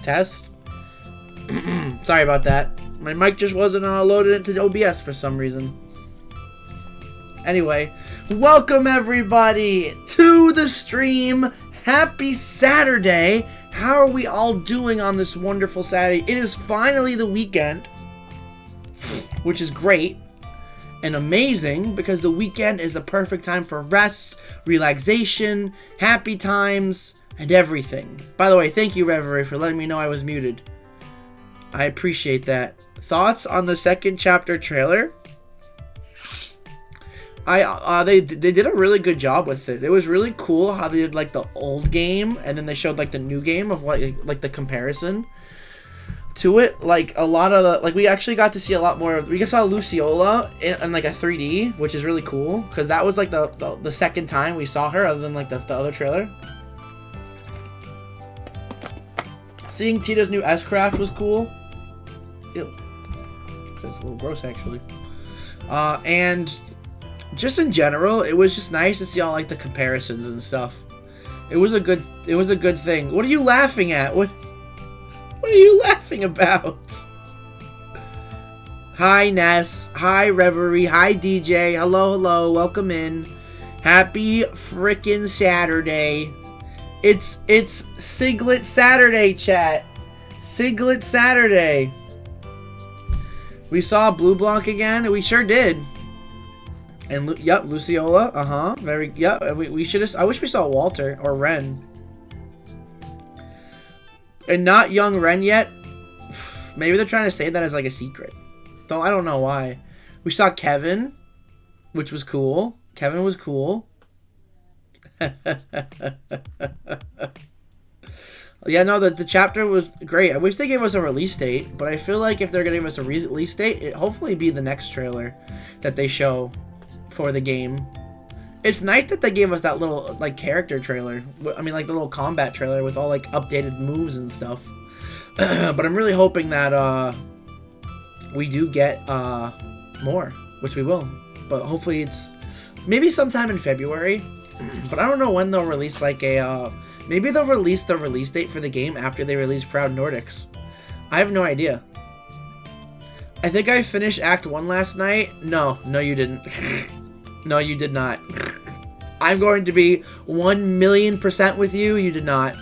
Test. Sorry about that. My mic just wasn't loaded into OBS for some reason. Anyway, welcome everybody to the stream. Happy Saturday. How are we all doing on this wonderful Saturday? It is finally the weekend, which is great and amazing because the weekend is the perfect time for rest, relaxation, happy times, and everything. By the way, thank you, Reverie, for letting me know I was muted. I appreciate that. Thoughts on the second chapter trailer? They did a really good job with it. It was really cool how they did like the old game and then they showed like the new game of what like the comparison to it. Like a lot of the, like we actually got to see a lot more of, we saw Luciola in like a 3D, which is really cool because that was like the second time we saw her other than like the other trailer. Seeing Tita's new S-Craft was cool. Ew. It's a little gross actually. And just in general, it was just nice to see all like the comparisons and stuff. It was a good thing. What are you laughing at? What are you laughing about? Hi Ness. Hi Reverie. Hi DJ. Hello. Welcome in. Happy frickin' Saturday. It's Siglet Saturday, chat. Siglet Saturday. We saw Blue Blanc again. We sure did. And yep, Luciola. Very. Yep. We should have. I wish we saw Walter or Ren. And not young Ren yet. Maybe they're trying to say that as like a secret. Though I don't know why. We saw Kevin, which was cool. Kevin was cool. Yeah, no, the chapter was great. I wish they gave us a release date, but I feel like if they're gonna give us a release date, it hopefully be the next trailer that they show for the game. It's nice that they gave us that little like character trailer. I mean, like the little combat trailer with all like updated moves and stuff. But I'm really hoping that we do get more, which we will. But hopefully it's maybe sometime in February. But I don't know when they'll release like a maybe they'll release the release date for the game after they release Proud Nordics. I have no idea. I think I finished Act 1 last night. No, you didn't. No, you did not. I'm going to be 1,000,000% with you. You did not.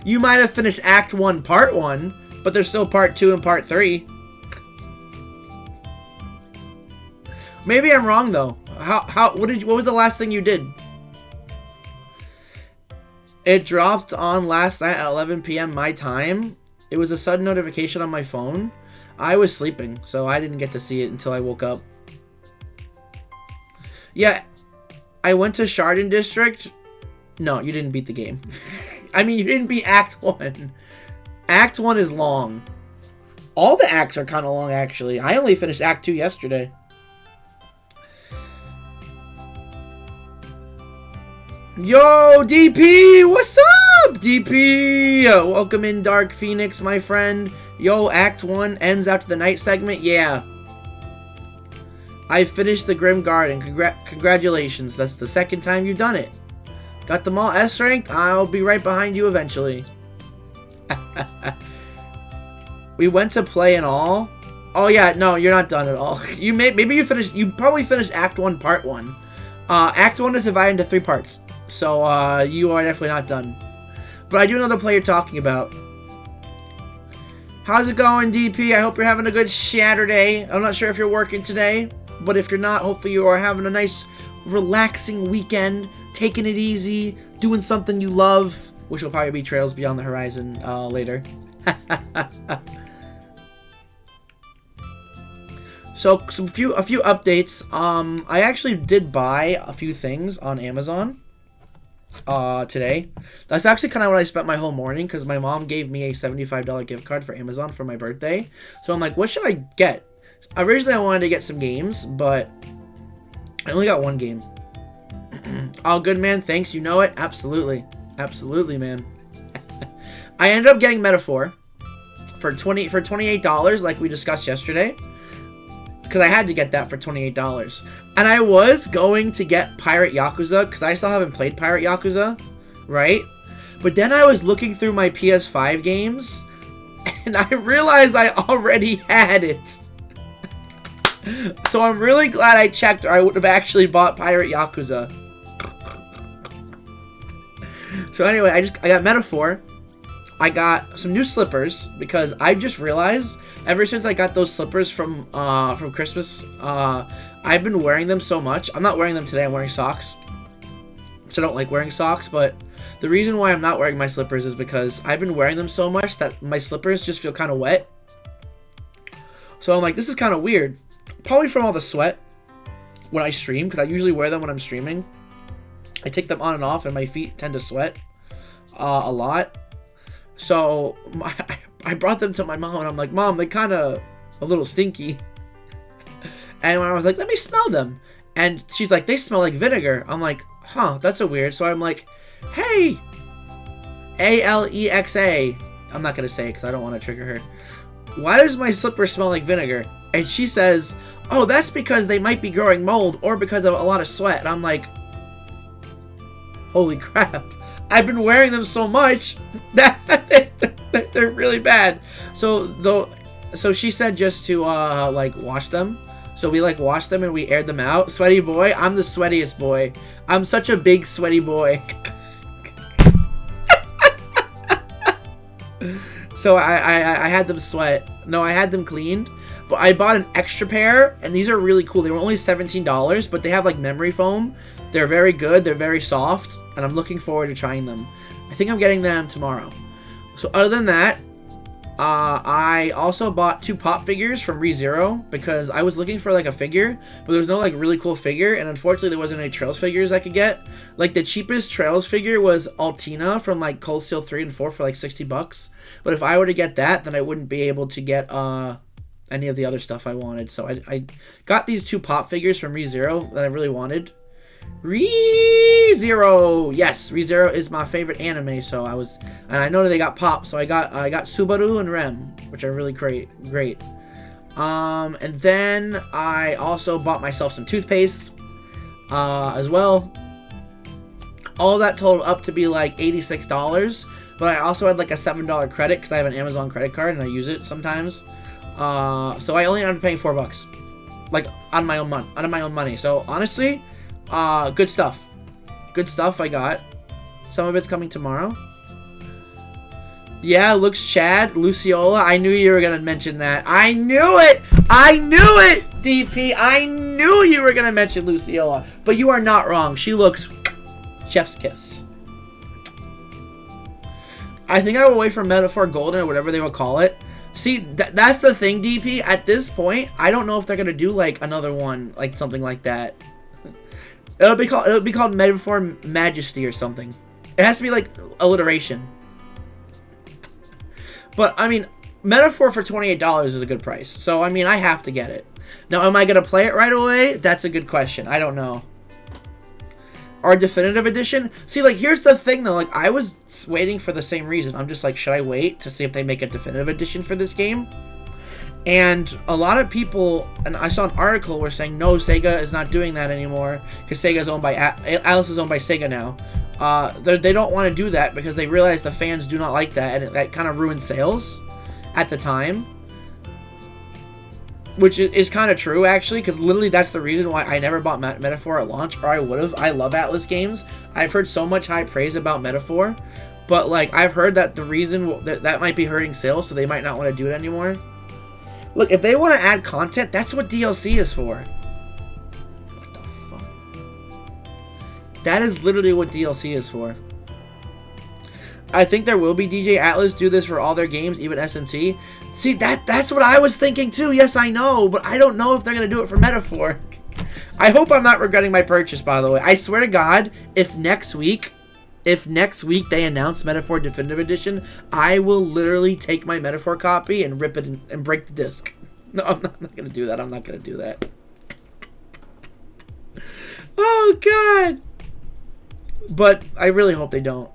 You might have finished Act 1, Part 1, but there's still Part 2 and Part 3. Maybe I'm wrong though. What was the last thing you did? It dropped on last night at 11 p.m. my time. It was a sudden notification on my phone. I was sleeping, so I didn't get to see it until I woke up. Yeah, I went to Chardon District. No, you didn't beat the game. I mean, you didn't beat Act 1. Act 1 is long. All the acts are kind of long, actually. I only finished Act 2 yesterday. Yo, DP! What's up, DP? Welcome in, Dark Phoenix, my friend. Yo, Act 1 ends after the night segment. Yeah. I finished the Grim Garden. Congratulations. That's the second time you've done it. Got them all S ranked. I'll be right behind you eventually. We went to play and all. Oh yeah, no, you're not done at all. Maybe you finished. You probably finished Act 1, Part 1. Act 1 is divided into 3 parts. So, you are definitely not done. But I do know the play you're talking about. How's it going, DP? I hope you're having a good Saturday. I'm not sure if you're working today, but if you're not, hopefully you are having a nice, relaxing weekend, taking it easy, doing something you love, which will probably be Trails Beyond the Horizon later. So, a few updates. I actually did buy a few things on Amazon today. That's actually kind of what I spent my whole morning because my mom gave me a $75 gift card for Amazon for my birthday. So I'm like, what should I get? Originally I wanted to get some games, but I only got one game. All good, man. Thanks. You know it. Absolutely. Absolutely, man. I ended up getting Metaphor for $28 like we discussed yesterday. Because I had to get that for $28. And I was going to get Pirate Yakuza, because I still haven't played Pirate Yakuza, right? But then I was looking through my PS5 games, and I realized I already had it. So I'm really glad I checked, or I would have actually bought Pirate Yakuza. So anyway, I got Metaphor. I got some new slippers because I just realized ever since I got those slippers from Christmas, I've been wearing them so much. I'm not wearing them today. I'm wearing socks. Which I don't like wearing socks, but the reason why I'm not wearing my slippers is because I've been wearing them so much that my slippers just feel kind of wet. So I'm like, this is kind of weird. Probably from all the sweat when I stream, because I usually wear them when I'm streaming. I take them on and off, and my feet tend to sweat a lot. So I brought them to my mom, and I'm like, Mom, they're kind of a little stinky. And I was like, let me smell them. And she's like, they smell like vinegar. I'm like, huh, that's a weird. So I'm like, hey, Alexa. I'm not going to say it because I don't want to trigger her. Why does my slipper smell like vinegar? And she says, oh, that's because they might be growing mold or because of a lot of sweat. And I'm like, holy crap. I've been wearing them so much that they're really bad. So she said just to like wash them. So we like washed them and we aired them out. Sweaty boy, I'm the sweatiest boy. I'm such a big sweaty boy. So I had them sweat. No, I had them cleaned. But I bought an extra pair, and these are really cool. They were only $17, but they have like memory foam. They're very good. They're very soft, and I'm looking forward to trying them. I think I'm getting them tomorrow. So other than that, I also bought 2 pop figures from ReZero because I was looking for like a figure, but there was no like really cool figure, and unfortunately there wasn't any Trails figures I could get. Like the cheapest Trails figure was Altina from like Cold Steel 3 and 4 for like $60. But if I were to get that, then I wouldn't be able to get any of the other stuff I wanted. So I got these 2 pop figures from ReZero that I really wanted. ReZero, yes, ReZero is my favorite anime. So and I know that they got pop. So I got Subaru and Rem, which are really great. And then I also bought myself some toothpaste as well. All that totaled up to be like $86. But I also had like a $7 credit because I have an Amazon credit card and I use it sometimes. So I only ended up paying $4, like out of my own money. So honestly, good stuff. Good stuff I got. Some of it's coming tomorrow. Yeah, looks Chad, Luciola. I knew you were gonna mention that. I knew it! I knew it, DP! I knew you were gonna mention Luciola. But you are not wrong. She looks chef's kiss. I think I will wait for Metaphor Golden or whatever they will call it. See, that's the thing, DP. At this point, I don't know if they're gonna do like another one, like something like that. It'll be called Metaphor Majesty or something. It has to be like alliteration. But I mean, Metaphor for $28 is a good price. So I mean, I have to get it. Now, am I gonna play it right away? That's a good question. I don't know. Or Definitive Edition? See, like, here's the thing, though. Like, I was waiting for the same reason. I'm just like, should I wait to see if they make a Definitive Edition for this game? And a lot of people, and I saw an article where saying, no, Sega is not doing that anymore because Sega is owned by, Alice is owned by Sega now. They don't want to do that because they realize the fans do not like that, and that kind of ruined sales at the time. Which is kind of true, actually, because literally that's the reason why I never bought Metaphor at launch, or I would have. I love Atlas games. I've heard so much high praise about Metaphor, but, like, I've heard that the reason that might be hurting sales, so they might not want to do it anymore. Look, if they want to add content, that's what DLC is for. What the fuck? That is literally what DLC is for. I think there will be DJ Atlas do this for all their games, even SMT. See, that's what I was thinking too. Yes, I know, but I don't know if they're going to do it for Metaphor. I hope I'm not regretting my purchase, by the way. I swear to God, if next week they announce Metaphor Definitive Edition, I will literally take my Metaphor copy and rip it and break the disc. No, I'm not going to do that. I'm not going to do that. Oh, God. But I really hope they don't.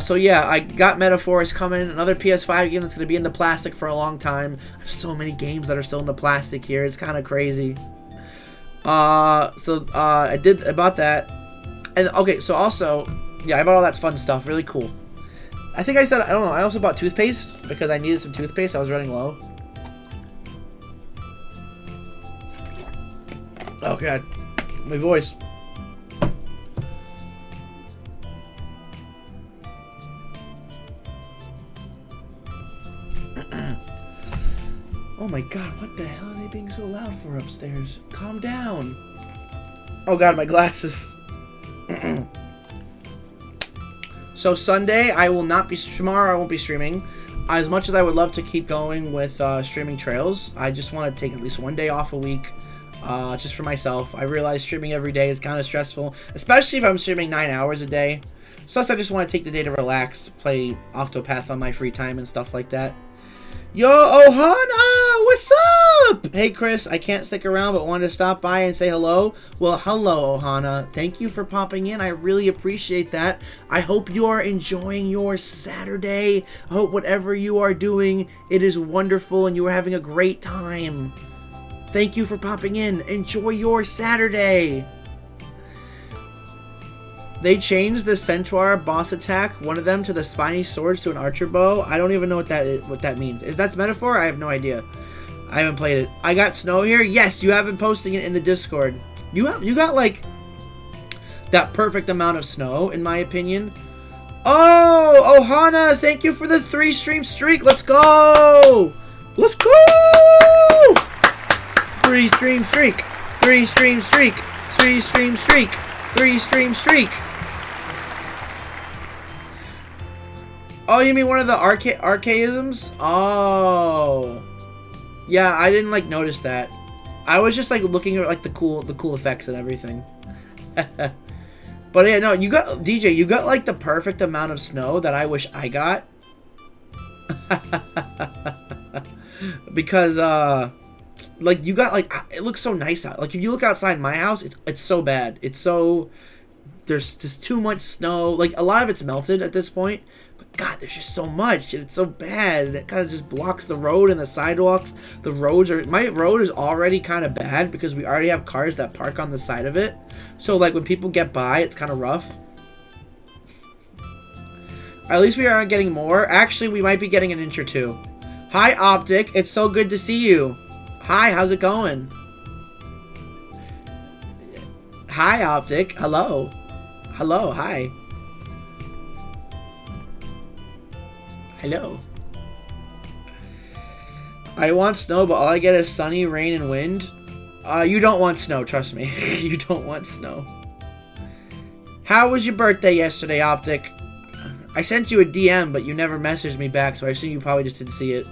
So yeah, I got Metaphor is coming. Another PS5 game that's going to be in the plastic for a long time. I have so many games that are still in the plastic here. It's kind of crazy. I bought that. And okay, so also, Yeah, I bought all that fun stuff. Really cool. I think I said, I don't know, I also bought toothpaste because I needed some toothpaste. I was running low. Oh, God. My voice. Oh my God, what the hell are they being so loud for upstairs? Calm down. Oh God, my glasses. So Sunday, I will not be, tomorrow I won't be streaming. As much as I would love to keep going with streaming trails, I just want to take at least one day off a week, just for myself. I realize streaming every day is kind of stressful, especially if I'm streaming 9 hours a day. Plus, I just want to take the day to relax, play Octopath on my free time and stuff like that. Yo, Ohana, what's up? Hey, Chris, I can't stick around, but wanted to stop by and say hello. Well, hello, Ohana. Thank you for popping in. I really appreciate that. I hope you are enjoying your Saturday. I hope whatever you are doing, it is wonderful and you are having a great time. Thank you for popping in. Enjoy your Saturday. They changed the Centaur boss attack, one of them, to the spiny swords to an archer bow. I don't even know what that means. If that's metaphor, I have no idea. I haven't played it. I got snow here. Yes, you have been posting it in the Discord. You got like that perfect amount of snow, in my opinion. Oh, Ohana, thank you for the 3-stream streak. Let's go. Let's go. 3-stream streak. 3-stream streak. 3-stream streak. 3-stream streak. Oh, you mean one of the archaisms? Oh. Yeah, I didn't like notice that. I was just like looking at like the cool effects and everything. But yeah, no, you got DJ, you got like the perfect amount of snow that I wish I got. Because like you got like, it looks so nice out. Like if you look outside my house, it's so bad. It's so, there's just too much snow. Like a lot of it's melted at this point. But God, there's just so much, and it's so bad. And it kind of just blocks the road and the sidewalks. The roads are, my road is already kind of bad because we already have cars that park on the side of it. So like when people get by, it's kind of rough. At least we aren't getting more. Actually, we might be getting an inch or two. Hi, Optic. It's so good to see you. Hi, how's it going? Hi, Optic. Hello. Hello, hi. Hello. I want snow, but all I get is sunny, rain, and wind. You don't want snow, trust me. You don't want snow. How was your birthday yesterday, Optic? I sent you a DM, but you never messaged me back, so I assume you probably just didn't see it.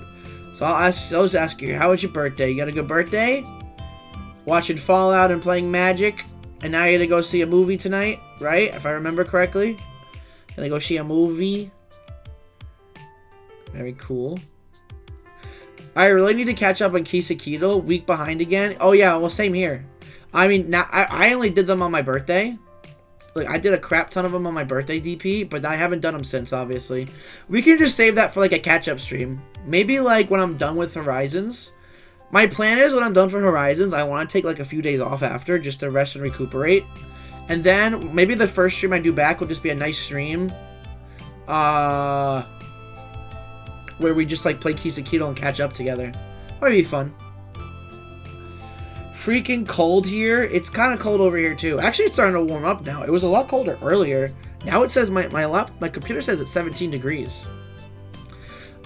So I'll just ask you, how was your birthday? You got a good birthday? Watching Fallout and playing Magic, and now you're gonna go see a movie tonight, right? If I remember correctly. Gonna go see a movie. Very cool. I really need to catch up on KisekiChris, week behind again. Oh yeah, well same here. I mean, now I only did them on my birthday. Like, I did a crap ton of them on my birthday DP, but I haven't done them since, obviously. We can just save that for, like, a catch-up stream. Maybe, like, when I'm done with Horizons. My plan is, when I'm done for Horizons, I want to take, like, a few days off after, just to rest and recuperate. And then, maybe the first stream I do back will just be a nice stream. Where we just, like, play KisekiChris and catch up together. Might be fun. Freaking cold here. It's kind of cold over here too. Actually, it's starting to warm up now. It was a lot colder earlier. Now it says my computer says it's 17 degrees.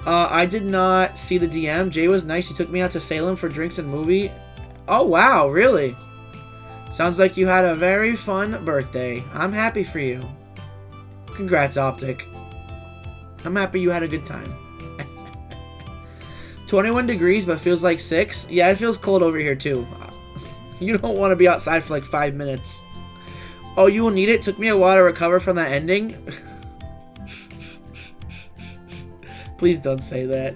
I did not see the DM. Jay was nice. He took me out to Salem for drinks and movie. Oh wow, really? Sounds like you had a very fun birthday. I'm happy for you. Congrats, Optic. I'm happy you had a good time. 21 degrees, but feels like 6. Yeah, it feels cold over here too. You don't want to be outside for like 5 minutes. Oh, you will need it? Took me a while to recover from that ending. Please don't say that.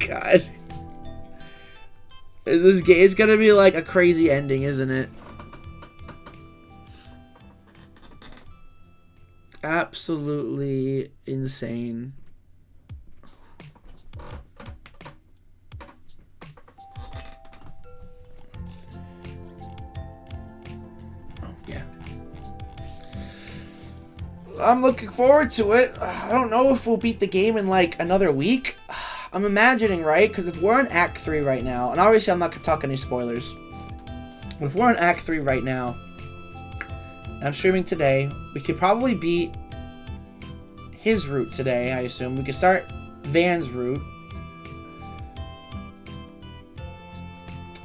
God. This game is going to be like a crazy ending, isn't it? Absolutely insane. I'm looking forward to it. I don't know if we'll beat the game in like another week. I'm imagining, right? Because if we're in Act 3 right now, and obviously I'm not going to talk any spoilers, but if we're in Act 3 right now, and I'm streaming today, we could probably beat his route today, I assume. We could start Van's route.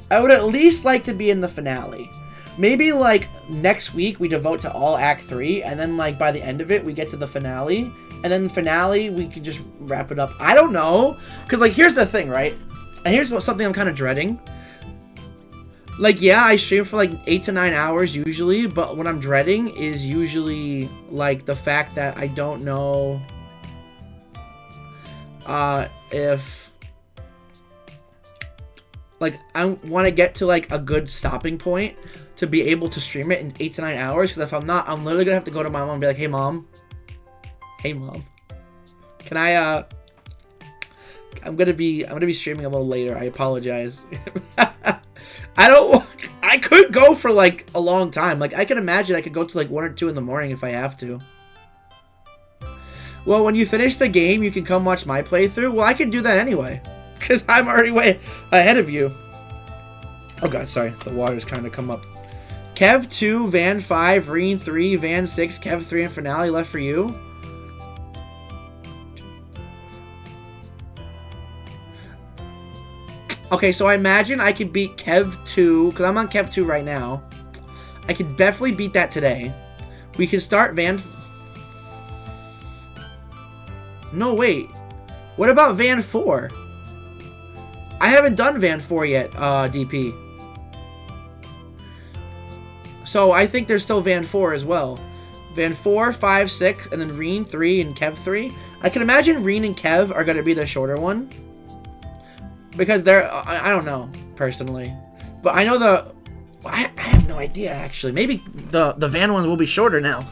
I would at least like to be in the finale. Maybe, like, next week we devote to all Act 3, and then, like, by the end of it, we get to the finale. And then the finale, we could just wrap it up. I don't know. Because, like, here's the thing, right? And here's something I'm kind of dreading. Like, yeah, I stream for, like, 8 to 9 hours usually, but what I'm dreading is usually, like, the fact that I don't know if... Like, I want to get to, like, a good stopping point to be able to stream it in 8 to 9 hours. Because if I'm not, I'm literally going to have to go to my mom and be like, hey, mom. Hey, mom. Can I, I'm going to be streaming a little later. I apologize. I could go for, like, a long time. Like, I can imagine I could go to, like, 1 or 2 in the morning if I have to. Well, when you finish the game, you can come watch my playthrough. Well, I can do that anyway. Because I'm already way ahead of you. Oh god, sorry. The water's kind of come up. Kev 2, Van 5, Reen 3, Van 6, Kev 3, and Finale left for you. Okay, so I imagine I could beat Kev 2, because I'm on Kev 2 right now. I could definitely beat that today. We can start Van... No, wait. What about Van 4? I haven't done Van 4 yet, DP. So I think there's still Van 4 as well. Van 4, 5, 6, and then Reen 3 and Kev 3. I can imagine Reen and Kev are going to be the shorter one. Because they're... I don't know, personally. But I know the... I have no idea, actually. Maybe the Van ones will be shorter now.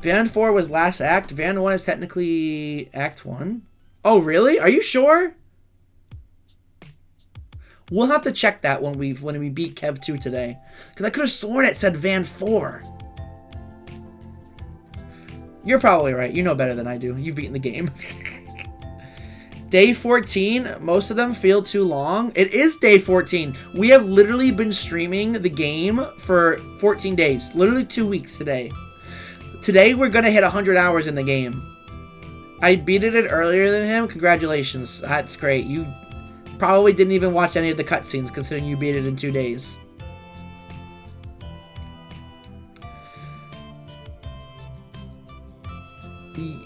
Van 4 was last act. Van 1 is technically Act 1. Oh, really? Are you sure? We'll have to check that when we beat Kev 2 today. Because I could have sworn it said Van 4. You're probably right. You know better than I do. You've beaten the game. Day 14. Most of them feel too long. It is day 14. We have literally been streaming the game for 14 days. Literally 2 weeks today. Today, we're going to hit 100 hours in the game. I beat it earlier than him. Congratulations. That's great. You probably didn't even watch any of the cutscenes, considering you beat it in 2 days.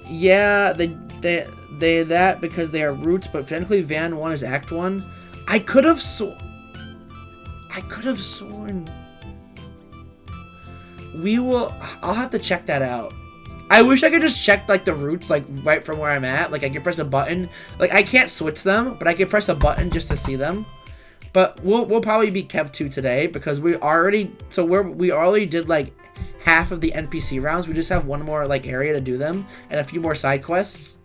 Yeah, they that because they are roots, but technically Van 1 is Act 1. I could have sworn. I'll have to check that out. I wish I could just check, like, the routes, like, right from where I'm at. Like, I can press a button. Like, I can't switch them, but I can press a button just to see them. But we'll probably beat Kev 2 today, because we already did, like, half of the NPC rounds. We just have one more, like, area to do them, and a few more side quests.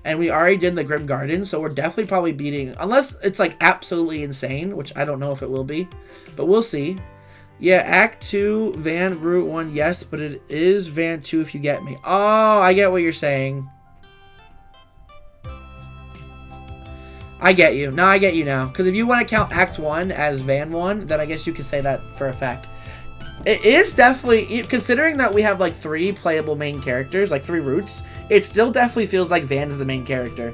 And we already did the Grim Garden, so we're definitely probably beating... Unless it's, like, absolutely insane, which I don't know if it will be. But we'll see. Yeah, Act 2, Van, Route 1, yes, but it is Van 2 if you get me. Oh, I get what you're saying. I get you. No, I get you now. Because if you want to count Act 1 as Van 1, then I guess you could say that for a fact. It is definitely, considering that we have, like, 3 playable main characters, like 3 routes, it still definitely feels like Van is the main character.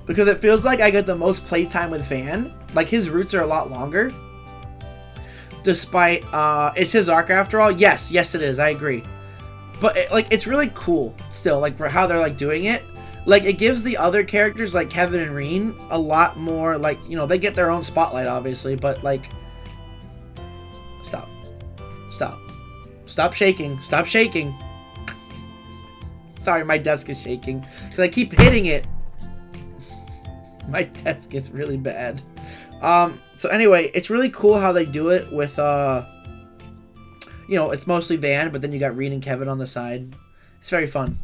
Because it feels like I get the most playtime with Van. Like, his routes are a lot longer. Despite, it's his arc after all. Yes, it is. I agree. But, it's really cool still, like, for how they're, like, doing it. Like, it gives the other characters, like Kevin and Reen, a lot more, like, you know, they get their own spotlight, obviously, but, like... Stop. Stop shaking. Stop shaking. Sorry, my desk is shaking. Because I keep hitting it. My desk is really bad. So anyway, it's really cool how they do it with, you know, it's mostly Van, but then you got Reen and Kevin on the side. It's very fun.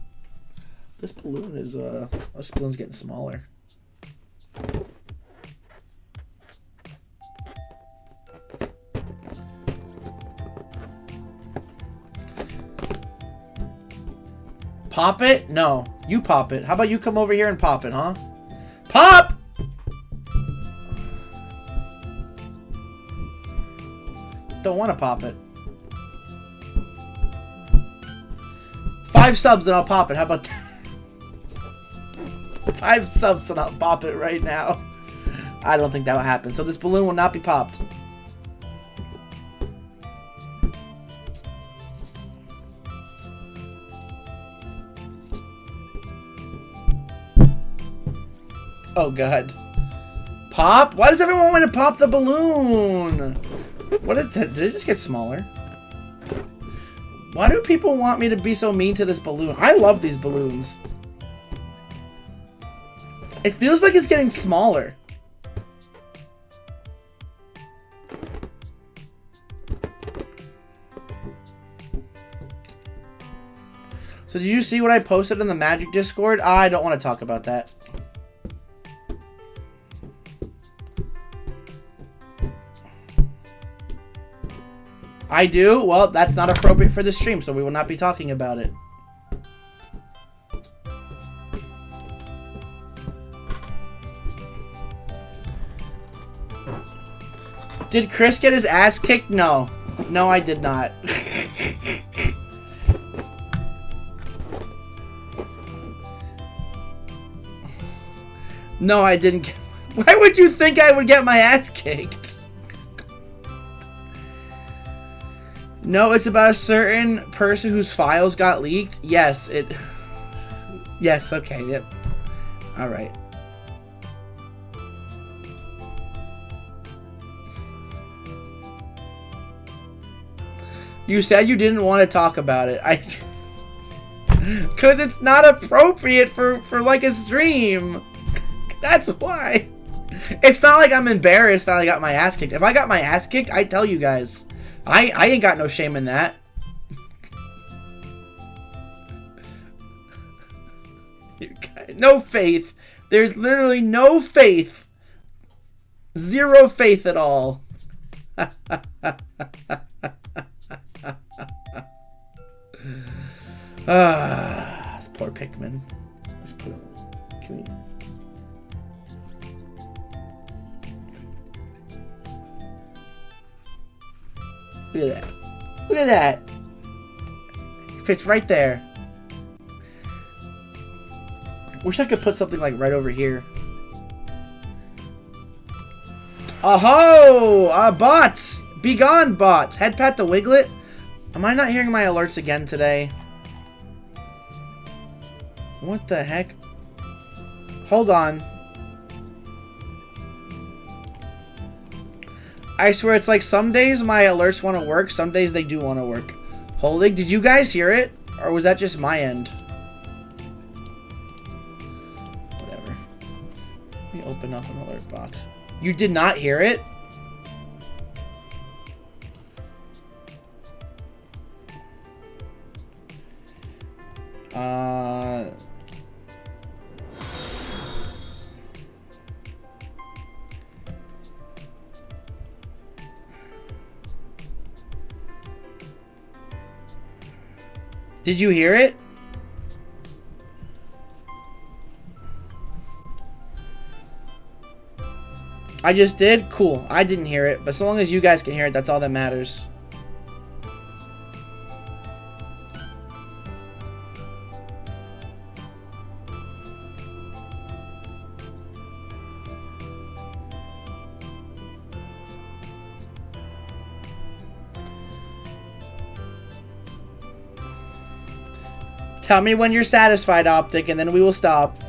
This balloon's getting smaller. Pop it? No. You pop it. How about you come over here and pop it, huh? Pop! Don't want to pop it. 5 subs and I'll pop it. How about that? 5 subs and I'll pop it right now. I don't think that will happen. So this balloon will not be popped. Oh god. Pop? Why does everyone want to pop the balloon? What is that? Did it just get smaller? Why do people want me to be so mean to this balloon? I love these balloons. It feels like it's getting smaller. So did you see what I posted in the Magic Discord? I don't want to talk about that. I do? Well, that's not appropriate for the stream, so we will not be talking about it. Did Chris get his ass kicked? No. No, I did not. No, I didn't. Why would you think I would get my ass kicked? No, it's about a certain person whose files got leaked. Yes, it... Yes, okay, yep. Alright. You said you didn't want to talk about it. Because it's not appropriate for like a stream. That's why. It's not like I'm embarrassed that I got my ass kicked. If I got my ass kicked, I'd tell you guys. I ain't got no shame in that. No faith. There's literally no faith. Zero faith at all. Poor Pikmin. Let's put him. Can we... Look at that. Look at that. It fits right there. Wish I could put something like right over here. Oh-ho! Bots! Be gone, bots! Head pat the Wiglet? Am I not hearing my alerts again today? What the heck? Hold on. I swear it's like some days my alerts want to work, some days they do want to work. Holding, did you guys hear it? Or was that just my end? Whatever. Let me open up an alert box. You did not hear it? Did you hear it? I just did? Cool. I didn't hear it, but so long as you guys can hear it, that's all that matters. Tell me when you're satisfied, Optic, and then we will stop.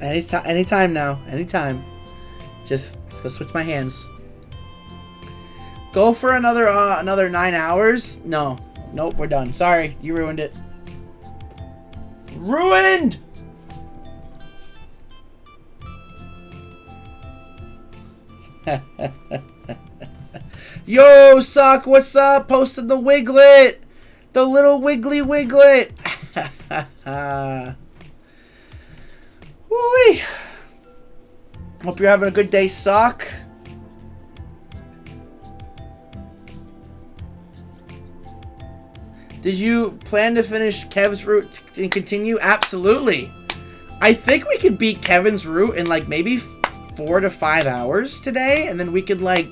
Anytime now. Anytime. Just go switch my hands. Go for another 9 hours? No. Nope, we're done. Sorry, you ruined it. Ruined! Yo, Suck, what's up? Posted the Wiglet! The little wiggly Wiglet! Hope you're having a good day, Sock. Did you plan to finish Kev's route and continue? Absolutely. I think we could beat Kevin's route in like maybe 4 to 5 hours today, and then we could like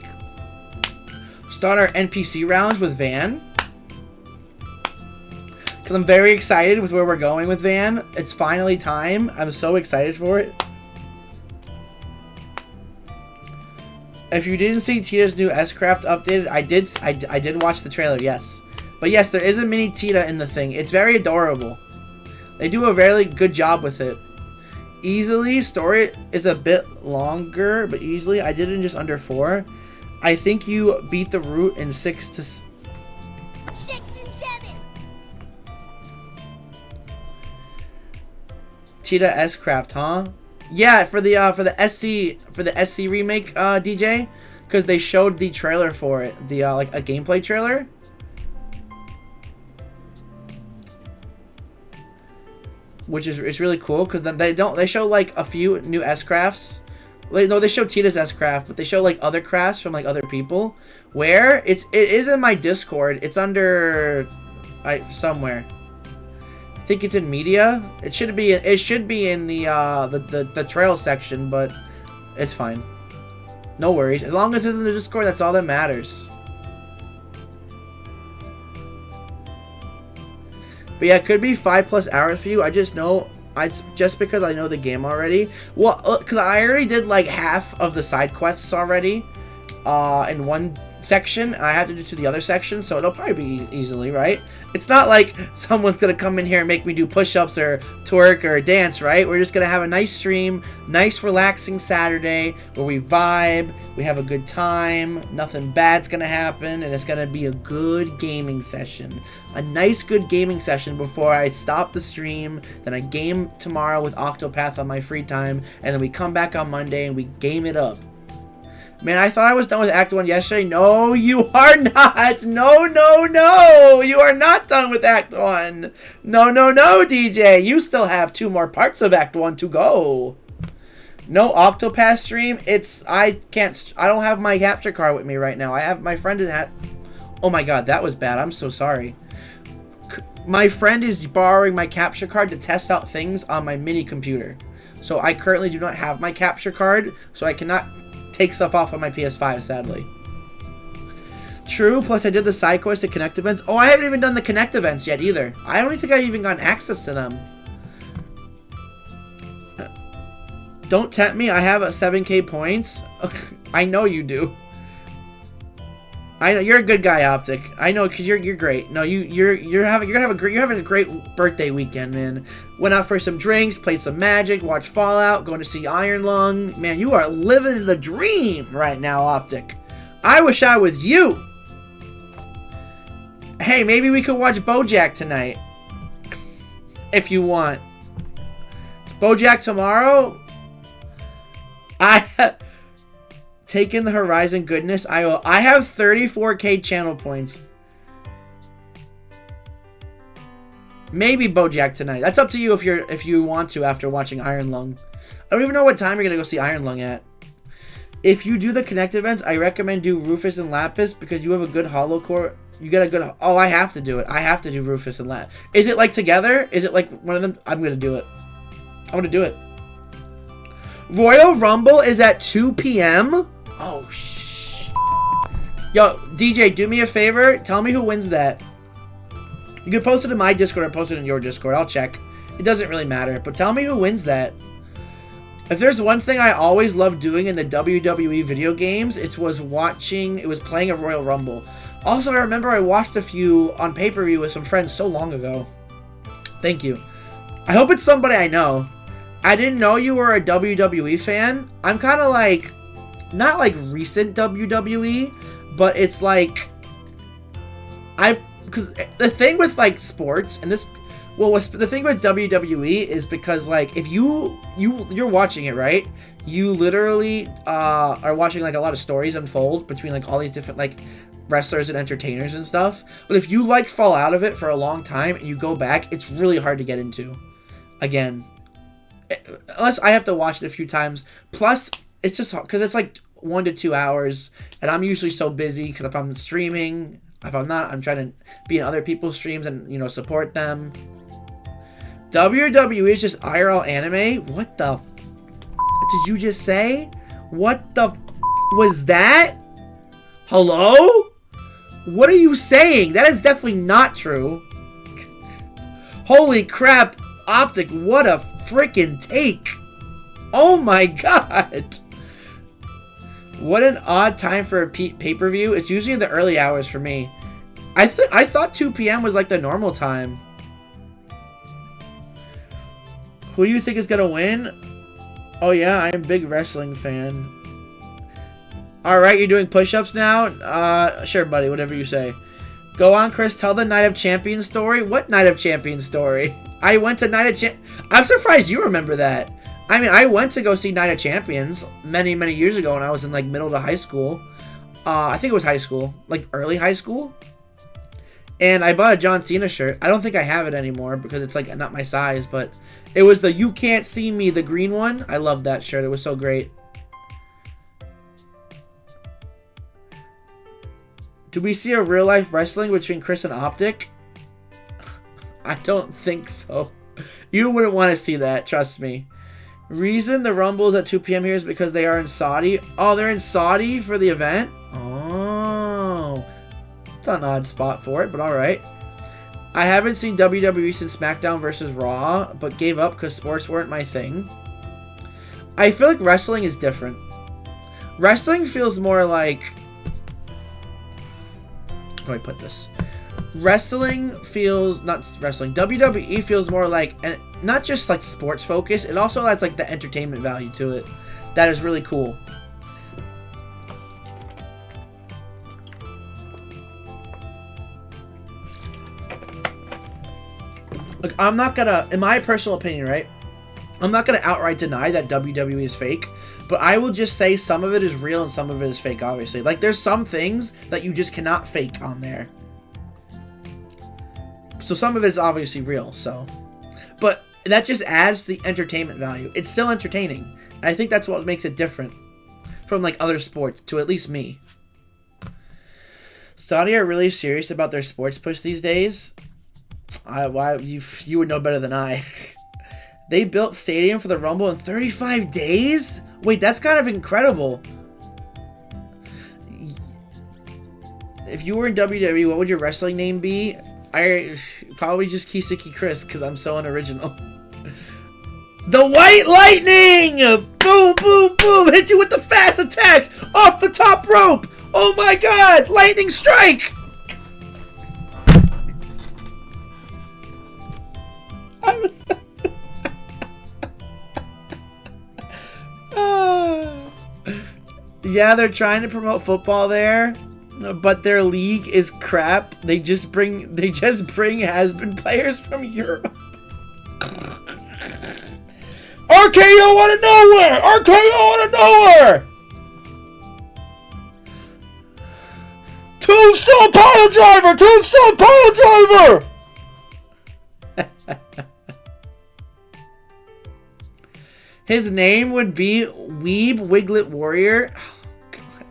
start our NPC rounds with Van. Because I'm very excited with where we're going with Van. It's finally time. I'm so excited for it. If you didn't see Tita's new S-Craft updated, I did watch the trailer, yes. But yes, there is a mini Tita in the thing. It's very adorable. They do a very good job with it. Easily, story is a bit longer, but easily, I did it in just under 4. I think you beat the route in 6 to... 6 and 7. Tita S-Craft, huh? Yeah, for the SC remake, DJ, because they showed the trailer for it, the like a gameplay trailer. Which is, it's really cool because then they show like a few new S-Crafts. No, they show Tita's S-Craft, but they show like other crafts from like other people. Where it is in my Discord. It's under somewhere. I think it's in media. It should be in the trail section, but it's fine. No worries. As long as it's in the Discord, that's all that matters. But yeah, it could be 5+ hours for you. I just know, just because I know the game already. Well, because I already did like half of the side quests already in one section. I have to do to the other section, so it'll probably be easily, right? It's not like someone's gonna come in here and make me do push-ups or twerk or dance, right? We're just gonna have a nice stream, nice relaxing Saturday where we vibe, we have a good time, nothing bad's gonna happen, and it's gonna be a good gaming session. A nice good gaming session before I stop the stream, then I game tomorrow with Octopath on my free time, and then we come back on Monday and we game it up. Man, I thought I was done with Act 1 yesterday. No, you are not. No, no, no. You are not done with Act 1. No, no, no, DJ. You still have 2 more parts of Act 1 to go. No Octopath stream. I don't have my capture card with me right now. I have my friend oh my god, that was bad. I'm so sorry. My friend is borrowing my capture card to test out things on my mini computer. So I currently do not have my capture card, so I cannot take stuff off on my PS5, sadly. True, plus I did the side quest at Connect events. Oh, I haven't even done the Connect events yet either. I don't think I've even gotten access to them. Don't tempt me, I have 7k points. I know you do. I know you're a good guy, Optic. I know, cause you're great. No, you're having a great birthday weekend, man. Went out for some drinks, played some Magic, watched Fallout, going to see Iron Lung. Man, you are living the dream right now, Optic. I wish I was you. Hey, maybe we could watch BoJack tonight, if you want. Is BoJack tomorrow? Taking the Horizon goodness, I will. I have 34k channel points. Maybe BoJack tonight. That's up to you if you want to after watching Iron Lung. I don't even know what time you're gonna go see Iron Lung at. If you do the Connect events, I recommend do Rufus and Lapis because you have a good hollow core. You get a good. Oh, I have to do it. I have to do Rufus and Lapis. Is it like together? Is it like one of them? I'm gonna do it. I'm gonna do it. Royal Rumble is at 2 p.m. Oh, shh. Yo, DJ, do me a favor. Tell me who wins that. You can post it in my Discord or post it in your Discord. I'll check. It doesn't really matter. But tell me who wins that. If there's one thing I always loved doing in the WWE video games, it was playing a Royal Rumble. Also, I remember I watched a few on pay-per-view with some friends so long ago. Thank you. I hope it's somebody I know. I didn't know you were a WWE fan. I'm kind of like... not like recent WWE, but it's like because the thing with like sports and this, well, the thing with WWE is because like if you're watching it, right? You literally are watching like a lot of stories unfold between like all these different like wrestlers and entertainers and stuff. But if you like fall out of it for a long time and you go back, it's really hard to get into again. Unless I have to watch it a few times. Plus, it's just because it's like 1 to 2 hours, and I'm usually so busy because if I'm streaming, if I'm not, I'm trying to be in other people's streams and, you know, support them. WWE is just IRL anime? What the did you just say? What the was that? Hello? What are you saying? That is definitely not true. Holy crap, Optic, what a freaking take. Oh my god. What an odd time for a pay-per-view. It's usually in the early hours for me. I thought 2 p.m. was like the normal time. Who do you think is going to win? Oh yeah, I am a big wrestling fan. Alright, you're doing push-ups now? Sure, buddy, whatever you say. Go on, Chris, tell the Night of Champions story. What Night of Champions story? I went to Night of Champions. I'm surprised you remember that. I mean, I went to go see Night of Champions many, many years ago when I was in, like, middle to high school. I think it was high school. Like, early high school. And I bought a John Cena shirt. I don't think I have it anymore because it's, like, not my size. But it was the You Can't See Me, the green one. I loved that shirt. It was so great. Do we see a real-life wrestling between Chris and Optic? I don't think so. You wouldn't want to see that, trust me. Reason the Rumble is at 2 p.m. here is because they are in Saudi. Oh, they're in Saudi for the event? Oh. It's an odd spot for it, but alright. I haven't seen WWE since SmackDown vs. Raw, but gave up because sports weren't my thing. I feel like wrestling is different. Wrestling feels more like... How do I put this? Wrestling feels... Not wrestling. WWE feels more like... And not just like sports focus. It also has like the entertainment value to it. That is really cool. Look, I'm not gonna... In my personal opinion, right? I'm not gonna outright deny that WWE is fake. But I will just say some of it is real and some of it is fake, obviously. Like, there's some things that you just cannot fake on there. So some of it is obviously real, so. But that just adds to the entertainment value. It's still entertaining. And I think that's what makes it different from, like, other sports, to at least me. Saudi are really serious about their sports push these days. You would know better than I. They built stadium for the Rumble in 35 days? Wait, that's kind of incredible. If you were in WWE, what would your wrestling name be? I probably just KisekiChris because I'm so unoriginal. The White Lightning! Boom, boom, boom! Hit you with the fast attacks off the top rope! Oh my god! Lightning strike! Yeah, they're trying to promote football there, but their league is crap. They just bring has-been players from Europe. RKO out of nowhere! RKO out of nowhere! Tombstone pile driver! Tombstone pile driver! His name would be Weeb Wiglet Warrior. Oh, God.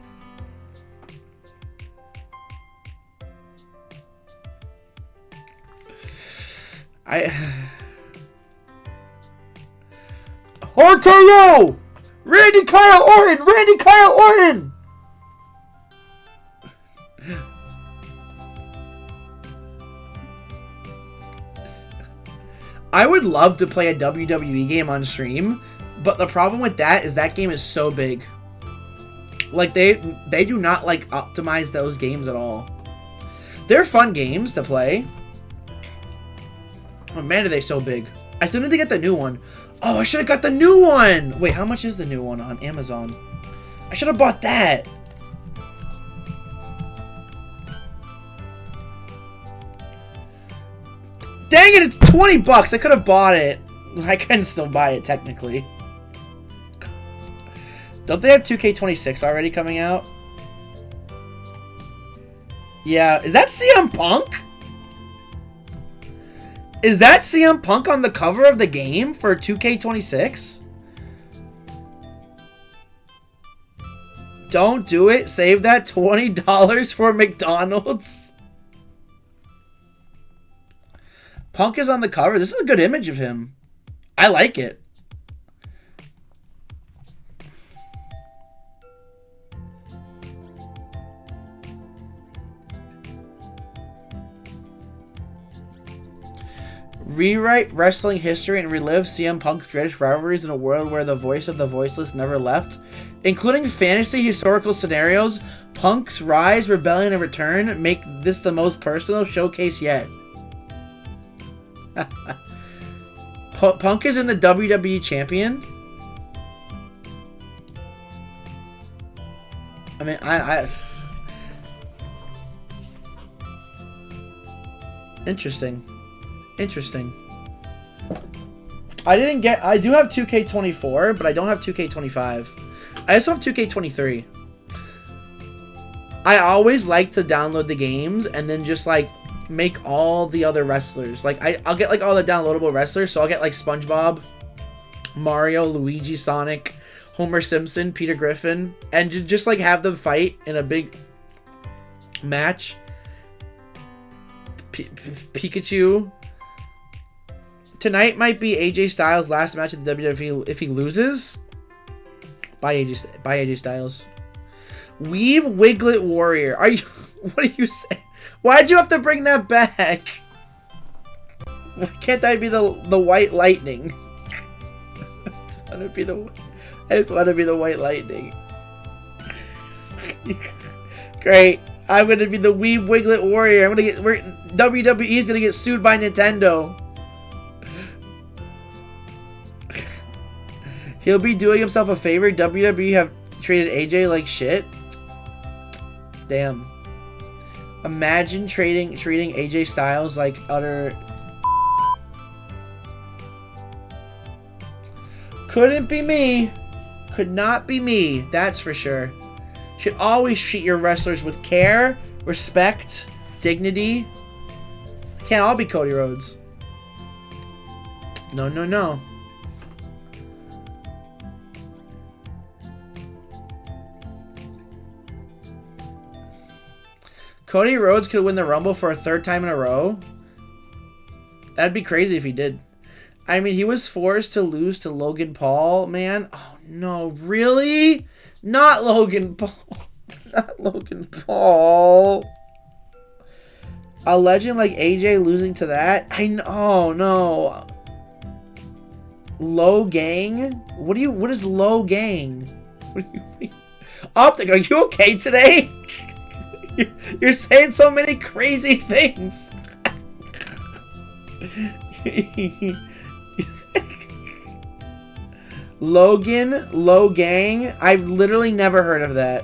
RKO! Randy Kyle Orton! Randy Kyle Orton! I would love to play a WWE game on stream, but the problem with that is that game is so big. Like, they do not, like, optimize those games at all. They're fun games to play. Oh, man, are they so big. I still need to get the new one. Oh, I should have got the new one! Wait, how much is the new one on Amazon? I should have bought that! Dang it, it's 20 bucks! I could have bought it. I can still buy it, technically. Don't they have 2K26 already coming out? Yeah, is that CM Punk? Is that CM Punk on the cover of the game for 2K26? Don't do it. Save that $20 for McDonald's. Punk is on the cover. This is a good image of him. I like it. Rewrite wrestling history and relive CM Punk's greatest rivalries in a world where the voice of the voiceless never left. Including fantasy historical scenarios, Punk's rise, rebellion, and return make this the most personal showcase yet. Punk is in the WWE champion. I mean, Interesting. Interesting. I do have 2K24, but I don't have 2K25. I also have 2K23. I always like to download the games and then just like make all the other wrestlers. Like I'll get like all the downloadable wrestlers, so I'll get like SpongeBob, Mario, Luigi, Sonic, Homer Simpson, Peter Griffin, and just like have them fight in a big match. Pikachu. Tonight might be AJ Styles' last match at the WWE if he loses. Bye AJ Styles. Weave Wiglet Warrior. Are you? What are you saying? Why'd you have to bring that back? Why can't I be the White Lightning? I just want to be the White Lightning. Great. I'm gonna be the Weave Wiglet Warrior. WWE's gonna get sued by Nintendo. He'll be doing himself a favor. WWE have treated AJ like shit. Damn. Imagine treating AJ Styles like utter... Couldn't be me. Could not be me. That's for sure. Should always treat your wrestlers with care, respect, dignity. Can't all be Cody Rhodes. No, no, no. Cody Rhodes could win the Rumble for a third time in a row. That'd be crazy if he did. I mean, he was forced to lose to Logan Paul, man. Oh, no. Really? Not Logan Paul. Not Logan Paul. A legend like AJ losing to that? I know. Oh, no. Low Gang? What is Low Gang? What do you mean? Optic, are you okay today? You're saying so many crazy things. Logan, Low Gang. I've literally never heard of that.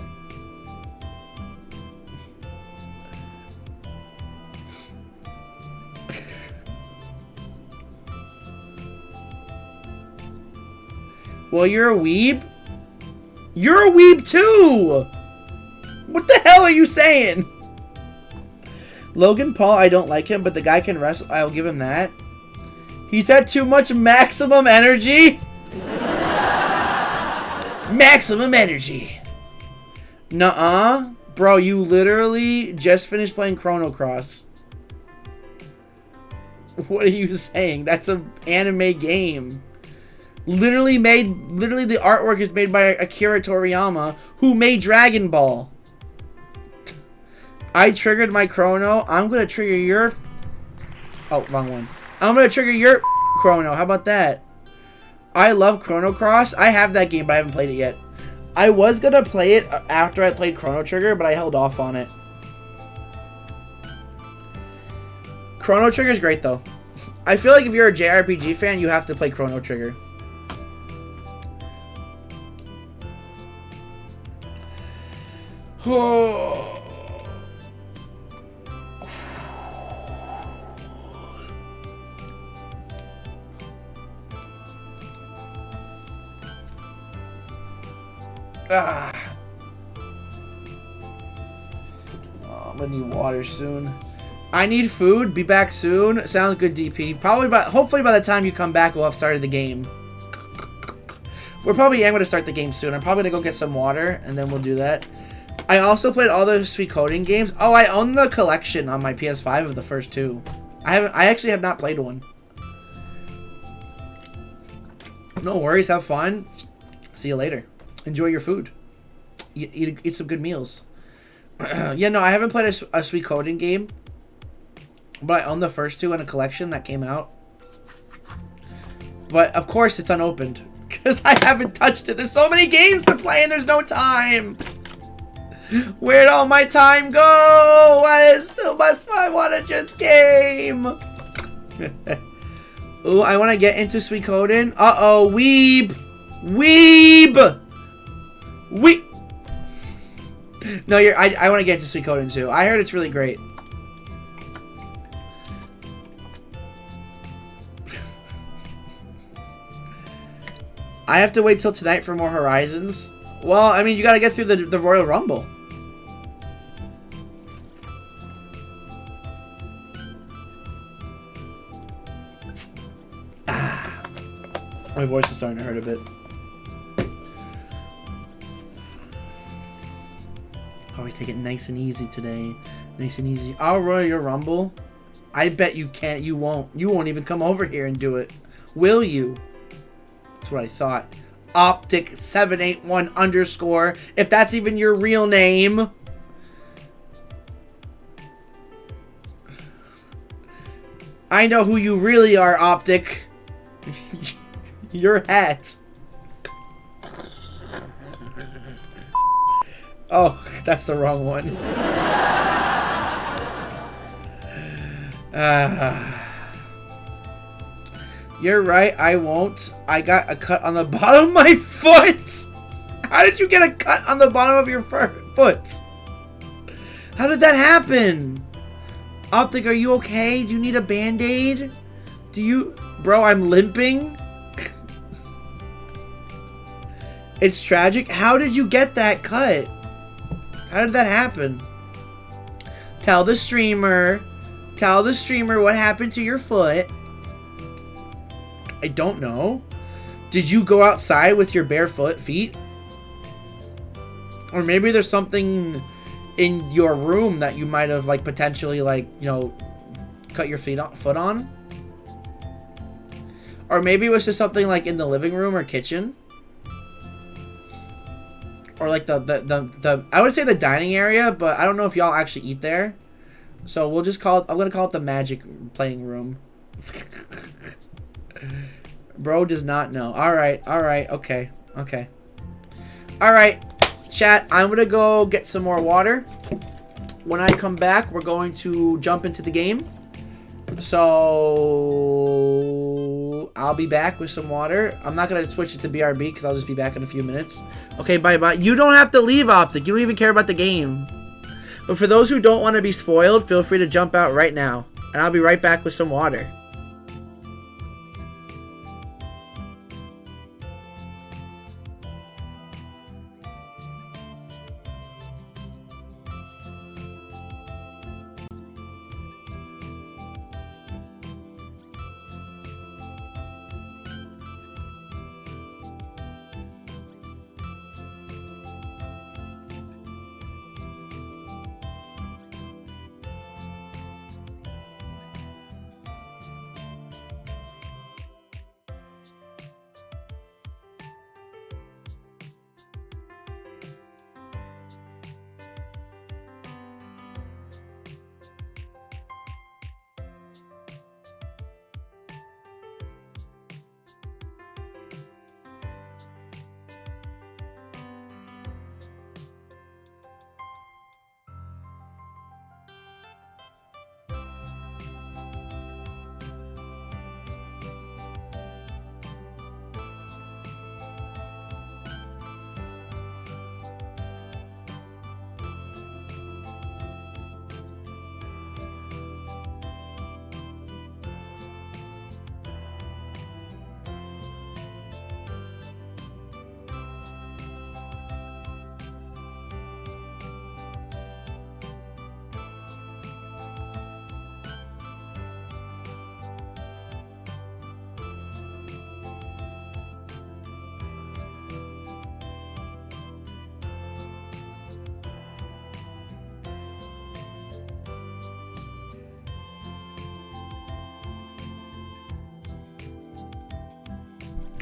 Well, you're a weeb? You're a weeb too! What the hell are you saying? Logan Paul, I don't like him, but the guy can wrestle. I'll give him that. He's had too much maximum energy. Maximum energy. Nuh-uh. Bro, you literally just finished playing Chrono Cross. What are you saying? That's an anime game. Literally the artwork is made by Akira Toriyama, who made Dragon Ball. I triggered my Chrono. I'm going to trigger your... Oh, wrong one. I'm going to trigger your Chrono. How about that? I love Chrono Cross. I have that game, but I haven't played it yet. I was going to play it after I played Chrono Trigger, but I held off on it. Chrono Trigger is great, though. I feel like if you're a JRPG fan, you have to play Chrono Trigger. Oh... Ah. Oh, I'm gonna need water soon. I need food. Be back soon. Sounds good, DP. Hopefully by the time you come back, we'll have started the game. We're probably going to start the game soon. I'm probably going to go get some water, and then we'll do that. I also played all the Sweet Coding games. Oh, I own the collection on my PS5 of the first 2. I actually have not played one. No worries. Have fun. See you later. Enjoy your food. Eat some good meals. Yeah, no, I haven't played a Sweet Coding game. But I own the first 2 in a collection that came out. But, of course, it's unopened. Because I haven't touched it. There's so many games to play and there's no time. Where'd all my time go? I still must. I want to just game. Ooh, I want to get into Sweet Coding. Uh-oh, weeb. Weeb. Weeb. No, I want to get into Sweet Coding too. I heard it's really great. I have to wait till tonight for more Horizons. Well, I mean, you gotta get through the Royal Rumble. Ah. My voice is starting to hurt a bit. Probably take it nice and easy today. Nice and easy. I'll Royal Rumble. I bet you can't. You won't. You won't even come over here and do it. Will you? That's what I thought. Optic781_. If that's even your real name. I know who you really are, Optic. Your hat. Oh, that's the wrong one. You're right, I won't. I got a cut on the bottom of my foot! How did you get a cut on the bottom of your foot? How did that happen? Optic, are you okay? Do you need a band-aid? Do you... Bro, I'm limping? It's tragic. How did you get that cut? How did that happen? Tell the streamer. Tell the streamer what happened to your foot. I don't know. Did you go outside with your barefoot feet? Or maybe there's something in your room that you might have, like, potentially, like, you know, cut your foot on. Or maybe it was just something, like, in the living room or kitchen. Or, like, I would say the dining area, but I don't know if y'all actually eat there. So we'll just call it, I'm going to call it the magic playing room. Bro does not know. Alright, okay. Alright, chat, I'm going to go get some more water. When I come back, we're going to jump into the game. So I'll be back with some water. I'm not going to switch it to BRB because I'll just be back in a few minutes. Okay, bye-bye. You don't have to leave, Optic. You don't even care about the game. But for those who don't want to be spoiled, feel free to jump out right now. And I'll be right back with some water.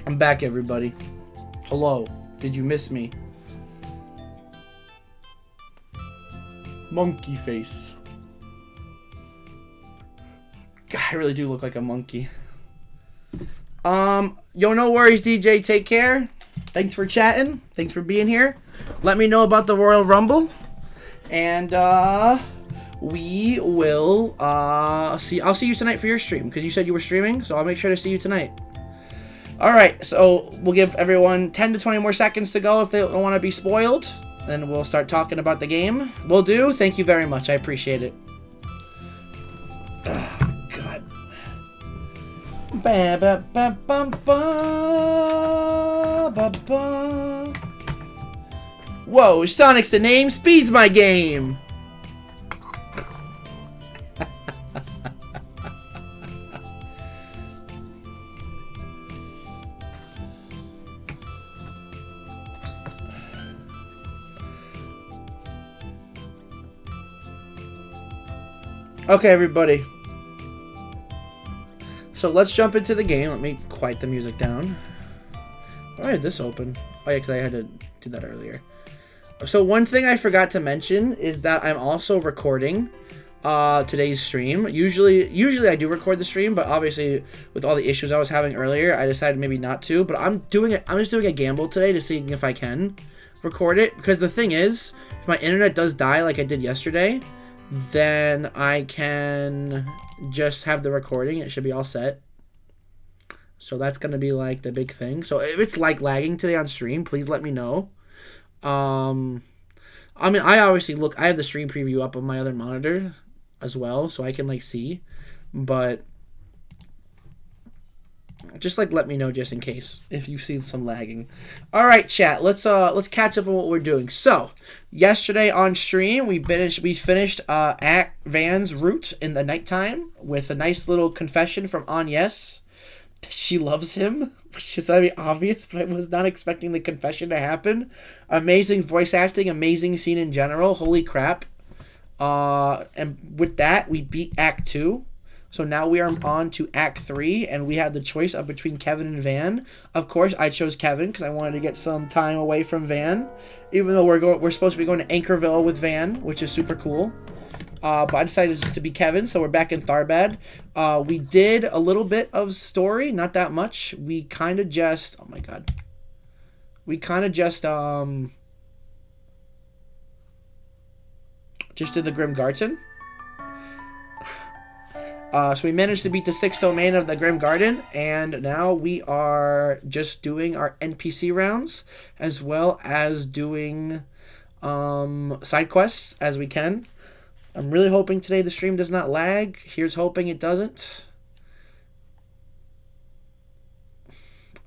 I'm back, everybody. Hello. Did you miss me? Monkey face. God, I really do look like a monkey. Yo, no worries, DJ. Take care. Thanks for chatting. Thanks for being here. Let me know about the Royal Rumble. And, we will, I'll see you tonight for your stream, because you said you were streaming, so I'll make sure to see you tonight. Alright, so we'll give everyone 10 to 20 more seconds to go if they don't want to be spoiled. Then we'll start talking about the game. Will do. Thank you very much. I appreciate it. Oh, God. Ba, ba, ba, ba, ba, ba, ba. Whoa, Sonic's the name, Speed's my game. Okay, everybody. So let's jump into the game. Let me quiet the music down. Why had this open? Oh yeah, because I had to do that earlier. So one thing I forgot to mention is that I'm also recording today's stream. Usually I do record the stream, but obviously with all the issues I was having earlier, I decided maybe not to. But I'm just doing a gamble today to see if I can record it, because the thing is, if my internet does die like I did yesterday, then I can just have the recording. It should be all set. So that's going to be like the big thing. So if it's like lagging today on stream, please let me know. I mean, I obviously I have the stream preview up on my other monitor as well, so I can like see, but just like let me know just in case if you see some lagging. All right, chat. Let's catch up on what we're doing. So yesterday on stream we finished at Van's route in the nighttime with a nice little confession from Agnes. She loves him, which is very obvious, but I was not expecting the confession to happen. Amazing voice acting, amazing scene in general. Holy crap. And with that, we beat Act 2. So now we are on to Act 3, and we have the choice of between Kevin and Van. Of course, I chose Kevin because I wanted to get some time away from Van, even though we're supposed to be going to Anchorville with Van, which is super cool. But I decided to be Kevin, so we're back in Tharbad. We did a little bit of story, not that much. We kind of just... Oh my god. We kind of just did the Grim Garden. So we managed to beat the 6th domain of the Grim Garden, and now we are just doing our NPC rounds, as well as doing side quests as we can. I'm really hoping today the stream does not lag. Here's hoping it doesn't.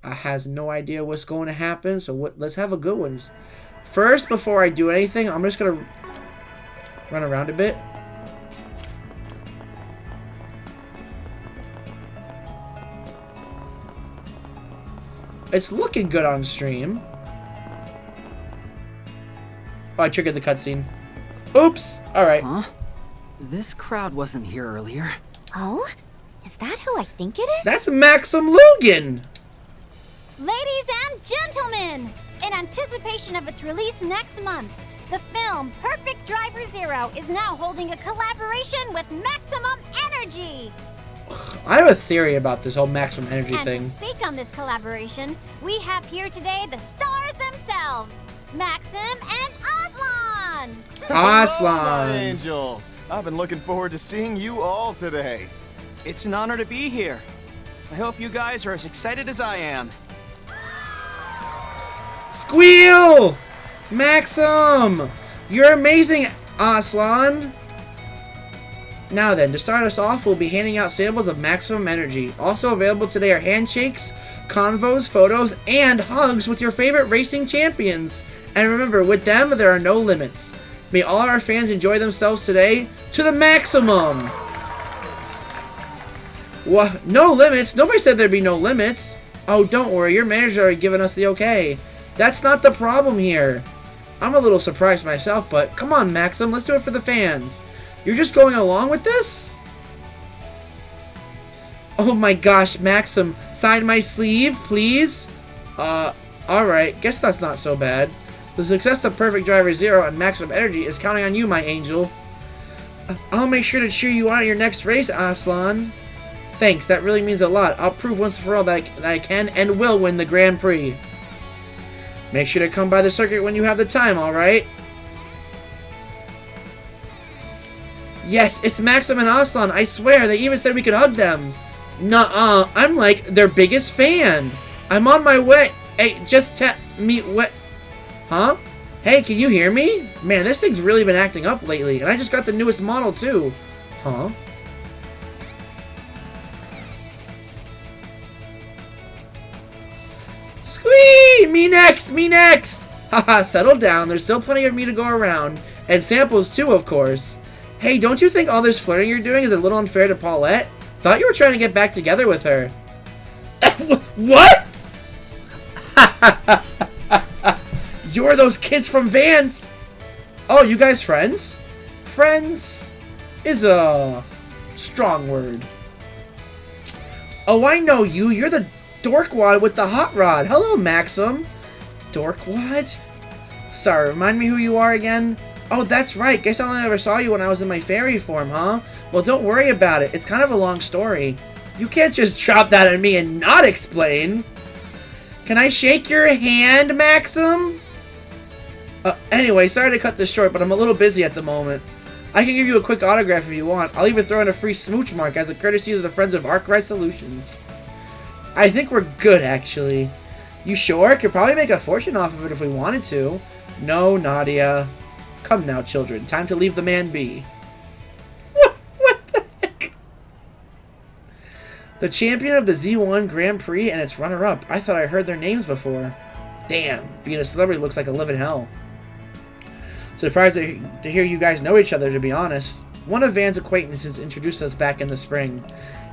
I has no idea what's going to happen, so let's have a good one. First, before I do anything, I'm just going to run around a bit. It's looking good on stream. Oh, I triggered the cutscene. Oops! Alright. Huh? This crowd wasn't here earlier. Oh? Is that who I think it is? That's Maxim Lugan! Ladies and gentlemen! In anticipation of its release next month, the film Perfect Driver Zero is now holding a collaboration with Maximum Energy! I have a theory about this whole Maximum Energy thing. And to speak on this collaboration, we have here today the stars themselves, Maxim and Aslan! Aslan! Hello, my angels! I've been looking forward to seeing you all today. It's an honor to be here. I hope you guys are as excited as I am. Squeal! Maxim! You're amazing, Aslan! Now then, to start us off, we'll be handing out samples of Maximum Energy. Also available today are handshakes, convos, photos, and hugs with your favorite racing champions. And remember, with them, there are no limits. May all our fans enjoy themselves today to the maximum! What? No limits? Nobody said there'd be no limits. Oh, don't worry, your manager's already given us the okay. That's not the problem here. I'm a little surprised myself, but come on, Maxim, let's do it for the fans. You're just going along with this? Oh my gosh, Maxim, sign my sleeve, please? Alright, guess that's not so bad. The success of Perfect Driver Zero and Maximum Energy is counting on you, my angel. I'll make sure to cheer you on at your next race, Aslan. Thanks, that really means a lot. I'll prove once and for all that I can and will win the Grand Prix. Make sure to come by the circuit when you have the time, alright? Yes, it's Maxim and Aslan, I swear, they even said we could hug them. Nuh-uh, I'm like their biggest fan. I'm on my way. Hey, just tap me what? Huh? Hey, can you hear me? Man, this thing's really been acting up lately, and I just got the newest model too. Huh? Squee! Me next! Me next! Haha, settle down. There's still plenty of me to go around. And samples too, of course. Hey, don't you think all this flirting you're doing is a little unfair to Paulette? Thought you were trying to get back together with her. What? You're those kids from Vance. Oh, you guys friends? Friends is a strong word. Oh, I know you. You're the dorkwad with the hot rod. Hello, Maxim. Dorkwad? Sorry, remind me who you are again? Oh, that's right. Guess I only ever saw you when I was in my fairy form, huh? Well, don't worry about it. It's kind of a long story. You can't just drop that on me and not explain. Can I shake your hand, Maxim? Anyway, sorry to cut this short, but I'm a little busy at the moment. I can give you a quick autograph if you want. I'll even throw in a free smooch mark as a courtesy to the friends of Arkwright Solutions. I think we're good, actually. You sure? Could probably make a fortune off of it if we wanted to. No, Nadia. Come now, children. Time to leave the man be. What the heck? The champion of the Z1 Grand Prix and its runner-up. I thought I heard their names before. Damn, being a celebrity looks like a living hell. Surprised to hear you guys know each other, to be honest. One of Van's acquaintances introduced us back in the spring.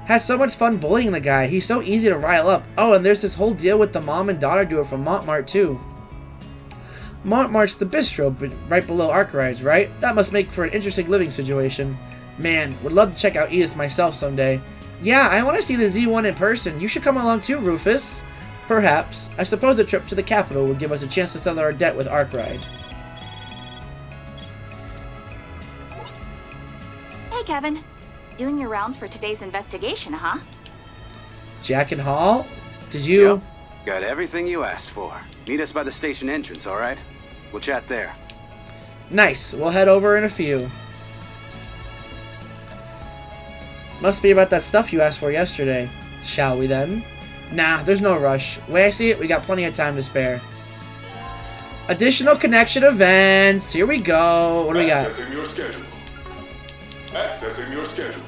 Has so much fun bullying the guy. He's so easy to rile up. Oh, and there's this whole deal with the mom and daughter duo from Montmartre, too. Montmartre's the bistro, right below Arkwright's, right? That must make for an interesting living situation. Man, would love to check out Edith myself someday. Yeah, I want to see the Z1 in person. You should come along too, Rufus. Perhaps. I suppose a trip to the capital would give us a chance to settle our debt with Arkwright. Hey, Kevin. Doing your rounds for today's investigation, huh? Jack and Hall? Did you... Yep. Got everything you asked for. Meet us by the station entrance, alright? We'll chat there. Nice. We'll head over in a few. Must be about that stuff you asked for yesterday. Shall we then? Nah, there's no rush. Way I see it, we got plenty of time to spare. Additional connection events. Here we go. What do we got? Accessing your schedule. Accessing your schedule.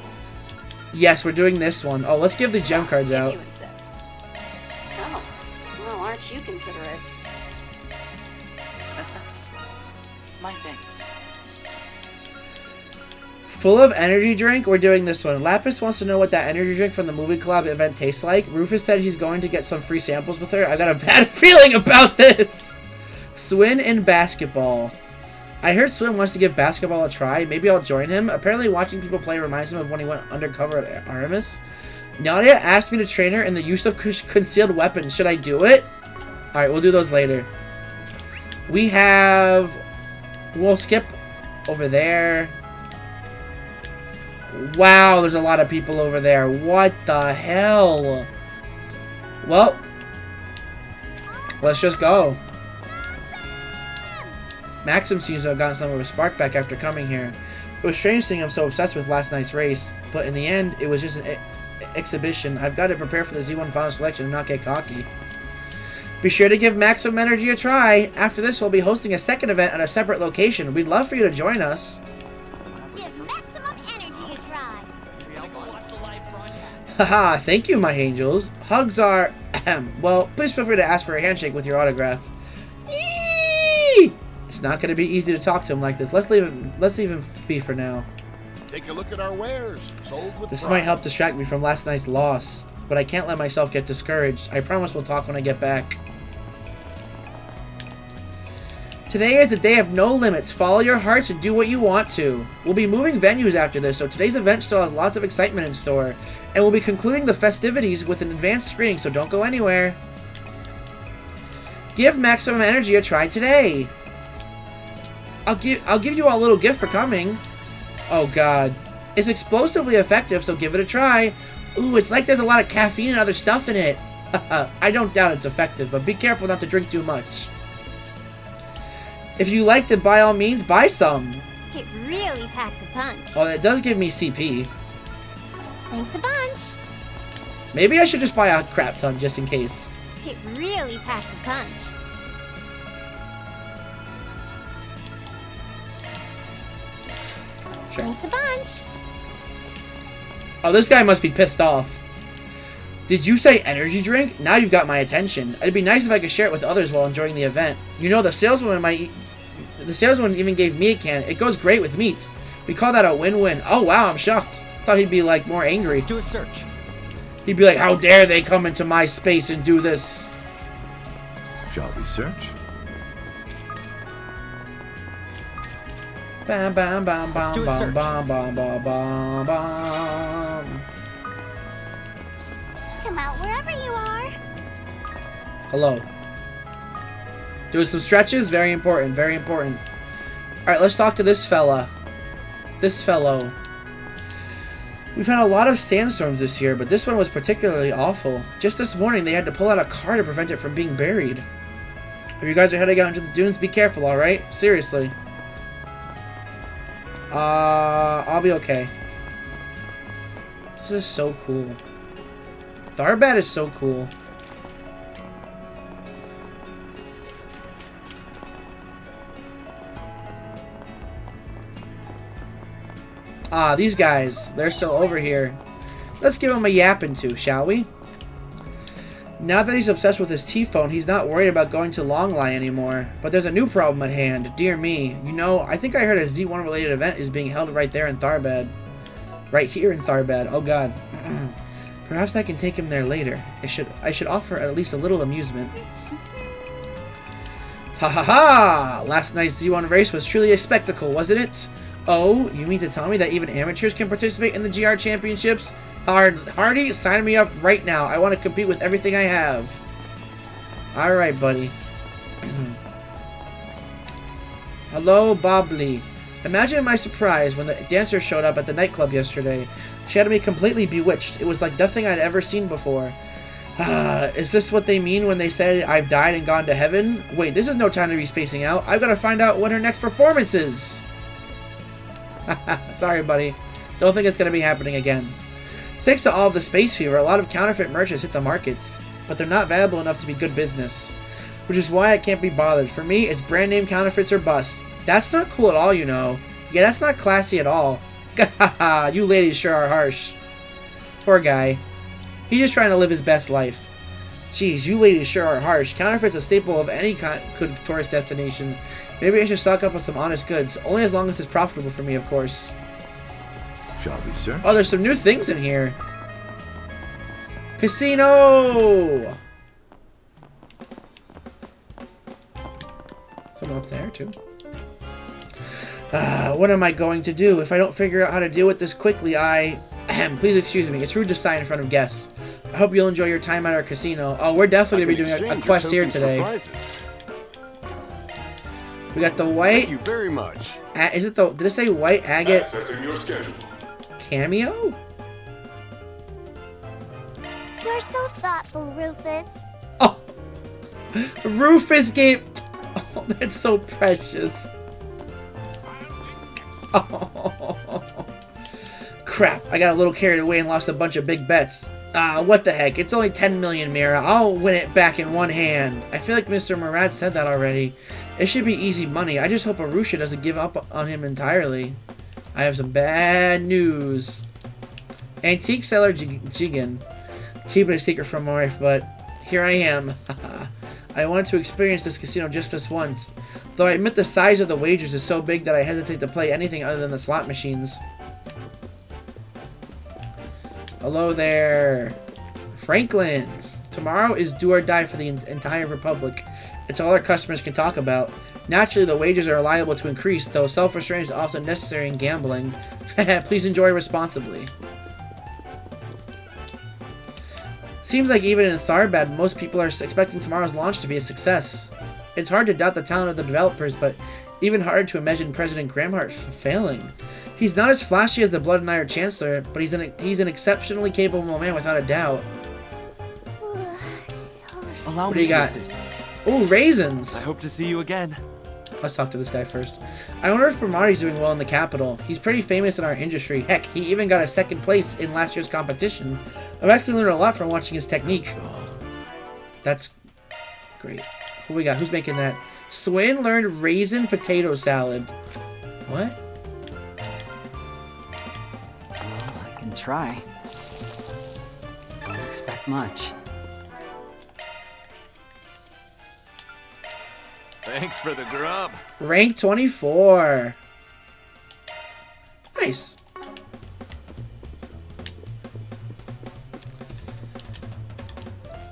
Yes, we're doing this one. Oh, let's give the gem cards out. You insist. Oh, well, aren't you considerate? My thanks. Full of energy drink? We're doing this one. Lapis wants to know what that energy drink from the movie collab event tastes like. Rufus said he's going to get some free samples with her. I got a bad feeling about this. Swin and basketball. I heard Swin wants to give basketball a try. Maybe I'll join him. Apparently watching people play reminds him of when he went undercover at Aramis. Nadia asked me to train her in the use of concealed weapons. Should I do it? Alright, we'll do those later. We have... We'll skip over there. Wow, there's a lot of people over there. What the hell? Well, let's just go. Maxim seems to have gotten some of a spark back after coming here. It was strange seeing him so obsessed with last night's race, but in the end, it was just an exhibition. I've got to prepare for the Z1 final selection and not get cocky. Be sure to give Maximum Energy a try. After this, we'll be hosting a second event at a separate location. We'd love for you to join us. Give Maximum Energy a try. Haha, thank you, my angels. Hugs are... well, please feel free to ask for a handshake with your autograph. Eee! It's not going to be easy to talk to him like this. Let's leave him be for now. Take a look at our wares. Sold with This pride. might help distract me from last night's loss, but I can't let myself get discouraged. I promise we'll talk when I get back. Today is a day of no limits. Follow your hearts and do what you want to. We'll be moving venues after this, so today's event still has lots of excitement in store. And we'll be concluding the festivities with an advanced screening, so don't go anywhere. Give Maximum Energy a try today. I'll give you all a little gift for coming. Oh god. It's explosively effective, so give it a try. Ooh, it's like there's a lot of caffeine and other stuff in it. I don't doubt it's effective, but be careful not to drink too much. If you like, then by all means, buy some. It really packs a punch. Well, it does give me CP. Thanks a bunch. Maybe I should just buy a crap ton just in case. It really packs a punch. Sure. Thanks a bunch. Oh, this guy must be pissed off. Did you say energy drink? Now you've got my attention. It'd be nice if I could share it with others while enjoying the event. You know, the saleswoman even gave me a can. It goes great with meats. We call that a win-win. Oh, wow, I'm shocked. Thought he'd be, like, more angry. Let's do a search. He'd be like, how dare they come into my space and do this? Shall we search? Bam, bam, bam, Let's do bam, a search. bam, bam, bam, bam, bam. Come out wherever you are. Hello. Doing some stretches? Very important, very important. Alright, let's talk to this fella. This fellow. We've had a lot of sandstorms this year, but this one was particularly awful. Just this morning, they had to pull out a car to prevent it from being buried. If you guys are heading out into the dunes, be careful, alright? Seriously. I'll be okay. This is so cool. Tharbad is so cool. Ah, these guys. They're still over here. Let's give him a yapping to, shall we? Now that he's obsessed with his T-phone, he's not worried about going to Longline anymore. But there's a new problem at hand. Dear me. You know, I think I heard a Z1 related event is being held right there in Tharbad. Right here in Tharbad. Oh god. Perhaps I can take him there later. I should offer at least a little amusement. Ha ha ha! Last night's Z1 race was truly a spectacle, wasn't it? Oh, you mean to tell me that even amateurs can participate in the GR Championships? Hardy, sign me up right now. I want to compete with everything I have. Alright, buddy. Hello, Bobley. Imagine my surprise when the dancer showed up at the nightclub yesterday. She had me completely bewitched. It was like nothing I'd ever seen before. Is this what they mean when they say I've died and gone to heaven? Wait, this is no time to be spacing out. I've got to find out what her next performance is. Sorry, buddy. Don't think it's going to be happening again. Thanks to all of the space fever, a lot of counterfeit merch has hit the markets. But they're not valuable enough to be good business. Which is why I can't be bothered. For me, it's brand name counterfeits or bust. That's not cool at all, you know. Yeah, that's not classy at all. Gahaha, you ladies sure are harsh. Poor guy. He's just trying to live his best life. Jeez, you ladies sure are harsh. Counterfeit's a staple of any good tourist destination. Maybe I should stock up on some honest goods. Only as long as it's profitable for me, of course. Shall we search? Oh, there's some new things in here. Casino! Someone up there, too. What am I going to do? If I don't figure out how to deal with this quickly, please excuse me. It's rude to sign in front of guests. I hope you'll enjoy your time at our casino. Oh, we're definitely going to be doing a quest here today. We got the white... Thank you very much. Is it the... Did it say white agate... Accessing your schedule. Cameo? You're so thoughtful, Rufus. Oh! Rufus gave... Oh, that's so precious. Oh. Crap, I got a little carried away and lost a bunch of big bets. What the heck? It's only 10 million, Mira. I'll win it back in one hand. I feel like Mr. Murat said that already. It should be easy money. I just hope Arusha doesn't give up on him entirely. I have some bad news. Antique seller Jigen. Keep it a secret from my wife, but here I am. I wanted to experience this casino just this once. Though I admit the size of the wagers is so big that I hesitate to play anything other than the slot machines. Hello there. Franklin. Tomorrow is do or die for the entire Republic. It's all our customers can talk about. Naturally, the wages are liable to increase, though self-restraint is often necessary in gambling. Please enjoy responsibly. Seems like even in Tharbad, most people are expecting tomorrow's launch to be a success. It's hard to doubt the talent of the developers, but even harder to imagine President Gramhart failing. He's not as flashy as the Blood and Iron Chancellor, but he's an exceptionally capable man without a doubt. Allow What do me you to got? assist. Ooh, raisins! I hope to see you again. Let's talk to this guy first. I wonder if Bramati's doing well in the capital. He's pretty famous in our industry. Heck, he even got a second place in last year's competition. I've actually learned a lot from watching his technique. That's great. Who we got? Who's making that? Swin learned raisin potato salad. What? Well, I can try. Don't expect much. Thanks for the grub. Rank 24. Nice.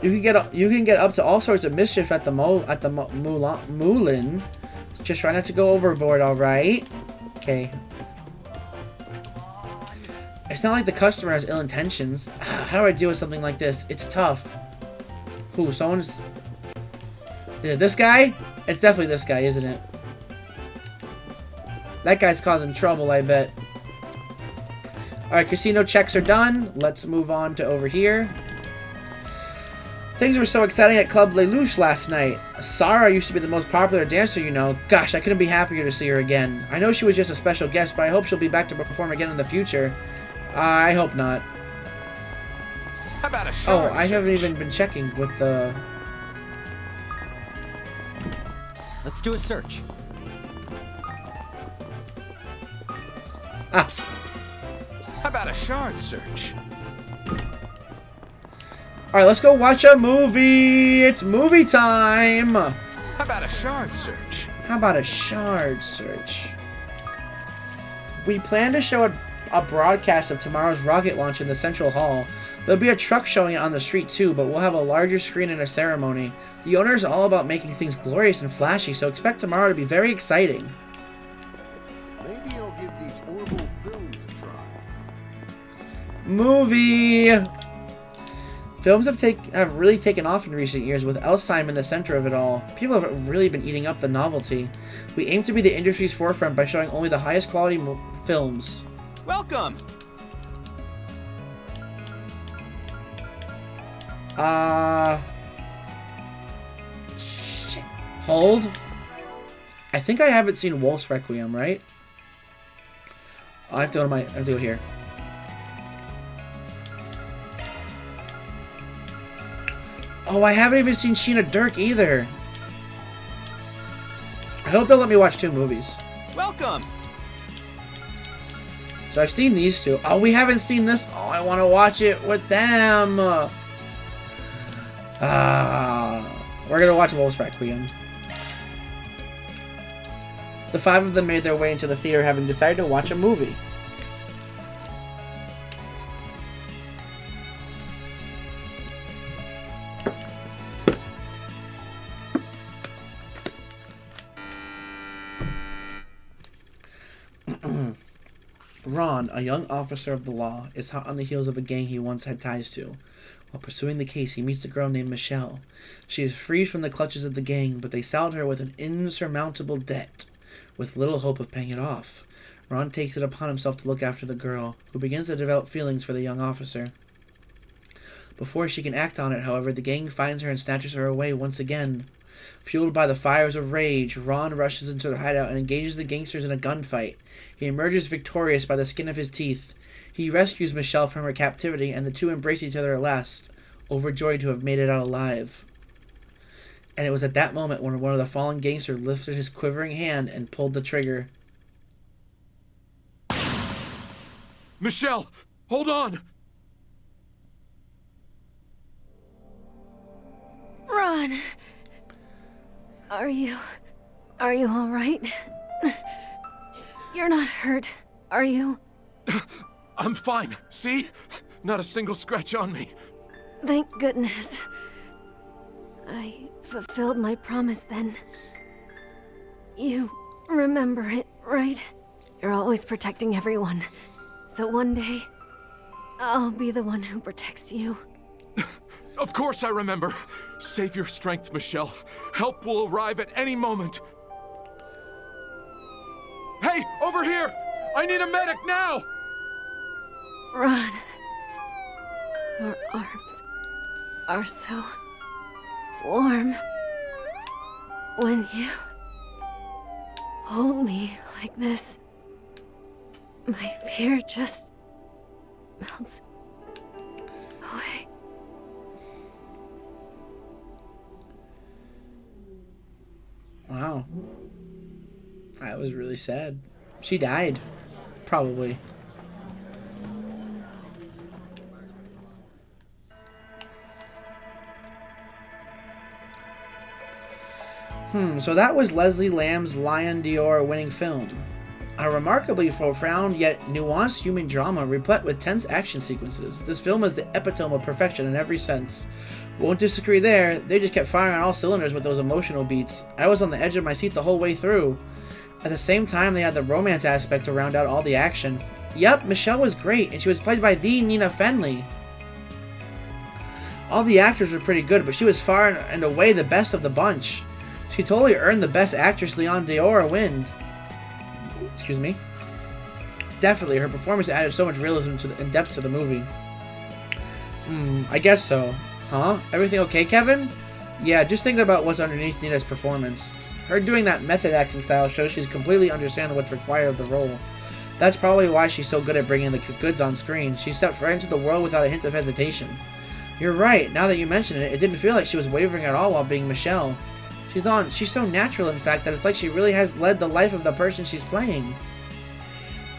You can get up to all sorts of mischief at the Moulin. Just try not to go overboard, all right? Okay. It's not like the customer has ill intentions. How do I deal with something like this? It's tough. Who? Someone's... Is it this guy? It's definitely this guy, isn't it? That guy's causing trouble, I bet. Alright, casino checks are done. Let's move on to over here. Things were so exciting at Club Lelouch last night. Sarah used to be the most popular dancer, you know. Gosh, I couldn't be happier to see her again. I know she was just a special guest, but I hope she'll be back to perform again in the future. I hope not. How about a short I haven't even been checking with the... Let's do a search. Ah. How about a shard search? Alright, let's go watch a movie! It's movie time! How about a shard search? How about a shard search? We plan to show a broadcast of tomorrow's rocket launch in the Central Hall. There'll be a truck showing it on the street too, but we'll have a larger screen and a ceremony. The owner is all about making things glorious and flashy, so expect tomorrow to be very exciting. Maybe I'll give these horrible films a try. Movie! Films have really taken off in recent years, with Elsheim in the center of it all. People have really been eating up the novelty. We aim to be the industry's forefront by showing only the highest quality films. Welcome! Shit. Hold. I think I haven't seen Wolf's Requiem, right? I have to go here. Oh, I haven't even seen Sheena Dirk either. I hope they'll let me watch 2 movies. Welcome! So I've seen these 2. Oh, we haven't seen this. Oh, I want to watch it with them. We're going to watch Wolf's Requiem. The 5 of them made their way into the theater having decided to watch a movie. Ron, a young officer of the law, is hot on the heels of a gang he once had ties to. While pursuing the case, he meets a girl named Michelle. She is freed from the clutches of the gang, but they saddled her with an insurmountable debt, with little hope of paying it off. Ron takes it upon himself to look after the girl, who begins to develop feelings for the young officer. Before she can act on it, however, the gang finds her and snatches her away once again. Fueled by the fires of rage, Ron rushes into the hideout and engages the gangsters in a gunfight. He emerges victorious by the skin of his teeth. He rescues Michelle from her captivity, and the two embrace each other at last, overjoyed to have made it out alive. And it was at that moment when one of the fallen gangsters lifted his quivering hand and pulled the trigger. Michelle, hold on! Ron! Are you all right? You're not hurt, are you? I'm fine. See? Not a single scratch on me. Thank goodness. I fulfilled my promise then. You remember it, right? You're always protecting everyone. So one day, I'll be the one who protects you. Of course I remember. Save your strength, Michelle. Help will arrive at any moment. Hey, over here! I need a medic now! Ron, your arms are so warm when you hold me like this. My fear just melts away. Wow. That was really sad. She died. Probably. So that was Leslie Lamb's Lion d'Or winning film. A remarkably profound yet nuanced human drama replete with tense action sequences. This film is the epitome of perfection in every sense. Won't disagree there, they just kept firing on all cylinders with those emotional beats. I was on the edge of my seat the whole way through. At the same time, they had the romance aspect to round out all the action. Yep, Michelle was great, and she was played by the Nina Fenley. All the actors were pretty good, but she was far and away the best of the bunch. She totally earned the Best Actress Lion d'Or win. Excuse me. Definitely, her performance added so much realism and depth to the movie. I guess so. Huh? Everything okay, Kevin? Yeah, just thinking about what's underneath Nina's performance. Her doing that method acting style shows she's completely understands what's required of the role. That's probably why she's so good at bringing the goods on screen. She stepped right into the world without a hint of hesitation. You're right. Now that you mention it, it didn't feel like she was wavering at all while being Michelle. She's so natural, in fact, that it's like she really has led the life of the person she's playing.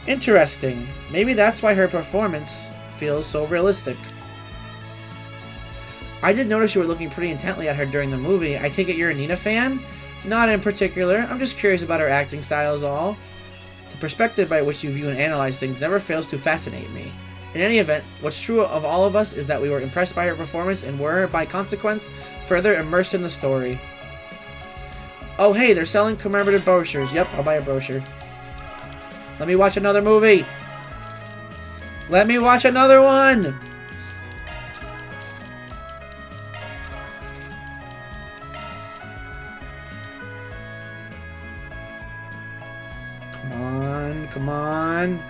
Interesting. Maybe that's why her performance feels so realistic. I did notice you were looking pretty intently at her during the movie. I take it you're a Nina fan? Not in particular. I'm just curious about her acting style is all. The perspective by which you view and analyze things never fails to fascinate me. In any event, what's true of all of us is that we were impressed by her performance and were, by consequence, further immersed in the story. Oh hey, they're selling commemorative brochures. Yep, I'll buy a brochure. Let me watch another movie. Let me watch another one. Come on, come on.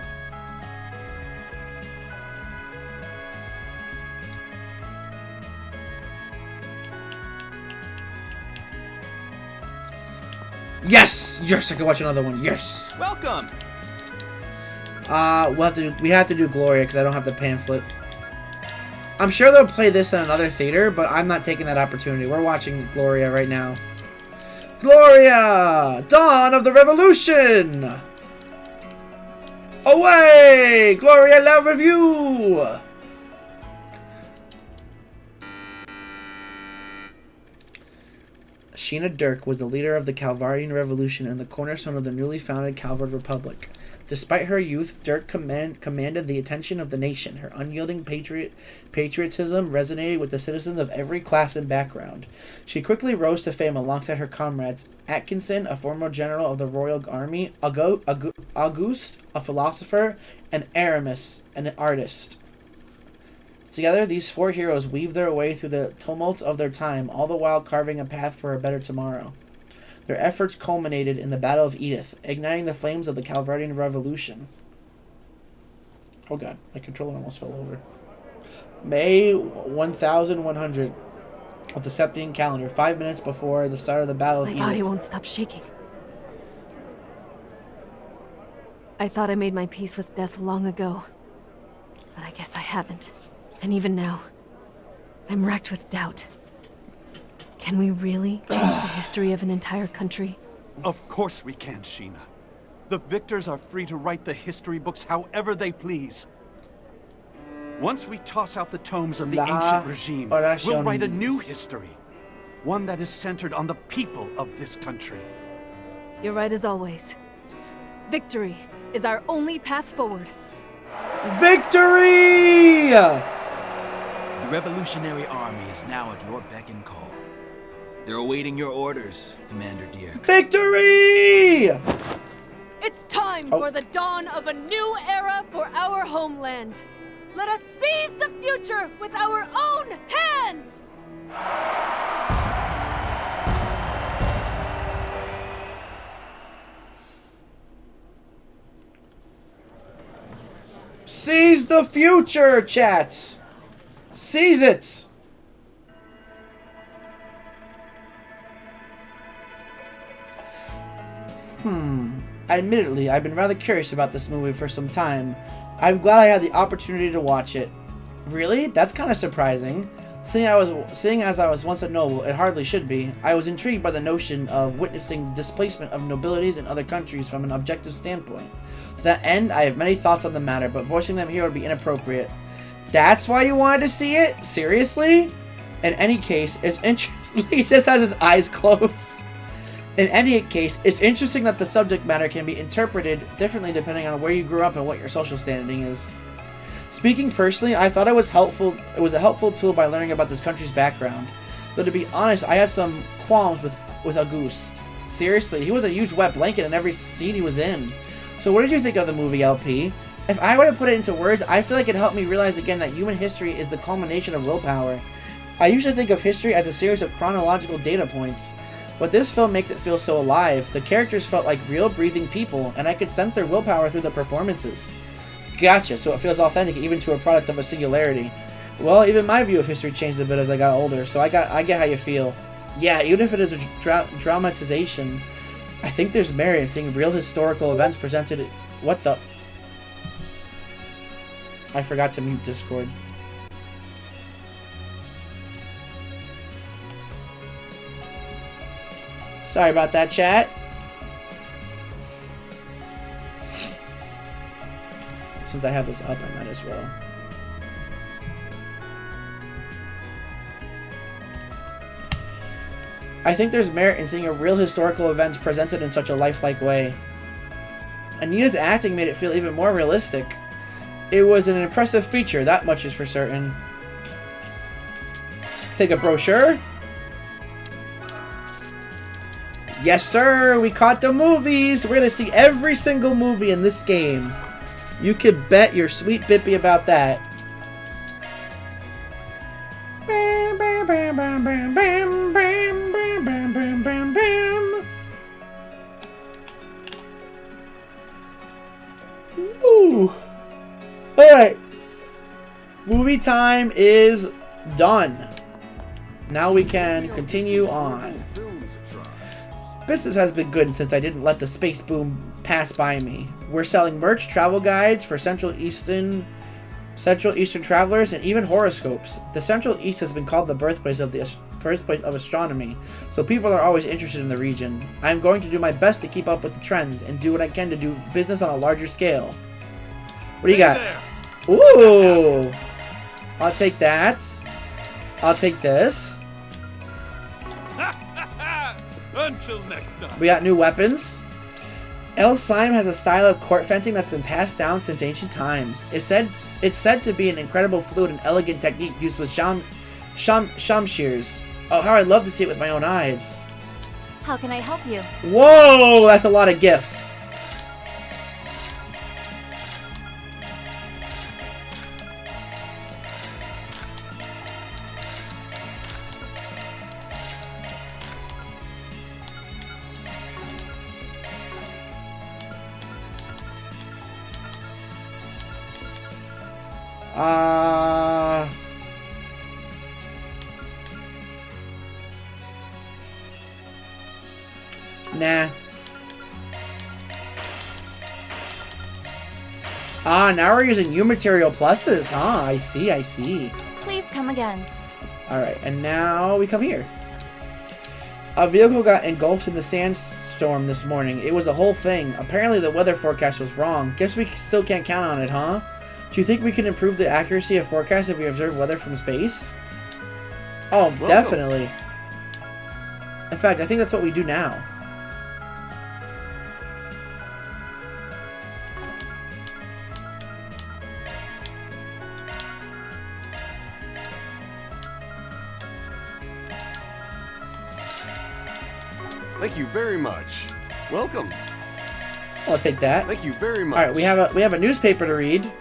Yes! Yes, I can watch another one. Yes! Welcome! We have to do Gloria because I don't have the pamphlet. I'm sure they'll play this in another theater, but I'm not taking that opportunity. We're watching Gloria right now. Gloria! Dawn of the Revolution! Away! Gloria Love Review! Sheena Dirk was the leader of the Calvarian Revolution and the cornerstone of the newly founded Calvard Republic. Despite her youth, Dirk commanded the attention of the nation. Her unyielding patriotism resonated with the citizens of every class and background. She quickly rose to fame alongside her comrades Atkinson, a former general of the Royal Army, Auguste, a philosopher, and Aramis, an artist. Together, these four heroes weave their way through the tumults of their time, all the while carving a path for a better tomorrow. Their efforts culminated in the Battle of Edith, igniting the flames of the Calvardian Revolution. Oh god, my controller almost fell over. May 1100 of the Septian calendar, 5 minutes before the start of the Battle of Edith. My body won't stop shaking. I thought I made my peace with death long ago, but I guess I haven't. And even now, I'm racked with doubt. Can we really change the history of an entire country? Of course we can, Sheena. The victors are free to write the history books however they please. Once we toss out the tomes of the ancient regime, we'll write a new history. One that is centered on the people of this country. You're right as always. Victory is our only path forward. Victory! The Revolutionary Army is now at your beck and call. They're awaiting your orders, Commander dear. Victory! It's time for the dawn of a new era for our homeland. Let us seize the future with our own hands! Seize the future, chats! Seize it! Admittedly, I've been rather curious about this movie for some time. I'm glad I had the opportunity to watch it. Really? That's kind of surprising. Seeing as I was once a noble, it hardly should be. I was intrigued by the notion of witnessing the displacement of nobilities in other countries from an objective standpoint. To that end, I have many thoughts on the matter, but voicing them here would be inappropriate. That's why you wanted to see it? Seriously? In any case, it's interesting. He just has his eyes closed. In any case, it's interesting that the subject matter can be interpreted differently depending on where you grew up and what your social standing is. Speaking personally, I thought it was helpful. It was a helpful tool by learning about this country's background. Though to be honest, I had some qualms with Auguste. Seriously, he was a huge wet blanket in every scene he was in. So what did you think of the movie, LP? If I were to put it into words, I feel like it helped me realize again that human history is the culmination of willpower. I usually think of history as a series of chronological data points. But this film makes it feel so alive. The characters felt like real, breathing people, and I could sense their willpower through the performances. Gotcha, so it feels authentic even to a product of a singularity. Well, even my view of history changed a bit as I got older, so I get how you feel. Yeah, even if it is a dramatization, I think there's merit in seeing real historical events presented. What the? I forgot to mute Discord. Sorry about that, chat. Since I have this up, I might as well. I think there's merit in seeing a real historical event presented in such a lifelike way. Anita's acting made it feel even more realistic. It was an impressive feature, that much is for certain. Take a brochure? Yes, sir! We caught the movies! We're gonna see every single movie in this game. You could bet your sweet bippy about that. Bam, bam, bam, bam, bam, bam, bam, bam, bam, bam, bam, bam. Woo! Alright. Movie time is done. Now we can continue on. Business has been good since I didn't let the space boom pass by me. We're selling merch, travel guides for Central Eastern travelers, and even horoscopes. The Central East has been called the birthplace of astronomy, so people are always interested in the region. I'm going to do my best to keep up with the trends and do what I can to do business on a larger scale. What do you got? Ooh! I'll take that. I'll take this. Until next time. We got new weapons. El Sime has a style of court fencing that's been passed down since ancient times. It's said to be an incredible fluid and elegant technique used with shamshirs. Oh, how I'd love to see it with my own eyes. How can I help you? Whoa, that's a lot of gifts. Nah. Now we're using new material pluses. I see. Please come again. Alright, and now we come here. A vehicle got engulfed in the sandstorm this morning. It was a whole thing. Apparently the weather forecast was wrong. Guess we still can't count on it, huh? Do you think we can improve the accuracy of forecasts if we observe weather from space? Oh, definitely. In fact, I think that's what we do now. Thank you very much. Welcome. I'll take that. Thank you very much. All right, we have a newspaper to read.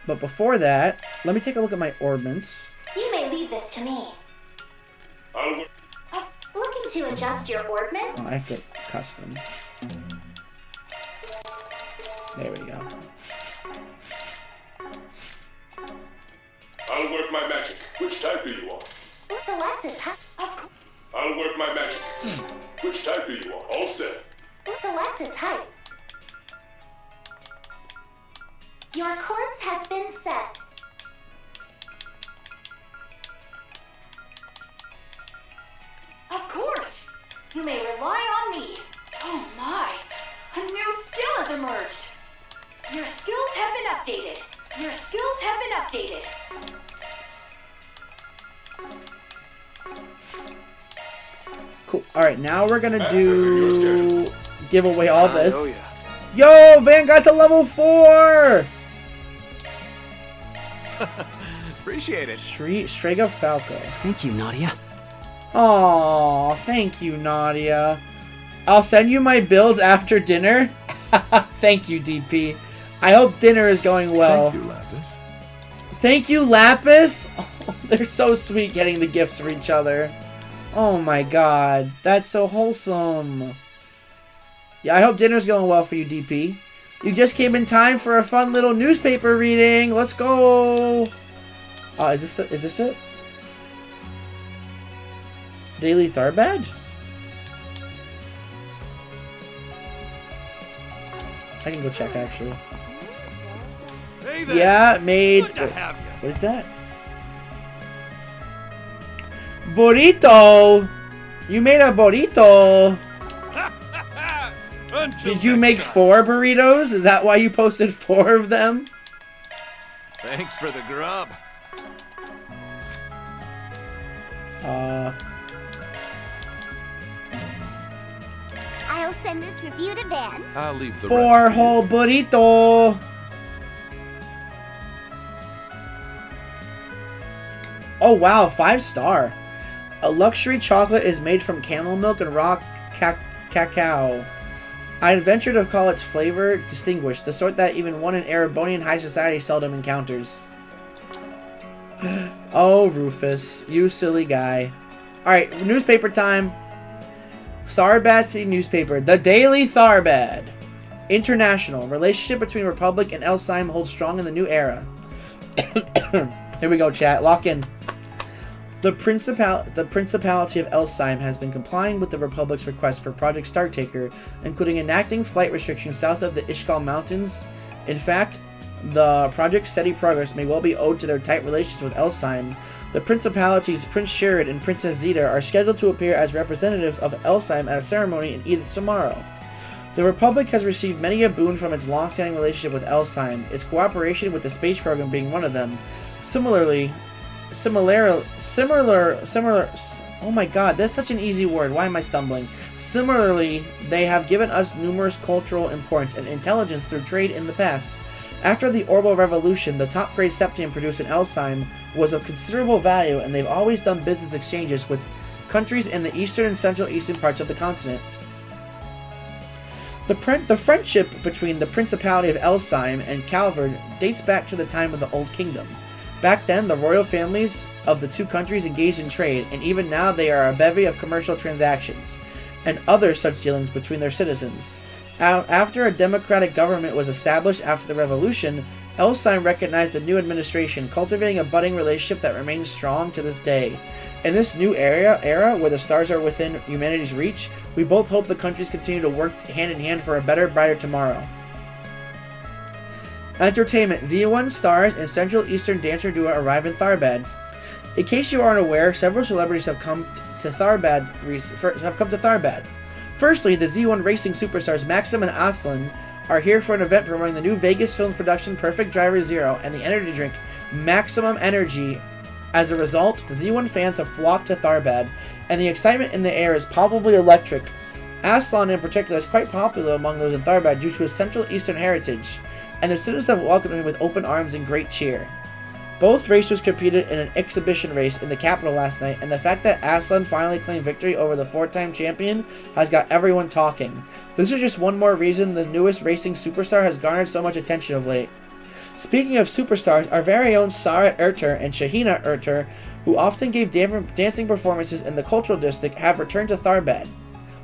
But before that, let me take a look at my ordnance. You may leave this to me. Looking to adjust your ordnance? Oh, I have to custom. There we go. I'll work my magic. Which type do you want? Select a type. I'll work my magic. Which type do you want? All set. Select a type. Your course has been set. Of course! You may rely on me. Oh my! A new skill has emerged! Your skills have been updated. Your skills have been updated. Cool. Alright, now we're gonna give away all this. Yo, Van got to level 4! Appreciate it. Strega Falco. Thank you, Nadia. Aw, thank you, Nadia. I'll send you my bills after dinner. Thank you, DP. I hope dinner is going well. Thank you, Lapis. Thank you, Lapis. Oh, they're so sweet getting the gifts for each other. Oh my god, that's so wholesome. Yeah, I hope dinner's going well for you, DP. You just came in time for a fun little newspaper reading. Let's go. Is this it? Daily Tharbad? I can go check actually. Hey there. Yeah, made. Good to have you. What is that? Burrito. You made a burrito. Did you make 4 burritos? Is that why you posted 4 of them? Thanks for the grub. I'll send this review to Van. I'll leave the 4 whole burrito. Oh wow, 5-star. A luxury chocolate is made from camel milk and raw cacao. I'd venture to call its flavor distinguished, the sort that even one in Erebonian high society seldom encounters. Oh, Rufus, you silly guy. Alright, newspaper time. Tharbad City Newspaper, the Daily Tharbad. International. Relationship between Republic and Elsheim holds strong in the new era. Here we go, chat. Lock in. The Principality of Elsheim has been complying with the Republic's request for Project Startaker, including enacting flight restrictions south of the Ishgal Mountains. In fact, the project's steady progress may well be owed to their tight relations with Elsheim. The Principalities Prince Sherrod and Princess Zeta are scheduled to appear as representatives of Elsheim at a ceremony in Edith tomorrow. The Republic has received many a boon from its long-standing relationship with Elsheim, its cooperation with the space program being one of them. Oh my god, that's such an easy word. Why am I stumbling? Similarly, they have given us numerous cultural importance and intelligence through trade in the past. After the Orbital Revolution, the top-grade septium produced in Elsheim was of considerable value, and they've always done business exchanges with countries in the eastern and central eastern parts of the continent. The friendship between the Principality of Elsheim and Calvard dates back to the time of the Old Kingdom. Back then, the royal families of the two countries engaged in trade, and even now they are a bevy of commercial transactions and other such dealings between their citizens. After a democratic government was established after the revolution, Elsheim recognized the new administration, cultivating a budding relationship that remains strong to this day. In this new era where the stars are within humanity's reach, we both hope the countries continue to work hand in hand for a better, brighter tomorrow. Entertainment. Z1 stars and Central Eastern dancer duo arrive in Tharbad. In case you aren't aware, several celebrities have come to Tharbad. Firstly, the Z1 racing superstars Maxim and Aslan are here for an event promoting the new Vegas Films production Perfect Driver Zero and the energy drink Maximum Energy. As a result, Z1 fans have flocked to Tharbad, and the excitement in the air is palpably electric. Aslan in particular is quite popular among those in Tharbad due to his Central Eastern heritage, and the citizens have welcomed him with open arms and great cheer. Both racers competed in an exhibition race in the capital last night, and the fact that Aslan finally claimed victory over the 4-time champion has got everyone talking. This is just one more reason the newest racing superstar has garnered so much attention of late. Speaking of superstars, our very own Sarah Erter and Shahina Erter, who often gave dancing performances in the cultural district, have returned to Tharbad.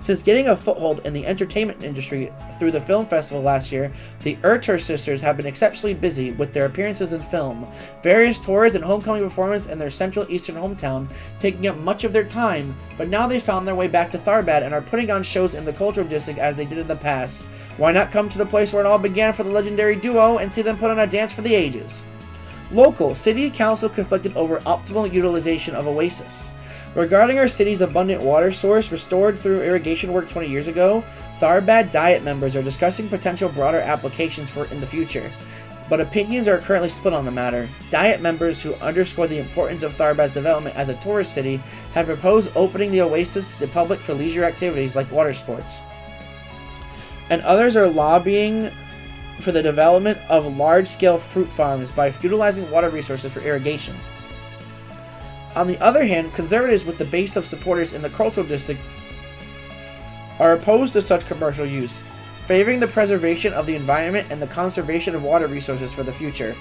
Since getting a foothold in the entertainment industry through the film festival last year, the Erter sisters have been exceptionally busy with their appearances in film, various tours and homecoming performances in their central eastern hometown, taking up much of their time, but now they found their way back to Tharbad and are putting on shows in the cultural district as they did in the past. Why not come to the place where it all began for the legendary duo and see them put on a dance for the ages? Local City Council conflicted over optimal utilization of Oasis. Regarding our city's abundant water source restored through irrigation work 20 years ago, Tharbad Diet members are discussing potential broader applications for it in the future, but opinions are currently split on the matter. Diet members who underscore the importance of Tharbad's development as a tourist city have proposed opening the oasis to the public for leisure activities like water sports. And others are lobbying for the development of large-scale fruit farms by utilizing water resources for irrigation. On the other hand, conservatives with the base of supporters in the cultural district are opposed to such commercial use, favoring the preservation of the environment and the conservation of water resources for the future.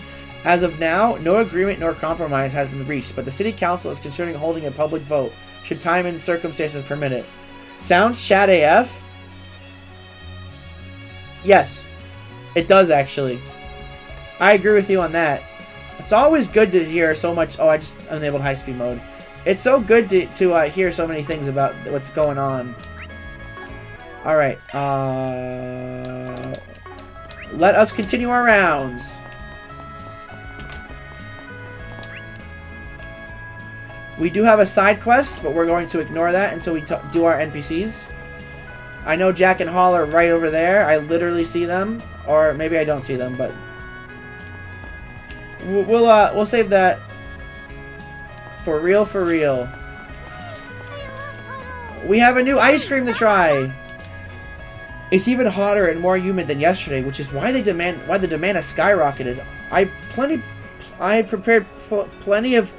As of now, no agreement nor compromise has been reached, but the City Council is considering holding a public vote, should time and circumstances permit it. Sounds Chad AF? Yes, it does actually. I agree with you on that. It's always good to hear so much. Oh, I just enabled high-speed mode. It's so good to hear so many things about what's going on. Alright. Let us continue our rounds. We do have a side quest, but we're going to ignore that until we do our NPCs. I know Jack and Hall are right over there. I literally see them. Or maybe I don't see them, but... We'll save that for real, for real. We have a new ice cream to try. It's even hotter and more humid than yesterday, which is why the demand has skyrocketed. I prepared plenty of.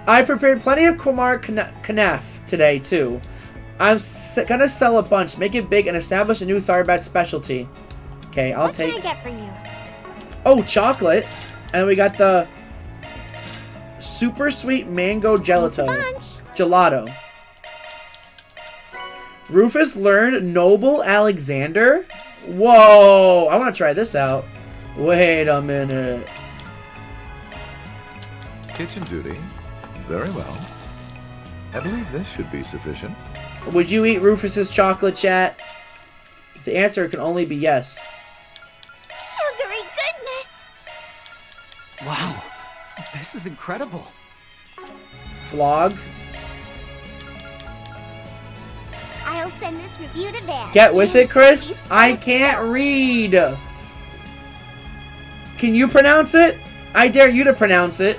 I prepared plenty of Kumar Kanaf today too. I'm gonna sell a bunch, make it big, and establish a new Tharbad specialty. Okay, I'll take. What can I get for you? Oh, chocolate, and we got the super sweet mango gelato. Rufus learned Noble Alexander. Whoa! I want to try this out. Wait a minute. Kitchen duty. Very well. I believe this should be sufficient. Would you eat Rufus's chocolate, chat? The answer can only be yes. Sugary goodness! Wow, this is incredible. Vlog. I'll send this review to them. Get with it, Chris. I can't read. Can you pronounce it? I dare you to pronounce it.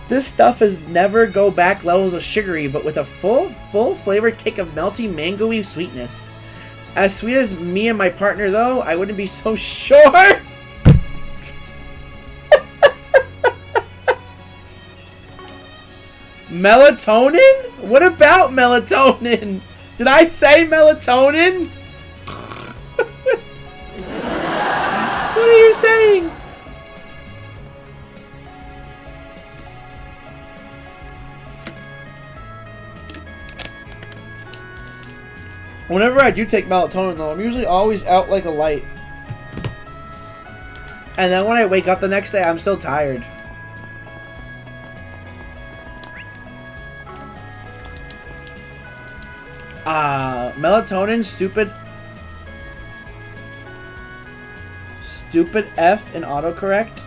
This stuff is never go back levels of sugary, but with a full flavored kick of melty mango-y sweetness. As sweet as me and my partner, though, I wouldn't be so sure. Melatonin? What about melatonin? Did I say melatonin? What are you saying? Whenever I do take melatonin, though, I'm usually always out like a light. And then when I wake up the next day, I'm still tired. Melatonin, stupid F in autocorrect.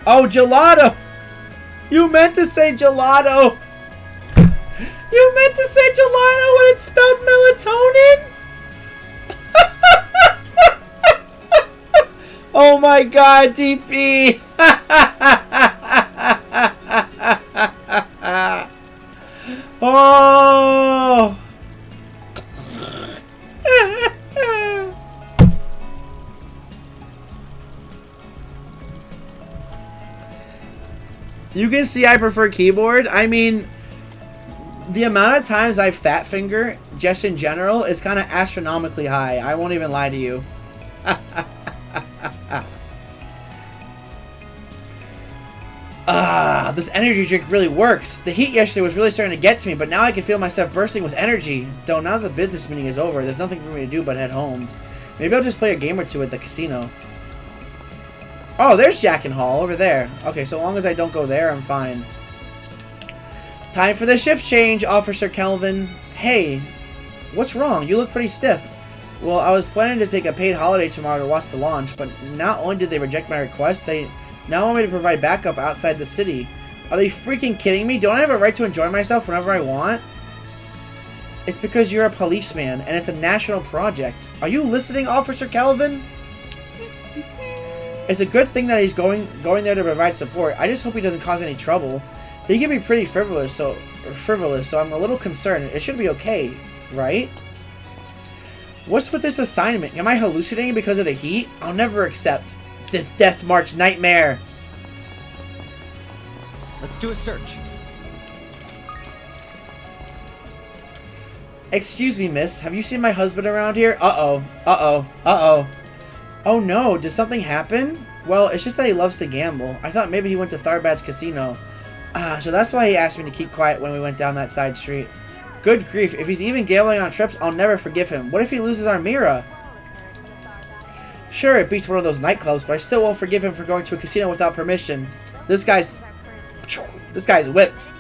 Oh, gelato! You meant to say gelato! You meant to say gelato when it spelled melatonin? Oh my god, DP! You can see I prefer keyboard. I mean, the amount of times I fat finger, just in general, is kind of astronomically high. I won't even lie to you. This energy drink really works. The heat yesterday was really starting to get to me, but now I can feel myself bursting with energy. Though now that the business meeting is over, there's nothing for me to do but head home. Maybe I'll just play a game or two at the casino. Oh, there's Jack and Hall over there. Okay, so long as I don't go there, I'm fine. Time for the shift change, Officer Kelvin. Hey, what's wrong? You look pretty stiff. Well, I was planning to take a paid holiday tomorrow to watch the launch, but not only did they reject my request, they now want me to provide backup outside the city. Are they freaking kidding me? Don't I have a right to enjoy myself whenever I want? It's because you're a policeman, and it's a national project. Are you listening, Officer Kelvin? It's a good thing that he's going there to provide support. I just hope he doesn't cause any trouble. He can be pretty frivolous, so I'm a little concerned. It should be okay, right? What's with this assignment? Am I hallucinating because of the heat? I'll never accept this Death March nightmare. Let's do a search. Excuse me, miss. Have you seen my husband around here? Uh-oh. Uh-oh. Uh-oh. Oh no, did something happen? Well, it's just that he loves to gamble. I thought maybe he went to Tharbad's casino. So that's why he asked me to keep quiet when we went down that side street. Good grief, if he's even gambling on trips, I'll never forgive him. What if he loses our Mira? Sure, it beats one of those nightclubs, but I still won't forgive him for going to a casino without permission. This guy's whipped.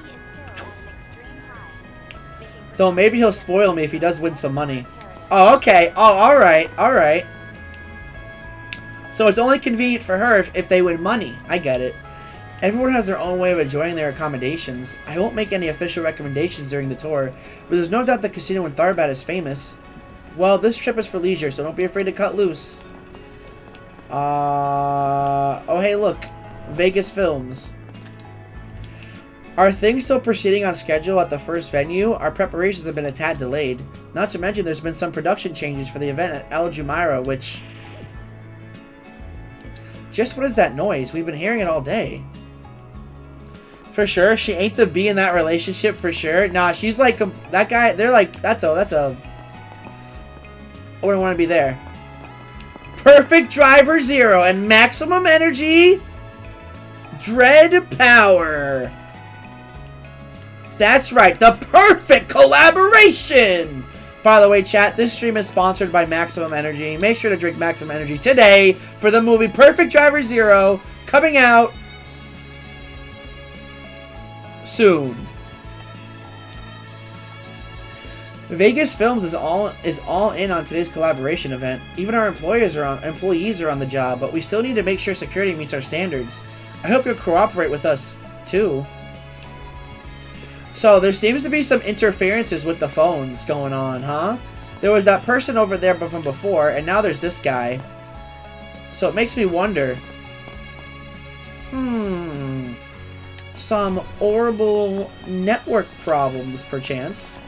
Though maybe he'll spoil me if he does win some money. Oh, okay. Oh, alright. Alright. So it's only convenient for her if they win money. I get it. Everyone has their own way of enjoying their accommodations. I won't make any official recommendations during the tour, but there's no doubt the casino in Tharbad is famous. Well, this trip is for leisure, so don't be afraid to cut loose. Oh, hey, look. Vegas Films. Are things still proceeding on schedule at the first venue? Our preparations have been a tad delayed. Not to mention there's been some production changes for the event at El Jumeirah, which... Just what is that noise? We've been hearing it all day. For sure, she ain't the bee in that relationship for sure. Nah, she's like, that guy, they're like, that's a, I wouldn't want to be there. Perfect Driver Zero and maximum energy. Dread Power. That's right, the perfect collaboration! By the way, chat, this stream is sponsored by Maximum Energy. Make sure to drink Maximum Energy today for the movie Perfect Driver Zero, coming out soon. Vegas Films is all in on today's collaboration event. Even our employees are on the job, but we still need to make sure security meets our standards. I hope you'll cooperate with us too. So, there seems to be some interferences with the phones going on, huh? There was that person over there from before, and now there's this guy. So, it makes me wonder. Some horrible network problems, perchance.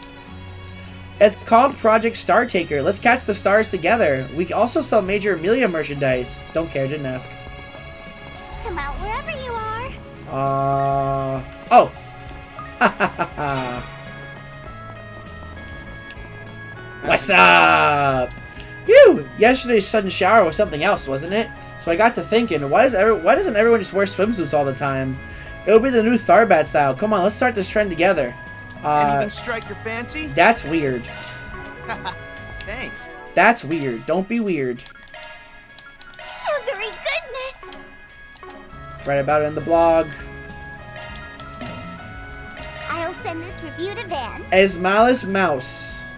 It's called Project Startaker. Let's catch the stars together. We also sell major Amelia merchandise. Don't care, didn't ask. Come out wherever you are. Oh. What's up? Phew! Yesterday's sudden shower was something else, wasn't it? So I got to thinking, why doesn't everyone just wear swimsuits all the time? It'll be the new Tharbad style. Come on, let's start this trend together. Anything strike your fancy? That's weird. Thanks. That's weird. Don't be weird. Sugary goodness! Write about it in the blog. I'll send this review to Van. Esmalis Mouse.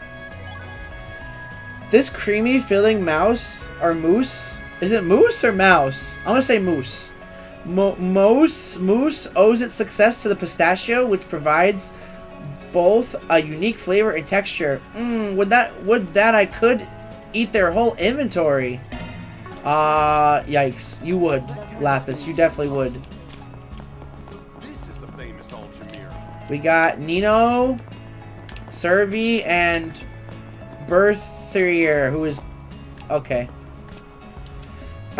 This creamy filling mouse, or mousse, is it mousse or mouse? I'm gonna say mousse. Mousse owes its success to the pistachio, which provides both a unique flavor and texture. Would that I could eat their whole inventory. Yikes. You would, Lapis. You definitely would. We got Nino, Servi, and Berthier, who is... Okay.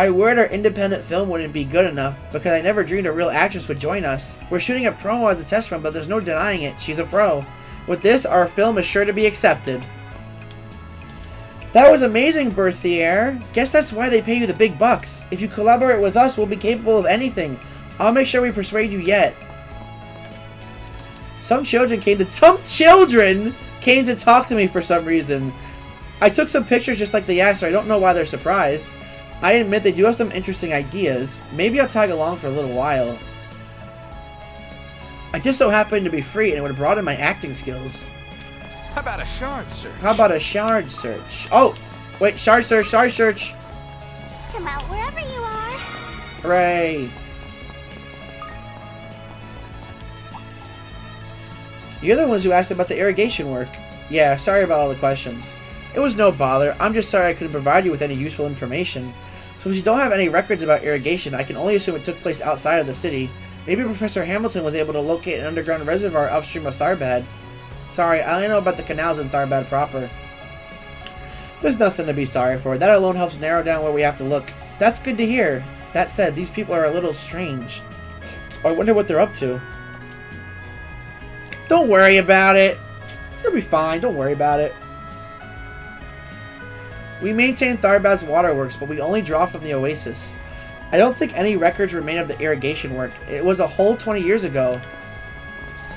I worried our independent film wouldn't be good enough because I never dreamed a real actress would join us. We're shooting a promo as a test run, but there's no denying it. She's a pro. With this, our film is sure to be accepted. That was amazing, Berthier. Guess that's why they pay you the big bucks. If you collaborate with us, we'll be capable of anything. I'll make sure we persuade you yet. Some children came to talk to me for some reason. I took some pictures just like they asked, so I don't know why they're surprised. I admit they do have some interesting ideas. Maybe I'll tag along for a little while. I just so happened to be free and it would broaden my acting skills. How about a shard search? How about a shard search? Oh, wait, shard search, shard search. Come out wherever you are. Hooray. You're the ones who asked about the irrigation work. Yeah, sorry about all the questions. It was no bother. I'm just sorry I couldn't provide you with any useful information. So if you don't have any records about irrigation, I can only assume it took place outside of the city. Maybe Professor Hamilton was able to locate an underground reservoir upstream of Tharbad. Sorry, I only know about the canals in Tharbad proper. There's nothing to be sorry for. That alone helps narrow down where we have to look. That's good to hear. That said, these people are a little strange. I wonder what they're up to. Don't worry about it. You'll be fine. Don't worry about it. We maintain Tharbad's waterworks, but we only draw from the oasis. I don't think any records remain of the irrigation work. It was a whole 20 years ago.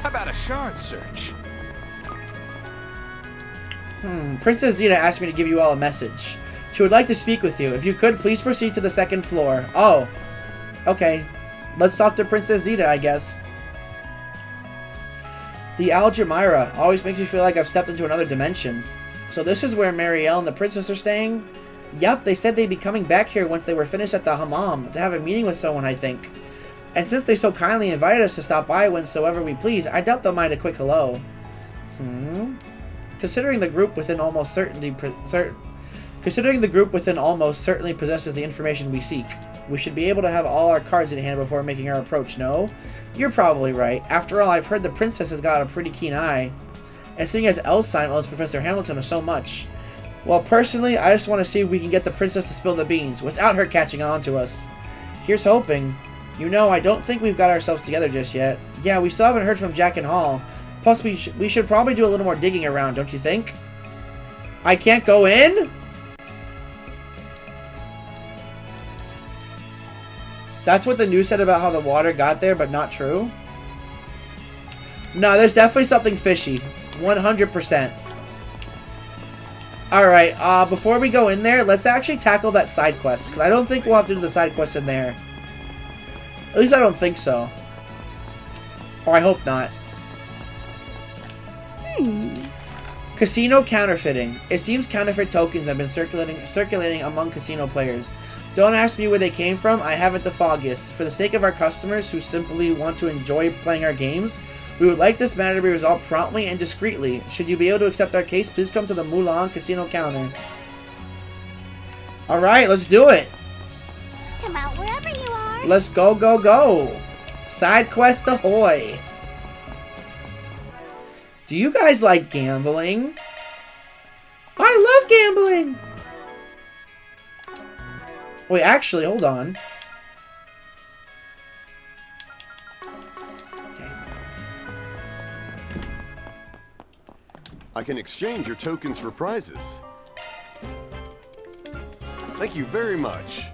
How about a shard search? Princess Zeta asked me to give you all a message. She would like to speak with you. If you could, please proceed to the second floor. Oh. Okay. Let's talk to Princess Zeta, I guess. The Algemira always makes me feel like I've stepped into another dimension. So this is where Marielle and the princess are staying? Yup, they said they'd be coming back here once they were finished at the hammam to have a meeting with someone, I think. And since they so kindly invited us to stop by whensoever we please, I doubt they'll mind a quick hello. Considering the group within almost certainly possesses the information we seek, we should be able to have all our cards in hand before making our approach, no? You're probably right. After all, I've heard the princess has got a pretty keen eye. And seeing as Elsheim owes Professor Hamilton so much. Well, personally, I just want to see if we can get the princess to spill the beans without her catching on to us. Here's hoping. You know, I don't think we've got ourselves together just yet. Yeah, we still haven't heard from Jack and Hall. Plus, we should probably do a little more digging around, don't you think? I can't go in? That's what the news said about how the water got there, but not true? No, there's definitely something fishy. 100%. Alright, before we go in there, let's actually tackle that side quest. Because I don't think we'll have to do the side quest in there. At least I don't think so. Or I hope not. Casino counterfeiting. It seems counterfeit tokens have been circulating among casino players. Don't ask me where they came from, I haven't the foggiest. For the sake of our customers who simply want to enjoy playing our games, we would like this matter to be resolved promptly and discreetly. Should you be able to accept our case, please come to the Mulan Casino counter. Alright, let's do it. Come out wherever you are. Let's go, go, go. Side quest ahoy. Do you guys like gambling? I love gambling. Wait, actually, hold on. Okay. I can exchange your tokens for prizes. Thank you very much.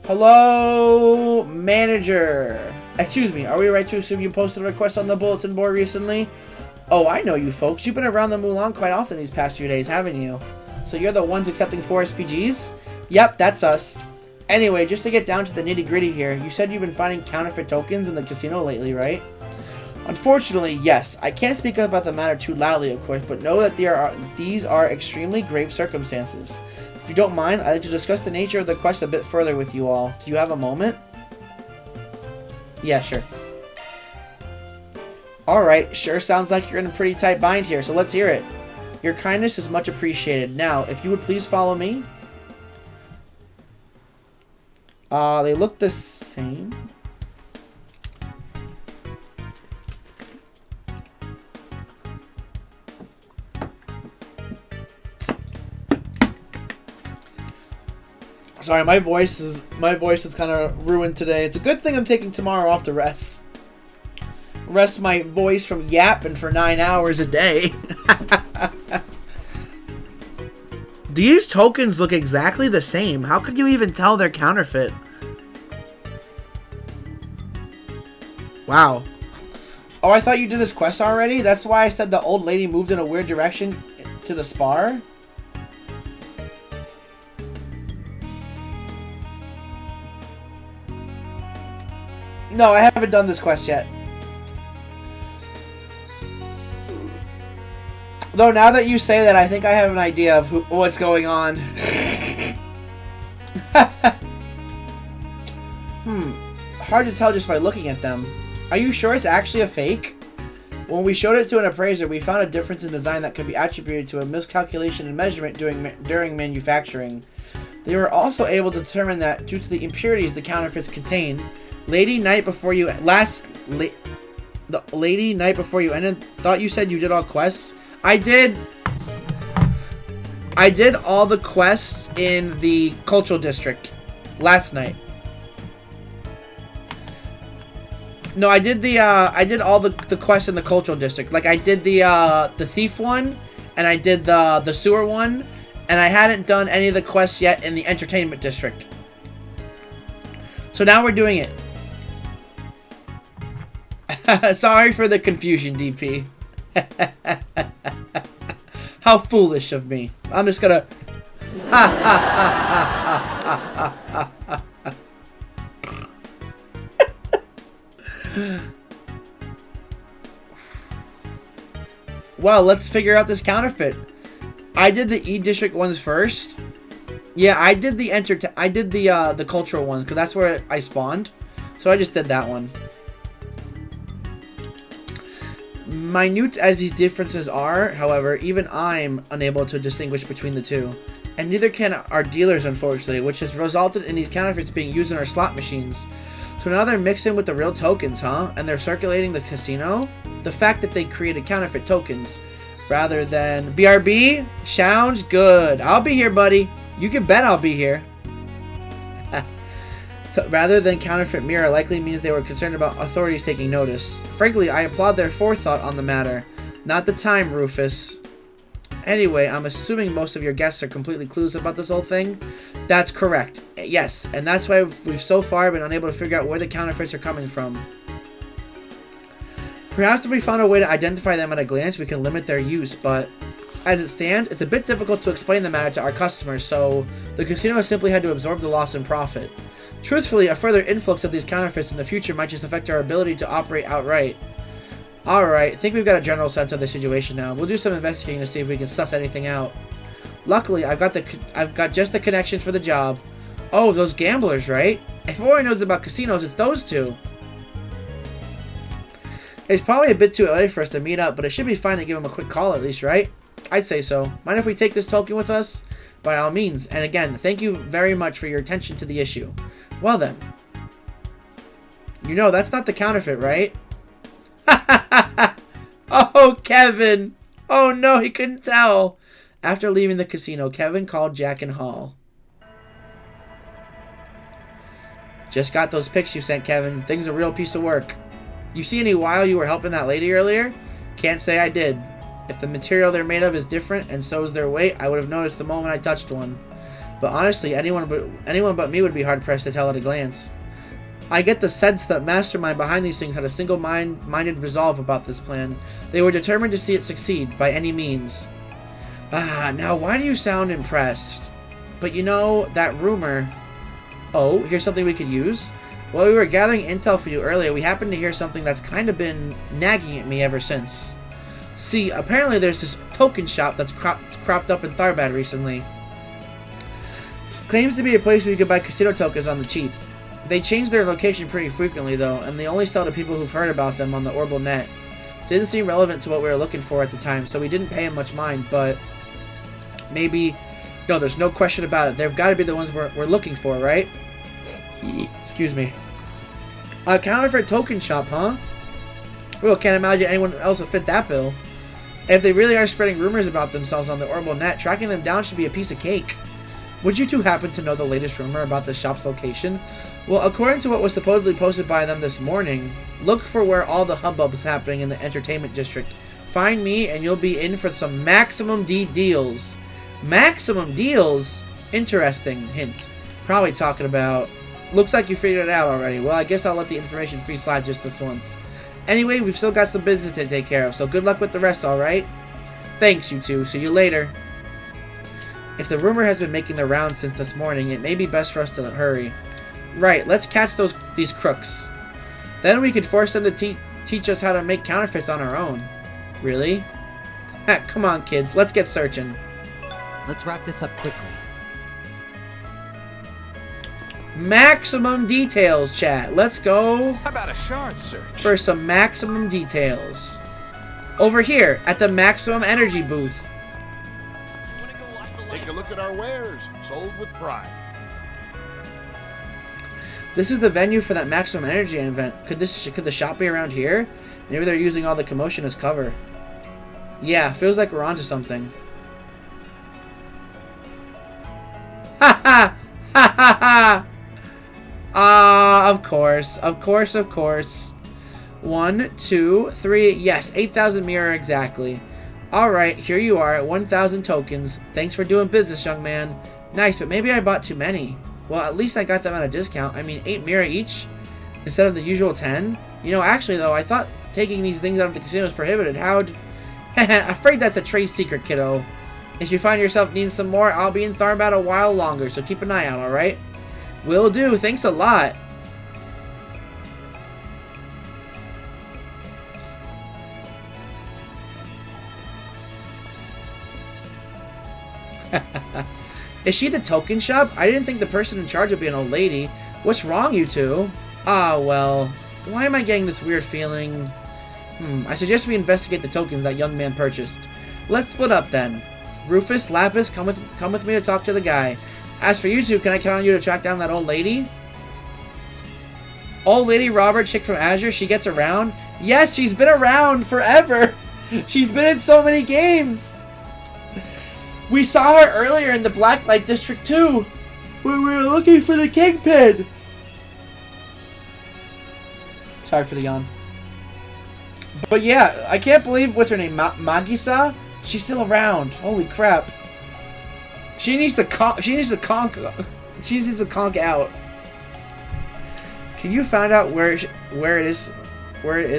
Hello, manager. Excuse me, are we right to assume you posted a request on the bulletin board recently? Oh, I know you folks. You've been around the Mulan quite often these past few days, haven't you? So you're the ones accepting 4 SPGs? Yep, that's us. Anyway, just to get down to the nitty-gritty here, you said you've been finding counterfeit tokens in the casino lately, right? Unfortunately, yes. I can't speak about the matter too loudly, of course, but know that these are extremely grave circumstances. If you don't mind, I'd like to discuss the nature of the quest a bit further with you all. Do you have a moment? Yeah, sure. Alright, sure sounds like you're in a pretty tight bind here, so let's hear it. Your kindness is much appreciated. Now, if you would please follow me. They look the same. Sorry, my voice is kind of ruined today. It's a good thing I'm taking tomorrow off to rest. Rest my voice from yapping for 9 hours a day. These tokens look exactly the same. How could you even tell they're counterfeit? Wow. Oh, I thought you did this quest already? That's why I said the old lady moved in a weird direction to the spar? No, I haven't done this quest yet. Though now that you say that, I think I have an idea of what's going on. Hard to tell just by looking at them. Are you sure it's actually a fake? When we showed it to an appraiser, we found a difference in design that could be attributed to a miscalculation in measurement during manufacturing. They were also able to determine that due to the impurities the counterfeits contain, Lady Night before you ended. Thought you said you did all quests. I did all the quests in the cultural district last night. No, I did all the quests in the cultural district. Like I did the thief one, and I did the sewer one, and I hadn't done any of the quests yet in the entertainment district. So now we're doing it. Sorry for the confusion, DP. How foolish of me. I'm just gonna... Well, let's figure out this counterfeit. I did the E-District ones first. Yeah, I did the cultural ones, because that's where I spawned. So I just did that one. Minute as these differences are, however, even I'm unable to distinguish between the two. And neither can our dealers, unfortunately, which has resulted in these counterfeits being used in our slot machines. So now they're mixing with the real tokens, huh? And they're circulating the casino? The fact that they created counterfeit tokens rather than... BRB? Sounds good. I'll be here, buddy. You can bet I'll be here. Rather than counterfeit mirror likely means they were concerned about authorities taking notice. Frankly, I applaud their forethought on the matter. Not the time, Rufus. Anyway, I'm assuming most of your guests are completely clueless about this whole thing. That's correct. Yes, and that's why we've so far been unable to figure out where the counterfeits are coming from. Perhaps if we found a way to identify them at a glance, we can limit their use, but as it stands, it's a bit difficult to explain the matter to our customers, so the casino simply had to absorb the loss in profit. Truthfully, a further influx of these counterfeits in the future might just affect our ability to operate outright. Alright, I think we've got a general sense of the situation now. We'll do some investigating to see if we can suss anything out. Luckily, I've got just the connections for the job. Oh, those gamblers, right? If anyone knows about casinos, it's those two. It's probably a bit too early for us to meet up, but it should be fine to give them a quick call at least, right? I'd say so. Mind if we take this token with us? By all means. And again, thank you very much for your attention to the issue. Well then. You know, that's not the counterfeit, right? Oh, Kevin. Oh no, he couldn't tell. After leaving the casino, Kevin called Jack and Hall. Just got those pics you sent, Kevin. Thing's a real piece of work. You see any while you were helping that lady earlier? Can't say I did. If the material they're made of is different and so is their weight, I would have noticed the moment I touched one. But honestly, anyone but me would be hard-pressed to tell at a glance. I get the sense that mastermind behind these things had a single-minded resolve about this plan. They were determined to see it succeed, by any means. Ah, now why do you sound impressed? But you know, that rumor... Oh, here's something we could use? While we were gathering intel for you earlier, we happened to hear something that's kind of been nagging at me ever since. See, apparently there's this token shop that's cropped up in Tharbad recently. Claims to be a place where you can buy casino tokens on the cheap. They change their location pretty frequently though, and they only sell to people who've heard about them on the Orbital Net. Didn't seem relevant to what we were looking for at the time, so we didn't pay him much mind, but maybe... No, there's no question about it. They've got to be the ones we're looking for, right? Excuse me. A counterfeit token shop, huh? Well, can't imagine anyone else would fit that bill. If they really are spreading rumors about themselves on the Orbital Net, tracking them down should be a piece of cake. Would you two happen to know the latest rumor about the shop's location? Well, according to what was supposedly posted by them this morning, look for where all the hubbub is happening in the entertainment district. Find me and you'll be in for some maximum deals. Maximum deals? Interesting. Hint. Probably talking about... Looks like you figured it out already. Well, I guess I'll let the information free slide just this once. Anyway, we've still got some business to take care of, so good luck with the rest, alright? Thanks, you two. See you later. If the rumor has been making the rounds since this morning, it may be best for us to hurry. Right, let's catch these crooks. Then we could force them to teach us how to make counterfeits on our own. Really? Come on, kids. Let's get searching. Let's wrap this up quickly. Maximum details, chat. Let's go. How about a shard search? For some maximum details. Over here, at the Maximum Energy booth. Take a look at our wares, sold with pride. This is the venue for that Maximum Energy event. Could the shop be around here? Maybe they're using all the commotion as cover. Yeah, feels like we're onto something. Ha ha! Ha ha ha! Ah, of course. Of course, of course. 1, 2, 3. Yes, 8,000 mirror exactly. Alright, here you are at 1,000 tokens. Thanks for doing business, young man. Nice, but maybe I bought too many. Well, at least I got them at a discount. I mean, 8 mirror each instead of the usual 10. You know, actually, though, I thought taking these things out of the casino was prohibited. How'd... Afraid that's a trade secret, kiddo. If you find yourself needing some more, I'll be in Tharbat a while longer, so keep an eye out, alright? Will do. Thanks a lot. Is she the token shop? I didn't think the person in charge would be an old lady. What's wrong, you two? Ah, well. Why am I getting this weird feeling? I suggest we investigate the tokens that young man purchased. Let's split up then. Rufus, Lapis, come with me to talk to the guy. As for you two, can I count on you to track down that old lady? Old lady Robert, chick from Azure, she gets around? Yes, she's been around forever. She's been in so many games. We saw her earlier in the Blacklight District too, when we were looking for the Kingpin. Sorry for the yawn. But yeah, I can't believe, what's her name, Magisa? She's still around. Holy crap. She needs to conk out. Can you find out where it is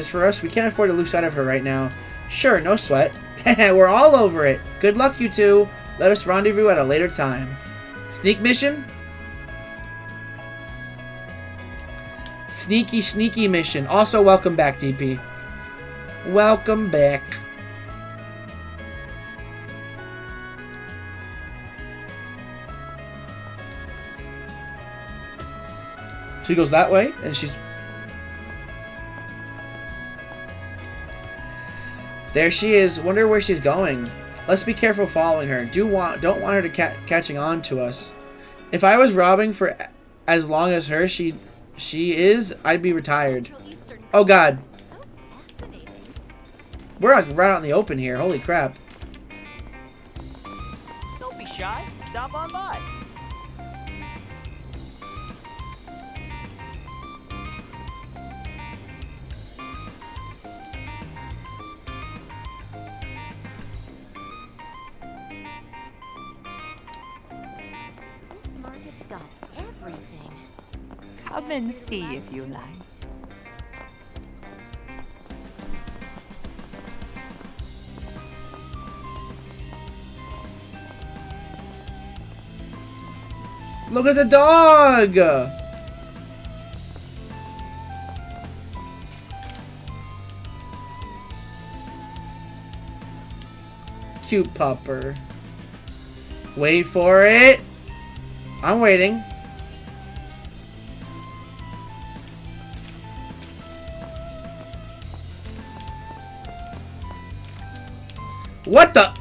for us? We can't afford to lose sight of her right now. Sure, no sweat. We're all over it. Good luck, you two. Let us rendezvous at a later time. Sneak mission? Sneaky, sneaky mission. Also, welcome back, DP. Welcome back. She goes that way, and she's... There she is. Wonder where she's going. Let's be careful following her. Don't want her to catching on to us. If I was robbing for as long as her, she is, I'd be retired. Oh God. We're like right out in the open here. Holy crap. Don't be shy. Stop on by. This market's got everything. Come and see if you like. Look at the dog! Cute pupper. Wait for it. I'm waiting. What the?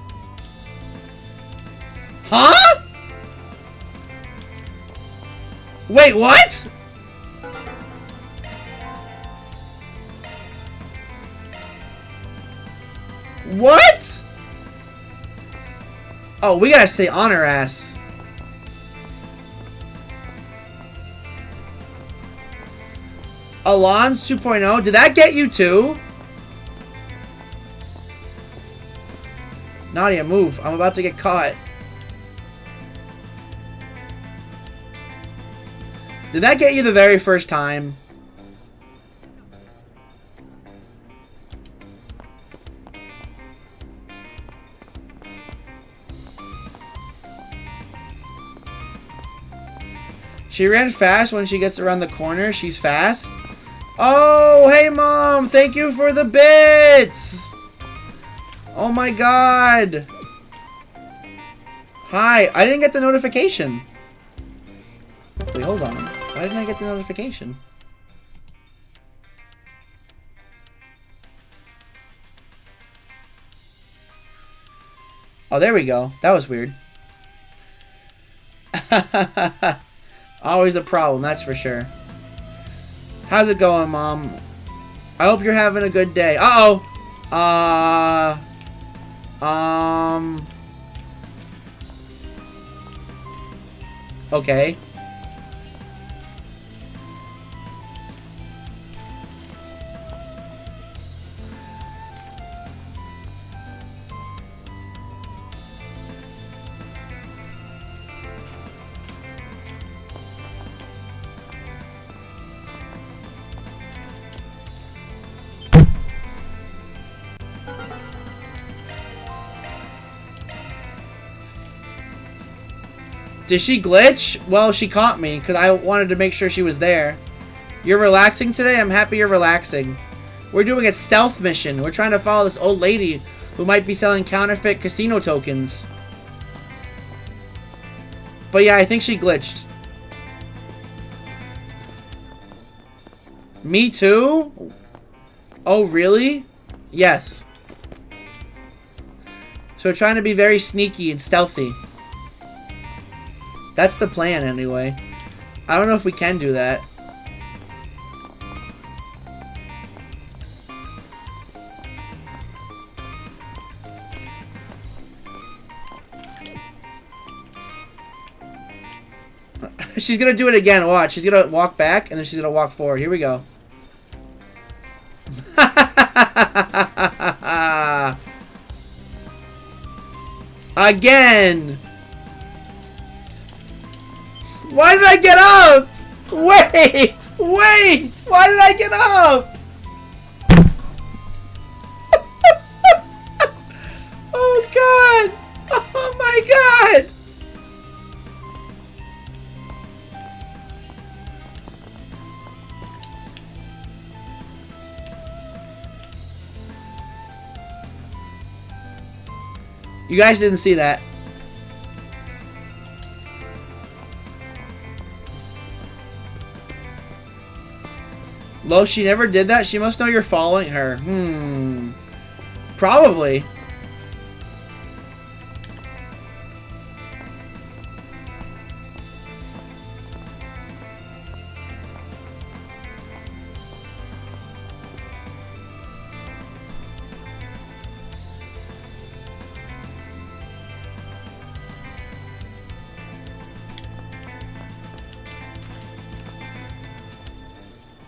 Huh? Wait, what? What? Oh, we gotta stay on her ass. Alon's 2.0. Did that get you too? Nadia, move. I'm about to get caught. Did that get you the very first time? She ran fast when she gets around the corner. She's fast. Oh, hey, Mom. Thank you for the bits. Oh, my God. Hi. I didn't get the notification. Wait, hold on. Why didn't I get the notification? Oh, there we go. That was weird. Always a problem, that's for sure. How's it going, Mom? I hope you're having a good day. Uh-oh. Okay. Did she glitch? Well, she caught me because I wanted to make sure she was there. You're relaxing today? I'm happy you're relaxing. We're doing a stealth mission. We're trying to follow this old lady who might be selling counterfeit casino tokens. But yeah, I think she glitched. Me too? Oh, really? Yes. So we're trying to be very sneaky and stealthy. That's the plan, anyway. I don't know if we can do that. She's gonna do it again, watch. She's gonna walk back, and then she's gonna walk forward. Here we go. Again! Why did I get up? Wait! Wait! Why did I get up? Oh God! Oh my God! You guys didn't see that. Lo, she never did that? She must know you're following her. Probably.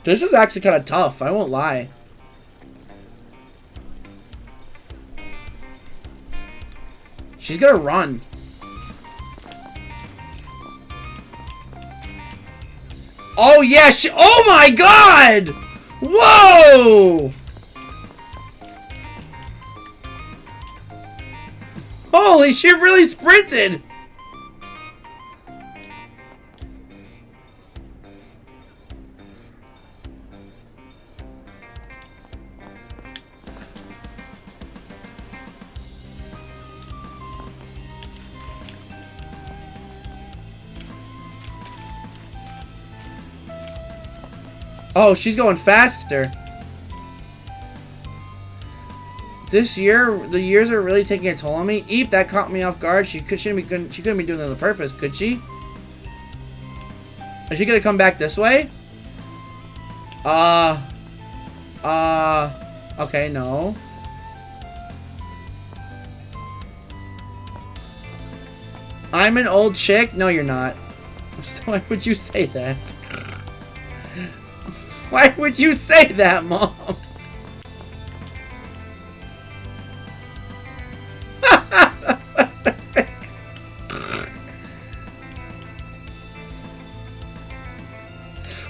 This is actually kind of tough, I won't lie. She's gonna run. Oh yeah, oh my God! Whoa! Holy, she really sprinted! Oh, she's going faster. This year, the years are really taking a toll on me. Eep, that caught me off guard. She couldn't be doing that on purpose, could she? Is she gonna come back this way? Okay, no. I'm an old chick? No, you're not. Why would you say that? Why would you say that, Mom?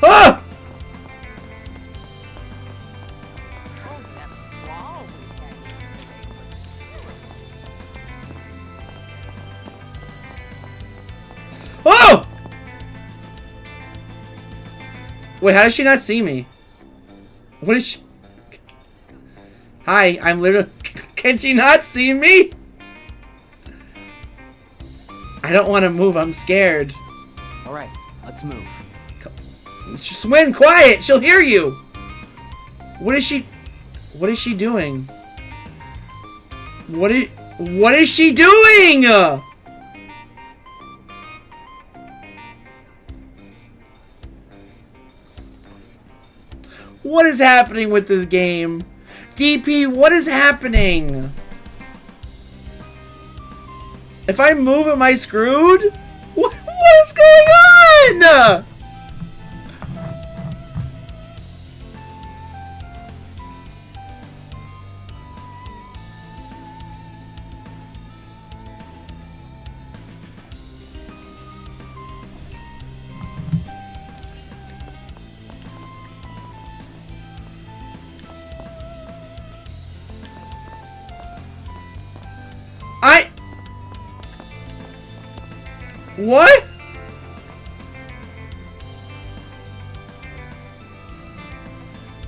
Ah! Oh! Wait, how does she not see me? What is she? Hi, I'm literally... Can she not see me? I don't want to move, I'm scared. Alright, let's move. Swin, quiet! She'll hear you! What is she... What is she doing? What is she doing? What is happening with this game? DP, what is happening? If I move, am I screwed? What is going on? What?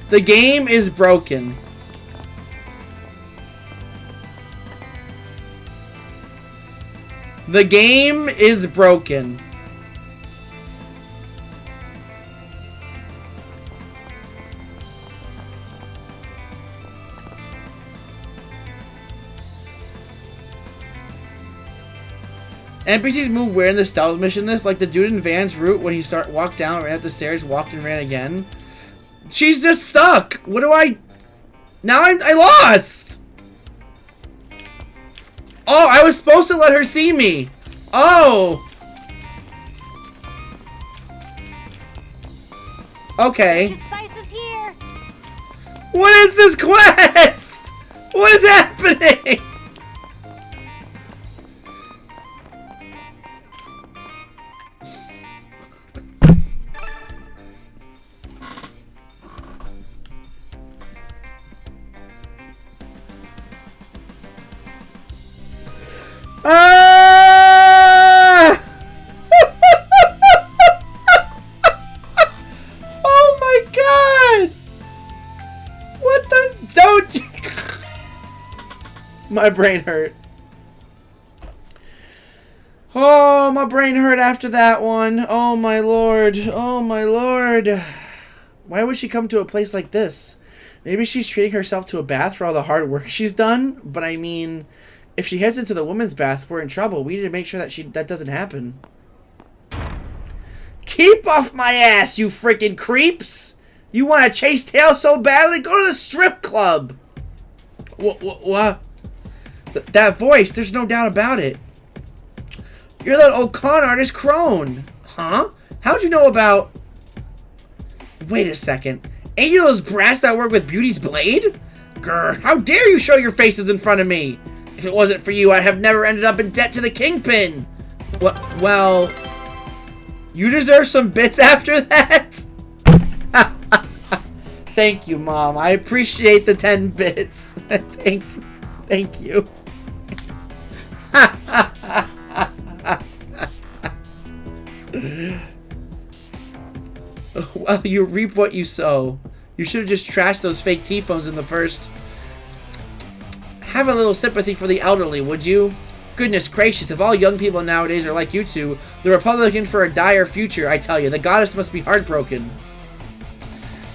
The game is broken. The game is broken. NPCs move where in the stealth mission this? Like the dude in Van's route when he walked down, ran up the stairs, walked and ran again. She's just stuck. What do I... Now I lost. Oh, I was supposed to let her see me. Oh. Okay. Spice is here. What is this quest? What is happening? Ah! Oh my god! What the? Don't! My brain hurt. Oh, my brain hurt after that one. Oh my lord. Oh my lord. Why would she come to a place like this? Maybe she's treating herself to a bath for all the hard work she's done, but I mean... If she heads into the women's bath, we're in trouble. We need to make sure that that doesn't happen. Keep off my ass, you freaking creeps! You want to chase tail so badly? Go to the strip club! What? That voice, there's no doubt about it. You're that old con artist Crone. Huh? How'd you know about... Wait a second. Ain't you those brats that work with Beauty's Blade? Grr, how dare you show your faces in front of me? If it wasn't for you, I'd have never ended up in debt to the Kingpin. Well, you deserve some bits after that. Thank you, Mom. I appreciate the 10 bits. Thank you. Well, you reap what you sow. You should have just trashed those fake T-phones in the first... Have a little sympathy for the elderly, would you? Goodness gracious, if all young people nowadays are like you two, the Republican for a dire future, I tell you. The goddess must be heartbroken.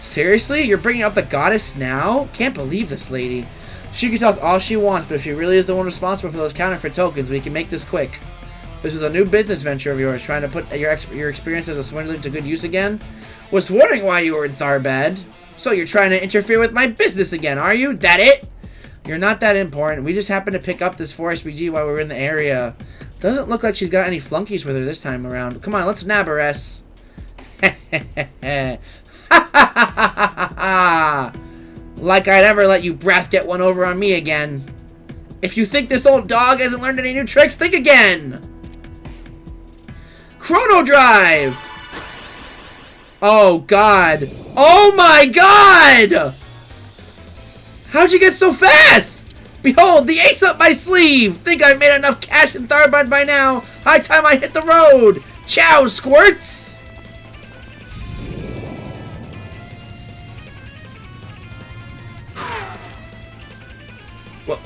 Seriously? You're bringing up the goddess now? Can't believe this lady. She can talk all she wants, but if she really is the one responsible for those counterfeit tokens, we can make this quick. This is a new business venture of yours, trying to put your experience as a swindler to good use again? Was wondering why you were in Tharbad. So you're trying to interfere with my business again, are you? That it? You're not that important. We just happened to pick up this 4SPG while we were in the area. Doesn't look like she's got any flunkies with her this time around. Come on, let's nab her, S. Like I'd ever let you brats get one over on me again. If you think this old dog hasn't learned any new tricks, think again. Chrono Drive! Oh, God. Oh, my God! How'd you get so fast? Behold, the ace up my sleeve! Think I've made enough cash in Tharbud by now? High time I hit the road! Ciao, squirts!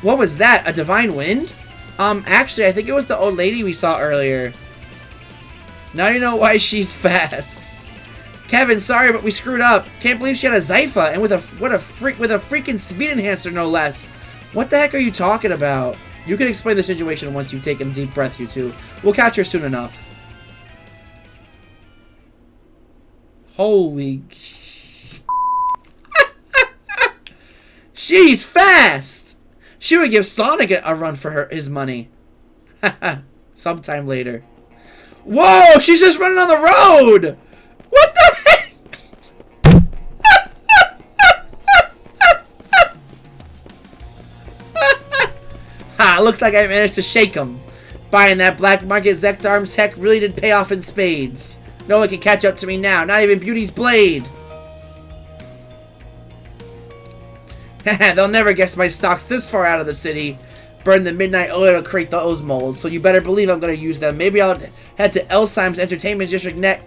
What was that? A divine wind? Actually, I think it was the old lady we saw earlier. Now you know why she's fast. Kevin, sorry, but we screwed up. Can't believe she had a Zypha, and with a freaking speed enhancer, no less. What the heck are you talking about? You can explain the situation once you've taken a deep breath, you two. We'll catch her soon enough. Holy... She's fast! She would give Sonic a run for his money. Sometime later. Whoa! She's just running on the road! What the heck? Ha! Looks like I managed to shake him. Buying that black market Zektarm's tech really did pay off in spades. No one can catch up to me now. Not even Beauty's Blade. They'll never guess my stock's this far out of the city. Burn the midnight oil to create those molds, so you better believe I'm going to use them. Maybe I'll head to Elsheim's Entertainment District next.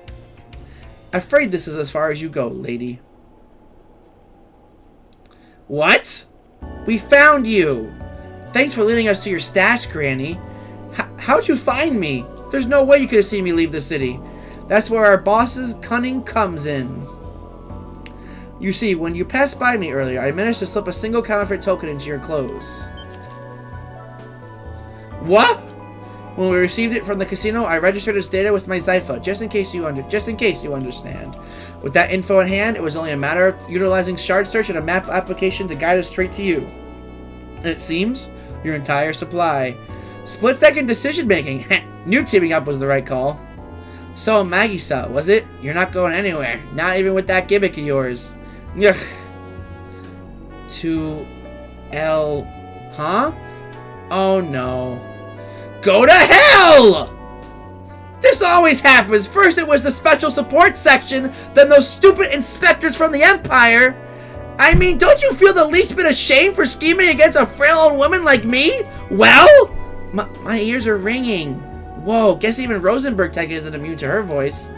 Afraid this is as far as you go, lady. What? We found you! Thanks for leading us to your stash, Granny. How'd you find me? There's no way you could have seen me leave the city. That's where our boss's cunning comes in. You see, when you passed by me earlier, I managed to slip a single counterfeit token into your clothes. What? When we received it from the casino, I registered its data with my Zypha, just in case you understand. With that info in hand, it was only a matter of utilizing Shard Search and a map application to guide us straight to you. And it seems, your entire supply. Split-second decision-making. Knew teaming up was the right call. So, Magisa, was it? You're not going anywhere. Not even with that gimmick of yours. To L... Huh? Oh no. Go to hell! This always happens. First it was the special support section, then those stupid inspectors from the Empire. I mean, don't you feel the least bit of shame for scheming against a frail old woman like me? Well? My ears are ringing. Whoa, guess even Rosenberg Tech isn't immune to her voice.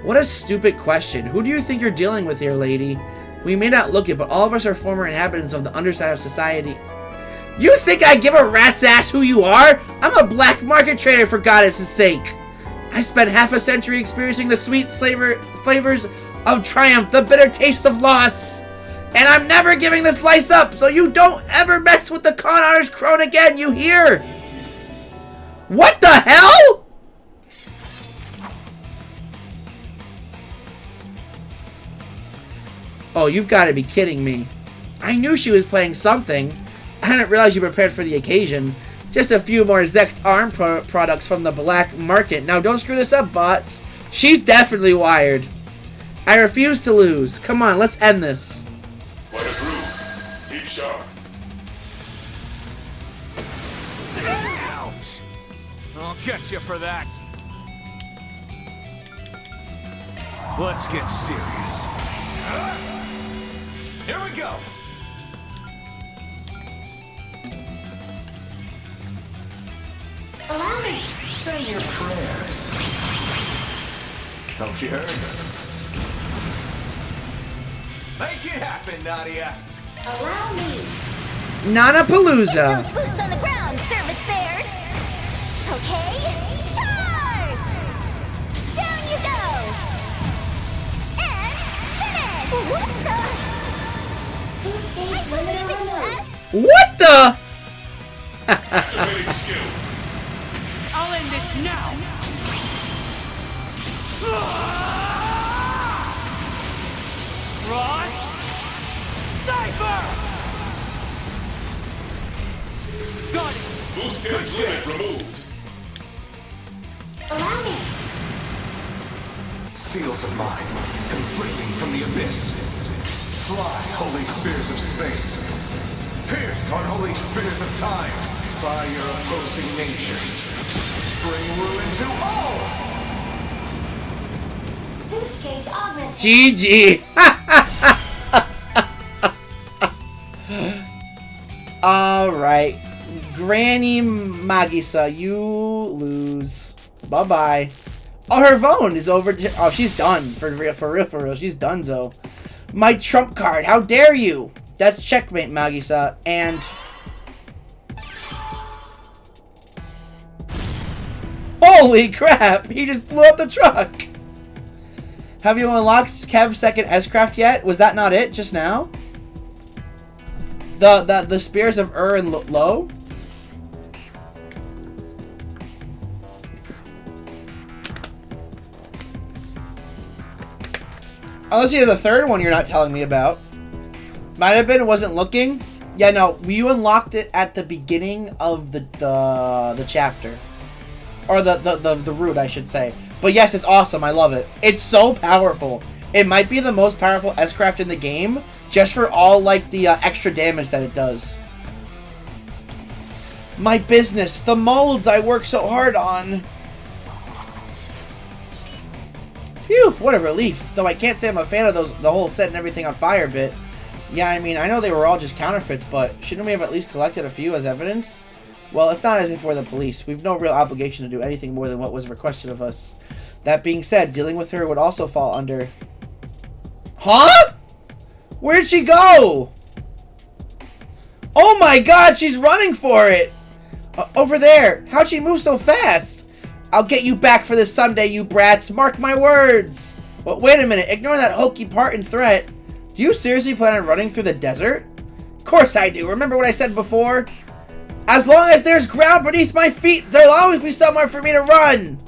What a stupid question. Who do you think you're dealing with here, lady? We may not look it, but all of us are former inhabitants of the underside of society. You think I give a rat's ass who you are? I'm a black market trader, for goddess' sake. I spent half a century experiencing the sweet flavors of triumph, the bitter tastes of loss. And I'm never giving this slice up, so you don't ever mess with the con artist crone again, you hear? What the hell? Oh, you've got to be kidding me. I knew she was playing something. I didn't realize you prepared for the occasion. Just a few more Zect arm products from the black market. Now, don't screw this up, bots. She's definitely wired. I refuse to lose. Come on, let's end this. What a groove. Keep sharp. Ouch! I'll get you for that. Let's get serious. Here we go. Allow me. Say your prayers. Hope you heard her. Make it happen, Nadia. Allow me. Nanapalooza. Those boots on the ground, service bears. Okay, charge! Down you go. And finish. What the? Boost gauge limiter removed. What the? Activating skill. I'll end this now. Ross, Cypher. Got it. Boost gauge limit removed. Allow me. seals of mine, conflicting from the abyss. Fly, holy spears of space. Pierce, unholy spears of time, by your opposing natures. Bring ruin to all! Boost gauge augmented. GG! Alright. Granny Magisa, you lose. Bye-bye. Oh, her phone is over. Oh, she's done. For real. She's donezo. My trump card. How dare you? That's checkmate, Magisa. And... holy crap! He just blew up the truck! Have you unlocked Kev's second S-Craft yet? Was that not it just now? The Spears of and Lo? Unless you have the third one you're not telling me about. Might have been, wasn't looking. Yeah, no, you unlocked it at the beginning of the chapter. Or the route, I should say. But yes, it's awesome. I love it. It's so powerful. It might be the most powerful S-Craft in the game, just for all, like, the extra damage that it does. My business. The molds I work so hard on. Phew, what a relief. Though I can't say I'm a fan of the whole setting everything on fire bit. Yeah, I mean, I know they were all just counterfeits, but shouldn't we have at least collected a few as evidence? Well, it's not as if we're the police. We've no real obligation to do anything more than what was requested of us. That being said, dealing with her would also fall under... Huh? Where'd she go? Oh my god, she's running for it! Over there. How'd she move so fast? I'll get you back for this Sunday, you brats. Mark my words. But wait a minute. Ignore that hokey part and threat. Do you seriously plan on running through the desert? Of course I do. Remember what I said before? As long as there's ground beneath my feet, there'll always be somewhere for me to run.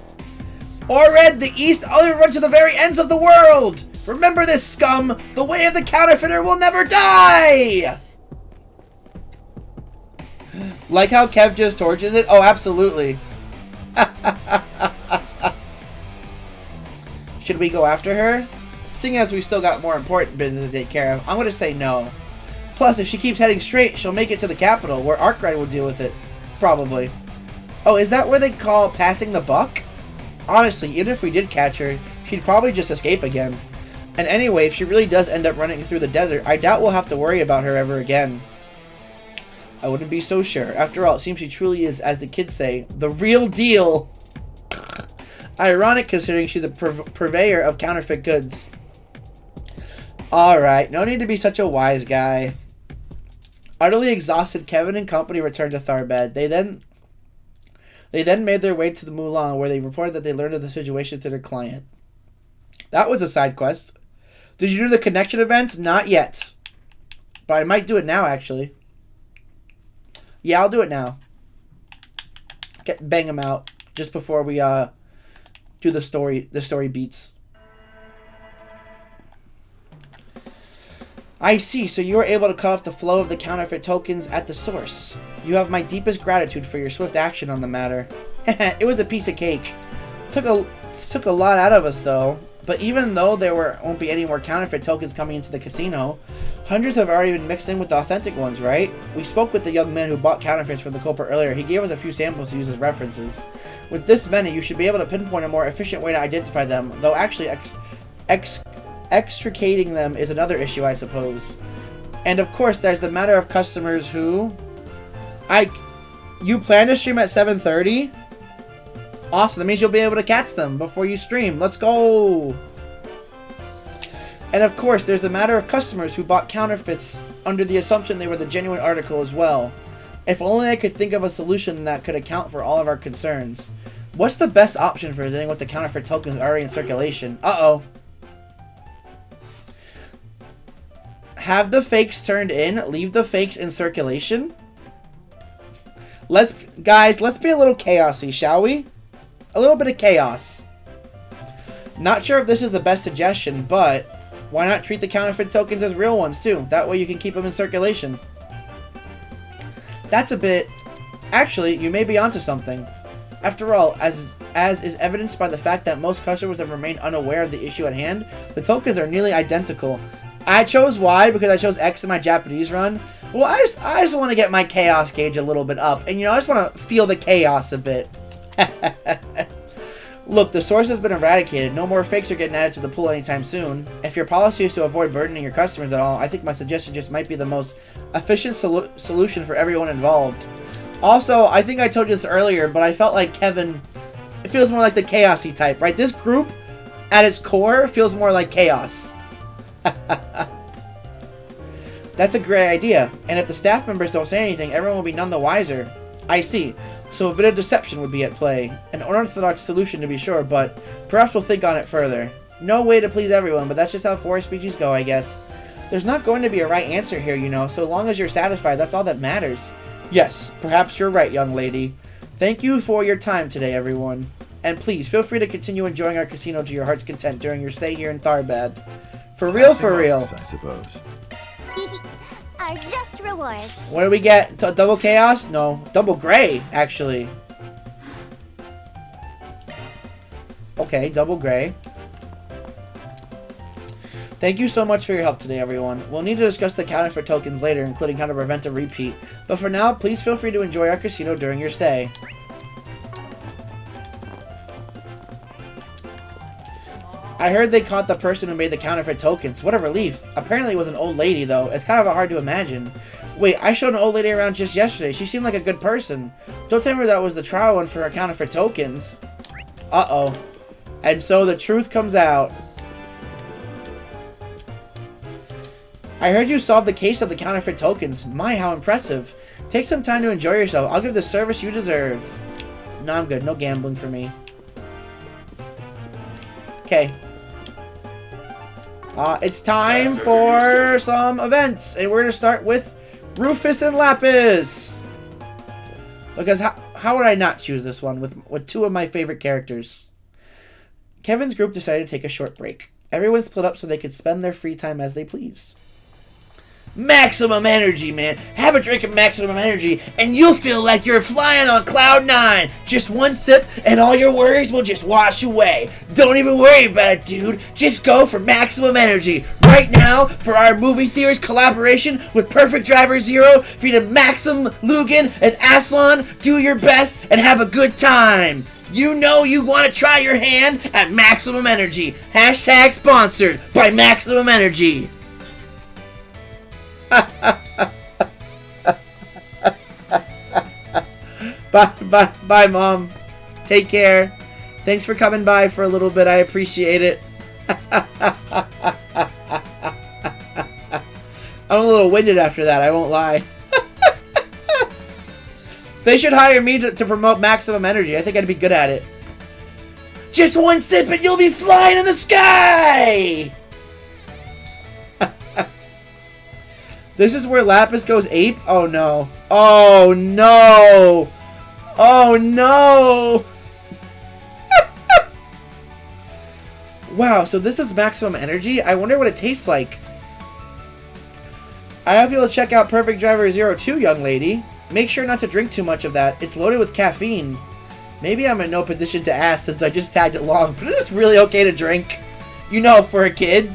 Ored, the East, I'll run to the very ends of the world. Remember this, scum. The way of the counterfeiter will never die. Like how Kev just torches it? Oh, absolutely. Should we go after her? Seeing as we still got more important business to take care of, I'm going to say no. Plus, if she keeps heading straight, she'll make it to the capital, where Arkwright will deal with it. Probably. Oh, is that where they call passing the buck? Honestly, even if we did catch her, she'd probably just escape again. And anyway, if she really does end up running through the desert, I doubt we'll have to worry about her ever again. I wouldn't be so sure. After all, it seems she truly is, as the kids say, the real deal. Ironic considering she's a purveyor of counterfeit goods. Alright, no need to be such a wise guy. Utterly exhausted, Kevin and company returned to Tharbad. They then made their way to the Mulan, where they reported that they learned of the situation to their client. That was a side quest. Did you do the connection events? Not yet. But I might do it now, actually. Yeah, I'll do it now. Bang them out just before we do the story beats. I see, so you were able to cut off the flow of the counterfeit tokens at the source. You have my deepest gratitude for your swift action on the matter. It was a piece of cake. Took a lot out of us, though. But even though there won't be any more counterfeit tokens coming into the casino, hundreds have already been mixed in with the authentic ones, right? We spoke with the young man who bought counterfeits from the culprit earlier. He gave us a few samples to use as references. With this many, you should be able to pinpoint a more efficient way to identify them, though actually extricating them is another issue, I suppose. And of course, there's the matter of customers who... You plan to stream at 7:30? Awesome, that means you'll be able to catch them before you stream. Let's go! And of course, there's the matter of customers who bought counterfeits under the assumption they were the genuine article as well. If only I could think of a solution that could account for all of our concerns. What's the best option for dealing with the counterfeit tokens already in circulation? Uh-oh. Have the fakes turned in, leave the fakes in circulation? Guys, let's be a little chaosy, shall we? A little bit of chaos. Not sure if this is the best suggestion, but why not treat the counterfeit tokens as real ones too? That way you can keep them in circulation. That's a bit... Actually, you may be onto something. After all, as is evidenced by the fact that most customers have remained unaware of the issue at hand, the tokens are nearly identical. I chose Y because I chose X in my Japanese run. Well, I just want to get my chaos gauge a little bit up, and you know, I just want to feel the chaos a bit. Look, the source has been eradicated. No more fakes are getting added to the pool anytime soon. If your policy is to avoid burdening your customers at all, I think my suggestion just might be the most efficient solution for everyone involved. Also, I think I told you this earlier, but I felt like Kevin, it feels more like the chaosy type, right? This group, at its core, feels more like chaos. That's a great idea, and if the staff members don't say anything, everyone will be none the wiser. I see. So a bit of deception would be at play. An unorthodox solution to be sure, but perhaps we'll think on it further. No way to please everyone, but that's just how 4SPGs go, I guess. There's not going to be a right answer here, you know, so long as you're satisfied, that's all that matters. Yes, perhaps you're right, young lady. Thank you for your time today, everyone. And please, feel free to continue enjoying our casino to your heart's content during your stay here in Tharbad. For real, for real. I suppose. Are just rewards. What do we get? Double chaos? No, double gray, actually. Okay, double gray. Thank you so much for your help today, everyone. We'll need to discuss the counterfeit tokens later, including how to prevent a repeat. But for now, please feel free to enjoy our casino during your stay. I heard they caught the person who made the counterfeit tokens. What a relief. Apparently it was an old lady, though. It's kind of hard to imagine. Wait, I showed an old lady around just yesterday. She seemed like a good person. Don't tell me that was the trial one for her counterfeit tokens. Uh-oh. And so the truth comes out. I heard you solved the case of the counterfeit tokens. My, how impressive. Take some time to enjoy yourself. I'll give the service you deserve. No, I'm good. No gambling for me. Okay. It's time for some events, and we're gonna start with Rufus and Lapis. Because how would I not choose this one with two of my favorite characters? Kevin's group decided to take a short break. Everyone split up so they could spend their free time as they please. Maximum energy, man. Have a drink of maximum energy, and you'll feel like you're flying on cloud 9. Just one sip, and all your worries will just wash away. Don't even worry about it, dude. Just go for maximum energy. Right now, for our Movie Theories collaboration with Perfect Driver Zero, feed Maxim, Lugan, and Aslan. Do your best and have a good time. You know you want to try your hand at Maximum Energy. Hashtag sponsored by Maximum Energy. Bye, Mom. Take care. Thanks for coming by for a little bit. I appreciate it. I'm a little winded after that, I won't lie. They should hire me to promote Maximum Energy. I think I'd be good at it. Just one sip and you'll be flying in the sky! This is where Lapis goes ape? Oh no. Oh no! Oh no! Wow, so this is Maximum Energy? I wonder what it tastes like. I hope you'll check out Perfect Driver Zero 2, young lady. Make sure not to drink too much of that. It's loaded with caffeine. Maybe I'm in no position to ask since I just tagged it along, but is this really okay to drink? You know, for a kid.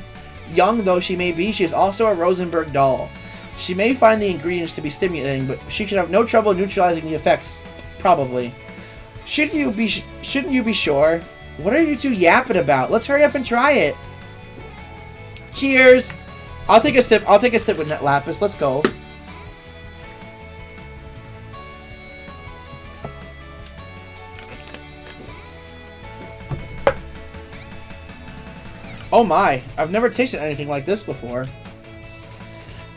Young though she may be, she is also a Rosenberg doll. She may find the ingredients to be stimulating, but she should have no trouble neutralizing the effects. Probably. Shouldn't you be sure? What are you two yapping about? Let's hurry up and try it. Cheers! I'll take a sip. I'll take a sip with that Lapis. Let's go. Oh my, I've never tasted anything like this before.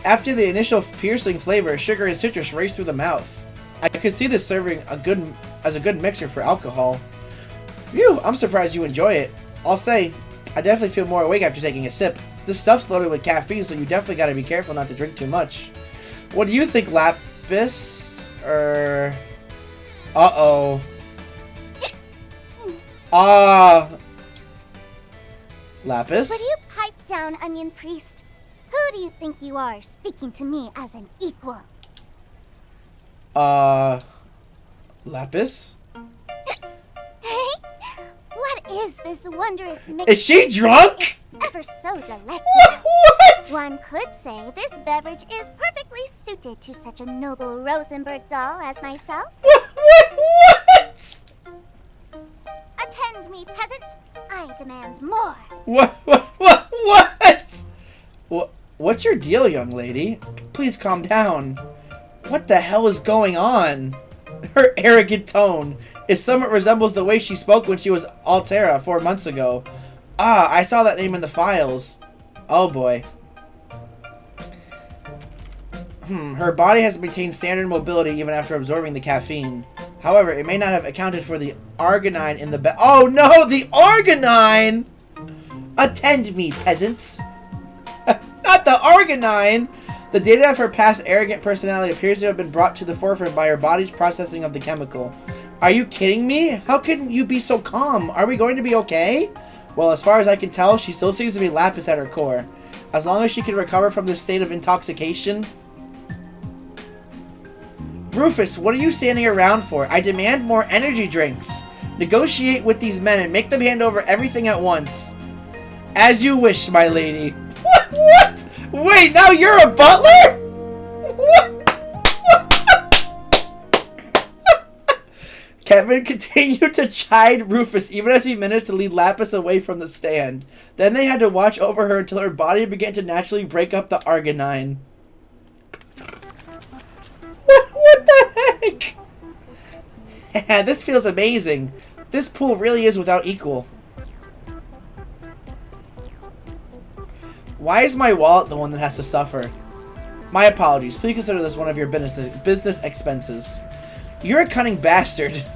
After the initial piercing flavor, sugar and citrus race through the mouth. I could see this serving as a good mixer for alcohol. Phew, I'm surprised you enjoy it. I'll say, I definitely feel more awake after taking a sip. This stuff's loaded with caffeine, so you definitely gotta be careful not to drink too much. What do you think, Lapis? Uh-oh. Lapis? Would you pipe down, Onion Priest? Who do you think you are, speaking to me as an equal? Lapis? is this wondrous mixture? Is she drunk? It's ever so delectable. What? One could say this beverage is perfectly suited to such a noble Rosenberg doll as myself. What? Attend me, peasant. I demand more. What's your deal, young lady? Please calm down. What the hell is going on? Her arrogant tone is somewhat resembles the way she spoke when she was Altera 4 months ago. Ah, I saw that name in the files. Oh boy. Her body has maintained standard mobility even after absorbing the caffeine. However, it may not have accounted for the arginine in the Oh no, the arginine! Attend me, peasants. Not the arginine! The data of her past arrogant personality appears to have been brought to the forefront by her body's processing of the chemical. Are you kidding me? How can you be so calm? Are we going to be okay? Well, as far as I can tell, she still seems to be Lapis at her core. As long as she can recover from this state of intoxication. Rufus, what are you standing around for? I demand more energy drinks. Negotiate with these men and make them hand over everything at once. As you wish, my lady. What? Wait, now you're a butler? What? Kevin continued to chide Rufus even as he managed to lead Lapis away from the stand. Then they had to watch over her until her body began to naturally break up the arginine. What the heck? This feels amazing. This pool really is without equal. Why is my wallet the one that has to suffer? My apologies. Please consider this one of your business expenses. You're a cunning bastard.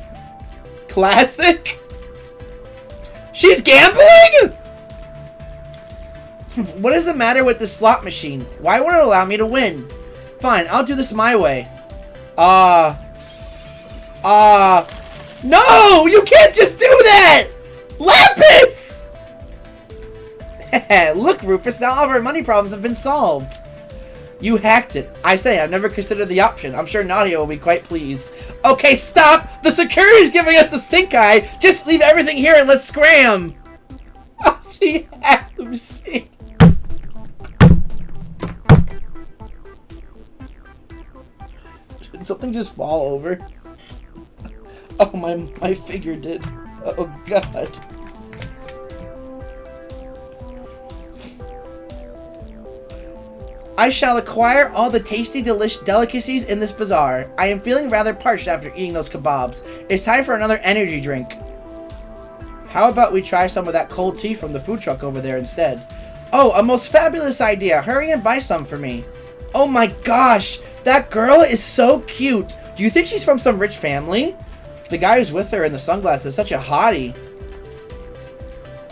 Classic? She's gambling?! What is the matter with this slot machine? Why won't it allow me to win? Fine, I'll do this my way. No! You can't just do that! Lapis! Look, Rufus, now all of our money problems have been solved. You hacked it. I say, I've never considered the option. I'm sure Nadia will be quite pleased. Okay, stop! The security's giving us the stink eye! Just leave everything here and let's scram! Oh, she hacked the machine. Did something just fall over? Oh, my figure did. Oh, God. I shall acquire all the tasty delicacies in this bazaar. I am feeling rather parched after eating those kebabs. It's time for another energy drink. How about we try some of that cold tea from the food truck over there instead? Oh, a most fabulous idea. Hurry and buy some for me. Oh my gosh, that girl is so cute. Do you think she's from some rich family? The guy who's with her in the sunglasses is such a hottie.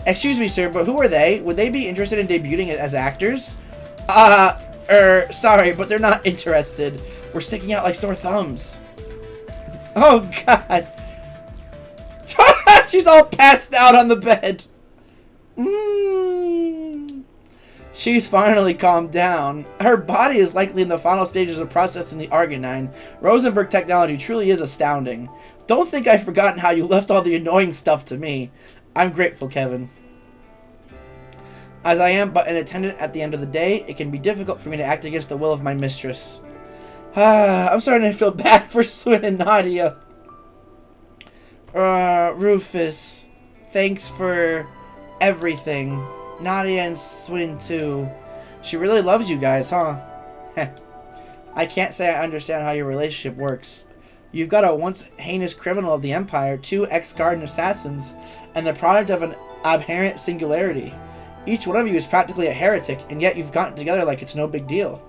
Excuse me, sir, but who are they? Would they be interested in debuting as actors? Sorry, but they're not interested. We're sticking out like sore thumbs. Oh, God. She's all passed out on the bed. She's finally calmed down. Her body is likely in the final stages of processing the arginine. Rosenberg technology truly is astounding. Don't think I've forgotten how you left all the annoying stuff to me. I'm grateful, Kevin. As I am but an attendant at the end of the day, it can be difficult for me to act against the will of my mistress. I'm starting to feel bad for Swin and Nadia. Rufus, thanks for everything. Nadia and Swin too. She really loves you guys, huh? I can't say I understand how your relationship works. You've got a once heinous criminal of the Empire, 2 ex-garden assassins, and the product of an aberrant singularity. Each one of you is practically a heretic, and yet you've gotten together like it's no big deal.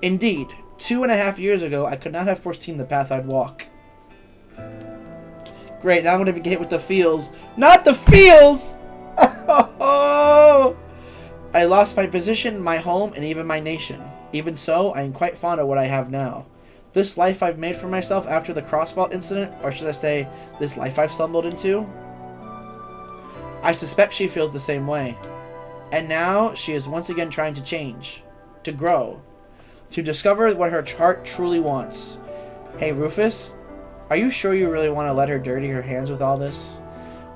Indeed, 2.5 years ago, I could not have foreseen the path I'd walk. Great, now I'm going to get hit with the feels. Not the feels! Oh! I lost my position, my home, and even my nation. Even so, I am quite fond of what I have now. This life I've made for myself after the crossbow incident, or should I say, this life I've stumbled into? I suspect she feels the same way. And now, she is once again trying to change. To grow. To discover what her heart truly wants. Hey, Rufus? Are you sure you really want to let her dirty her hands with all this?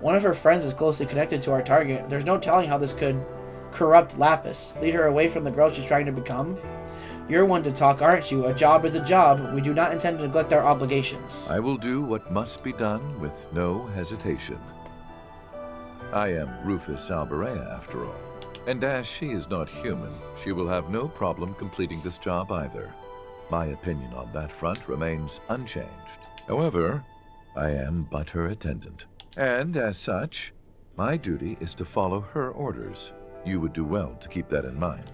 One of her friends is closely connected to our target. There's no telling how this could corrupt Lapis. Lead her away from the girl she's trying to become. You're one to talk, aren't you? A job is a job. We do not intend to neglect our obligations. I will do what must be done with no hesitation. I am Rufus Alberea, after all. And as she is not human, she will have no problem completing this job either. My opinion on that front remains unchanged. However, I am but her attendant. And as such, my duty is to follow her orders. You would do well to keep that in mind.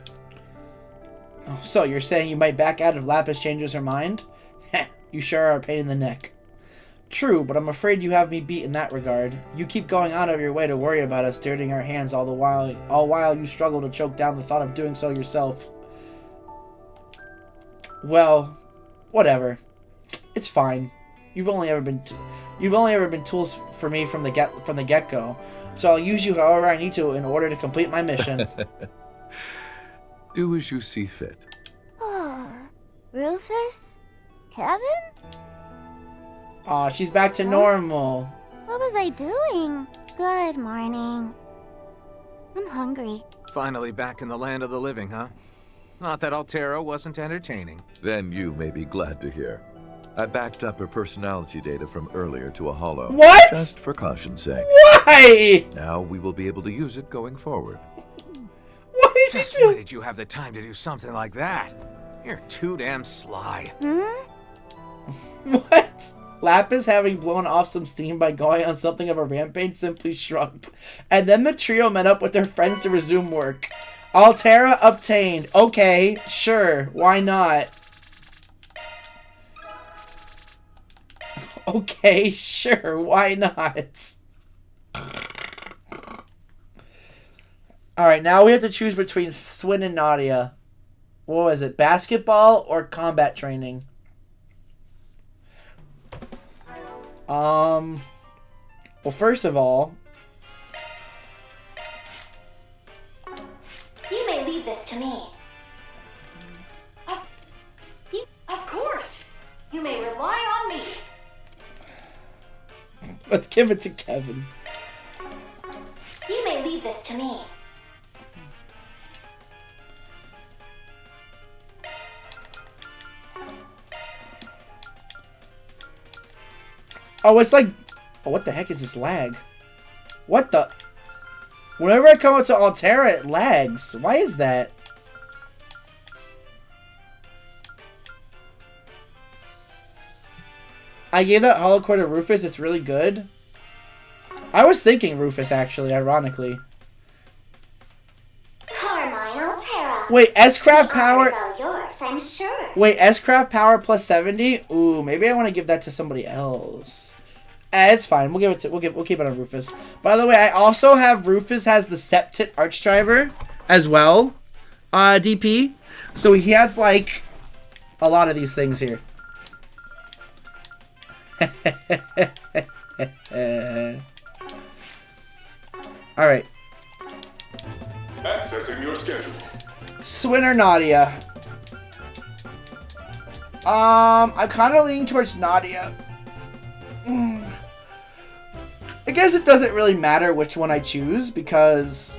Oh, so you're saying you might back out if Lapis changes her mind? Heh, you sure are a pain in the neck. True, but I'm afraid you have me beat in that regard. You keep going out of your way to worry about us dirtying our hands all while you struggle to choke down the thought of doing so yourself. Well, whatever. It's fine. You've only ever been tools for me from the get-go. So I'll use you however I need to in order to complete my mission. Do as you see fit. Rufus? Kevin? Aw, she's back to normal. What was I doing? Good morning. I'm hungry. Finally back in the land of the living, huh? Not that Altera wasn't entertaining. Then you may be glad to hear. I backed up her personality data from earlier to a holo. What? Just for caution's sake. Why? Now we will be able to use it going forward. What did Just you do? why did you have the time to do something like that? You're too damn sly. What? Lapis, having blown off some steam by going on something of a rampage, simply shrugged. And then the trio met up with their friends to resume work. Altera obtained. Okay, sure, why not? Okay, sure, why not? Alright, now we have to choose between Swin and Nadia. What was it, basketball or combat training? Well, first of all... You may leave this to me. Of course. You may rely on me. Let's give it to Kevin. You may leave this to me. Oh, it's like... Oh, what the heck is this lag? What the... Whenever I come up to Altera, it lags. Why is that? I gave that holocore to Rufus. It's really good. I was thinking Rufus, actually, ironically. Carmine Altera. Wait, S-Craft power... All yours, I'm sure. Wait, S-Craft power plus 70? Ooh, maybe I want to give that to somebody else. It's fine. We'll keep it on Rufus. By the way, I also have Rufus has the Septit Archdriver as well. DP. So he has like a lot of these things here. Alright. Accessing your schedule. Swin or Nadia? I'm kind of leaning towards Nadia. I guess it doesn't really matter which one I choose because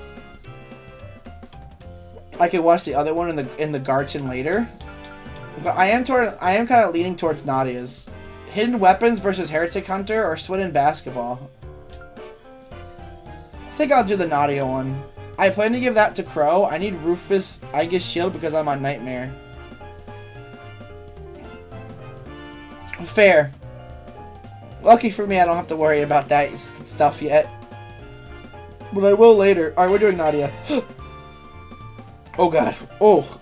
I can watch the other one in the Garchin later. But I am kind of leaning towards Nadia's. Hidden Weapons versus Heretic Hunter or Swin in Basketball. I think I'll do the Nadia one. I plan to give that to Crow. I need Rufus Aegis Shield because I'm on Nightmare. Fair. Lucky for me, I don't have to worry about that stuff yet. But I will later. Alright, we're doing Nadia. Oh god. Oh.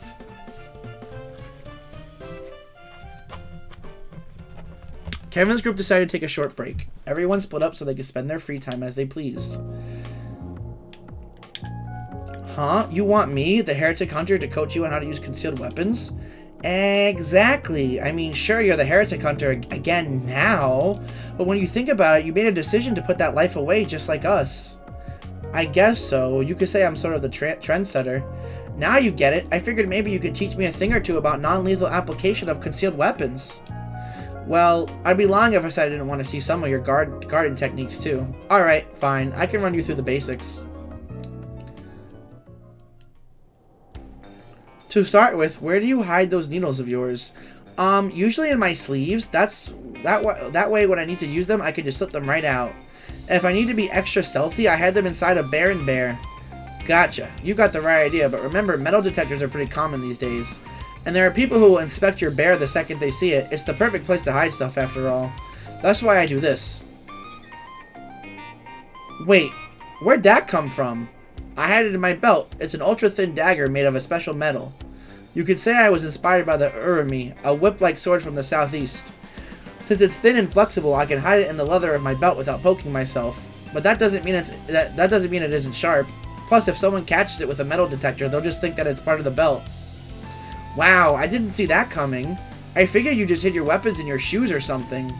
Kevin's group decided to take a short break. Everyone split up so they could spend their free time as they pleased. Huh? You want me, the Heretic Hunter, to coach you on how to use concealed weapons? Exactly. I mean, sure, you're the Heretic Hunter again now, but when you think about it, you made a decision to put that life away just like us. I guess so. You could say I'm sort of the trendsetter. Now you get it. I figured maybe you could teach me a thing or two about non-lethal application of concealed weapons. Well, I'd be lying if I said I didn't want to see some of your garden techniques too. Alright, fine. I can run you through the basics. To start with, where do you hide those needles of yours? Usually in my sleeves. That way when I need to use them, I can just slip them right out. And if I need to be extra stealthy, I hide them inside a bear and bear. Gotcha. You got the right idea, but remember, metal detectors are pretty common these days. And there are people who will inspect your bear the second they see it. It's the perfect place to hide stuff after all. That's why I do this. Wait, where'd that come from? I had it in my belt. It's an ultra-thin dagger made of a special metal. You could say I was inspired by the Urumi, a whip-like sword from the southeast. Since it's thin and flexible, I can hide it in the leather of my belt without poking myself. But that doesn't mean that doesn't mean it isn't sharp. Plus, if someone catches it with a metal detector, they'll just think that it's part of the belt. Wow, I didn't see that coming. I figured you just hid your weapons in your shoes or something.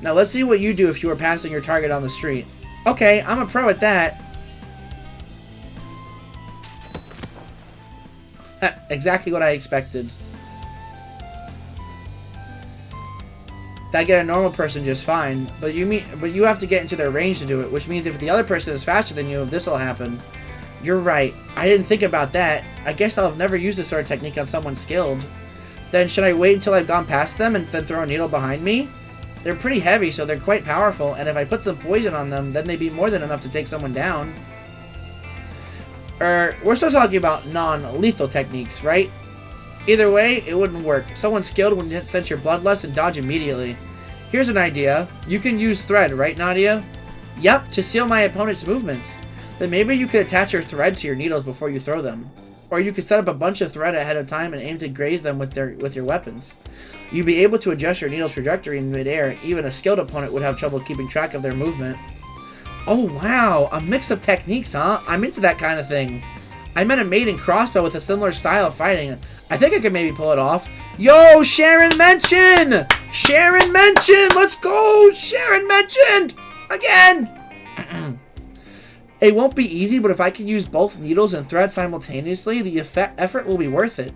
Now let's see what you do if you were passing your target on the street. Okay, I'm a pro at that. Exactly what I expected. That get a normal person just fine, but you have to get into their range to do it, which means if the other person is faster than you, this'll happen. You're right. I didn't think about that. I guess I'll have never used this sort of technique on someone skilled. Then should I wait until I've gone past them and then throw a needle behind me? They're pretty heavy, so they're quite powerful, and if I put some poison on them, then they'd be more than enough to take someone down. We're still talking about non-lethal techniques, right? Either way, it wouldn't work. Someone skilled would sense your bloodlust and dodge immediately. Here's an idea. You can use thread, right, Nadia? Yep, to seal my opponent's movements. Then maybe you could attach your thread to your needles before you throw them. Or you could set up a bunch of thread ahead of time and aim to graze them with your weapons. You'd be able to adjust your needle's trajectory in midair. Even a skilled opponent would have trouble keeping track of their movement. Oh wow, a mix of techniques, huh? I'm into that kind of thing. I met a maiden crossbow with a similar style of fighting. I think I could maybe pull it off. Yo, Sharon mentioned! Sharon mentioned! Let's go! Sharon mentioned! Again! It won't be easy, but if I can use both needles and thread simultaneously, the effort will be worth it.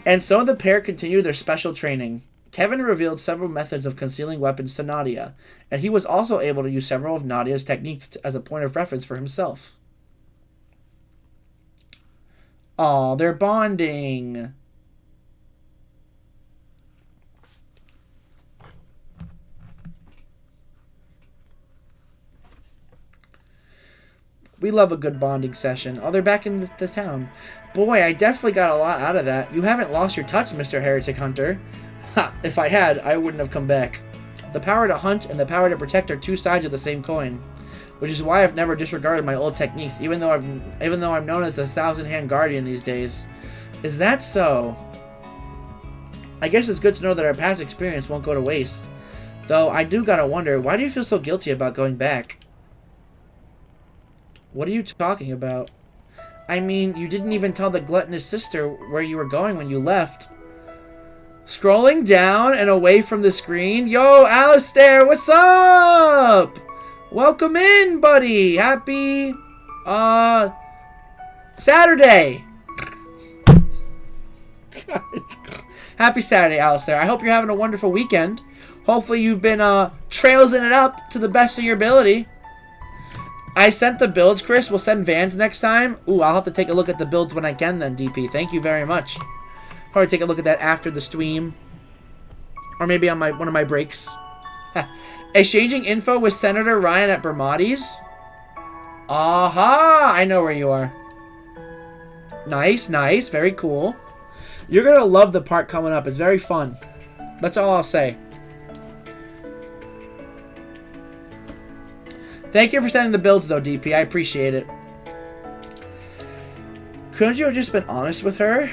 And so the pair continued their special training. Kevin revealed several methods of concealing weapons to Nadia, and he was also able to use several of Nadia's techniques as a point of reference for himself. Aw, they're bonding. We love a good bonding session. Oh, they're back in the town. Boy, I definitely got a lot out of that. You haven't lost your touch, Mr. Heretic Hunter. Ha, if I had, I wouldn't have come back. The power to hunt and the power to protect are two sides of the same coin, which is why I've never disregarded my old techniques, even though I'm known as the Thousand-Hand Guardian these days. Is that so? I guess it's good to know that our past experience won't go to waste. Though I do gotta wonder, why do you feel so guilty about going back? What are you talking about? I mean, you didn't even tell the gluttonous sister where you were going when you left. Scrolling down and away from the screen. Yo, Alistair, what's up? Welcome in, buddy. Happy, Saturday. Happy Saturday, Alistair. I hope you're having a wonderful weekend. Hopefully you've been, trailsing it up to the best of your ability. I sent the builds, Chris. We'll send vans next time. Ooh, I'll have to take a look at the builds when I can then, DP. Thank you very much. Probably take a look at that after the stream. Or maybe on one of my breaks. Exchanging info with Senator Ryan at Bermati's. Aha! I know where you are. Nice, nice. Very cool. You're going to love the part coming up. It's very fun. That's all I'll say. Thank you for sending the builds, though, DP. I appreciate it. Couldn't you have just been honest with her?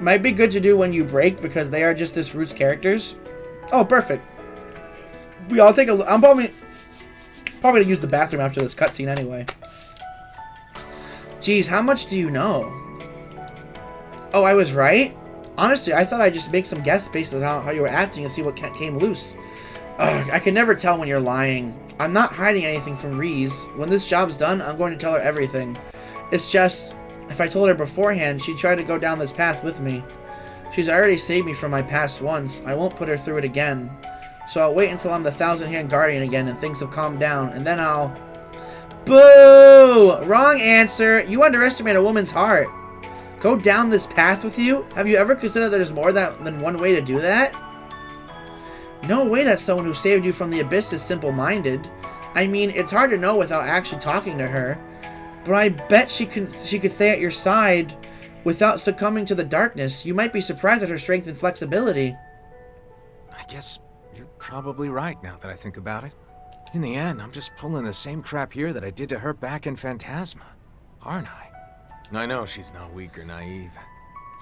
Might be good to do when you break, because they are just this Roots characters. Oh, perfect. We all take a look. I'm probably going to use the bathroom after this cutscene anyway. Jeez, how much do you know? Oh, I was right? Honestly, I thought I'd just make some guesses based on how you were acting and see what came loose. Ugh, I can never tell when you're lying. I'm not hiding anything from Reese. When this job's done, I'm going to tell her everything. It's just, If I told her beforehand, she'd try to go down this path with me. She's already saved me from my past once. I won't put her through it again. So I'll wait until I'm the Thousand-Hand Guardian again and things have calmed down, and then I'll... Boo! Wrong answer. You underestimate a woman's heart. Go down this path with you? Have you ever considered that there's more than one way to do that? No way that someone who saved you from the abyss is simple-minded. I mean, it's hard to know without actually talking to her. But I bet she could stay at your side without succumbing to the darkness. You might be surprised at her strength and flexibility. I guess you're probably right now that I think about it. In the end, I'm just pulling the same crap here that I did to her back in Phantasma, aren't I? I know she's not weak or naive.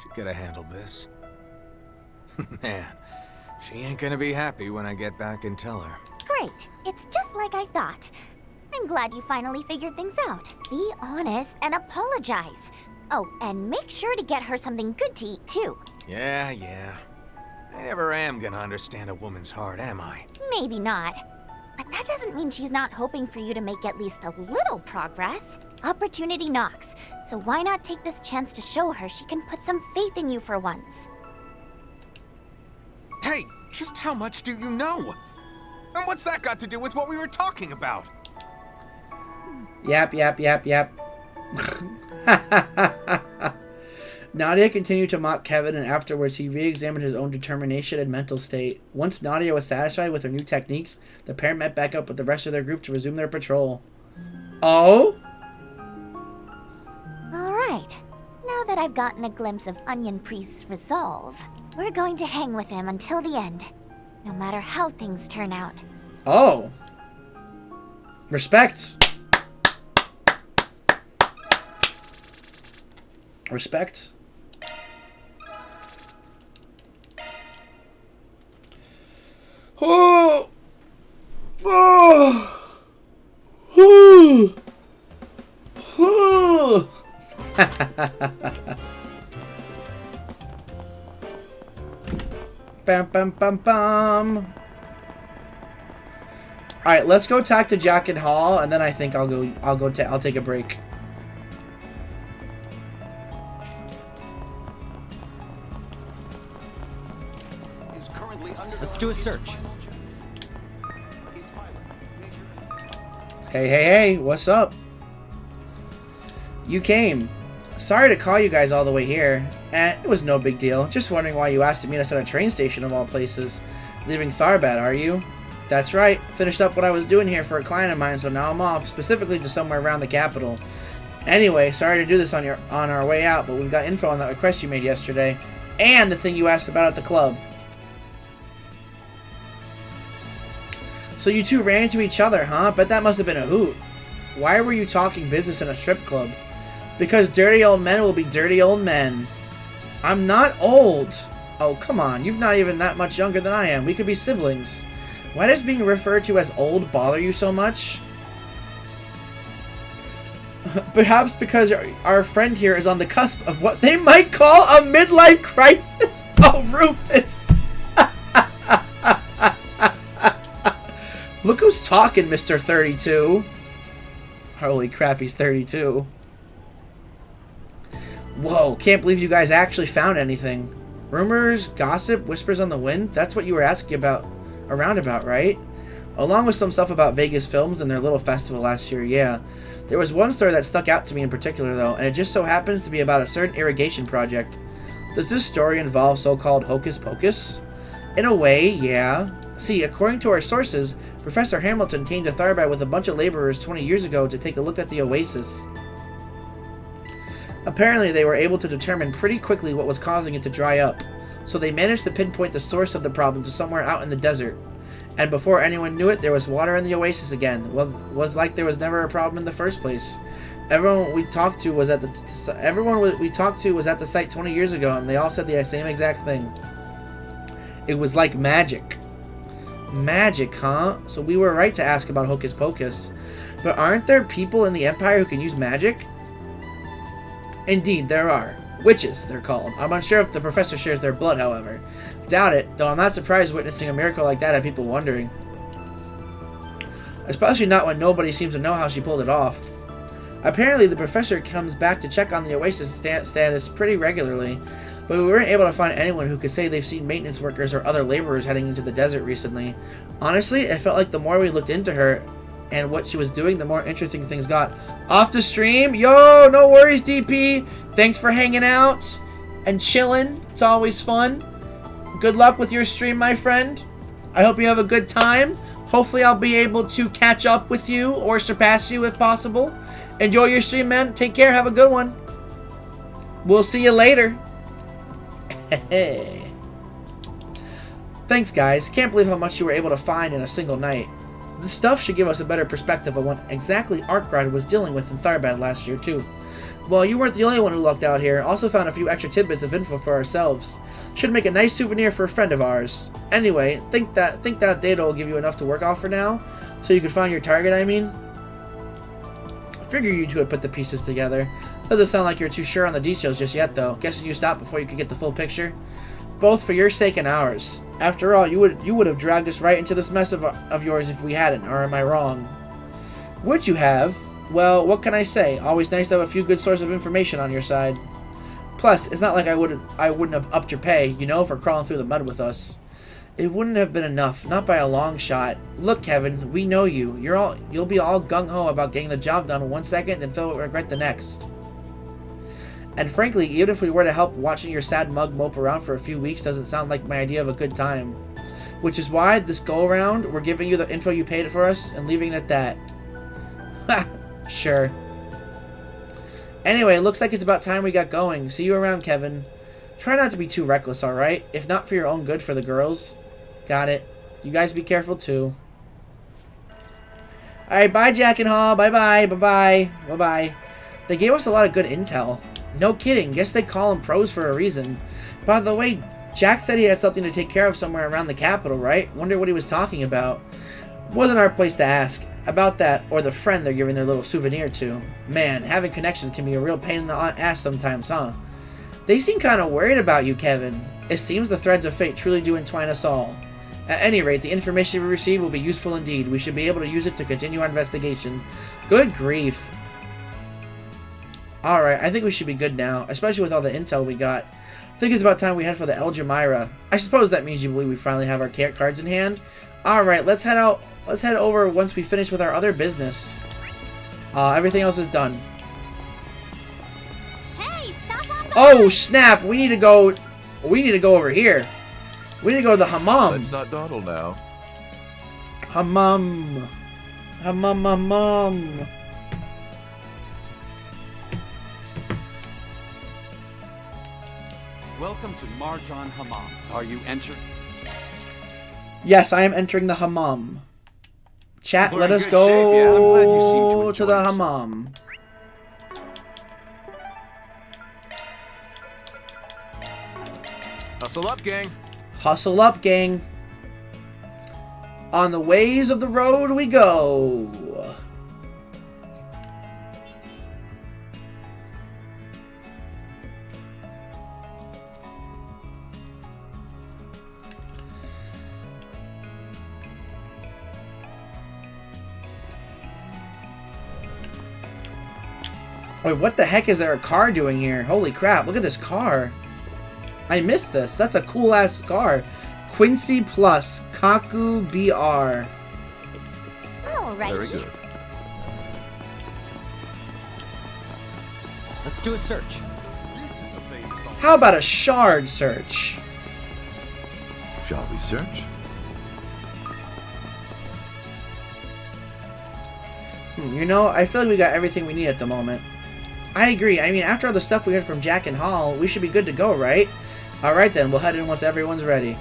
She could have handled this. Man, she ain't gonna be happy when I get back and tell her. Great. It's just like I thought. I'm glad you finally figured things out. Be honest and apologize. Oh, and make sure to get her something good to eat, too. Yeah. I never am gonna understand a woman's heart, am I? Maybe not. But that doesn't mean she's not hoping for you to make at least a little progress. Opportunity knocks, so why not take this chance to show her she can put some faith in you for once? Hey, just how much do you know? And what's that got to do with what we were talking about? Yap. Nadia continued to mock Kevin, and afterwards he re-examined his own determination and mental state. Once Nadia was satisfied with her new techniques, the pair met back up with the rest of their group to resume their patrol. Oh? Alright. Now that I've gotten a glimpse of Onion Priest's resolve, we're going to hang with him until the end, no matter how things turn out. Oh. Respect. Respect. Oh. Oh. Oh. Oh. Bam, bam, bam, bam. All right, let's go talk to Jack and Hall, and then I think I'll take a break. Let's do a search. Hey, what's up? You came. Sorry to call you guys all the way here. It was no big deal. Just wondering why you asked to meet us at a train station of all places. Leaving Tharbad, are you? That's right. Finished up what I was doing here for a client of mine, so now I'm off, specifically to somewhere around the capital. Anyway, sorry to do this on our way out, but we've got info on that request you made yesterday. And the thing you asked about at the club. So you two ran into each other, huh? Bet that must have been a hoot. Why were you talking business in a strip club? Because dirty old men will be dirty old men. I'm not old. Oh, come on. You're not even that much younger than I am. We could be siblings. Why does being referred to as old bother you so much? Perhaps because our friend here is on the cusp of what they might call a midlife crisis. Oh, Rufus. Look who's talking, Mr. 32. Holy crap, he's 32. Whoa, can't believe you guys actually found anything. Rumors, gossip, whispers on the wind? That's what you were asking about, right? Along with some stuff about Vegas Films and their little festival last year, yeah. There was one story that stuck out to me in particular, though, and it just so happens to be about a certain irrigation project. Does this story involve so-called hocus pocus? In a way, yeah. See, according to our sources, Professor Hamilton came to Tharbad with a bunch of laborers 20 years ago to take a look at the oasis. Apparently, they were able to determine pretty quickly what was causing it to dry up, so they managed to pinpoint the source of the problem to somewhere out in the desert. And before anyone knew it, there was water in the oasis again. Well, was like there was never a problem in the first place. Everyone we talked to was at the site 20 years ago, and they all said the same exact thing. It was like magic. Magic, huh? So we were right to ask about Hocus Pocus. But aren't there people in the Empire who can use magic? Indeed, there are. Witches, they're called. I'm unsure if the professor shares their blood, however. Doubt it, though I'm not surprised witnessing a miracle like that had people wondering. Especially not when nobody seems to know how she pulled it off. Apparently, the professor comes back to check on the Oasis status pretty regularly, but we weren't able to find anyone who could say they've seen maintenance workers or other laborers heading into the desert recently. Honestly, it felt like the more we looked into her and what she was doing, the more interesting things got. Off the stream? Yo, no worries, DP. Thanks for hanging out and chilling. It's always fun. Good luck with your stream, my friend. I hope you have a good time. Hopefully I'll be able to catch up with you or surpass you if possible. Enjoy your stream, man. Take care. Have a good one. We'll see you later. Thanks, guys. Can't believe how much you were able to find in a single night. This stuff should give us a better perspective of what exactly Arkride was dealing with in Tharbad last year, too. Well, you weren't the only one who lucked out here. Also found a few extra tidbits of info for ourselves. Should make a nice souvenir for a friend of ours. Anyway, think that data will give you enough to work off for now? So you can find your target, I mean? Figure you two would put the pieces together. Doesn't sound like you're too sure on the details just yet, though. Guessing you stopped before you could get the full picture? Both for your sake and ours. After all, you would have dragged us right into this mess of yours if we hadn't, or am I wrong? Would you have? Well, what can I say? Always nice to have a few good sources of information on your side. Plus, it's not like I wouldn't have upped your pay, you know, for crawling through the mud with us. It wouldn't have been enough, not by a long shot. Look, Kevin, we know you. You'll be all gung-ho about getting the job done 1 second, then filled with regret the next. And frankly, even if we were to help, watching your sad mug mope around for a few weeks doesn't sound like my idea of a good time. Which is why, this go-around, we're giving you the info you paid for us and leaving it at that. Ha! Sure. Anyway, looks like it's about time we got going. See you around, Kevin. Try not to be too reckless, alright? If not for your own good, for the girls. Got it. You guys be careful, too. Alright, bye, Jack and Hall. Bye-bye. Bye-bye. Bye-bye. They gave us a lot of good intel. No kidding. Guess they call them pros for a reason. By the way, Jack said he had something to take care of somewhere around the capital, right? Wonder what he was talking about. Wasn't our place to ask about that or the friend they're giving their little souvenir to. Man, having connections can be a real pain in the ass sometimes, huh? They seem kind of worried about you, Kevin. It seems the threads of fate truly do entwine us all. At any rate, the information we received will be useful indeed. We should be able to use it to continue our investigation. Good grief. Alright, I think we should be good now, especially with all the intel we got. I think it's about time we head for the El Jamira. I suppose that means you believe we finally have our cards in hand. Alright, let's head out. Let's head over once we finish with our other business. Everything else is done. Hey, stop on by. Oh, snap! We need to go over here. We need to go to the hammam. Let's not dawdle now. Hammam. Hammam. Welcome to Marjan Hammam. Are you entering? Yes, I am entering the hammam. Chat, We're let in us good go shape, yeah. I'm glad you seem to enjoy the yourself. hammam. Hustle up, gang. Hustle up, gang. On the ways of the road we go. Wait, what the heck is there a car doing here? Holy crap, look at this car. I missed this. That's a cool ass car. Quincy Plus Kaku BR. Alrighty. Very good. Let's do a search. How about a shard search? Shall we search? You know, I feel like we got everything we need at the moment. I agree. I mean, after all the stuff we heard from Jack and Hall, we should be good to go, right? Alright then, we'll head in once everyone's ready.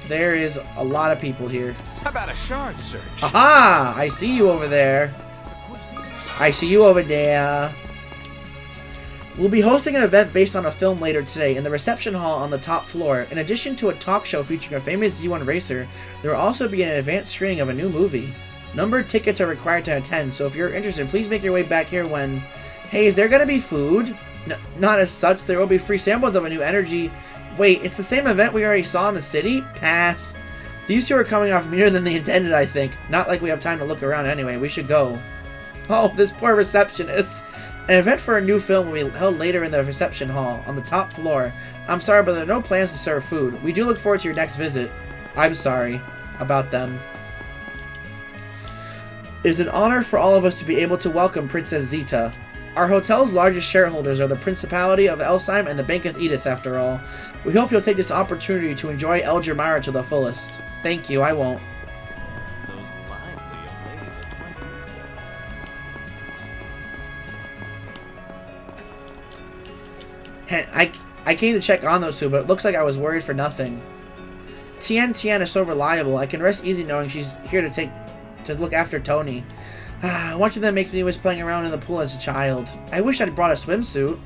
There is a lot of people here. How about a shard search? Aha! I see you over there. I see you over there. We'll be hosting an event based on a film later today in the reception hall on the top floor. In addition to a talk show featuring a famous Z1 racer, there will also be an advanced screening of a new movie. Numbered tickets are required to attend, so if you're interested, please make your way back here when... Hey, is there gonna be food? No, not as such. There will be free samples of a new energy... Wait, it's the same event we already saw in the city? Pass. These two are coming off meaner than they intended, I think. Not like we have time to look around anyway. We should go. Oh, this poor receptionist. An event for a new film will be held later in the reception hall, on the top floor. I'm sorry, but there are no plans to serve food. We do look forward to your next visit. I'm sorry about them. It is an honor for all of us to be able to welcome Princess Zita. Our hotel's largest shareholders are the Principality of Elsheim and the Bank of Edith, after all. We hope you'll take this opportunity to enjoy El Jamara to the fullest. Thank you, I won't. I came to check on those two, but it looks like I was worried for nothing. Tien is so reliable. I can rest easy knowing she's here to look after Tony. Watching them makes me wish playing around in the pool as a child. I wish I'd brought a swimsuit.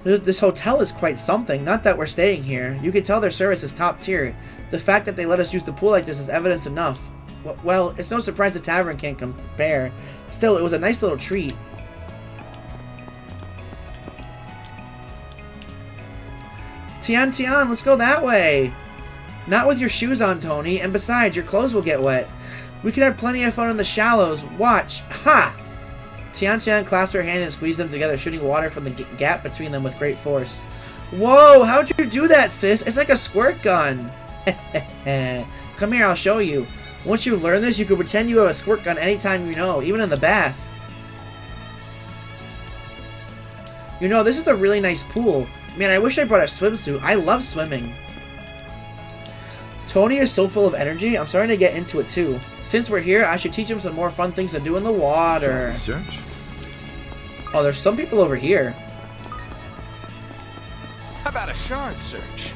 This hotel is quite something. Not that we're staying here. You can tell their service is top tier. The fact that they let us use the pool like this is evidence enough. Well, it's no surprise the tavern can't compare. Still, it was a nice little treat. Tien, let's go that way. Not with your shoes on, Tony, and besides, your clothes will get wet. We could have plenty of fun in the shallows. Watch. Ha! Tien clasped her hand and squeezed them together, shooting water from the gap between them with great force. Whoa, how'd you do that, sis? It's like a squirt gun. Come here, I'll show you. Once you've learned this, you can pretend you have a squirt gun anytime you know, even in the bath. You know, this is a really nice pool. Man, I wish I brought a swimsuit. I love swimming. Tony is so full of energy, I'm starting to get into it too. Since we're here, I should teach him some more fun things to do in the water. Search? Oh, there's some people over here. How about a shard search?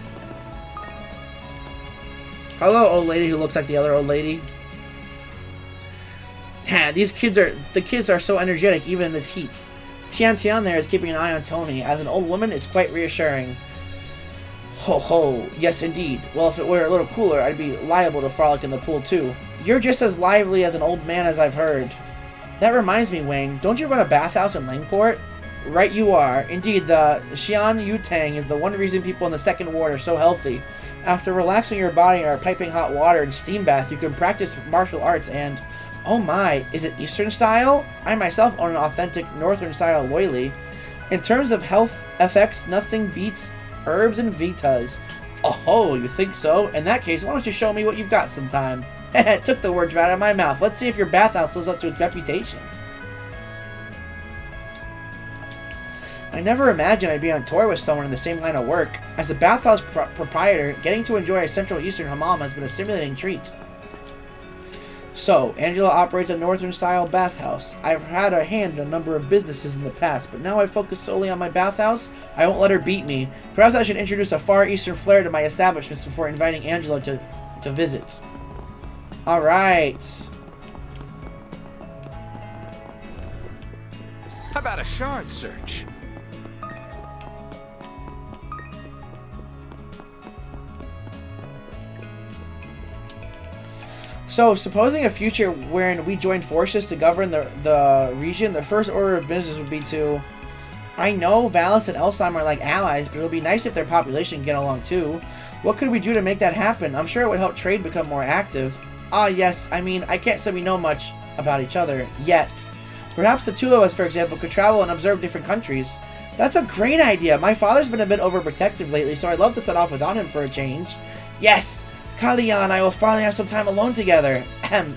Hello, old lady who looks like the other old lady. The kids are so energetic even in this heat. Tien there is keeping an eye on Tony. As an old woman, it's quite reassuring. Ho ho, yes indeed. Well, if it were a little cooler, I'd be liable to frolic in the pool too. You're just as lively as an old man as I've heard. That reminds me, Wang, don't you run a bathhouse in Langport? Right you are. Indeed, the Xian Yutang is the one reason people in the Second Ward are so healthy. After relaxing your body in our piping hot water and steam bath, you can practice martial arts and... Oh my, is it Eastern style? I myself own an authentic Northern style loyally. In terms of health effects, nothing beats herbs and vitas. Oh, you think so? In that case, why don't you show me what you've got sometime? It took the words right out of my mouth. Let's see if your bathhouse lives up to its reputation. I never imagined I'd be on tour with someone in the same line of work. As a bathhouse proprietor, getting to enjoy a Central Eastern hammam has been a stimulating treat. So, Angela operates a northern-style bathhouse. I've had a hand in a number of businesses in the past, but now I focus solely on my bathhouse. I won't let her beat me. Perhaps I should introduce a Far Eastern flair to my establishments before inviting Angela to visit. Alright. How about a shard search? So, supposing a future wherein we join forces to govern the region, the first order of business would be to... I know Valis and Elsheim are like allies, but it would be nice if their population could get along too. What could we do to make that happen? I'm sure it would help trade become more active. Ah, yes, I mean, I can't say we know much about each other, yet. Perhaps the two of us, for example, could travel and observe different countries. That's a great idea! My father's been a bit overprotective lately, so I'd love to set off without him for a change. Yes! Kalia and I will finally have some time alone together.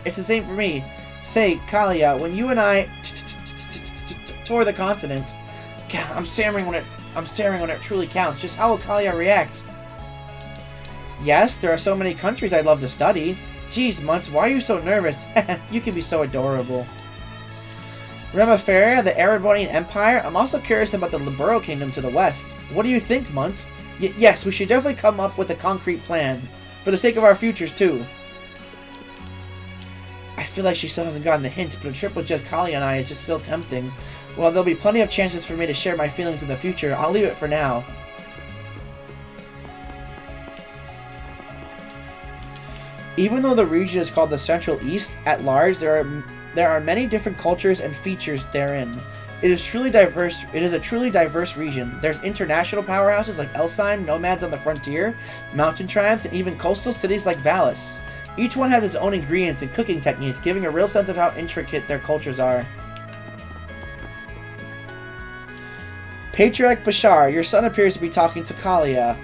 It's the same for me. Say, Kalia, when you and I tour the continent, I'm stammering when it truly counts. Just how will Kalia react? Yes, there are so many countries I'd love to study. Geez, Muntz, why are you so nervous? You can be so adorable. Remaferia, the Erebonian Empire. I'm also curious about the Libero Kingdom to the west. What do you think, Muntz? Yes, we should definitely come up with a concrete plan. For the sake of our futures, too. I feel like she still hasn't gotten the hint, but a trip with just Kalia and I is just still tempting. Well, there'll be plenty of chances for me to share my feelings in the future. I'll leave it for now. Even though the region is called the Central East, at large, there are many different cultures and features therein. It is truly diverse. It is a truly diverse region. There's international powerhouses like Elsheim, nomads on the frontier, mountain tribes, and even coastal cities like Valis. Each one has its own ingredients and cooking techniques, giving a real sense of how intricate their cultures are. Patriarch Bashar, your son appears to be talking to Kalia.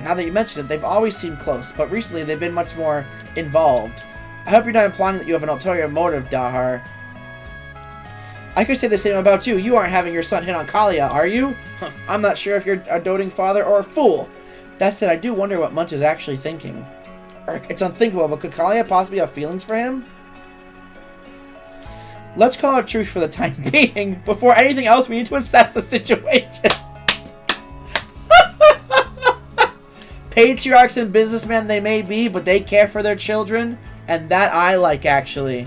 Now that you mention it, they've always seemed close, but recently they've been much more involved. I hope you're not implying that you have an ulterior motive, Dahar. I could say the same about you. You aren't having your son hit on Kalia, are you? I'm not sure if you're a doting father or a fool. That said, I do wonder what Munch is actually thinking. It's unthinkable, but could Kalia possibly have feelings for him? Let's call it truth for the time being. Before anything else, we need to assess the situation. Patriarchs and businessmen they may be, but they care for their children, and that I like, actually.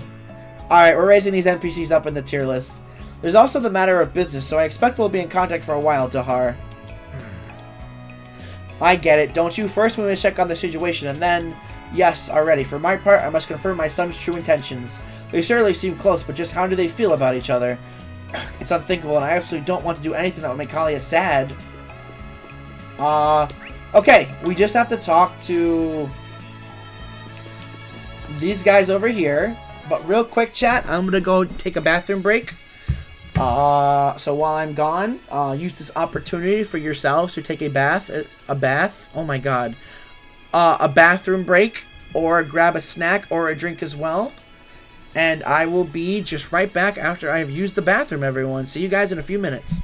Alright, we're raising these NPCs up in the tier list. There's also the matter of business, so I expect we'll be in contact for a while, Dahar. I get it, don't you? First we must check on the situation, and then... Yes, already. For my part, I must confirm my son's true intentions. They certainly seem close, but just how do they feel about each other? It's unthinkable, and I absolutely don't want to do anything that would make Kalia sad. Okay, we just have to talk to... these guys over here. But real quick, chat, I'm gonna go take a bathroom break. So while I'm gone, use this opportunity for yourselves to take a bath. Oh my god. A bathroom break, or grab a snack or a drink as well. And I will be just right back after I've used the bathroom, everyone. See you guys in a few minutes.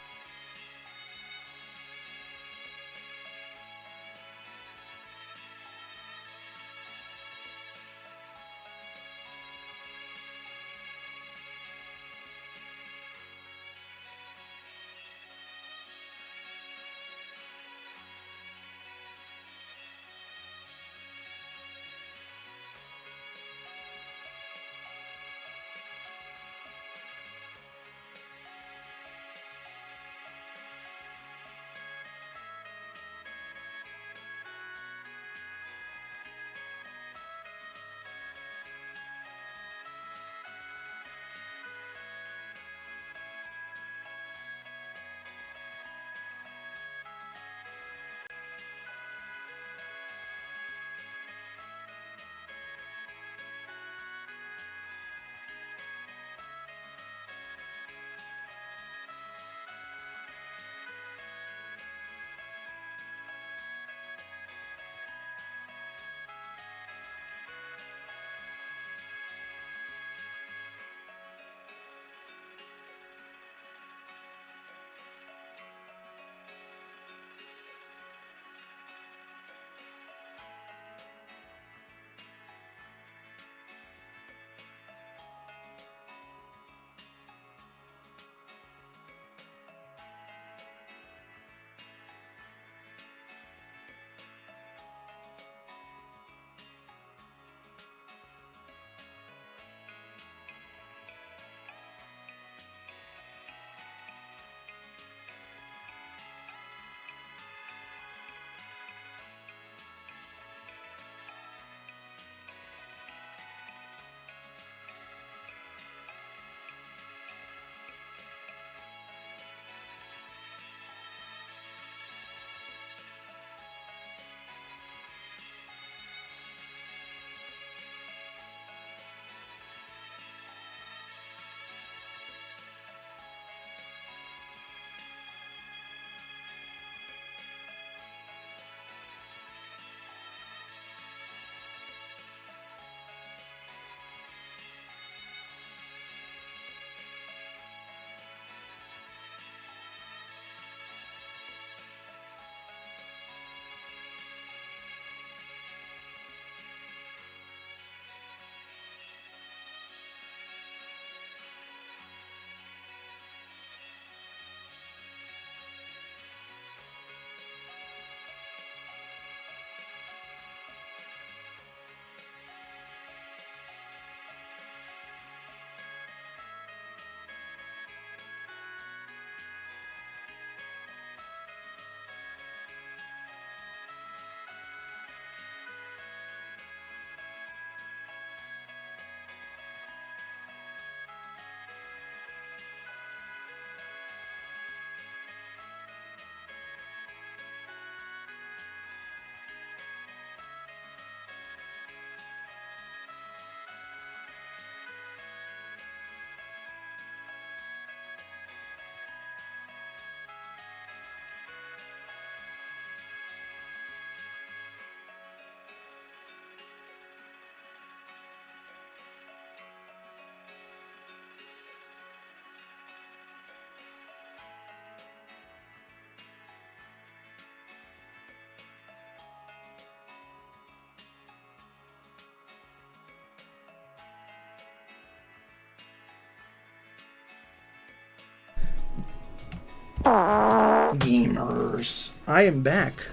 Gamers, I am back.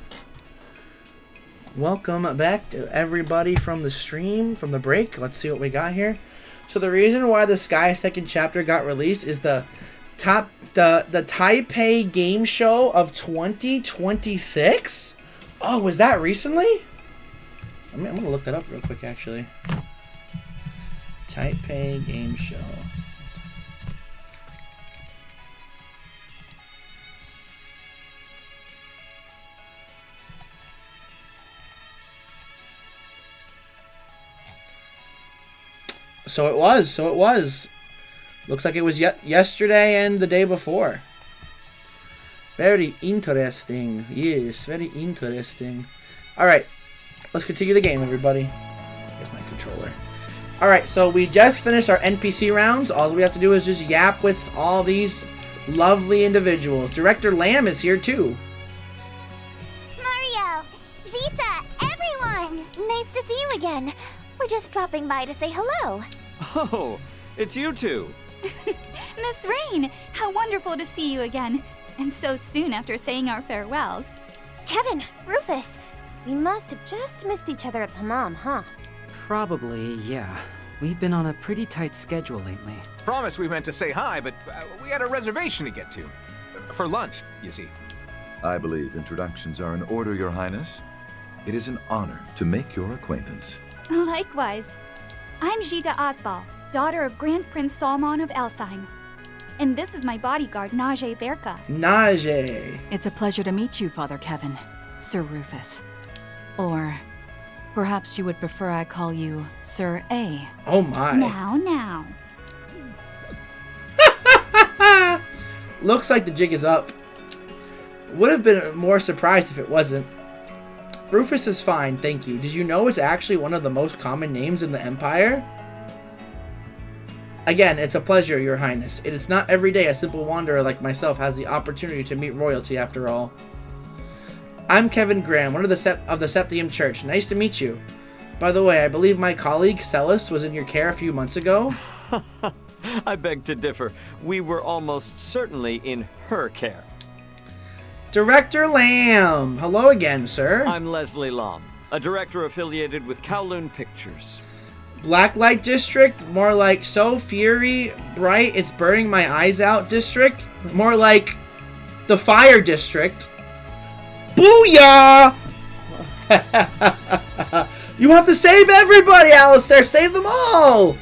Welcome back to everybody from the stream, from the break. Let's see what we got here. So the reason why the Sky second chapter got released is the Taipei game show of 2026. Oh, was that recently? I'm gonna look that up real quick, actually. Taipei game show. So it was. Looks like it was yesterday and the day before. Very interesting. Yes, very interesting. Alright, let's continue the game, everybody. Here's my controller. Alright, so we just finished our NPC rounds. All we have to do is just yap with all these lovely individuals. Director Lamb is here too. Mario! Zita! Everyone! Nice to see you again. We're just dropping by to say hello. Oh, it's you two. Miss Rain, how wonderful to see you again. And so soon after saying our farewells. Kevin, Rufus, we must have just missed each other at the Hammam, huh? Probably, yeah. We've been on a pretty tight schedule lately. Promise we meant to say hi, but we had a reservation to get to. For lunch, you see. I believe introductions are in order, Your Highness. It is an honor to make your acquaintance. Likewise. I'm Zita Osval, daughter of Grand Prince Salman of Elsheim. And this is my bodyguard, Najee Berka. Najee. It's a pleasure to meet you, Father Kevin, Sir Rufus. Or perhaps you would prefer I call you Sir A. Oh my. Now. Looks like the jig is up. Would have been more surprised if it wasn't. Rufus is fine, thank you. Did you know it's actually one of the most common names in the Empire? Again, it's a pleasure, Your Highness. It is not every day a simple wanderer like myself has the opportunity to meet royalty after all. I'm Kevin Graham, one of the Septium Church. Nice to meet you. By the way, I believe my colleague, Celis, was in your care a few months ago. I beg to differ. We were almost certainly in her care. Director Lamb! Hello again, sir. I'm Leslie Lam, a director affiliated with Kowloon Pictures. Blacklight District? More like So Fury Bright It's Burning My Eyes Out District? More like the Fire District. Booyah! You have to save everybody, Alistair! Save them all!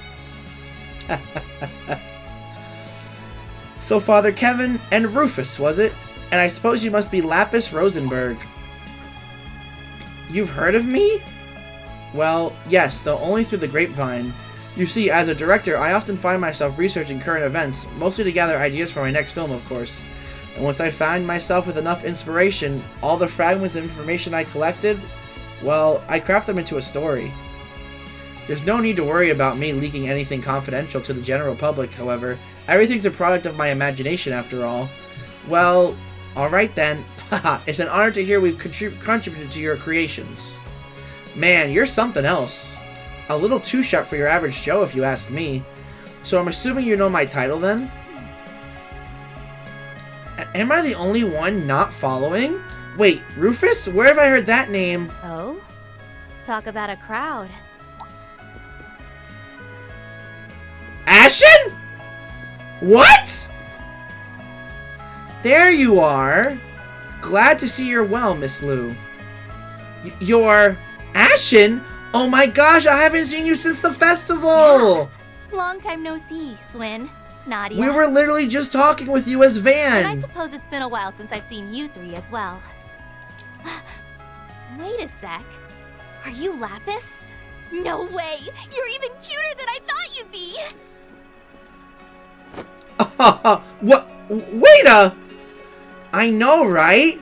So Father Kevin and Rufus, was it? And I suppose you must be Lapis Rosenberg. You've heard of me? Well, yes, though only through the grapevine. You see, as a director, I often find myself researching current events, mostly to gather ideas for my next film, of course. And once I find myself with enough inspiration, all the fragments of information I collected, well, I craft them into a story. There's no need to worry about me leaking anything confidential to the general public, however. Everything's a product of my imagination, after all. Well, alright then. Haha, it's an honor to hear we've contributed to your creations. Man, you're something else. A little too sharp for your average Joe, if you ask me. So I'm assuming you know my title, then? Am I the only one not following? Wait, Rufus? Where have I heard that name? Oh? Talk about a crowd. Ashen? What? There you are. Glad to see you're well, Miss Lou. You're Ashen? Oh my gosh, I haven't seen you since the festival! Yeah. Long time no see, Swin. Nadia. We were literally just talking with you as Van. And I suppose it's been a while since I've seen you three as well. Wait a sec. Are you Lapis? No way! You're even cuter than I thought you'd be! What? Wait a... I know, right?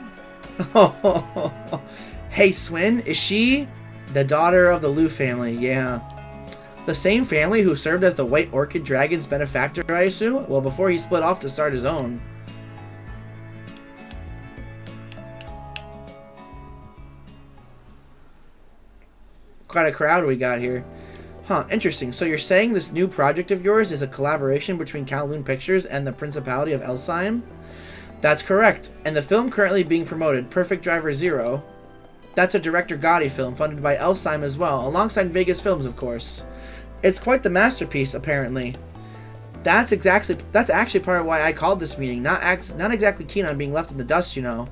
Hey, Swin, is she the daughter of the Liu family? Yeah. The same family who served as the White Orchid Dragon's benefactor, I assume? Well, before he split off to start his own. Quite a crowd we got here. Huh, interesting. So you're saying this new project of yours is a collaboration between Kowloon Pictures and the Principality of Elsheim? That's correct. And the film currently being promoted, Perfect Driver Zero, that's a director Gotti film funded by Elfsheim as well, alongside Vegas Films, of course. It's quite the masterpiece, apparently. That's actually part of why I called this meeting. Not exactly keen on being left in the dust, you know.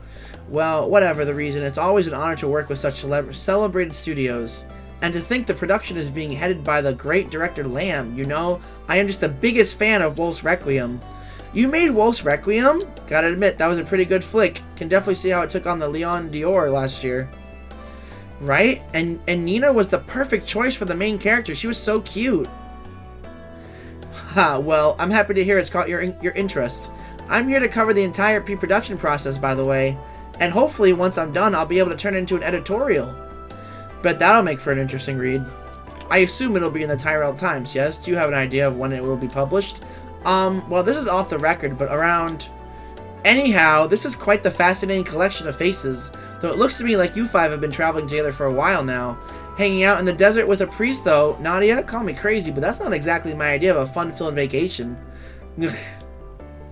Well, whatever the reason, it's always an honor to work with such celebrated studios. And to think the production is being headed by the great director Lamb, you know? I am just the biggest fan of Wolf's Requiem. You made Wolf's Requiem? Gotta admit, that was a pretty good flick. Can definitely see how it took on the Leon Dior last year. Right? And Nina was the perfect choice for the main character. She was so cute. Ha, well, I'm happy to hear it's caught your interest. I'm here to cover the entire pre-production process, by the way. And hopefully, once I'm done, I'll be able to turn it into an editorial. Bet that'll make for an interesting read. I assume it'll be in the Tyrell Times, yes? Do you have an idea of when it will be published? Well, this is off the record, but around... Anyhow, this is quite the fascinating collection of faces, though it looks to me like you five have been traveling together for a while now. Hanging out in the desert with a priest, though. Nadia, call me crazy, but that's not exactly my idea of a fun-filled vacation. Ugh,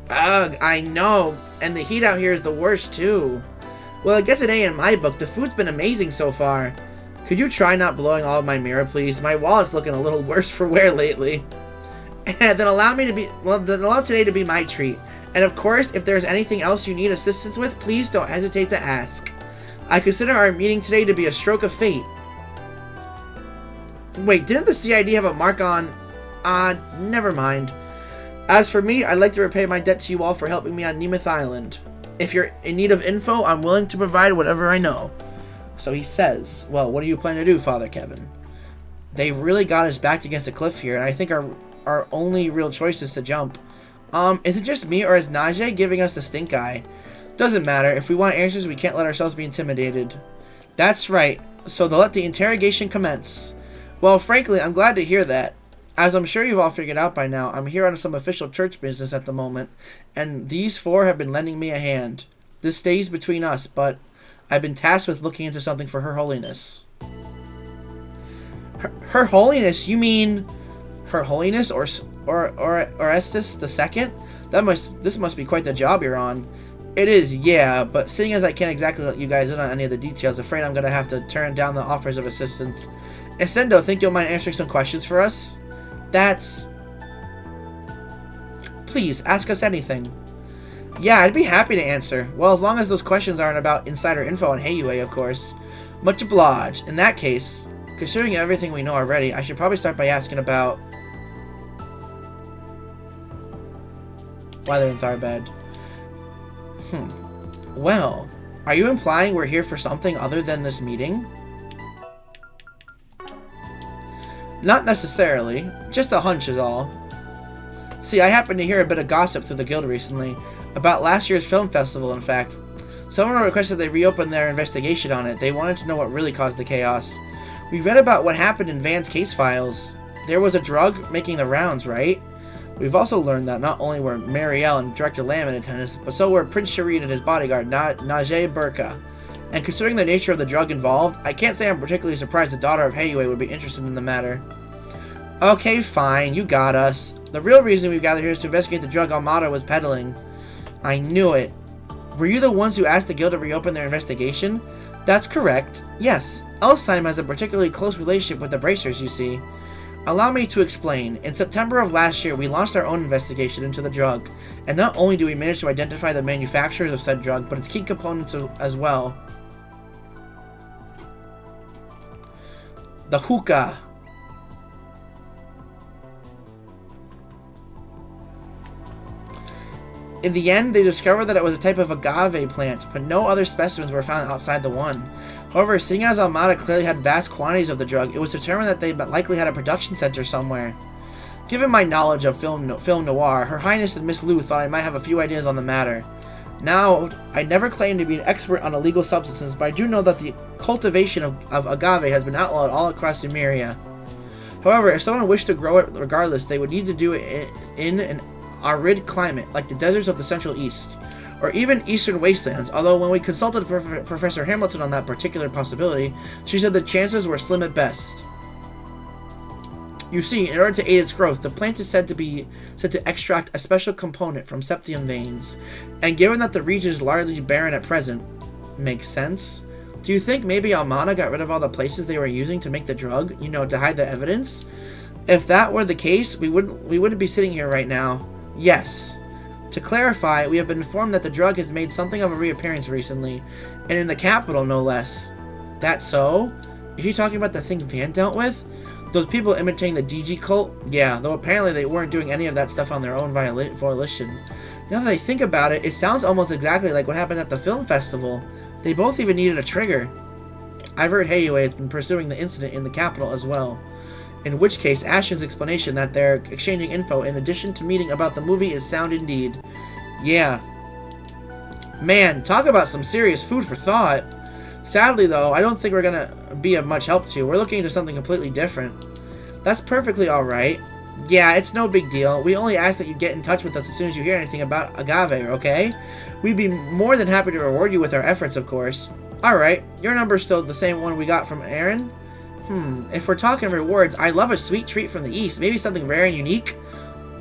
I know, and the heat out here is the worst, too. Well, it gets an A in my book. The food's been amazing so far. Could you try not blowing all of my mirror, please? My wallet's looking a little worse for wear lately. And then allow today to be my treat. And of course, if there's anything else you need assistance with, please don't hesitate to ask. I consider our meeting today to be a stroke of fate. Wait, didn't the CID have a mark on... never mind. As for me, I'd like to repay my debt to you all for helping me on Nemeth Island. If you're in need of info, I'm willing to provide whatever I know. So he says, well, what do you plan to do, Father Kevin? They really got us backed against a cliff here, and I think our only real choice is to jump. Is it just me, or is Najee giving us the stink eye? Doesn't matter. If we want answers, we can't let ourselves be intimidated. That's right. So they'll let the interrogation commence. Well, frankly, I'm glad to hear that. As I'm sure you've all figured out by now, I'm here on some official church business at the moment, and these four have been lending me a hand. This stays between us, but I've been tasked with looking into something for Her Holiness. Her Holiness? You mean Her Holiness or Orestes II? This must be quite the job you're on. It is, yeah, but seeing as I can't exactly let you guys in on any of the details, afraid I'm gonna have to turn down the offers of assistance. Ascendo, think you'll mind answering some questions for us? Please, ask us anything. Yeah, I'd be happy to answer. Well, as long as those questions aren't about insider info on Heiyue, of course. Much obliged. In that case, considering everything we know already, I should probably start by asking about... why they're in Tharbad. Well, are you implying we're here for something other than this meeting? Not necessarily. Just a hunch is all. See, I happened to hear a bit of gossip through the guild recently. About last year's film festival, in fact. Someone requested they reopen their investigation on it. They wanted to know what really caused the chaos. We read about what happened in Van's case files. There was a drug making the rounds, right? We've also learned that not only were Marielle and Director Lamb in attendance, but so were Prince Shireen and his bodyguard, Najee Burka. And considering the nature of the drug involved, I can't say I'm particularly surprised the daughter of Heiyue would be interested in the matter. Okay, fine, you got us. The real reason we've gathered here is to investigate the drug Almada was peddling. I knew it. Were you the ones who asked the guild to reopen their investigation? That's correct. Yes, Elfsheim has a particularly close relationship with the Bracers, you see. Allow me to explain. In September of last year, we launched our own investigation into the drug, and not only do we manage to identify the manufacturers of said drug, but its key components as well. The hookah. In the end, they discovered that it was a type of agave plant, but no other specimens were found outside the one. However, seeing as Almada clearly had vast quantities of the drug, it was determined that they likely had a production center somewhere. Given my knowledge of film noir, Her Highness and Miss Lu thought I might have a few ideas on the matter. Now, I never claimed to be an expert on illegal substances, but I do know that the cultivation of agave has been outlawed all across Sumeria. However, if someone wished to grow it regardless, they would need to do it in an arid climate, like the deserts of the Central East, or even eastern wastelands, although when we consulted Professor Hamilton on that particular possibility, she said the chances were slim at best. You see, in order to aid its growth, the plant is said to extract a special component from septium veins. And given that the region is largely barren at present, makes sense. Do you think maybe Almana got rid of all the places they were using to make the drug, you know, to hide the evidence? If that were the case, we wouldn't be sitting here right now. Yes. To clarify, we have been informed that the drug has made something of a reappearance recently, and in the capital, no less. That so? Is she talking about the thing Van dealt with? Those people imitating the DG cult? Yeah, though apparently they weren't doing any of that stuff on their own volition. Now that I think about it, it sounds almost exactly like what happened at the film festival. They both even needed a trigger. I've heard Heiyue has been pursuing the incident in the capital as well. In which case, Ashton's explanation that they're exchanging info in addition to meeting about the movie is sound indeed. Yeah. Man, talk about some serious food for thought. Sadly, though, I don't think we're gonna be of much help to you. We're looking into something completely different. That's perfectly alright. Yeah, it's no big deal. We only ask that you get in touch with us as soon as you hear anything about Agave, okay? We'd be more than happy to reward you with our efforts, of course. Alright, your number's still the same one we got from Aaron? If we're talking rewards, I'd love a sweet treat from the East. Maybe something rare and unique?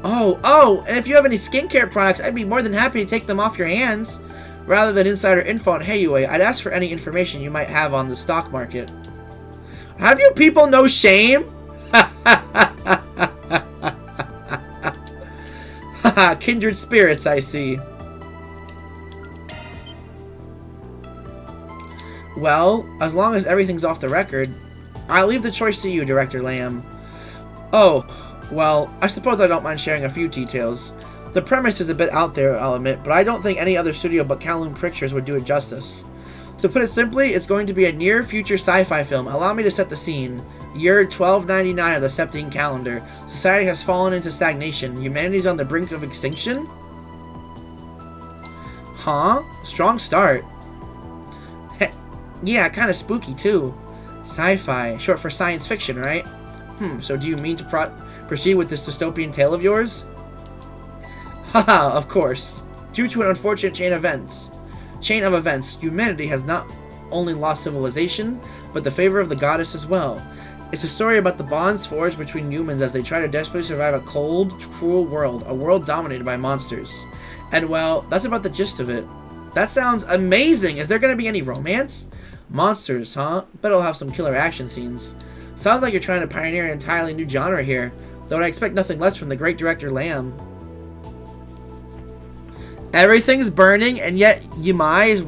Oh, and if you have any skincare products, I'd be more than happy to take them off your hands. Rather than insider info on Heiyue, I'd ask for any information you might have on the stock market. Have you people no shame? Kindred spirits, I see. Well, as long as everything's off the record, I'll leave the choice to you, Director Lamb. Oh, well, I suppose I don't mind sharing a few details. The premise is a bit out there, I'll admit, but I don't think any other studio but Kowloon Pictures would do it justice. To put it simply, it's going to be a near-future sci-fi film. Allow me to set the scene. Year 1299 of the Septine calendar. Society has fallen into stagnation. Humanity's on the brink of extinction? Huh? Strong start. Yeah, kind of spooky, too. Sci-fi, short for science fiction, right? So do you mean to proceed with this dystopian tale of yours? Haha, of course. Due to an unfortunate chain of events, humanity has not only lost civilization, but the favor of the goddess as well. It's a story about the bonds forged between humans as they try to desperately survive a cold, cruel world, a world dominated by monsters. And well, that's about the gist of it. That sounds amazing! Is there gonna be any romance? Monsters, huh? Bet it'll have some killer action scenes. Sounds like you're trying to pioneer an entirely new genre here, though I expect nothing less from the great director Lamb. Everything's burning, and yet Yamai is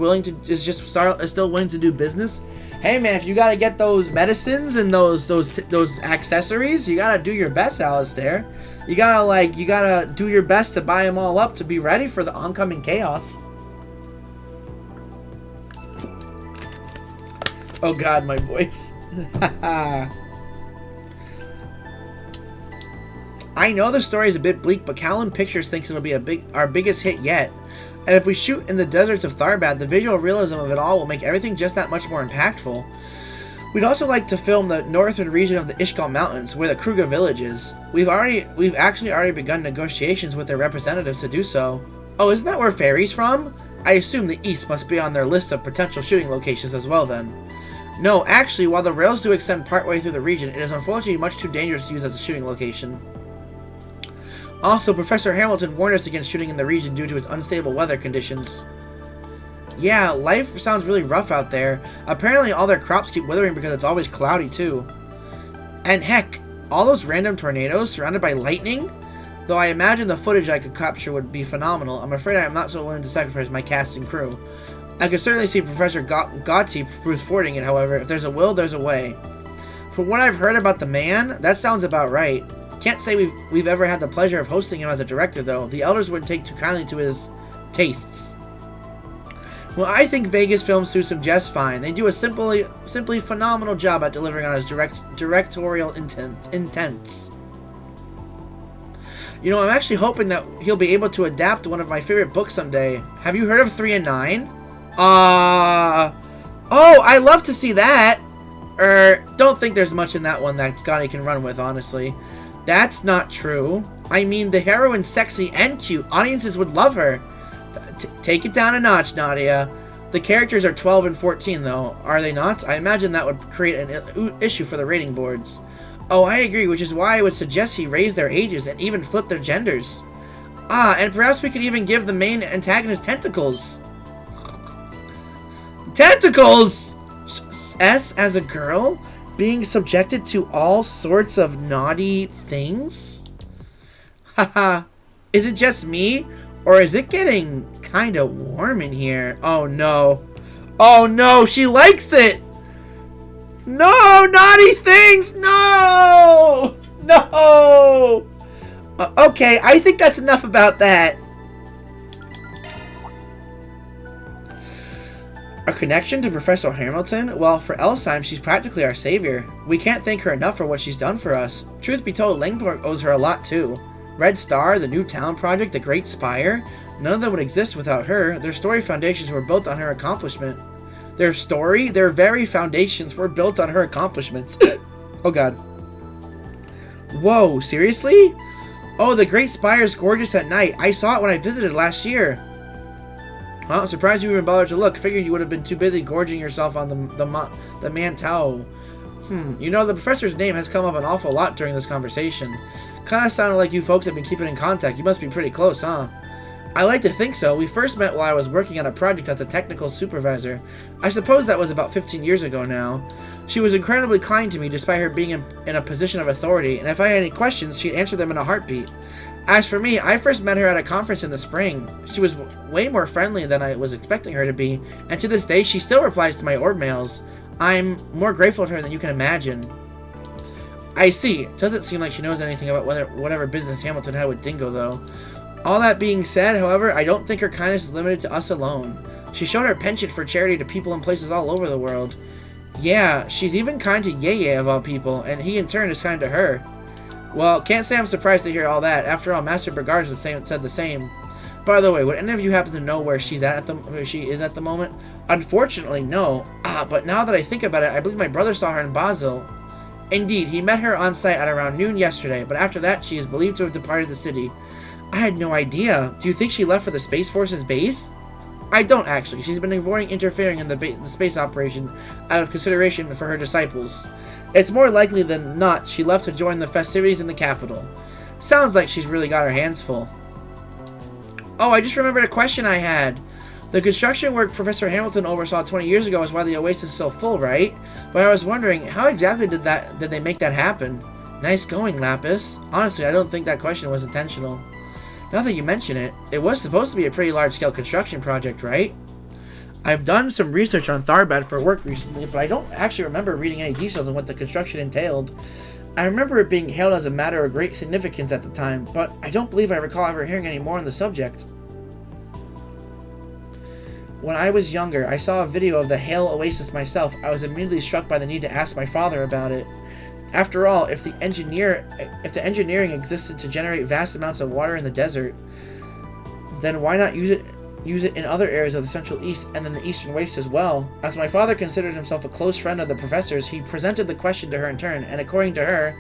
still willing to do business. Hey man, if you gotta get those medicines and those accessories, you gotta do your best, Alistair. You gotta do your best to buy them all up to be ready for the oncoming chaos. Oh god, my voice. I know the story is a bit bleak, but Kowloon Pictures thinks it'll be our biggest hit yet. And if we shoot in the deserts of Tharbad, the visual realism of it all will make everything just that much more impactful. We'd also like to film the northern region of the Ishgal Mountains, where the Kruger village is. We've actually already begun negotiations with their representatives to do so. Oh, isn't that where Fairy's from? I assume the East must be on their list of potential shooting locations as well then. No, actually, while the rails do extend partway through the region, it is unfortunately much too dangerous to use as a shooting location. Also, Professor Hamilton warned us against shooting in the region due to its unstable weather conditions. Yeah, life sounds really rough out there. Apparently all their crops keep withering because it's always cloudy too. And heck, all those random tornadoes surrounded by lightning? Though I imagine the footage I could capture would be phenomenal, I'm afraid I am not so willing to sacrifice my cast and crew. I could certainly see Professor Gotti forwarding it, however. If there's a will, there's a way. From what I've heard about the man, that sounds about right. Can't say we've ever had the pleasure of hosting him as a director, though. The elders wouldn't take too kindly to his tastes. Well, I think Vegas Film suits him just fine. They do a simply phenomenal job at delivering on his directorial intents. You know, I'm actually hoping that he'll be able to adapt one of my favorite books someday. Have you heard of 3 and 9? Oh, I love to see that. Don't think there's much in that one that Scotty can run with, honestly. That's not true. I mean, the heroine's sexy and cute. Audiences would love her. Take it down a notch, Nadia. The characters are 12 and 14, though, are they not? I imagine that would create an issue for the rating boards. Oh, I agree, which is why I would suggest he raise their ages and even flip their genders. Ah, and perhaps we could even give the main antagonist tentacles. Tentacles! S as a girl? Being subjected to all sorts of naughty things? Haha. Is it just me? Or is it getting kinda warm in here? Oh no. Oh no, she likes it! No! Naughty things! No! No! Okay, I think that's enough about that. Our connection to Professor Hamilton? Well, for Elsheim, she's practically our savior. We can't thank her enough for what she's done for us. Truth be told, Langport owes her a lot too. Red Star, the new town project, the Great Spire, none of them would exist without her. Their story foundations were built on her accomplishment. Their very foundations were built on her accomplishments. Oh god. Whoa, seriously? Oh, the Great Spire is gorgeous at night. I saw it when I visited last year. Well, I'm surprised you even bothered to look. Figured you would have been too busy gorging yourself on the Mantel. You know, the professor's name has come up an awful lot during this conversation. Kinda sounded like you folks have been keeping in contact. You must be pretty close, huh? I like to think so. We first met while I was working on a project as a technical supervisor. I suppose that was about 15 years ago now. She was incredibly kind to me despite her being in a position of authority, and if I had any questions, she'd answer them in a heartbeat. As for me, I first met her at a conference in the spring. She was way more friendly than I was expecting her to be, and to this day, she still replies to my orb mails. I'm more grateful to her than you can imagine. I see. Doesn't seem like she knows anything about whatever business Hamilton had with Dingo, though. All that being said, however, I don't think her kindness is limited to us alone. She showed her penchant for charity to people in places all over the world. Yeah, she's even kind to Yeye of all people, and he in turn is kind to her. Well, can't say I'm surprised to hear all that. After all, Master Bergard said the same. By the way, would any of you happen to know where she is at the moment? Unfortunately, no. But now that I think about it, I believe my brother saw her in Basel. Indeed, he met her on site at around noon yesterday, but after that, she is believed to have departed the city. I had no idea. Do you think she left for the Space Force's base? I don't actually. She's been avoiding interfering in the space operation out of consideration for her disciples. It's more likely than not she left to join the festivities in the capital. Sounds like she's really got her hands full. Oh, I just remembered a question I had. The construction work Professor Hamilton oversaw 20 years ago is why the Oasis is so full, right? But I was wondering, how exactly did they make that happen? Nice going, Lapis. Honestly, I don't think that question was intentional. Now that you mention it, it was supposed to be a pretty large-scale construction project, right? I've done some research on Tharbad for work recently, but I don't actually remember reading any details on what the construction entailed. I remember it being hailed as a matter of great significance at the time, but I don't believe I recall ever hearing any more on the subject. When I was younger, I saw a video of the Hail Oasis myself. I was immediately struck by the need to ask my father about it. After all, if the engineering existed to generate vast amounts of water in the desert, then why not use it in other areas of the Central East and then the Eastern Waste as well? As my father considered himself a close friend of the professor's, he presented the question to her in turn, and according to her,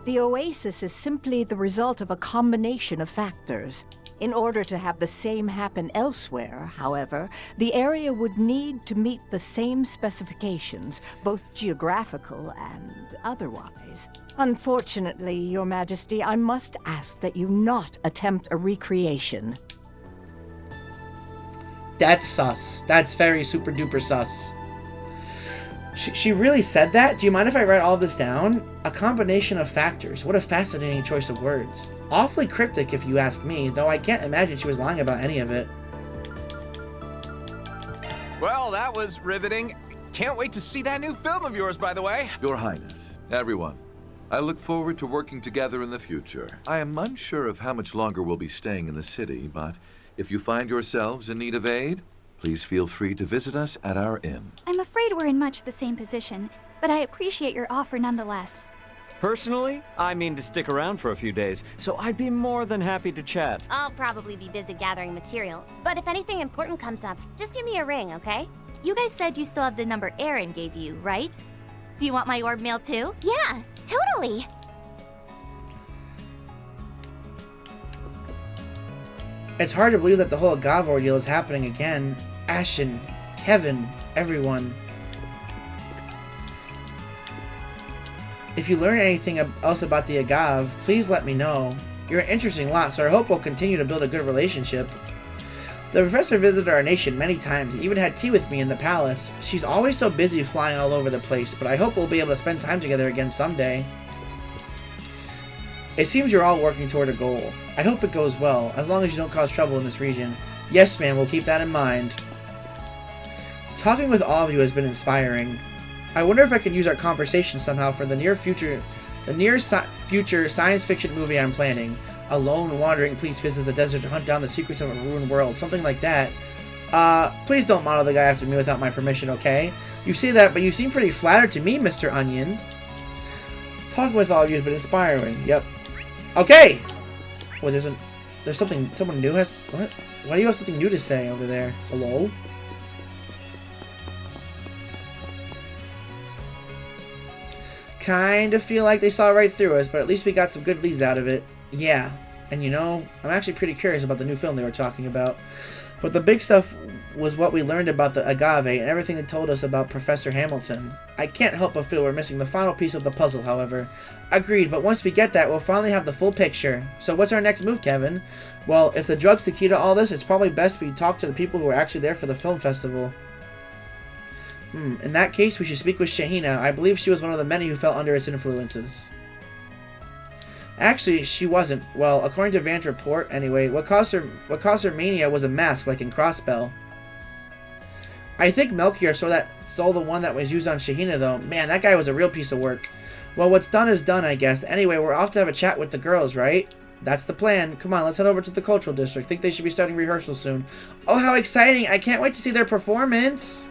the Oasis is simply the result of a combination of factors. In order to have the same happen elsewhere, however, the area would need to meet the same specifications, both geographical and otherwise. Unfortunately, Your Majesty, I must ask that you not attempt a recreation. That's sus. That's very super duper sus. She really said that? Do you mind if I write all this down? A combination of factors. What a fascinating choice of words. Awfully cryptic if you ask me, though I can't imagine she was lying about any of it. Well, that was riveting. Can't wait to see that new film of yours, by the way. Your Highness, everyone, I look forward to working together in the future. I am unsure of how much longer we'll be staying in the city, but if you find yourselves in need of aid, please feel free to visit us at our inn. I'm afraid we're in much the same position, but I appreciate your offer nonetheless. Personally, I mean to stick around for a few days, so I'd be more than happy to chat. I'll probably be busy gathering material, but if anything important comes up, just give me a ring, okay? You guys said you still have the number Aaron gave you, right? Do you want my orb mail too? Yeah, totally. It's hard to believe that the whole Agave ordeal is happening again. Ashen, Kevin, everyone. if you learn anything else about the Agave, please let me know. You're an interesting lot, so I hope we'll continue to build a good relationship. The professor visited our nation many times and even had tea with me in the palace. She's always so busy flying all over the place, but I hope we'll be able to spend time together again someday. It seems you're all working toward a goal. I hope it goes well, as long as you don't cause trouble in this region. Yes, ma'am, we'll keep that in mind. Talking with all of you has been inspiring. I wonder if I can use our conversation somehow for the near future science fiction movie I'm planning. A lone wandering police visits the desert to hunt down the secrets of a ruined world. Something like that. Please don't model the guy after me without my permission, okay? You say that, but you seem pretty flattered to me, Mr. Onion. Talking with all of you has been inspiring. Yep. Okay! Well, there's something, someone new has, what? Why do you have something new to say over there? Hello? Kind of feel like they saw right through us, but at least we got some good leads out of it. Yeah, and you know, I'm actually pretty curious about the new film they were talking about. But the big stuff was what we learned about the Agave and everything they told us about Professor Hamilton. I can't help but feel we're missing the final piece of the puzzle, however. Agreed, but once we get that, we'll finally have the full picture. So what's our next move, Kevin? Well, if the drug's the key to all this, it's probably best we talk to the people who were actually there for the film festival. In that case, we should speak with Shahina. I believe she was one of the many who fell under its influences. Actually, she wasn't. Well, according to Van's report, anyway, what caused her mania was a mask, like in Crossbell. I think Melchior saw the one that was used on Shahina, though. Man, that guy was a real piece of work. Well, what's done is done, I guess. Anyway, we're off to have a chat with the girls, right? That's the plan. Come on, let's head over to the cultural district. Think they should be starting rehearsal soon. Oh, how exciting! I can't wait to see their performance!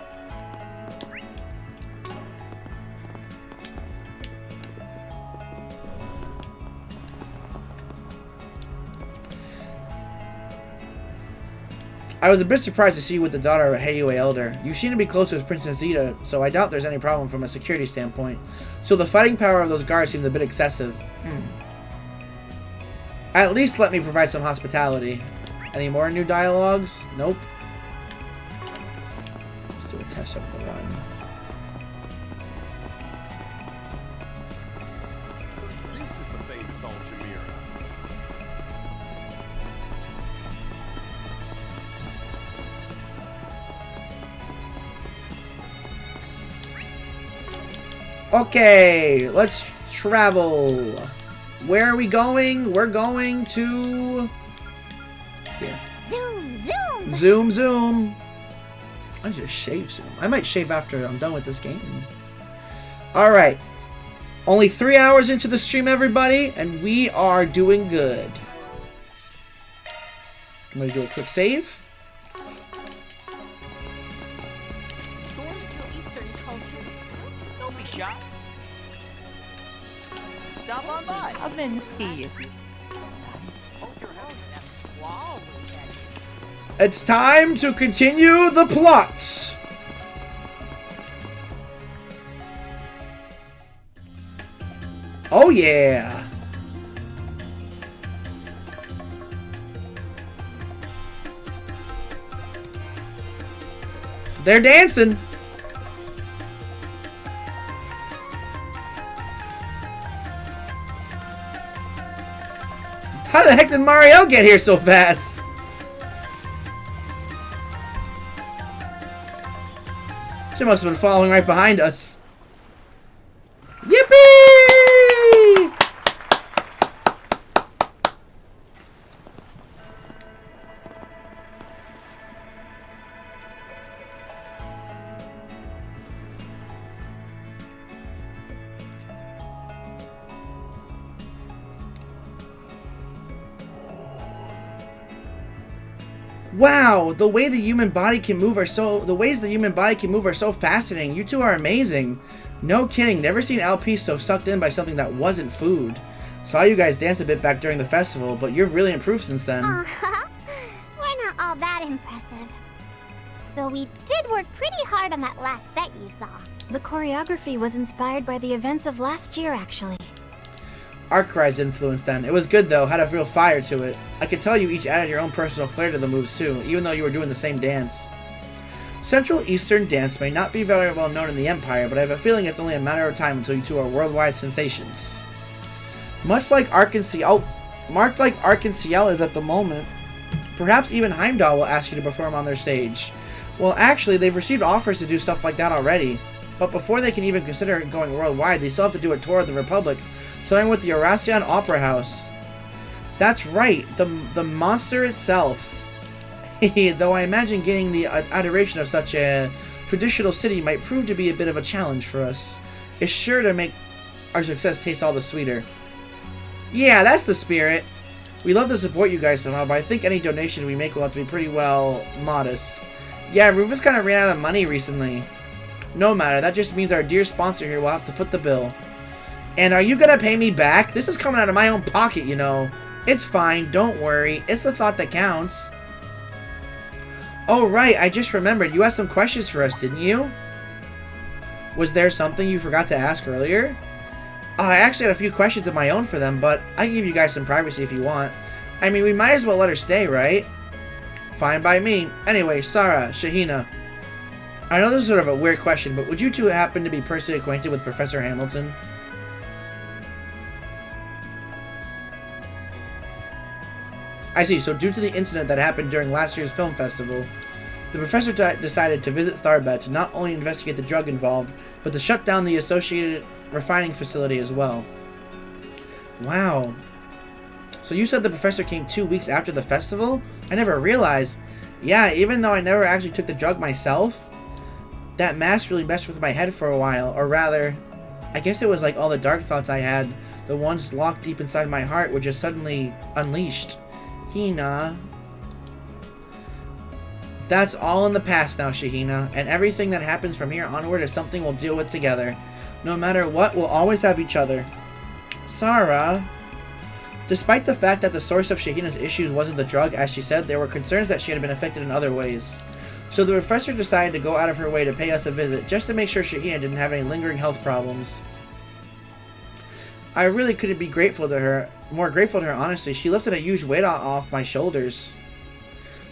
I was a bit surprised to see you with the daughter of a Heiyue elder. You seem to be close with Princess Zeta, so I doubt there's any problem from a security standpoint. So the fighting power of those guards seems a bit excessive. At least let me provide some hospitality. Any more new dialogues? Nope. Let's do a test of the run. So this is the famous Ultramira. Okay, let's travel. Where are we going? We're going to... here. Zoom, zoom! Zoom, zoom. I just shave soon. I might shave after I'm done with this game. Alright. Only 3 hours into the stream, everybody, and we are doing good. I'm going to do a quick save. Don't be shy. Stop on by. Come and see if you... It's time to continue the plot. Oh yeah. They're dancing. How the heck did Mario get here so fast? She must have been following right behind us. Yippee! Wow, the ways the human body can move are so fascinating. You two are amazing. No kidding, never seen LP so sucked in by something that wasn't food. Saw you guys dance a bit back during the festival, but you've really improved since then. We're not all that impressive. Though we did work pretty hard on that last set you saw. The choreography was inspired by the events of last year, actually. Arcry's influence then. It was good though, had a real fire to it. I could tell you each added your own personal flair to the moves too, even though you were doing the same dance. Central Eastern dance may not be very well known in the Empire, but I have a feeling it's only a matter of time until you two are worldwide sensations. Much like Arkansas is at the moment, perhaps even Heimdall will ask you to perform on their stage. Well, actually, they've received offers to do stuff like that already, but before they can even consider going worldwide, they still have to do a tour of the Republic, starting with the Eurasian Opera House. That's right, the monster itself. Though I imagine gaining the adoration of such a traditional city might prove to be a bit of a challenge for us. It's sure to make our success taste all the sweeter. Yeah, that's the spirit. We love to support you guys somehow, but I think any donation we make will have to be pretty well modest. Yeah, Rufus kind of ran out of money recently. No matter, that just means our dear sponsor here will have to foot the bill. And are you gonna pay me back? This is coming out of my own pocket, you know. It's fine, don't worry. It's the thought that counts. Oh right, I just remembered. You had some questions for us, didn't you? Was there something you forgot to ask earlier? I actually had a few questions of my own for them, but I can give you guys some privacy if you want. I mean, we might as well let her stay, right? Fine by me. Anyway, Sarah, Shahina. I know this is sort of a weird question, but would you two happen to be personally acquainted with Professor Hamilton? I see, so due to the incident that happened during last year's film festival, the professor decided to visit Starbed to not only investigate the drug involved, but to shut down the associated refining facility as well. Wow. So you said the professor came 2 weeks after the festival? I never realized. Yeah, even though I never actually took the drug myself, that mask really messed with my head for a while, or rather, I guess it was like all the dark thoughts I had, the ones locked deep inside my heart, were just suddenly unleashed. Hina. That's all in the past now, Shahina, and everything that happens from here onward is something we'll deal with together. No matter what, we'll always have each other. Sarah. Despite the fact that the source of Shahina's issues wasn't the drug, as she said, there were concerns that she had been affected in other ways. So the professor decided to go out of her way to pay us a visit, just to make sure Shahina didn't have any lingering health problems. I really couldn't be more grateful to her, honestly. She lifted a huge weight off my shoulders.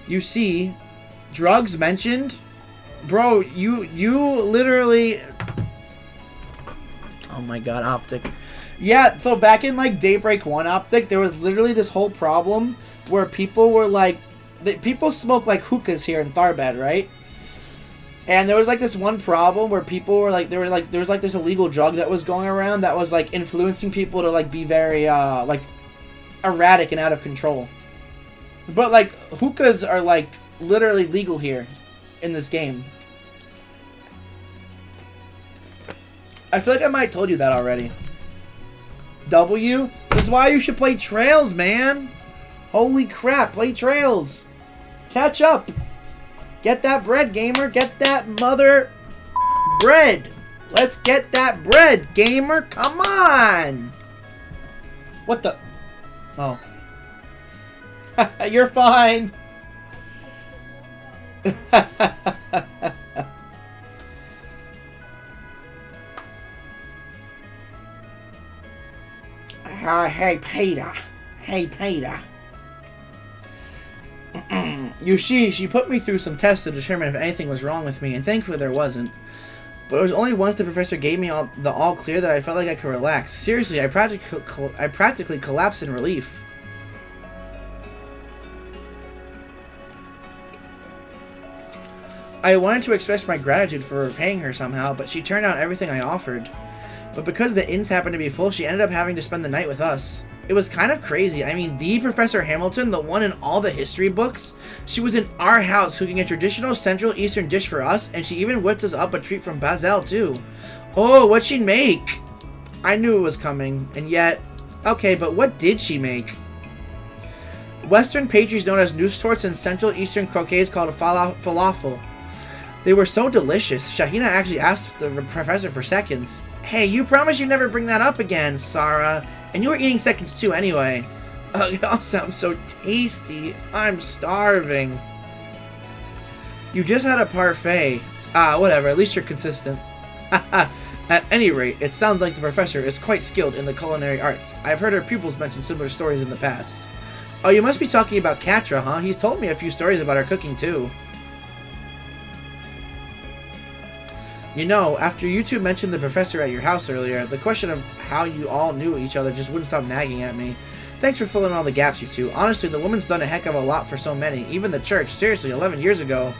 You see, drugs mentioned? Bro, you literally... Oh my god, Optic. Yeah, so back in like Daybreak 1 Optic, there was literally this whole problem where people were like... people smoke like hookahs here in Tharbad, right? And there was like this one problem where people were like, there was like this illegal drug that was going around that was like influencing people to like be very like erratic and out of control. But like hookahs are like literally legal here in this game. I feel like I might have told you that already. W? This is why you should play Trails, man. Holy crap, play Trails. Catch up. Get that bread, gamer. Get that mother bread. Let's get that bread, gamer. Come on. What the? Oh. You're fine. Hey, Peter. Hey, Peter. You see, she put me through some tests to determine if anything was wrong with me, and thankfully there wasn't. But it was only once the professor gave me the all clear that I felt like I could relax. Seriously, I practically collapsed in relief. I wanted to express my gratitude for repaying her somehow, but she turned down everything I offered. But because the inns happened to be full, she ended up having to spend the night with us. It was kind of crazy. I mean, the Professor Hamilton, the one in all the history books, she was in our house cooking a traditional Central Eastern dish for us, and she even whipped us up a treat from Basel, too. Oh, what'd she make? I knew it was coming, and yet... Okay, but what did she make? Western pastries known as noose torts and Central Eastern croquets called a falafel. They were so delicious, Shahina actually asked the professor for seconds. Hey, you promised you'd never bring that up again, Sarah. And you were eating seconds too anyway. It all sounds so tasty. I'm starving. You just had a parfait. Whatever, at least you're consistent. At any rate, it sounds like the professor is quite skilled in the culinary arts. I've heard her pupils mention similar stories in the past. Oh, you must be talking about Katra, huh? He's told me a few stories about her cooking too. You know, after you two mentioned the professor at your house earlier, the question of how you all knew each other just wouldn't stop nagging at me. Thanks for filling in all the gaps, you two. Honestly, the woman's done a heck of a lot for so many. Even the church. Seriously, 11 years ago.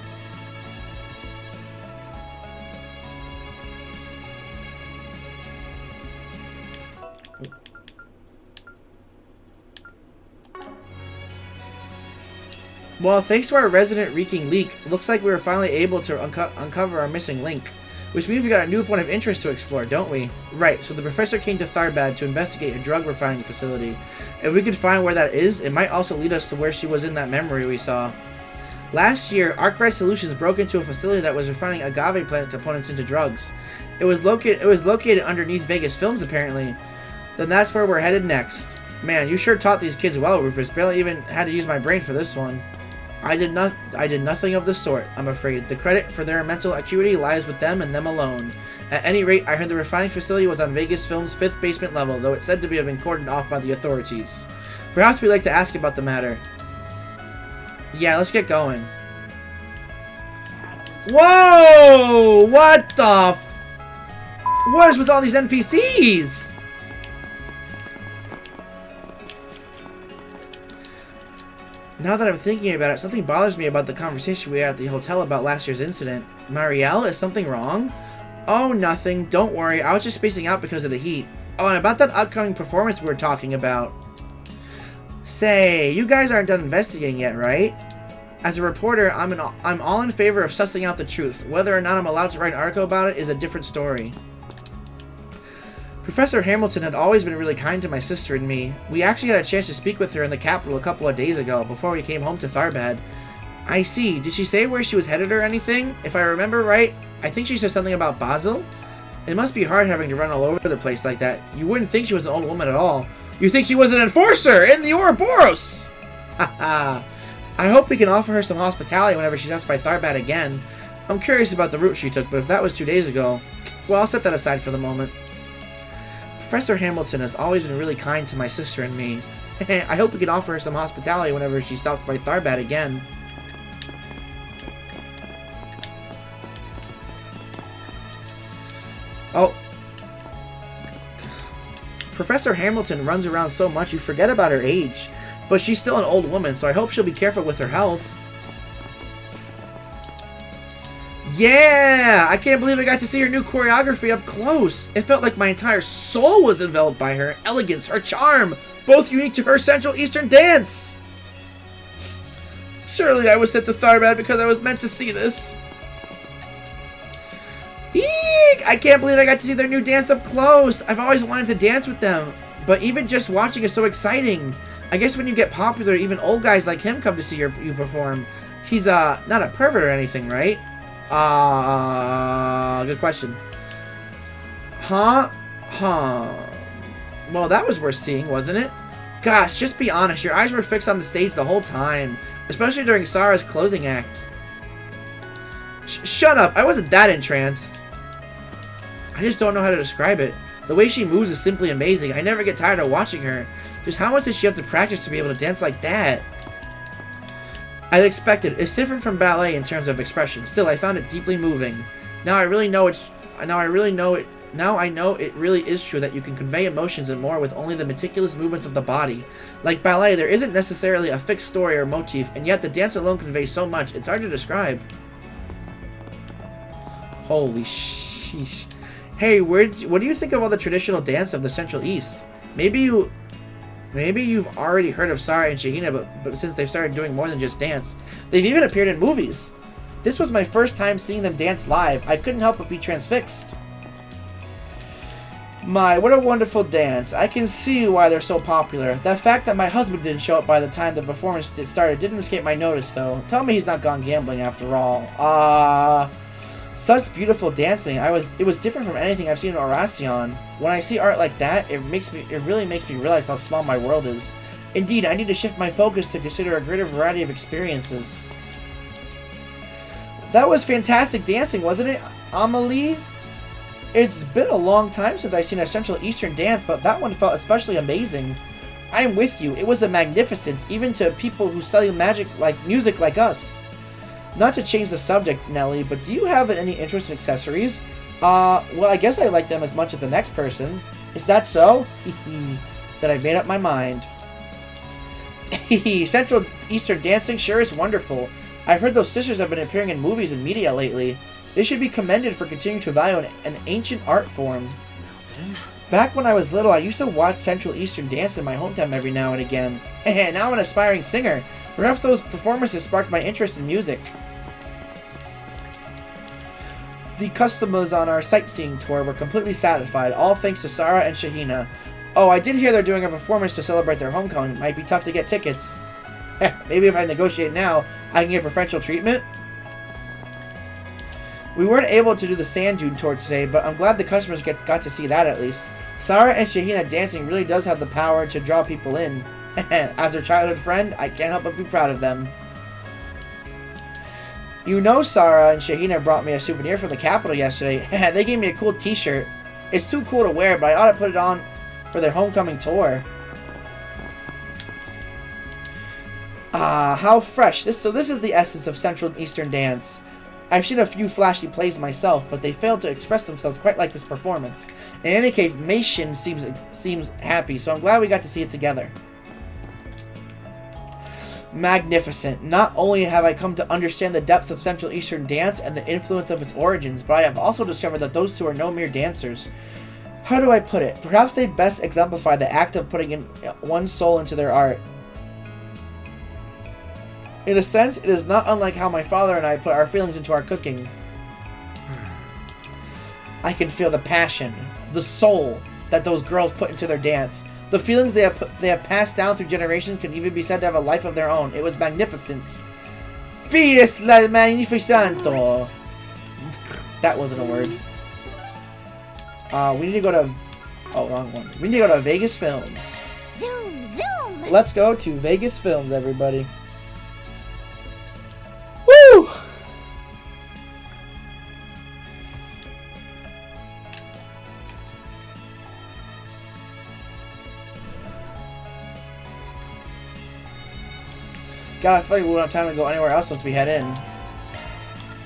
Well, thanks to our resident reeking leak, looks like we were finally able to uncover our missing link. Which means we got a new point of interest to explore, don't we? Right, so the professor came to Tharbad to investigate a drug refining facility. If we could find where that is, it might also lead us to where she was in that memory we saw. Last year, Arkwright Solutions broke into a facility that was refining agave plant components into drugs. It was located underneath Vegas Films, apparently. Then that's where we're headed next. Man, you sure taught these kids well, Rufus. Barely even had to use my brain for this one. I did nothing of the sort, I'm afraid. The credit for their mental acuity lies with them and them alone. At any rate, I heard the refining facility was on Vegas Films' 5th basement level, though it's said to have been cordoned off by the authorities. Perhaps we'd like to ask about the matter. Yeah, let's get going. Whoa! What the what is with all these NPCs? Now that I'm thinking about it, something bothers me about the conversation we had at the hotel about last year's incident. Marielle, is something wrong? Oh, nothing. Don't worry. I was just spacing out because of the heat. Oh, and about that upcoming performance we were talking about. Say, you guys aren't done investigating yet, right? As a reporter, I'm all in favor of sussing out the truth. Whether or not I'm allowed to write an article about it is a different story. Professor Hamilton had always been really kind to my sister and me. We actually had a chance to speak with her in the capital a couple of days ago, before we came home to Tharbad. I see. Did she say where she was headed or anything? If I remember right, I think she said something about Basel? It must be hard having to run all over the place like that. You wouldn't think she was an old woman at all. You think she was an enforcer in the Ouroboros! Haha. I hope we can offer her some hospitality whenever she stops by Tharbad again. I'm curious about the route she took, but if that was 2 days ago, well, I'll set that aside for the moment. Professor Hamilton has always been really kind to my sister and me. I hope we can offer her some hospitality whenever she stops by Tharbad again. Oh. Professor Hamilton runs around so much you forget about her age. But she's still an old woman, so I hope she'll be careful with her health. Yeah! I can't believe I got to see her new choreography up close. It felt like my entire soul was enveloped by her elegance, her charm, both unique to her Central Eastern dance. Surely I was sent to Tharbad because I was meant to see this. Eek! I can't believe I got to see their new dance up close. I've always wanted to dance with them, but even just watching is so exciting. I guess when you get popular, even old guys like him come to see you perform. He's not a pervert or anything, right? Good question. Huh? Well, that was worth seeing, wasn't it? Gosh, just be honest. Your eyes were fixed on the stage the whole time, especially during Sarah's closing act. Shut up. I wasn't that entranced. I just don't know how to describe it. The way she moves is simply amazing. I never get tired of watching her. Just how much does she have to practice to be able to dance like that? As expected, it's different from ballet in terms of expression. Still, I found it deeply moving. Now I know it really is true that you can convey emotions and more with only the meticulous movements of the body. Like ballet, there isn't necessarily a fixed story or motif, and yet the dance alone conveys so much, it's hard to describe. Holy sheesh. Hey, what do you think of all the traditional dance of the Central East? Maybe you've already heard of Sarah and Shahina, but since they've started doing more than just dance, they've even appeared in movies. This was my first time seeing them dance live. I couldn't help but be transfixed. My, what a wonderful dance. I can see why they're so popular. The fact that my husband didn't show up by the time the performance started didn't escape my notice, though. Tell me he's not gone gambling after all. Such beautiful dancing. It was different from anything I've seen in Oracion. When I see art like that, it really makes me realize how small my world is. Indeed, I need to shift my focus to consider a greater variety of experiences. That was fantastic dancing, wasn't it, Amelie? It's been a long time since I've seen a Central Eastern dance, but that one felt especially amazing. I'm with you. It was magnificent, even to people who study music like us. Not to change the subject, Nellie, but do you have any interest in accessories? Well, I guess I like them as much as the next person. Is that so? Then I made up my mind. Central Eastern dancing sure is wonderful. I've heard those sisters have been appearing in movies and media lately. They should be commended for continuing to value an ancient art form. Now then. Back when I was little, I used to watch Central Eastern dance in my hometown every now and again. Now I'm an aspiring singer. Perhaps those performances sparked my interest in music. The customers on our sightseeing tour were completely satisfied, all thanks to Sarah and Shahina. Oh, I did hear they're doing a performance to celebrate their homecoming. Might be tough to get tickets. Maybe if I negotiate now, I can get preferential treatment? We weren't able to do the sand dune tour today, but I'm glad the customers got to see that at least. Sarah and Shahina dancing really does have the power to draw people in. As their childhood friend, I can't help but be proud of them. You know Sarah and Shahina brought me a souvenir from the capital yesterday. They gave me a cool t-shirt. It's too cool to wear, but I ought to put it on for their homecoming tour. Ah, how fresh. This is the essence of Central Eastern dance. I've seen a few flashy plays myself, but they failed to express themselves quite like this performance. In any case, Meishin seems happy, so I'm glad we got to see it together. Magnificent. Not only have I come to understand the depths of Central Eastern dance and the influence of its origins, but I have also discovered that those two are no mere dancers. How do I put it? Perhaps they best exemplify the act of putting in one's soul into their art. In a sense, it is not unlike how my father and I put our feelings into our cooking. I can feel the passion, the soul that those girls put into their dance. The feelings they have passed down through generations can even be said to have a life of their own. It was magnificent. Fies la magnificanto. That wasn't a word. We need to go to... Oh, wrong one. We need to go to Vegas Films. Zoom, zoom! Let's go to Vegas Films, everybody. Woo! God, I feel like we won't have time to go anywhere else once we head in.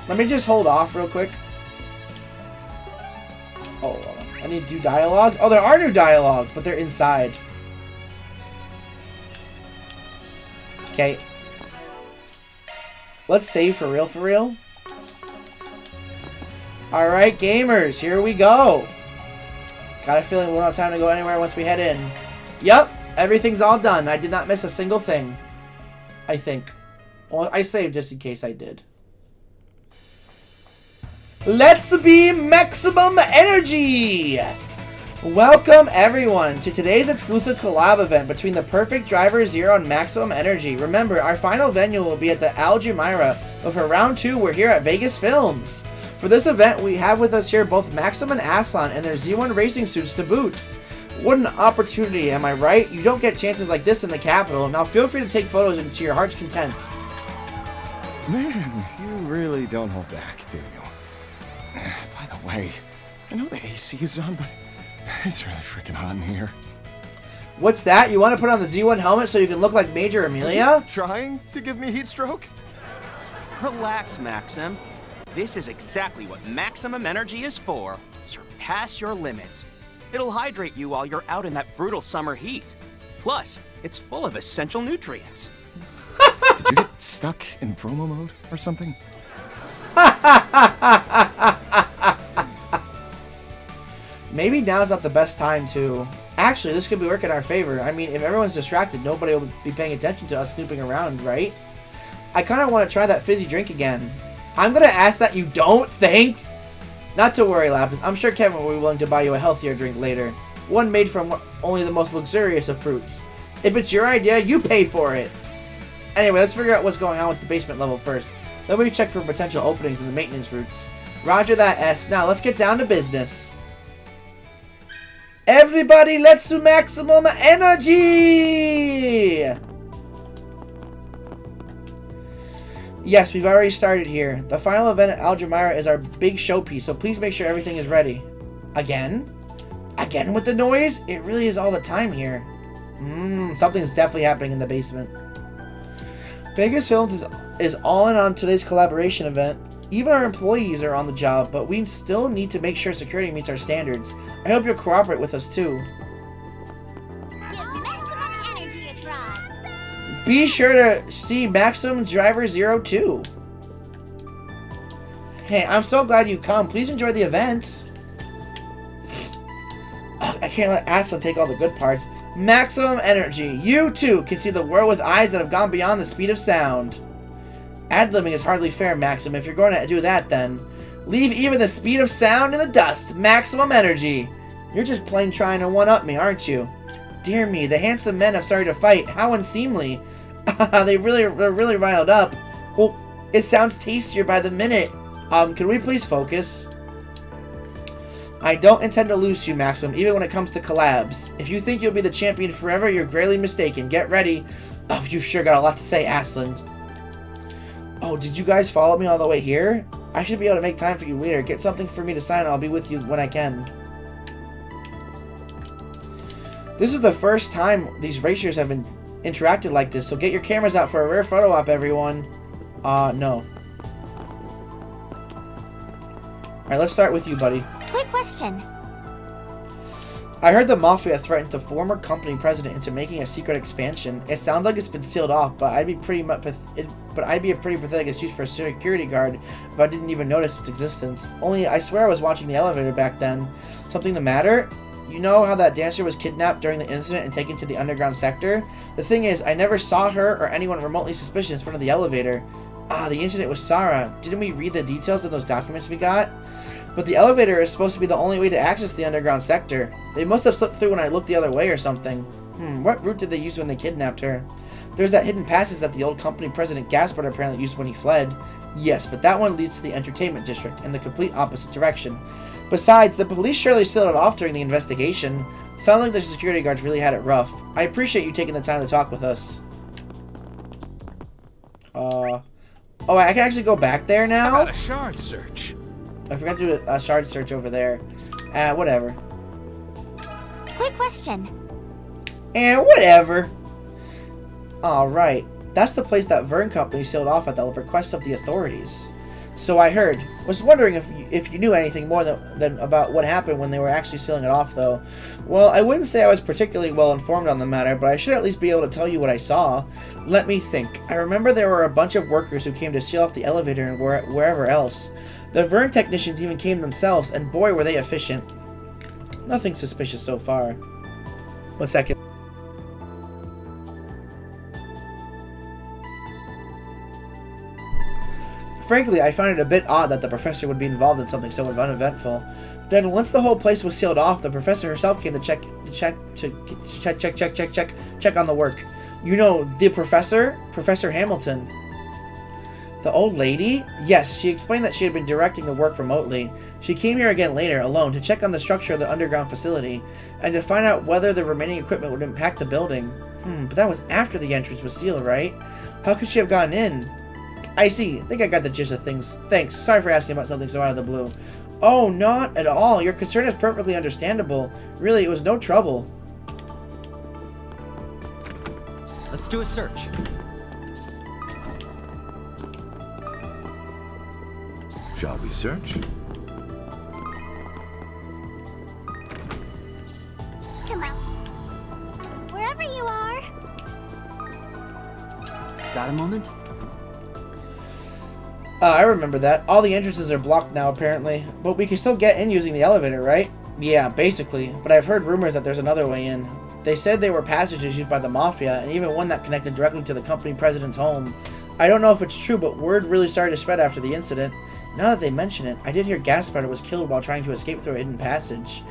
Let me just hold off real quick. Oh, I need to do dialogues. Oh, there are new dialogues, but they're inside. Okay. Let's save for real, for real. Alright, gamers, here we go. Got a feeling we won't have time to go anywhere once we head in. Yup, everything's all done. I did not miss a single thing. I think. Well, I saved just in case I did. Let's be maximum energy! Welcome everyone to today's exclusive collab event between the Perfect Driver Zero and Maximum Energy. Remember, our final venue will be at the Al Jumeirah, but for round 2, we're here at Vegas Films. For this event, we have with us here both Maxim and Aslan and their Z1 racing suits to boot. What an opportunity, am I right? You don't get chances like this in the capital. Now feel free to take photos to your heart's content. Man, you really don't hold back, do you? By the way, I know the AC is on, but it's really freaking hot in here. What's that? You want to put on the Z1 helmet so you can look like Major Amelia? Are you trying to give me heat stroke? Relax, Maxim. This is exactly what maximum energy is for. Surpass your limits. It'll hydrate you while you're out in that brutal summer heat. Plus, it's full of essential nutrients. Did you get stuck in promo mode or something? Maybe now's not the best time to... Actually, this could be working in our favor. I mean, if everyone's distracted, nobody will be paying attention to us snooping around, right? I kind of want to try that fizzy drink again. I'm going to ask that you don't, thanks! Not to worry, Lapis. I'm sure Kevin will be willing to buy you a healthier drink later. One made from only the most luxurious of fruits. If it's your idea, you pay for it! Anyway, let's figure out what's going on with the basement level first. Then we check for potential openings in the maintenance routes. Roger that, S. Now, let's get down to business. Everybody, let's do maximum energy! Yes, we've already started here. The final event at Al Jumeirah is our big showpiece, so please make sure everything is ready. Again? Again with the noise? It really is all the time here. Something's definitely happening in the basement. Vegas Films is all in on today's collaboration event. Even our employees are on the job, but we still need to make sure security meets our standards. I hope you'll cooperate with us too. Give Maximum Energy a try. Be sure to see Maximum Driver Zero too. Hey, I'm so glad you come. Please enjoy the event. I can't let Aslan take all the good parts. Maximum Energy. You too can see the world with eyes that have gone beyond the speed of sound. Ad-libbing is hardly fair, Maxim. If you're going to do that, then leave even the speed of sound in the dust. Maximum Energy. You're just plain trying to one-up me, aren't you? Dear me, the handsome men have started to fight. How unseemly. They're really riled up. Well, it sounds tastier by the minute. Can we please focus? I don't intend to lose you, Maxim, even when it comes to collabs. If you think you'll be the champion forever, you're greatly mistaken. Get ready. Oh, you've sure got a lot to say, Aslan. Oh, did you guys follow me all the way here? I should be able to make time for you later. Get something for me to sign and I'll be with you when I can. This is the first time these racers have been interacted like this, so get your cameras out for a rare photo op, everyone. No. Alright, let's start with you, buddy. Quick question. I heard the Mafia threatened the former company president into making a secret expansion. It sounds like it's been sealed off, but I'd be a pretty pathetic excuse for a security guard if I didn't even notice its existence. Only, I swear I was watching the elevator back then. Something the matter? You know how that dancer was kidnapped during the incident and taken to the underground sector? The thing is, I never saw her or anyone remotely suspicious in front of the elevator. Ah, the incident with Sarah. Didn't we read the details of those documents we got? But the elevator is supposed to be the only way to access the underground sector. They must have slipped through when I looked the other way or something. What route did they use when they kidnapped her? There's that hidden passage that the old company president Gaspard apparently used when he fled. Yes, but that one leads to the entertainment district in the complete opposite direction. Besides, the police surely sealed it off during the investigation. Sounds like the security guards really had it rough. I appreciate you taking the time to talk with us. Oh, I can actually go back there now? How about a shard search? I forgot to do a shard search over there. Whatever. Quick question. Whatever. Alright. That's the place that Vern Company sealed off at the request of the authorities. So I heard. Was wondering if you knew anything more than about what happened when they were actually sealing it off, though. Well, I wouldn't say I was particularly well informed on the matter, but I should at least be able to tell you what I saw. Let me think. I remember there were a bunch of workers who came to seal off the elevator and wherever else. The Vern technicians even came themselves, and boy were they efficient. Nothing suspicious so far. 1 second. Frankly, I find it a bit odd that the professor would be involved in something so uneventful. Then, once the whole place was sealed off, the professor herself came to check on the work. You know, the professor? Professor Hamilton. The old lady? Yes, she explained that she had been directing the work remotely. She came here again later, alone, to check on the structure of the underground facility, and to find out whether the remaining equipment would impact the building. But that was after the entrance was sealed, right? How could she have gotten in? I see. I think I got the gist of things. Thanks. Sorry for asking about something so out of the blue. Oh, not at all. Your concern is perfectly understandable. Really, it was no trouble. Let's do a search. Shall we search? Come on. Wherever you are. Got a moment? I remember that. All the entrances are blocked now, apparently. But we can still get in using the elevator, right? Yeah, basically. But I've heard rumors that there's another way in. They said they were passages used by the Mafia, and even one that connected directly to the company president's home. I don't know if it's true, but word really started to spread after the incident. Now that they mention it, I did hear Gaspard was killed while trying to escape through a hidden passage.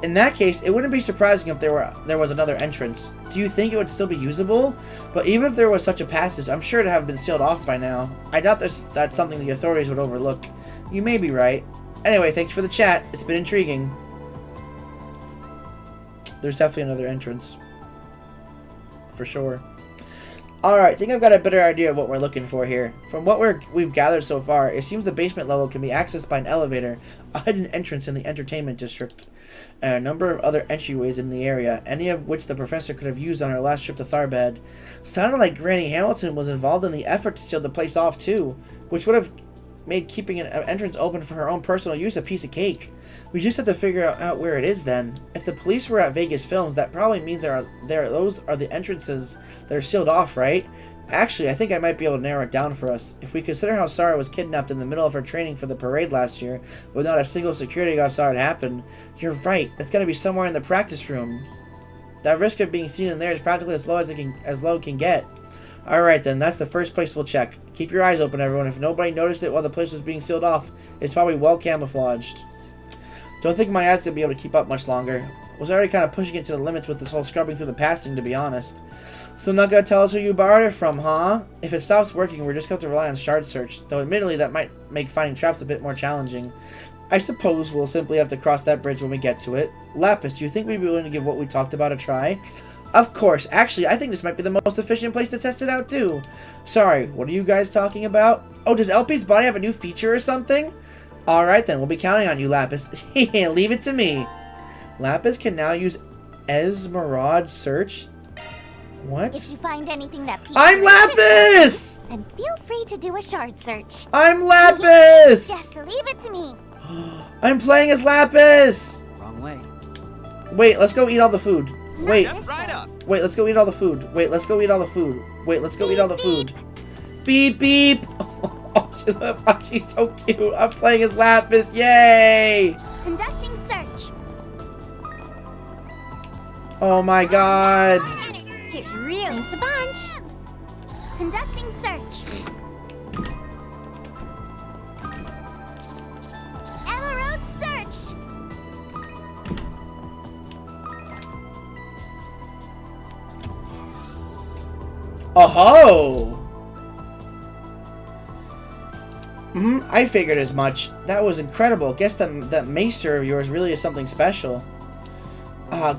In that case, it wouldn't be surprising if there was another entrance. Do you think it would still be usable? But even if there was such a passage, I'm sure it would have been sealed off by now. I doubt that's something the authorities would overlook. You may be right. Anyway, thanks for the chat. It's been intriguing. There's definitely another entrance. For sure. Alright, I think I've got a better idea of what we're looking for here. From what we've gathered so far, it seems the basement level can be accessed by an elevator, a hidden entrance in the entertainment district, and a number of other entryways in the area, any of which the professor could have used on her last trip to Tharbad. Sounded like Granny Hamilton was involved in the effort to seal the place off too, which would have made keeping an entrance open for her own personal use a piece of cake. We just have to figure out where it is then. If the police were at Vegas Films, that probably means those are the entrances that are sealed off, right? Actually, I think I might be able to narrow it down for us. If we consider how Sarah was kidnapped in the middle of her training for the parade last year, with not a single security guard saw it happen, you're right. It's got to be somewhere in the practice room. That risk of being seen in there is practically as low as it can get. Alright then, that's the first place we'll check. Keep your eyes open, everyone. If nobody noticed it while the place was being sealed off, it's probably well camouflaged. Don't think my eyes gonna be able to keep up much longer. Was already kind of pushing it to the limits with this whole scrubbing through the passing, to be honest. So not gonna tell us who you borrowed it from, huh? If it stops working, we're just going to rely on shard search, though admittedly that might make finding traps a bit more challenging. I suppose we'll simply have to cross that bridge when we get to it. Lapis, do you think we'd be willing to give what we talked about a try? Of course. Actually, I think this might be the most efficient place to test it out, too. Sorry, what are you guys talking about? Oh, does LP's body have a new feature or something? Alright then, we'll be counting on you, Lapis. Leave it to me. Lapis can now use Esmeralda search. What? If you find anything that piques I'm your Lapis! interest, then feel free to do a shard search. I'm Lapis! Just leave it to me. I'm playing as Lapis! Wrong way. Wait, let's go eat all the food. Wait. Right up. Wait, let's go eat all the food. Wait, let's go eat all the food. Wait, let's go eat all the food. Beep, beep! Oh, she's so cute. I'm playing as Lapis. Yay! Conducting search. Oh my god. It really is a bunch. Conducting search. Emerald search. Oh-ho! I figured as much. That was incredible. Guess that maester of yours really is something special.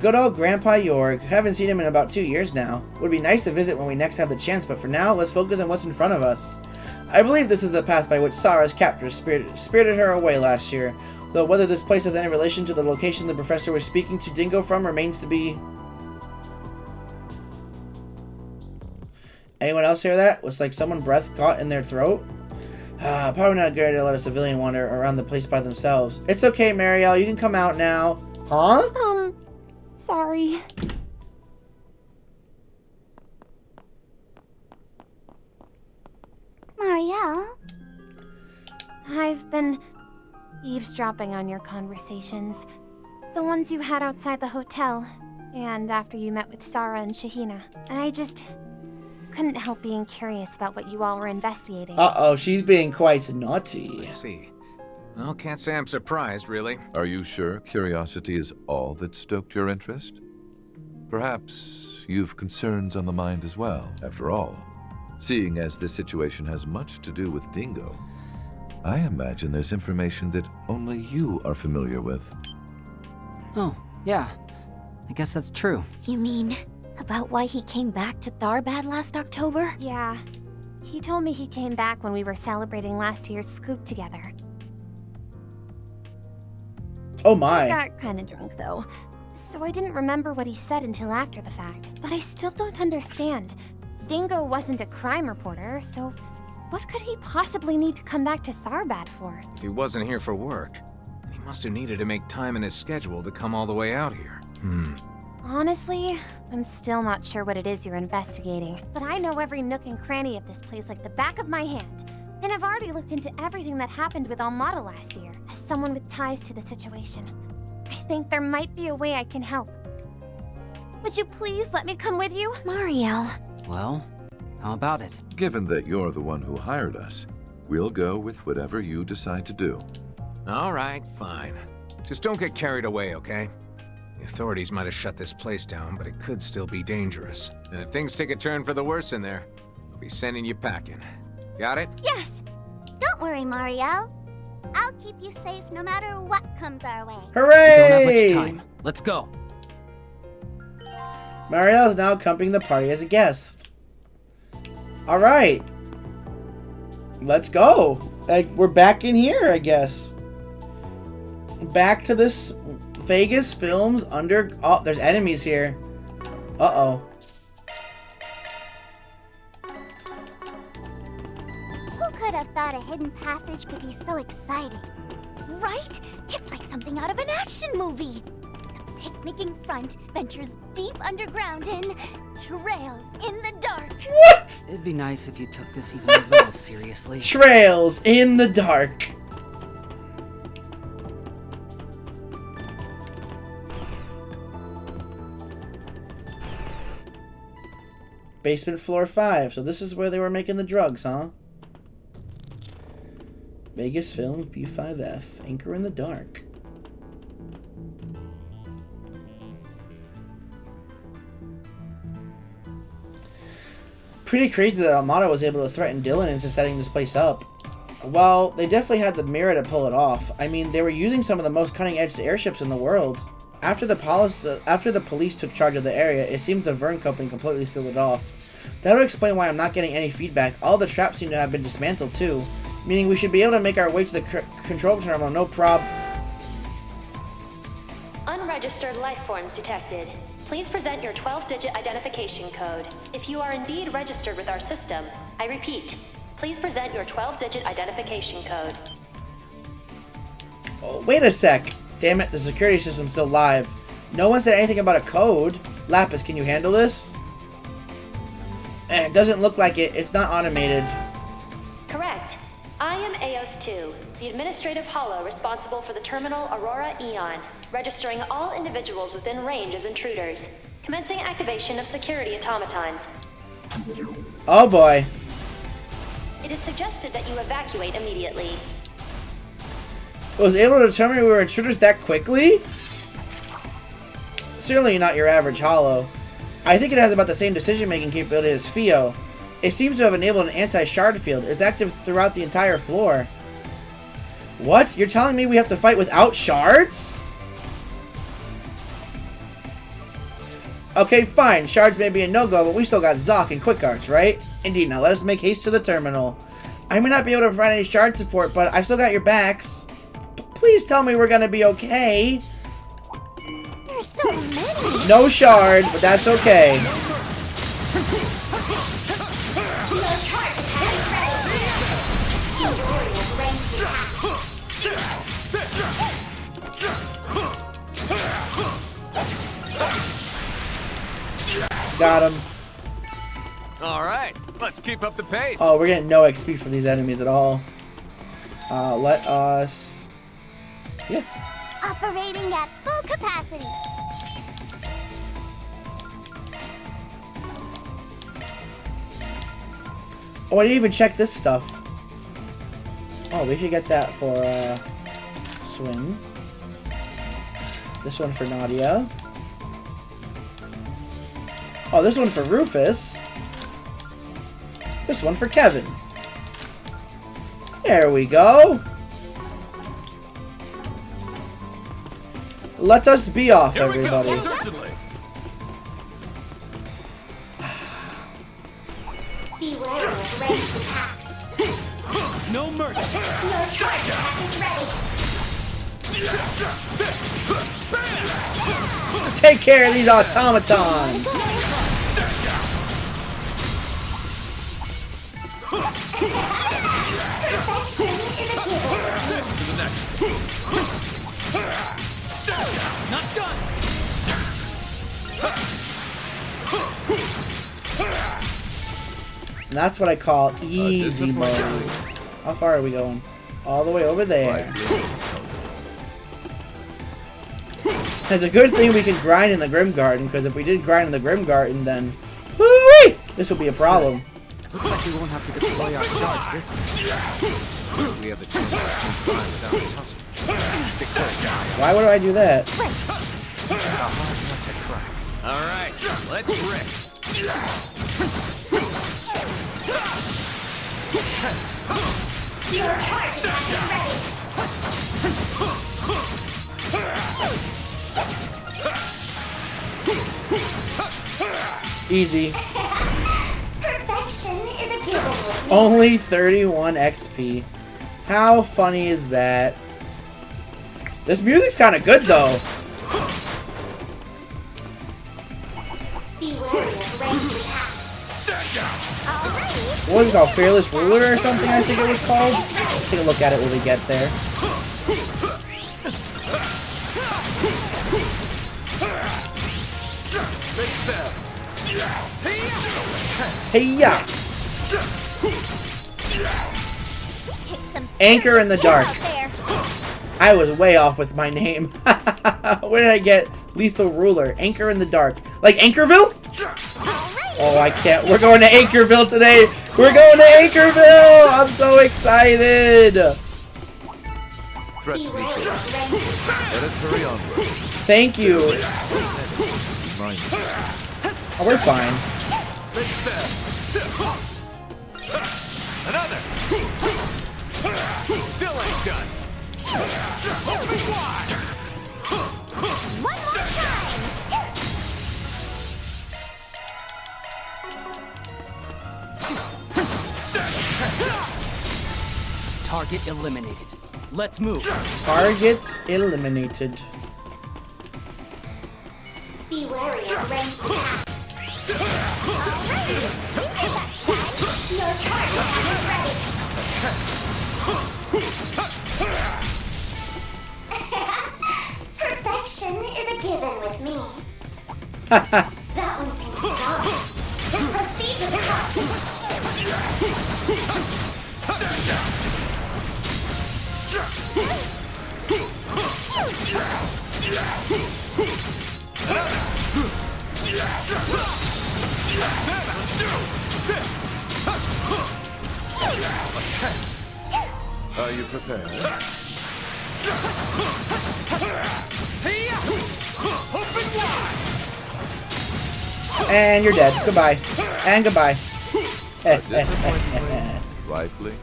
Good old Grandpa York. Haven't seen him in about 2 years now. Would be nice to visit when we next have the chance, but for now, let's focus on what's in front of us. I believe this is the path by which Sarah's captors spirited her away last year, though whether this place has any relation to the location the professor was speaking to Dingo from remains to be... Anyone else hear that? Was like someone breath caught in their throat? Probably not a good idea to let a civilian wander around the place by themselves. It's okay, Marielle. You can come out now. Huh? Sorry. Marielle? I've been eavesdropping on your conversations. The ones you had outside the hotel, and after you met with Sarah and Shahina. I just couldn't help being curious about what you all were investigating. Uh-oh, she's being quite naughty. I see. Well, can't say I'm surprised, really. Are you sure curiosity is all that stoked your interest? Perhaps you've concerns on the mind as well, after all. Seeing as this situation has much to do with Dingo, I imagine there's information that only you are familiar with. Oh, yeah. I guess that's true. You mean about why he came back to Tharbad last October? Yeah. He told me he came back when we were celebrating last year's scoop together. Oh my. I got kinda drunk though, so I didn't remember what he said until after the fact. But I still don't understand. Dingo wasn't a crime reporter, so what could he possibly need to come back to Tharbad for? If he wasn't here for work, he must have needed to make time in his schedule to come all the way out here. Honestly, I'm still not sure what it is you're investigating, but I know every nook and cranny of this place like the back of my hand. And I've already looked into everything that happened with Almada last year. As someone with ties to the situation, I think there might be a way I can help. Would you please let me come with you? Marielle. Well, how about it? Given that you're the one who hired us, we'll go with whatever you decide to do. All right, fine. Just don't get carried away, okay? The authorities might have shut this place down, but it could still be dangerous. And if things take a turn for the worse in there, I'll be sending you packing. Got it? Yes. Don't worry, Marielle. I'll keep you safe no matter what comes our way. Hooray! We don't have much time. Let's go. Marielle is now accompanying the party as a guest. Alright. Let's go. We're back in here, I guess. Back to this Vegas Films under... Oh, there's enemies here. Uh-oh. Who could have thought a hidden passage could be so exciting? Right? It's like something out of an action movie. The picnicking front ventures deep underground in Trails in the Dark. What? It'd be nice if you took this even a little seriously. Trails in the Dark. Basement floor 5. So this is where they were making the drugs, huh? Vegas Films B5F. Anchor in the Dark. Pretty crazy that Armada was able to threaten Dylan into setting this place up. Well, they definitely had the mirror to pull it off. I mean, they were using some of the most cutting-edge airships in the world. After the police took charge of the area, it seems the Verne Company completely sealed it off. That would explain why I'm not getting any feedback. All the traps seem to have been dismantled too, meaning we should be able to make our way to the control terminal, no problem. Unregistered life forms detected. Please present your 12-digit identification code. If you are indeed registered with our system, I repeat, please present your 12-digit identification code. Oh, wait a sec. Damn it, the security system's still live. No one said anything about a code. Lapis, can you handle this? It doesn't look like it. It's not automated. Correct. I am AOS-2, the administrative hollow responsible for the terminal Aurora Eon, registering all individuals within range as intruders. Commencing activation of security automatons. Oh boy. It is suggested that you evacuate immediately. It was able to determine we were intruders that quickly? Certainly not your average hollow. I think it has about the same decision-making capability as Fio. It seems to have enabled an anti-shard field. It's active throughout the entire floor. What? You're telling me we have to fight without shards? Okay, fine. Shards may be a no-go, but we still got Zoc and Quick Arts, right? Indeed. Now let us make haste to the terminal. I may not be able to provide any shard support, but I've still got your backs. Please tell me we're gonna be okay. There's so many. No shard, but that's okay. Got him. All right, let's keep up the pace. Oh, we're getting no XP from these enemies at all. Let us... Yeah. Operating at full capacity. Oh, I didn't even check this stuff. Oh, we should get that for, Swing. This one for Nadia. Oh, this one for Rufus. This one for Kevin. There we go. Let us be off, everybody. Here we go. Certainly. Beware of ranged attacks. No mercy. Your charge attack is ready. Take care of these automatons. Perfection is a given. Not done. And that's what I call easy mode. How far are we going? All the way over there. It's a good thing we can grind in the Grim Garden, because if we did grind in the Grim Garden, then whoo-wee, this will be a problem. Looks like we won't have to deploy our shards this time. We have a chance to sneak by without a tussle. Stick close now. Why would I do that? Got a hard nut to crack. All right, let's rip. Your charge attack is ready. Easy. Perfection is a given. Only 31 XP. How funny is that? This music's kind of good though. Beware of ranged attacks. Alrighty, what was it called? Fearless Ruler or something, I think it was called. Take a look at it when we get there. Hey-ya! Anchor in the Dark. I was way off with my name. Where did I get Lethal Ruler? Anchor in the Dark. Like Anchorville? Oh, I can't. We're going to Anchorville today. We're going to Anchorville. I'm so excited. Threats neutralized. Let us hurry onward. Thank you. Oh, we're fine. Another. Still ain't done. Open wide. One more time. Target eliminated. Let's move. Target eliminated. Be wary of ranged attacks. Your target is ready. Perfection is a given with me. That one seems strong. Proceed with Are you prepared? And you're dead. Goodbye. And goodbye. Trifling.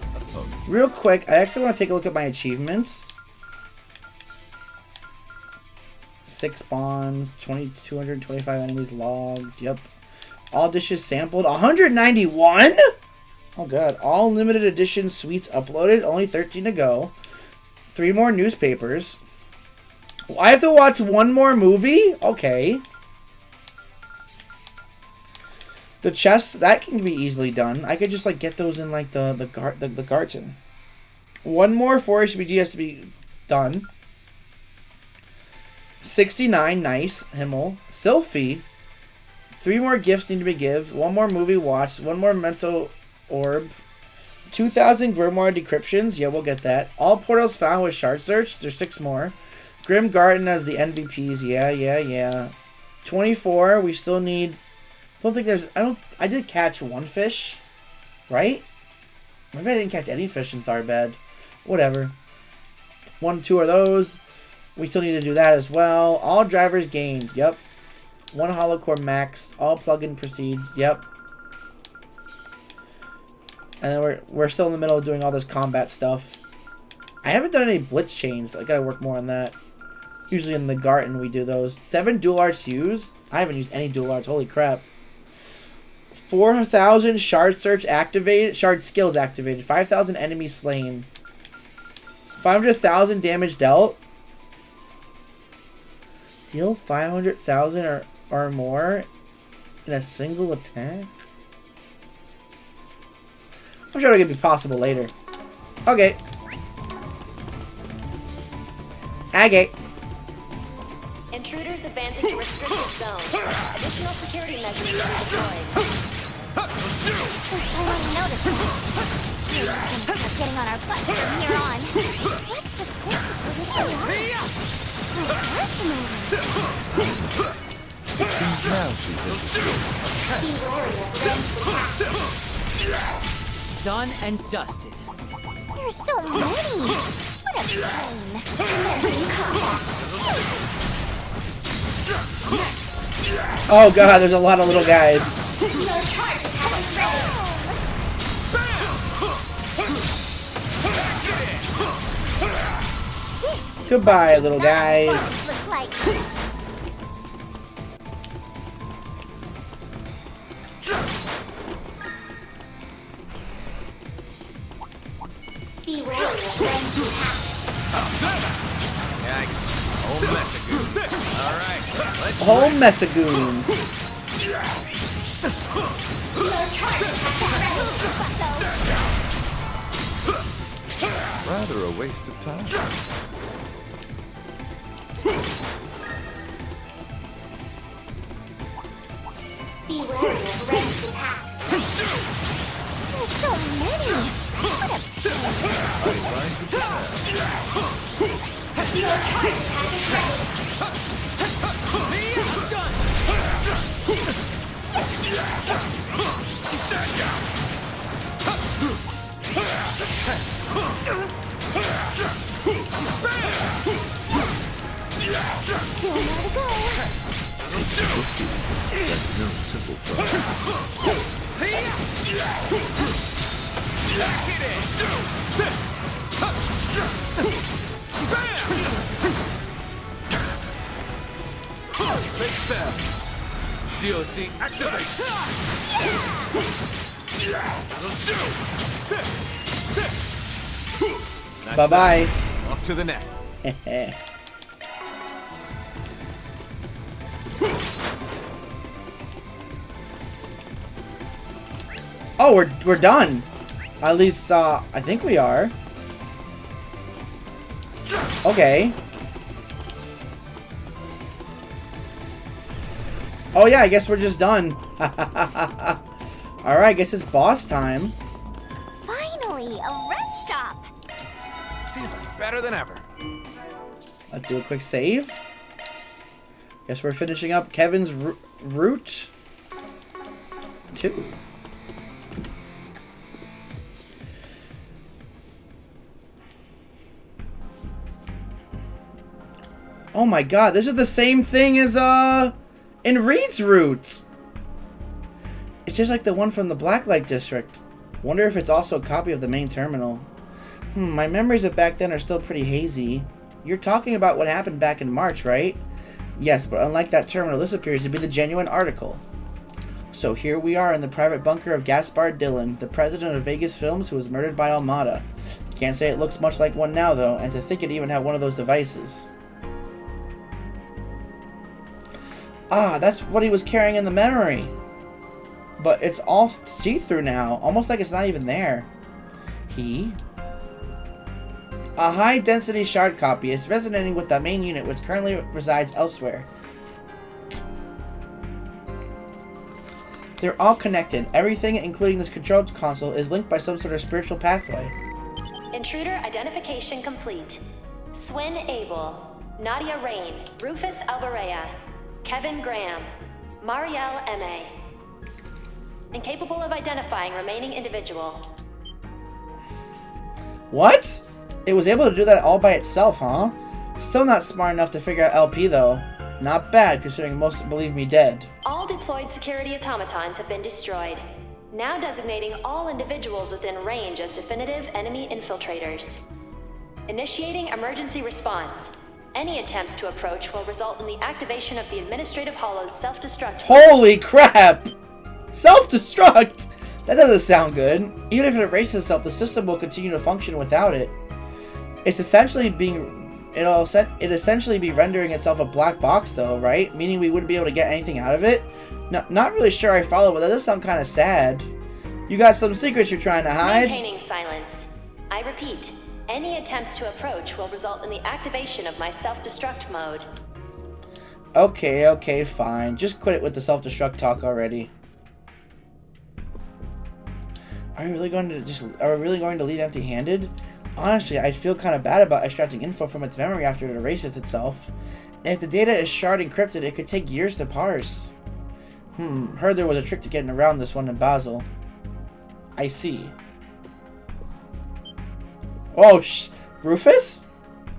Real quick, I actually want to take a look at my achievements. 6 spawns, 225 enemies logged. Yep. All dishes sampled. 191? Oh god. All limited edition suites uploaded. Only 13 to go. 3 more newspapers. I have to watch 1 more movie? Okay. The chests, that can be easily done. I could just like get those in like the garden. 1 more 4 HBG has to be done. 69, nice. Himmel. Sylphie. 3 more gifts need to be given. 1 more movie watched. 1 more mental orb. 2,000 Grimoire decryptions. Yeah, we'll get that. All portals found with shard search. There's 6 more. Grim Garden as the MVPs. Yeah. 24. We still need... Don't think there's... I did catch 1 fish. Right? Maybe I didn't catch any fish in Tharbad. Whatever. 1, 2 are those. We still need to do that as well. All drivers gained. Yep. 1 hollow core max. All plug-in proceeds. Yep. And then we're still in the middle of doing all this combat stuff. I haven't done any blitz chains. I gotta work more on that. Usually in the garden we do those. 7 dual arts used. I haven't used any dual arts. Holy crap. 4,000 shard search activated. Shard skills activated. 5,000 enemies slain. 500,000 damage dealt. Deal 500,000 or more in a single attack? I'm sure it could be possible later. Okay. Okay. Intruders advancing to restricted zone. Additional security measures will be deployed. I want to notice that. Things start getting on our butts from here on. What's sophisticated fascinating? It seems now she's interested. Done and dusted. There's so many. What a pain. Oh god, there's a lot of little guys. Goodbye, little guys. Yikes. Whole mess of goons. Alright, let's Whole mess of goons. Rather a waste of time. Be wary of ranged attacks. There's so many. What a pain. I rise to the task. Your charge attack is ready. Still more to go. That's no simple fight. Big spell. COC activate. Bye-bye. Off to the net. Oh, we're done. At least I think we are. Okay. Oh yeah, I guess we're just done. Alright, I guess it's boss time. Finally, a rest stop. Feeling better than ever. Let's do a quick save. Guess we're finishing up Kevin's Route 2. Oh my god, this is the same thing as in Reed's Route. It's just like the one from the Blacklight District. Wonder if it's also a copy of the main terminal. My memories of back then are still pretty hazy. You're talking about what happened back in March, right? Yes, but unlike that terminal, this appears to be the genuine article. So here we are in the private bunker of Gaspard Dillon, the president of Vegas Films who was murdered by Almada. Can't say it looks much like one now, though, and to think it even had one of those devices. Ah, that's what he was carrying in the memory. But it's all see-through now, almost like it's not even there. A high-density shard copy is resonating with the main unit, which currently resides elsewhere. They're all connected. Everything, including this control console, is linked by some sort of spiritual pathway. Intruder identification complete. Swin Abel, Nadia Rain, Rufus Alvarez, Kevin Graham, Marielle M.A. Incapable of identifying remaining individual. What? It was able to do that all by itself, huh? Still not smart enough to figure out LP, though. Not bad, considering most believe me dead. All deployed security automatons have been destroyed, now designating all individuals within range as definitive enemy infiltrators. Initiating emergency response. Any attempts to approach will result in the activation of the Administrative Hollow's self-destruct. Holy crap! Self-destruct? That doesn't sound good. Even if it erases itself, the system will continue to function without it. It's essentially it'd essentially be rendering itself a black box, though, right? Meaning we wouldn't be able to get anything out of it? Not really sure I follow, but that does sound kind of sad. You got some secrets you're trying to hide? Maintaining silence. I repeat, any attempts to approach will result in the activation of my self-destruct mode. Okay, fine. Just quit it with the self-destruct talk already. Are we really going to leave empty-handed? Honestly, I'd feel kind of bad about extracting info from its memory after it erases itself. And if the data is shard encrypted, it could take years to parse. Heard there was a trick to getting around this one in Basel. I see. Oh, Rufus?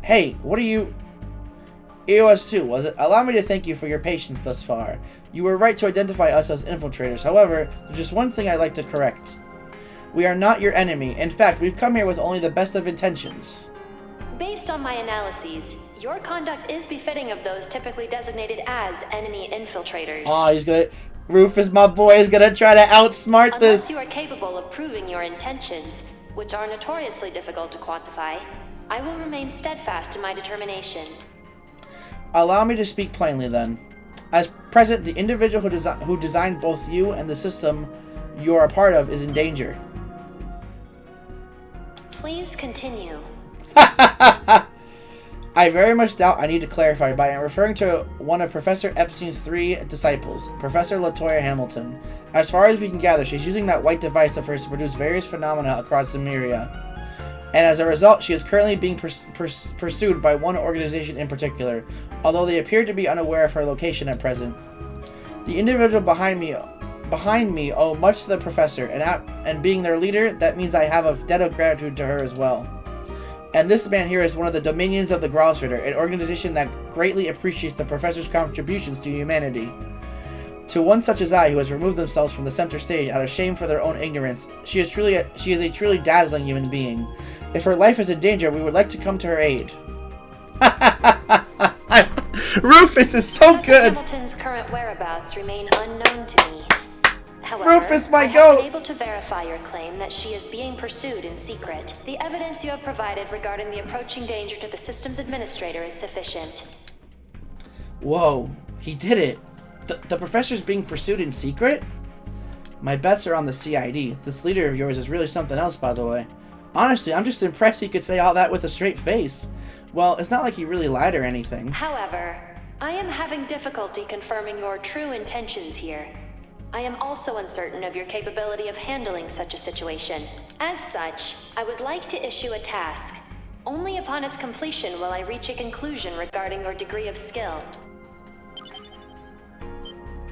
Hey, what are you... EOS 2, was it? Allow me to thank you for your patience thus far. You were right to identify us as infiltrators. However, there's just one thing I'd like to correct. We are not your enemy. In fact, we've come here with only the best of intentions. Based on my analyses, your conduct is befitting of those typically designated as enemy infiltrators. Oh, he's gonna... Rufus, my boy, is gonna try to outsmart this. Unless you are capable of proving your intentions, which are notoriously difficult to quantify, I will remain steadfast in my determination. Allow me to speak plainly, then. As present, the individual who designed both you and the system you are a part of is in danger. Please continue. I very much doubt I need to clarify, but I am referring to one of Professor Epstein's 3 disciples, Professor LaToya Hamilton. As far as we can gather, she's using that white device of hers to produce various phenomena across Zemuria. And as a result, she is currently being pursued by one organization in particular, although they appear to be unaware of her location at present. The individual behind me owe much to the professor, and being their leader, that means I have a debt of gratitude to her as well. And this man here is one of the dominions of the Grossritter, an organization that greatly appreciates the professor's contributions to humanity. To one such as I, who has removed themselves from the center stage out of shame for their own ignorance, she is a truly dazzling human being. If her life is in danger, we would like to come to her aid. Rufus is so good! Hamilton's current whereabouts remain unknown to me. However, Rufus, my I have goat! been able to verify your claim that she is being pursued in secret. The evidence you have provided regarding the approaching danger to the system's administrator is sufficient. Whoa, he did it! The professor's being pursued in secret? My bets are on the CID. This leader of yours is really something else, by the way. Honestly, I'm just impressed he could say all that with a straight face. Well, it's not like he really lied or anything. However, I am having difficulty confirming your true intentions here. I am also uncertain of your capability of handling such a situation. As such, I would like to issue a task. Only upon its completion will I reach a conclusion regarding your degree of skill.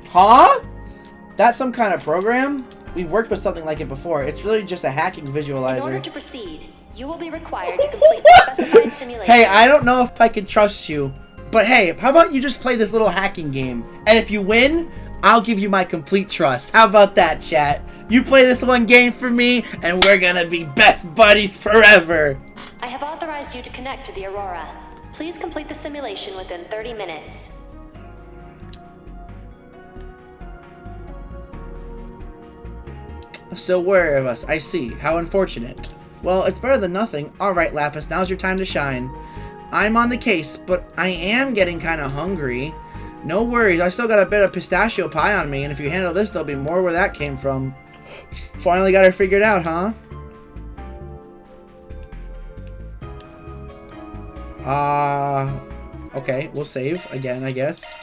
Huh? That's some kind of program? We've worked with something like it before. It's really just a hacking visualizer. In order to proceed, you will be required to complete the specified simulation. Hey, I don't know if I can trust you, but hey, how about you just play this little hacking game? And if you win, I'll give you my complete trust. How about that, chat? You play this one game for me, and we're gonna be best buddies forever. I have authorized you to connect to the Aurora. Please complete the simulation within 30 minutes. So wary of us, I see. How unfortunate. Well, it's better than nothing. Alright, Lapis, now's your time to shine. I'm on the case, but I am getting kind of hungry. No worries, I still got a bit of pistachio pie on me, and if you handle this, there'll be more where that came from. Finally got it figured out, huh? Okay, we'll save again, I guess.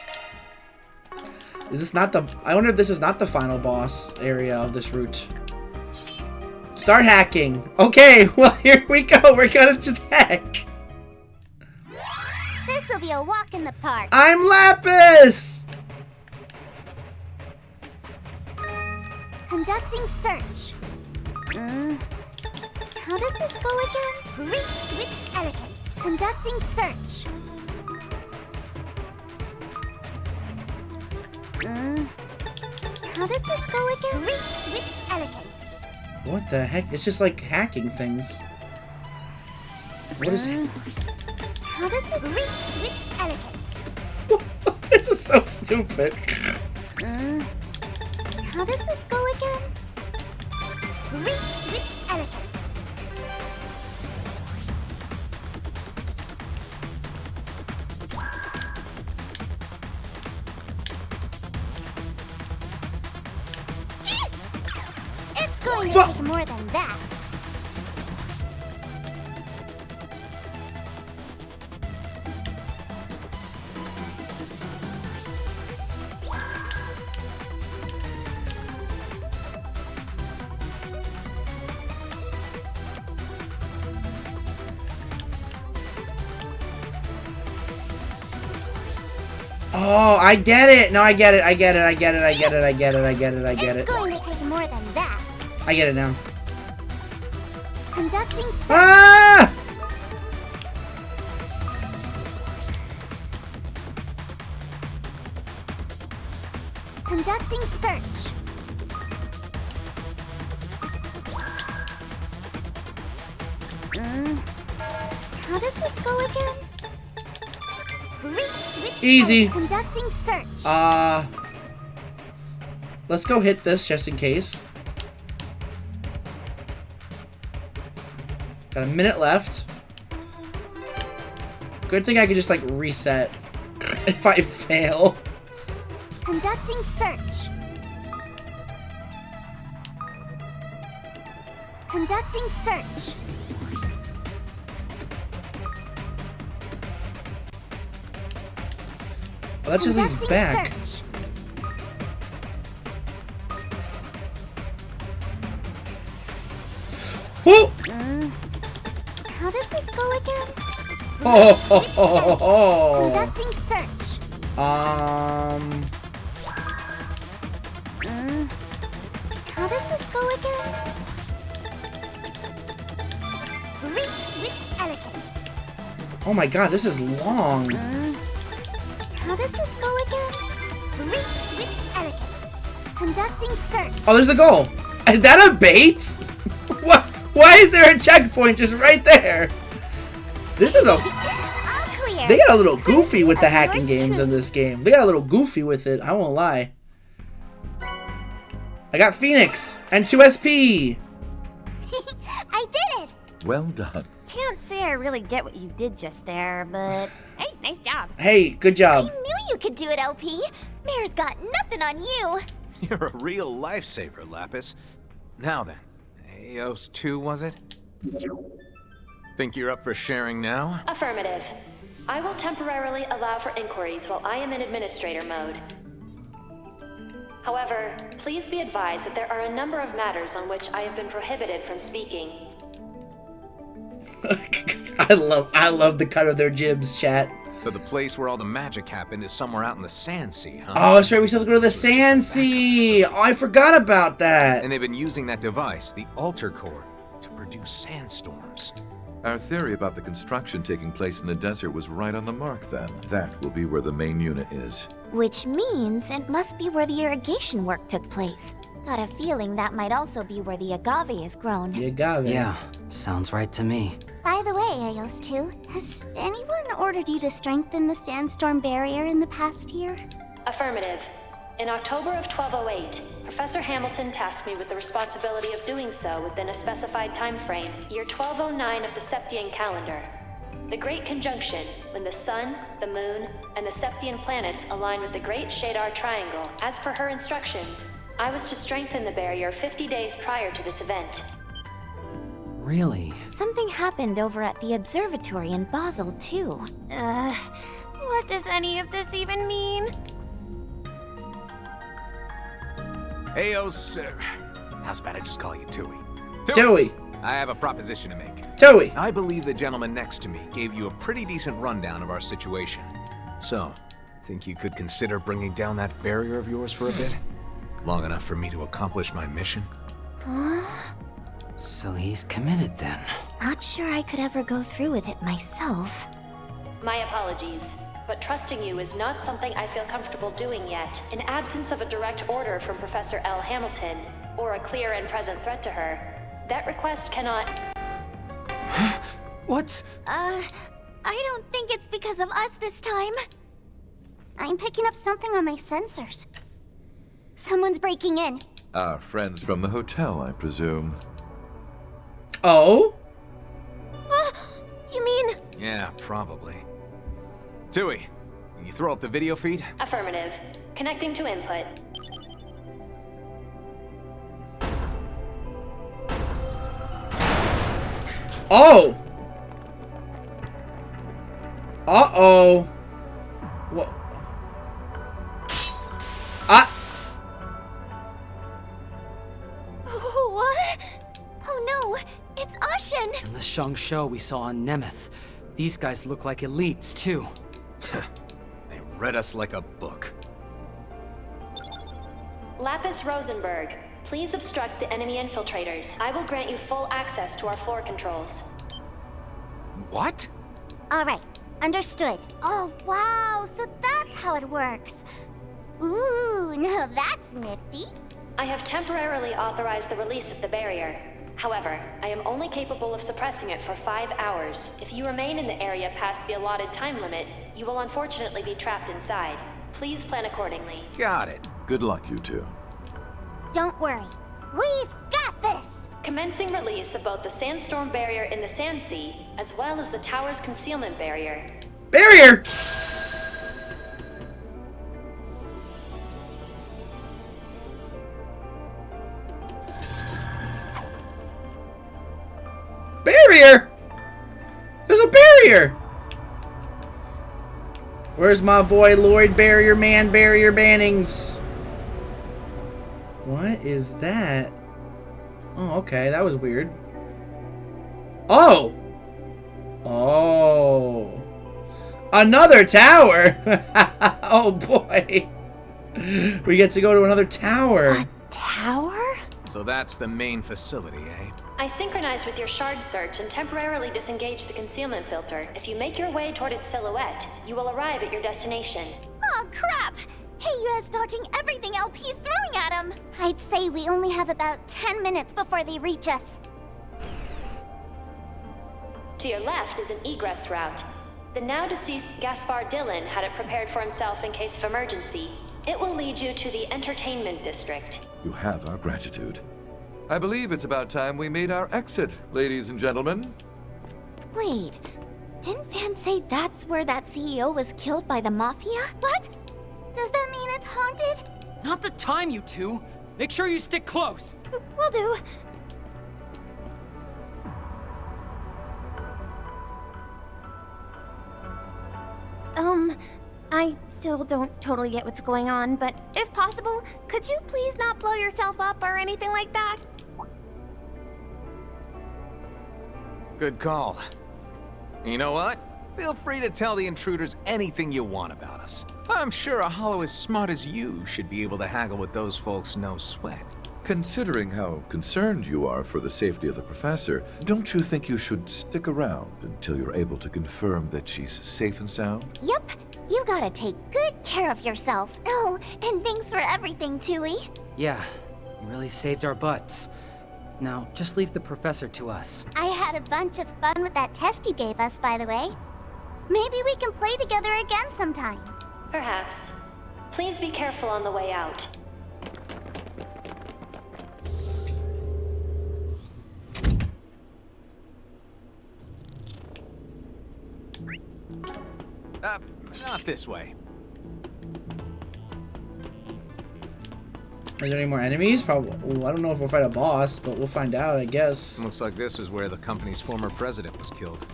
Is this not the... I wonder if this is not the final boss area of this route. Start hacking. Okay, well, here we go. We're gonna just hack. This'll be a walk in the park. I'm Lapis! Conducting search. How does this go again? Reached with elegance. Conducting search. How does this go again? Reached with elegance. What the heck? It's just like hacking things. What is it? How does this reach with elegance? This is so stupid. How does this go again? Reached with elegance. It's going to take more than that. Oh, I get it. No, I get it. I get it. I get it. I get it. I get it. I get it. I get it. It's going to take more than that. I get it now. Conducting search. Ah! Conducting search. How does this go again? Reached with easy. Conducting search. Let's go hit this just in case. Got a minute left. Good thing I can just like reset if I fail. Conducting search. Conducting search. Well, that just leads back. Search. Whoa! How does this go again? Oh. Conducting search. How does this go again? Reach with elegance. Oh my god, this is long. How does this go again? Reach with elegance. Conducting search. Oh, there's the goal. Is that a bait? What? Why is there a checkpoint just right there? This is a... They got a little goofy with the hacking games in this game. They got a little goofy with it, I won't lie. I got Phoenix and 2 SP. I did it! Well done. Can't say I really get what you did just there, but hey, nice job. Hey, good job. I knew you could do it, LP. Mayor's got nothing on you. You're a real lifesaver, Lapis. Now then, Eos 2, was it? Think you're up for sharing now? Affirmative. I will temporarily allow for inquiries while I am in administrator mode. However, please be advised that there are a number of matters on which I have been prohibited from speaking. I love the cut of their jibs, chat. So the place where all the magic happened is somewhere out in the Sand Sea, huh? Oh, that's right. We still have to go to the Sand Sea. Oh, I forgot about that. And they've been using that device, the Alter Core, to produce sandstorms. Our theory about the construction taking place in the desert was right on the mark then. That will be where the main unit is. Which means it must be where the irrigation work took place. Got a feeling that might also be where the agave is grown. The agave. Yeah, sounds right to me. By the way, Eos 2, has anyone ordered you to strengthen the sandstorm barrier in the past year? Affirmative. In October of 1208, Professor Hamilton tasked me with the responsibility of doing so within a specified time frame, year 1209 of the Septian calendar. The Great Conjunction, when the Sun, the Moon, and the Septian planets align with the Great Shadar Triangle. As per her instructions, I was to strengthen the barrier 50 days prior to this event. Really? Something happened over at the observatory in Basel, too. What does any of this even mean? Eos, how's about I just call you Tui? Tui. I have a proposition to make. Tui. I believe the gentleman next to me gave you a pretty decent rundown of our situation. So, think you could consider bringing down that barrier of yours for a bit? Long enough for me to accomplish my mission? Huh? So he's committed then. Not sure I could ever go through with it myself. My apologies, but trusting you is not something I feel comfortable doing yet. In absence of a direct order from Professor L. Hamilton, or a clear and present threat to her, that request cannot... What? I don't think it's because of us this time. I'm picking up something on my sensors. Someone's breaking in. Our friends from the hotel, I presume. Oh? You mean... Yeah, probably. Tui, can you throw up the video feed? Affirmative. Connecting to input. Oh! Uh-oh. What? What? Oh no, it's Ashen! And the Shang Show we saw on Nemeth. These guys look like elites, too. They read us like a book. Lapis Rosenberg, please obstruct the enemy infiltrators. I will grant you full access to our floor controls. What? Alright, understood. Oh wow, so that's how it works. Ooh, now that's nifty. I have temporarily authorized the release of the barrier. However, I am only capable of suppressing it for 5 hours. If you remain in the area past the allotted time limit, you will unfortunately be trapped inside. Please plan accordingly. Got it. Good luck, you two. Don't worry. We've got this! Commencing release of both the sandstorm barrier in the Sand Sea, as well as the tower's concealment barrier. Barrier! Barrier? There's a barrier! Where's my boy Lloyd Barrier Man, Barrier Bannings? What is that? Oh, okay, that was weird. Oh! Oh. Another tower! Oh boy. We get to go to another tower. A tower? So that's the main facility, eh? I synchronized with your shard search and temporarily disengaged the concealment filter. If you make your way toward its silhouette, you will arrive at your destination. Oh, crap! Hey, US dodging everything LP's throwing at him! I'd say we only have about 10 minutes before they reach us. To your left is an egress route. The now deceased Gaspar Dillon had it prepared for himself in case of emergency. It will lead you to the entertainment district. You have our gratitude. I believe it's about time we made our exit, ladies and gentlemen. Wait, didn't Van say that's where that CEO was killed by the Mafia? What? Does that mean it's haunted? Not the time, you two! Make sure you stick close! Will do. I still don't totally get what's going on, but if possible, could you please not blow yourself up or anything like that? Good call. You know what? Feel free to tell the intruders anything you want about us. I'm sure a hollow as smart as you should be able to haggle with those folks no sweat. Considering how concerned you are for the safety of the professor, don't you think you should stick around until you're able to confirm that she's safe and sound? Yep. You gotta take good care of yourself. Oh, and thanks for everything, Tui. Yeah, you really saved our butts. Now, just leave the professor to us. I had a bunch of fun with that test you gave us, by the way. Maybe we can play together again sometime. Perhaps. Please be careful on the way out. Not this way. Are there any more enemies? Probably. Ooh, I don't know if we'll fight a boss, but we'll find out, I guess. Looks like this is where the company's former president was killed.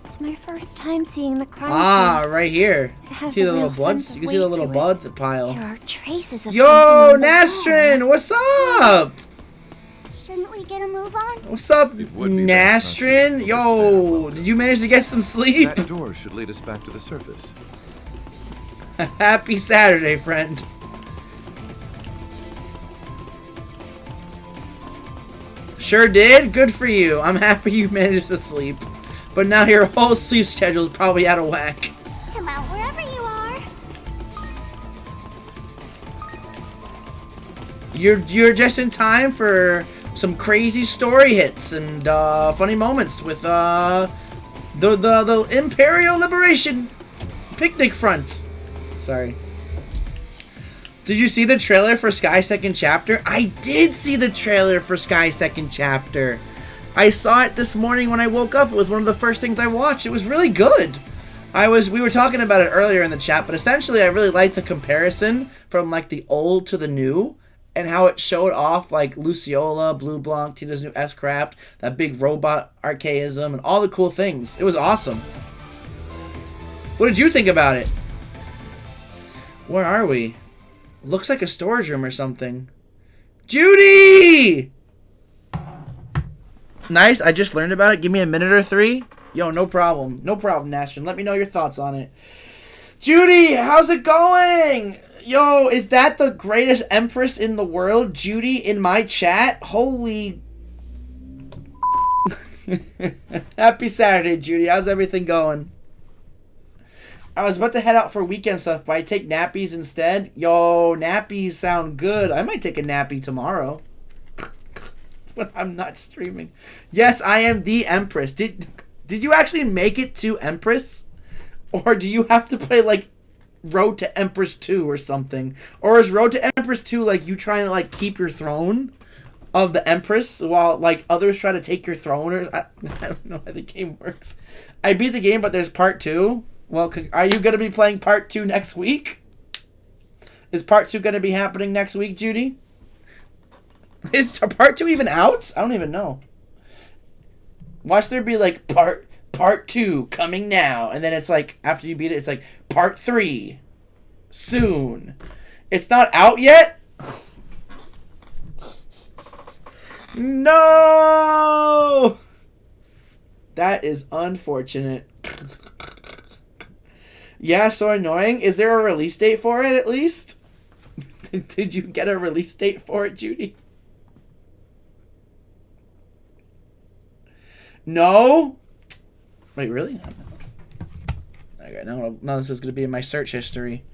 It's my first time seeing the crime scene. Right here. It has See the a real little blood? sense of You can see the weight little to blood it. pile. There are traces of Yo, something on the Nastrin, what's up? Shouldn't we get a move on? What's up, Nastrin? Yo, did you manage to get some sleep? That door should lead us back to the surface. Happy Saturday, friend. Sure did. Good for you. I'm happy you managed to sleep. But now your whole sleep schedule is probably out of whack. Come out wherever you are. You're just in time for some crazy story hits and funny moments with the Imperial Liberation picnic front. Sorry. Did you see the trailer for Sky Second Chapter? I did see the trailer for Sky Second Chapter. I saw it this morning when I woke up. It was one of the first things I watched. It was really good. We were talking about it earlier in the chat, but essentially I really liked the comparison from like the old to the new and how it showed off like Luciola, Blue Blanc, Tina's New S-Craft, that big robot archaism, and all the cool things. It was awesome. What did you think about it? Where are we? Looks like a storage room or something. Judy! Nice, I just learned about it. Give me a minute or three. Yo, no problem. No problem, Nastrin. Let me know your thoughts on it. Judy, how's it going? Yo, is that the greatest empress in the world? Judy in my chat? Holy... Happy Saturday, Judy. How's everything going? I was about to head out for weekend stuff, but I take nappies instead. Yo, nappies sound good. I might take a nappy tomorrow. But I'm not streaming. Yes, I am the Empress. Did you actually make it to Empress? Or do you have to play, like, Road to Empress 2 or something? Or is Road to Empress 2, like, you trying to, like, keep your throne of the Empress while, like, others try to take your throne? Or I don't know how the game works. I beat the game, but there's part 2. Well, are you going to be playing part 2 next week? Is part 2 going to be happening next week, Judy? Is part 2 even out? I don't even know. Watch there be like part 2 coming now, and then it's like after you beat it, it's like part 3 soon. It's not out yet. No, that is unfortunate. Yeah, so annoying. Is there a release date for it at least? Did you get a release date for it, Judy? No? Wait, really? Okay, now this is going to be in my search history.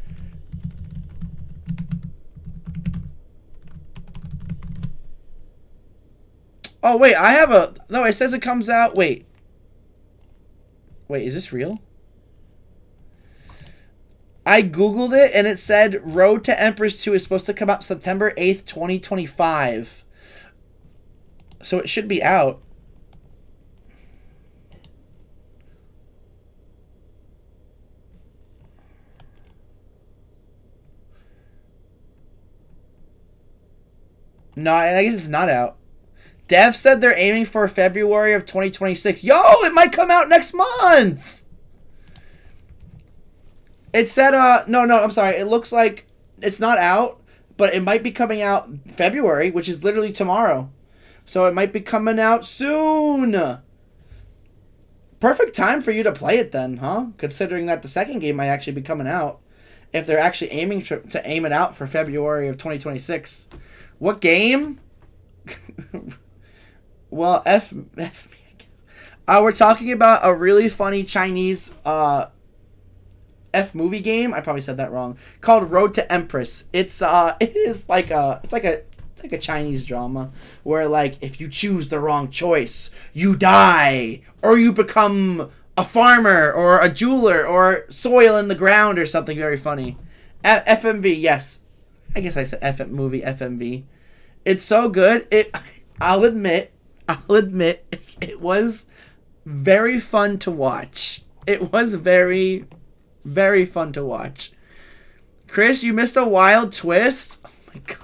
Oh, wait, I have a... No, it says it comes out... Wait. Wait, is this real? I googled it, and it said Road to Empress 2 is supposed to come out September 8th, 2025. So it should be out. No, I guess it's not out. Dev said they're aiming for February of 2026. Yo, it might come out next month! It said, no, I'm sorry. It looks like it's not out, but it might be coming out February, which is literally tomorrow. So it might be coming out soon. Perfect time for you to play it then, huh? Considering that the second game might actually be coming out. If they're actually aiming to aim it out for February of 2026. What game? Well, we're talking about a really funny Chinese F movie game. I probably said that wrong. Called Road to Empress. It's like a Chinese drama where like if you choose the wrong choice, you die or you become a farmer or a jeweler or soil in the ground or something very funny. FMV, yes. I guess I said FMV. It's so good. I'll admit, it was very fun to watch. It was very, very fun to watch. Chris, you missed a wild twist. Oh my god.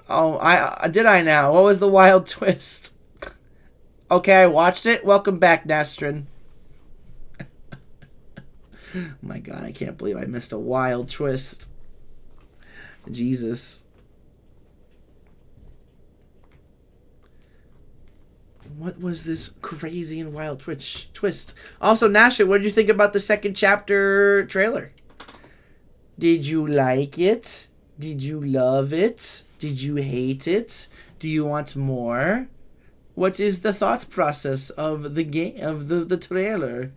Oh, I now. What was the wild twist? Okay, I watched it. Welcome back, Nastrin. Oh my god, I can't believe I missed a wild twist. Jesus. What was this crazy and wild twist? Also, Nasha, what did you think about the second chapter trailer? Did you like it? Did you love it? Did you hate it? Do you want more? What is the thought process of the game, of the trailer?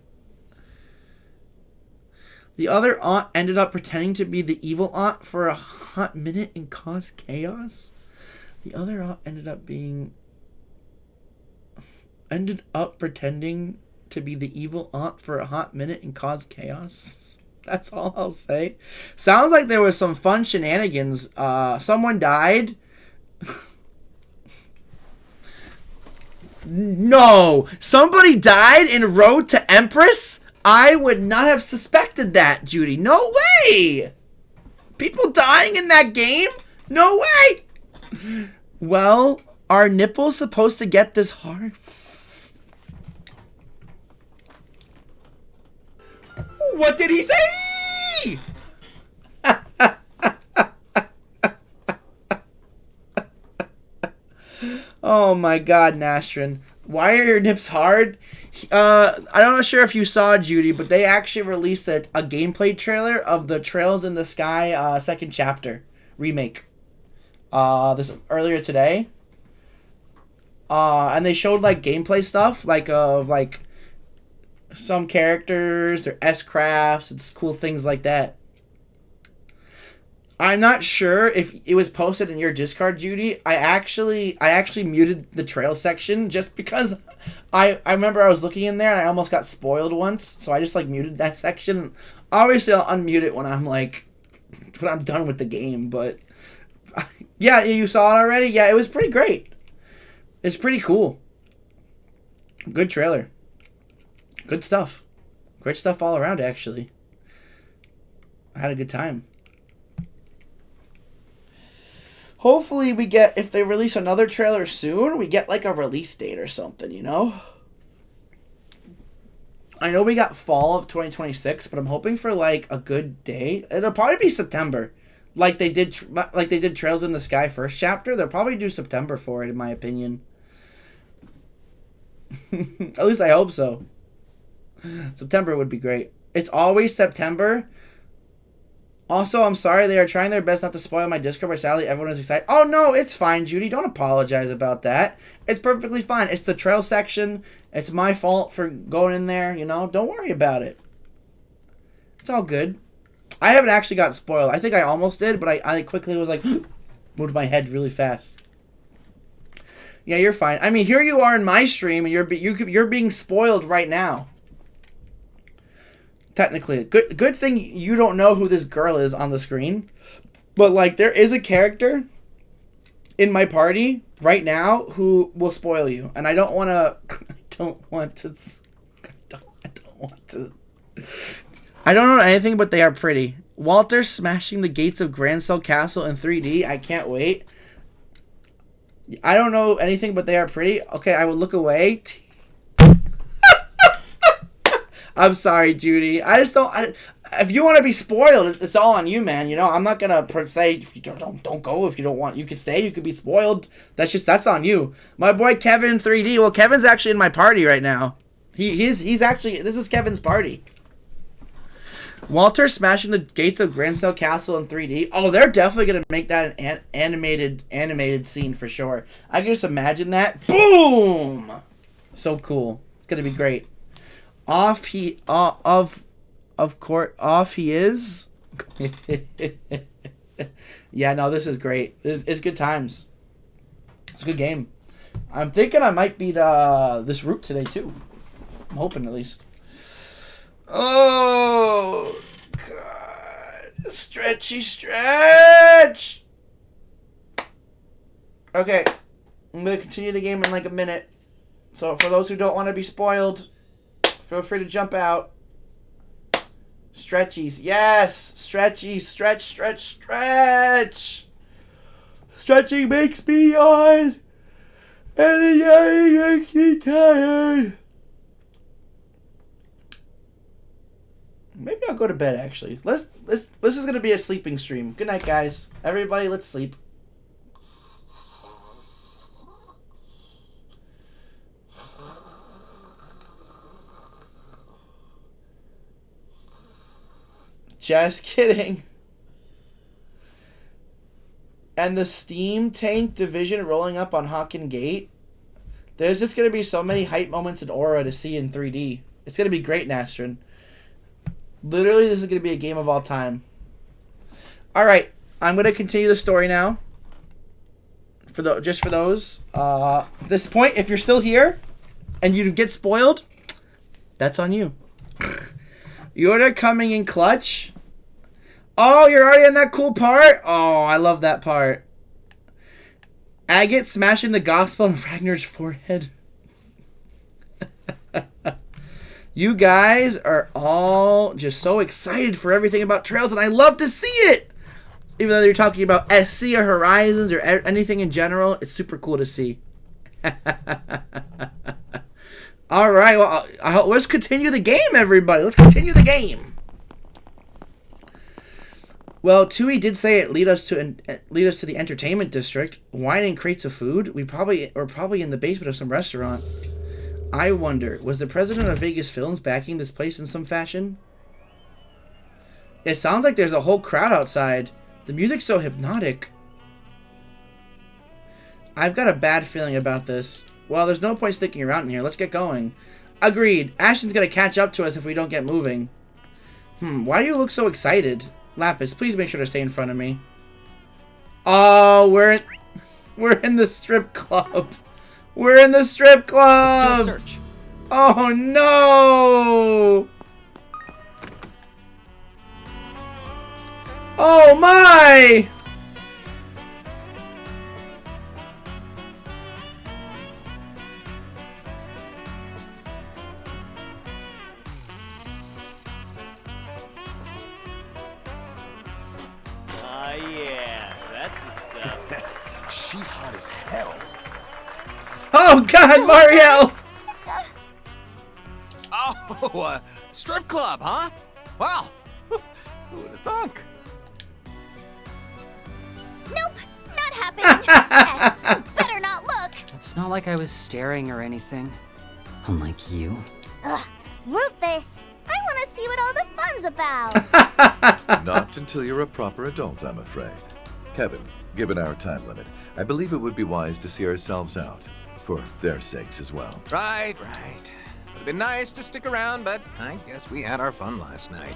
The other aunt ended up pretending to be the evil aunt for a hot minute and caused chaos. The other aunt ended up pretending to be the evil aunt for a hot minute and cause chaos. That's all I'll say. Sounds like there was some fun shenanigans. Someone died. No! Somebody died in Road to Empress? I would not have suspected that, Judy. No way! People dying in that game? No way! Well, are nipples supposed to get this hard? What did he say? Oh my god, Nastrin. Why are your nips hard? I'm not sure if you saw, Judy, but they actually released a gameplay trailer of the Trails in the Sky second chapter remake. This earlier today. And they showed like gameplay stuff, like of like some characters, their S-crafts, and cool things like that. I'm not sure if it was posted in your Discord, Judy. I actually muted the trail section just because I remember I was looking in there and I almost got spoiled once, so I just like muted that section. Obviously, I'll unmute it when I'm done with the game, but yeah, you saw it already? Yeah, it was pretty great. It's pretty cool. Good trailer. Good stuff. Great stuff all around, actually. I had a good time. Hopefully we get, if they release another trailer soon, we get like a release date or something, you know? I know we got fall of 2026, but I'm hoping for like a good day. It'll probably be September. Like they did Trails in the Sky first chapter. They'll probably do September for it, in my opinion. At least I hope so. September would be great. It's always September. Also, I'm sorry, they are trying their best not to spoil my Discord, but sadly everyone is excited. Oh no, it's fine, Judy. Don't apologize about that. It's perfectly fine. It's the trail section. It's my fault for going in there, you know? Don't worry about it. It's all good. I haven't actually got spoiled. I think I almost did, but I quickly was like, moved my head really fast. Yeah, you're fine. I mean, here you are in my stream, and you're being spoiled right now. Technically, good thing you don't know who this girl is on the screen, but like there is a character in my party right now who will spoil you, and I don't want to. I don't know anything, but they are pretty. Walter smashing the gates of Grand Cell Castle in 3D. I can't wait. I don't know anything, but they are pretty. Okay, I will look away. I'm sorry, Judy. I just don't. If you want to be spoiled, it's all on you, man. You know, I'm not gonna say if you don't go if you don't want. You can stay. You could be spoiled. That's on you. My boy Kevin in 3D. Well, Kevin's actually in my party right now. He's actually, this is Kevin's party. Walter smashing the gates of Grand Cell Castle in 3D. Oh, they're definitely gonna make that an animated scene for sure. I can just imagine that. Boom! So cool. It's gonna be great. Off he is. Yeah, no, this is great. It's good times. It's a good game. I'm thinking I might beat this route today too. I'm hoping at least. Oh God, stretchy stretch. Okay, I'm gonna continue the game in like a minute. So for those who don't want to be spoiled, feel free to jump out. Stretchies. Yes! Stretchies. Stretch, stretch, stretch! Stretching makes me yawn! And the yawning makes me tired! Maybe I'll go to bed, actually. This is going to be a sleeping stream. Good night, guys. Everybody, let's sleep. Just kidding. And the steam tank division rolling up on Hawken Gate. There's just going to be so many hype moments in Aura to see in 3D. It's going to be great, Nastrin. Literally, this is going to be a game of all time. Alright, I'm going to continue the story now. Just for those. At this point, if you're still here and you get spoiled, that's on you. Yoda coming in clutch. Oh, you're already in that cool part? Oh, I love that part. Agate smashing the gospel on Ragnar's forehead. You guys are all just so excited for everything about Trails, and I love to see it! Even though you're talking about SC or Horizons or anything in general, it's super cool to see. Alright, well, let's continue the game, everybody. Let's continue the game. Well, Tui did say it lead us to the entertainment district. Whining crates of food. We're probably in the basement of some restaurant. I wonder, was the president of Vegas Films backing this place in some fashion? It sounds like there's a whole crowd outside. The music's so hypnotic. I've got a bad feeling about this. Well, there's no point sticking around in here. Let's get going. Agreed. Ashton's gonna catch up to us if we don't get moving. Why do you look so excited? Lapis, please make sure to stay in front of me. Oh, we're in the strip club. We're in the strip club. Let's go search. Oh no! Oh my! Yeah, that's the stuff. as hell. Oh God, Mario! Oh, strip club, huh? Wow. Who would have thunk? Nope, not happening. Yes, you better not look. It's not like I was staring or anything. Unlike you. Ugh, Rufus, I want to see what all the fun's about. Not until you're a proper adult, I'm afraid. Kevin, given our time limit, I believe it would be wise to see ourselves out. For their sakes as well. Right. Would have been nice to stick around, but I guess we had our fun last night.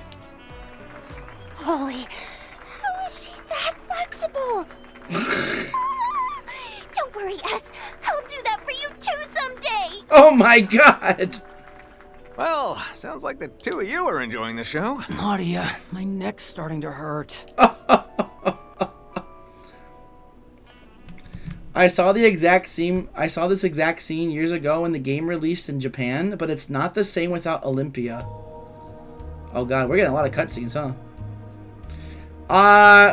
Holy, how is she that flexible? Don't worry, S. I'll do that for you too someday. Oh my God! Well, sounds like the two of you are enjoying the show. Nadia, my neck's starting to hurt. I saw this exact scene years ago when the game released in Japan, but it's not the same without Olympia. Oh God, we're getting a lot of cutscenes, huh?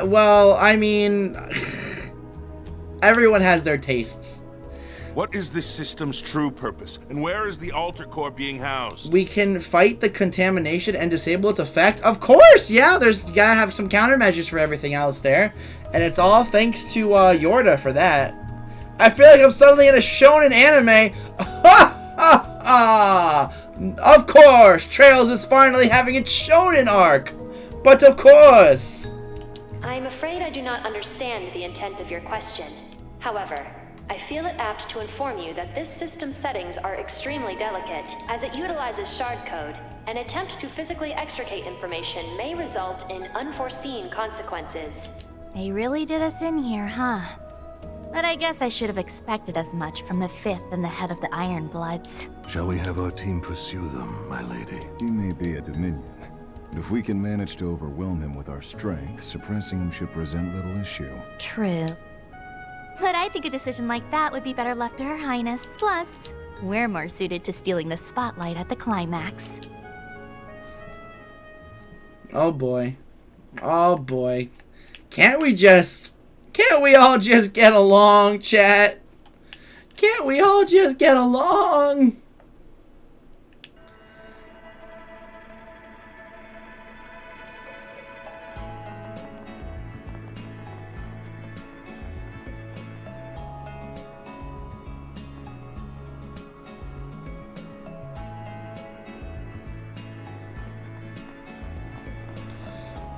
Well, I mean, everyone has their tastes. What is this system's true purpose, and where is the altar core being housed? We can fight the contamination and disable its effect. Of course, yeah, you gotta have some countermeasures for everything else there. And it's all thanks to Yorda for that. I feel like I'm suddenly in a shonen anime. Of course, Trails is finally having its shonen arc. But of course. I'm afraid I do not understand the intent of your question. However, I feel it apt to inform you that this system's settings are extremely delicate, as it utilizes shard code. An attempt to physically extricate information may result in unforeseen consequences. They really did us in here, huh? But I guess I should have expected as much from the Fifth and the head of the Iron Bloods. Shall we have our team pursue them, my lady? He may be a Dominion, but if we can manage to overwhelm him with our strength, suppressing him should present little issue. True. But I think a decision like that would be better left to Her Highness. Plus, we're more suited to stealing the spotlight at the climax. Oh boy. Oh boy. Can't we all just get along, chat? Can't we all just get along?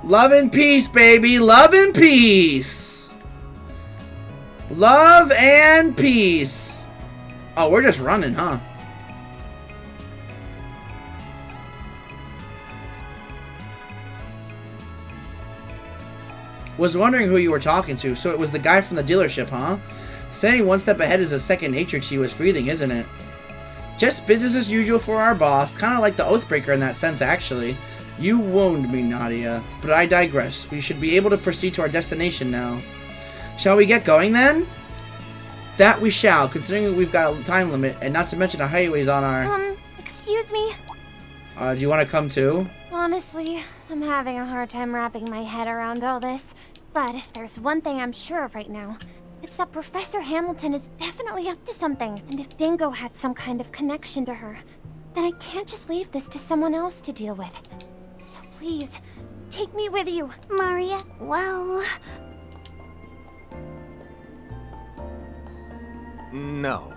Love and peace, baby. Love and peace. Love and peace. Oh, we're just running, huh? Was wondering who you were talking to. So it was the guy from the dealership, huh? Staying one step ahead is a second nature to you as breathing, isn't it? Just business as usual for our boss. Kind of like the Oathbreaker in that sense, actually. You wound me, Nadia. But I digress. We should be able to proceed to our destination now. Shall we get going, then? That we shall, considering we've got a time limit, and not to mention the highways on our... Excuse me? Do you want to come too? Honestly, I'm having a hard time wrapping my head around all this. But if there's one thing I'm sure of right now, it's that Professor Hamilton is definitely up to something. And if Dingo had some kind of connection to her, then I can't just leave this to someone else to deal with. So please, take me with you. Maria, well... No.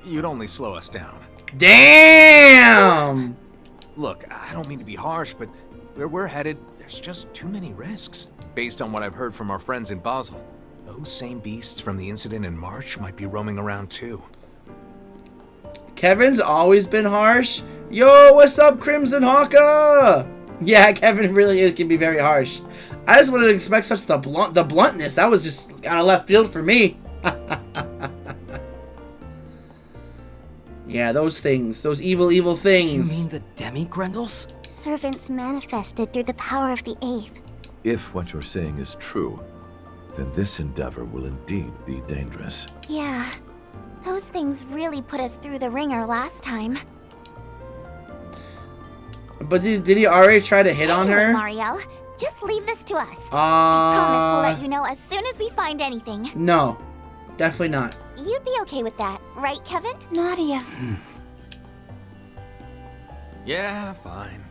You'd only slow us down. Damn! Look, I don't mean to be harsh, but where we're headed, there's just too many risks. Based on what I've heard from our friends in Basel, those same beasts from the incident in March might be roaming around too. Kevin's always been harsh. Yo, what's up, Crimson Hawka? Yeah, Kevin really can be very harsh. I just wouldn't expect such the bluntness. That was just out of left field for me. Yeah, those things. Those evil things. You mean the Demi-Grendels? Servants manifested through the power of the Eighth. If what you're saying is true, then this endeavor will indeed be dangerous. Yeah, those things really put us through the ringer last time. But did he already try to hit on her? Marielle, just leave this to us. I promise we'll let you know as soon as we find anything. No. Definitely not. You'd be okay with that, right, Kevin? Nadia. Yeah, fine.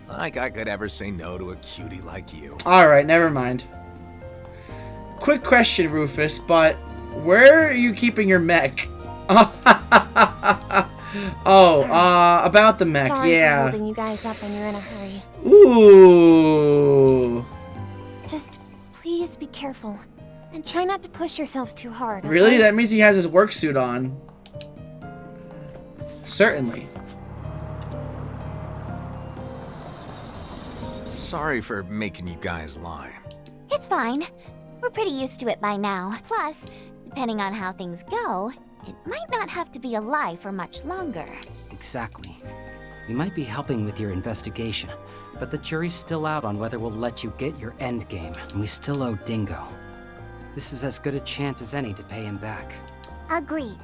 Like I could ever say no to a cutie like you. Alright, never mind. Quick question, Rufus, but where are you keeping your mech? About the mech, Sorry yeah. for holding you guys up when you're in a hurry. Ooh. Just please be careful. And try not to push yourselves too hard, okay? Really? That means he has his work suit on. Certainly. Sorry for making you guys lie. It's fine. We're pretty used to it by now. Plus, depending on how things go, it might not have to be a lie for much longer. Exactly. We might be helping with your investigation, but the jury's still out on whether we'll let you get your endgame, and we still owe Dingo. This is as good a chance as any to pay him back. Agreed.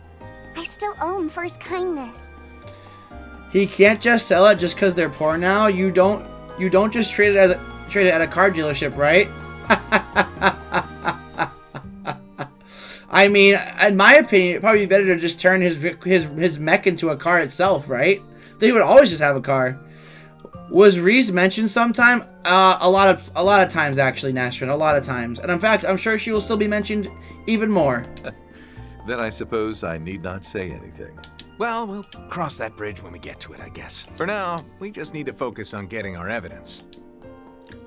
I still owe him for his kindness. He can't just sell it just because they're poor now. You don't just trade it at a car dealership, right? I mean, in my opinion, it'd probably be better to just turn his mech into a car itself, right? They would always just have a car. Was Reese mentioned sometime? A lot of times, actually, Nastrin. A lot of times. And in fact, I'm sure she will still be mentioned even more. Then I suppose I need not say anything. Well, we'll cross that bridge when we get to it, I guess. For now, we just need to focus on getting our evidence.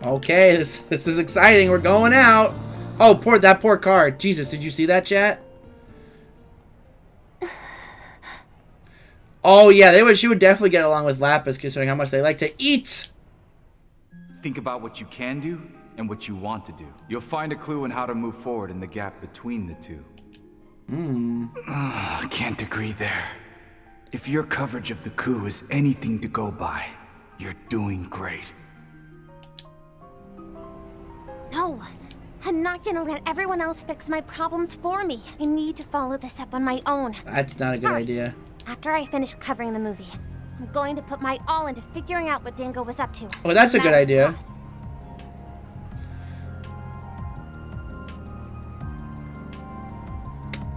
Okay, this is exciting. We're going out. Oh, that poor car. Jesus, did you see that, chat? Oh yeah, she would definitely get along with Lapis, considering how much they like to eat. Think about what you can do and what you want to do. You'll find a clue in how to move forward in the gap between the two. I can't agree there. If your coverage of the coup is anything to go by, you're doing great. No, I'm not gonna let everyone else fix my problems for me. I need to follow this up on my own. That's not a good idea. After I finish covering the movie, I'm going to put my all into figuring out what Dingo was up to. Oh, that's a good idea.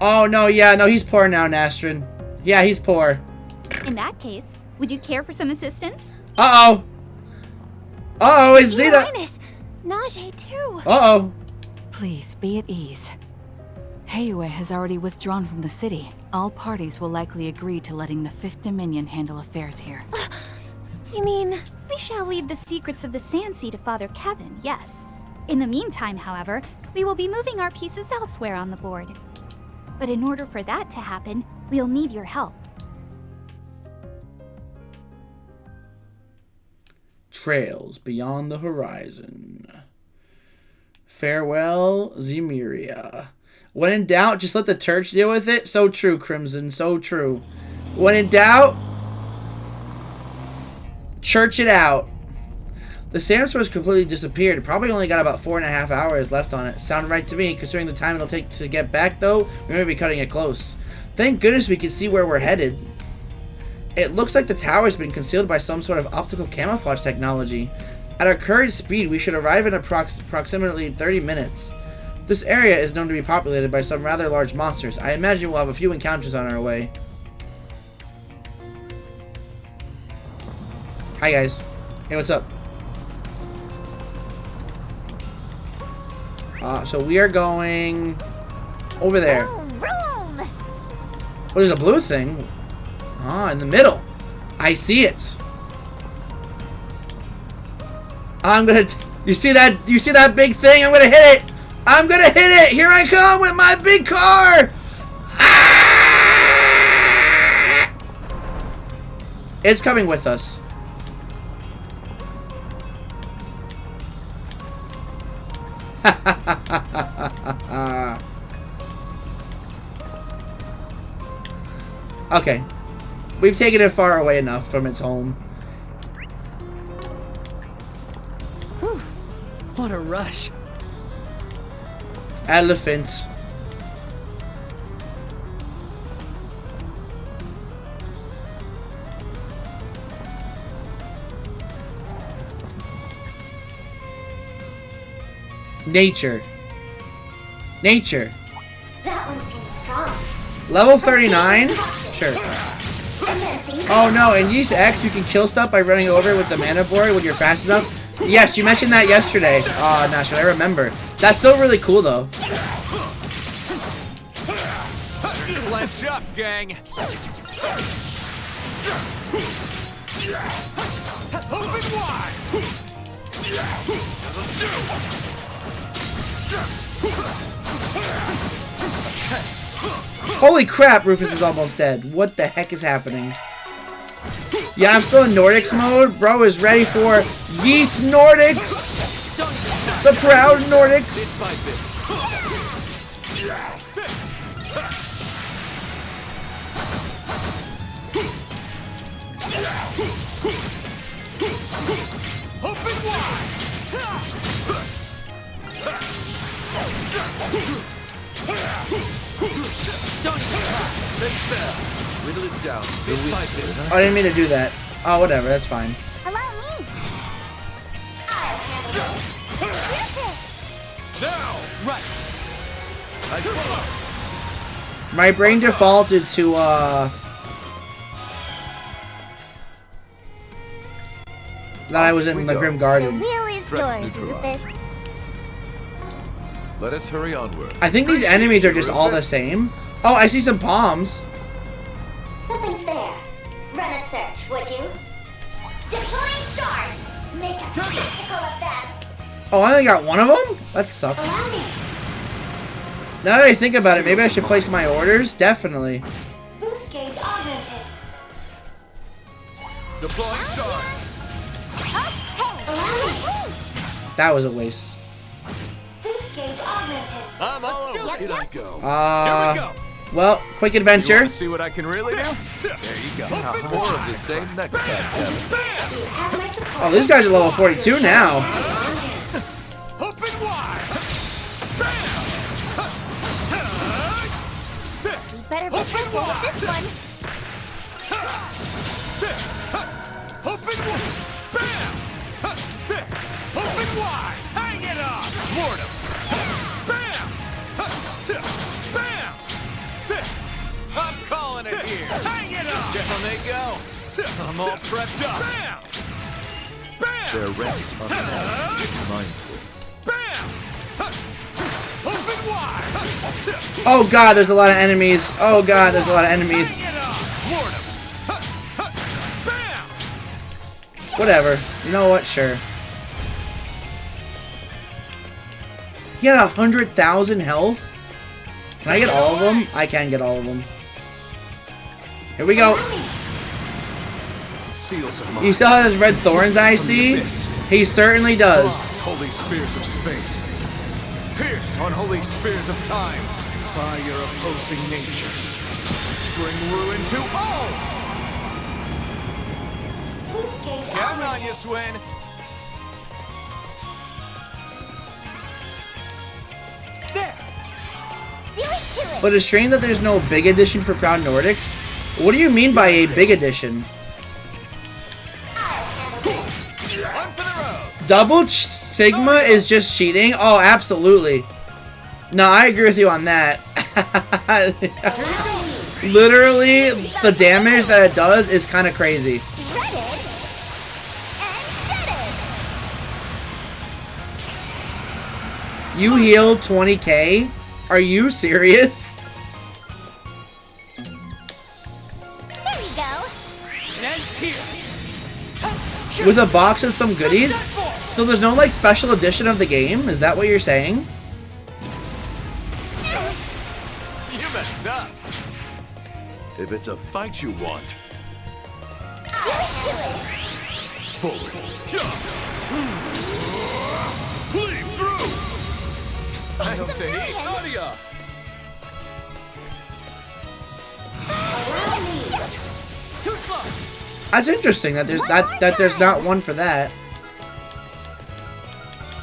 Oh, no, he's poor now, Nastrin. Yeah, he's poor. In that case, would you care for some assistance? Uh-oh. Uh-oh, is Your Zeta... Highness, Najee too. Uh-oh. Please, be at ease. Heyue has already withdrawn from the city. All parties will likely agree to letting the Fifth Dominion handle affairs here. You mean, we shall leave the secrets of the Sand Sea to Father Kevin, yes. In the meantime, however, we will be moving our pieces elsewhere on the board. But in order for that to happen, we'll need your help. Trails beyond the horizon. Farewell, Zemeria. When in doubt, just let the church deal with it. So true, Crimson. So true. When in doubt, church it out. The Sandstorm's completely disappeared. Probably only got about 4.5 hours left on it. Sound right to me. Considering the time it'll take to get back, though, we may be cutting it close. Thank goodness we can see where we're headed. It looks like the tower's been concealed by some sort of optical camouflage technology. At our current speed, we should arrive in approximately 30 minutes. This area is known to be populated by some rather large monsters. I imagine we'll have a few encounters on our way. Hi guys. Hey, what's up? So we are going over there. Room! Oh, there's a blue thing. Ah, in the middle. I see it. I'm gonna... You see that big thing? I'm gonna hit it. I'm gonna hit it! Here I come with my big car! Ah! It's coming with us. Okay. We've taken it far away enough from its home. Whew. What a rush. Elephant. Nature. Nature. That one seems strong. Level 39? Sure. Oh no, in Ys X you can kill stuff by running over with the mana board when you're fast enough. Yes, you mentioned that yesterday. Oh, now should I remember? That's still really cool though. Clench up, gang. Open wide. Holy crap, Rufus is almost dead. What the heck is happening? Yeah, I'm still in Nordics mode. Bro is ready for Ys Nordics. The proud Nordics. Open wide. Whittle it down. Oh, I didn't mean to do that. Oh, whatever. That's fine. Allow me. Now, right. My brain defaulted to, that I was in the Grim Garden. The wheel is yours, Rufus. Let us hurry onward. I think these enemies are just all the same. Oh, I see some palms. Something's there. Run a search, would you? Deploying shards. Make a spectacle of them. Oh, I only got one of them? That sucks. Now that I think about it, maybe I should place my orders. Definitely. Boost gauge augmented. Deploying shard. That was a waste. Boost gauge augmented. I'm all over. Yep, Here I yep. go. Here we go. Well, quick You adventure. want to see what I can really do? There you go. More of the same next time, Kevin. Oh, these guys are level 42 now. Open wide. You better be careful with this one. Open wide. Bam. Open wide. Hang it up. Lord him. Bam. Bam. I'm calling it here. Hang it up. Down they go. I'm all prepped up. Bam. Bam. Their ranks are mindful. Bam. Open wide. Oh god, there's a lot of enemies. Oh god, there's a lot of enemies. Lord him. Whatever. You know what? Sure. He had 100,000 health. Can I get all of them? I can get all of them. Here we go. Seals of He still has red thorns, I see. He certainly does. Holy spears of space. Pierce on holy spears of time by your opposing natures. Bring ruin to all. Boost gauge Count on augmented. you, Swin. Do it to it. But it's strange that there's no big edition for Proud Nordics. What do you mean by a big edition? Double Sigma is just cheating? Oh, absolutely. No, I agree with you on that. Literally, the damage that it does is kind of crazy. You healed 20k? Are you serious? There you go. With a box of some goodies? So there's no like special edition of the game? Is that what you're saying? You messed up. If it's a fight you want, Do it to it. Forward. Cleave through. I don't say Nadia. Too slow. That's interesting that there's not one for that.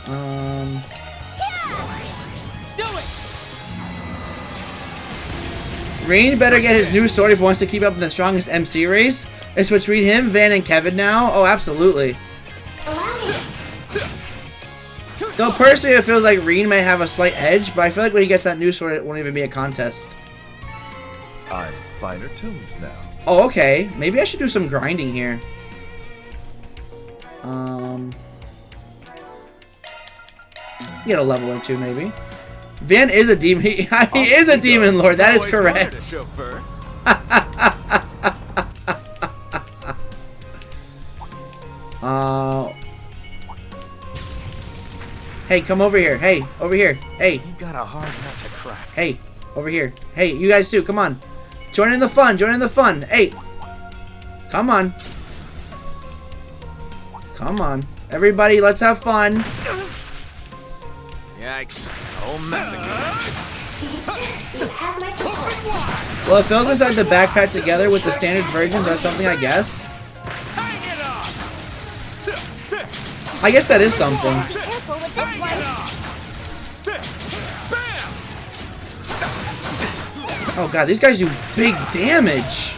Do it. Rain better get his new sword if he wants to keep up in the strongest MC race. It's between him, Van, and Kevin now. Oh, absolutely. Though personally, it feels like Reen may have a slight edge, but I feel like when he gets that new sword, it won't even be a contest. I'm finer tuned now. Oh, okay. Maybe I should do some grinding here. Get a level or two, maybe. Van is a demon. He is a demon lord. That is correct. Hey, come over here. Hey, over here. Hey. You got a hard nut to crack. Hey, over here. Hey, you guys too. Come on. Join in the fun. Join in the fun. Hey. Come on. Come on. Everybody, let's have fun. Yikes. Oh, mess again. Well, it fills inside the backpack together with the standard versions. That's something, I guess. I guess that is something. Oh god, these guys do big damage.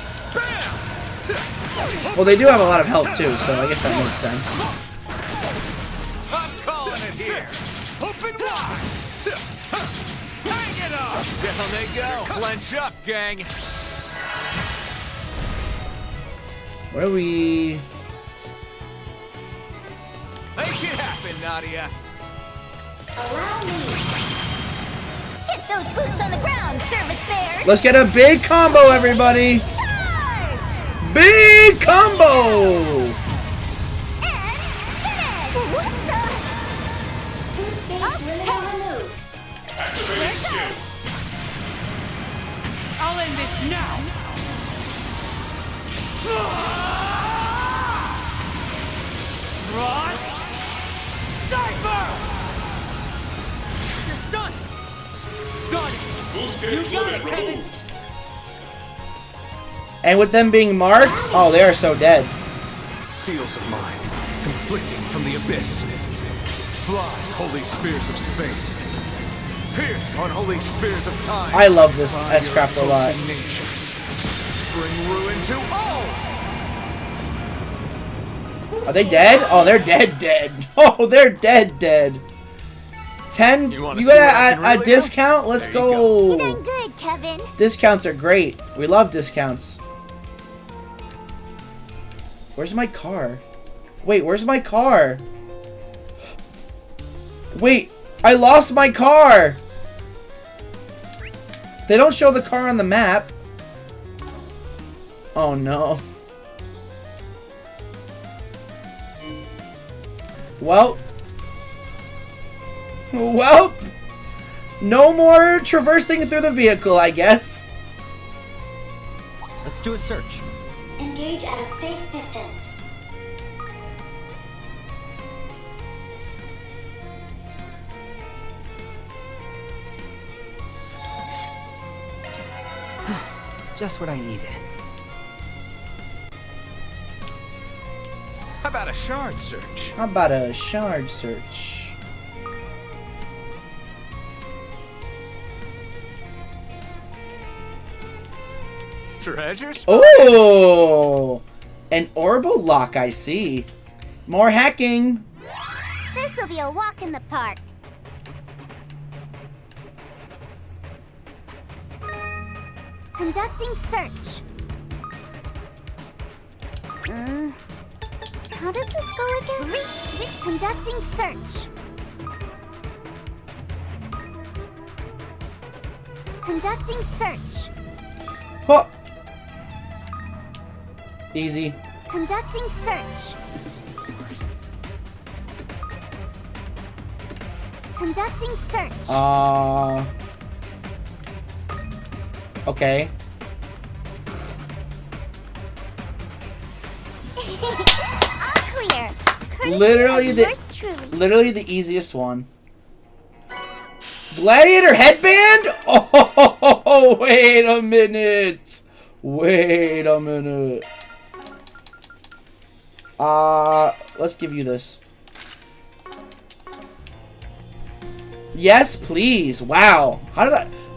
Well, they do have a lot of health too, so I guess that makes sense. I'm calling it here. Open wide. Hang it up. Down they go. Clench up, gang. What are we? Make it happen, Nadia. Allow me. Get those boots on the ground, service bears. Let's get a big combo, everybody. Charge! Big combo. And finish. What the? This game's removed. Activating skill. I'll end this now. Ross! Cypher! You're stunned! Got it! Boost You gauge got limit it, Kevin! removed. And with them being marked, oh, they are so dead. Seals of mine, conflicting from the abyss. Fly, holy spears of space. Pierce, unholy spears of time. I love this S-Craft a lot. Natures. Bring ruin to all. Are they dead? Oh, they're dead. Oh, they're dead. 10. You got a discount? Let's go. You're doing good, Kevin. Discounts are great. We love discounts. Where's my car? Wait, where's my car? Wait, I lost my car. They don't show the car on the map. Oh no. Well, no more traversing through the vehicle, I guess. Let's do a search. Engage at a safe distance. Just what I needed. How about a shard search? How about a shard search? Treasure spot? Oh! An orbital lock, I see. More hacking. This'll be a walk in the park. Conducting search. How does this go again? Reach with conducting search. Conducting search. Huh. Easy. Conducting search. Conducting search. Okay. All clear. Courtesy Literally of yours truly. literally the easiest one. Gladiator headband? Oh, wait a minute. Wait a minute. Let's give you this. Yes, please. Wow. How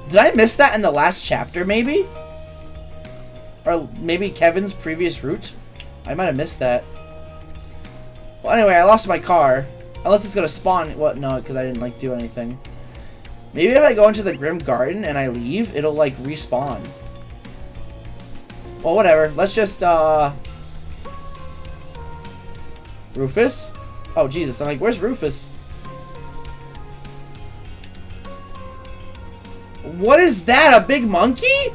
did I miss that in the last chapter, maybe? Or maybe Kevin's previous route? I might have missed that. Well, anyway, I lost my car. Unless it's gonna spawn. What? No, because I didn't, like, do anything. Maybe if I go into the Grim Garden and I leave, it'll, like, respawn. Well, whatever. Let's just, Rufus? Oh, Jesus. I'm like, where's Rufus? What is that? A big monkey?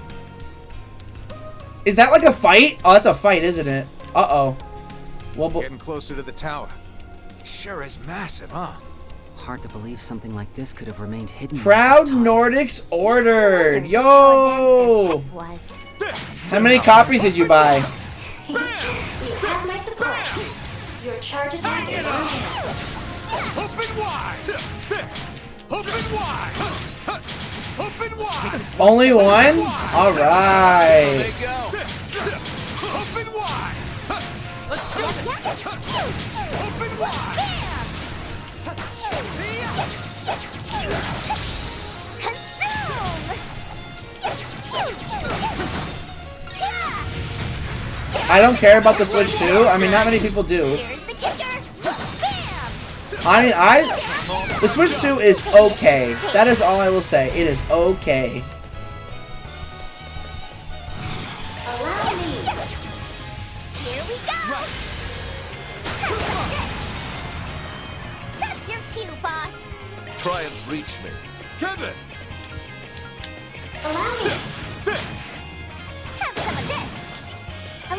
Is that like a fight? Oh, that's a fight, isn't it? Uh-oh. Well, getting closer to the tower. Sure is massive, huh? Hard to believe something like this could have remained hidden. Proud Nordics ordered. Yo! How many copies did you buy? You have my support. Your charge attack is on hand. Open wide! Open wide! Open wide! Only one? Alright. Open wide! Let's do it! Open wide! I don't care about the Switch 2. I mean, not many people do. I mean, the Switch 2 is okay. That is all I will say. It is okay. Allow me. Here we go. That's your cue, boss. Try and reach me. Kevin! Allow me. Have some of this.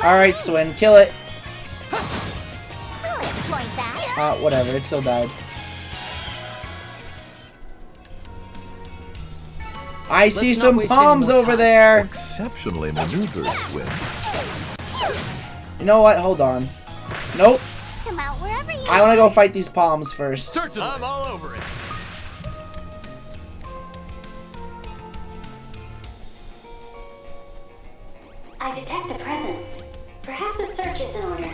Alright, Swin, kill it. I'll exploit that. Whatever, it still died. I see some palms over there. Exceptionally maneuvered, Swin. You know what? Hold on. Nope. Come out wherever you I want to go fight these palms first. Certainly. I'm all over it. I detect a presence. Perhaps a search is in order.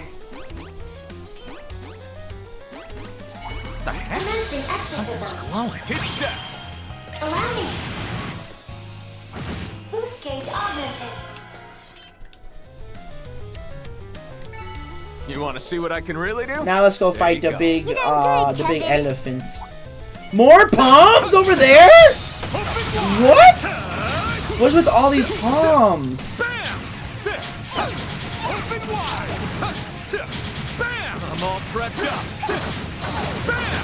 The heck? Commencing exorcism. Something's glowing. Hit step. Allow me. Boost gauge augmented. You want to see what I can really do? Now let's go fight the big elephants. More palms over there? What? What's with all these palms? I'm all prepped up.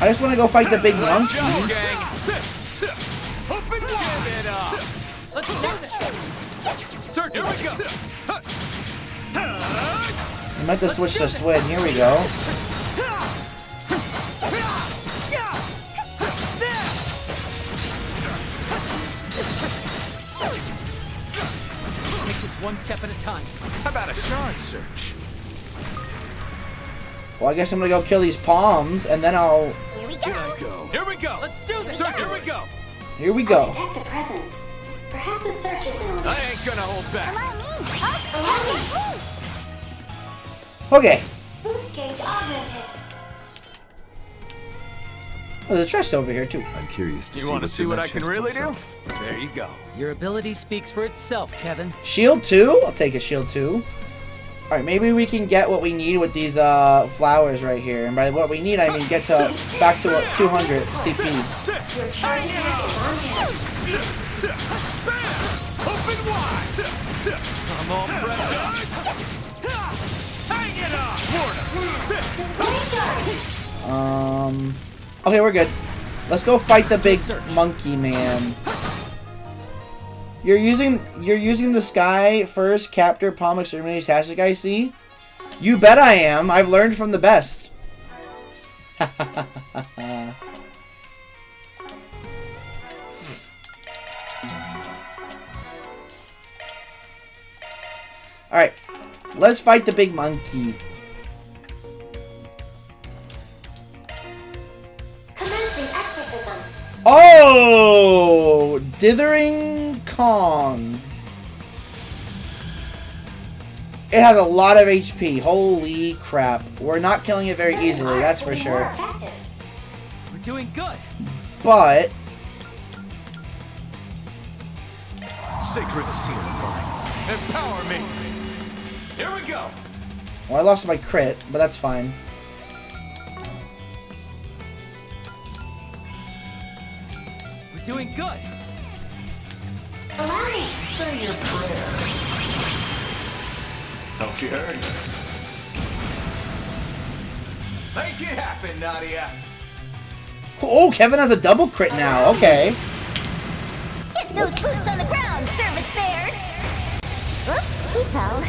I just want to go fight the big monkey. Open wide. Give it up. Let's do this. Sir, here we go. I meant to switch to Swin. Here we go. Take this one step at a time. How about a shard search? Well, I guess I'm gonna go kill these palms, and then I'll... Here we go. Here we go. Let's do this. Sir, here we go. Here we I go. detect a presence. Perhaps a search is in order. I ain't gonna hold back. Okay. Boost gauge augmented. Oh, there's a chest over here, too. I'm curious to You want to see what I can really do? There you go. Your ability speaks for itself, Kevin. Shield 2? I'll take a shield 2. Alright, maybe we can get what we need with these flowers right here. And by what we need, I mean get to back to 200 CP. Your charge attack is on hand. Open wide. I'm all prepped up. Hang it up. Okay, we're good. Let's go fight the big monkey man. You're using the sky first, capture, palm, exterminate, tactic, I see. You bet I am. I've learned from the best. Alright. Let's fight the big monkey. Commencing exorcism. Oh! Dithering Kong. It has a lot of HP. Holy crap. We're not killing it very easily, that's for sure. We're doing good. But... Sacred seal of mine. Empower me. Here we go. Well, I lost my crit, but that's fine. We're doing good. Allow me. Say your prayers. Hope you heard. Make it happen, Nadia. Oh, Kevin has a double crit now. Okay. Get those boots on the ground, service bears! Oop, he fell.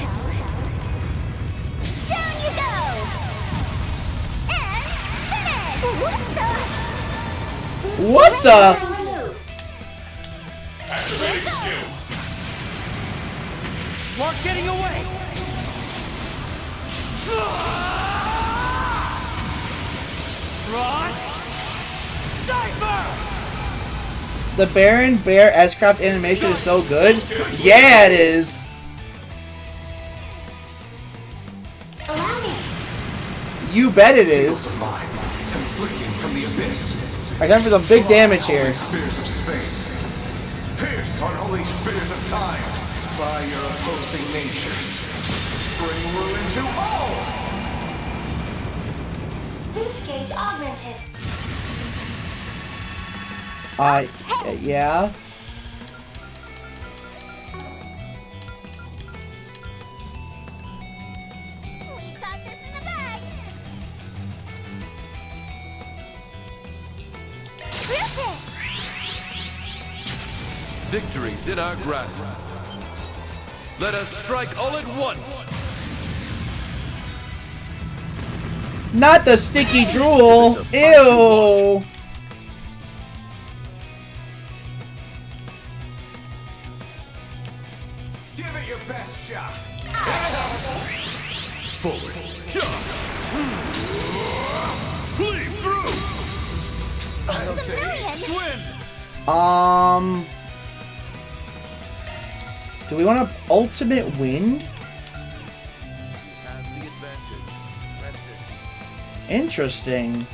Down you go! And finish! What the? Activating skill. Mark getting away! Ross! Cypher! The Baron Bear S-Craft animation is so good. Yeah, it is. You bet it is. Conflicting from the abyss. I come for some big damage here. Spears of space. Pierce unholy spears of time by your opposing natures. Bring ruin to all. Boost gauge augmented. Yeah. We've got this in the bag. Rufus! Victory's in our grasp. Let us strike all at once. Not the sticky drool. Ew. Give it your best shot. Forward. Cleave through. Swim. Do we want to ultimate wind? Have the advantage. Press it. Interesting.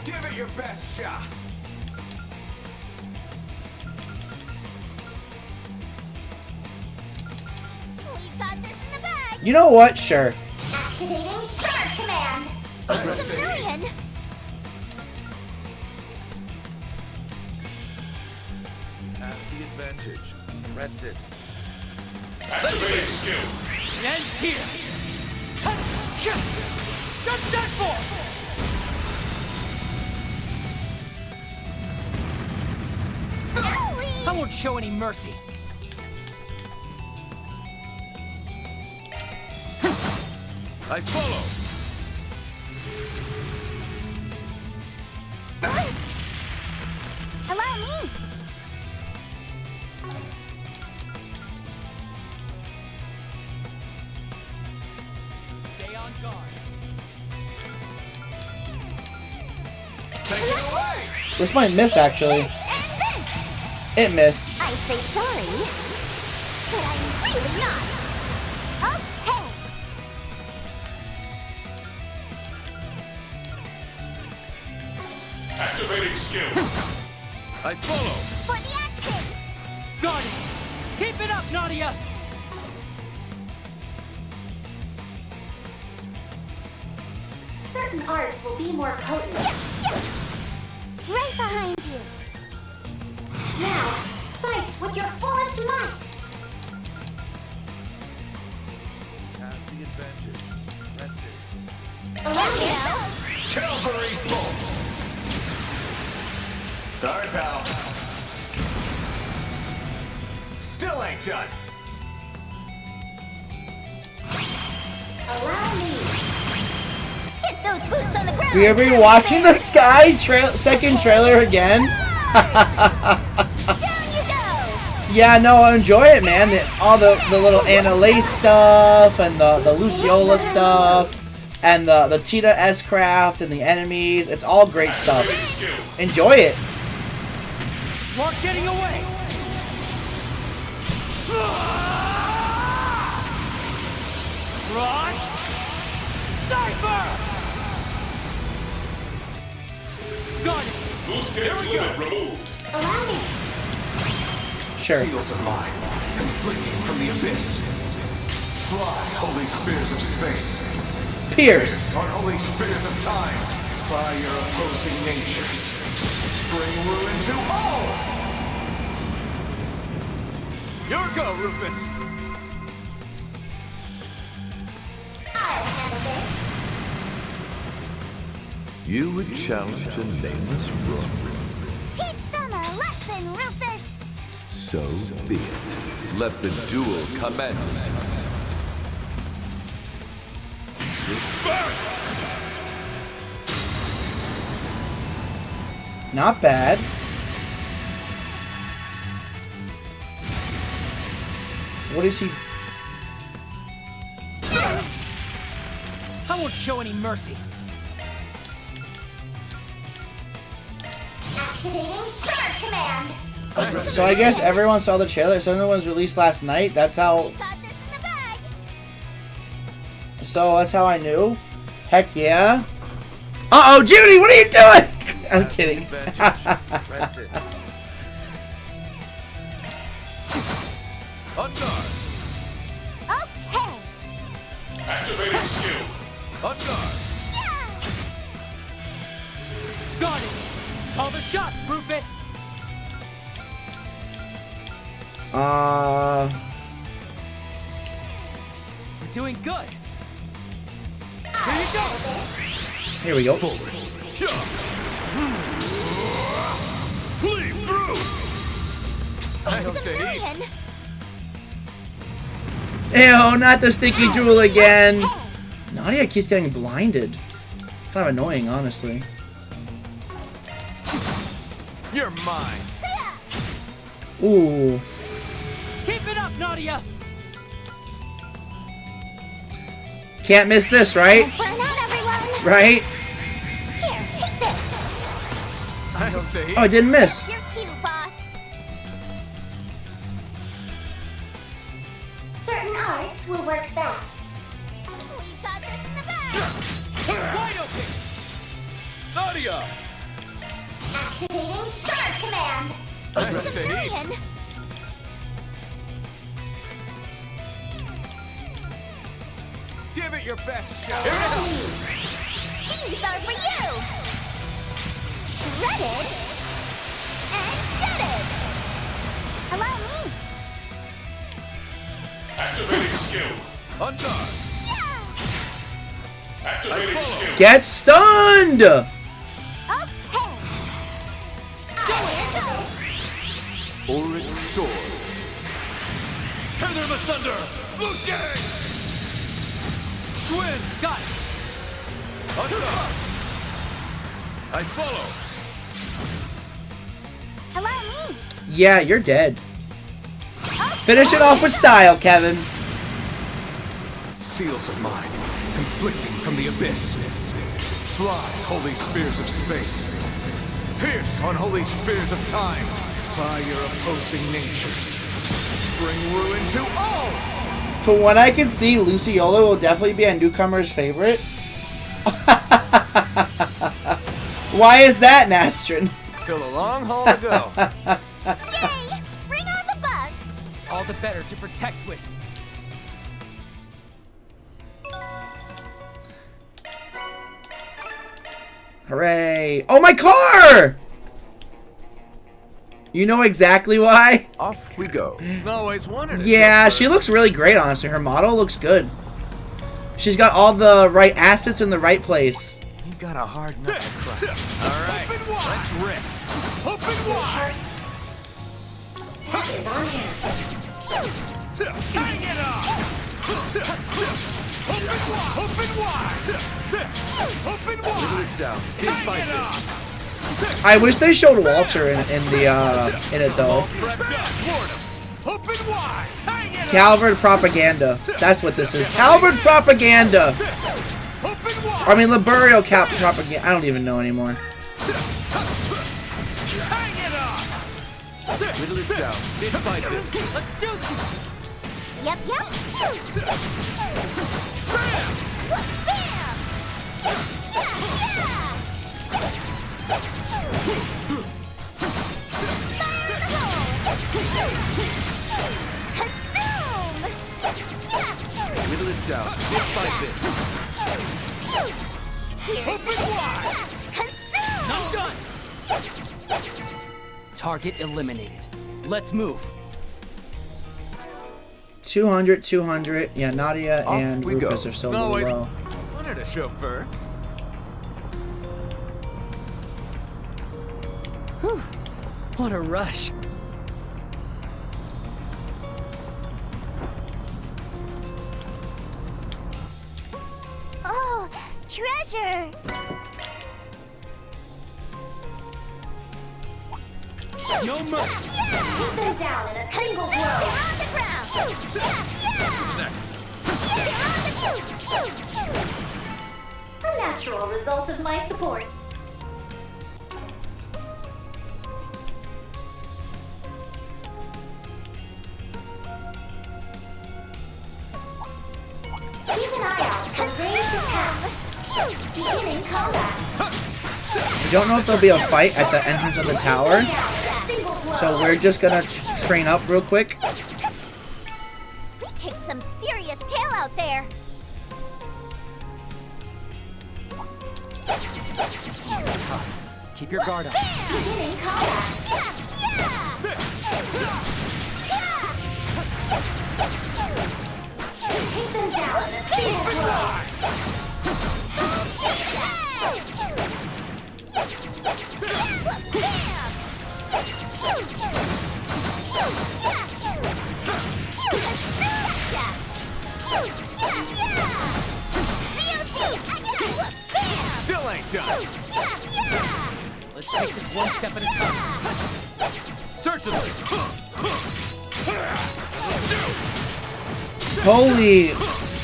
Give it your best shot. We've got this in the bag. You know what? Sure. Activating Shark Command. It's a million. Have the advantage. Press it. Activating skill. The end's here! You're done for! I won't show any mercy. I follow. Allow me. Stay on guard. Take it away. This might miss, actually. It missed. I'd say sorry, but I'm really not. Okay. Activating skill. I follow. For the action. Got it! Keep it up, Nadia! Certain arts will be more potent. Right behind you. Now, fight with your fullest might. Have the advantage. Press it. Allow me. Cavalry bolt. Sorry, pal. Still ain't done. Allow me. Get those boots on the ground. We are rewatching the Sky second trailer again. Yeah, no, I enjoy it, man. It's all the little Anna Lace stuff and the Luciola stuff and the Tita S-Craft and the enemies. It's all great stuff. Enjoy it. Mark getting away! Ross! Cypher! Got it! Boost gauge limit removed. Allow me. Sure. Seals of mine, conflicting from the abyss. Fly, holy spears of space. Pierce. Unholy spears of time by your opposing natures. Bring ruin to all. Your go, Rufus. I'll handle this. You would challenge a nameless rook. Teach them a lesson, Rufus. So be it. Let the duel commence. Disperse! Not bad. What is he? I won't show any mercy. Activating Shark Command. So I guess everyone saw the trailer. Some of the ones released last night. That's how. Got this in the bag. So that's how I knew. Heck yeah. Uh-oh, Judy, what are you doing? I'm kidding. Press it. On guard. Okay. Activating skill. On guard. Got it. Call the shots, Rufus. We're doing good. Here you go. Here we go. Forward. Bleed through. I don't say he. Ew, not the sticky drool again. Nadia keeps getting blinded. Kind of annoying, honestly. You're mine. Ooh. Keep it up, Nadia. Can't miss this, right? Burn out, everyone. Right? Here, take this. I don't say he. Oh, I didn't miss. You're cute, boss. Certain arts will work best. We got this in the bag. Wide open. Nadia. Activating Shark Command. I don't say he. Million. Give it your best shot. These are for you. Shredded and deaded. Allow me. Activating skill. On guard. Activating skill. Get stunned! Okay. Auric swords. Tear them asunder. Blue gang. Twin, got it. I follow. Allow me. Yeah, you're dead. Finish it off with style, Kevin. Seals of mine, conflicting from the abyss. Fly, holy spears of space. Pierce, unholy spears of time. By your opposing natures. Bring ruin to all! From what I can see, Luciola will definitely be a newcomer's favorite. Why is that, Nastrin? Still a long haul to go. Yay! Bring on the bugs. All the better to protect with. Hooray! Oh, my car! You know exactly why? Off we go. Always wanted it. Yeah, she looks really great, honestly. Her model looks good. She's got all the right assets in the right place. You got a hard nut to crack. All right, let's rip. Open wide! That is on hand. Hang it up! Open wide! Open wide! Put it down. Hang it up! I wish they showed Walter in it though. Open wide! Hang it up! Calvert propaganda. That's what this is. Calvert propaganda. I mean, Liberio propaganda. I don't even know anymore. Hang it up! Whittle it down. Big fight this. Let's do this. Yep. Bam! Whittle it down. Big fight this. Open wide! Not done. Target eliminated. Let's move. 200, 200. Yeah, Nadia Off and we Rufus go. are still a Always little low. wanted a chauffeur. Whew. What a rush. Oh, treasure! No mercy. Take them down in a single blow. On the ground! A natural result of my support. Keep an eye out for ranged attacks. Beginning combat. I don't know if there'll be a fight at the entrance of the tower, so we're just gonna train up real quick. We kicked some serious tail out there. This game is tough. Keep your guard up. Beginning combat. Take them down in a single blow. Still ain't done. Let's take this one step at a time. Certainly. Holy,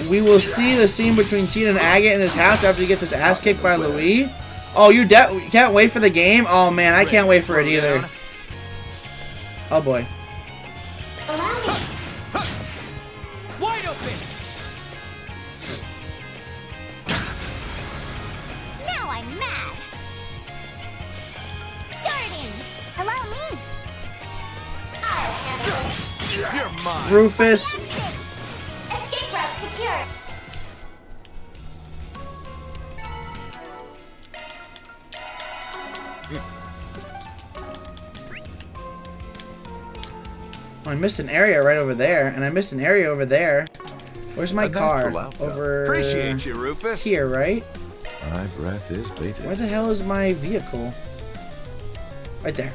we will see the scene between Tina and Agate in his house after he gets his ass kicked by Louis. Oh, you can't wait for the game? Oh man, I can't wait for it either. Oh boy. Wide open. Now I'm mad. Guarding. Allow me. I'll handle it. You're mine. Rufus. Escape route secure. Oh, I missed an area right over there, and I missed an area over there. Where's my A car? natural outcome. Over Appreciate you, Rufus. here, right? My breath is bated. Where the hell is my vehicle? Right there.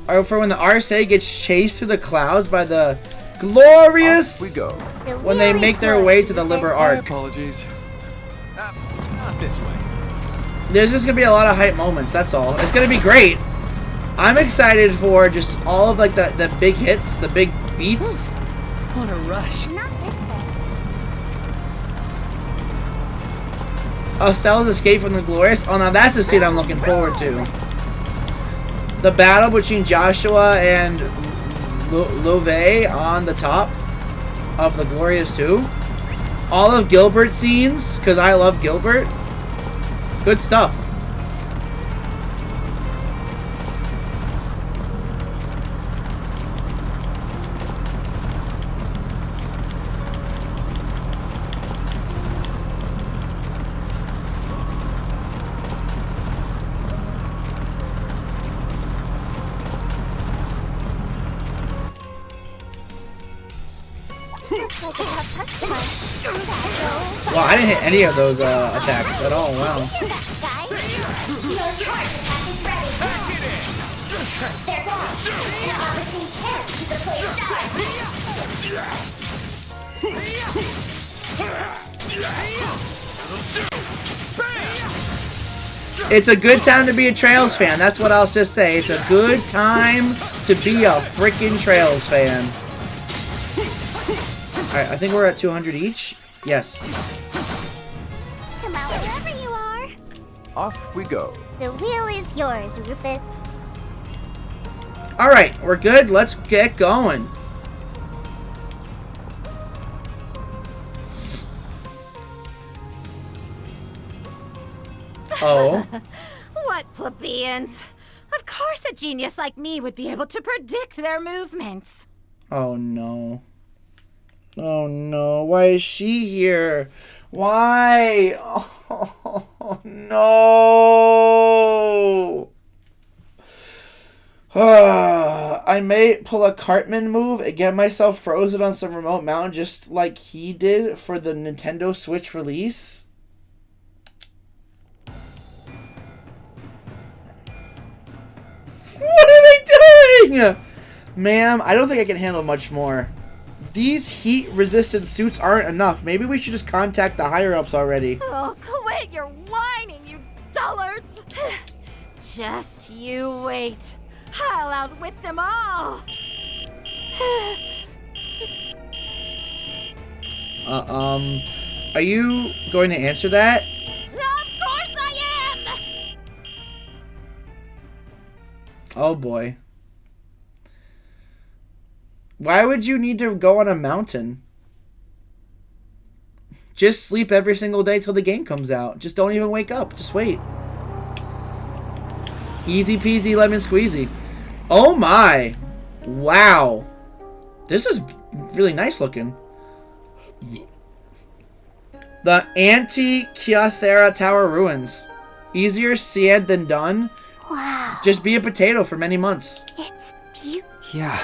Or for when the RSA gets chased through the clouds by the glorious. Off we go. When they make their way to the Liber My Arc. apologies. Not this way. There's just gonna be a lot of hype moments. That's all. It's gonna be great. I'm excited for just all of like the big hits, the big beats. What a rush. Not this way. Oh, Stella's escape from the glorious. Oh, now that's a scene I'm looking forward to. The battle between Joshua and Love on the top of the Glorious 2. All of Gilbert's scenes, because I love Gilbert. Good stuff. Wow, I didn't hit any of those attacks at all. Wow. Your charge attack is ready. They're down. An opportune chance to deploy stars. It's a good time to be a Trails fan. That's what I'll just say. It's a good time to be a freaking Trails fan. Alright, I think we're at 200 each. Yes. Come out wherever you are. Off we go. The wheel is yours, Rufus. Alright, we're good. Let's get going. Oh. What plebeians? Of course a genius like me would be able to predict their movements. Oh no. Oh no. Why is she here? Why? Oh no. I may pull a Cartman move and get myself frozen on some remote mountain just like he did for the Nintendo Switch release. What are they doing? Ma'am, I don't think I can handle much more. These heat-resistant suits aren't enough. Maybe we should just contact the higher-ups already. Oh, quit your whining, you dullards! Just you wait. I'll outwit them all. Are you going to answer that? Of course I am! Oh boy. Why would you need to go on a mountain? Just sleep every single day till the game comes out. Just don't even wake up. Just wait. Easy peasy lemon squeezy. Oh my. Wow. This is really nice looking. The Anti-Kythera Tower ruins. Easier said than done. Wow. Just be a potato for many months. It's beautiful. Yeah.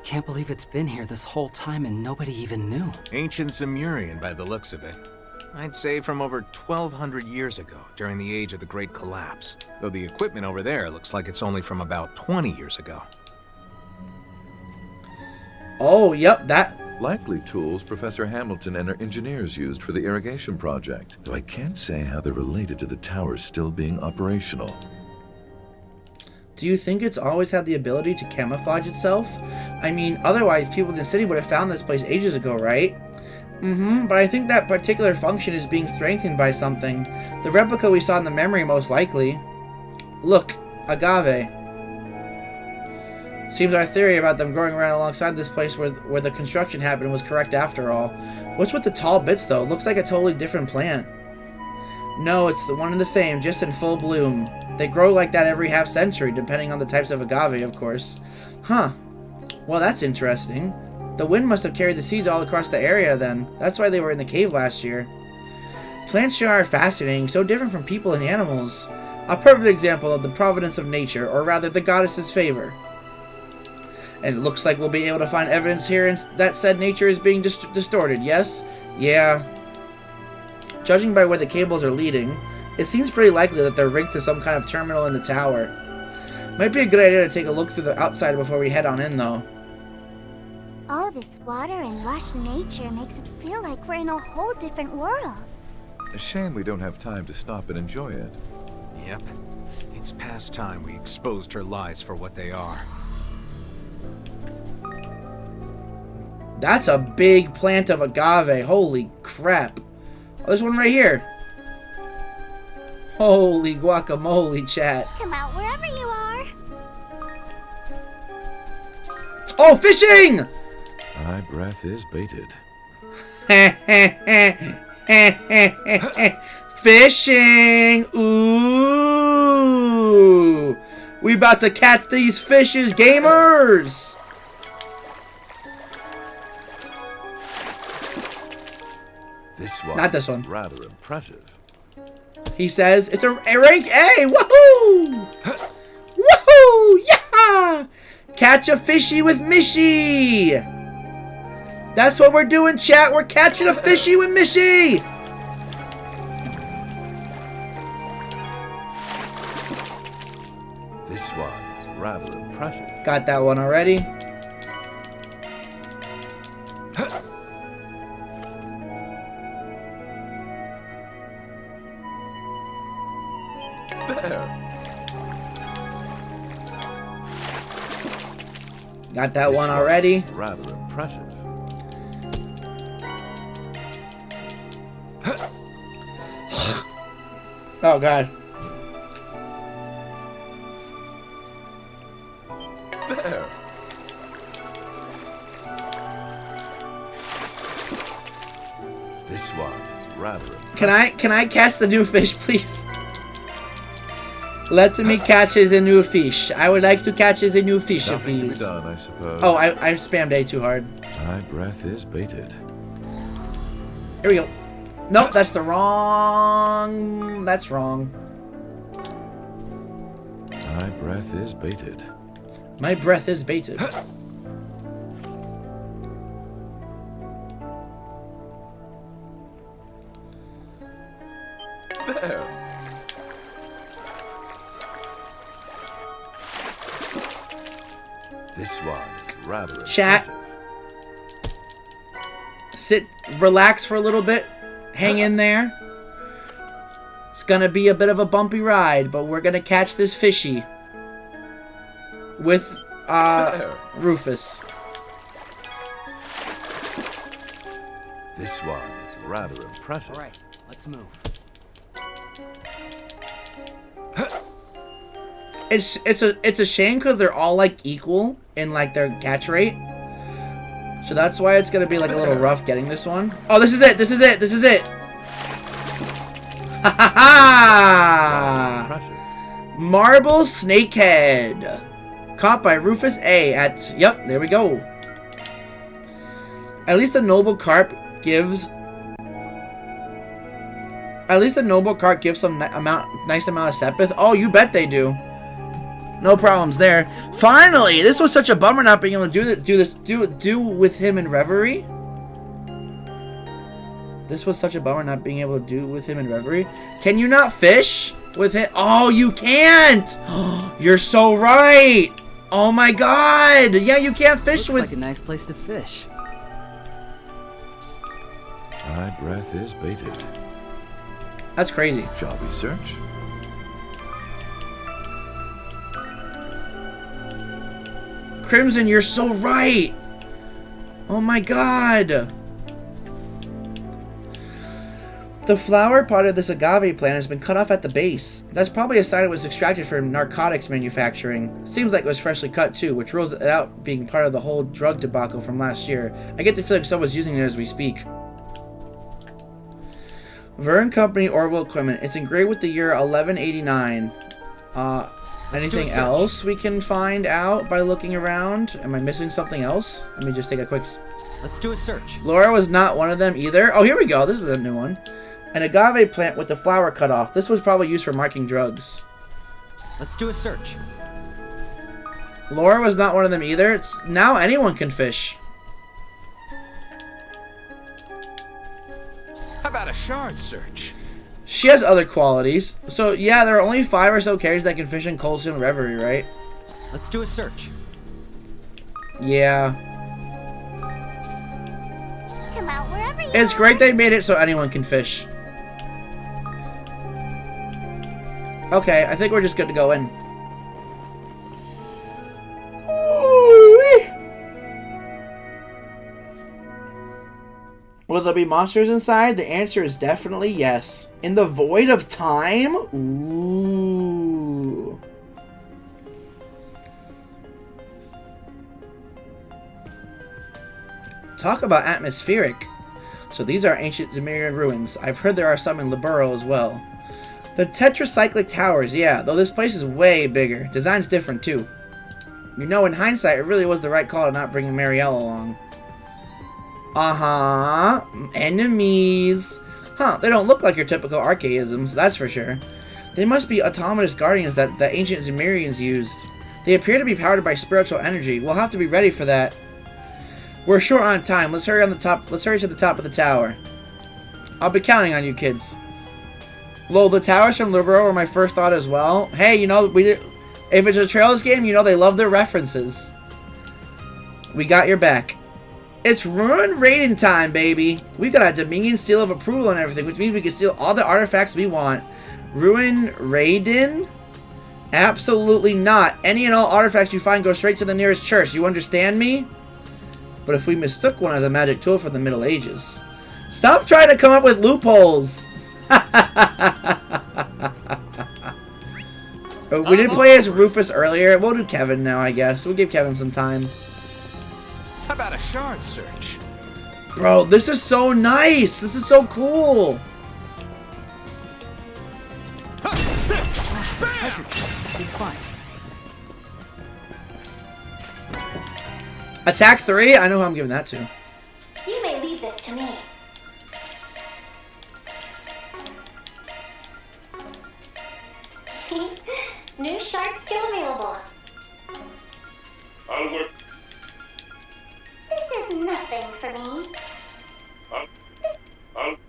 Can't believe it's been here this whole time and nobody even knew. Ancient Sumerian by the looks of it. I'd say from over 1,200 years ago, during the age of the Great Collapse. Though the equipment over there looks like it's only from about 20 years ago. Oh, yep, that... Likely tools Professor Hamilton and her engineers used for the irrigation project. Though I can't say how they're related to the tower still being operational. Do you think it's always had the ability to camouflage itself? I mean, otherwise people in the city would have found this place ages ago, right? But I think that particular function is being strengthened by something. The replica we saw in the memory, most likely. Look, agave. Seems our theory about them growing around alongside this place where the construction happened was correct after all. What's with the tall bits, though? Looks like a totally different plant. No, it's the one and the same, just in full bloom. They grow like that every half century, depending on the types of agave, of course. Huh. Well, that's interesting. The wind must have carried the seeds all across the area then. That's why they were in the cave last year. Plants sure are fascinating, so different from people and animals. A perfect example of the providence of nature, or rather the goddess's favor. And it looks like we'll be able to find evidence here that said nature is being distorted, yes? Yeah. Judging by where the cables are leading, it seems pretty likely that they're rigged to some kind of terminal in the tower. Might be a good idea to take a look through the outside before we head on in, though. All this water and lush nature makes it feel like we're in a whole different world. A shame we don't have time to stop and enjoy it. Yep. It's past time we exposed her lies for what they are. That's a big plant of agave. Holy crap. Oh, there's one right here. Holy guacamole, chat. Come out wherever you are. Oh, fishing! My breath is bated. Fishing! Ooh! We about to catch these fishes, gamers! This one. Not this one. Rather impressive. He says it's a rank A! Woohoo! Woohoo! Yeah! Catch a fishy with Mishy! That's what we're doing, chat. We're catching a fishy with Mishy! This one is rather impressive. Got that one already. There. Got that This one already. Rather impressive. Oh god. There. This one is rather impressive. Can I catch the new fish, please? Let me catch a new fish. I would like to catch a new fish, Nothing please. to be done, I suppose. Oh, I spammed A too hard. My breath is bated. Here we go. Nope, that's the wrong... That's wrong. My breath is bated. My breath is baited. There. This one is rather Chat. impressive. Sit, relax for a little bit. Hang in there. It's gonna be a bit of a bumpy ride, but we're gonna catch this fishy. With, Rufus. This one is rather impressive. All right, let's move. It's a shame because they're all like equal in like their catch rate. So that's why it's gonna be like a little rough getting this one. Oh, this is it! This is it! This is it! Ha ha ha! Marble Snakehead. Caught by Rufus A at... Yep, there we go. At least the Noble Carp gives... At least the Noble Carp gives some nice amount of Sepith. Oh, you bet they do. No problems there. Finally! This was such a bummer not being able to do with him in Reverie. This was such a bummer not being able to do with him in Reverie. Can you not fish with him? Oh, you can't! You're so right! Oh my god! Yeah, you can't fish Looks with... like a nice place to fish. My breath is baited. That's crazy. Shall we search? Crimson, you're so right! Oh my god! The flower part of this agave plant has been cut off at the base. That's probably a sign it was extracted from narcotics manufacturing. Seems like it was freshly cut too, which rules it out being part of the whole drug debacle from last year. I get the feeling someone's using it as we speak. Vern Company Orbital Equipment. It's engraved with the year 1189. Anything else we can find out by looking around? Am I missing something else? Let me just take a quick... Let's do a search. Laura was not one of them either. Oh, here we go. This is a new one. An agave plant with the flower cut off. This was probably used for marking drugs. Let's do a search. Laura was not one of them either. Now anyone can fish. How about a shard search? She has other qualities. So, yeah, there are only 5 or so characters that can fish in Cold Steel and Reverie, right? Let's do a search. Yeah. Come out wherever you It's great they made it so anyone can fish. Okay, I think we're just good to go in. Will there be monsters inside? The answer is definitely yes. In the Void of Time? Ooh. Talk about atmospheric. So these are ancient Zemirian ruins. I've heard there are some in Libero as well. The tetracyclic towers, yeah, though this place is way bigger. Design's different too. You know, in hindsight, it really was the right call to not bring Marielle along. Uh-huh. Enemies. Huh, they don't look like your typical archaisms, that's for sure. They must be autonomous guardians that the ancient Zemirians used. They appear to be powered by spiritual energy. We'll have to be ready for that. We're short on time. Let's hurry to the top of the tower. I'll be counting on you kids. Lol, the towers from Libero were my first thought as well. Hey, you know, if it's a Trails game, you know they love their references. We got your back. It's Ruin Raiden time, baby. We got a Dominion seal of approval and everything, which means we can steal all the artifacts we want. Ruin Raiden? Absolutely not. Any and all artifacts you find go straight to the nearest church. You understand me? But if we mistook one as a magic tool from the Middle Ages. Stop trying to come up with loopholes. We did play as Rufus earlier. We'll do Kevin now, I guess. We'll give Kevin some time. How about a shard search? Bro, this is so nice. This is so cool. Treasure chest. Big find. Attack 3? I know who I'm giving that to. You may leave this to me. New shard skill available. I'll work. This is nothing for me.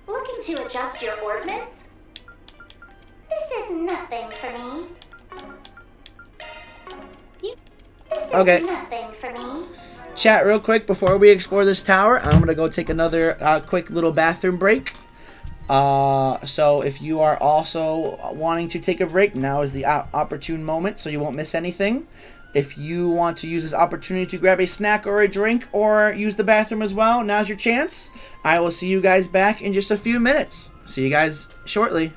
Looking to adjust your ordnance? This is nothing for me. This is Okay. nothing for me. Chat real quick before we explore this tower. I'm gonna go take another quick little bathroom break. So if you are also wanting to take a break, now is the opportune moment so you won't miss anything. If you want to use this opportunity to grab a snack or a drink or use the bathroom as well, now's your chance. I will see you guys back in just a few minutes. See you guys shortly.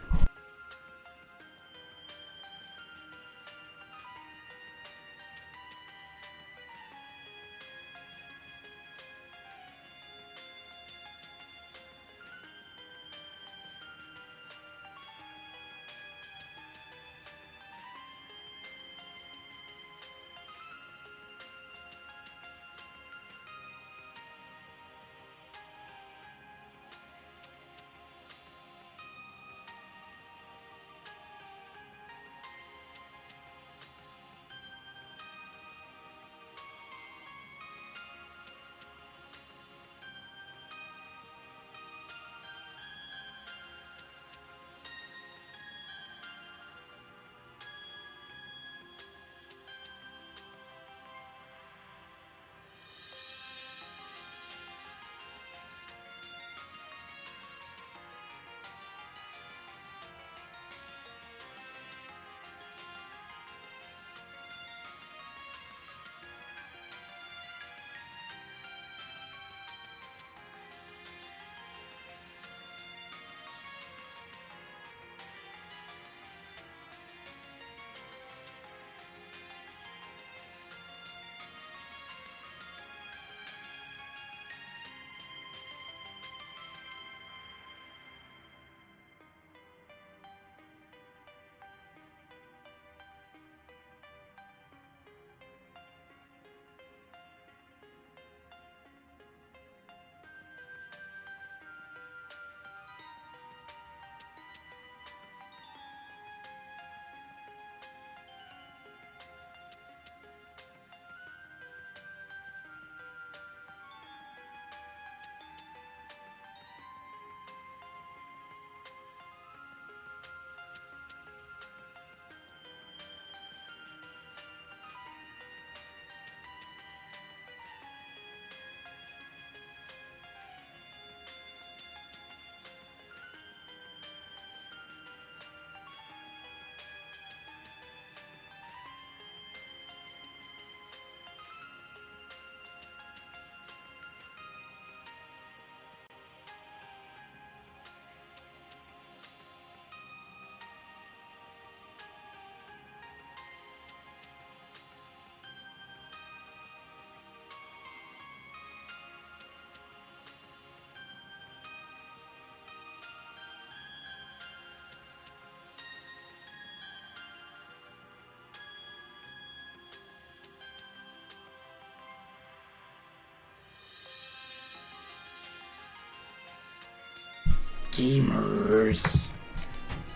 Gamers,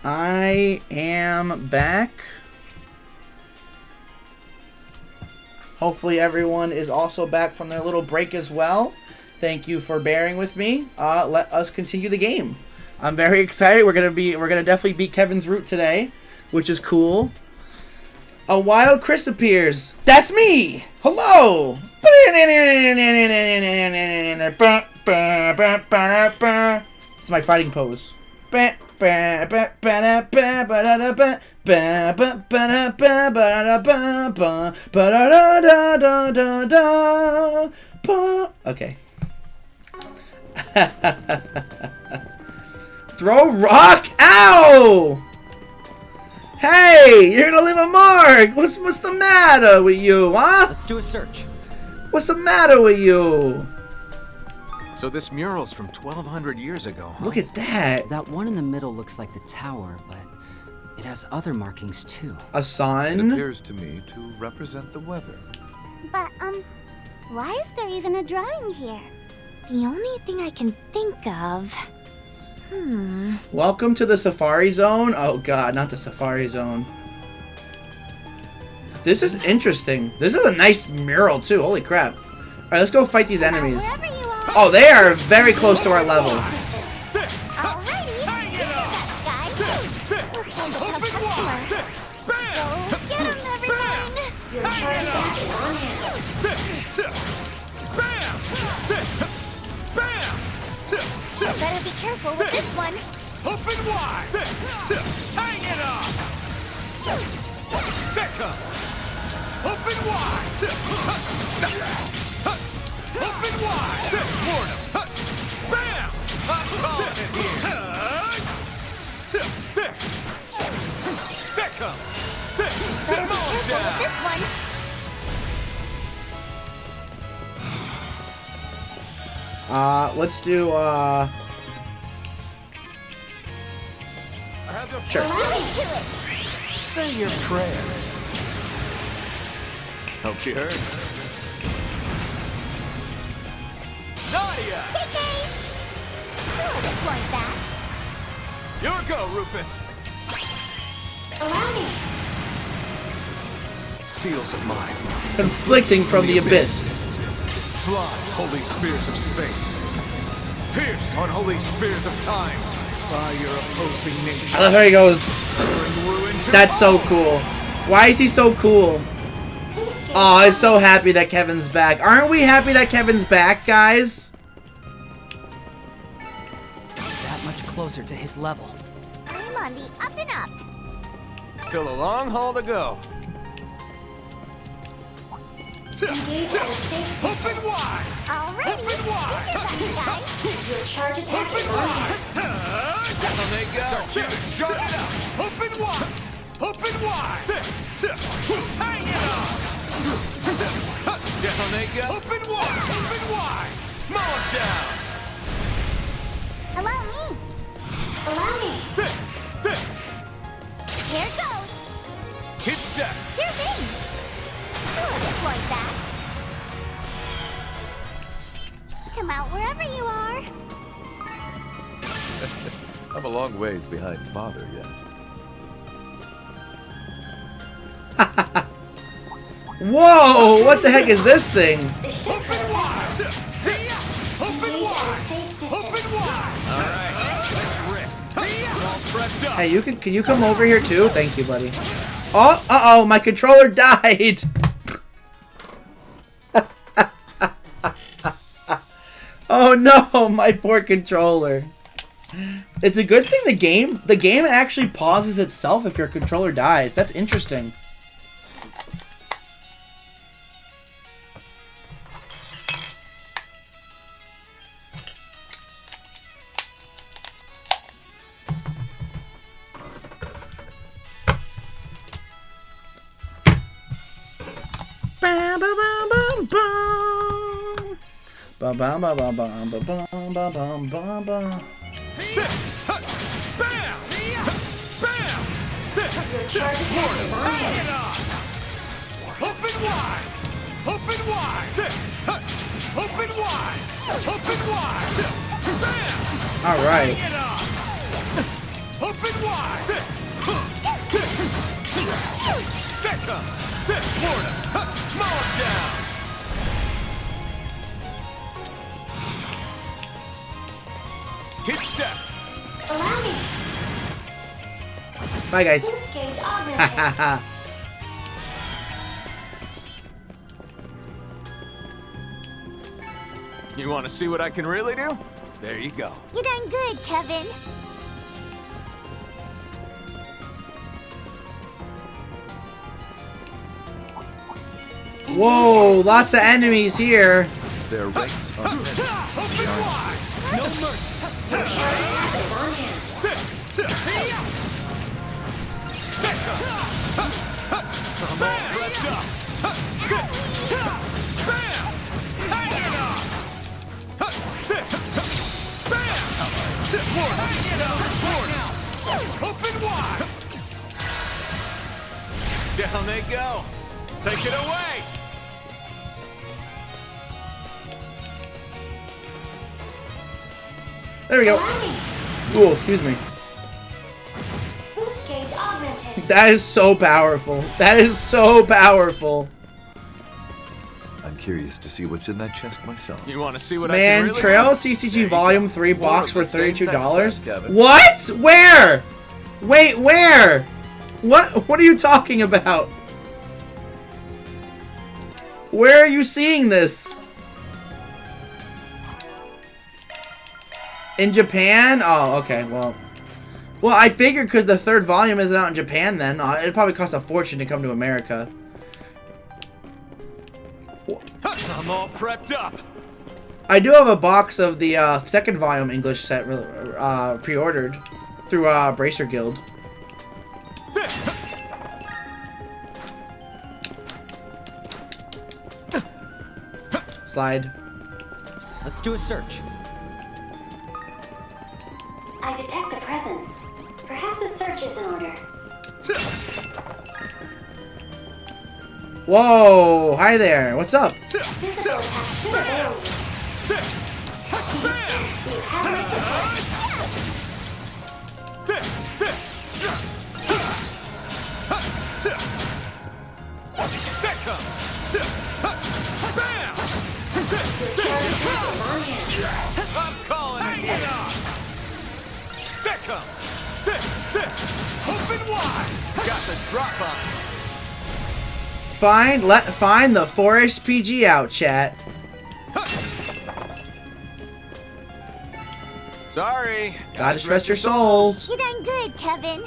I am back. Hopefully everyone is also back from their little break as well. Thank you for bearing with me. Let us continue the game. I'm very excited. We're gonna definitely beat Kevin's route today, which is cool. A wild Chris appears. That's me. Hello. It's my fighting pose. Okay. Throw rock? Ow! Hey, you're gonna leave a mark. What's the matter with you, huh? Let's do a search. What's the matter with you? So this mural's from 1200 years ago, huh? Look at that. That one in the middle looks like the tower, but it has other markings too. A sun? It appears to me to represent the weather. But, why is there even a drawing here? The only thing I can think of... Welcome to the Safari Zone? Oh god, not the Safari Zone. No, This is interesting. This is a nice mural too. Holy crap! All right, let's go fight these enemies. Oh, they are very close to our level. Better be careful with this one. Open wide! Hang it up! Stick 'em! Open wide! Open wide! Warn 'em! Bam! I'm calling it here! Stick 'em! Better be careful with this one. Let's do, sure. Say your prayers. Hope she heard. Nadia! We'll exploit that. Your go, Rufus! Allow me. Seals of mine. Conflicting from the abyss. Fly, holy spears of space. Pierce, unholy spears of time. By your opposing nature. I love how he goes. That's so cool. Why is he so cool? Oh, I'm so happy that Kevin's back. Aren't we happy that Kevin's back, guys? That much closer to his level. I'm on the up and up. Still a long haul to go. Engage at a safe distance. Open wide! Alrighty. Open wide! Guys. Your charge attack is on hand. Down they go! Shut it up! Open wide! Open wide! Hang it up! Down they go! Open wide! Open wide! Mow them down! Allow me. Allow me. Here goes. Hit step! Sure thing. We'll exploit that. Come out wherever you are. I'm a long ways behind Father yet. Whoa! What the heck is this thing? Open wide! Open wide! Open wide! Alright, let's rip. We're all prepped up. Hey, can you come over here too? Thank you, buddy. Oh, uh-oh, my controller died! Oh no, my poor controller. It's a good thing the game actually pauses itself if your controller dies. That's interesting. Bam, bam, bam, bam, bam. Bam, bam, bam, bam, bam, bam, bam, bam, bam, bam. Bam! Bam! Your charge attack is on hand. Open wide! Open wide! Open wide! Open wide! Bam! All right. Open wide! Stick 'em! Florida! Mow 'em down! Hit step! Allow me. Bye, guys. Boost gauge augmented. You want to see what I can really do? There you go. You done good, Kevin. Whoa, lots of enemies here. Their ranks are heavy. No mercy! Your charge attack is on hand. Stick 'em! I'm all prepped up! Bam! Hang it up! Bam! Florida! Open wide! Down they go! Take it away! There we go. Ooh, excuse me. Boost gauge augmented. That is so powerful. That is so powerful. I'm curious to see what's in that chest myself. You want to see what I Man, can really Trail do? CCG Volume 3 More box of for the same $32? next time, Kevin. What? Where? Wait, where? What are you talking about? Where are you seeing this? In Japan? Oh, okay, well. Well, I figured because the third volume isn't out in Japan then. It'd probably cost a fortune to come to America. I'm all prepped up. I do have a box of the second volume English set pre-ordered through Bracer Guild. Slide. Let's do a search. I detect a presence. Perhaps a search is in order. Whoa! Hi there. What's up? Physical attack should avail you. You have my support. Stick 'em. Bam! I'm calling it. Stick 'em. Open wide. Got the drop on. Find the Forest PG out, chat. Sorry. Gotta rest your soul. You done good, Kevin.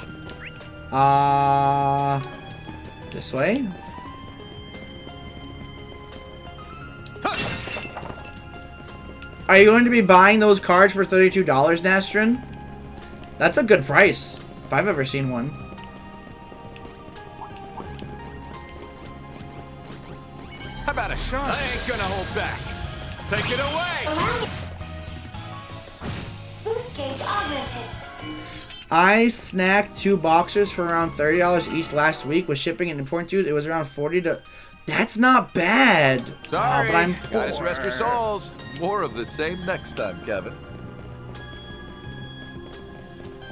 This way? Are you going to be buying those cards for $32, Nastrin? That's a good price, if I've ever seen one. How about a shot? I ain't gonna hold back. Take it away. Boost gauge augmented. I snacked 2 boxers for around $30 each last week with shipping and important dues. It was around 40 to... That's not bad. Sorry. But I'm poor. Gotta rest your souls. More of the same next time, Kevin.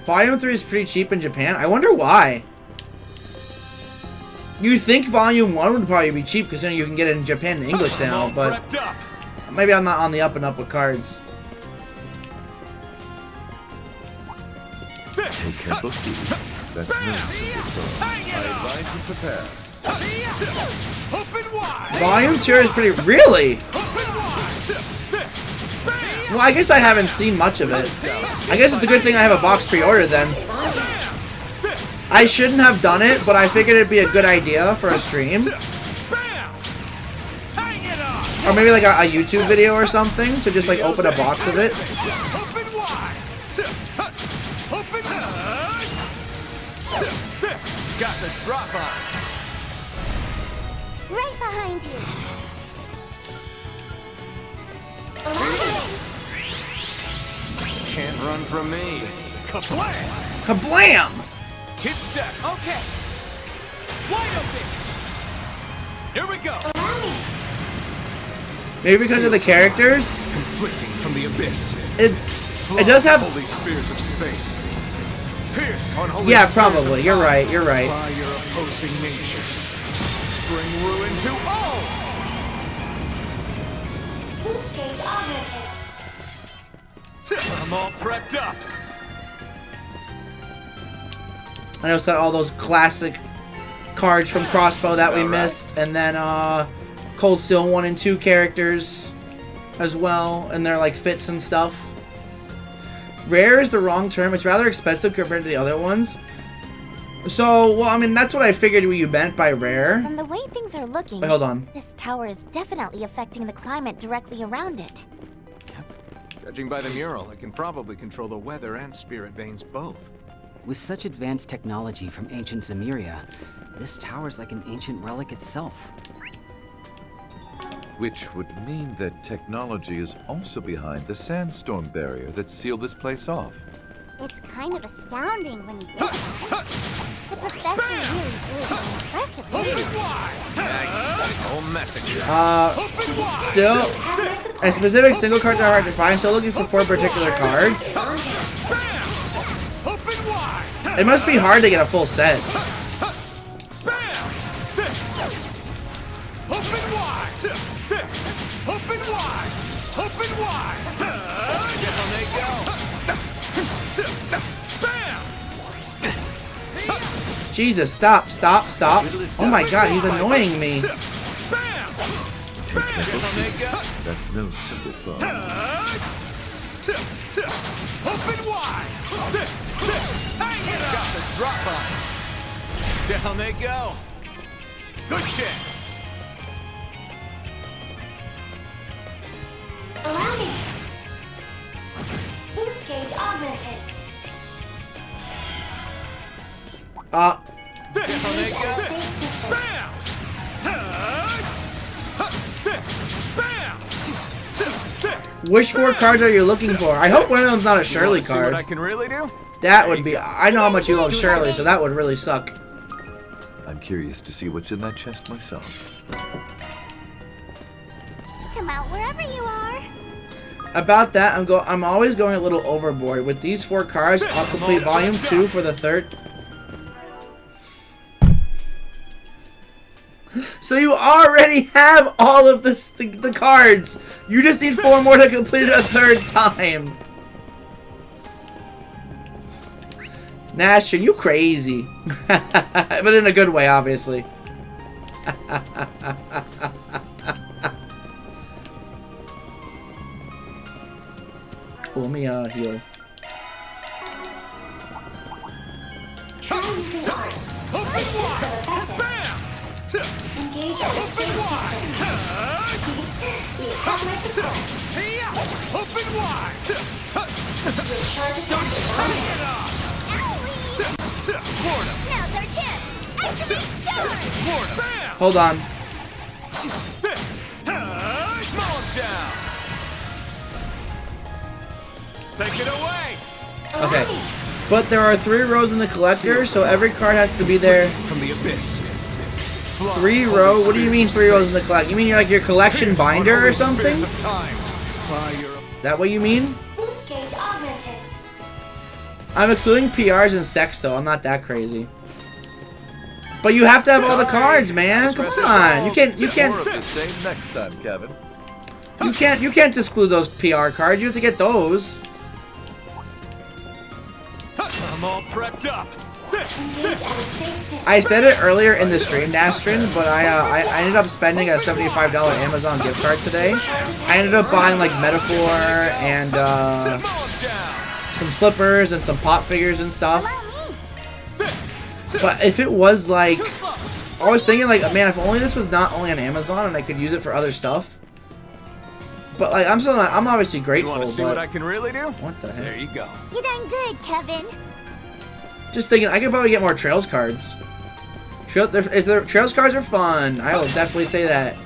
Volume 3 is pretty cheap in Japan. I wonder why. You think Volume 1 would probably be cheap because you can get it in Japan in English now, but maybe I'm not on the up and up with cards. Be careful, Stevie. That's no simple throw. I advise you prepare. Open wide. Volume 2 is pretty... Really? Well, I guess I haven't seen much of it. I guess it's a good thing I have a box pre-order then. I shouldn't have done it, but I figured it'd be a good idea for a stream. Or maybe like a YouTube video or something to just like open a box of it. Got the drop on. Right behind you. Can't run from me. Kablam! Kablam! Kid step. Okay. Wide open. Here we go. Maybe because of the characters. Conflicting from the abyss. It does have... Holy spears of space. Pierce on holy Yeah, spears probably. of You're time. right. You're right. By your opposing natures. Bring ruin to all. Boost gauge augmented. I'm all prepped up. I know it's got all those classic cards from Crossbow that we missed, and then Cold Steel 1 and 2 characters as well, and their like fits and stuff. Rare is the wrong term. It's rather expensive compared to the other ones. So, well, I mean, that's what I figured what you meant by rare. From the way things are looking, Wait, hold on. this tower is definitely affecting the climate directly around it. Judging by the mural, I can probably control the weather and spirit veins both. With such advanced technology from ancient Zemuria, this tower's like an ancient relic itself. Which would mean that technology is also behind the sandstorm barrier that sealed this place off. It's kind of astounding when you think about it. The professor really is impressive. Whole message. Still, a specific single cards are hard to find, so looking for 4 particular cards. It must be hard to get a full set. Jesus, stop, stop, stop. Oh my god, he's annoying me. That's no simple foe. Open wide! Hang it up! Got the drop on. Down they go. Good chance. Allow me. Boost gauge augmented. Down they Engage go. at a safe distance. Which 4 cards are you looking for? I hope one of them's not a Shirley See what I card. can really do? That would be... I know how much you love Shirley, so that would really suck. I'm curious to see what's in that chest myself. Come out wherever you are. About that, I'm always going a little overboard. With these 4 cards, I'll complete Volume 2 for the third... So you already have all of the cards. You just need 4 more to complete it a third time. Nashton, you crazy. But in a good way, obviously. Let me heal. Try using arts. The shields are effective. Engage at a safe distance. You have my support. Open wide! Recharge attack is Now's our chance. Excellent charge. Hold on. Mow him down. Take it away. Okay. But there are 3 rows in the collector, so every card has to be there. From the abyss. 3 row? What do you mean 3 rows in the collector? You mean like your collection binder or something? That what you mean? Boost gauge augmented. I'm excluding PRs and sex though. I'm not that crazy. But you have to have all the cards, man. Come on. You can't More of the same next time, Kevin. you can't exclude those PR cards. You have to get those. I'm all prepped up. I said it earlier in the stream, Nastrin, but I ended up spending a $75 Amazon gift card today. I ended up buying like Metaphor and some slippers and some pop figures and stuff. But if it was like, I was thinking like, man, if only this was not only on Amazon and I could use it for other stuff. But like, I'm still not, I'm obviously grateful. You want to see what I can really do? What the heck? There you go. You done good, Kevin. Just thinking, I could probably get more Trails cards. Trails cards are fun. I will definitely say that.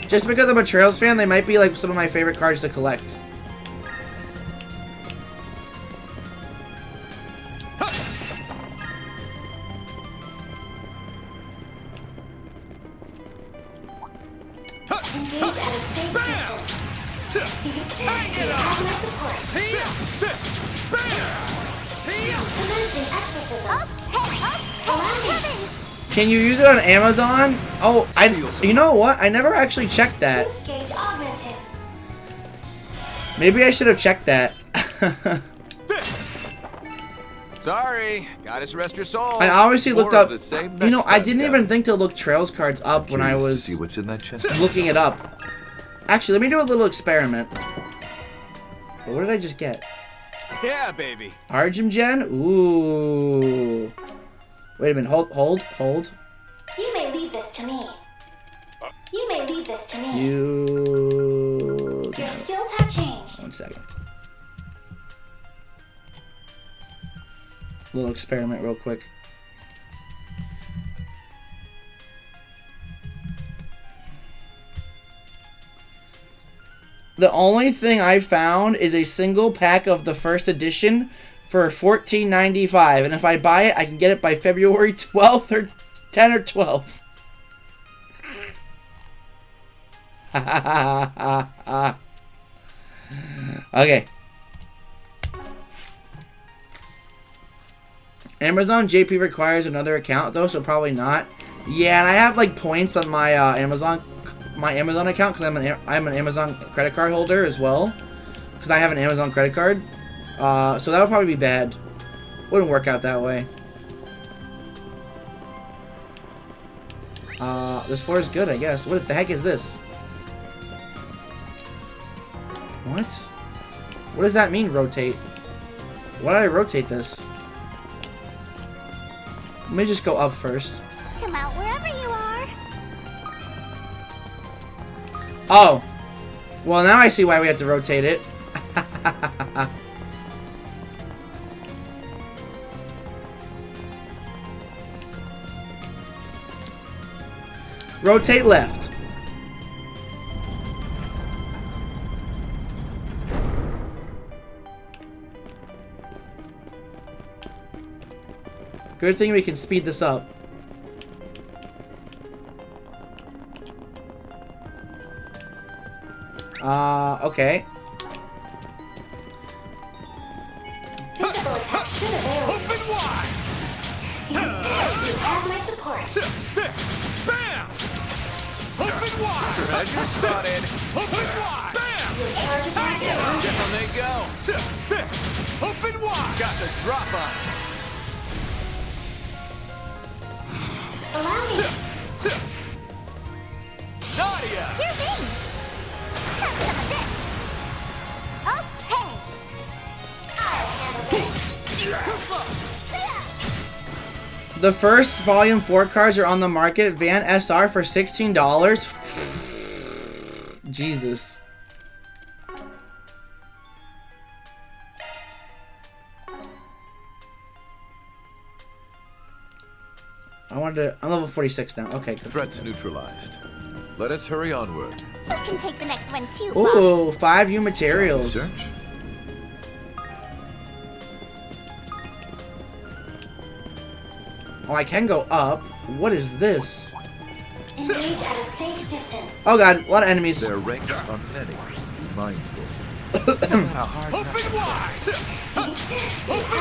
Just because I'm a Trails fan, they might be like some of my favorite cards to collect. Engage at a safe distance. You have my support. Commencing exorcism. Can you use it on Amazon? Oh, you know what? I never actually checked that. Boost gauge augmented. Maybe I should have checked that. Sorry, gotta rest your soul. I obviously looked More up. of the same You know, next I time, didn't Kevin. even think to look Trails cards up when I Curious to was see what's in that chest. looking it up. Actually, let me do a little experiment. But what did I just get? Yeah, baby. Argem Gen? Ooh. Wait a minute. Hold. You may leave this to me. You may leave this to me. You. Your skills have changed. 1 second. Little experiment real quick. The only thing I found is a single pack of the first edition for $14.95, and if I buy it, I can get it by February 12th or 10 or 12th. Okay. Amazon JP requires another account though, so probably not. Yeah, and I have like points on my Amazon account because I'm an Amazon credit card holder as well, because I have an Amazon credit card. So that would probably be bad. Wouldn't work out that way. This floor is good, I guess. What the heck is this? What? What does that mean, rotate? Why did I rotate this? Let me just go up first. Come out wherever you are. Oh. Well, now I see why we have to rotate it. Rotate left. Good thing we can speed this up. Okay. Physical attack should avail you. Open wide! You have my support. Bam! Open wide! Treasure spotted. Open wide! Bam! Your charge attack is on. Down they go. Open wide! Got the drop on. Allow me. Nadia! Sure thing. Have some of this. Okay. I'll handle this. Too slow! The first Volume 4 cards are on the market. Van SR for $16. Jesus. I'm level 46 now. Okay, good. Threats neutralized. Let us hurry onward. You can take the next one too, Ooh, boss. 5 new materials. Search. Oh, I can go up. What is this? Engage at a safe distance. Oh god, a lot of enemies. Their ranks are many. Mindful. Open wide! Open wide! Open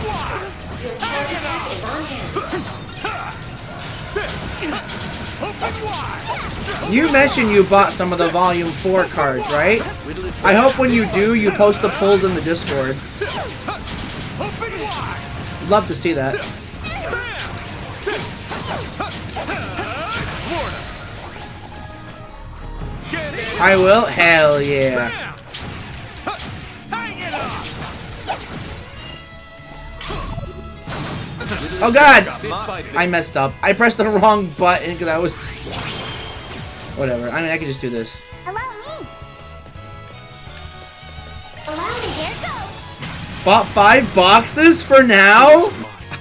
wide! Your charge attack is on hand. Open wide! You mentioned you bought some of the Volume 4 cards, right? I hope when you do, you post the polls in the Discord. Open wide! Love to see that. I will? Hell yeah. Oh god! I messed up. I pressed the wrong button because I was... Whatever. I mean, I can just do this. Allow me. Allow me. Here goes. Bought 5 boxes for now?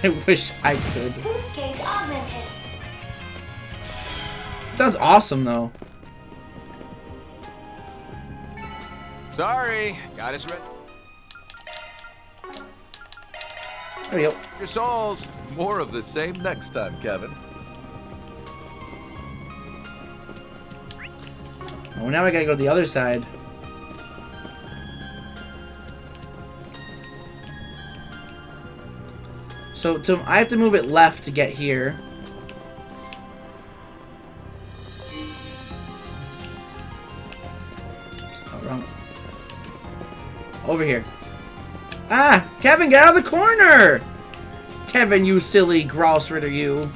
I wish I could. Boost gauge augmented. Sounds awesome, though. Sorry, got us ready. There we go. Your souls. More of the same next time, Kevin. Oh, now I gotta go to the other side. So I have to move it left to get here. Oh, wrong. Over here. Ah! Kevin, get out of the corner! Kevin, you silly grouse ritter, you.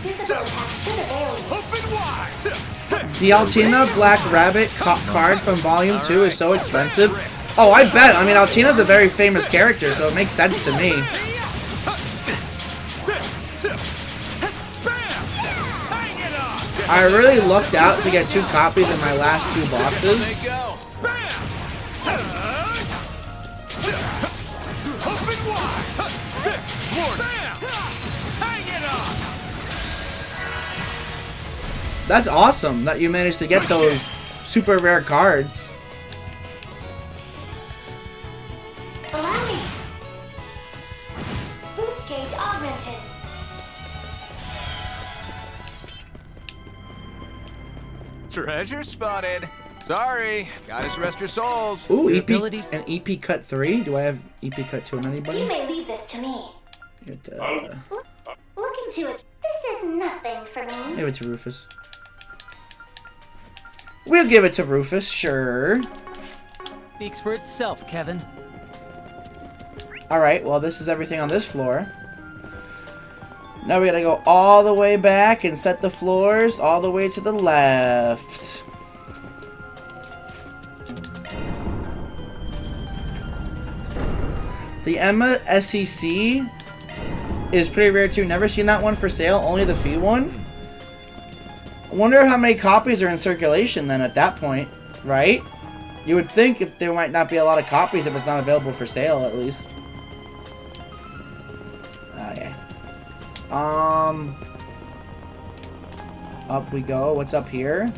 Physical attack should avail you. Open wide! The Altina Black Rabbit card from Volume 2 is so expensive. Oh, I bet. I mean, Altina's a very famous character, so it makes sense to me. I really lucked out to get 2 copies in my last 2 boxes. That's awesome that you managed to get those super rare cards. Allow me. Boost gauge augmented. Treasure spotted. Sorry, gotta rest your souls. Ooh, Your EP abilities- and EP Cut 3. Do I have EP Cut 2 on anybody? You may leave this to me. Look into it. This is nothing for me. Give it to Rufus. We'll give it to Rufus, sure. Speaks for itself, Kevin. Alright, well, this is everything on this floor. Now we gotta go all the way back and set the floors all the way to the left. The Emma SEC is pretty rare too. Never seen that one for sale, only the fee one. I wonder how many copies are in circulation then at that point, right? You would think if there might not be a lot of copies if it's not available for sale at least. Okay. Up we go. What's up here?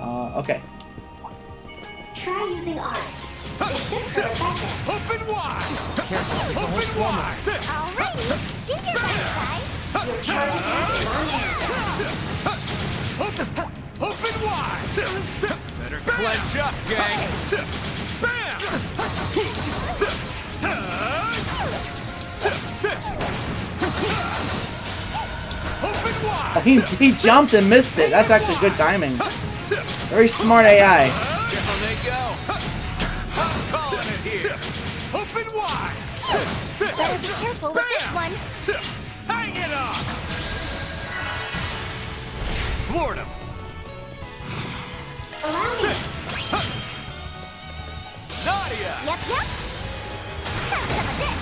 Okay. Try using ours. It should feel effective. Open wide! Open wide! Alrighty, do your best, guys. Your charge attack is on hand. Open wide! Better clench up, gang. Open wide! Oh, he jumped and missed it. That's actually good timing. Very smart AI. Down they go. I'm calling it here. Open wide! Better be careful with this one. Hang it up! Floored him. Allow me. Nadia! Yep. Have some of this.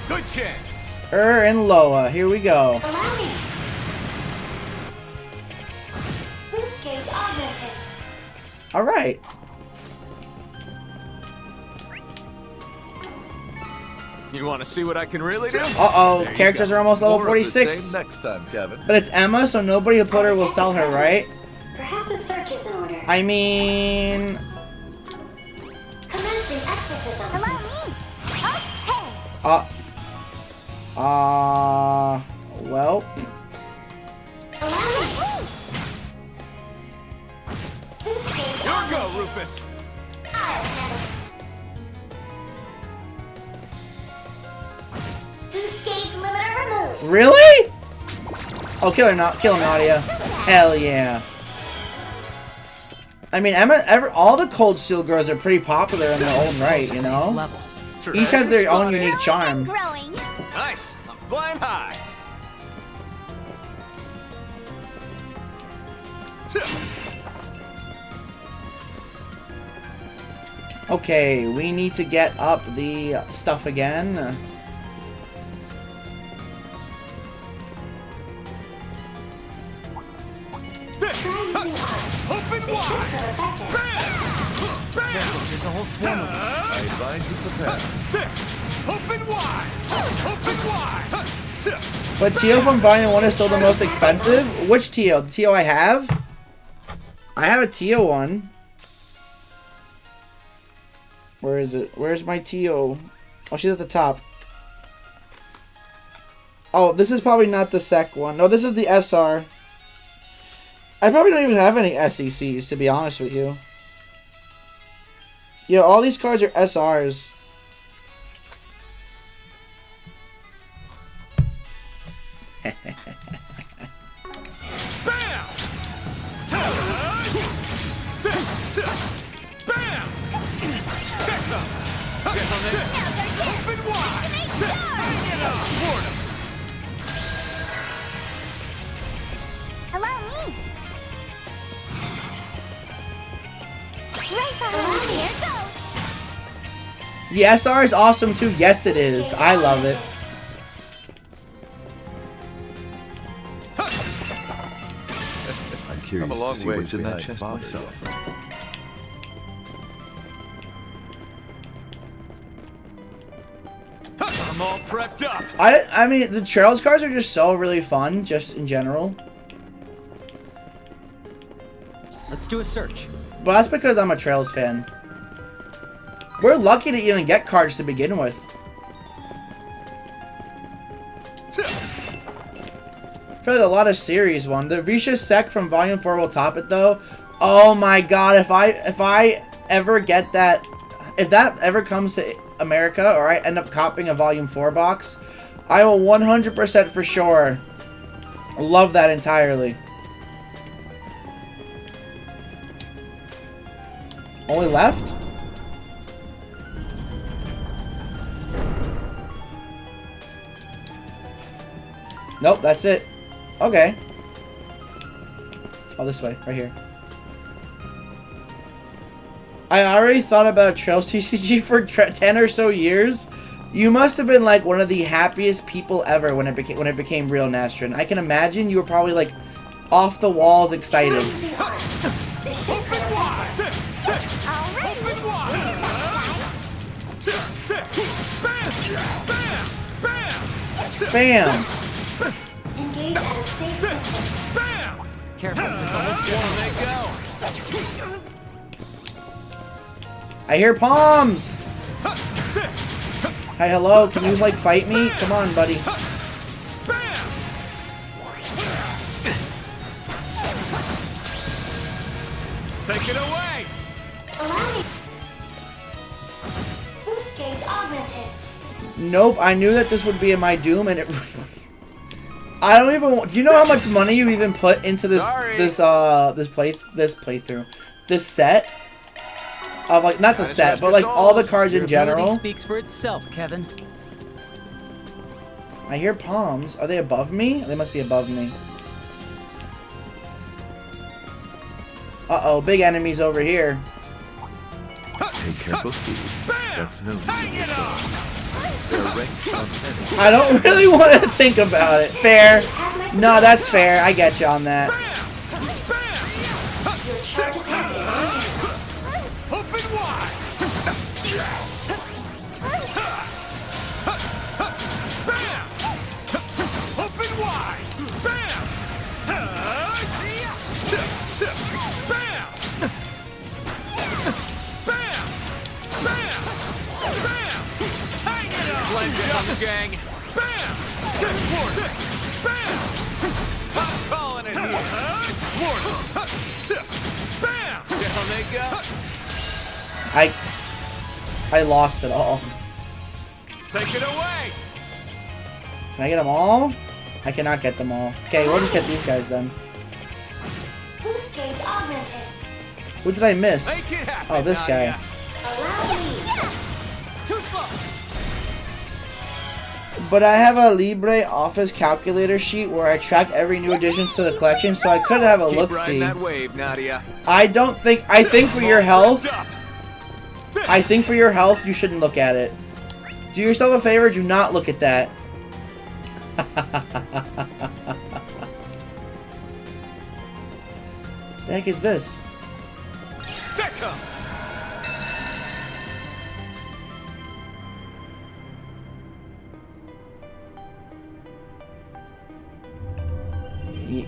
Good chance. And Loa. Here we go. Allow me. Boost gauge augmented. Alright. You want to see what I can really do? Uh-oh. Characters are almost level More of the 46. same next time, Kevin. But it's Emma, so nobody who put her will sell her, right? Perhaps a search is in order. I mean... Commencing exorcism. Allow me. Well... Allow me. Boost gauge Your go, augmented. Rufus. I'll handle it. Boost gauge limiter removed. Really? Oh, kill her, Nadia. Hell yeah. I mean, all the Cold Steel girls are pretty popular in their own right, you know? Each has their own unique charm. Growing. Nice. I'm flying high. Okay, we need to get up the stuff again. Open wide! There's a whole swarm of them. I advise you prepare. Open wide! Open wide! But Tio from Volume 1 is still the most expensive? Which Tio? The Tio I have? I have a Tio one. Where is it? Where's my Tio? Oh, she's at the top. Oh, this is probably not the SEC one. No, this is the SR. I probably don't even have any SECs, to be honest with you. Yeah, all these cards are SRs. Bam! Bam! Stick them! Open wide! Hang it up! Floored him. Allow me. Right behind me. Here goes. The SR is awesome too. Yes, it is. I love it. I'm Come curious a to long see ways what's in that behind chest father myself. yet. I'm all prepped up. I mean, the Trails cards are just so really fun, just in general. Let's do a search. But that's because I'm a Trails fan. We're lucky to even get cards to begin with. I feel like a lot of series won. The Risha Sec from Volume 4 will top it though. Oh my god, if I ever get that, if that ever comes to America, or I end up copying a Volume 4 box, I will 100% for sure love that entirely. Only left? Nope, that's it. Okay. Oh, this way, right here. I already thought about Trail CCG for 10 or so years. You must have been like one of the happiest people ever when it became real, Nastrin. I can imagine you were probably like off the walls excited. Bam! Engage at a safe distance. Bam! Careful, there's a whole swarm. Let go. I hear palms! Hi, hello, can you like fight me? Come on, buddy. Take it away! Boost gauge augmented. Nope, I knew that this would be in my Doom, and it. I don't even. Do you know how much money you even put into this playthrough, this set? Of like not the set, but like all the cards in general. Your ability speaks for itself, Kevin. I hear palms. Are they above me? They must be above me. Uh-oh, big enemies over here. Take careful, Steve. That's no single thing. I don't really want to think about it. Fair. No, that's fair. I get you on that. Your charge attack is on. Open wide! Bam! Open wide! Bam! Bam! Bam! Bam! Bam! Hang it up! Cleanse on the gang! Bam! Warning! Bam! I'm calling it here! Warning! Bam! Down they go! I lost it all. Take it away! Can I get them all? I cannot get them all. Okay, we'll just get these guys then. Boost gauge augmented. Who did I miss? Oh, this guy. Allow me. Too slow. But I have a Libre Office calculator sheet where I track every new addition to the collection, so I could have a look-see. Keep riding that wave, Nadia. I think for your health, you shouldn't look at it. Do yourself a favor, do not look at that. The heck is this? Stick 'em!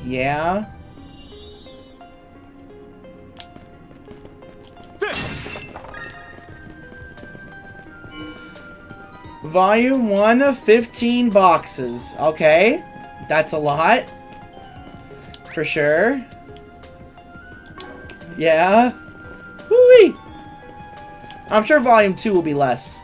Yeah? Volume 1 of 15 boxes. Okay. That's a lot. For sure. Yeah. Woo-wee. I'm sure Volume 2 will be less.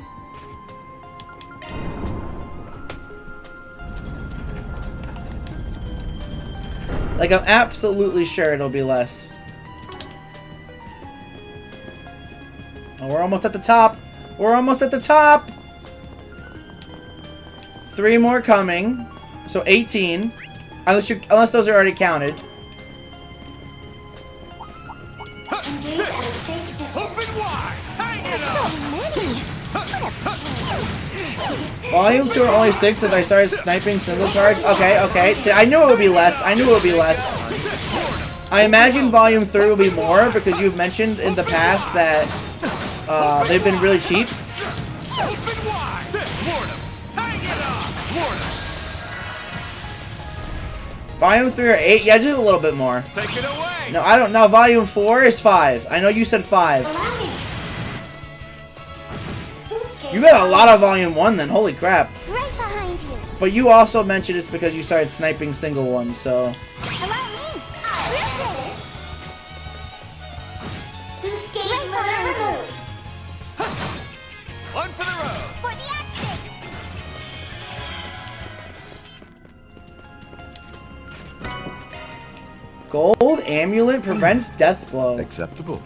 Like, I'm absolutely sure it'll be less. Oh, we're almost at the top. We're almost at the top. 3 more coming. So 18. Unless those are already counted. Engage at a safe distance. Open wide! There's so many. Volume 2 are only 6 if I started sniping single cards. Okay, okay. See, I knew it would be less. I knew it would be less. I imagine Volume 3 will be more because you've mentioned in the past that they've been really cheap. Open wide! Warn 'em! Hang it up! Warn 'em! Volume 3 or 8? Yeah, just a little bit more. Take it away! No, I don't know. Volume 4 is 5. I know you said 5. You got a lot of Volume 1 then. Holy crap. Right behind you. But you also mentioned it's because you started sniping single ones, so... Gold amulet prevents death blow. Acceptable.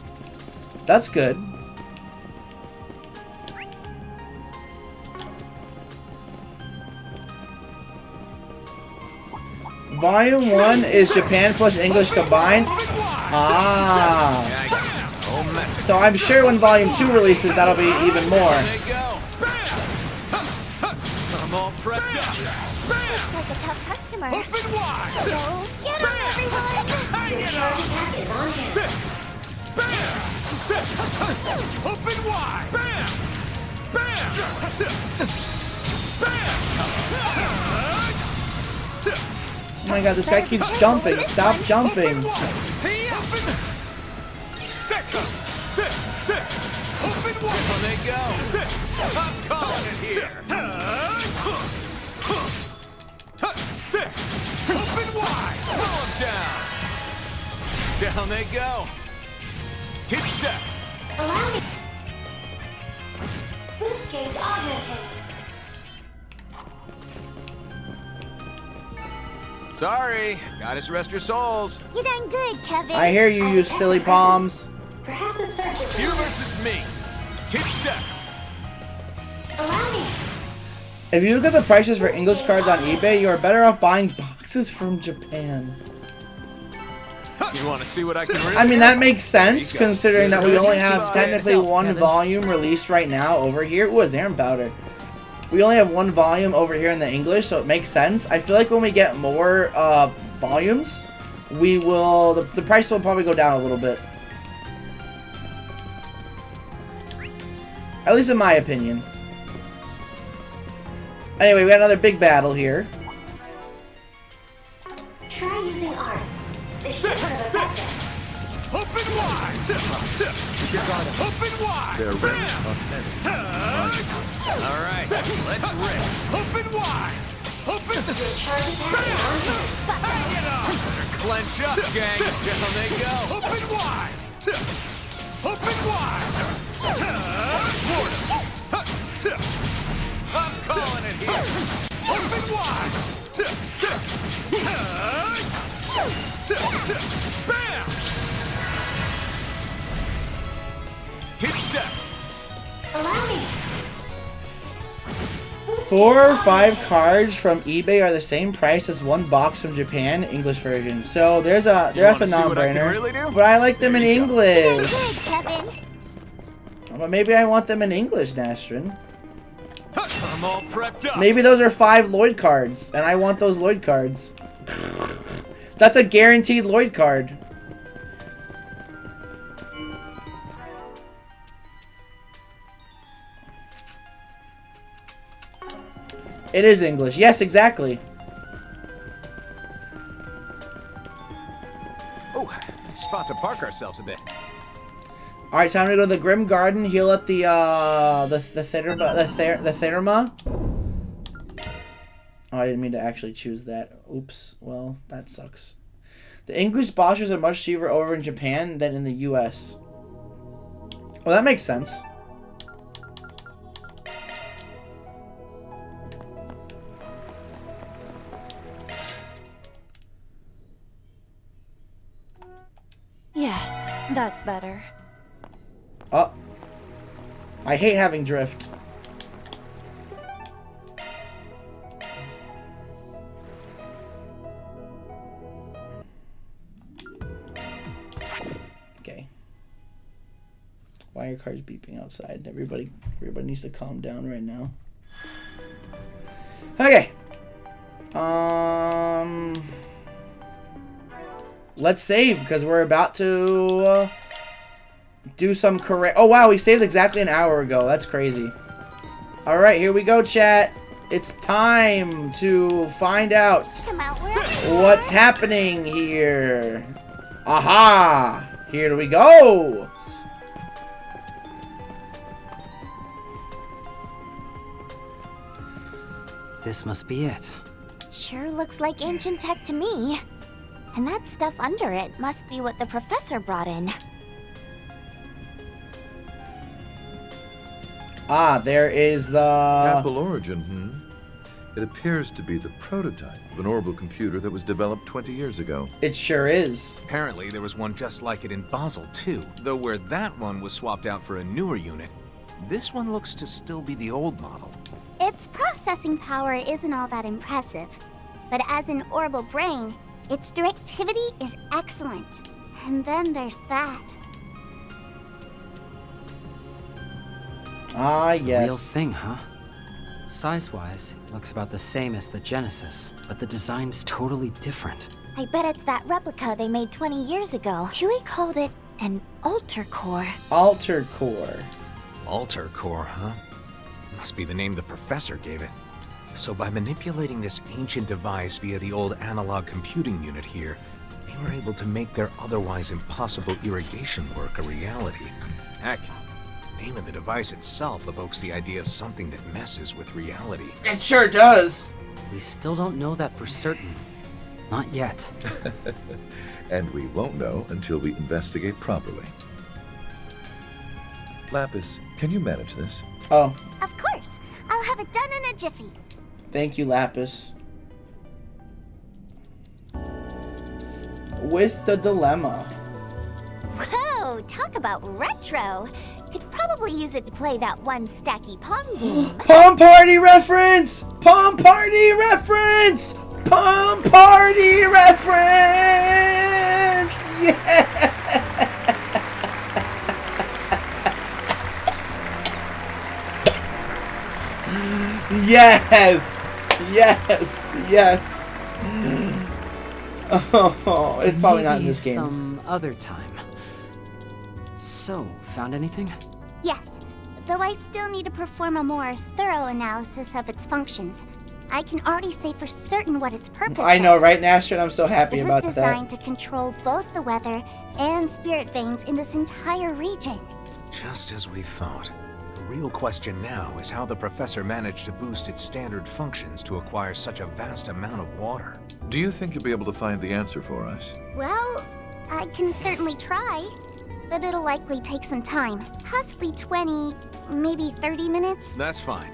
That's good. Volume 1 is Japan plus English combined. Ah. So I'm sure when Volume 2 releases, that'll be even more. I'm all prepped up. Looks like a tough customer. Open wide. So, get on, everyone! Your charge attack is on hand. Bam! Open wide. Bam! Bam! Bam! Oh my god, this guy keeps jumping. Stop jumping. Stick 'em. Open wide. There they go. I'm calling it here. Open wide. Throw 'em down. Down they go. Keep step. Allow me. Boost gauge augmented. Sorry, gotta rest your souls. You done good, Kevin. I hear you, you silly palms. Perhaps a search is You versus me. Keep step. Allow me. If you look at the prices for English cards on eBay, you are better off buying boxes from Japan. You want to see what I can really I mean, do? that makes sense, considering that we only have Just technically yourself, one Kevin. volume released right now over here. Ooh, a Zarin powder. We only have one volume over here in the English, so it makes sense. I feel like when we get more volumes, we will... The price will probably go down a little bit. At least in my opinion. Anyway, we got another big battle here. Try using arts. They should have effective. Open wide. Open wide. Their ranks are many. All right, let's rip. Open wide. Open. Your charge attack is on hand. Hang it on. Clench up, gang. Down they go. Open wide. Open wide. I'm calling it here. Open wide. Bam! Keep step. Allow me. 4 or 5 cards from eBay are the same price as one box from Japan, English version. So that's a no-brainer. really do? But I like them in English. Good, Kevin. But maybe I want them in English, Nastrin. I'm all prepped up. Maybe those are 5 Lloyd cards, and I want those Lloyd cards. That's a guaranteed Lloyd card. It is English. Yes, exactly. Oh, nice spot to park ourselves a bit. All right, time to go to the Grim Garden. Heal up the Therma. Oh, I didn't mean to actually choose that. Oops. Well, that sucks. The English bosses are much cheaper over in Japan than in the U.S. Well, that makes sense. Yes, that's better. Oh. I hate having drift. Okay. Why are cars beeping outside? Everybody needs to calm down right now. Okay. Let's save because we're about to do some correct. Oh wow, we saved exactly an hour ago. That's crazy. All right, here we go, chat. It's time to find out what's happening here. Aha! Here we go. This must be it. Sure looks like ancient tech to me. And that stuff under it must be what the professor brought in. Ah, there is the... Apple origin, It appears to be the prototype of an orbital computer that was developed 20 years ago. It sure is. Apparently, there was one just like it in Basel, too. Though where that one was swapped out for a newer unit, this one looks to still be the old model. Its processing power isn't all that impressive, but as an orbital brain, its directivity is excellent. And then there's that. Ah, yes. Real thing, huh? Size-wise, it looks about the same as the Genesis, but the design's totally different. I bet it's that replica they made 20 years ago. Chewie called it an alter core. Alter core. Alter core, huh? Must be the name the professor gave it. So by manipulating this ancient device via the old analog computing unit here, they were able to make their otherwise impossible irrigation work a reality. Heck, the name of the device itself evokes the idea of something that messes with reality. It sure does. We still don't know that for certain. Not yet. And we won't know until we investigate properly. Lapis, can you manage this? Oh. Of course. I'll have it done in a jiffy. Thank you, Lapis. With the dilemma. Whoa, talk about retro. Could probably use it to play that one stacky Pom game. Pom Party reference! Pom Party reference! Pom Party reference! Yeah! Yes! Yes! Yes! Oh, it's probably not in this game. Some other time. So, found anything? Yes, though I still need to perform a more thorough analysis of its functions. I can already say for certain what its purpose I know, was. right, Nastrin? I'm so happy about that. It was designed to control both the weather and spirit veins in this entire region. Just as we thought. The real question now is how the professor managed to boost its standard functions to acquire such a vast amount of water. Do you think you'll be able to find the answer for us? Well, I can certainly try, but it'll likely take some time. Possibly 20, maybe 30 minutes. That's fine.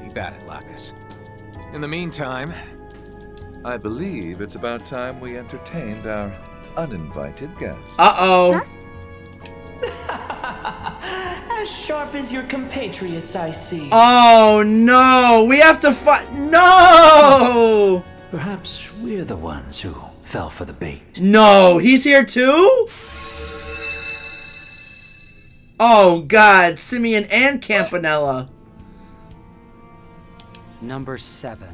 Keep at it, Lapis. In the meantime... I believe it's about time we entertained our uninvited guests. Uh-oh. Huh? As sharp as your compatriots, I see. Oh, no! We have to fight... No! Perhaps we're the ones who fell for the bait. No! He's here too? Oh, God. Simeon and Campanella. Number 7.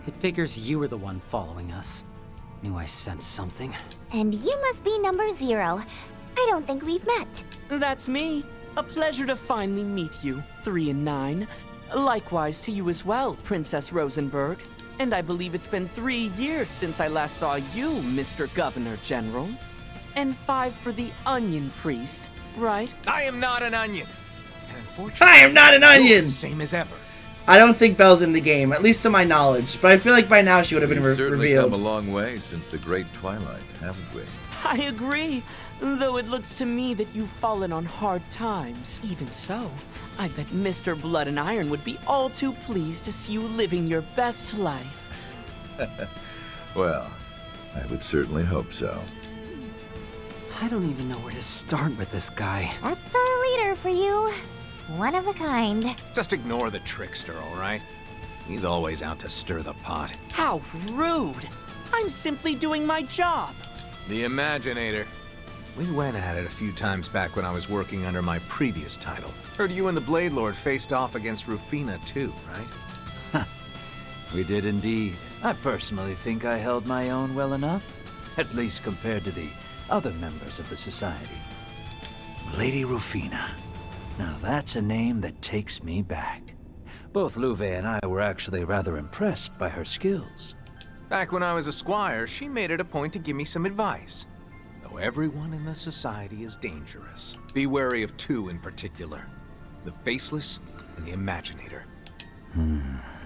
It figures you were the one following us. Knew I sensed something. And you must be number 0. I don't think we've met. That's me. A pleasure to finally meet you, 3 and 9. Likewise to you as well, Princess Rosenberg. And I believe it's been 3 years since I last saw you, Mr. Governor General. And 5 for the Onion Priest, right? I am not an onion. And unfortunately, I am not an onion! The same as ever. I don't think Belle's in the game, at least to my knowledge. But I feel like by now she would have been We've certainly revealed. come a long way since the Great Twilight, haven't we? I agree. Though it looks to me that you've fallen on hard times. Even so, I bet Mr. Blood and Iron would be all too pleased to see you living your best life. Well, I would certainly hope so. I don't even know where to start with this guy. That's our leader for you. One of a kind. Just ignore the trickster, all right? He's always out to stir the pot. How rude! I'm simply doing my job. The Imaginator. We went at it a few times back when I was working under my previous title. Heard you and the Blade Lord faced off against Rufina too, right? We did indeed. I personally think I held my own well enough, at least compared to the other members of the Society. Lady Rufina. Now that's a name that takes me back. Both Luve and I were actually rather impressed by her skills. Back when I was a squire, she made it a point to give me some advice. Though everyone in the Society is dangerous, be wary of 2 in particular. The Faceless and the Imaginator.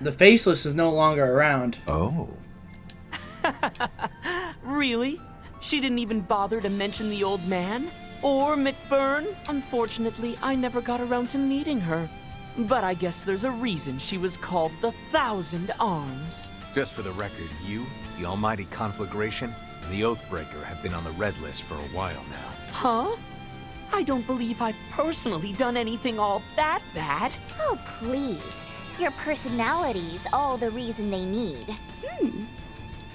The Faceless is no longer around. Oh. Really? She didn't even bother to mention the old man? Or McBurn? Unfortunately, I never got around to meeting her. But I guess there's a reason she was called the Thousand Arms. Just for the record, you, the Almighty Conflagration, and the Oathbreaker have been on the red list for a while now. Huh? I don't believe I've personally done anything all that bad. Oh, please. Your personality's all the reason they need.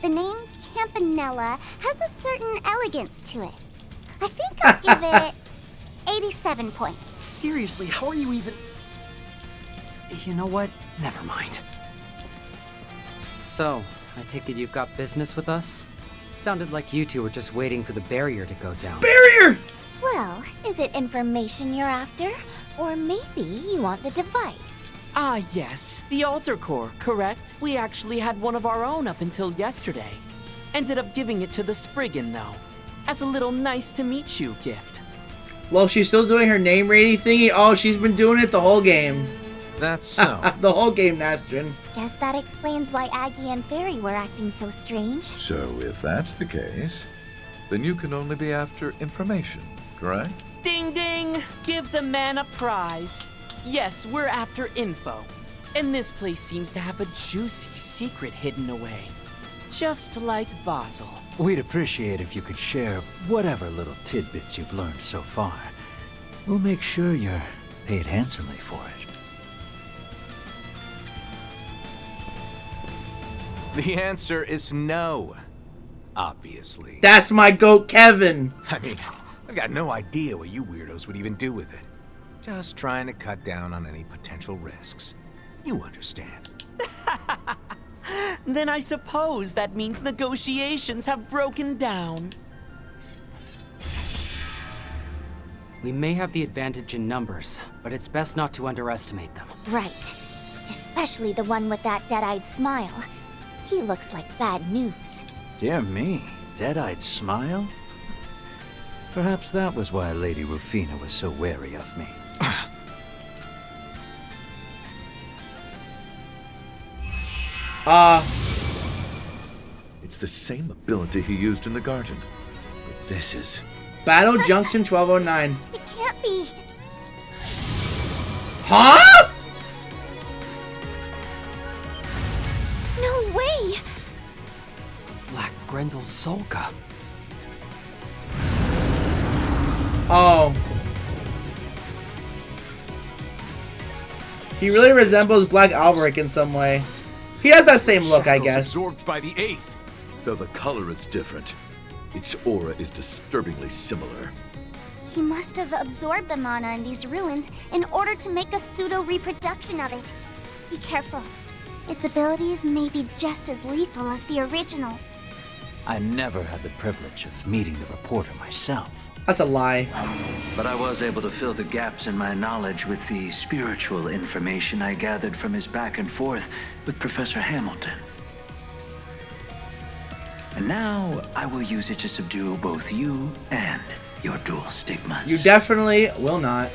The name Campanella has a certain elegance to it. I think I'll give it 87 points. Seriously, how are you even... You know what? Never mind. So, I take it you've got business with us? Sounded like you two were just waiting for the barrier to go down. Barrier! Well, is it information you're after? Or maybe you want the device? Ah, yes. The altar core, correct? We actually had one of our own up until yesterday. Ended up giving it to the Spriggan, though. As a little nice-to-meet-you gift. Well, she's still doing her name rating thingy. Oh, she's been doing it the whole game. That's so. The whole game, Nastrin. Guess that explains why Aggie and Fairy were acting so strange. So if that's the case, then you can only be after information, correct? Ding ding! Give the man a prize. Yes, we're after info. And this place seems to have a juicy secret hidden away. Just like Basel. We'd appreciate if you could share whatever little tidbits you've learned so far. We'll make sure you're paid handsomely for it. The answer is no. Obviously. That's my goat, Kevin. I mean, I've got no idea what you weirdos would even do with it. Just trying to cut down on any potential risks. You understand. Then I suppose that means negotiations have broken down. We may have the advantage in numbers, but it's best not to underestimate them. Right. Especially the one with that dead-eyed smile. He looks like bad news. Dear me, dead-eyed smile? Perhaps that was why Lady Rufina was so wary of me. It's the same ability he used in the garden. But this is... Battle Junction 1209. It can't be. Huh? No way! Black Grendel Solka. Oh. He really resembles Black Alberic in some way. He has that same look, I guess. Absorbed by the 8th. Though the color is different, its aura is disturbingly similar. He must have absorbed the mana in these ruins in order to make a pseudo-reproduction of it. Be careful. Its abilities may be just as lethal as the originals. I never had the privilege of meeting the reporter myself. That's a lie. But I was able to fill the gaps in my knowledge with the spiritual information I gathered from his back and forth with Professor Hamilton. And now I will use it to subdue both you and your dual stigmas. You definitely will not.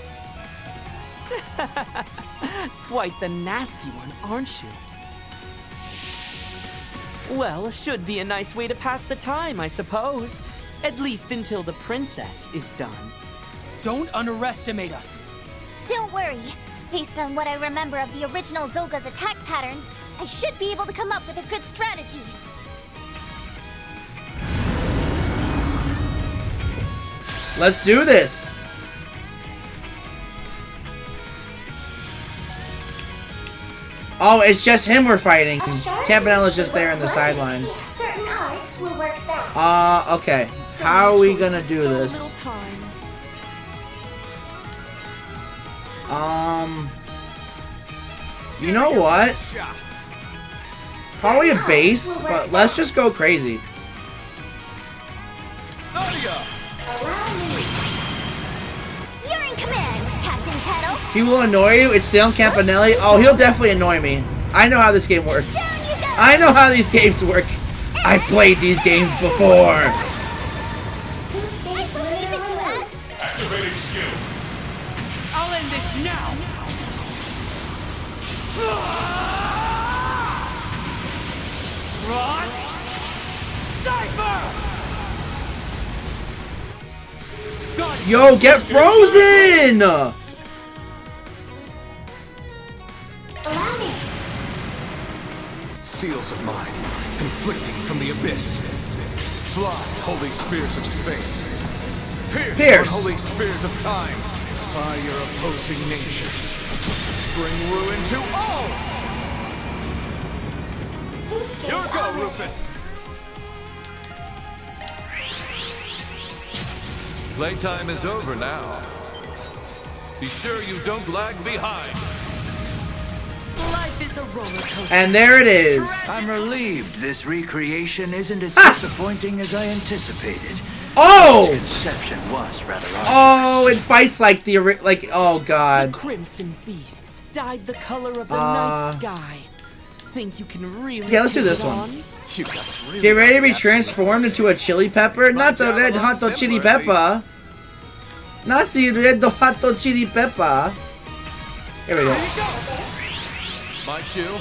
Quite the nasty one, aren't you? Well, should be a nice way to pass the time, I suppose. At least until the princess is done. Don't underestimate us. Don't worry. Based on what I remember of the original Zolga's attack patterns, I should be able to come up with a good strategy. Let's do this. Oh, it's just him we're fighting. Campanella's just there in the sideline. Certain arts will work best. Okay. How are we gonna do this? You know what? Probably a base, but let's just go crazy. You're in command, Captain Tettle. He will annoy you. It's still Campanelli. Oh, he'll definitely annoy me. I know how this game works. I know how these games work. I've played these games before. Activating skill. I'll end this now. Ross! Cypher! Yo, get frozen! Seals of mine, conflicting from the abyss. Fly, holy spears of space. Pierce. Unholy spears of time. By your opposing natures. Bring ruin to all! Your go, Rufus! Playtime is over now. Be sure you don't lag behind. Life is a roller coaster. And there it is. I'm relieved this recreation isn't as disappointing as I anticipated. Oh! Its conception was rather arduous. Oh, it fights like the oh god. The Crimson Beast dyed the color of the night sky. Think you can really let's do take this it one. on? Really Get ready to be transformed into a chili pepper? Not the red hot chili pepper. Not the red hot chili pepper. Here we go. My cue.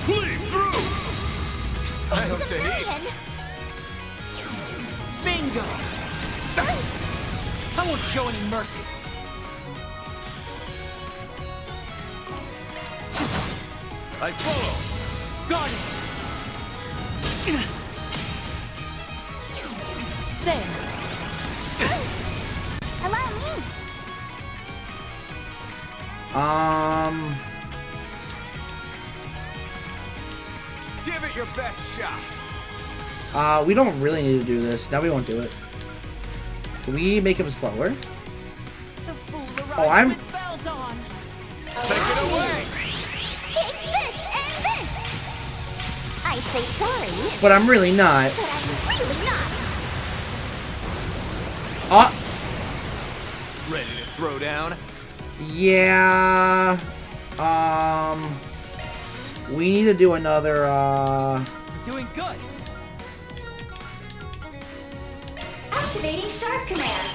Cleave through! I don't say he. Bingo! I won't show any mercy. I follow. Got it. There. Allow me. Give it your best shot. We don't really need to do this. Now we won't do it. Can we make him slower? Oh, I'm... Take it away. Take this and this. I'd say sorry. But I'm really not. But I'm really not. Ready to throw down? Yeah. We need to do another, We're doing good. Activating Sharp Command.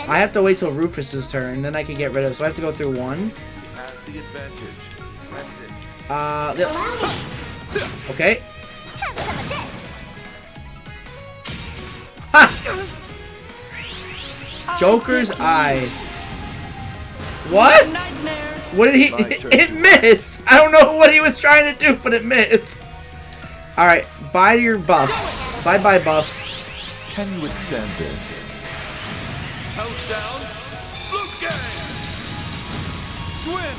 I have to wait till Rufus's turn, then I can get rid of it. So I have to go through one. You have the advantage. Press it. Okay. Have some of this. Ha! Joker's eye. What? What did he? It missed. I don't know what he was trying to do, but it missed. All right, bye to your buffs. Bye bye buffs. Can you withstand this? Countdown. Look game. Swim.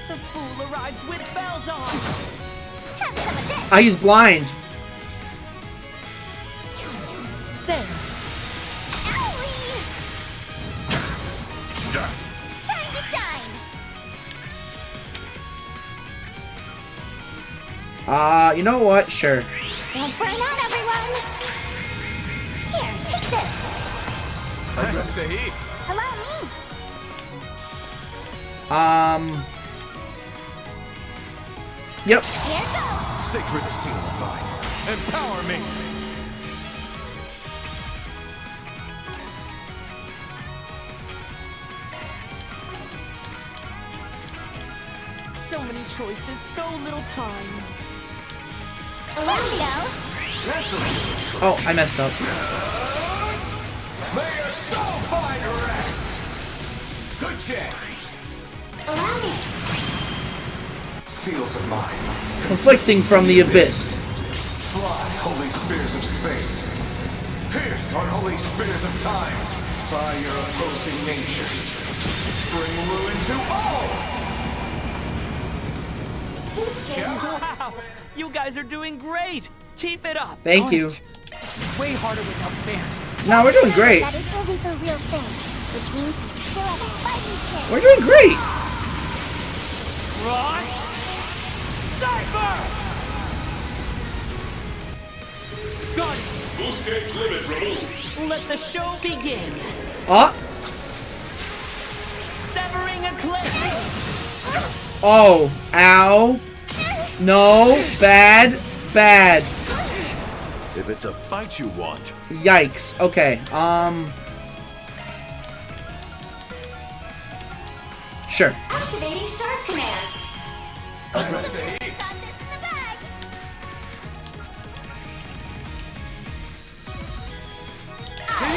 The fool arrives with bells on. Have some of this. Ah, he's blind. There. Owie! Time to shine. You know what? Sure. Don't burn out, everyone. Here, take this. I don't say he. Allow me. Yep. Here goes. Sacred seal of mine. Empower me. So many choices, so little time. Allow me go. Oh, I messed up. May your soul find rest. Good chance. Allow me. Seals of mine. Conflicting from the abyss. Fly, holy spears of space. Pierce, unholy spears of time. By your opposing natures. Bring ruin to all! Wow! You guys are doing great! Keep it up! Thank you. This is way harder without Baron. No, we're doing great. That it isn't the real thing, which means we still have a fighting chance. We're doing great. Ross! Cypher! Got it! Boost gauge limit removed. Let the show begin! Severing Eclipse! Oh, ow. No, bad, bad. If it's a fight you want. Yikes. Okay, sure. Activating Sharp Command. Got this in the bag.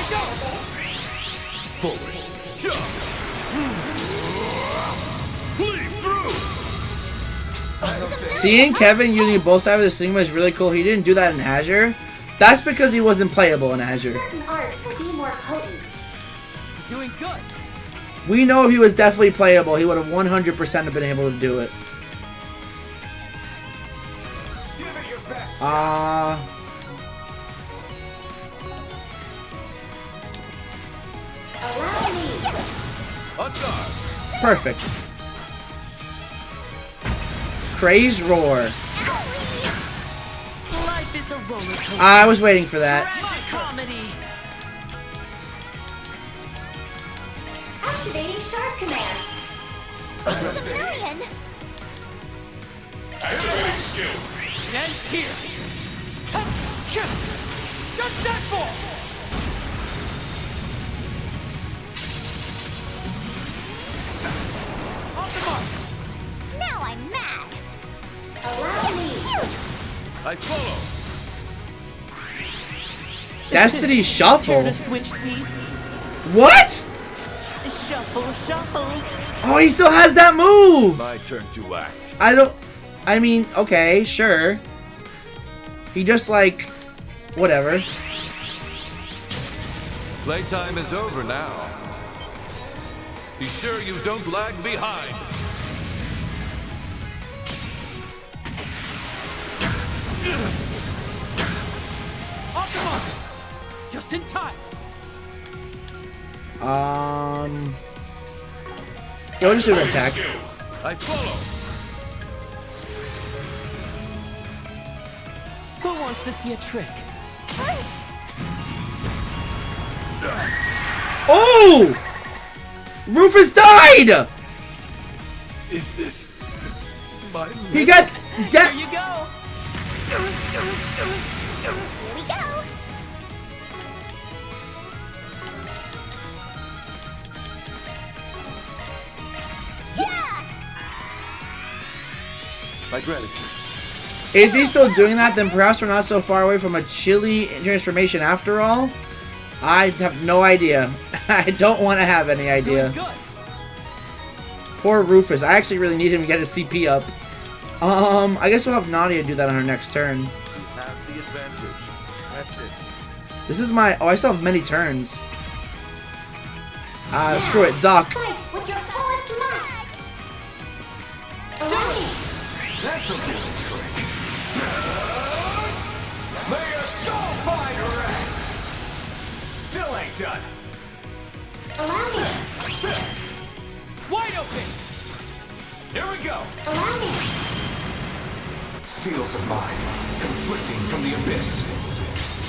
go! Forward. Cleave through! Seeing Kevin using both sides of the Sigma is really cool. He didn't do that in Azure. That's because he wasn't playable in Azure. Certain arts will be more potent. You're doing good. We know he was definitely playable. He would have 100% been able to do it. Perfect. Craze Roar. Life is a roller coaster. I was waiting for that. Comedy. Activating Sharp Command. It's a million! Activating skill. Ends here. Just that ball. Off the mark. Now I'm mad! Allow me. I follow. Destiny Shuffle. Care to switch seats? What? Shuffle, shuffle. Oh, he still has that move. My turn to act. I mean, okay, sure. He just like, whatever. Playtime is over now. Be sure you don't lag behind. Off the mark. Just in time. Go just do an attack. I follow. Who wants to see a trick? Oh! Rufus died! Is this my He got Here you go. Here we go! My gratitude. If he's still doing that, then perhaps we're not so far away from a chilly transformation after all. I have no idea. I don't want to have any idea. Poor Rufus. I actually really need him to get his CP up. I guess we'll have Nadia do that on her next turn. You have the advantage. Press it. This is my... Oh, I still have many turns. Screw it. Zoc. Fight with your fullest might. Allow me. This'll do the trick. May your soul find rest! Still ain't done. Allow me. Wide open. Here we go. Allow me. Seals of mine, conflicting from the abyss.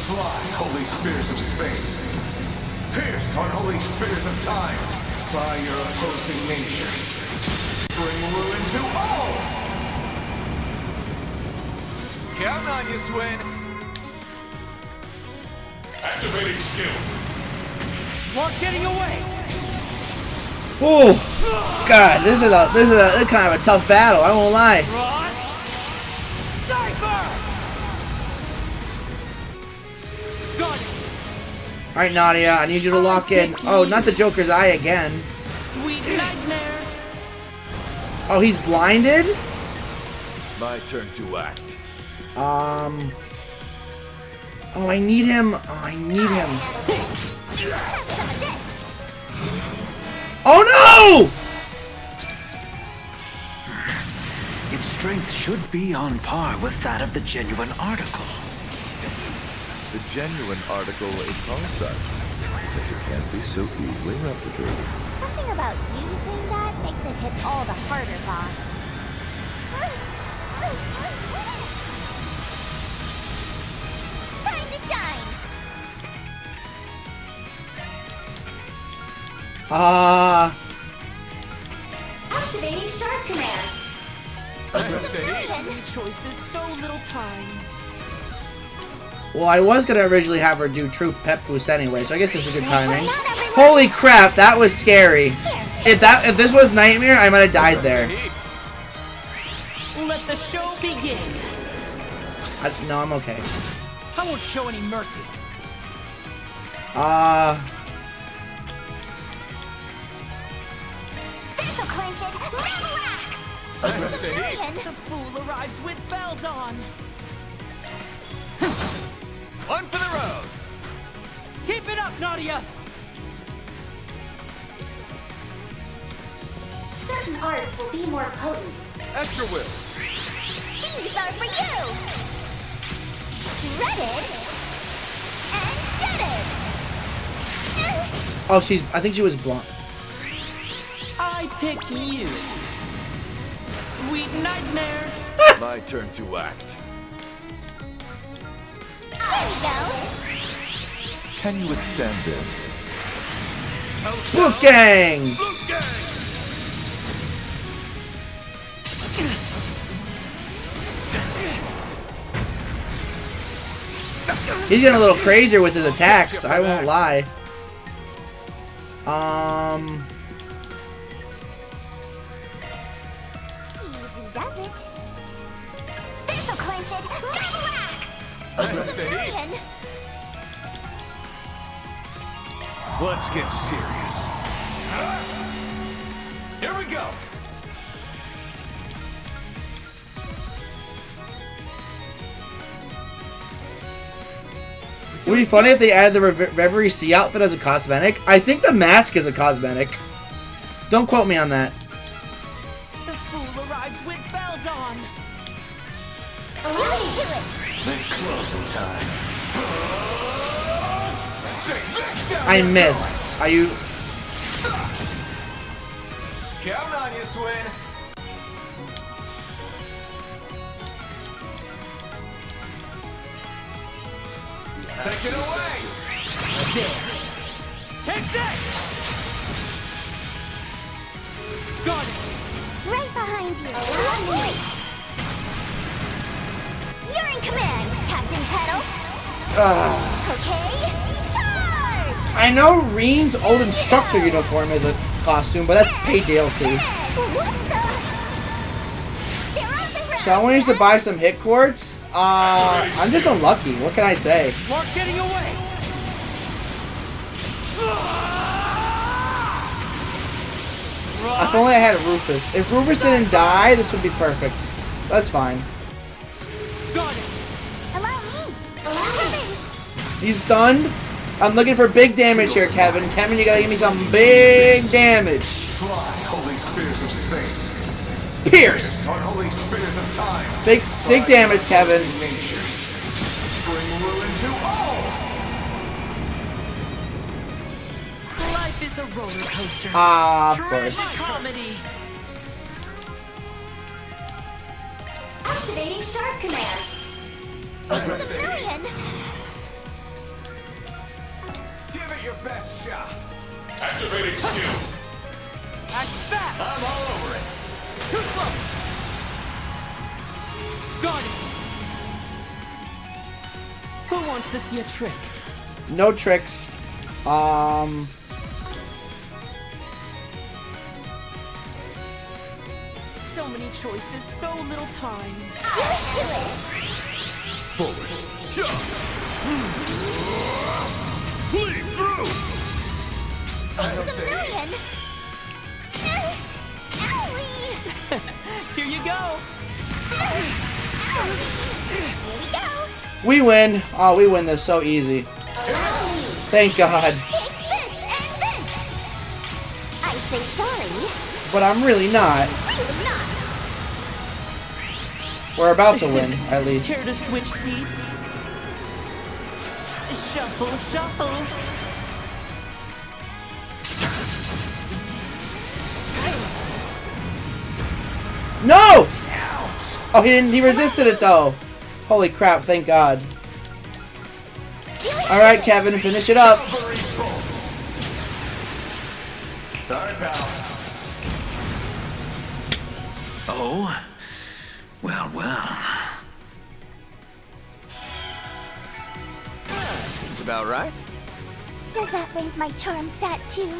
Fly, holy spears of space. Pierce, unholy spears of time. By your opposing natures. Bring ruin to all! Count on you, Swin. Activating skill. Walk getting away. Oh, God, this is kind of a tough battle. I won't lie. Cypher. Got it. All right, Nadia, I need you to lock in. Oh, not the Joker's eye again. Sweet nightmares. Oh, he's blinded? My turn to act. Oh, I need him. Oh, I need him. Oh, no! Its strength should be on par with that of the genuine article. The genuine article is called such, because it can't be so easily replicated. Something about using that makes it hit all the harder, boss. Time to shine! Activating Sharp Command. Many choices, so little time. Well, I was gonna originally have her do True Pep Boost anyway, so I guess it's a good timing. Holy crap, that was scary. If this was Nightmare, I might have died there. Let the show begin. No, I'm okay. I won't show any mercy. This'll clinch it. Relax. The fool arrives with bells on. One for the road. Keep it up, Nadia. Certain arts will be more potent. At your will. These are for you. Redded and deaded. Oh, I think she was blonde. I pick you. Sweet nightmares. My turn to act. There we go. Can you withstand this? Blue Gang! He's getting a little crazier with his attacks, I won't lie. Easy does it. This'll clinch it. Relax. Let's get serious. Here we go. Would it be funny if they added the Reverie Sea outfit as a cosmetic? I think the mask is a cosmetic. Don't quote me on that. The fool arrives with bells on. Right to it. It's closing time. I missed. Are you... Count on you, Swin. Take it away. There. Take that. Got it. Right behind you. You're in command, Captain Tettle. Okay, charge! I know Reen's old instructor uniform is a costume, but that's paid DLC. So I want to use to buy some hit cords. I'm just unlucky. What can I say? Mark getting away. If only I had Rufus. If Rufus didn't die, this would be perfect. That's fine. Got it. Allow me. He's stunned. I'm looking for big damage here, Kevin. Kevin, you gotta give me some big damage. Fly, holy spears of space. Pierce. Unholy spears of time. Big damage, Kevin. Natures. Bring ruin to all. Life is a roller coaster. Of course. Comedy. Activating Sharp Command. Give it your best shot. Activating skill. Act fast. I'm all over it. Too slow. Got it. Who wants to see a trick? No tricks. So many choices, so little time. Give it to it. Forward. Bleed through. It's a million. Owie. Here you go. Here we go. We win. Oh, we win this so easy. Thank God. Take this and this. I'd say sorry. But I'm really not. Really not. We're about to win, at least. Care to switch seats? Shuffle, shuffle. No! Oh, he resisted it though. Holy crap! Thank God. All right, Kevin, finish it up. Sorry, pal. Oh? Well, well. Seems about right. Does that raise my charm stat too?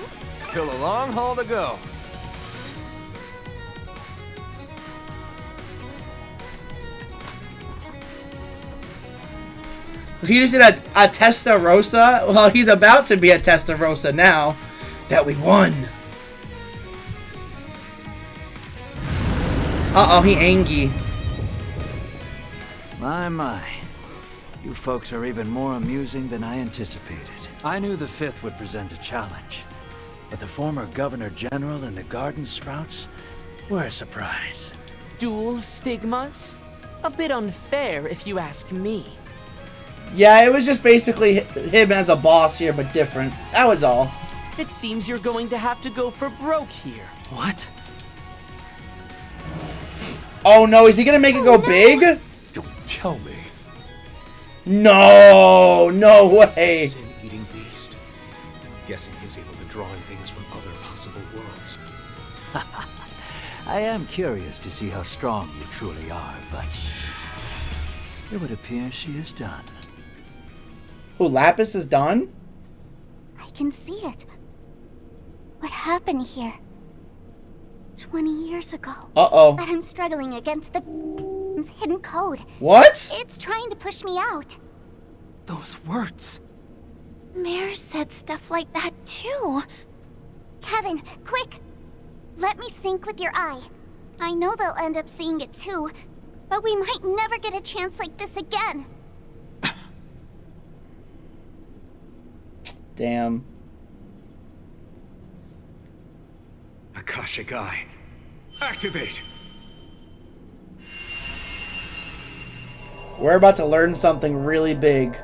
Still a long haul to go. He just did a Testarossa. Well, he's about to be a Testarossa now that we won. Uh-oh, he angry. My. You folks are even more amusing than I anticipated. I knew the 5th would present a challenge, but the former Governor General and the Garden Sprouts were a surprise. Dual stigmas? A bit unfair, if you ask me. Yeah, it was just basically him as a boss here, but different. That was all. It seems you're going to have to go for broke here. What? Oh no, is he gonna make it go big? Don't tell me. No, no way. Sin-eating beast. I'm guessing he's able to draw in things from other possible worlds. I am curious to see how strong you truly are, but it would appear she is done. Who, Lapis is done? I can see it. What happened here? 20 years ago. Uh-oh. But I'm struggling against the hidden code. What? It's trying to push me out. Those words. Mare said stuff like that too. Kevin, quick! Let me sync with your eye. I know they'll end up seeing it too, but we might never get a chance like this again. Damn. Akashic Eye. Activate! We're about to learn something really big.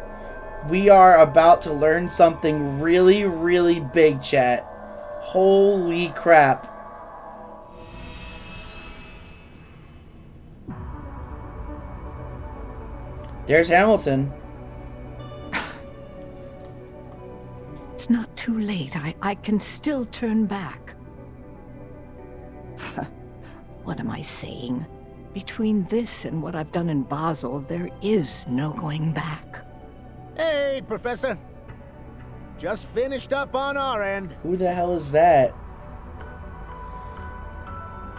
We are about to learn something really, really big, chat. Holy crap. There's Hamilton. It's not too late. I can still turn back. What am I saying? Between this and what I've done in Basel, there is no going back. Hey, Professor. Just finished up on our end. Who the hell is that?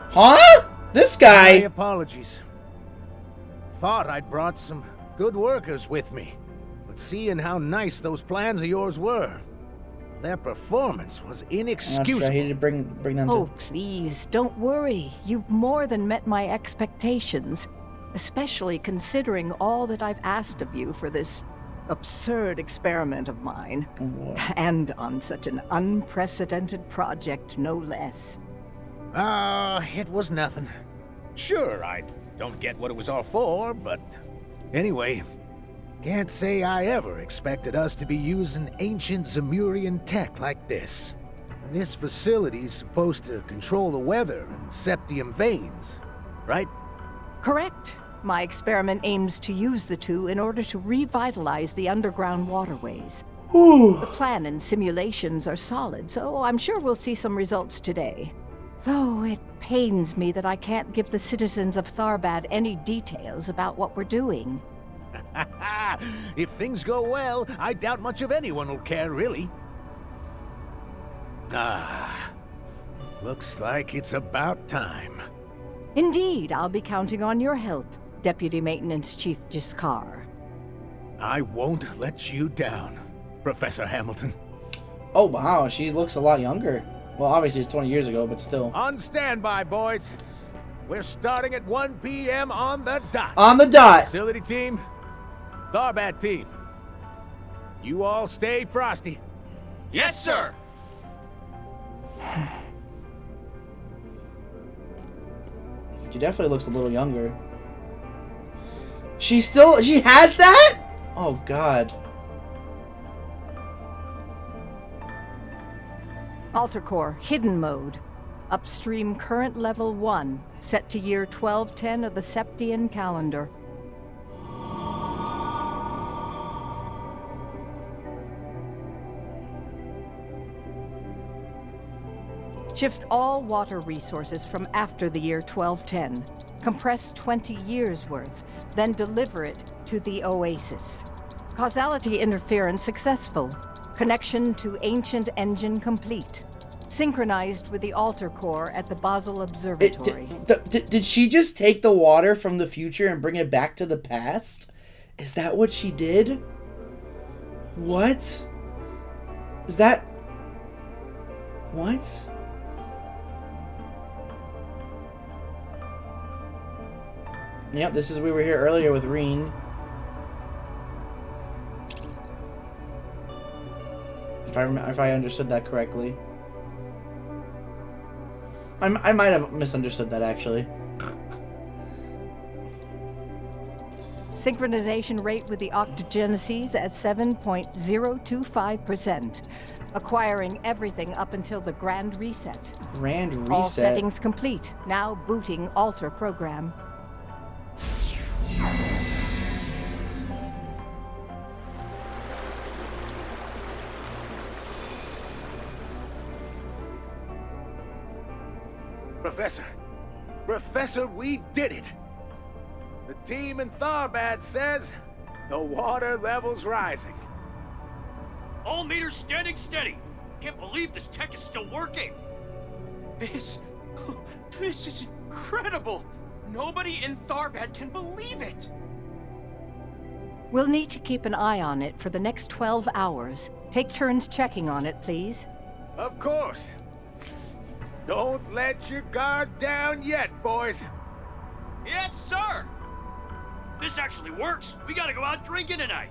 Huh? This guy? My apologies. Thought I'd brought some good workers with me. But seeing how nice those plans of yours were, their performance was inexcusable. I hated to bring them Oh, please, don't worry. You've more than met my expectations, especially considering all that I've asked of you for this absurd experiment of mine. And on such an unprecedented project, no less. It was nothing. Sure, I don't get what it was all for, but anyway, can't say I ever expected us to be using ancient Zemurian tech like this. This facility's supposed to control the weather and septium veins, right? Correct. My experiment aims to use the two in order to revitalize the underground waterways. The plan and simulations are solid, so I'm sure we'll see some results today. Though it pains me that I can't give the citizens of Tharbad any details about what we're doing. If things go well, I doubt much of anyone will care, really. Looks like it's about time. Indeed, I'll be counting on your help, Deputy Maintenance Chief Jiskar. I won't let you down, Professor Hamilton. Oh, wow, she looks a lot younger. Well, obviously it's 20 years ago, but still. On standby, boys. We're starting at 1 p.m. on the dot. On the dot. Facility team, Tharbad team. You all stay frosty. Yes, sir. She definitely looks a little younger. She has that? Oh, God. Alter Core, Hidden Mode. Upstream current level 1, set to year 1210 of the Septian calendar. Shift all water resources from after the year 1210. Compress 20 years worth, then deliver it to the Oasis. Causality interference successful. Connection to ancient engine complete. Synchronized with the Alter Core at the Basel Observatory. Did she just take the water from the future and bring it back to the past? Is that what she did? What? Is that... What? Yep, this is we were here earlier with Reen. If I understood that correctly. I might have misunderstood that, actually. Synchronization rate with the octogenesis at 7.025%. Acquiring everything up until the Grand Reset. Grand Reset? All settings complete. Now booting Alter program. Professor, we did it! The team in Tharbad says the water level's rising. All meters standing steady. Can't believe this tech is still working. This is incredible. Nobody in Tharbad can believe it. We'll need to keep an eye on it for the next 12 hours. Take turns checking on it, please. Of course. Don't let your guard down yet, boys. Yes, sir. This actually works. We gotta go out drinking tonight.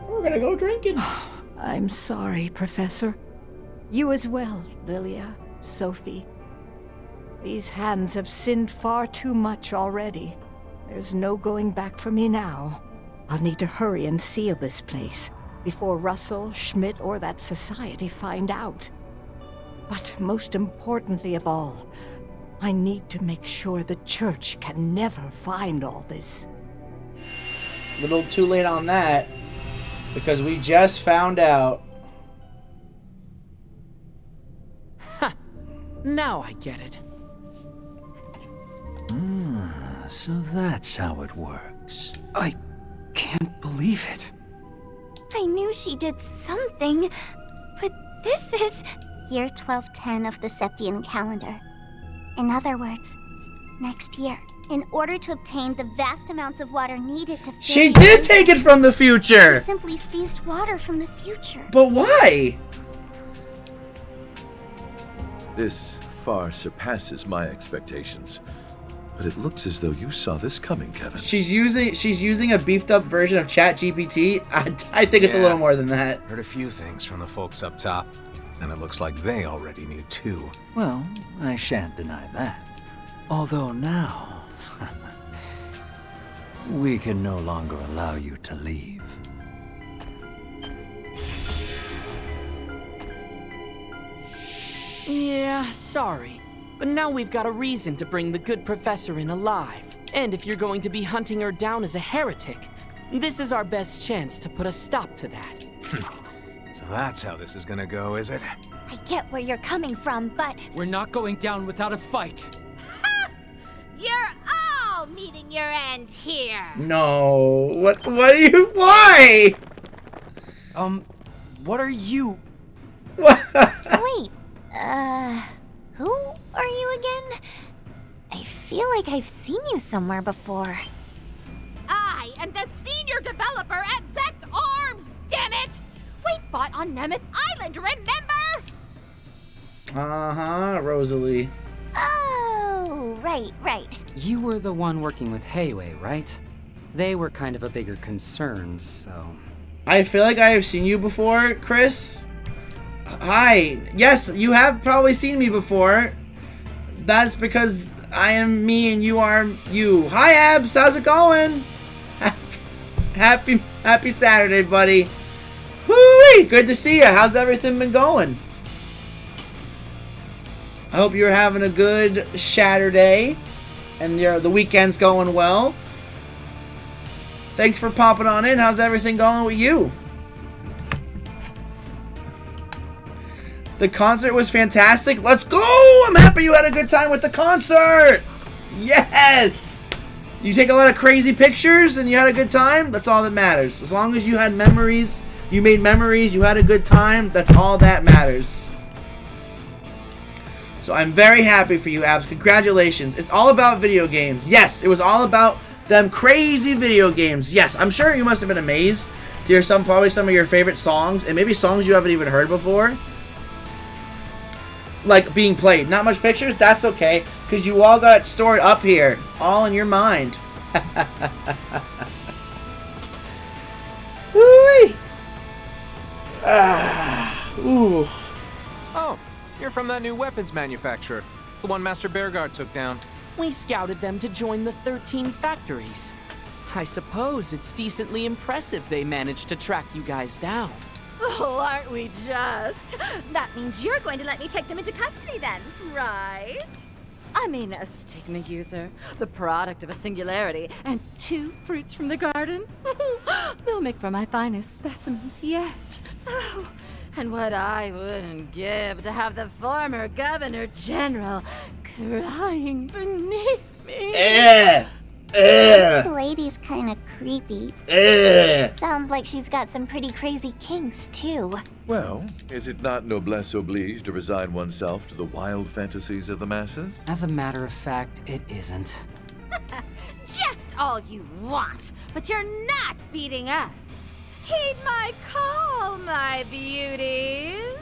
We're gonna go drinking. I'm sorry, Professor. You as well, Lilia, Sophie. These hands have sinned far too much already. There's no going back for me now. I'll need to hurry and seal this place before Russell, Schmidt, or that society find out. But most importantly of all, I need to make sure the church can never find all this. A little too late on that, because we just found out. Ha! Now I get it. So that's how it works. I can't believe it. I knew she did something, but this is year 1210 of the Septian calendar. In other words, next year, in order to obtain the vast amounts of water needed to fill She did take it from the future! She simply seized water from the future. But why? This far surpasses my expectations. But it looks as though you saw this coming, Kevin. She's using a beefed up version of ChatGPT. I think it's a little more than that. Heard a few things from the folks up top, and it looks like they already knew too. Well, I shan't deny that. Although now, we can no longer allow you to leave. Yeah, sorry. But now we've got a reason to bring the good professor in alive. And if you're going to be hunting her down as a heretic, this is our best chance to put a stop to that. So that's how this is gonna go, is it? I get where you're coming from, but... We're not going down without a fight. You're all meeting your end here. No. What are you... Why? What are you... Wait, who are you again? I feel like I've seen you somewhere before. I am the senior developer at Zect Arms, damn it! We fought on Nemeth Island, remember? Uh-huh, Rosalie. Oh, right. You were the one working with Hayway, right? They were kind of a bigger concern, so... I feel like I have seen you before, Chris. Hi. Yes, you have probably seen me before. That's because I am me and you are you. Hi, Abs. How's it going? Happy Saturday, buddy. Whoo-wee! Good to see you. How's everything been going? I hope you're having a good Saturday and the weekend's going well. Thanks for popping on in. How's everything going with you? The concert was fantastic. Let's go! I'm happy you had a good time with the concert. Yes! You take a lot of crazy pictures and you had a good time. That's all that matters. As long as you had memories, you made memories, you had a good time, that's all that matters. So I'm very happy for you, Abs. Congratulations. It's all about video games. Yes, it was all about Them crazy video games. Yes, I'm sure you must have been amazed to hear probably some of your favorite songs, and maybe songs you haven't even heard before, like being played. Not much pictures? That's okay, because you all got it stored up here, all in your mind. Woo-wee. Ooh. Oh, you're from that new weapons manufacturer. The one Master Bearguard took down. We scouted them to join the 13 factories. I suppose it's decently impressive they managed to track you guys down. Oh, aren't we just? That means you're going to let me take them into custody then, right? I mean, a stigma user, the product of a singularity, and 2 fruits from the garden. They'll make for my finest specimens yet. Oh, and what I wouldn't give to have the former Governor General crying beneath me. This lady's kind of creepy. Sounds like she's got some pretty crazy kinks, too. Well, is it not noblesse oblige to resign oneself to the wild fantasies of the masses? As a matter of fact, it isn't. Just all you want, but you're not beating us. Heed my call, my beauties.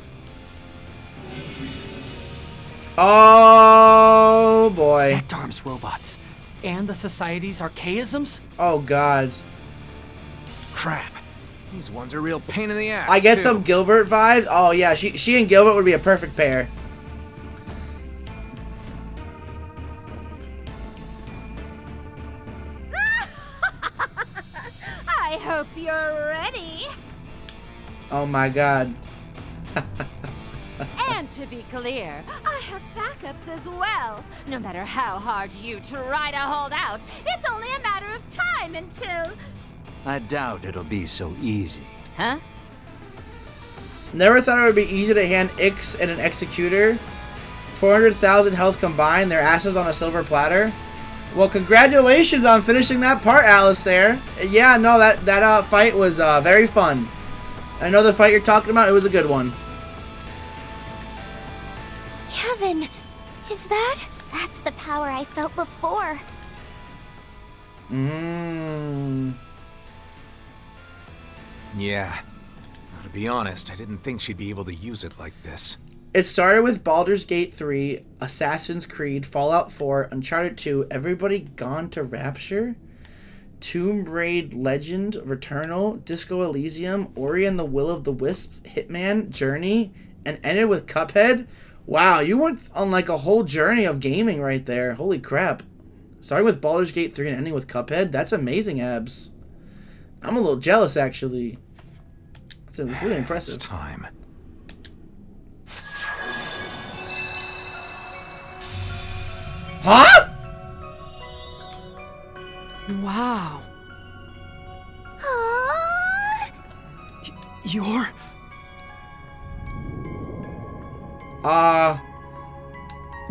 Oh boy. Sectarm's robots. And the Society's archaisms? Oh god. Crap. These ones are real pain in the ass. I get too. some Gilbert vibes. Oh yeah, she and Gilbert would be a perfect pair. I hope you're ready. Oh my god. And to be clear, I have backups as well. No matter how hard you try to hold out, it's only a matter of time until... I doubt it'll be so easy. Huh? Never thought it would be easy to hand Ix and an Executor 400,000 health combined, their asses on a silver platter. Well, congratulations on finishing that part, Alistair. Yeah, no, that fight was very fun. I know the fight you're talking about, it was a good one. Kevin, is that? That's the power I felt before. Yeah. Now, to be honest, I didn't think she'd be able to use it like this. It started with Baldur's Gate 3, Assassin's Creed, Fallout 4, Uncharted 2, Everybody Gone to Rapture, Tomb Raid Legend, Returnal, Disco Elysium, Ori and the Will of the Wisps, Hitman, Journey, and ended with Cuphead. Wow, you went on like a whole journey of gaming right there. Holy crap. Starting with Baldur's Gate 3 and ending with Cuphead, that's amazing, Abs. I'm a little jealous, actually. It's really impressive. It's time. Huh? Wow. You're...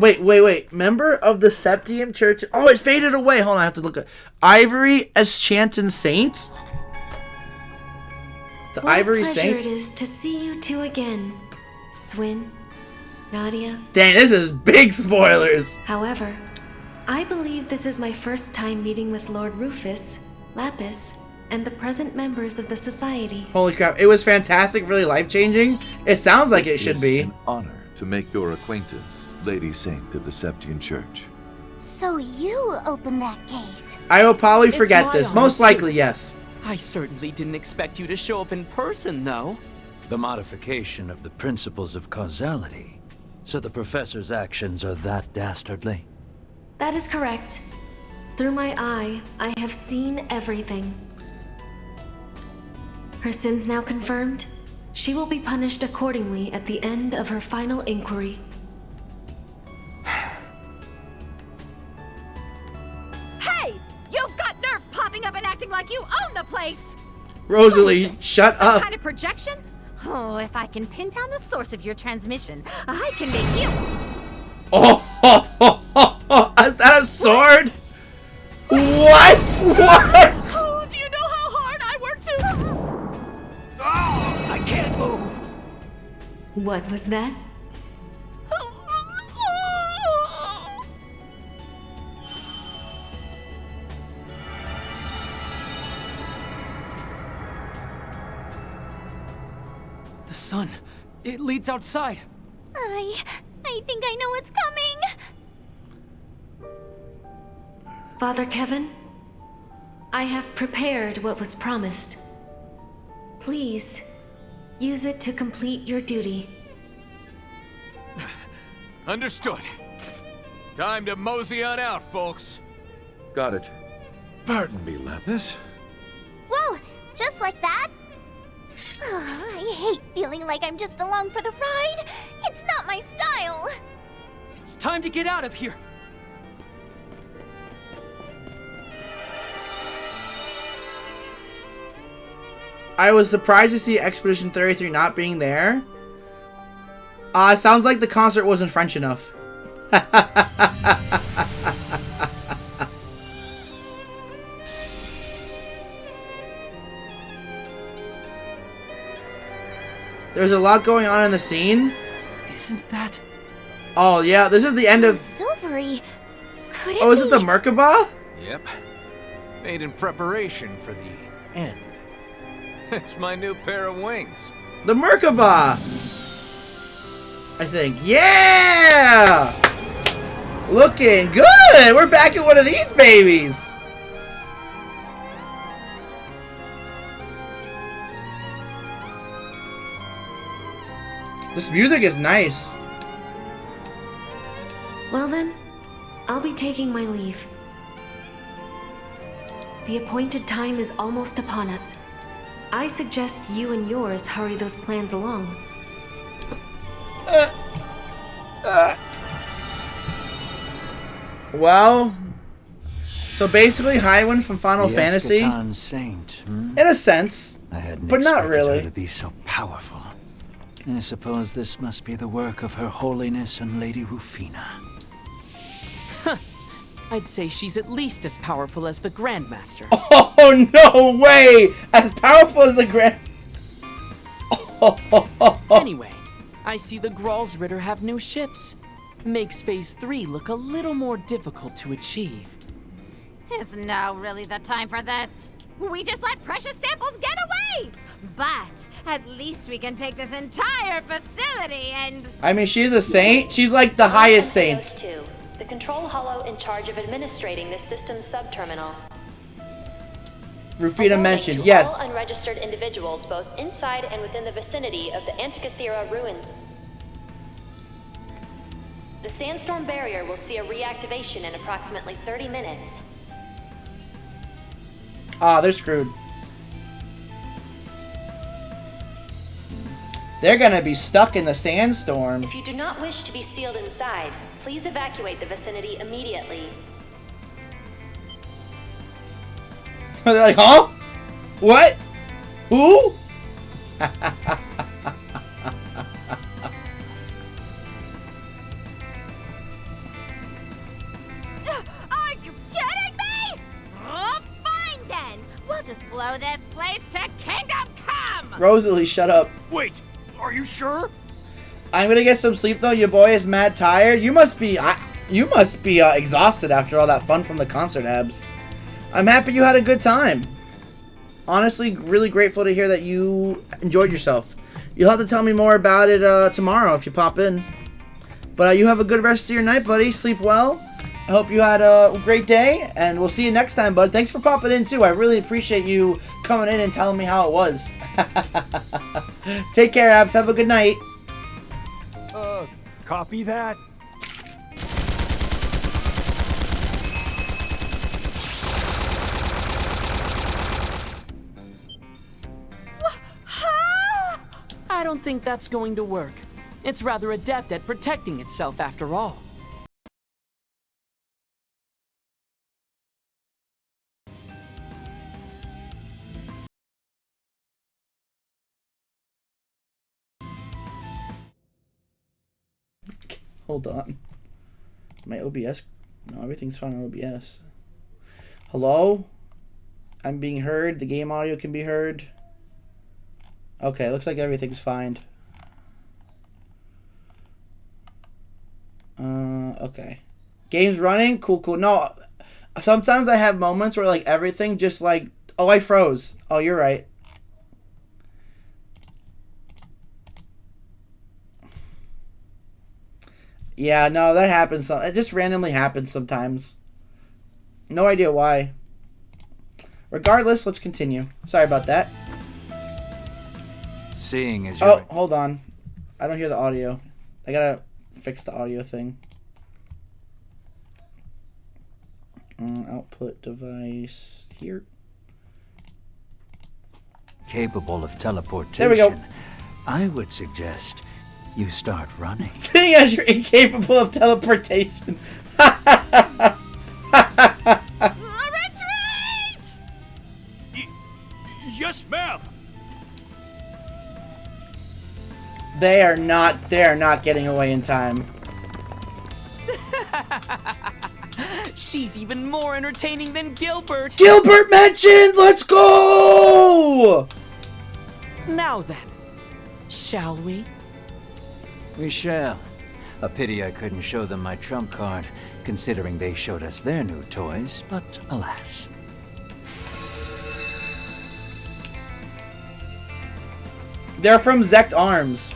Wait. Member of the Septium Church. Oh, it faded away. Hold on, I have to look at Ivory Eschanton Saints. The What Ivory a pleasure Saints. it is to see you two again, Swin, Nadia. Dang, this is big spoilers. However, I believe this is my first time meeting with Lord Rufus, Lapis, and the present members of the Society. Holy crap, it was fantastic, really life-changing. It sounds like it should be. An honor to make your acquaintance, Lady Saint of the Septian Church. So you opened that gate. I will probably It's forget my this. honor, Most too. likely, yes. I certainly didn't expect you to show up in person, though. The modification of the principles of causality. So the professor's actions are that dastardly? That is correct. Through my eye, I have seen everything. Her sins now confirmed, she will be punished accordingly at the end of her final inquiry. Hey! You've got nerve popping up and acting like you own the place! Rosalie, shut Some up. kind of projection? Oh, if I can pin down the source of your transmission, I can make you... Is that a sword? What? What? Oh, do you know how hard I work to... Oh, I can't move. What was that? Son, it leads outside. I think I know what's coming. Father Kevin, I have prepared what was promised. Please, use it to complete your duty. Understood. Time to mosey on out, folks. Got it. Pardon me, Lapis. Whoa, just like that? I hate feeling like I'm just along for the ride. It's not my style. It's time to get out of here. I was surprised to see Expedition 33 not being there. Sounds like the concert wasn't French enough. There's a lot going on in the scene. Isn't that? Oh yeah, this is the end of. Silvery. Could it Oh, is be? it the Merkaba? Yep. Made in preparation for the end. It's my new pair of wings. The Merkaba. I think. Yeah! Looking good! We're back in one of these babies! This music is nice. Well then, I'll be taking my leave. The appointed time is almost upon us. I suggest you and yours hurry those plans along. Well, so basically Highwind from Final The Fantasy. Eschaton Saint, hmm? In a sense, I hadn't but not expected really. her to be so powerful. I suppose this must be the work of Her Holiness and Lady Rufina. I'd say she's at least as powerful as the Grandmaster. Oh, no way! As powerful as the Grand... Anyway, I see the Gralsritter have new ships. Makes Phase 3 look a little more difficult to achieve. It's now really the time for this. We just let precious samples get away! But at least we can take this entire facility and... I mean, she's a saint. She's like the highest saint. The control hollow in charge of administrating this system's subterminal. Rufina mentioned, To yes. all unregistered individuals, both inside and within the vicinity of the Antikythera ruins. The sandstorm barrier will see a reactivation in approximately 30 minutes. Ah, they're screwed. They're gonna be stuck in the sandstorm. If you do not wish to be sealed inside, please evacuate the vicinity immediately. They're like, huh? What? Who? Are you kidding me? Oh, fine then. We'll just blow this place to kingdom come. Rosalie, shut up. Wait, are you sure? I'm gonna get some sleep though. Your boy is mad tired. You must be exhausted after all that fun from the concert, Abs. I'm happy you had a good time. Honestly, really grateful to hear that you enjoyed yourself. You'll have to tell me more about it tomorrow if you pop in. But you have a good rest of your night, buddy. Sleep well. I hope you had a great day, and we'll see you next time, bud. Thanks for popping in, too. I really appreciate you coming in and telling me how it was. Take care, Abs. Have a good night. Copy that. I don't think that's going to work. It's rather adept at protecting itself after all. Hold on. My OBS... No, everything's fine on OBS. Hello? I'm being heard. The game audio can be heard. Okay, looks like everything's fine. Okay. Game's running? Cool, cool. No, sometimes I have moments where, like, everything just, like... Oh, I froze. Oh, you're right. Yeah, no, that happens. It just randomly happens sometimes. No idea why. Regardless, let's continue. Sorry about that. Seeing as Oh, hold on. I don't hear the audio. I gotta fix the audio thing. Output device here. capable of teleportation, there we go. I would suggest you start running. Seeing as you're incapable of teleportation. Retreat! Yes, ma'am. They are not getting away in time. She's even more entertaining than Gilbert. Gilbert mentioned, let's go! Now then, shall we? We shall. A pity I couldn't show them my trump card, considering they showed us their new toys, but alas. They're from Zect Arms.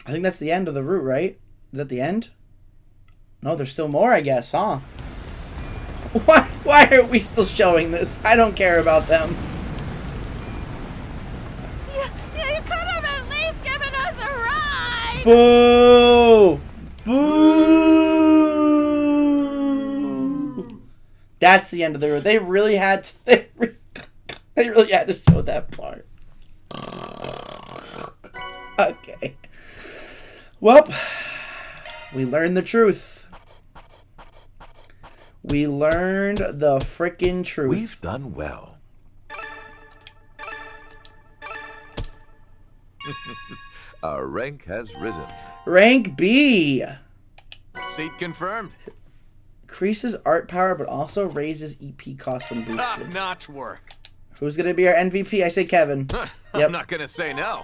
I think that's the end of the route, right? Is that the end? No, there's still more, I guess, huh? Why are we still showing this? I don't care about them. You could have at least given us a ride! Boo! Boo! That's the end of the route. They really had to, they really had to show that part. Okay. Well, we learned the truth. We learned the frickin' truth. We've done well. Our rank has risen. Rank B. Seat confirmed. Increases art power, but also raises EP cost when boosted. Top-notch work. Who's gonna be our MVP? I say Kevin. I'm not gonna say no.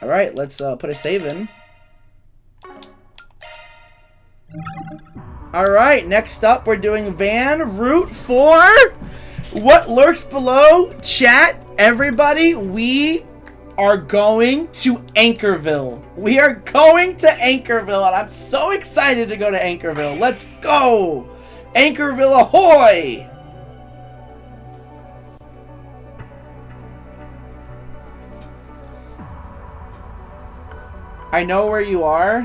All right, let's put a save in. All right, next up, we're doing Van Route 4. What lurks below? Chat, everybody, we are going to Anchorville. We are going to Anchorville, and I'm so excited to go to Anchorville. Let's go! Anchorville ahoy! I know where you are.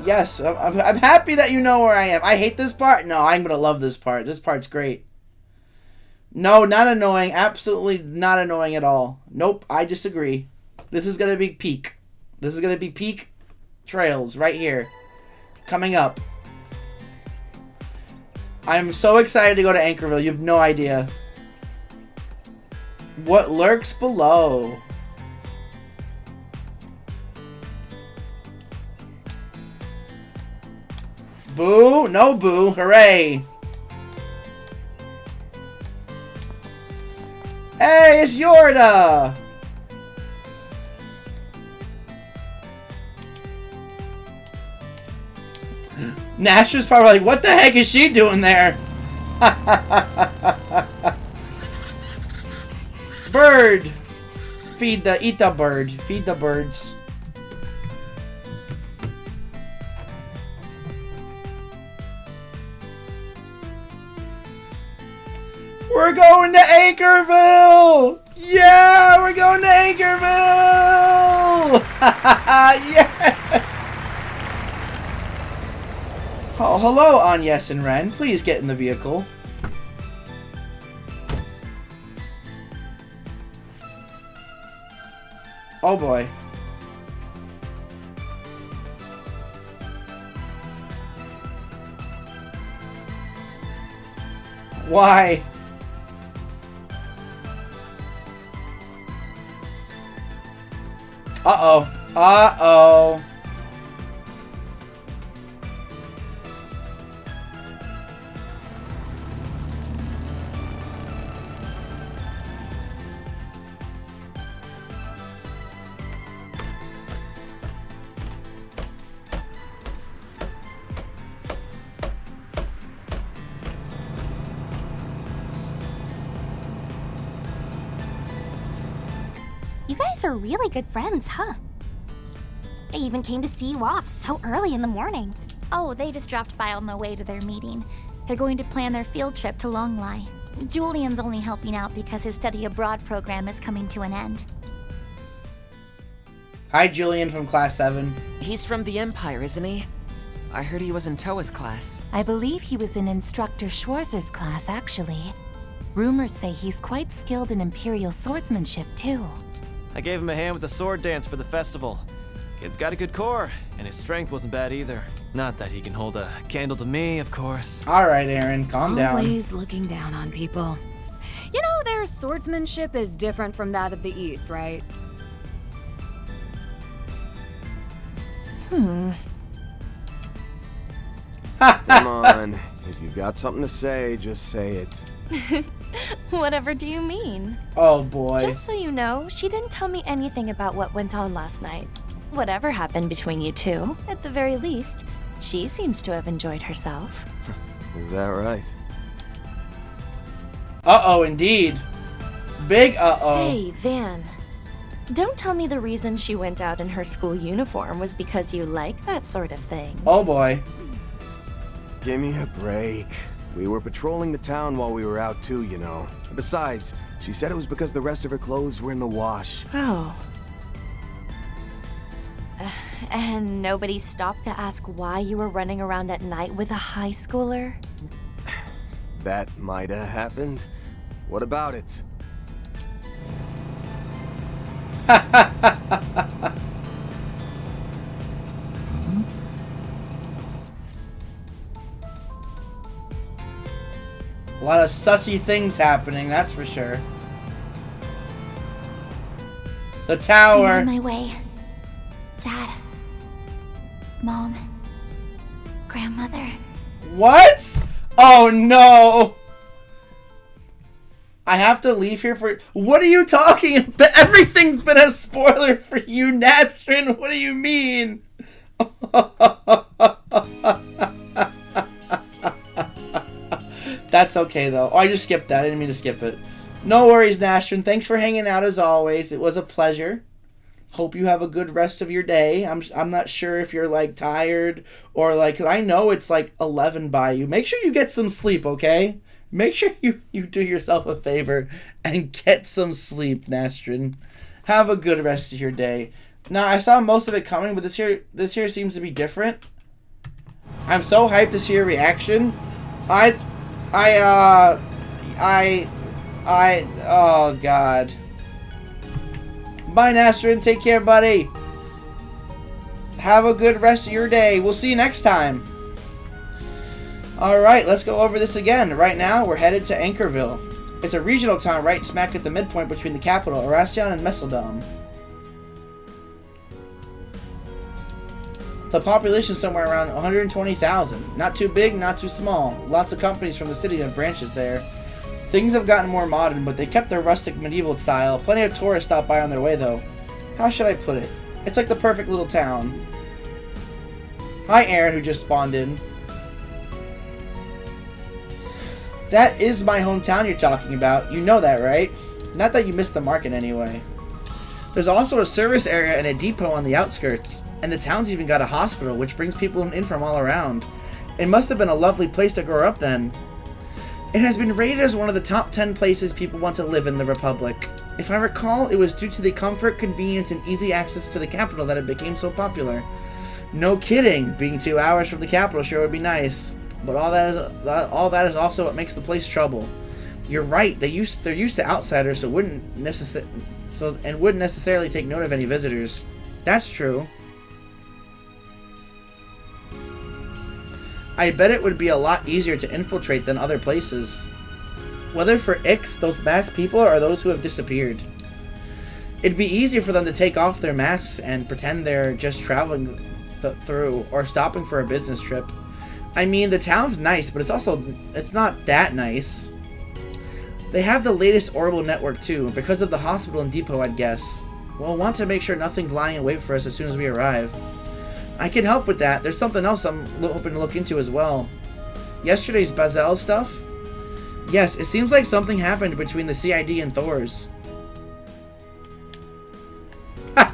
Yes, I'm happy that you know where I am. I hate this part. No, I'm going to love this part. This part's great. No, not annoying. Absolutely not annoying at all. Nope, I disagree. This is going to be peak. This is going to be peak trails right here. Coming up. I'm so excited to go to Anchorville. You have no idea. What lurks below? Boo? No boo. Hooray. Hey, it's Yorda! Nash is probably like, what the heck is she doing there? Bird! Eat the bird. Feed the birds. We're going to Anchorville! Yeah, we're going to Anchorville! Yes! Oh, hello, Agnes and Ren. Please get in the vehicle. Oh boy. Why? Uh-oh. Uh-oh. guys are really good friends, huh? They even came to see you off so early in the morning. Oh, they just dropped by on the way to their meeting. They're going to plan their field trip to Longlai. Julian's only helping out because his study abroad program is coming to an end. Hi, Julian from Class 7. He's from the Empire, isn't he? I heard he was in Toa's class. I believe he was in Instructor Schwarzer's class, actually. Rumors say he's quite skilled in Imperial swordsmanship, too. I gave him a hand with the sword dance for the festival. Kid's got a good core, and his strength wasn't bad either. Not that he can hold a candle to me, of course. Alright, Aaron, calm down. Always looking down on people. You know, their swordsmanship is different from that of the East, right? Come on. If you've got something to say, just say it. Whatever do you mean? Oh boy. Just so you know, she didn't tell me anything about what went on last night. Whatever happened between you two, at the very least, she seems to have enjoyed herself. Is that right? Uh-oh, indeed. Big uh-oh. Say, Van, don't tell me the reason she went out in her school uniform was because you like that sort of thing. Oh boy. Give me a break. We were patrolling the town while we were out too, you know. Besides, she said it was because the rest of her clothes were in the wash. Oh. And nobody stopped to ask why you were running around at night with a high schooler? That might have happened. What about it? A lot of sussy things happening, that's for sure. The tower. I'm on my way. Dad. Mom. Grandmother. What? Oh no! I have to leave here for... What are you talking about? Everything's been a spoiler for you, Nastrin. What do you mean? That's okay, though. Oh, I just skipped that. I didn't mean to skip it. No worries, Nastrin. Thanks for hanging out as always. It was a pleasure. Hope you have a good rest of your day. I'm not sure if you're, like, tired or, like... 'Cause I know it's, like, 11 by you. Make sure you get some sleep, okay? Make sure you do yourself a favor and get some sleep, Nastrin. Have a good rest of your day. Now, I saw most of it coming, but this here seems to be different. I'm so hyped to see your reaction. Oh, God. Bye, Nastrin. Take care, buddy. Have a good rest of your day. We'll see you next time. Alright, let's go over this again. Right now, we're headed to Anchorville. It's a regional town right smack at the midpoint between the capital, Erasion, and Messeldom. The population is somewhere around 120,000. Not too big, not too small. Lots of companies from the city have branches there. Things have gotten more modern, but they kept their rustic medieval style. Plenty of tourists stop by on their way, though. How should I put it? It's like the perfect little town. Hi, Aaron, who just spawned in. That is my hometown you're talking about. You know that, right? Not that you missed the market anyway. There's also a service area and a depot on the outskirts. And the town's even got a hospital, which brings people in from all around. It must have been a lovely place to grow up then. It has been rated as one of the top 10 places people want to live in the Republic. If I recall, it was due to the comfort, convenience, and easy access to the capital that it became so popular. No kidding, being 2 hours from the capital sure would be nice. But all that is also what makes the place trouble. You're right, they're used to outsiders, so wouldn't necessarily take note of any visitors. That's true. I bet it would be a lot easier to infiltrate than other places. Whether for Ix, those masked people, or those who have disappeared. It'd be easier for them to take off their masks and pretend they're just traveling through or stopping for a business trip. I mean, the town's nice, but it's not that nice. They have the latest orbital network too, because of the hospital and depot, I'd guess. We'll want to make sure nothing's lying in wait for us as soon as we arrive. I can help with that. There's something else I'm hoping to look into as well. Yesterday's Bazel stuff? Yes, it seems like something happened between the CID and Thor's.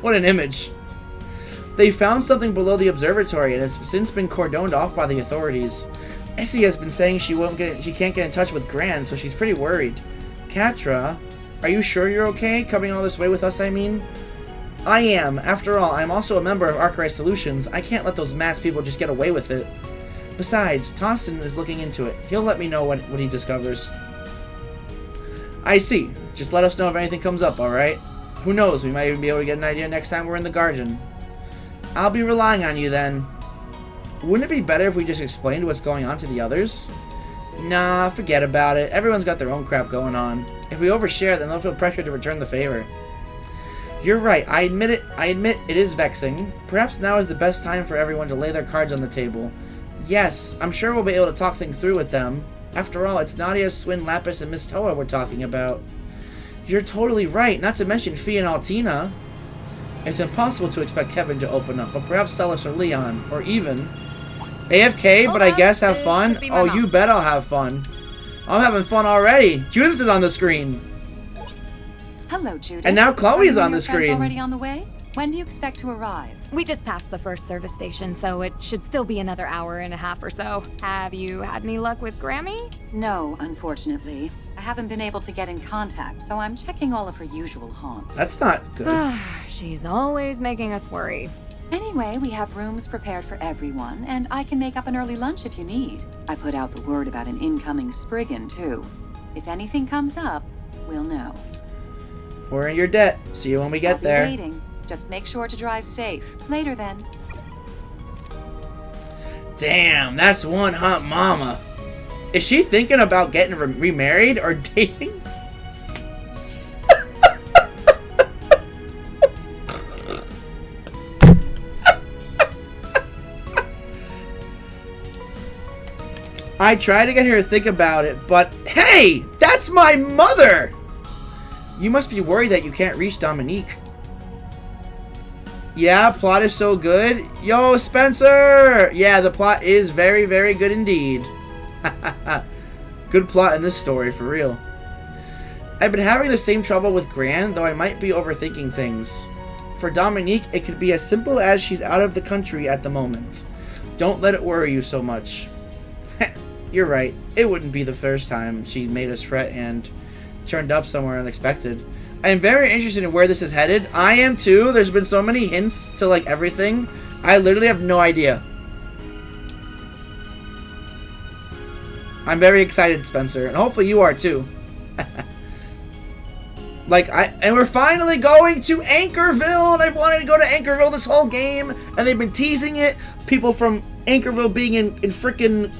What an image. They found something below the observatory and it's since been cordoned off by the authorities. Essie has been saying she can't get in touch with Gran, so she's pretty worried. Catra, are you sure you're okay? Coming all this way with us, I mean? I am. After all, I'm also a member of Arcray Solutions. I can't let those masked people just get away with it. Besides, Tossin is looking into it. He'll let me know what he discovers. I see. Just let us know if anything comes up, alright? Who knows, we might even be able to get an idea next time we're in the garden. I'll be relying on you then. Wouldn't it be better if we just explained what's going on to the others? Nah, forget about it. Everyone's got their own crap going on. If we overshare, then they'll feel pressure to return the favor. You're right, I admit it is vexing. Perhaps now is the best time for everyone to lay their cards on the table. Yes, I'm sure we'll be able to talk things through with them. After all, it's Nadia, Swin, Lapis, and Miss Toa we're talking about. You're totally right, not to mention Fee and Altina. It's impossible to expect Kevin to open up, but perhaps Celis or Leon, or even... AFK, but I guess have fun? Oh, you bet I'll have fun. I'm having fun already. Judith is on the screen. Hello, Judith. And now Chloe's on the Are you and your friends screen. already on the way? When do you expect to arrive? We just passed the first service station, so it should still be another hour and a half or so. Have you had any luck with Grammy? No, unfortunately. I haven't been able to get in contact, so I'm checking all of her usual haunts. That's not good. She's always making us worry. Anyway, we have rooms prepared for everyone, and I can make up an early lunch if you need. I put out the word about an incoming Spriggan, too. If anything comes up, we'll know. We're in your debt. See you when we get I'll be there. waiting. Just make sure to drive safe. Later, then. Damn, that's one hot mama. Is she thinking about getting remarried or dating? I tried to get her to think about it, but hey, that's my mother! You must be worried that you can't reach Dominique. Yeah, plot is so good. Yo, Spencer! Yeah, the plot is very, very good indeed. Good plot in this story, for real. I've been having the same trouble with Gran, though I might be overthinking things. For Dominique, it could be as simple as she's out of the country at the moment. Don't let it worry you so much. You're right. It wouldn't be the first time she made us fret and turned up somewhere unexpected. I am very interested in where this is headed. I am too. There's been so many hints to like everything. I literally have no idea. I'm very excited, Spencer, and hopefully you are too. And we're finally going to Anchorville, and I've wanted to go to Anchorville this whole game, and they've been teasing it. People from Anchorville being in frickin'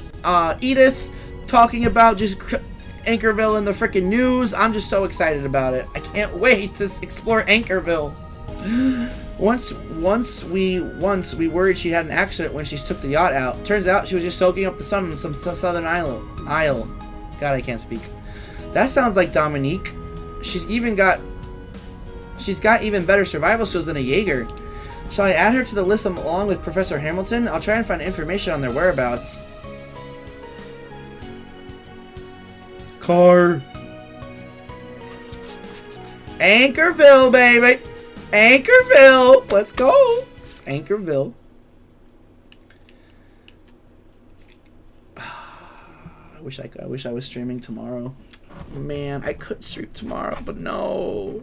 Edith, talking about just Anchorville in the frickin' news. I'm just so excited about it. I can't wait to explore Anchorville. Once we worried she had an accident when she took the yacht out. Turns out she was just soaking up the sun on some southern isle. God, I can't speak. That sounds like Dominique. She's got even better survival skills than a Jaeger. Shall I add her to the list along with Professor Hamilton? I'll try and find information on their whereabouts. Car. Anchorville, baby. Anchorville. Let's go. Anchorville. I wish I was streaming tomorrow. Man, I could stream tomorrow, but no.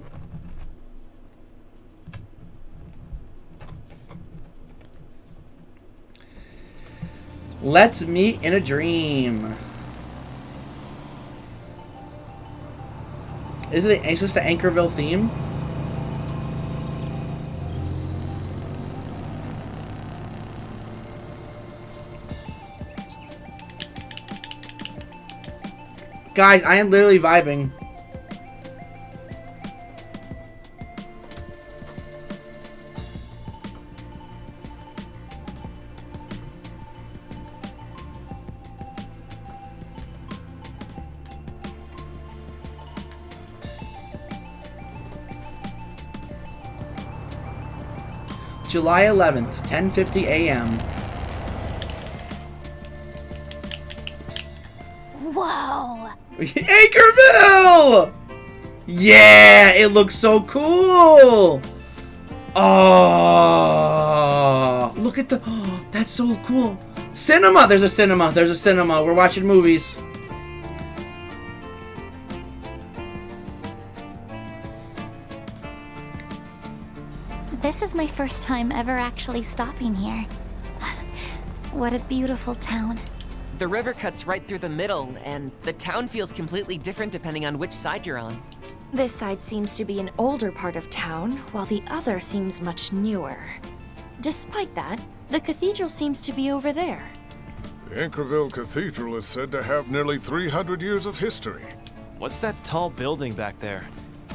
Let's meet in a dream. Is this the Anchorville theme? Guys, I am literally vibing. July 11th, 10:50 a.m. Whoa! Anchorville! Yeah, it looks so cool. Oh, look at the... Oh, that's so cool. Cinema! There's a cinema. There's a cinema. We're watching movies. This is my first time ever actually stopping here. What a beautiful town. The river cuts right through the middle, and the town feels completely different depending on which side you're on. This side seems to be an older part of town, while the other seems much newer. Despite that, the cathedral seems to be over there. The Anchorville Cathedral is said to have nearly 300 years of history. What's that tall building back there?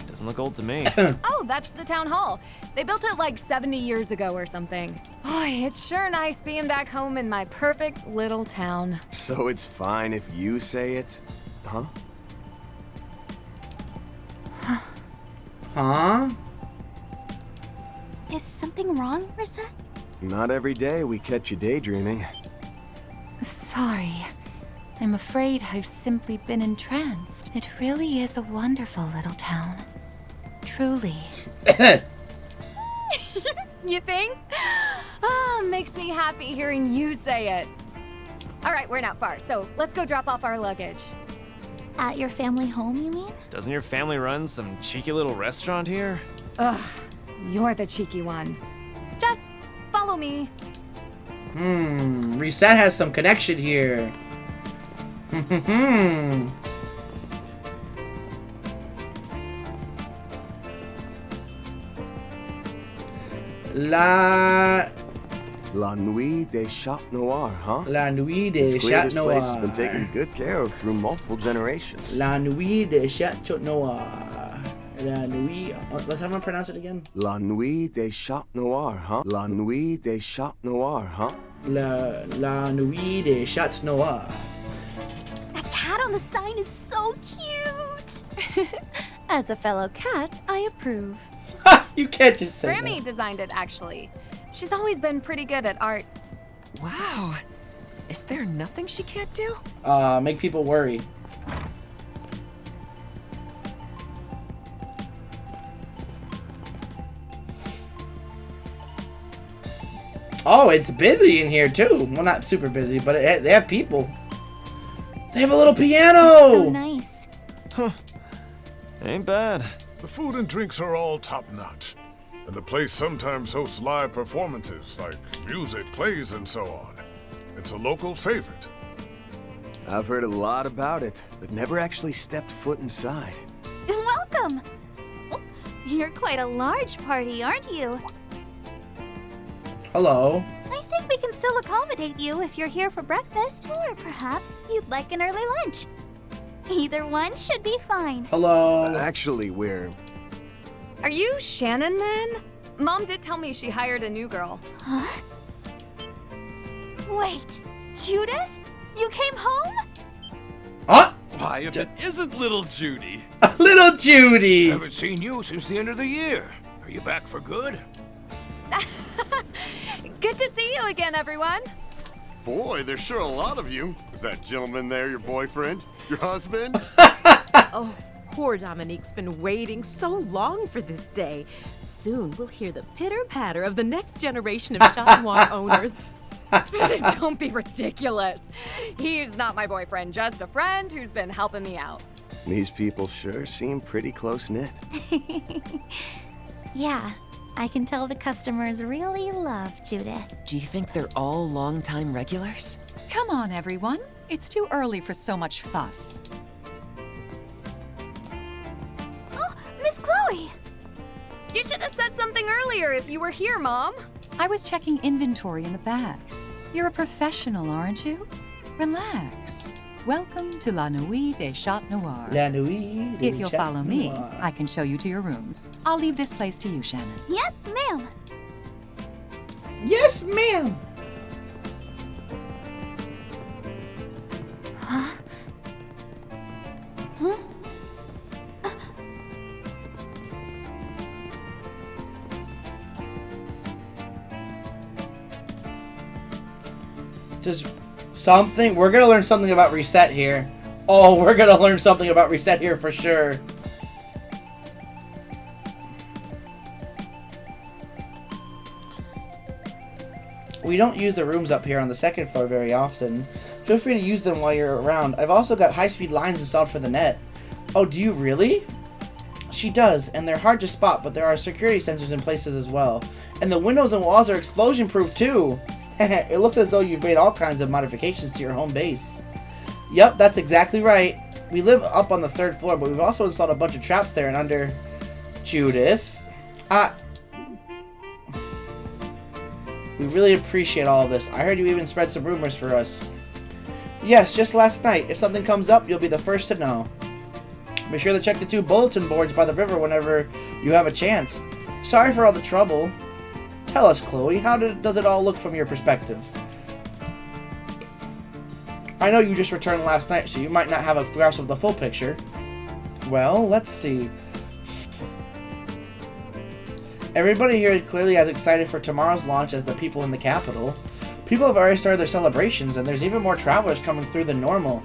Doesn't look old to me. Oh, that's the town hall. They built it like 70 years ago or something. Boy, it's sure nice being back home in my perfect little town. So it's fine if you say it? Huh? Huh? Is something wrong, Reset? Not every day we catch you daydreaming. Sorry. I'm afraid I've simply been entranced. It really is a wonderful little town. Truly. You think? Ah, makes me happy hearing you say it. All right, we're not far, so let's go drop off our luggage. At your family home, you mean? Doesn't your family run some cheeky little restaurant here? Ugh, you're the cheeky one. Just follow me. Reset has some connection here. La Nuit des Chats Noirs, huh? La Nuit des It's clear Chats this place has Noirs. been taken good care of through multiple generations. La Nuit des Chats Noirs. La Nuit... let's have him pronounce it again. La Nuit des Chats Noirs, huh? La Nuit des Chats Noirs, huh? La Nuit des Chats Noirs. That cat on the sign is so cute! As a fellow cat, I approve. You can't just say Grammy designed it, actually. She's always been pretty good at art. Wow. Is there nothing she can't do? Make people worry. Oh, it's busy in here too. Well, not super busy, but they have people. They have a little piano. So nice. Huh. Ain't bad. The food and drinks are all top-notch. And the place sometimes hosts live performances like music, plays, and so on. It's a local favorite. I've heard a lot about it, but never actually stepped foot inside. Welcome! You're quite a large party, aren't you? Hello. I think we can still accommodate you if you're here for breakfast, or perhaps you'd like an early lunch. Either one should be fine. Hello. Actually, we're... Are you Shannon, then? Mom did tell me she hired a new girl. Huh? Wait, Judith? You came home? Huh? Why, if it isn't little Judy. Little Judy. Haven't seen you since the end of the year. Are you back for good? Good to see you again, everyone. Boy, there's sure a lot of you. Is that gentleman there your boyfriend? Your husband? Oh, poor Dominique's been waiting so long for this day. Soon we'll hear the pitter-patter of the next generation of Chat Noir owners. Don't be ridiculous. He's not my boyfriend, just a friend who's been helping me out. These people sure seem pretty close-knit. Yeah, I can tell the customers really love Judith. Do you think they're all long-time regulars? Come on, everyone. It's too early for so much fuss. Oh, Miss Chloe! You should have said something earlier if you were here, Mom. I was checking inventory in the back. You're a professional, aren't you? Relax. Welcome to La Nuit des Chats Noirs. La Nuit des If you'll Chats follow me, Noirs. I can show you to your rooms. I'll leave this place to you, Shannon. Yes, ma'am. Yes, ma'am. Huh? Huh? Just something. We're gonna learn something about Reset here. Oh, we're gonna learn something about Reset here for sure. We don't use the rooms up here on the second floor very often. Feel free to use them while you're around. I've also got high-speed lines installed for the net. Oh, do you really? She does, and they're hard to spot, but there are security sensors in places as well. And the windows and walls are explosion-proof too. It looks as though you've made all kinds of modifications to your home base. Yep, that's exactly right. We live up on the 3rd floor, but we've also installed a bunch of traps there and under... Judith. We really appreciate all of this. I heard you even spread some rumors for us. Yes, just last night. If something comes up, you'll be the first to know. Be sure to check the 2 bulletin boards by the river whenever you have a chance. Sorry for all the trouble. Tell us, Chloe, how does it all look from your perspective? I know you just returned last night, so you might not have a grasp of the full picture. Well, let's see. Everybody here is clearly as excited for tomorrow's launch as the people in the capital. People have already started their celebrations, and there's even more travelers coming through than normal.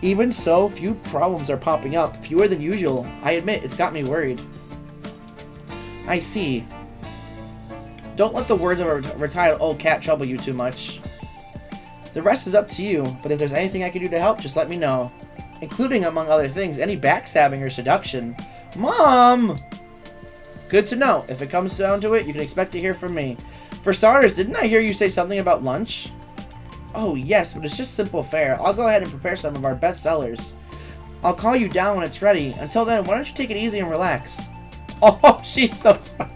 Even so, few problems are popping up, fewer than usual. I admit, it's got me worried. I see. Don't let the words of a retired old cat trouble you too much. The rest is up to you, but if there's anything I can do to help, just let me know. Including, among other things, any backstabbing or seduction. Mom! Good to know. If it comes down to it, you can expect to hear from me. For starters, didn't I hear you say something about lunch? Oh, yes, but it's just simple fare. I'll go ahead and prepare some of our best sellers. I'll call you down when it's ready. Until then, why don't you take it easy and relax? Oh, she's so spicy.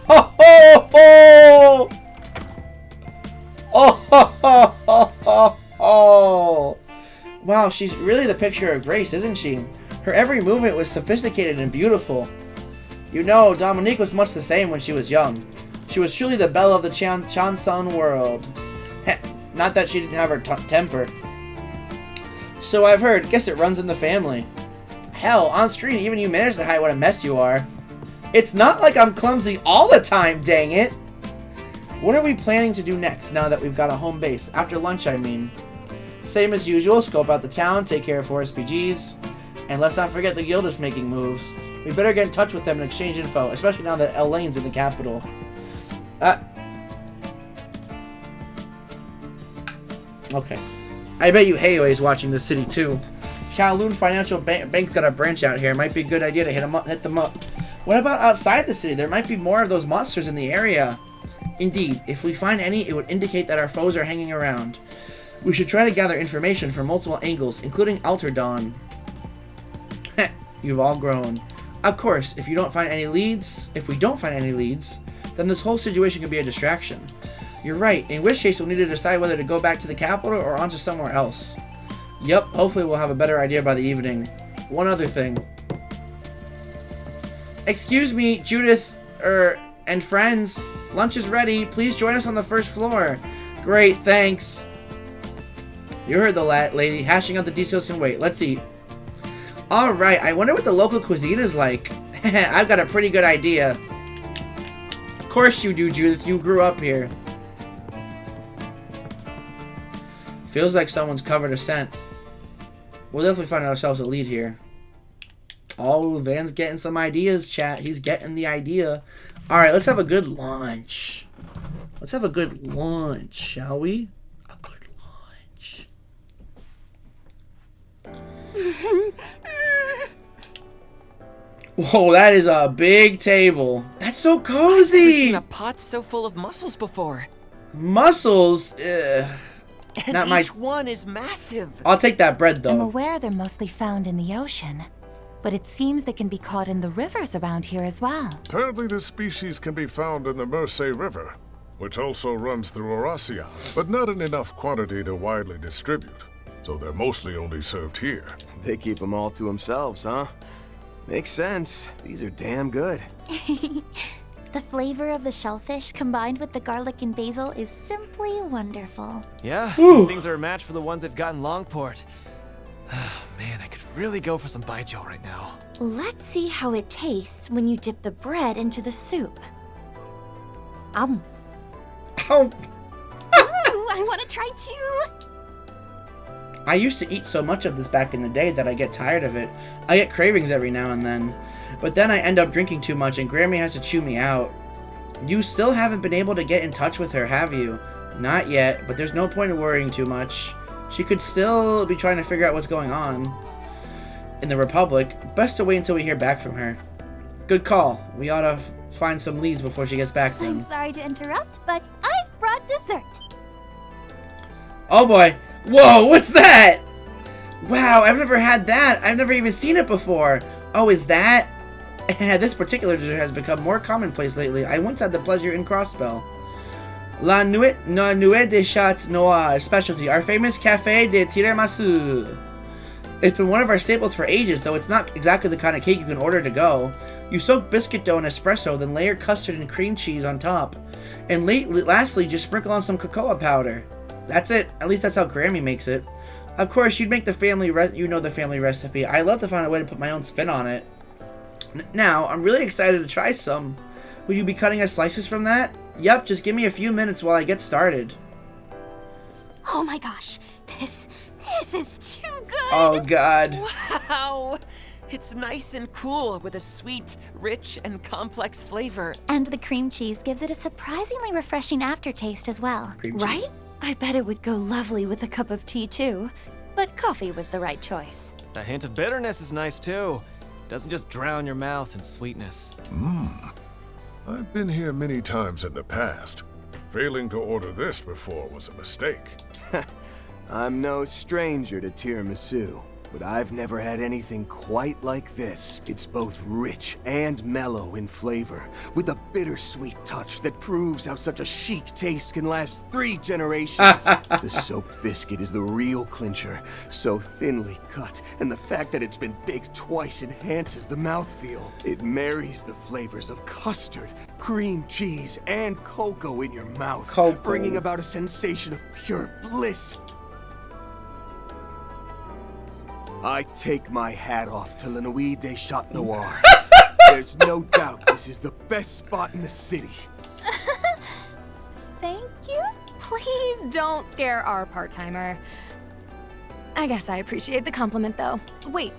Oh, oh, oh. Oh, oh, oh, oh, oh. Wow, she's really the picture of grace, isn't she? Her every movement was sophisticated and beautiful. You know, Dominique was much the same when she was young. She was truly the belle of the Chanson world. Heh, not that she didn't have her temper. So I've heard. Guess it runs in the family. Hell, on screen, even you managed to hide what a mess you are. It's not like I'm clumsy all the time, dang it! What are we planning to do next, now that we've got a home base? After lunch, I mean. Same as usual, scope out the town, take care of 4 SPGs, and let's not forget the guild is making moves. We better get in touch with them and exchange info, especially now that Elaine's in the capital. Okay. I bet you Heiyui's watching the city too. Kowloon Financial Bank's got a branch out here. Might be a good idea to hit them up. What about outside the city? There might be more of those monsters in the area. Indeed, if we find any, it would indicate that our foes are hanging around. We should try to gather information from multiple angles, including Alter Dawn. Heh, you've all grown. Of course, if we don't find any leads, then this whole situation could be a distraction. You're right, in which case we'll need to decide whether to go back to the capital or on to somewhere else. Yep, hopefully we'll have a better idea by the evening. One other thing. Excuse me, Judith, and friends. Lunch is ready. Please join us on the 1st floor. Great, thanks. You heard the lady. Hashing out the details can wait. Let's eat. Alright, I wonder what the local cuisine is like. I've got a pretty good idea. Of course you do, Judith. You grew up here. Feels like someone's covered a scent. We'll definitely find ourselves a lead here. Oh, Van's getting some ideas, chat. He's getting the idea. Alright, let's have a good lunch. Let's have a good lunch, shall we? A good lunch. Whoa, that is a big table. That's so cozy. I've never seen a pot so full of mussels before. Mussels? And not each one is massive. I'll take that bread, though. I'm aware they're mostly found in the ocean, but it seems they can be caught in the rivers around here as well. Apparently this species can be found in the Mersey River, which also runs through Eurasia, but not in enough quantity to widely distribute, so they're mostly only served here. They keep them all to themselves, huh? Makes sense. These are damn good. The flavor of the shellfish combined with the garlic and basil is simply wonderful. Yeah, these things are a match for the ones they've got in Longport. Man, I could really go for some baijiu right now. Let's see how it tastes when you dip the bread into the soup. Oh. Ooh, I want to try too. I used to eat so much of this back in the day that I get tired of it. I get cravings every now and then. But then I end up drinking too much and Grammy has to chew me out. You still haven't been able to get in touch with her, have you? Not yet, but there's no point in worrying too much. She could still be trying to figure out what's going on in the Republic. Best to wait until we hear back from her. Good call. We ought to find some leads before she gets back then. I'm sorry to interrupt, but I've brought dessert. Oh boy. Whoa, what's that? Wow, I've never had that. I've never even seen it before. Oh, is that? This particular dessert has become more commonplace lately. I once had the pleasure in Crossbell. La Nuit de Chat Noir specialty, our famous Café de Tiramisu. It's been one of our staples for ages, though it's not exactly the kind of cake you can order to go. You soak biscuit dough in espresso, then layer custard and cream cheese on top. And lastly, just sprinkle on some cocoa powder. That's it. At least that's how Grammy makes it. Of course, you'd make the family the family recipe. I love to find a way to put my own spin on it. Now, I'm really excited to try some. Will you be cutting us slices from that? Yep, just give me a few minutes while I get started. Oh my gosh, this is too good. Oh god. Wow! It's nice and cool with a sweet, rich, and complex flavor. And the cream cheese gives it a surprisingly refreshing aftertaste as well. Right? I bet it would go lovely with a cup of tea too. But coffee was the right choice. A hint of bitterness is nice too. It doesn't just drown your mouth in sweetness. I've been here many times in the past. Failing to order this before was a mistake. I'm no stranger to tiramisu, but I've never had anything quite like this. It's both rich and mellow in flavor, with a bittersweet touch that proves how such a chic taste can last 3 generations. The soaked biscuit is the real clincher, so thinly cut, and the fact that it's been baked twice enhances the mouthfeel. It marries the flavors of custard, cream cheese, and cocoa in your mouth, bringing about a sensation of pure bliss. I take my hat off to La Nuit de Chat Noir. There's no doubt this is the best spot in the city. Thank you? Please don't scare our part-timer. I guess I appreciate the compliment, though. Wait.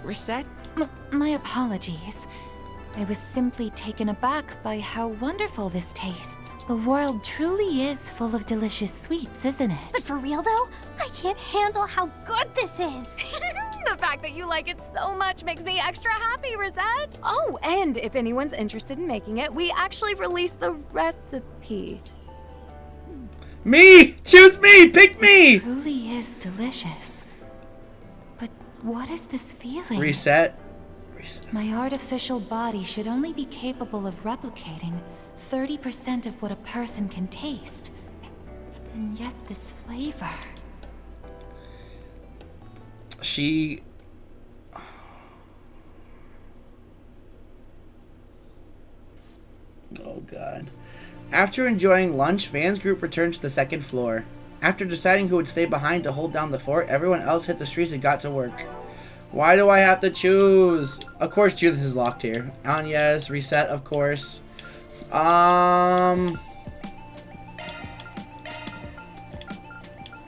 Reset? My apologies. I was simply taken aback by how wonderful this tastes. The world truly is full of delicious sweets, isn't it? But for real though, I can't handle how good this is. The fact that you like it so much makes me extra happy, Rosette. Oh, and if anyone's interested in making it, we actually released the recipe. Me! Choose me! Pick me! It truly is delicious. But what is this feeling? Reset. My artificial body should only be capable of replicating 30% of what a person can taste. And yet this flavor... She... Oh god. After enjoying lunch, Van's group returned to the second floor. After deciding who would stay behind to hold down the fort, everyone else hit the streets and got to work. Why do I have to choose? Of course Judith is locked here. Anya's reset, of course.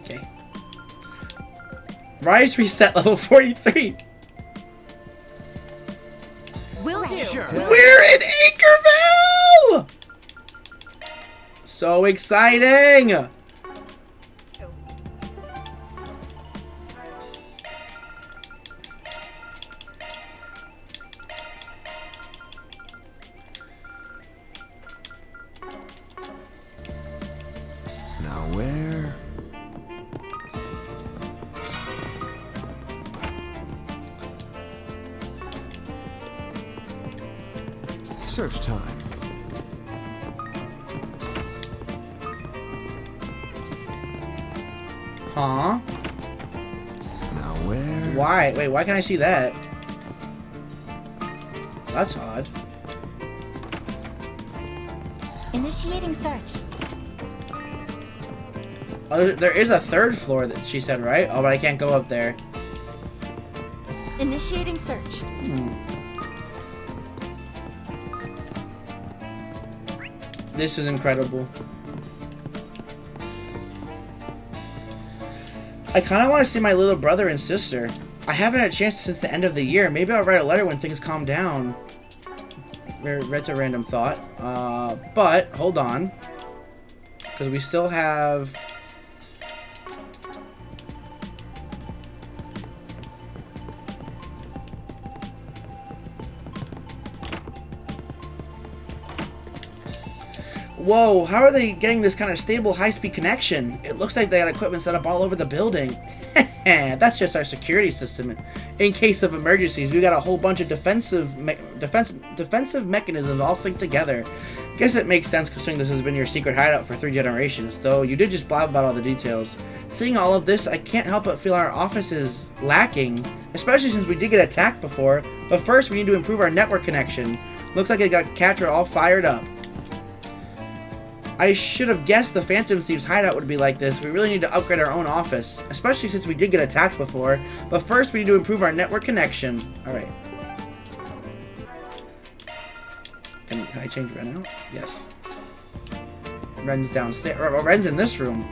Okay. Rise reset level 43. Will do. Sure. We're in Anchorville! So exciting! Where? Search time. Huh? Now where? Why? Wait, why can't I see that? That's odd. Initiating search. Oh, there is a third floor that she said, right? Oh, but I can't go up there. Initiating search. This is incredible. I kind of want to see my little brother and sister. I haven't had a chance since the end of the year. Maybe I'll write a letter when things calm down. That's a random thought. But, hold on. Because we still have... Whoa, how are they getting this kind of stable high-speed connection? It looks like they got equipment set up all over the building. That's just our security system. In case of emergencies, we got a whole bunch of defensive mechanisms all synced together. Guess it makes sense considering this has been your secret hideout for 3 generations, though you did just blab about all the details. Seeing all of this, I can't help but feel our office is lacking, especially since we did get attacked before. But first, we need to improve our network connection. Looks like it got Catra all fired up. I should have guessed the Phantom Thieves hideout would be like this. We really need to upgrade our own office, especially since we did get attacked before. But first, we need to improve our network connection. Alright. Can I change Ren out? Yes. Ren's downstairs. Or Ren's in this room.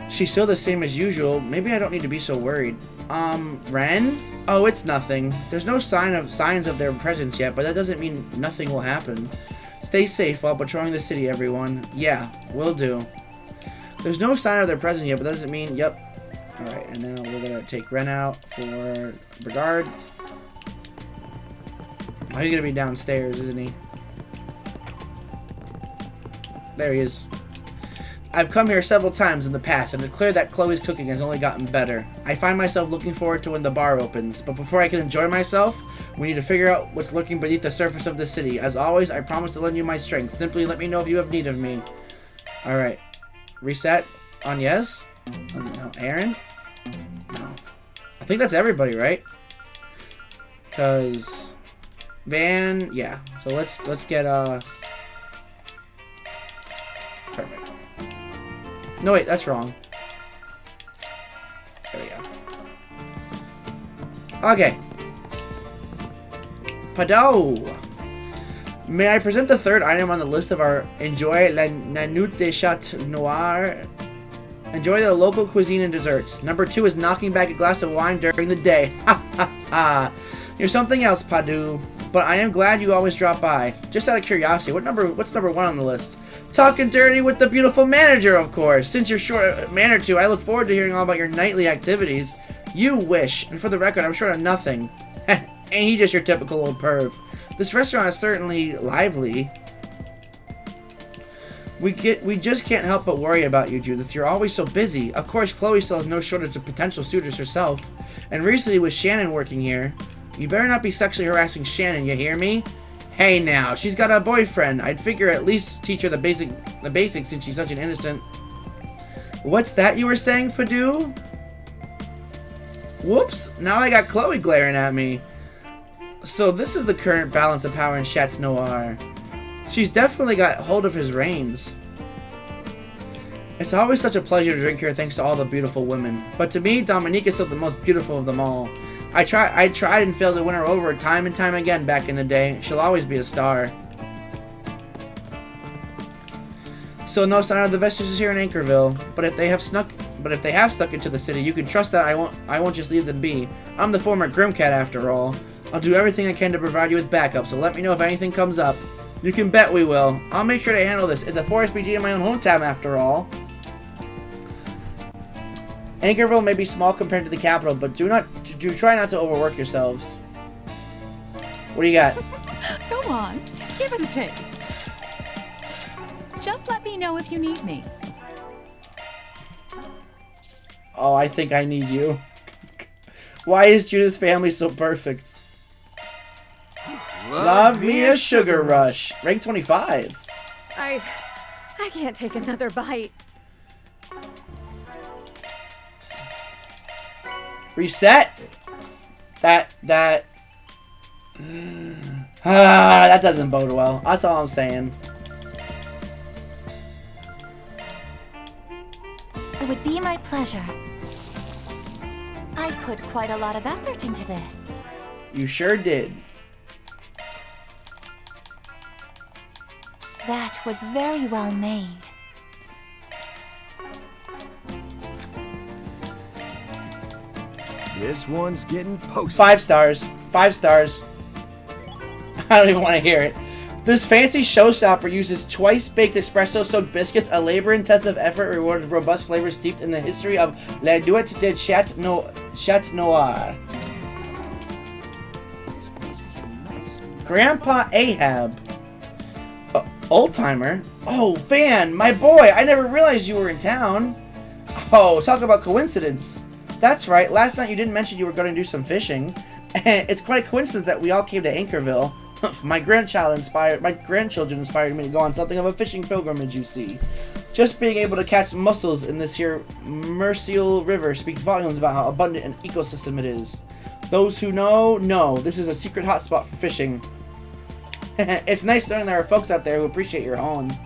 She's still the same as usual. Maybe I don't need to be so worried. Ren? Oh, it's nothing. There's no signs of their presence yet, but that doesn't mean nothing will happen. Stay safe while patrolling the city, everyone. Yeah, will do. There's no sign of their presence yet, but that doesn't mean... Yep. Alright, and now we're gonna take Ren out for Brigard. Oh, he's gonna be downstairs, isn't he? There he is. I've come here several times in the past, and it's clear that Chloe's cooking has only gotten better. I find myself looking forward to when the bar opens, but before I can enjoy myself, we need to figure out what's lurking beneath the surface of the city. As always, I promise to lend you my strength. Simply let me know if you have need of me. Alright. Reset on yes? No. Aaron? No. I think that's everybody, right? Because... Van... Yeah. So let's get, Perfect. No, wait, that's wrong. There we go. Okay. Pado! May I present the third item on the list of our Enjoy la Nanute de Chat Noir? Enjoy the local cuisine and desserts. Number 2 is knocking back a glass of wine during the day. Ha ha ha! You're something else, Padu. But I am glad you always drop by. Just out of curiosity, what's number 1 on the list? Talking dirty with the beautiful manager, of course. Since you're short a man or two, I look forward to hearing all about your nightly activities. You wish. And for the record, I'm short of nothing. Ain't he just your typical old perv? This restaurant is certainly lively. We just can't help but worry about you, Judith. You're always so busy. Of course, Chloe still has no shortage of potential suitors herself. And recently with Shannon working here. You better not be sexually harassing Shannon, you hear me? Hey now, she's got a boyfriend. I'd figure at least teach her the basics since she's such an innocent. What's that you were saying, Padu? Whoops, now I got Chloe glaring at me. So this is the current balance of power in Chat Noir. She's definitely got hold of his reins. It's always such a pleasure to drink here thanks to all the beautiful women. But to me, Dominique is still the most beautiful of them all. I tried and failed to win her over time and time again back in the day. She'll always be a star. So no sign of the vestiges here in Anchorville. But if they have snuck into the city, you can trust that I won't just leave them be. I'm the former Grimcat after all. I'll do everything I can to provide you with backup, so let me know if anything comes up. You can bet we will. I'll make sure to handle this. It's a forest BG in my own hometown after all. Anchorville may be small compared to the capital, but try not to overwork yourselves. What do you got? Go on, give it a taste. Just let me know if you need me. Oh, I think I need you. Why is Judith's family so perfect? Love me a sugar rush. Rank 25. I can't take another bite. Reset. That doesn't bode well. That's all I'm saying. It would be my pleasure. I put quite a lot of effort into this. You sure did. That was very well made. This one's getting posted. 5 stars. 5 stars. I don't even want to hear it. This fancy showstopper uses twice-baked espresso-soaked biscuits, a labor-intensive effort rewarded with robust flavors steeped in the history of La Nuit de Chat Noir. Grandpa Ahab. Old-timer? Oh, Van, my boy, I never realized you were in town. Oh, talk about coincidence. That's right, last night you didn't mention you were going to do some fishing. It's quite a coincidence that we all came to Anchorville. My grandchildren inspired me to go on something of a fishing pilgrimage, you see. Just being able to catch mussels in this here Mercial River speaks volumes about how abundant an ecosystem it is. Those who know, this is a secret hotspot for fishing. It's nice knowing there are folks out there who appreciate your hauling.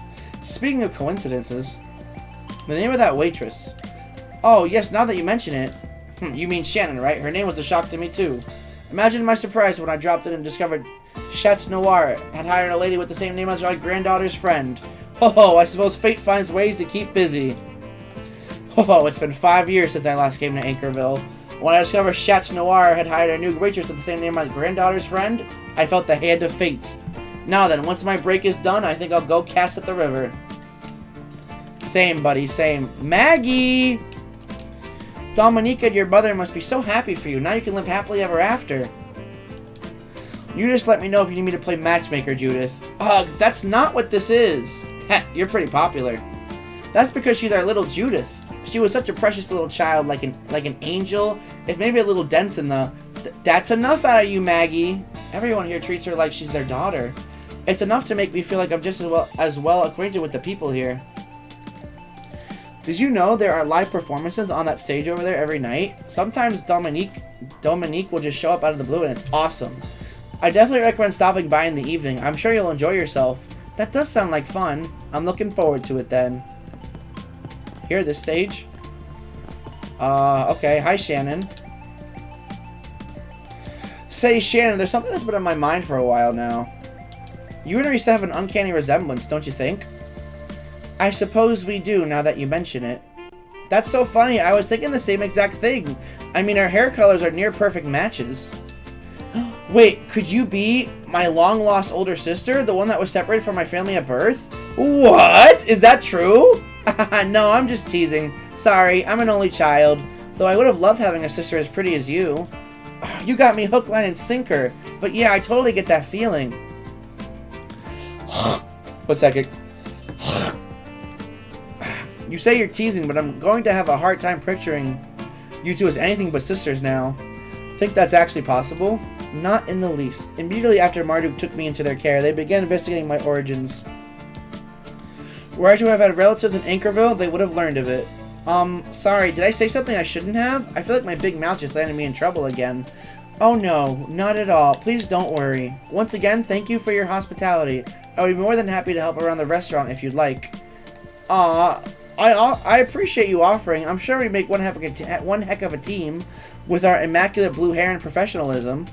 Speaking of coincidences, the name of that waitress. Oh, yes, now that you mention it. You mean Shannon, right? Her name was a shock to me, too. Imagine my surprise when I dropped in and discovered Chat Noir had hired a lady with the same name as my granddaughter's friend. Oh, I suppose fate finds ways to keep busy. Oh, it's been 5 years since I last came to Anchorville. When I discovered Chat Noir had hired a new waitress with the same name as my granddaughter's friend, I felt the hand of fate. Now then, once my break is done, I think I'll go cast at the river. Same, buddy, same. Maggie! Dominica and your mother must be so happy for you. Now you can live happily ever after. You just let me know if you need me to play matchmaker, Judith. Ugh, that's not what this is. You're pretty popular. That's because she's our little Judith. She was such a precious little child, like an angel. If maybe a little dense in the... That's enough out of you, Maggie. Everyone here treats her like she's their daughter. It's enough to make me feel like I'm just as well acquainted with the people here. Did you know there are live performances on that stage over there every night? Sometimes Dominique will just show up out of the blue and it's awesome. I definitely recommend stopping by in the evening. I'm sure you'll enjoy yourself. That does sound like fun. I'm looking forward to it then. Here, this stage? Okay. Hi, Shannon. Say, Shannon, there's something that's been on my mind for a while now. You and Risa have an uncanny resemblance, don't you think? I suppose we do, now that you mention it. That's so funny, I was thinking the same exact thing. I mean, our hair colors are near perfect matches. Wait, could you be my long-lost older sister? The one that was separated from my family at birth? What? Is that true? No, I'm just teasing. Sorry, I'm an only child. Though I would have loved having a sister as pretty as you. You got me hook, line, and sinker. But yeah, I totally get that feeling. 1 second. You say you're teasing, but I'm going to have a hard time picturing you two as anything but sisters now. Think that's actually possible? Not in the least. Immediately after Marduk took me into their care, they began investigating my origins. Were I to have had relatives in Anchorville, they would have learned of it. Sorry, did I say something I shouldn't have? I feel like my big mouth just landed me in trouble again. Oh no, not at all. Please don't worry. Once again, thank you for your hospitality. I would be more than happy to help around the restaurant if you'd like. I appreciate you offering. I'm sure we make one heck of a team with our immaculate blue hair and professionalism.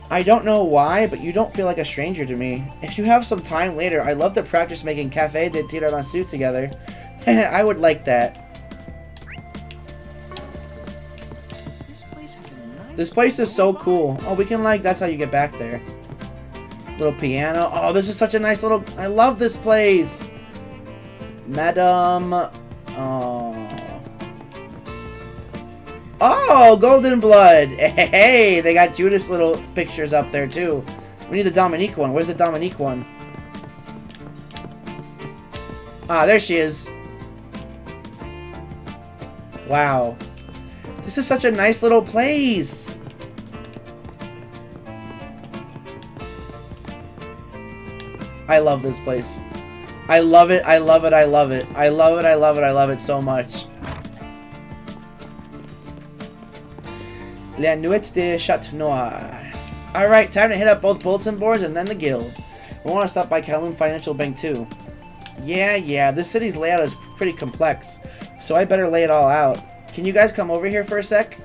I don't know why, but you don't feel like a stranger to me. If you have some time later, I'd love to practice making Café de Tiramisu together. I would like that. This place is so cool. Oh, we can that's how you get back there. Little piano. Oh, this is such a nice little... I love this place. Madame... Oh, Golden Blood. Hey, they got Judith's little pictures up there, too. We need the Dominique one. Where's the Dominique one? Ah, there she is. Wow. This is such a nice little place. I love this place. I love it, I love it, I love it. I love it, I love it, I love it so much. La Nuit de Chat Noir. Alright, time to hit up both bulletin boards and then the guild. We want to stop by Kowloon Financial Bank too. Yeah, this city's layout is pretty complex, so I better lay it all out. Can you guys come over here for a sec?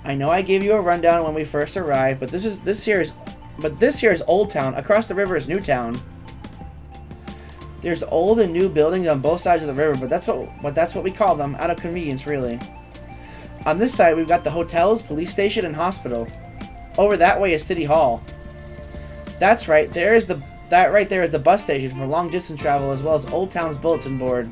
I know I gave you a rundown when we first arrived, but this here is Old Town. Across the river is New Town. There's old and new buildings on both sides of the river, but that's what we call them, out of convenience, really. On this side, we've got the hotels, police station, and hospital. Over that way is City Hall. That's right. That right there is the bus station for long distance travel, as well as Old Town's bulletin board.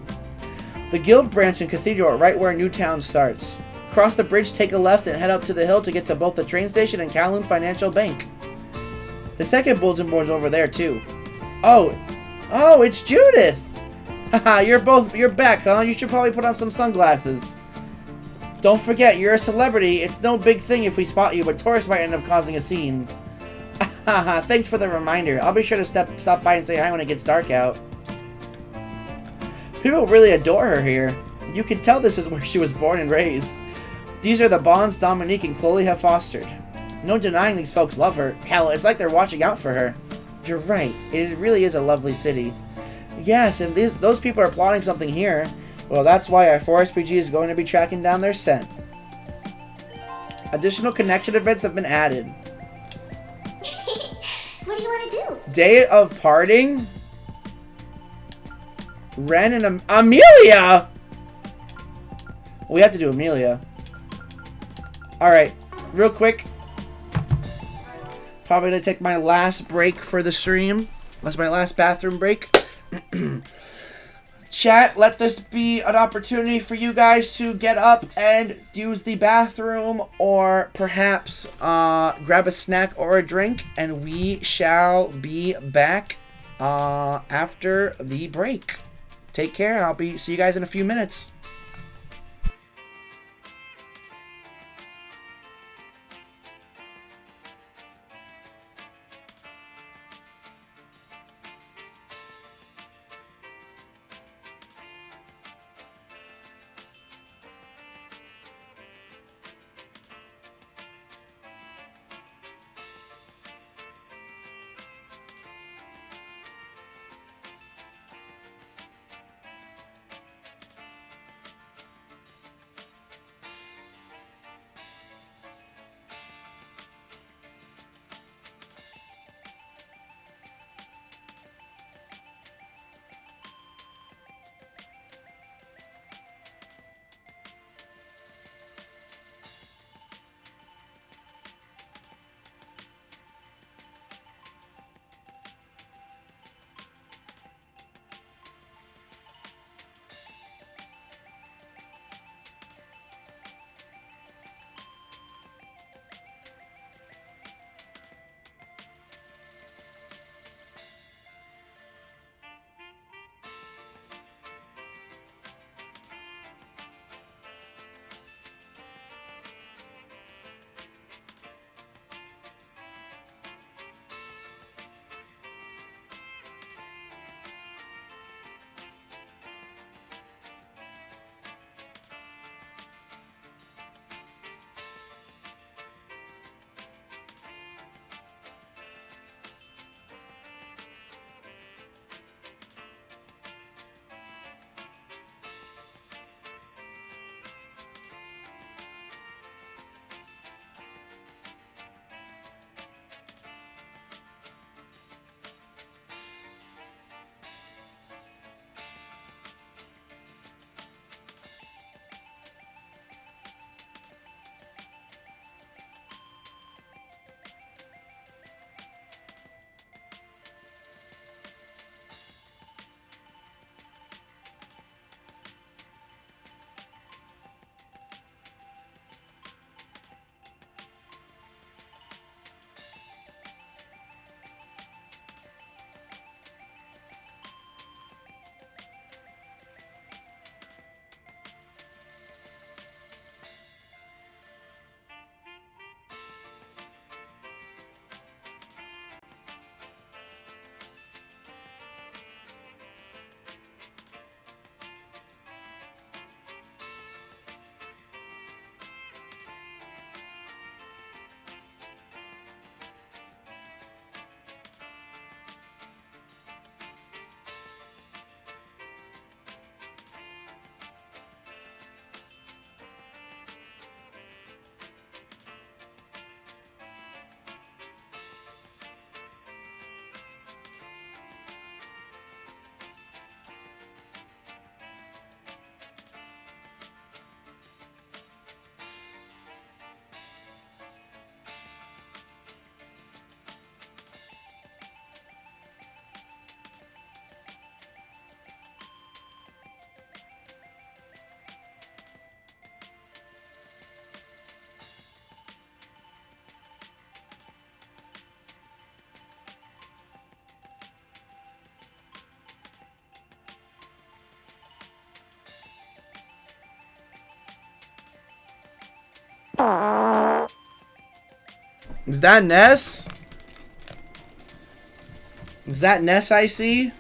The Guild branch and Cathedral are right where Newtown starts. Cross the bridge, take a left, and head up to the hill to get to both the train station and Kowloon Financial Bank. The second bulletin board's over there too. Oh, it's Judith! Haha, you're back, huh? You should probably put on some sunglasses. Don't forget, you're a celebrity. It's no big thing if we spot you, but tourists might end up causing a scene. Haha, thanks for the reminder. I'll be sure to stop by and say hi when it gets dark out. People really adore her here. You can tell this is where she was born and raised. These are the bonds Dominique and Chloe have fostered. No denying these folks love her. Hell, it's like they're watching out for her. You're right. It really is a lovely city. Yes, and those people are plotting something here. Well, that's why our 4SPG is going to be tracking down their scent. Additional connection events have been added. What do you want to do? Day of Parting? Ren and Amelia! We have to do Amelia. Alright, real quick. Probably gonna take my last break for the stream. That's my last bathroom break. Chat, let this be an opportunity for you guys to get up and use the bathroom, or perhaps grab a snack or a drink, and we shall be back after the break. Take care. I'll see you guys in a few minutes. Is that Ness? Is that Ness I see?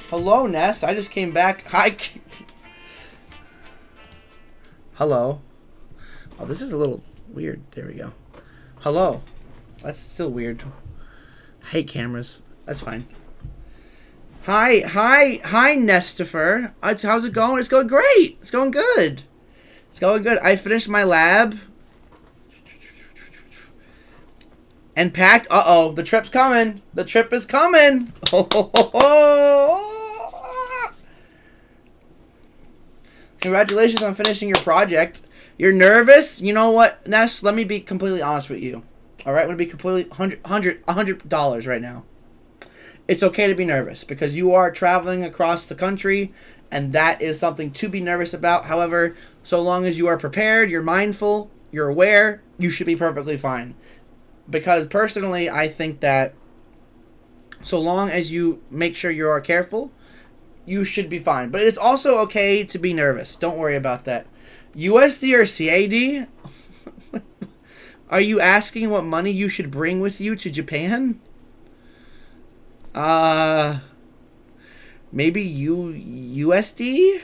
Hello, Ness. I just came back. Hi. Hello. Oh, this is a little weird. There we go. Hello. That's still weird. I hate cameras. That's fine. Hi, Nestifer. How's it going? It's going great. It's going good. It's going good. I finished my lab. And packed. Uh-oh. The trip's coming. The trip is coming. Congratulations on finishing your project. You're nervous? You know what, Ness? Let me be completely honest with you. Alright? I'm going to be completely $100 right now. It's okay to be nervous because you are traveling across the country and that is something to be nervous about. However, so long as you are prepared, you're mindful, you're aware, you should be perfectly fine. Because personally, I think that so long as you make sure you are careful, you should be fine. But it's also okay to be nervous. Don't worry about that. USD or CAD? Are you asking what money you should bring with you to Japan? Maybe USD?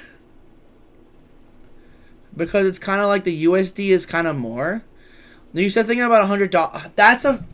Because it's kind of like the USD is kind of more. You said thinking about $100. That's a...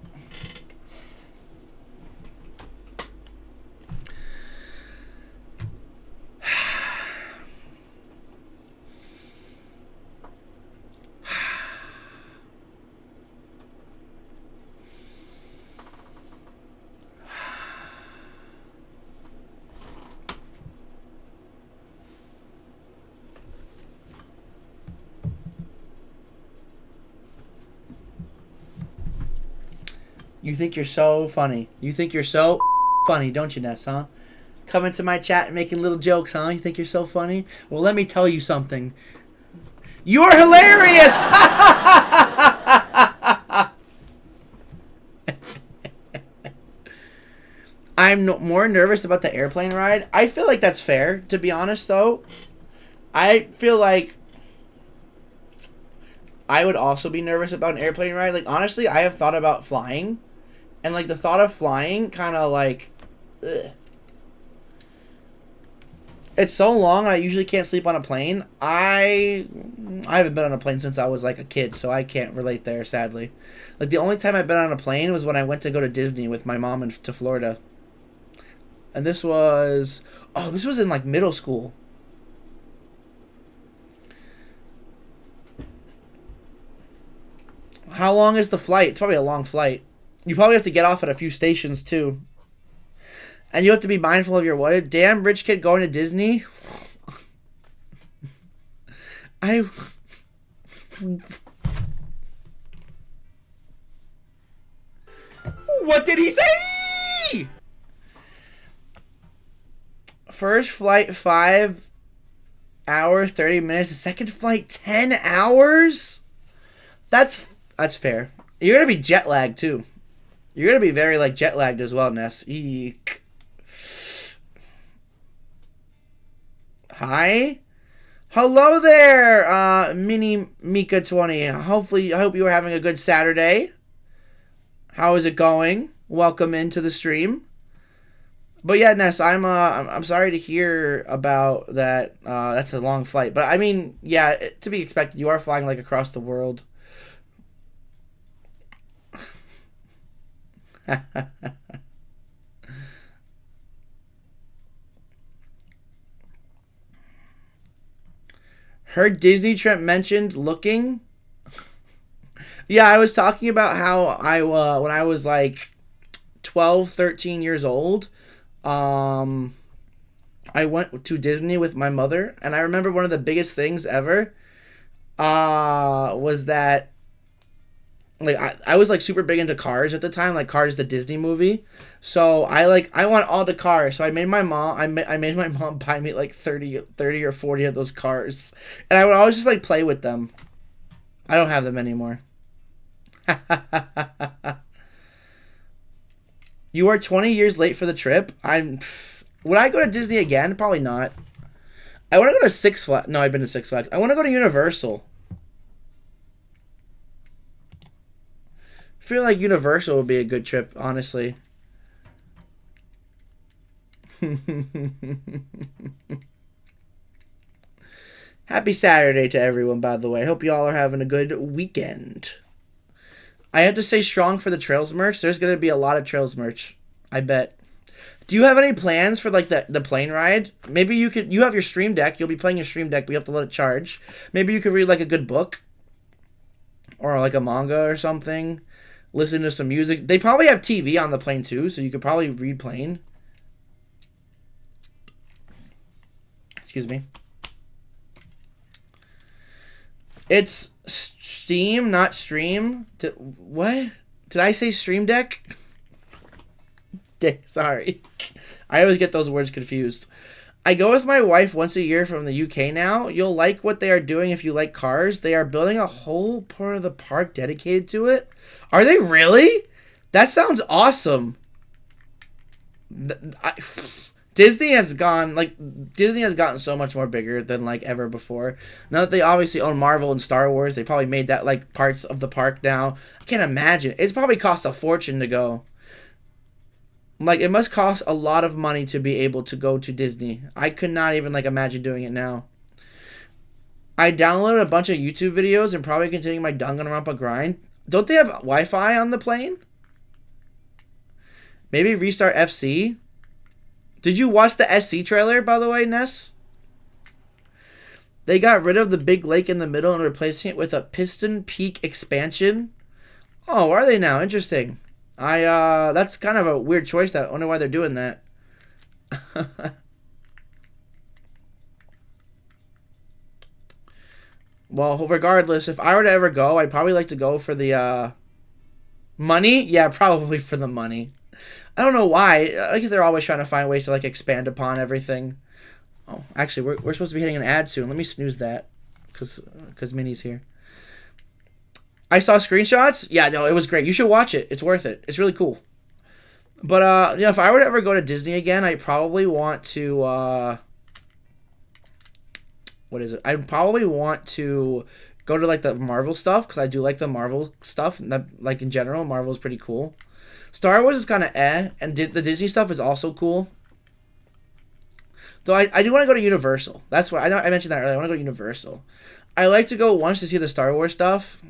You think you're so funny. You think you're so funny, don't you, Ness, huh? Coming to my chat and making little jokes, huh? You think you're so funny? Well, let me tell you something. You're hilarious! I'm more nervous about the airplane ride. I feel like that's fair, to be honest, though. I feel like I would also be nervous about an airplane ride. Like, honestly, I have thought about flying. And, like, the thought of flying kind of, like, ugh. It's so long, I usually can't sleep on a plane. I haven't been on a plane since I was, like, a kid, so I can't relate there, sadly. Like, the only time I've been on a plane was when I went to go to Disney with my mom to Florida. And this was... Oh, this was in, like, middle school. How long is the flight? It's probably a long flight. You probably have to get off at a few stations, too. And you have to be mindful of your what? Damn rich kid going to Disney? What did he say? First flight 5 hours, 30 minutes. The second flight 10 hours? That's fair. You're going to be jet lagged, too. You're going to be very, like, jet lagged as well, Ness. Eek. Hi. Hello there, Mini Mika 20. I hope you were having a good Saturday. How is it going? Welcome into the stream. But yeah, Ness, I'm sorry to hear about that. That's a long flight, but I mean, yeah, to be expected. You are flying like across the world. Her Disney trip mentioned looking. Yeah, I was talking about how when I was like 12, 13 years old, I went to Disney with my mother, and I remember one of the biggest things ever was that like I was like super big into Cars at the time, like Cars the Disney movie. So I want all the cars. So I made my mom I made my mom buy me like 30 or 40 of those cars. And I would always just like play with them. I don't have them anymore. You are 20 years late for the trip. Would I go to Disney again? Probably not. I want to go to Six Flags. No, I've been to Six Flags. I want to go to Universal. feel like Universal would be a good trip, honestly. Happy Saturday to everyone, by the way. Hope you all are having a good weekend. I have to say strong for the Trails merch. There's going to be a lot of Trails merch, I bet. Do you have any plans for like the plane ride? Maybe you have your Stream Deck. You'll be playing your Stream Deck, but you have to let it charge. Maybe you could read like a good book or like a manga or something. Listen to some music. They probably have TV on the plane too, so you could probably read plane. Excuse me. It's Steam, not Stream. What? Did I say Stream Deck? Sorry. I always get those words confused. I go with my wife once a year from the UK now. You'll like what they are doing if you like cars. They are building a whole part of the park dedicated to it. Are they really? That sounds awesome. Disney has gotten so much more bigger than like ever before. Now that they obviously own Marvel and Star Wars, they probably made that like parts of the park now. I can't imagine. It's probably cost a fortune to go. Like, it must cost a lot of money to be able to go to Disney. I could not even, like, imagine doing it now. I downloaded a bunch of YouTube videos and probably continue my Danganronpa grind. Don't they have Wi-Fi on the plane? Maybe restart FC? Did you watch the SC trailer, by the way, Ness? They got rid of the big lake in the middle and replacing it with a Piston Peak expansion. Oh, are they now? Interesting. That's kind of a weird choice. I wonder why they're doing that. Well, regardless, if I were to ever go, I'd probably like to go for the, money? Yeah, probably for the money. I don't know why. I guess they're always trying to find ways to, like, expand upon everything. Oh, actually, we're supposed to be hitting an ad soon. Let me snooze that, because Minnie's here. I saw screenshots. Yeah, no, it was great. You should watch it. It's worth it. It's really cool. But, if I were to ever go to Disney again, I probably want to, what is it? I probably want to go to, like, the Marvel stuff, because I do like the Marvel stuff. And that, like, in general, Marvel is pretty cool. Star Wars is kind of and the Disney stuff is also cool. Though I do want to go to Universal. That's why, I mentioned that earlier. I want to go to Universal. I like to go once to see the Star Wars stuff.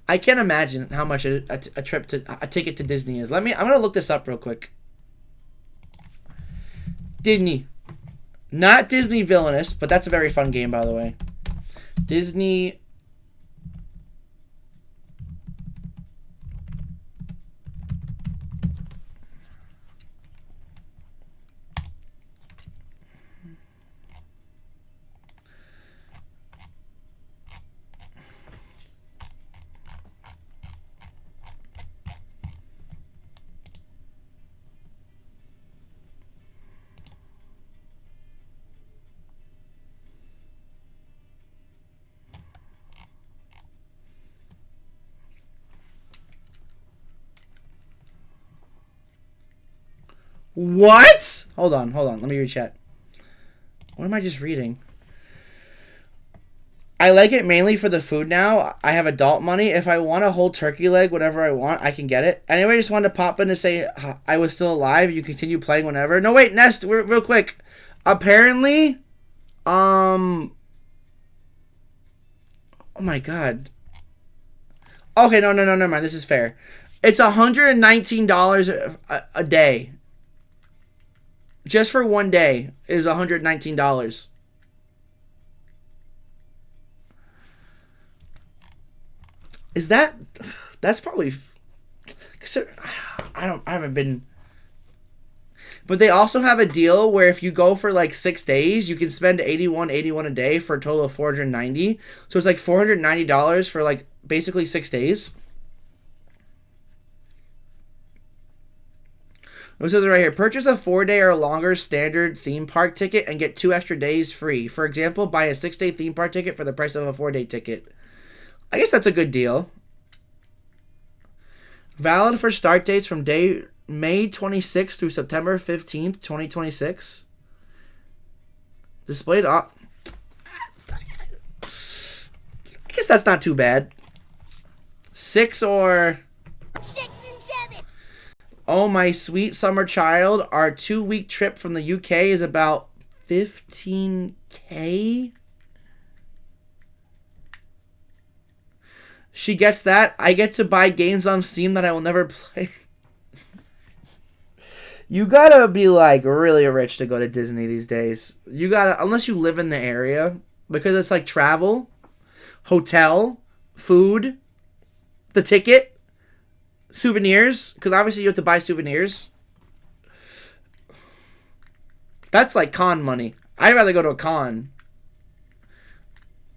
I can't imagine how much a ticket to Disney is. I'm gonna look this up real quick. Disney, not Disney Villainous, but that's a very fun game, by the way. Disney. What? Hold on. Let me read chat. What am I just reading? I like it mainly for the food now. I have adult money. If I want a whole turkey leg, whatever I want, I can get it. Anyway, I just wanted to pop in to say I was still alive. You continue playing whenever. No, wait, Nest, real quick. Apparently, oh my god. Okay, no, never mind. This is fair. It's $119 a day. Just for one day is $119. Is that's probably, I haven't been, but they also have a deal where if you go for like 6 days, you can spend $81 a day for a total of $490. So it's like $490 for like basically 6 days. It says it right here. Purchase a 4-day or longer standard theme park ticket and get 2 extra days free. For example, buy a 6-day theme park ticket for the price of a 4-day ticket. I guess that's a good deal. Valid for start dates from May 26th through September 15th, 2026. Displayed up. I guess that's not too bad. 6 or... 6 and 7. Oh, my sweet summer child. Our 2-week trip from the UK is about 15K. She gets that. I get to buy games on Steam that I will never play. You gotta be like really rich to go to Disney these days. You gotta, unless you live in the area, because it's like travel, hotel, food, the ticket, souvenirs, because obviously you have to buy souvenirs. That's like con money. I'd rather go to a con.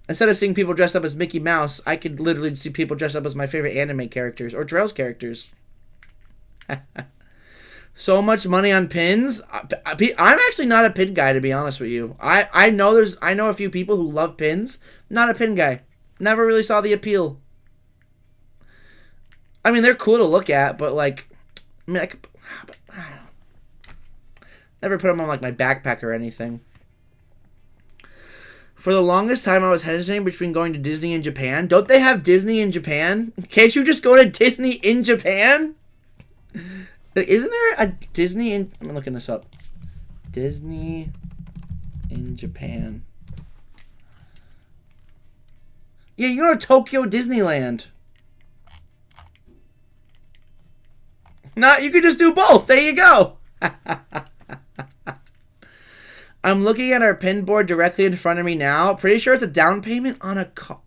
Instead of seeing people dressed up as Mickey Mouse, I could literally see people dressed up as my favorite anime characters or Drell's characters. So much money on pins. I'm actually not a pin guy, to be honest with you. I know a few people who love pins. Not a pin guy. Never really saw the appeal. I mean, they're cool to look at, but like, I mean, I don't know. Never put them on like my backpack or anything. For the longest time, I was hesitating between going to Disney and Japan. Don't they have Disney in Japan? Can't you just go to Disney in Japan? Isn't there a Disney in... I'm looking this up. Disney in Japan. Yeah, you go to Tokyo Disneyland. You could just do both. There you go. I'm looking at our pin board directly in front of me now. Pretty sure it's a down payment on a car.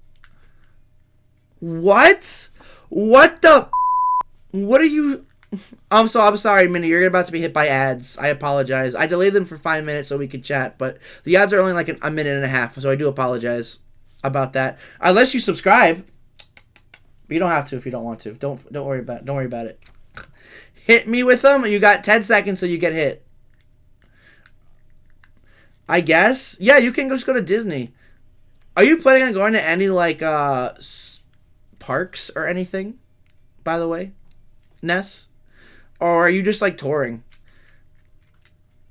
What? What the? What are you? I'm sorry, Minnie. You're about to be hit by ads. I apologize. I delayed them for 5 minutes so we could chat, but the ads are only like a minute and a half, so I do apologize about that. Unless you subscribe, but you don't have to if you don't want to. Don't worry about it. Hit me with them. You got 10 seconds so you get hit. I guess. Yeah, you can just go to Disney. Are you planning on going to any, like, parks or anything, by the way, Ness? Or are you just, like, touring?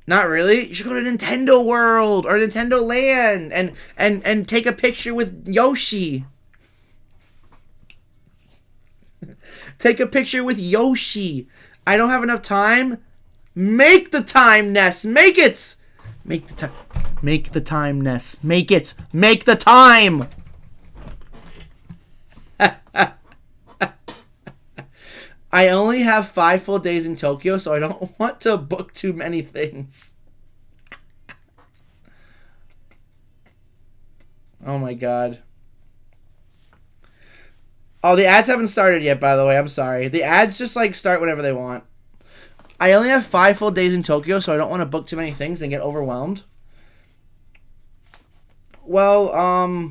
Not really? You should go to Nintendo World or Nintendo Land and take a picture with Yoshi. Take a picture with Yoshi. I don't have enough time. Make the time, Ness. Make it! Make the time. Make the time, Ness. Make it. Make the time. I only have 5 full days in Tokyo, so I don't want to book too many things. Oh my god. Oh, the ads haven't started yet, by the way. I'm sorry. The ads just like start whenever they want. I only have 5 full days in Tokyo, so I don't want to book too many things and get overwhelmed. Well, yeah,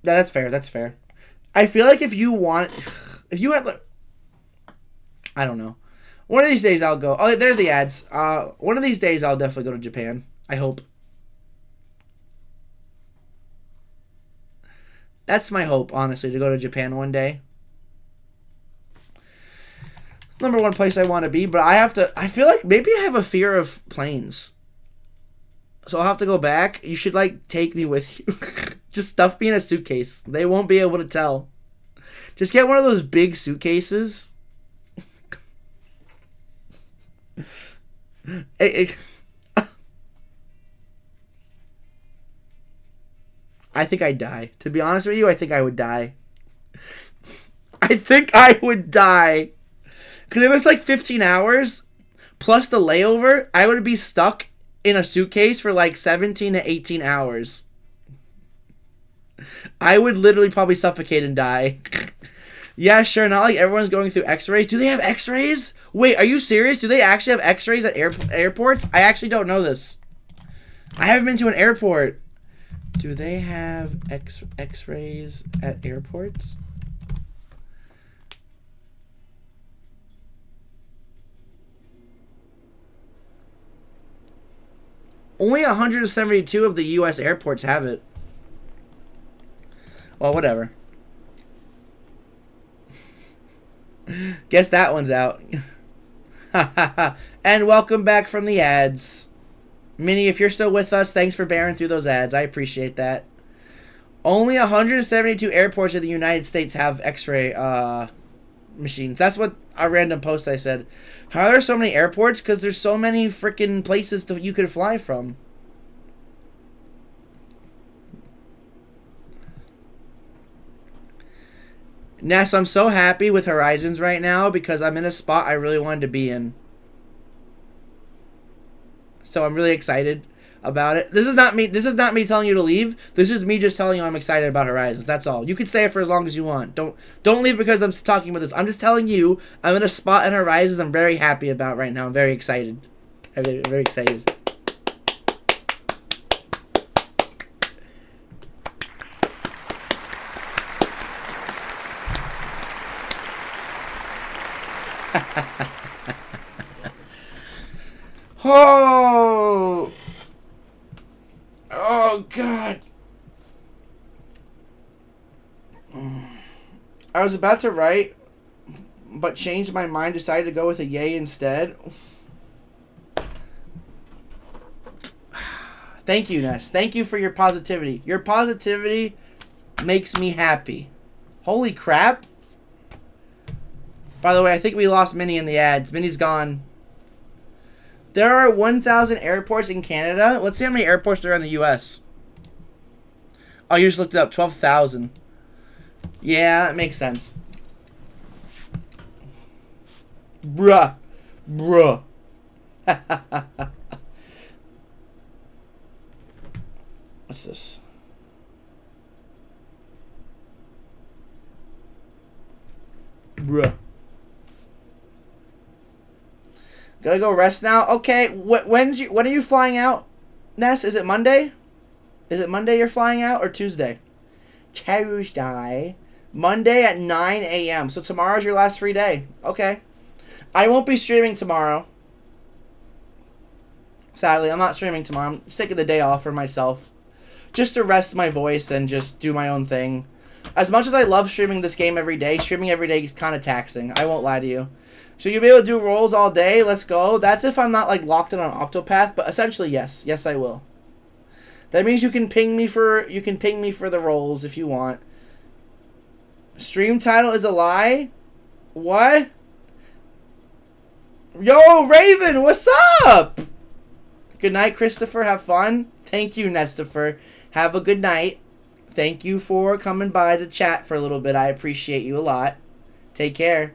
that's fair. That's fair. I feel like if you had, like, I don't know. One of these days I'll go. Oh, there's the ads. One of these days I'll definitely go to Japan. I hope. That's my hope, honestly, to go to Japan one day. Number one place I want to be, but I feel like maybe I have a fear of planes. So I'll have to go back. You should, like, take me with you. Just stuff me in a suitcase. They won't be able to tell. Just get one of those big suitcases. I think I'd die. To be honest with you, I think I would die. I think I would die. Because if it's like 15 hours, plus the layover, I would be stuck in a suitcase for like 17 to 18 hours. I would literally probably suffocate and die. Yeah, sure, not like everyone's going through x-rays. Do they have x-rays? Wait, are you serious? Do they actually have x-rays at airports? I actually don't know this. I haven't been to an airport. Do they have x-rays at airports? Only 172 of the U.S. airports have it. Well, whatever. Guess that one's out. And welcome back from the ads. Minnie, if you're still with us, thanks for bearing through those ads. I appreciate that. Only 172 airports in the United States have X-ray machines. That's what a random post I said. How are there so many airports? Because there's so many freaking places you could fly from. Ness, I'm so happy with Horizons right now because I'm in a spot I really wanted to be in. So I'm really excited about it. This is not me telling you to leave. This is me just telling you I'm excited about Horizons. That's all. You can stay for as long as you want. Don't leave because I'm talking about this. I'm just telling you I'm in a spot in Horizons I'm very happy about right now. I'm very excited. I'm very excited. Oh God. I was about to write, but changed my mind, decided to go with a yay instead. Thank you, Ness. Thank you for your positivity. Your positivity makes me happy. Holy crap. By the way, I think we lost Minnie in the ads. Minnie's gone. There are 1,000 airports in Canada. Let's see how many airports there are in the U.S. Oh, you just looked it up. 12,000. Yeah, that makes sense. Bruh. Bruh. What's this? Bruh. Gotta go rest now. Okay, when are you flying out, Ness? Is it Monday? Is it Monday you're flying out or Tuesday? Tuesday. Monday at 9 a.m. So tomorrow's your last free day. Okay. I won't be streaming tomorrow. Sadly, I'm not streaming tomorrow. I'm taking the day off for myself. Just to rest my voice and just do my own thing. As much as I love streaming this game every day, streaming every day is kind of taxing. I won't lie to you. So you'll be able to do rolls all day. Let's go. That's if I'm not like locked in on Octopath, but essentially yes. Yes, I will. That means you can ping me for the rolls if you want. Stream title is a lie? What? Yo, Raven, what's up? Good night, Christopher. Have fun. Thank you, Nestifer. Have a good night. Thank you for coming by to chat for a little bit. I appreciate you a lot. Take care.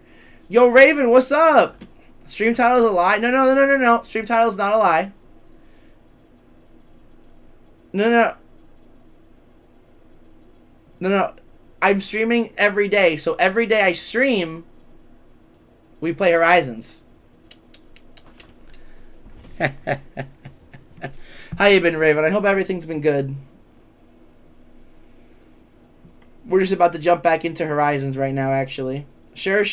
Yo, Raven, what's up? Stream title is a lie. No. Stream title is not a lie. No. I'm streaming every day. So every day I stream, we play Horizons. How you been, Raven? I hope everything's been good. We're just about to jump back into Horizons right now, actually. Sure.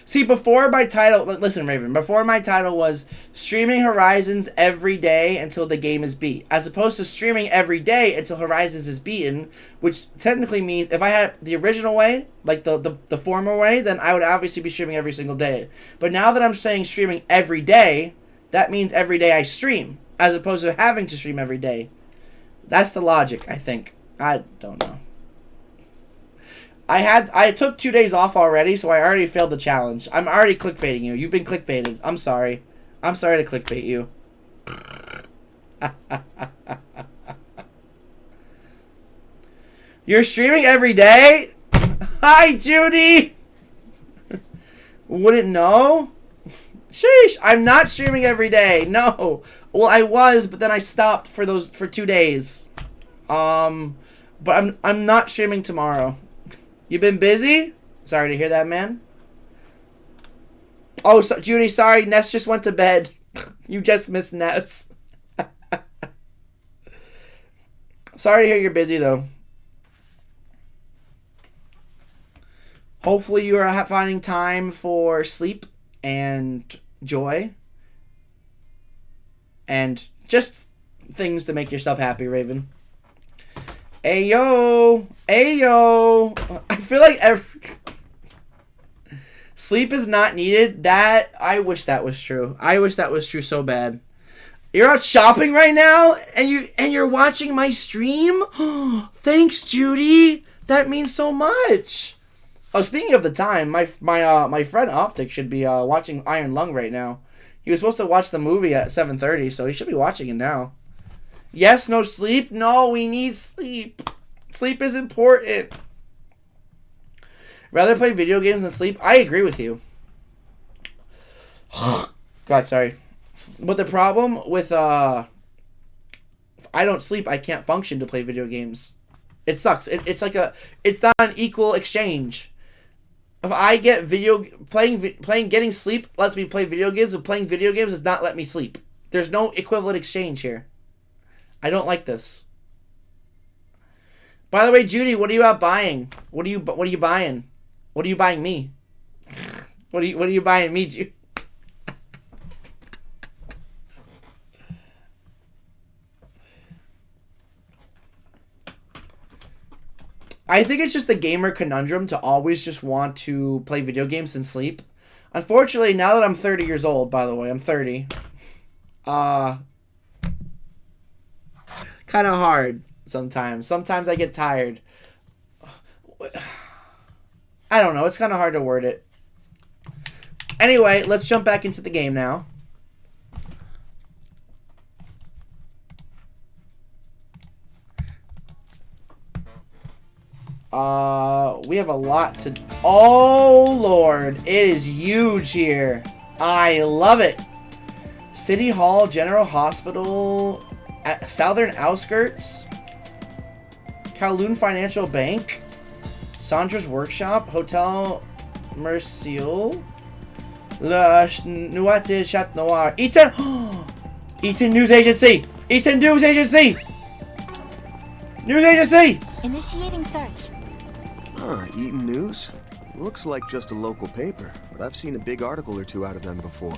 See, before my title... Listen, Raven. Before my title was streaming Horizons every day until the game is beat. As opposed to streaming every day until Horizons is beaten. Which technically means if I had the original way, like the former way, then I would obviously be streaming every single day. But now that I'm saying streaming every day, that means every day I stream. As opposed to having to stream every day. That's the logic, I think. I don't know. I took 2 days off already, so I already failed the challenge. I'm already clickbaiting you. You've been clickbaited. I'm sorry. I'm sorry to clickbait you. You're streaming every day? Hi, Judy! Wouldn't know? Sheesh, I'm not streaming every day. No. Well, I was, but then I stopped for 2 days. But I'm not streaming tomorrow. You been busy? Sorry to hear that, man. Oh, so, Judy, sorry. Ness just went to bed. You just missed Ness. Sorry to hear you're busy, though. Hopefully you are finding time for sleep and joy. And just things to make yourself happy, Raven. Ayo! Ayo! I feel like sleep is not needed. I wish that was true. I wish that was true so bad. You're out shopping right now, and you're watching my stream? Thanks, Judy. That means so much. Oh, speaking of the time, my friend Optic should be watching Iron Lung right now. He was supposed to watch the movie at 7:30, so he should be watching it now. Yes, no sleep? No, we need sleep. Sleep is important. Rather play video games than sleep? I agree with you. God, sorry. But the problem with, if I don't sleep, I can't function to play video games. It sucks. It's not an equal exchange. If I get getting sleep lets me play video games, but playing video games does not let me sleep. There's no equivalent exchange here. I don't like this. By the way, Judy, what are you out buying? What are you buying? What are you buying me? What are you buying me, Judy? I think it's just the gamer conundrum to always just want to play video games and sleep. Unfortunately, now that I'm 30 years old, by the way, I'm 30. Kind of hard sometimes. Sometimes I get tired. I don't know. It's kind of hard to word it. Anyway, let's jump back into the game now. We have a lot to... Oh, Lord. It is huge here. I love it. City Hall, General Hospital, Southern Outskirts, Kowloon Financial Bank, Sandra's Workshop, Hotel Mercial, La Nuate Chat Noir, Eaton! Eaton News Agency! Eaton News Agency! News Agency! Initiating search. Huh, Eaton News? Looks like just a local paper, but I've seen a big article or two out of them before.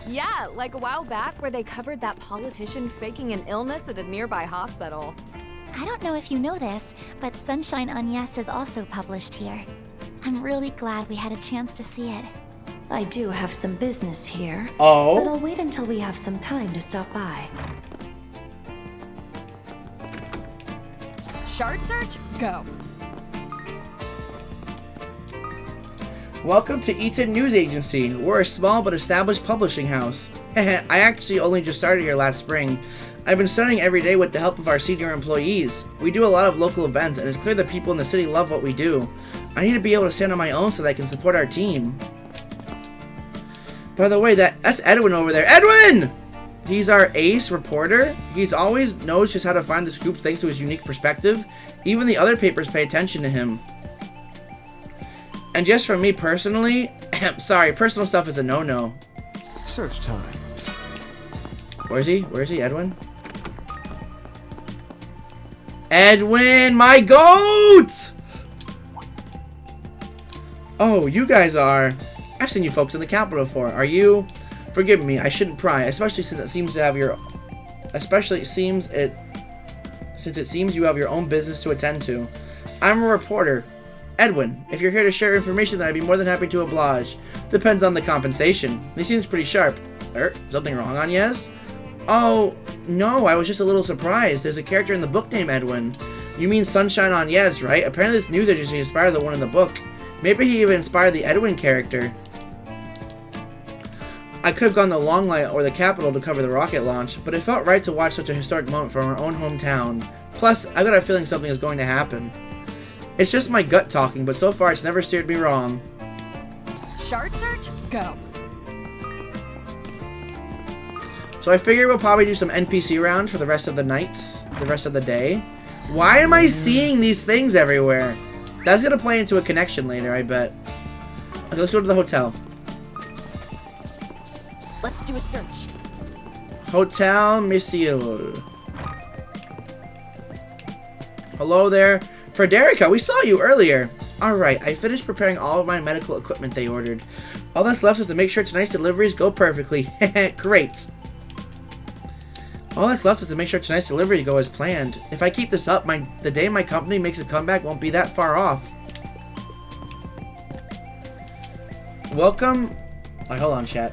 Yeah, like a while back where they covered that politician faking an illness at a nearby hospital. I don't know if you know this, but Sunshine on Yes is also published here. I'm really glad we had a chance to see it. I do have some business here. Oh? But I'll wait until we have some time to stop by. Shard search, go. Welcome to Eaton News Agency. We're a small but established publishing house. I actually only just started here last spring. I've been studying every day with the help of our senior employees. We do a lot of local events, and it's clear that people in the city love what we do. I need to be able to stand on my own so that I can support our team. By the way, that's Edwin over there. Edwin! He's our ace reporter. He's always knows just how to find the scoops thanks to his unique perspective. Even the other papers pay attention to him. And just for me personally, sorry, personal stuff is a no-no. Search time. Where's he? Where's he, Edwin? Edwin, my goat! Oh, you guys are... I've seen you folks in the Capitol before. Are you... Forgive me, I shouldn't pry, especially since it seems to have your... Since it seems you have your own business to attend to. I'm a reporter. Edwin, if you're here to share information, then I'd be more than happy to oblige. Depends on the compensation. He seems pretty sharp. Something wrong on Yes? Oh, no, I was just a little surprised. There's a character in the book named Edwin. You mean Sunshine on Yes, right? Apparently this news agency inspired the one in the book. Maybe he even inspired the Edwin character. I could have gone the Long Line or the Capitol to cover the rocket launch, but it felt right to watch such a historic moment from our own hometown. Plus, I got a feeling something is going to happen. It's just my gut talking, but so far it's never steered me wrong. Shard search, go. So I figure we'll probably do some NPC rounds for the rest of the nights, the rest of the day. Why am I seeing these things everywhere? That's gonna play into a connection later, I bet. Okay, let's go to the hotel. Let's do a search. Hotel Monsieur. Hello there. Frederica, we saw you earlier. Alright, I finished preparing all of my medical equipment they ordered. All that's left is to make sure tonight's deliveries go perfectly. Great. All that's left is to make sure tonight's deliveries go as planned. If I keep this up, the day my company makes a comeback won't be that far off. Welcome. Hold on, chat.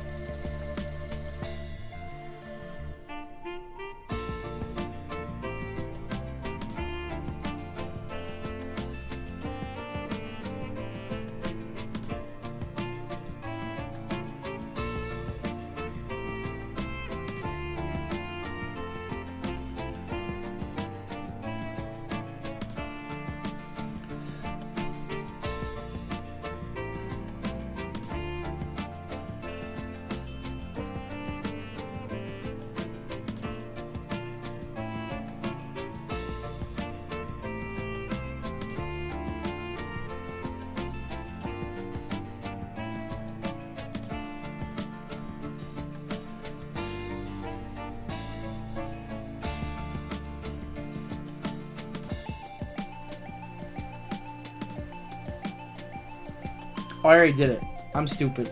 Oh, I already did it. I'm stupid.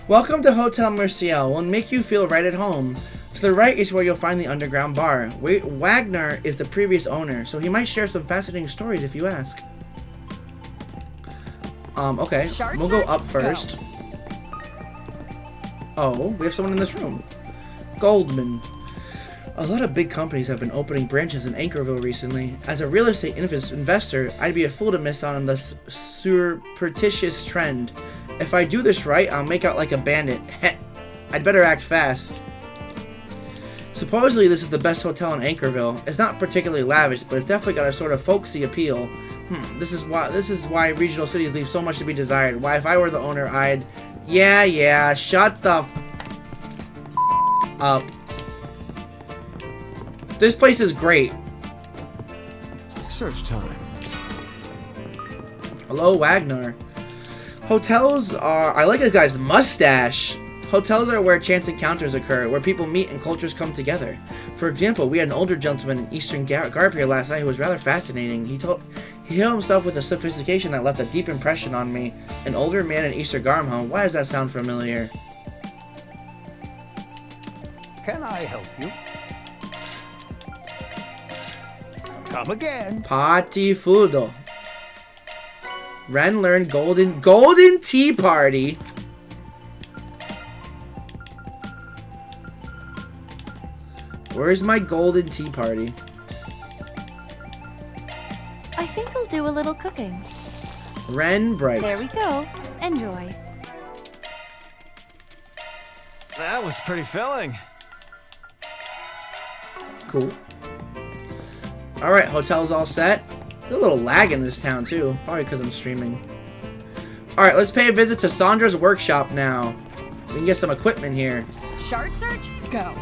Welcome to Hotel Merciel. We'll make you feel right at home. To the right is where you'll find the underground bar. Wagner is the previous owner, so he might share some fascinating stories if you ask. Okay. We'll go up first. Oh, we have someone in this room. Goldman. A lot of big companies have been opening branches in Anchorville recently. As a real estate investor, I'd be a fool to miss out on this surreptitious trend. If I do this right, I'll make out like a bandit. I'd better act fast. Supposedly, this is the best hotel in Anchorville. It's not particularly lavish, but it's definitely got a sort of folksy appeal. This is why regional cities leave so much to be desired. Why, if I were the owner, I'd... Yeah, shut the up. This place is great. Search time. Hello, Wagner. Hotels are... I like this guy's mustache. Hotels are where chance encounters occur, where people meet and cultures come together. For example, we had an older gentleman in Eastern Garb here last night who was rather fascinating. He held himself with a sophistication that left a deep impression on me. An older man in Eastern Garb home. Why does that sound familiar? Can I help you? Come again. Party fudo. Ren learned golden tea party. Where's my golden tea party? I think I'll do a little cooking. Ren Bright. There we go. Enjoy. That was pretty filling. Cool. Alright, hotel's all set. There's a little lag in this town too. Probably because I'm streaming. Alright, let's pay a visit to Sandra's workshop now. We can get some equipment here. Shard search, go.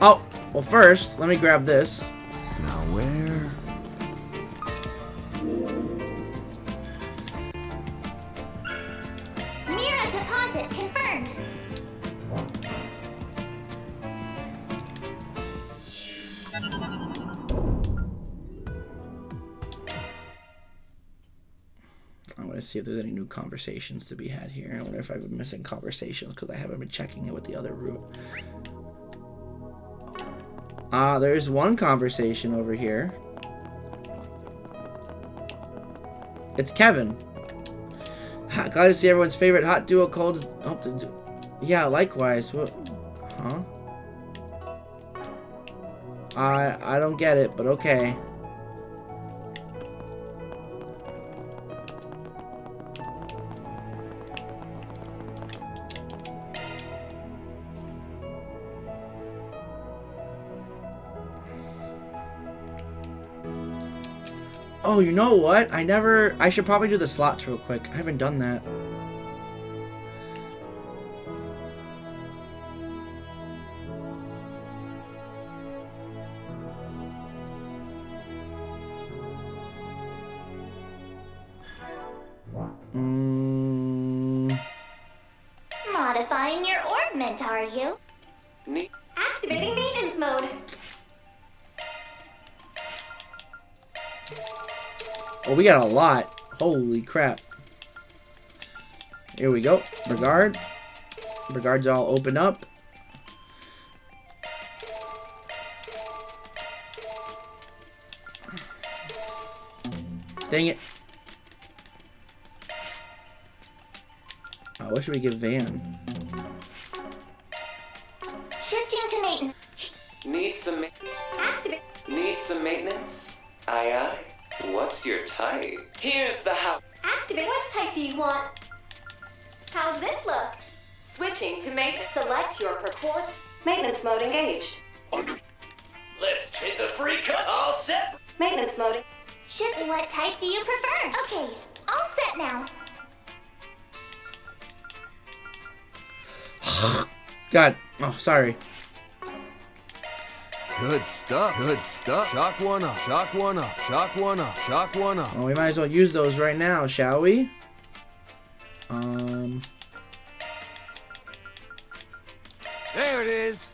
Oh, well first, let me grab this. Now where? Mira deposit confirmed. I want to see if there's any new conversations to be had here. I wonder if I've been missing conversations because I haven't been checking it with the other route. There's one conversation over here. It's Kevin. Glad to see everyone's favorite hot duo cold. Yeah, likewise. What? Huh? I don't get it, but okay. Oh, you know what? I should probably do the slots real quick. I haven't done that. Modifying your orbment, are you? Activating maintenance mode. Oh, we got a lot. Holy crap. Here we go. Brigade. Brigade's all open up. Dang it. What should we give Van? Shifting to maintenance. Need some maintenance? Aye aye. What's your type? Here's the house. Activate. What type do you want? How's this look? Switching to maintenance. Select your purports. Maintenance mode engaged. It's a free cut. All set. Maintenance mode. Shift. What type do you prefer? Okay, all set now. God. Oh, sorry. Good stuff. Good stuff. Shock one up. Shock one up. Shock one up. Shock one up. Well, we might as well use those right now, shall we? There it is.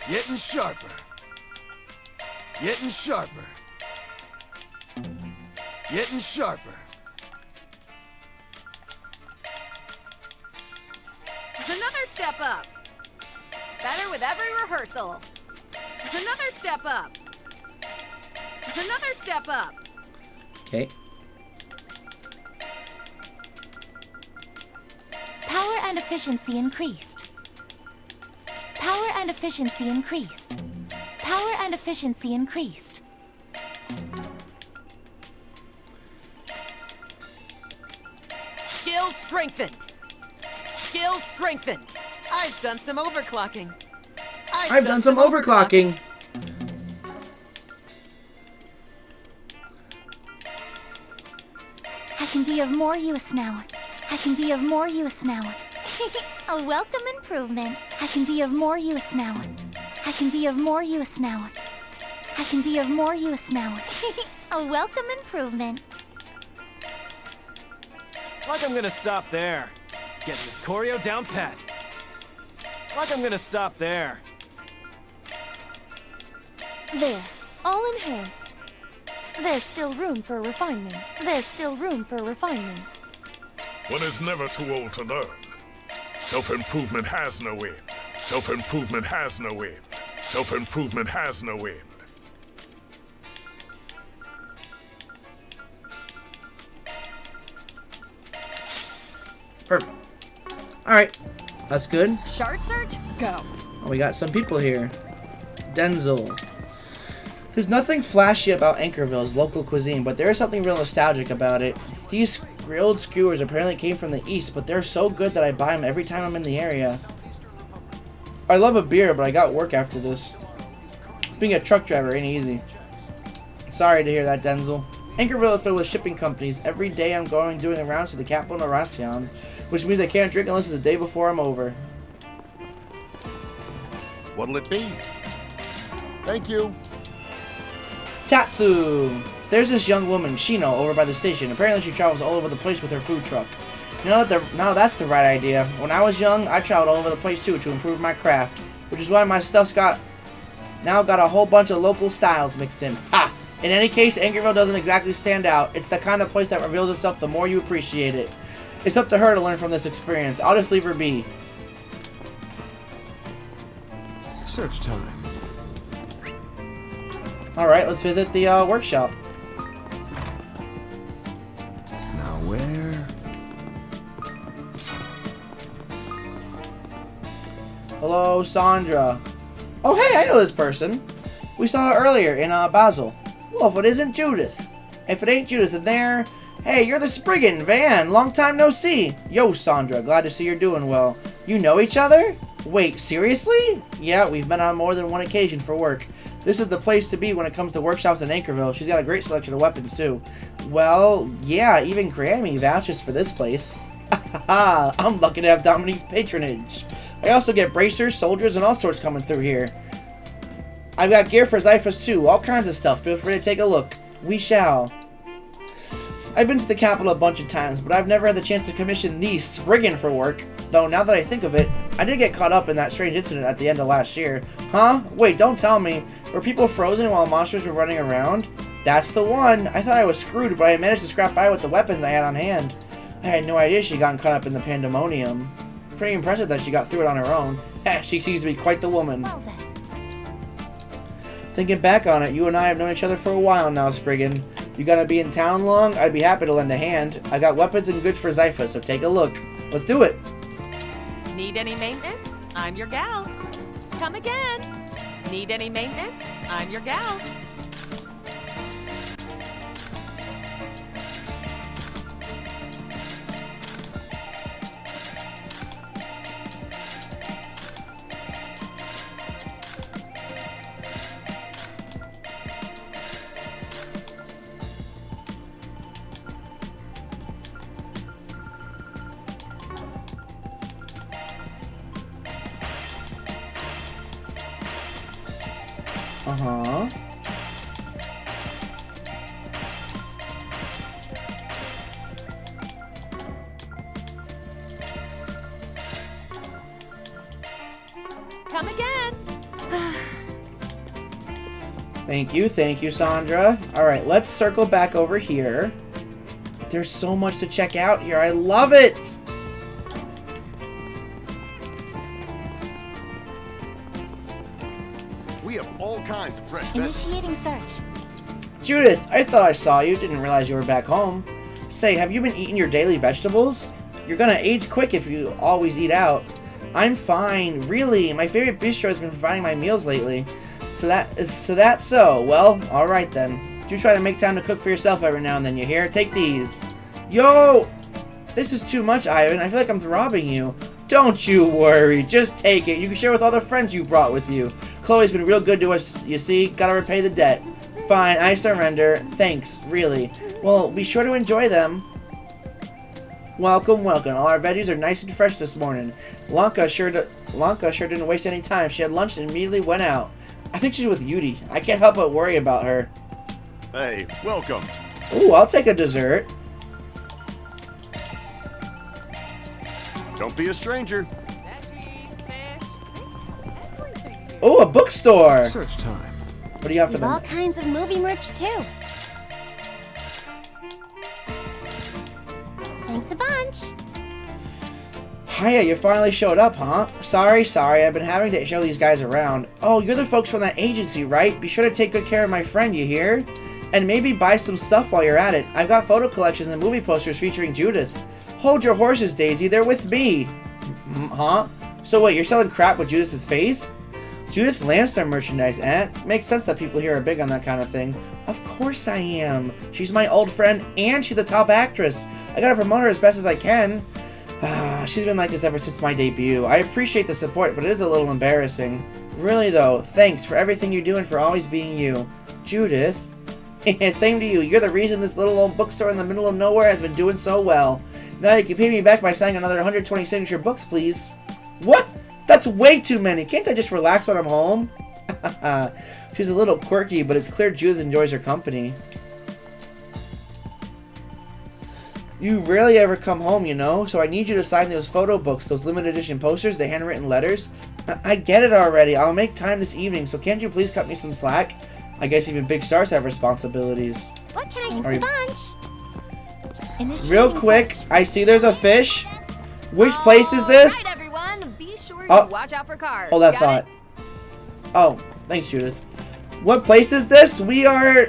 Getting sharper. Getting sharper. Getting sharper. Another step up. Better with every rehearsal. Another step up. Another step up. Okay. Power and efficiency increased. Power and efficiency increased. Power and efficiency increased. Skill strengthened. Skill strengthened. I've done some overclocking. I've done some overclocking. I can be of more use now. I can be of more use now. A welcome improvement. I can be of more use now. I can be of more use now. I can be of more use now. A welcome improvement. Like I'm gonna stop there. Getting this choreo down pat. Like I'm gonna stop there. There, all enhanced. There's still room for refinement. There's still room for refinement. One is never too old to learn. Self-improvement has no end. Self-improvement has no end. Self-improvement has no end. Perfect. Alright. That's good. Shard search, go. Oh, we got some people here. Denzel. There's nothing flashy about Anchorville's local cuisine, but there is something real nostalgic about it. These grilled skewers apparently came from the east, but they're so good that I buy them every time I'm in the area. I love a beer, but I got work after this. Being a truck driver ain't easy. Sorry to hear that, Denzel. Anchorville is filled with shipping companies. Every day I'm doing the rounds to the capital of Racion, which means I can't drink unless it's the day before I'm over. What'll it be? Thank you. Tatsu! There's this young woman, Shino, over by the station. Apparently she travels all over the place with her food truck. Now that's the right idea. When I was young, I traveled all over the place too to improve my craft, which is why my stuff's now got a whole bunch of local styles mixed in. Ha! In any case, Anchorville doesn't exactly stand out. It's the kind of place that reveals itself the more you appreciate it. It's up to her to learn from this experience. I'll just leave her be. Search time. Alright, let's visit the workshop. Now where? Hello, Sandra. Oh, hey, I know this person. We saw her earlier in Basel. Well, if it isn't Judith. If it ain't Judith in there... Hey, you're the Spriggan, Van. Long time no see. Yo, Sandra, glad to see you're doing well. You know each other? Wait, seriously? Yeah, we've met on more than one occasion for work. This is the place to be when it comes to workshops in Anchorville. She's got a great selection of weapons, too. Well, yeah, even Grammy vouches for this place. I'm lucky to have Dominique's patronage. I also get bracers, soldiers, and all sorts coming through here. I've got gear for Zyphus, too. All kinds of stuff. Feel free to take a look. We shall. I've been to the capital a bunch of times, but I've never had the chance to commission the Spriggan for work. Though, now that I think of it, I did get caught up in that strange incident at the end of last year. Huh? Wait, don't tell me. Were people frozen while monsters were running around? That's the one. I thought I was screwed, but I managed to scrap by with the weapons I had on hand. I had no idea she'd gotten caught up in the pandemonium. Pretty impressive that she got through it on her own. She seems to be quite the woman. Well then. Thinking back on it, you and I have known each other for a while now, Spriggan. You gotta be in town long? I'd be happy to lend a hand. I got weapons and goods for Zyphus, so take a look. Let's do it! Need any maintenance? I'm your gal. Come again. Need any maintenance? I'm your gal. Uh-huh. Come again. Thank you, Sandra. Alright, let's circle back over here. There's so much to check out here. I love it! We have all kinds of fresh Initiating search. Judith, I thought I saw you. Didn't realize you were back home. Say, have you been eating your daily vegetables? You're gonna age quick if you always eat out. I'm fine. Really, my favorite bistro has been providing my meals lately. So that's so. Well, alright then. Do try to make time to cook for yourself every now and then, you hear? Take these. Yo! This is too much, Ivan. I feel like I'm robbing you. Don't you worry. Just take it. You can share with all the friends you brought with you. Chloe's been real good to us, you see. Gotta repay the debt. Fine, I surrender. Thanks, really. Well, be sure to enjoy them. Welcome, welcome. All our veggies are nice and fresh this morning. Lanka sure didn't waste any time. She had lunch and immediately went out. I think she's with Yudi. I can't help but worry about her. Hey, welcome. Ooh, I'll take a dessert. Don't be a stranger. Ooh, a bookstore. Search time. What do you got for We have all them? kinds of movie merch too. Thanks a bunch. Hiya, you finally showed up, huh? Sorry, I've been having to show these guys around. Oh, you're the folks from that agency, right? Be sure to take good care of my friend, you hear? And maybe buy some stuff while you're at it. I've got photo collections and movie posters featuring Judith. Hold your horses, Daisy, they're with me. Huh? So wait, you're selling crap with Judith's face? Judith Lancer merchandise, eh? Makes sense that people here are big on that kind of thing. Of course I am. She's my old friend, and she's the top actress. I gotta promote her as best as I can. She's been like this ever since my debut. I appreciate the support, but it is a little embarrassing. Really though, thanks for everything you do and for always being you. Judith. Same to you. You're the reason this little old bookstore in the middle of nowhere has been doing so well. Now you can pay me back by signing another 120 signature books, please. What? That's way too many. Can't I just relax when I'm home? She's a little quirky, but it's clear Judith enjoys her company. You rarely ever come home, you know, so I need you to sign those photo books, those limited edition posters, the handwritten letters. I get it already. I'll make time this evening, so can't you please cut me some slack? I guess even big stars have responsibilities. What can I Are Thanks a bunch. Real quick, I see there's a fish. Which place is this? Right, everyone. Be sure Oh. you watch out for cars. Hold that Got thought. Oh, thanks, Judith. What place is this? We are,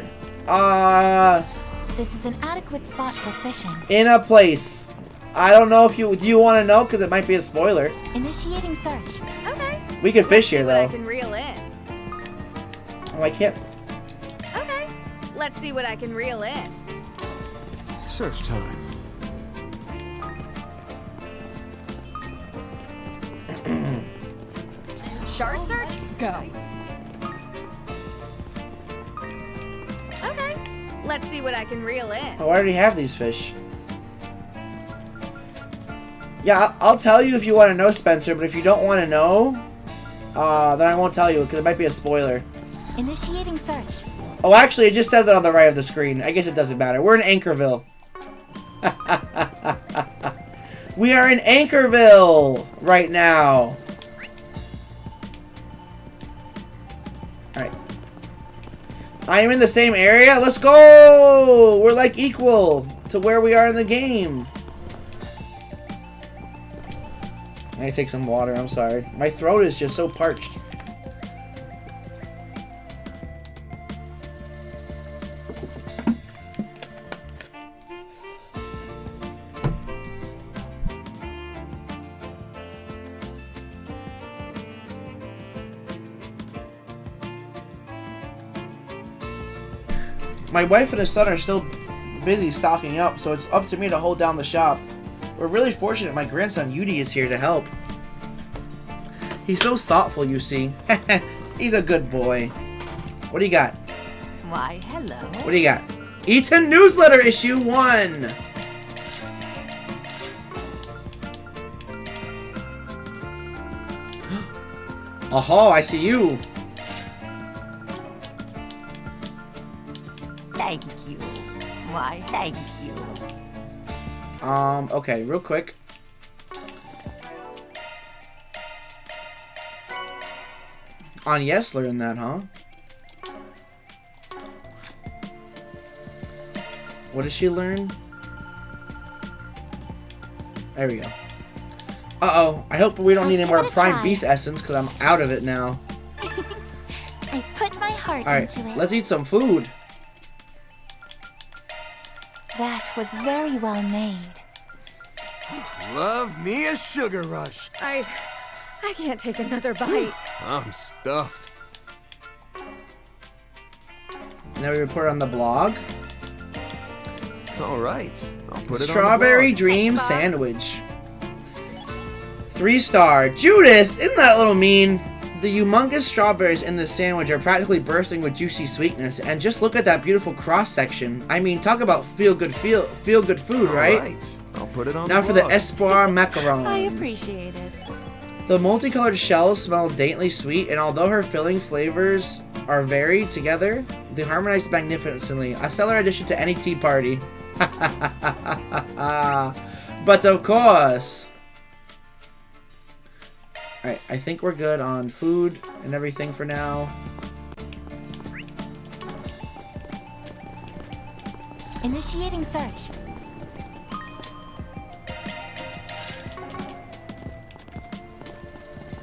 This is an adequate spot for fishing. in a place. I don't know if you... Do you want to know? Because it might be a spoiler. Initiating search. Okay. We can fish here, See what I though. can reel in. Oh, I can't... Okay. Let's see what I can reel in. Search time. Shard search? Go. Okay. Let's see what I can reel in. Oh, I already have these fish. Yeah, I'll tell you if you want to know, Spencer, but if you don't want to know, then I won't tell you, because it might be a spoiler. Initiating search. Oh, actually, it just says it on the right of the screen. I guess it doesn't matter. We're in Anchorville. We are in Anchorville right now. Alright. I am in the same area? Let's go! We're like equal to where we are in the game. I need to take some water, I'm sorry. My throat is just so parched. My wife and his son are still busy stocking up, so it's up to me to hold down the shop. We're really fortunate my grandson Yudi is here to help. He's so thoughtful, you see. He's a good boy. What do you got? Why, hello. What do you got? Eaton Newsletter Issue 1! Oh, I see you. Thank you. Why, thank you. Okay, real quick. On Yes, learn that, huh? What did she learn? There we go. Uh-oh. I hope we don't need any more Prime Beast Essence, because I'm out of it now. I put my heart Alright, into it. let's eat some food. That was very well made. Love me a sugar rush. I can't take another bite. I'm stuffed. Now we report on the blog. All right, I'll put it Strawberry on the blog. Dream Sandwich. 3-star. Judith, isn't that a little mean? The humongous strawberries in this sandwich are practically bursting with juicy sweetness, and just look at that beautiful cross section. I mean, talk about feel good food, right? All right, I'll put it on Now the for blog. the Espoir macarons. I appreciate it. The multicolored shells smell daintily sweet, and although her filling flavors are varied together, they harmonize magnificently. A stellar addition to any tea party. But of course. Alright, I think we're good on food and everything for now. Initiating search.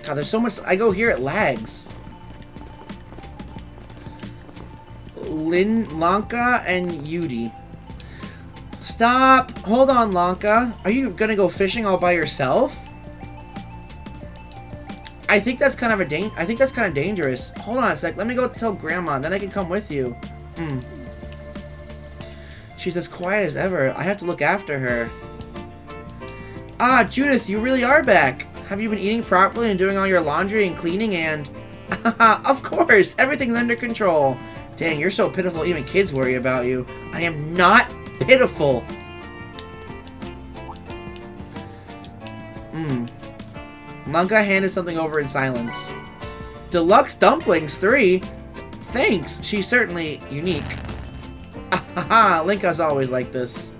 God, there's so much. I go here, it lags. Lanka and Yudi. Stop! Hold on, Lanka. Are you gonna go fishing all by yourself? I think that's kind of dangerous. Hold on a sec. Let me go tell Grandma, and then I can come with you. She's as quiet as ever. I have to look after her. Ah, Judith, you really are back. Have you been eating properly and doing all your laundry and cleaning and... Of course! Everything's under control. Dang, you're so pitiful even kids worry about you. I am not pitiful. Lanka handed something over in silence. Deluxe Dumplings 3? Thanks, she's certainly unique. Haha, Linka's always like this.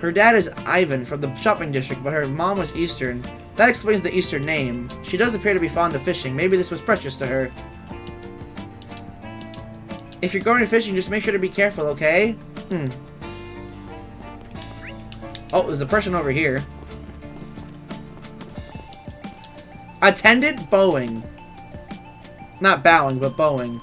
Her dad is Ivan from the shopping district, but her mom was Eastern. That explains the Eastern name. She does appear to be fond of fishing. Maybe this was precious to her. If you're going fishing, just make sure to be careful, okay? Oh, there's a person over here. Attendant Boeing. Not bowing, but Boeing.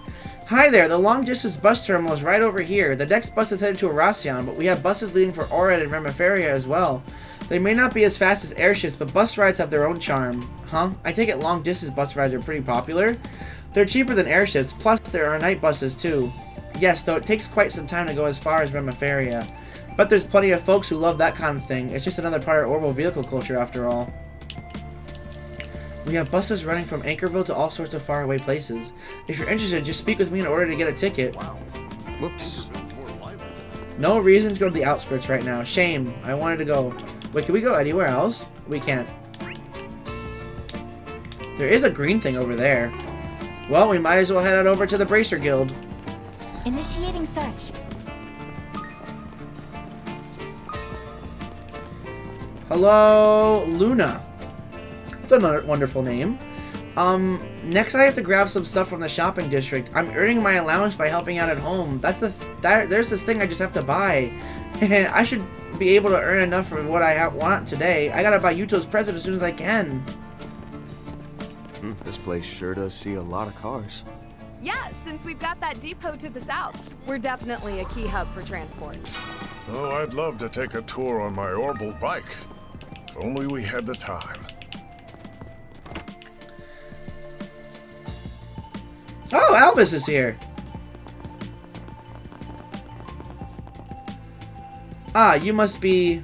Hi there, the long-distance bus terminal is right over here. The next bus is headed to Arasion, but we have buses leaving for Orad and Remiferia as well. They may not be as fast as airships, but bus rides have their own charm. Huh? I take it long-distance bus rides are pretty popular? They're cheaper than airships, plus there are night buses too. Yes, though it takes quite some time to go as far as Remiferia. But there's plenty of folks who love that kind of thing. It's just another part of Orbital vehicle culture after all. We have buses running from Anchorville to all sorts of faraway places. If you're interested, just speak with me in order to get a ticket. Whoops. No reason to go to the outskirts right now. Shame. I wanted to go. Wait, can we go anywhere else? We can't. There is a green thing over there. Well, we might as well head on over to the Bracer Guild. Initiating search. Hello, Luna. That's another wonderful name. Next I have to grab some stuff from the shopping district. I'm earning my allowance by helping out at home. There's this thing I just have to buy. I should be able to earn enough for what I want today. I gotta buy Yuto's present as soon as I can. This place sure does see a lot of cars. Yeah, since we've got that depot to the south, we're definitely a key hub for transport. Oh, I'd love to take a tour on my Orbital bike. If only we had the time. Oh, Albus is here. Ah, you must be...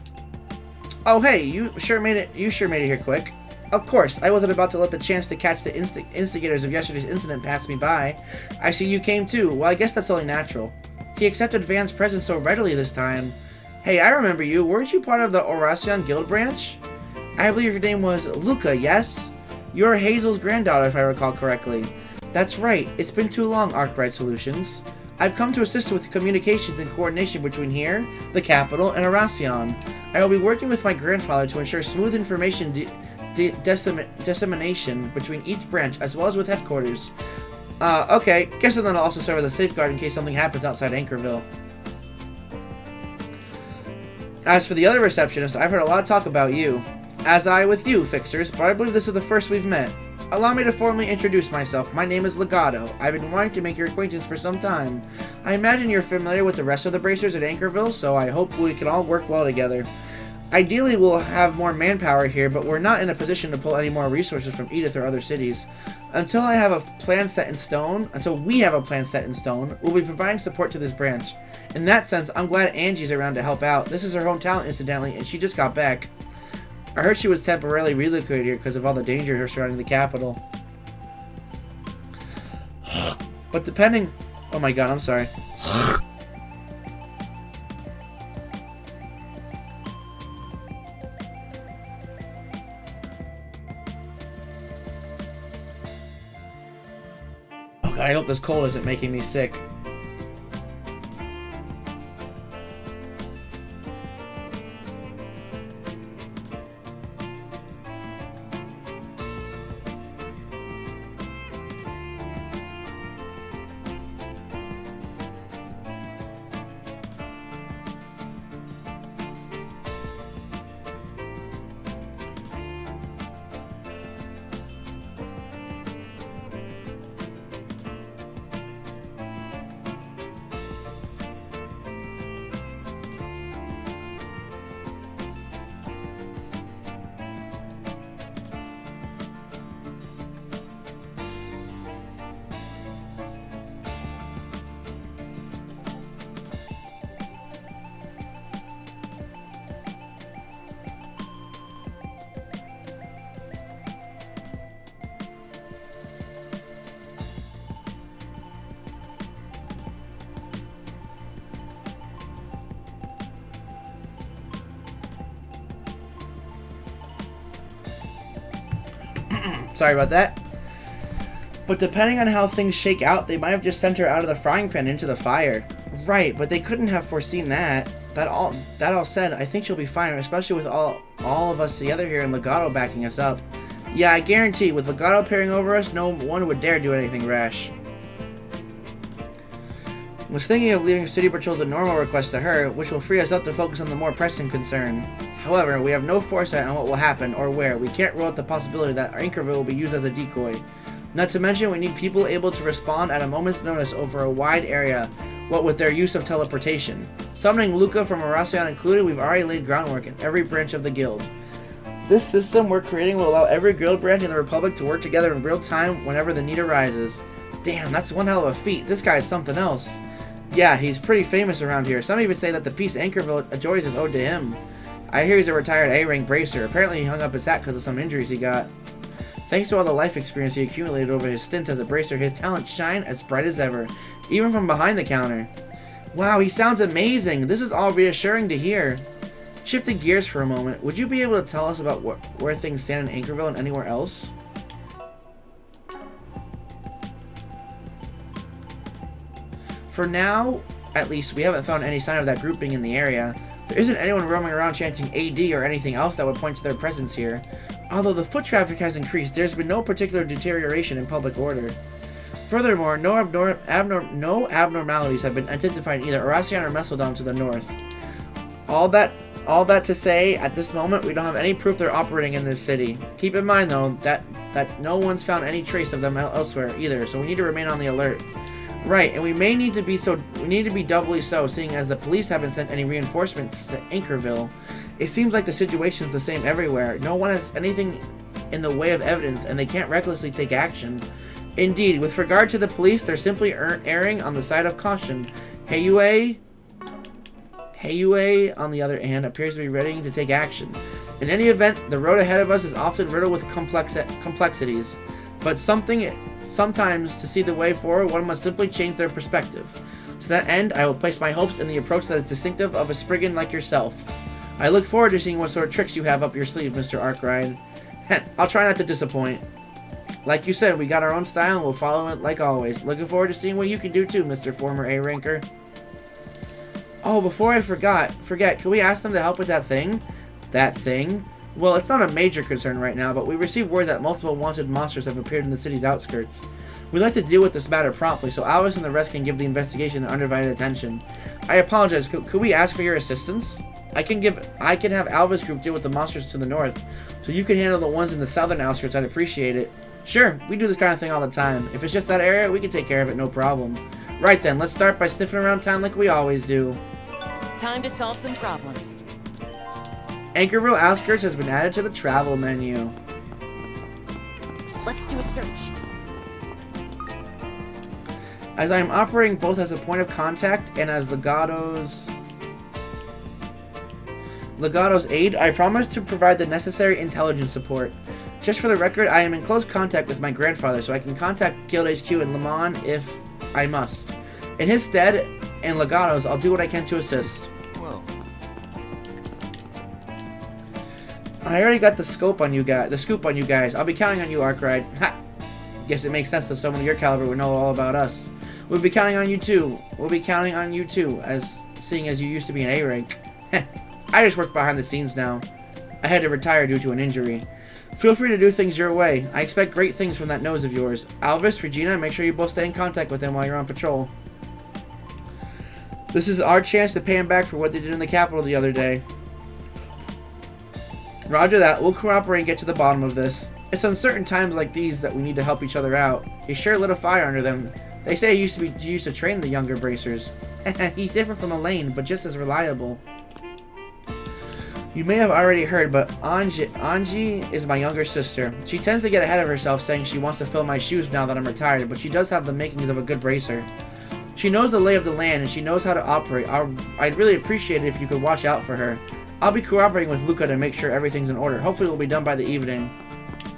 Oh, hey, you sure made it here quick. Of course, I wasn't about to let the chance to catch the instigators of yesterday's incident pass me by. I see you came too. Well, I guess that's only natural. He accepted Van's present so readily this time. Hey, I remember you. Weren't you part of the Oracion Guild branch? I believe your name was Luca, yes? You're Hazel's granddaughter, if I recall correctly. That's right. It's been too long, Arkwright Solutions. I've come to assist with communications and coordination between here, the capital, and Aracion. I will be working with my grandfather to ensure smooth information dissemination between each branch, as well as with headquarters. Okay. Guess then I'll also serve as a safeguard in case something happens outside Anchorville. As for the other receptionist, I've heard a lot of talk about you. As I with you, Fixers, but I believe this is the first we've met. Allow me to formally introduce myself. My name is Legato. I've been wanting to make your acquaintance for some time. I imagine you're familiar with the rest of the Bracers at Anchorville, so I hope we can all work well together. Ideally, we'll have more manpower here, but we're not in a position to pull any more resources from Edith or other cities. Until we have a plan set in stone, we'll be providing support to this branch. In that sense, I'm glad Angie's around to help out. This is her hometown, incidentally, and she just got back. I heard she was temporarily relocated here because of all the danger surrounding the capital. But depending... Oh my god, I'm sorry. Oh god, I hope this cold isn't making me sick. Sorry about that. But depending on how things shake out, they might have just sent her out of the frying pan into the fire. Right, but they couldn't have foreseen that. That all said, I think she'll be fine, especially with all of us together here and Legato backing us up. Yeah, I guarantee, with Legato peering over us, no one would dare do anything rash. I was thinking of leaving city patrols a normal request to her, which will free us up to focus on the more pressing concern. However, we have no foresight on what will happen or where. We can't rule out the possibility that Anchorville will be used as a decoy. Not to mention, we need people able to respond at a moment's notice over a wide area, what with their use of teleportation. Summoning Luca from Aracion included, we've already laid groundwork in every branch of the guild. This system we're creating will allow every guild branch in the Republic to work together in real time whenever the need arises. Damn, that's one hell of a feat. This guy's something else. Yeah, he's pretty famous around here. Some even say that the peace Anchorville enjoys is owed to him. I hear he's a retired A-rank bracer. Apparently he hung up his hat because of some injuries he got. Thanks to all the life experience he accumulated over his stint as a bracer, his talents shine as bright as ever, even from behind the counter. Wow, he sounds amazing. This is all reassuring to hear. Shifting gears for a moment, would you be able to tell us about where things stand in Anchorville and anywhere else? For now, at least, we haven't found any sign of that group being in the area. There isn't anyone roaming around chanting AD or anything else that would point to their presence here. Although the foot traffic has increased, there's been no particular deterioration in public order. Furthermore, no abnormalities have been identified in either Aracion or Messeldom to the north. All that to say, at this moment, we don't have any proof they're operating in this city. Keep in mind, though, that no one's found any trace of them elsewhere either, so we need to remain on the alert. Right, and we need to be doubly so, seeing as the police haven't sent any reinforcements to Anchorville. It seems like the situation's the same everywhere. No one has anything in the way of evidence, and they can't recklessly take action. Indeed, with regard to the police, they're simply erring on the side of caution. Heiyue, on the other hand, appears to be ready to take action. In any event, the road ahead of us is often riddled with complexities, but sometimes to see the way forward, one must simply change their perspective. To that end, I will place my hopes in the approach that is distinctive of a Spriggan like yourself. I look forward to seeing what sort of tricks you have up your sleeve, Mr. Arkwright. I'll try not to disappoint. Like you said, we got our own style and we'll follow it like always. Looking forward to seeing what you can do too, Mr. Former A-Ranker. Oh, before I forget, can we ask them to help with that thing? That thing? Well, it's not a major concern right now, but we received word that multiple wanted monsters have appeared in the city's outskirts. We'd like to deal with this matter promptly, so Alvis and the rest can give the investigation their undivided attention. I apologize, could we ask for your assistance? I can have Alvis group deal with the monsters to the north, so you can handle the ones in the southern outskirts. I'd appreciate it. Sure, we do this kind of thing all the time. If it's just that area, we can take care of it, no problem. Right then, let's start by sniffing around town like we always do. Time to solve some problems. Anchorville Outskirts has been added to the travel menu. Let's do a search. As I am operating both as a point of contact and as Legato's aide, I promise to provide the necessary intelligence support. Just for the record, I am in close contact with my grandfather, so I can contact Guild HQ in Le Mans if I must. In his stead, and Legato's, I'll do what I can to assist. Well, I already got the scoop on you guys. I'll be counting on you, Arkwright. Ha! Guess it makes sense that someone of your caliber would know all about us. We'll be counting on you too. Seeing as you used to be an A rank. I just work behind the scenes now. I had to retire due to an injury. Feel free to do things your way. I expect great things from that nose of yours. Alvis, Regina, make sure you both stay in contact with them while you're on patrol. This is our chance to pay them back for what they did in the Capitol the other day. Roger that. We'll cooperate and get to the bottom of this. It's uncertain times like these that we need to help each other out. He sure lit a fire under them. They say he used to train the younger bracers. He's different from Elaine, but just as reliable. You may have already heard, but Anji is my younger sister. She tends to get ahead of herself, saying she wants to fill my shoes now that I'm retired, but she does have the makings of a good bracer. She knows the lay of the land, and she knows how to operate. I'd really appreciate it if you could watch out for her. I'll be cooperating with Luca to make sure everything's in order. Hopefully we'll be done by the evening.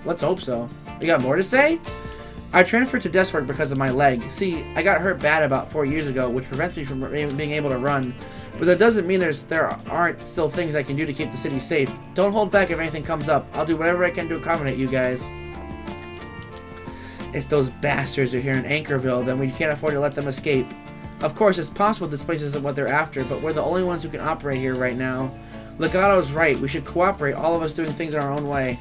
Let's hope so. You got more to say? I transferred to desk work because of my leg. See, I got hurt bad about 4 years ago, which prevents me from being able to run. But that doesn't mean there aren't still things I can do to keep the city safe. Don't hold back if anything comes up. I'll do whatever I can to accommodate you guys. If those bastards are here in Anchorville, then we can't afford to let them escape. Of course, it's possible this place isn't what they're after, but we're the only ones who can operate here right now. Legato's right. We should cooperate, all of us doing things our own way.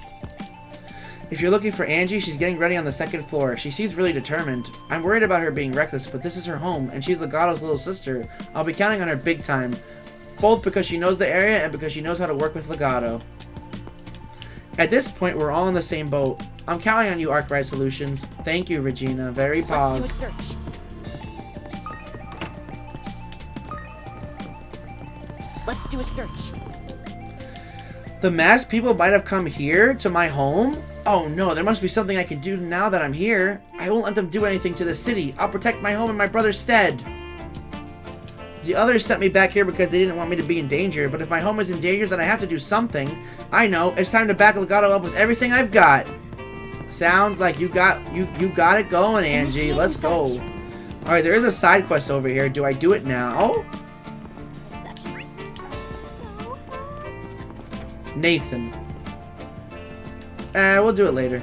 If you're looking for Angie, she's getting ready on the second floor. She seems really determined. I'm worried about her being reckless, but this is her home, and she's Legato's little sister. I'll be counting on her big time. Both because she knows the area and because she knows how to work with Legato. At this point, we're all in the same boat. I'm counting on you, Arkwright Solutions. Thank you, Regina. Very pog. Let's do a search. Let's do a search. The masked people might have come here to my home? Oh no, there must be something I can do now that I'm here. I won't let them do anything to the city. I'll protect my home in my brother's stead. The others sent me back here because they didn't want me to be in danger, but if my home is in danger, then I have to do something. I know, it's time to back Legato up with everything I've got. Sounds like you got it going, Angie. Let's go. Alright, there is a side quest over here. Do I do it now? Nathan. We'll do it later.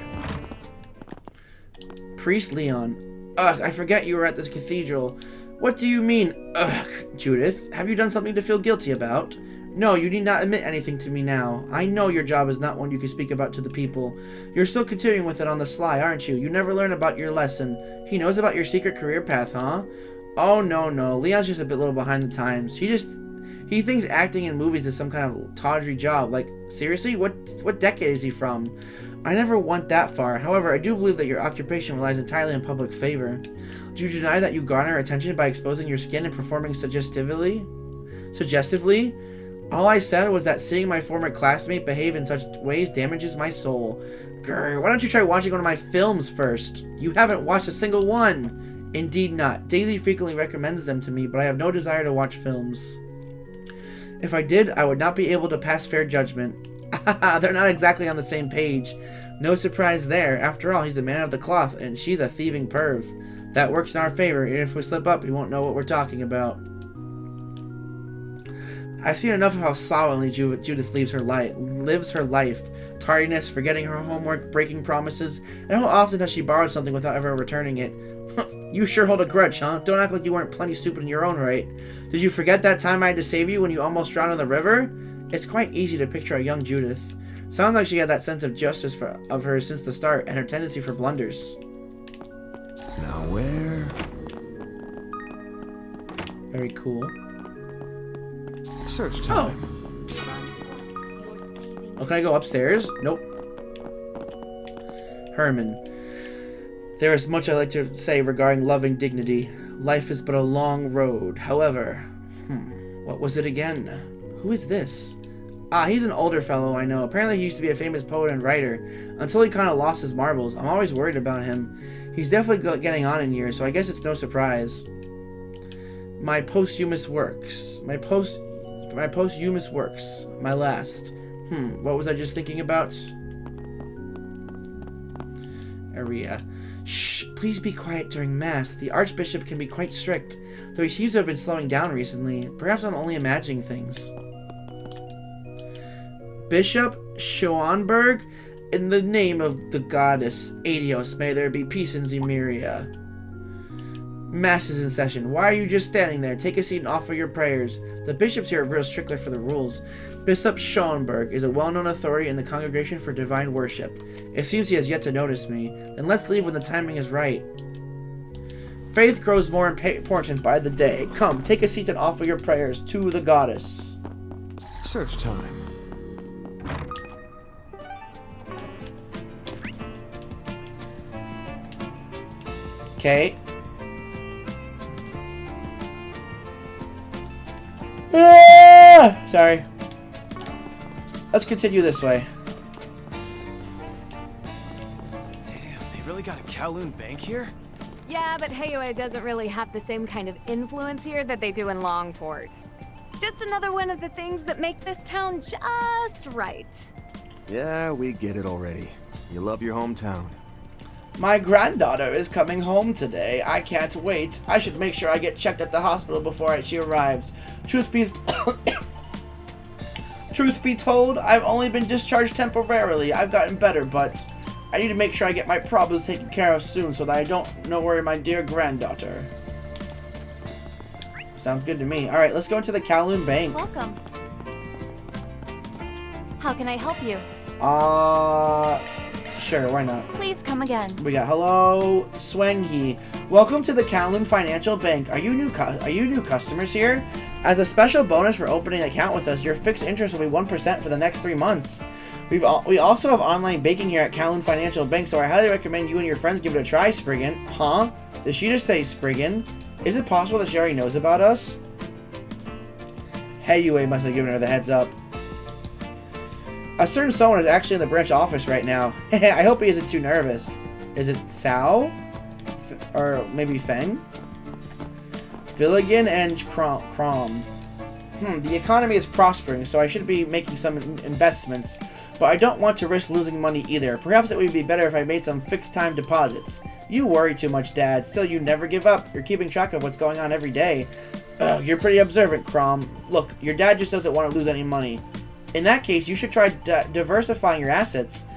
Priest Leon. Ugh, I forget you were at this cathedral. What do you mean, ugh, Judith? Have you done something to feel guilty about? No, you need not admit anything to me now. I know your job is not one you can speak about to the people. You're still continuing with it on the sly, aren't you? You never learn about your lesson. He knows about your secret career path, huh? Oh, no. Leon's just a bit little behind the times. He thinks acting in movies is some kind of tawdry job. Like, seriously? What decade is he from? I never went that far. However, I do believe that your occupation relies entirely on public favor. Do you deny that you garner attention by exposing your skin and performing suggestively? All I said was that seeing my former classmate behave in such ways damages my soul. Grr, why don't you try watching one of my films first? You haven't watched a single one. Indeed not. Daisy frequently recommends them to me, but I have no desire to watch films. If I did, I would not be able to pass fair judgment. They're not exactly on the same page. No surprise there. After all, he's a man of the cloth, and she's a thieving perv. That works in our favor, and if we slip up, he won't know what we're talking about. I've seen enough of how solemnly Judith lives her life. Tardiness, forgetting her homework, breaking promises, and how often has she borrowed something without ever returning it. You sure hold a grudge, huh? Don't act like you weren't plenty stupid in your own right. Did you forget that time I had to save you when you almost drowned in the river? It's quite easy to picture a young Judith. Sounds like she had that sense of justice of hers since the start, and her tendency for blunders. Now where? Very cool. Search time. Oh, can I go upstairs? Nope. Herman. There is much I like to say regarding loving dignity. Life is but a long road. However, what was it again? Who is this? Ah, he's an older fellow I know. Apparently he used to be a famous poet and writer, until he kind of lost his marbles. I'm always worried about him. He's definitely getting on in years, so I guess it's no surprise. My posthumous works. My posthumous works. My last. What was I just thinking about? Area. Shh, please be quiet during Mass. The Archbishop can be quite strict, though he seems to have been slowing down recently. Perhaps I'm only imagining things. Bishop Schoenberg, in the name of the goddess Adios, may there be peace in Zemeria. Mass is in session. Why are you just standing there? Take a seat and offer your prayers. The bishops here are real stickler for the rules. Bishop Schoenberg is a well-known authority in the Congregation for Divine Worship. It seems he has yet to notice me. Then let's leave when the timing is right. Faith grows more important by the day. Come, take a seat and offer your prayers to the goddess. Search time. Okay. Ah! Sorry. Let's continue this way. Damn, they really got a Kowloon bank here? Yeah, but Heyway doesn't really have the same kind of influence here that they do in Longport. Just another one of the things that make this town just right. Yeah, we get it already. You love your hometown. My granddaughter is coming home today. I can't wait. I should make sure I get checked at the hospital before she arrives. Truth be told, I've only been discharged temporarily. I've gotten better, but I need to make sure I get my problems taken care of soon so that I don't worry my dear granddaughter. Sounds good to me. Alright, let's go into the Kowloon Bank. Welcome. How can I help you? Sure, why not? Please come again. We got hello, Swanghi. Welcome to the Kowloon Financial Bank. Are you new customers here? As a special bonus for opening an account with us, your fixed interest will be 1% for the next 3 months. We also have online banking here at Kowloon Financial Bank, so I highly recommend you and your friends give it a try, Spriggan. Huh? Did she just say Spriggan? Is it possible that she already knows about us? Heyway must have given her the heads up. A certain someone is actually in the branch office right now. I hope he isn't too nervous. Is it Sao? Or maybe Feng? Villigan and Crom. The economy is prospering, so I should be making some investments. But I don't want to risk losing money either. Perhaps it would be better if I made some fixed-time deposits. You worry too much, Dad. Still, you never give up. You're keeping track of what's going on every day. You're pretty observant, Crom. Look, your dad just doesn't want to lose any money. In that case, you should try diversifying your assets.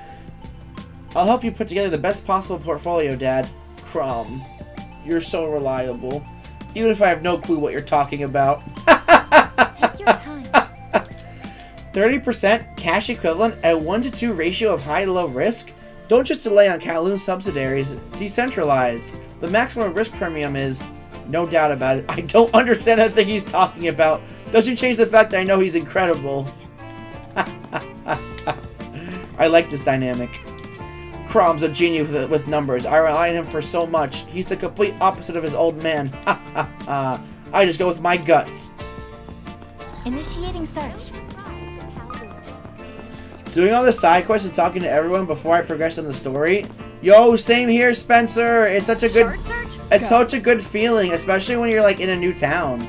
I'll help you put together the best possible portfolio, Dad. Crom. You're so reliable. Even if I have no clue what you're talking about. Take your time. 30% cash equivalent at 1-to-2 ratio of high to low risk? Don't just delay on Kowloon subsidiaries. Decentralized. The maximum risk premium is... No doubt about it. I don't understand that thing he's talking about. Doesn't change the fact that I know he's incredible. I like this dynamic. Crom's a genius with numbers. I rely on him for so much. He's the complete opposite of his old man. I just go with my guts. Initiating search. Doing all the side quests and talking to everyone before I progress in the story. Yo, same here, Spencer. It's such a good feeling, especially when you're like in a new town.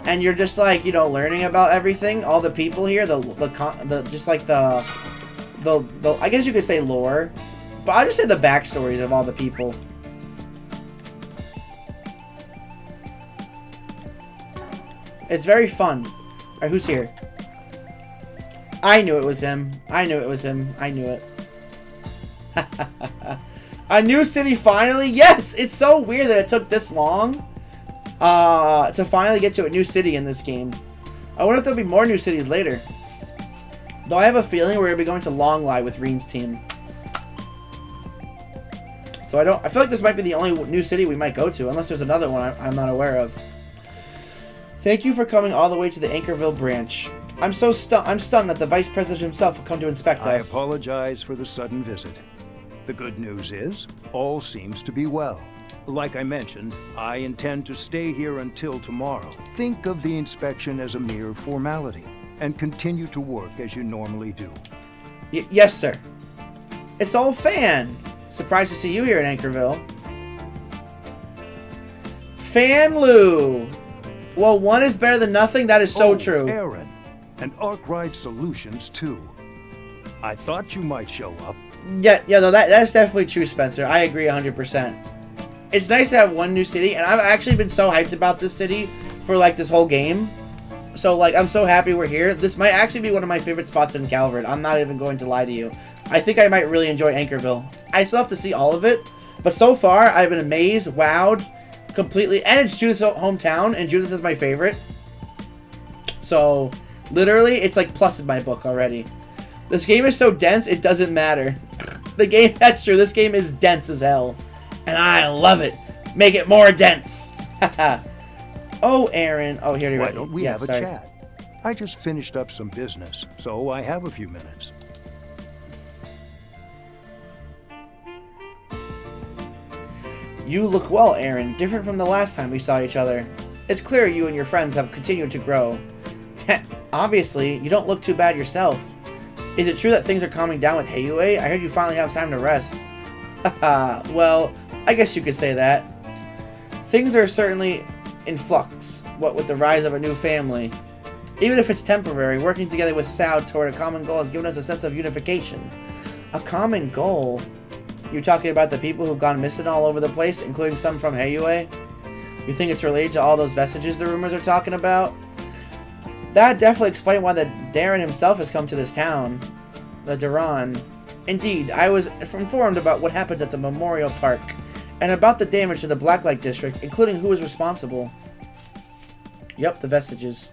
And you're just like, you know, learning about everything, all the people here, the I guess you could say lore, but I just say the backstories of all the people. It's very fun. Alright, who's here? I knew it was him. I knew it was him. I knew it. A new city finally? Yes! It's so weird that it took this long to finally get to a new city in this game. I wonder if there'll be more new cities later. Though I have a feeling we're going to be going to Longlai with Reen's team. So I feel like this might be the only new city we might go to, unless there's another one I'm not aware of. Thank you for coming all the way to the Anchorville branch. I'm stunned that the Vice President himself will come to inspect us. I apologize for the sudden visit. The good news is, all seems to be well. Like I mentioned, I intend to stay here until tomorrow. Think of the inspection as a mere formality, and continue to work as you normally do. Yes, sir. It's all Fan. Surprised to see you here in Anchorville. Fan Lu. Well, one is better than nothing. That is so true. Aaron, and Arkwright Solutions too. I thought you might show up. Yeah, no, that's definitely true, Spencer. I agree 100%. It's nice to have one new city, and I've actually been so hyped about this city for like this whole game. So like, I'm so happy we're here. This might actually be one of my favorite spots in Calvert. I'm not even going to lie to you. I think I might really enjoy Anchorville. I still have to see all of it, but so far I've been amazed, wowed, completely. And it's Judith's hometown, and Judith is my favorite. So literally, it's like plus in my book already. This game is so dense, it doesn't matter. The game, that's true. This game is dense as hell. And I love it. Make it more dense. Oh, Aaron. Oh, here. Why don't we have a chat? I just finished up some business, so I have a few minutes. You look well, Aaron. Different from the last time we saw each other. It's clear you and your friends have continued to grow. Obviously, you don't look too bad yourself. Is it true that things are calming down with Heiyue? I heard you finally have time to rest. Haha, well, I guess you could say that. Things are certainly in flux, what with the rise of a new family. Even if it's temporary, working together with Sao toward a common goal has given us a sense of unification. A common goal? You're talking about the people who've gone missing all over the place, including some from Heiyue? You think it's related to all those vestiges the rumors are talking about? That definitely explains why the Darren himself has come to this town. The Duran. Indeed, I was informed about what happened at the Memorial Park, and about the damage to the Blacklight District, including who was responsible. Yep, the vestiges.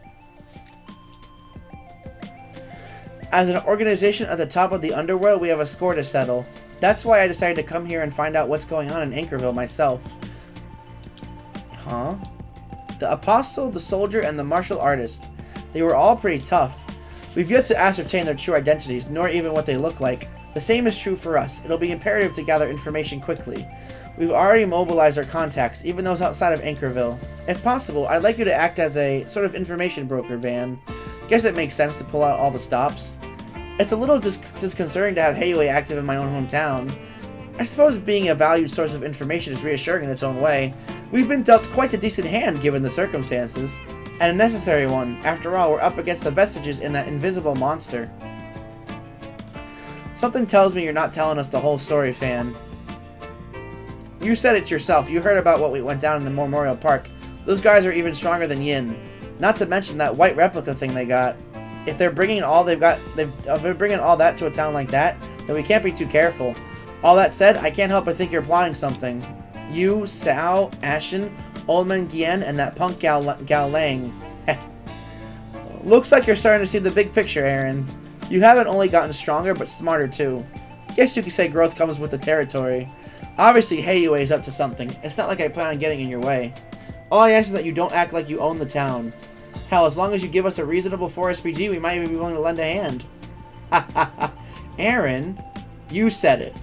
As an organization at the top of the underworld, we have a score to settle. That's why I decided to come here and find out what's going on in Anchorville myself. Huh? The Apostle, the Soldier, and the Martial Artist. They were all pretty tough. We've yet to ascertain their true identities, nor even what they look like. The same is true for us. It'll be imperative to gather information quickly. We've already mobilized our contacts, even those outside of Anchorville. If possible, I'd like you to act as a sort of information broker, Van. Guess it makes sense to pull out all the stops. It's a little disconcerting to have Heiyue active in my own hometown. I suppose being a valued source of information is reassuring in its own way. We've been dealt quite a decent hand given the circumstances. And a necessary one. After all, we're up against the vestiges in that invisible monster. Something tells me you're not telling us the whole story, Fan. You said it yourself. You heard about what went down in the Memorial Park. Those guys are even stronger than Yin. Not to mention that white replica thing they got. If they're bringing all they've got, if they're bringing all that to a town like that, then we can't be too careful. All that said, I can't help but think you're plotting something. You, Sao, Ashen, Oldman Gien, and that punk Gao Lang. Looks like you're starting to see the big picture, Aaron. You haven't only gotten stronger, but smarter too. Guess you could say growth comes with the territory. Obviously, Heiyue is up to something. It's not like I plan on getting in your way. All I ask is that you don't act like you own the town. Hell, as long as you give us a reasonable 4SPG, we might even be willing to lend a hand. Ha ha ha. Aaron, you said it.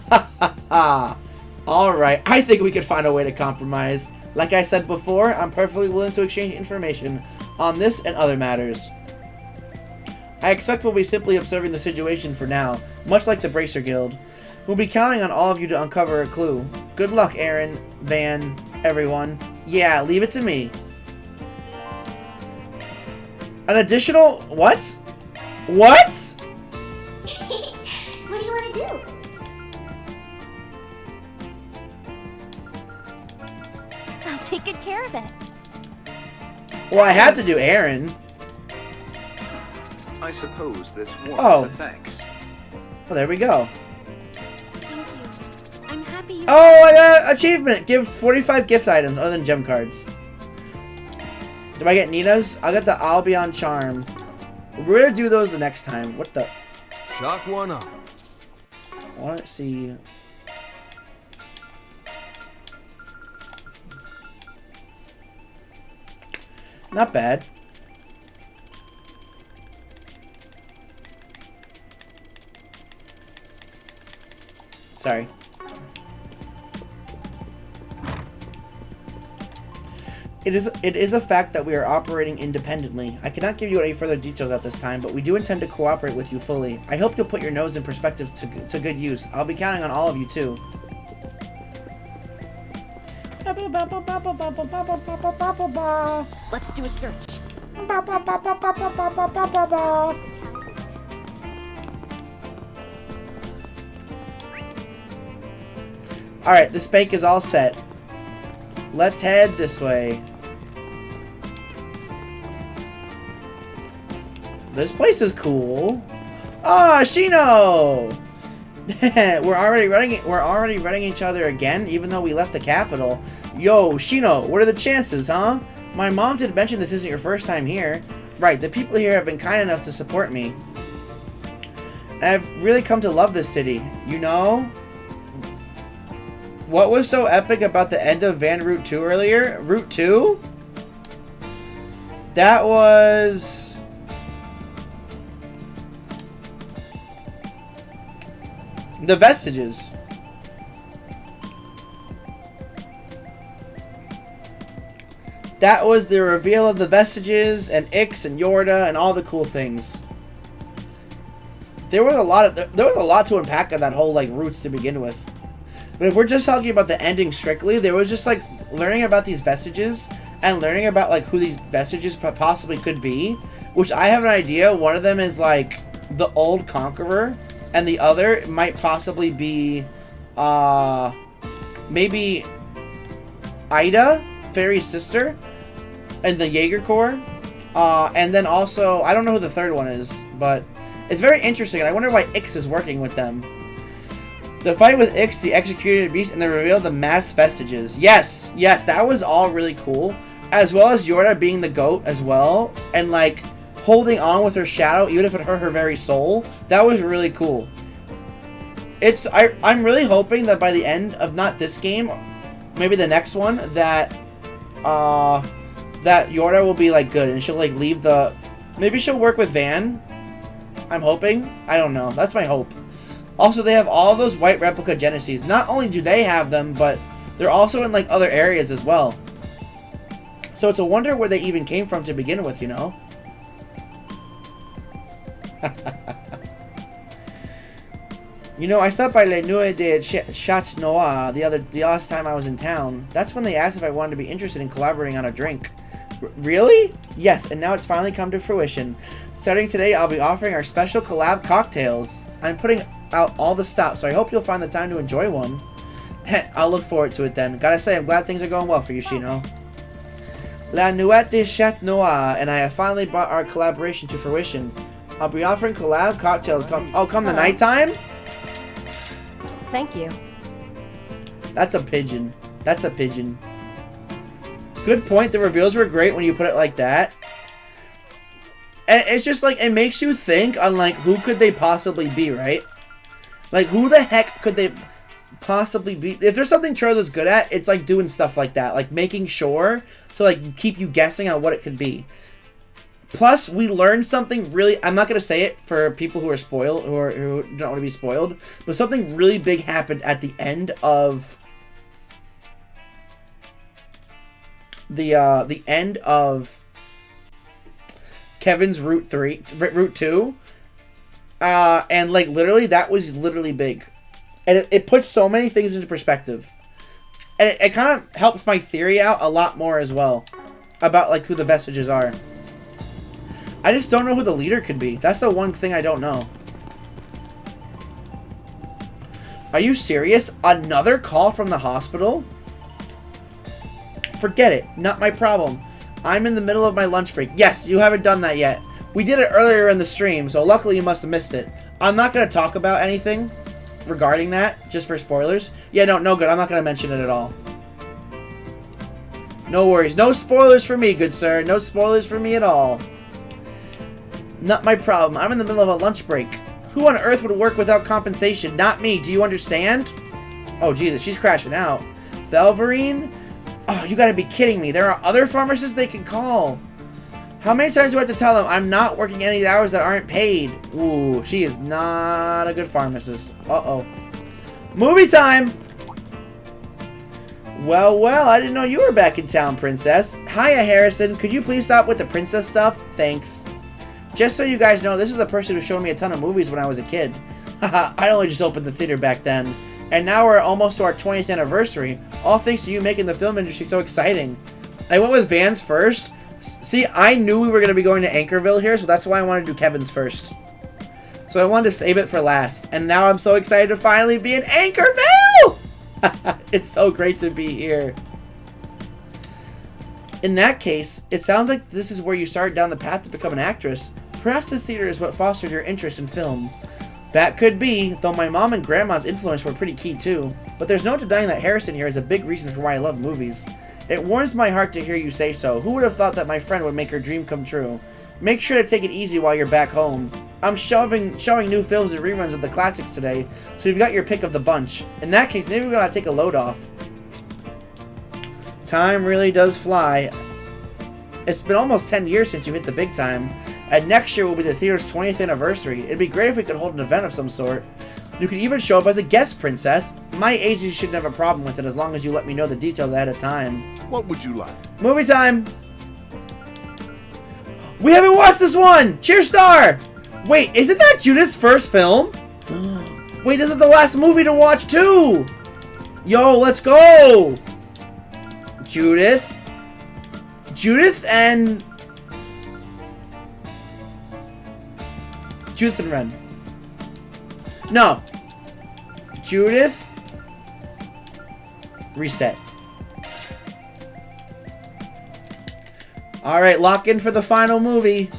Ha ha ha. Alright, I think we could find a way to compromise. Like I said before, I'm perfectly willing to exchange information on this and other matters. I expect we'll be simply observing the situation for now, much like the Bracer Guild. We'll be counting on all of you to uncover a clue. Good luck, Aaron, Van, everyone. Yeah, leave it to me. An additional... What? What? What do you want to do? I'll take good care of it. Well, I have to do Aaron. I suppose this warrants Oh. a thanks. Well, there we go. I'm happy you... Oh, I got achievement. Give 45 gift items other than gem cards. Do I get Nina's? I'll get the Albion Charm. We're gonna do those the next time. What the? Chalk one up. I want to see. Not bad. Sorry. It is a fact that we are operating independently. I cannot give you any further details at this time, but we do intend to cooperate with you fully. I hope you'll put your nose in perspective to good use. I'll be counting on all of you too. Let's do a search. Alright, this bank is all set. Let's head this way. This place is cool. Ah, Shino! we're already running each other again, even though we left the capital. Yo, Shino, what are the chances, huh? My mom did mention this isn't your first time here. Right, the people here have been kind enough to support me. And I've really come to love this city, you know? What was so epic about the end of Van Route 2 earlier? Route 2? That was... the vestiges. That was the reveal of the vestiges and Ix and Yorda and all the cool things. There was a lot to unpack on that whole like routes to begin with. But if we're just talking about the ending strictly, there was just like learning about these vestiges and learning about like who these vestiges possibly could be, which I have an idea. One of them is like the old conqueror, and the other might possibly be maybe Ida, Fairy's sister, and the Jaeger Corps. And then also, I don't know who the third one is, but it's very interesting, and I wonder why Ix is working with them. The fight with Ix, the executed beast, and the reveal of the mass vestiges. Yes, yes, that was all really cool. As well as Yorda being the goat as well, and like holding on with her shadow, even if it hurt her very soul. That was really cool. I'm really hoping that by the end of not this game, maybe the next one, that that Yorda will be like good and she'll like leave the. Maybe she'll work with Van. I'm hoping. I don't know. That's my hope. Also, they have all those white replica Genesis. Not only do they have them, but they're also in like other areas as well. So it's a wonder where they even came from to begin with, you know? You know, I stopped by Le Nuit de Chat Noir the last time I was in town. That's when they asked if I wanted to be interested in collaborating on a drink. Really? Yes, and now it's finally come to fruition. Starting today, I'll be offering our special collab cocktails. I'm putting out all the stops, so I hope you'll find the time to enjoy one. I'll look forward to it then. Gotta say, I'm glad things are going well for you, Shino. La Nuit de Chat Noir, and I have finally brought our collaboration to fruition. I'll be offering collab cocktails come the nighttime? Thank you. That's a pigeon. That's a pigeon. Good point. The reveals were great when you put it like that. And it's just like, it makes you think on like, who could they possibly be, right? Like, who the heck could they possibly be? If there's something Trolls is good at, it's like doing stuff like that. Like making sure to like keep you guessing on what it could be. Plus, we learned something really. I'm not gonna say it for people who are spoiled, who don't want to be spoiled. But something really big happened at the end of the end of Kevin's Route 2, and like literally that was literally big, and it puts so many things into perspective, and it kind of helps my theory out a lot more as well about like who the vestiges are. I just don't know who the leader could be. That's the one thing I don't know. Are you serious? Another call from the hospital? Forget it. Not my problem. I'm in the middle of my lunch break. Yes, you haven't done that yet. We did it earlier in the stream, so luckily you must have missed it. I'm not going to talk about anything regarding that, just for spoilers. Yeah, no good. I'm not going to mention it at all. No worries. No spoilers for me, good sir. No spoilers for me at all. Not my problem. I'm in the middle of a lunch break. Who on earth would work without compensation? Not me. Do you understand? Oh, Jesus. She's crashing out. Velverine? Oh, you gotta be kidding me. There are other pharmacists they can call. How many times do I have to tell them I'm not working any hours that aren't paid? Ooh, she is not a good pharmacist. Uh-oh. Movie time! Well, well, I didn't know you were back in town, Princess. Hiya, Harrison. Could you please stop with the princess stuff? Thanks. Just so you guys know, this is the person who showed me a ton of movies when I was a kid. Haha, I only just opened the theater back then. And now we're almost to our 20th anniversary. All thanks to you making the film industry so exciting. I went with Van's first. See, I knew we were going to be going to Anchorville here, so that's why I wanted to do Kevin's first. So I wanted to save it for last. And now I'm so excited to finally be in Anchorville! It's so great to be here. In that case, it sounds like this is where you started down the path to become an actress. Perhaps this theater is what fostered your interest in film. That could be, though my mom and grandma's influence were pretty key too. But there's no denying that Harrison here is a big reason for why I love movies. It warms my heart to hear you say so. Who would have thought that my friend would make her dream come true? Make sure to take it easy while you're back home. I'm showing new films and reruns of the classics today, so you've got your pick of the bunch. In that case, maybe we gotta take a load off. Time really does fly. It's been almost 10 years since you hit the big time, and next year will be the theater's 20th anniversary. It'd be great if we could hold an event of some sort. You could even show up as a guest, Princess. My agency shouldn't have a problem with it as long as you let me know the details ahead of time. What would you like? Movie time! We haven't watched this one! Cheer Star! Wait, isn't that Judith's first film? Wait, this is the last movie to watch too! Yo, let's go! Judith and Ren. No. Judith. Reset. Alright, lock in for the final movie.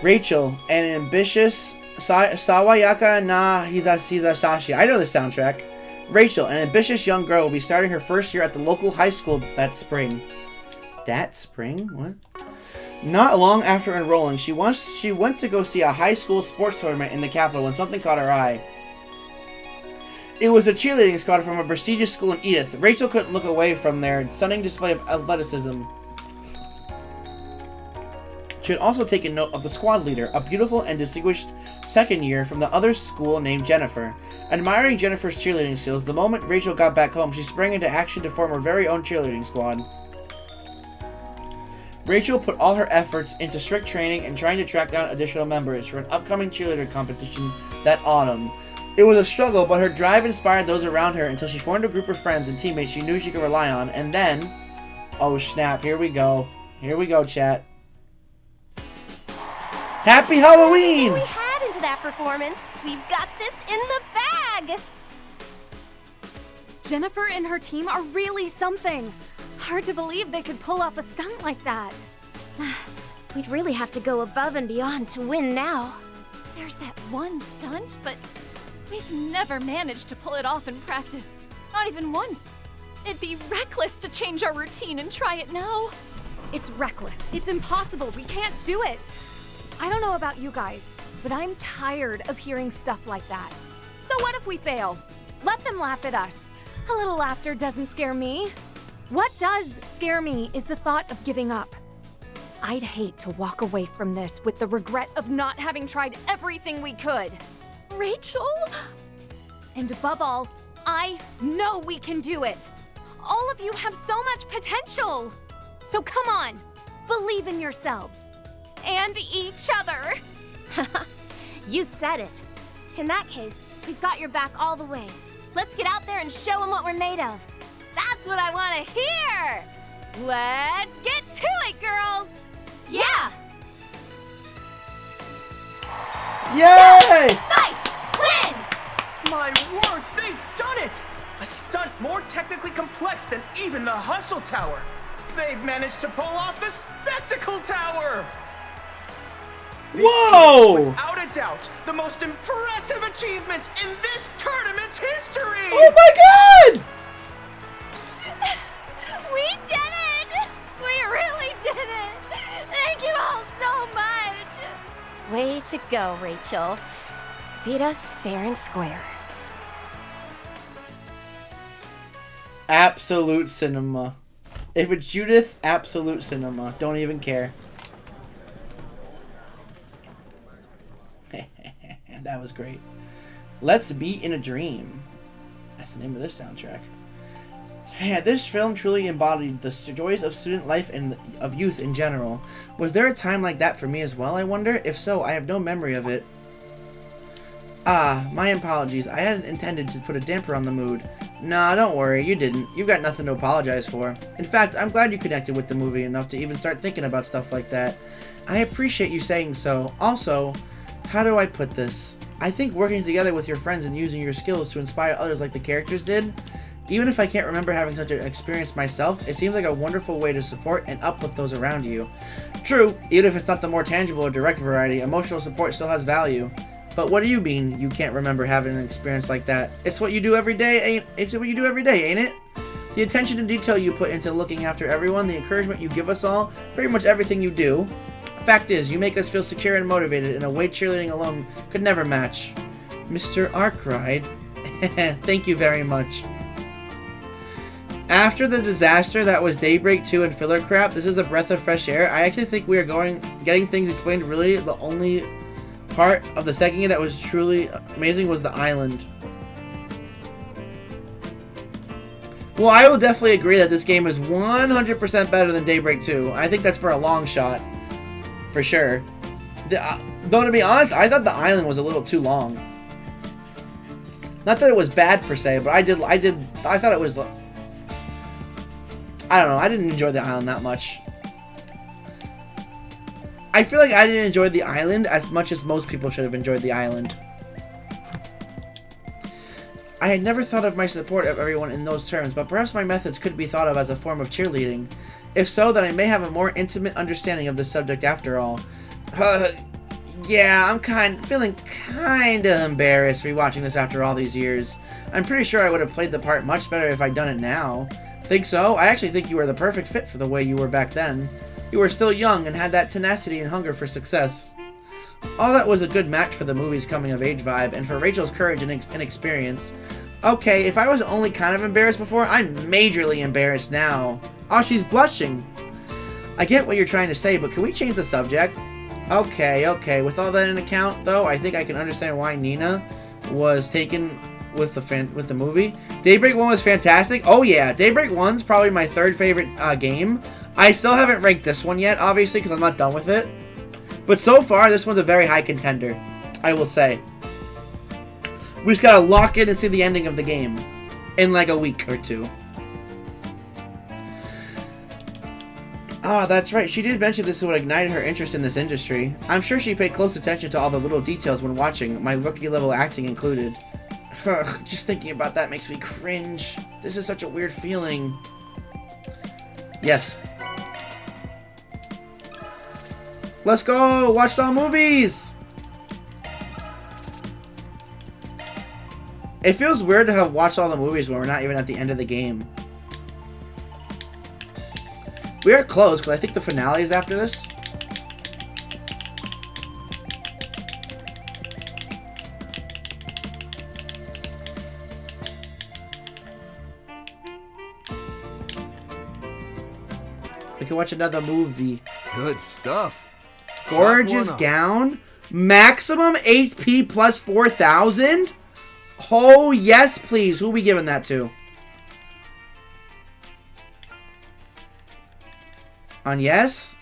Rachel, an ambitious Sawayaka na Hisashi. I know the soundtrack. Rachel, an ambitious young girl, will be starting her first year at the local high school that spring. That spring? What? Not long after enrolling, she went to go see a high school sports tournament in the capital when something caught her eye. It was a cheerleading squad from a prestigious school in Edith. Rachel couldn't look away from their stunning display of athleticism. She had also taken note of the squad leader, a beautiful and distinguished second year from the other school named Jennifer. Admiring Jennifer's cheerleading skills, the moment Rachel got back home, she sprang into action to form her very own cheerleading squad. Rachel put all her efforts into strict training and trying to track down additional members for an upcoming cheerleader competition that autumn. It was a struggle, but her drive inspired those around her until she formed a group of friends and teammates she knew she could rely on, and then... Oh snap, here we go. Here we go, chat. Happy Halloween! We had into that performance. We've got this in the bag! Jennifer and her team are really something. Hard to believe they could pull off a stunt like that. We'd really have to go above and beyond to win now. There's that one stunt, but we've never managed to pull it off in practice. Not even once. It'd be reckless to change our routine and try it now. It's reckless. It's impossible. We can't do it. I don't know about you guys, but I'm tired of hearing stuff like that. So what if we fail? Let them laugh at us. A little laughter doesn't scare me. What does scare me is the thought of giving up. I'd hate to walk away from this with the regret of not having tried everything we could. Rachel? And above all, I know we can do it. All of you have so much potential. So come on, believe in yourselves. And each other. You said it. In that case, we've got your back all the way. Let's get out there and show them what we're made of. That's what I want to hear! Let's get to it, girls! Yeah! Yay! Go! Fight! Win! My word, they've done it! A stunt more technically complex than even the Hustle Tower. They've managed to pull off the Spectacle Tower! Whoa! Without a doubt, the most impressive achievement in this tournament's history! Oh my god! We did it! We really did it! Thank you all so much! Way to go, Rachel. Beat us fair and square. Absolute cinema. If it's Judith, absolute cinema. Don't even care. That was great. Let's Be in a Dream. That's the name of this soundtrack. Yeah, this film truly embodied the joys of student life and of youth in general. Was there a time like that for me as well, I wonder? If so, I have no memory of it. Ah, my apologies. I hadn't intended to put a damper on the mood. Nah, don't worry, you didn't. You've got nothing to apologize for. In fact, I'm glad you connected with the movie enough to even start thinking about stuff like that. I appreciate you saying so. Also, how do I put this? I think working together with your friends and using your skills to inspire others like the characters did, even if I can't remember having such an experience myself, it seems like a wonderful way to support and uplift those around you. True, even if it's not the more tangible or direct variety, emotional support still has value. But what do you mean you can't remember having an experience like that? It's what you do every day, ain't it? The attention to detail you put into looking after everyone, the encouragement you give us all, pretty much everything you do. Fact is, you make us feel secure and motivated in a way cheerleading alone could never match. Mr. Arkwright, thank you very much. After the disaster that was Daybreak 2 and filler crap, this is a breath of fresh air. I actually think we are getting things explained. Really, the only part of the second game that was truly amazing was the island. Well, I will definitely agree that this game is 100% better than Daybreak 2. I think that's for a long shot. For sure. Though, to be honest, I thought the island was a little too long. Not that it was bad per se, but I thought it was... I don't know, I didn't enjoy the island that much. I feel like I didn't enjoy the island as much as most people should have enjoyed the island. I had never thought of my support of everyone in those terms, but perhaps my methods could be thought of as a form of cheerleading. If so, then I may have a more intimate understanding of this subject after all. Yeah, I'm feeling kinda embarrassed rewatching this after all these years. I'm pretty sure I would have played the part much better if I'd done it now. Think so? I actually think you were the perfect fit for the way you were back then. You were still young and had that tenacity and hunger for success. All that was a good match for the movie's coming-of-age vibe, and for Rachel's courage and experience. Okay, if I was only kind of embarrassed before, I'm majorly embarrassed now. Oh, she's blushing. I get what you're trying to say, but can we change the subject? Okay. With all that in account, though, I think I can understand why Nina was taken with the movie. Daybreak 1 was fantastic. Oh yeah, Daybreak 1's probably my third favorite game. I still haven't ranked this one yet, obviously, because I'm not done with it. But so far, this one's a very high contender, I will say. We just gotta lock in and see the ending of the game in like a week or two. Ah, that's right. She did mention this would ignite her interest in this industry. I'm sure she paid close attention to all the little details when watching, my rookie-level acting included. Just thinking about that makes me cringe. This is such a weird feeling. Yes. Let's go! Watch all movies! It feels weird to have watched all the movies when we're not even at the end of the game. We are close, because I think the finale is after this. We can watch another movie. Good stuff. Gorgeous gown. Maximum HP plus 4,000? Oh, yes, please. Who are we giving that to? On yes?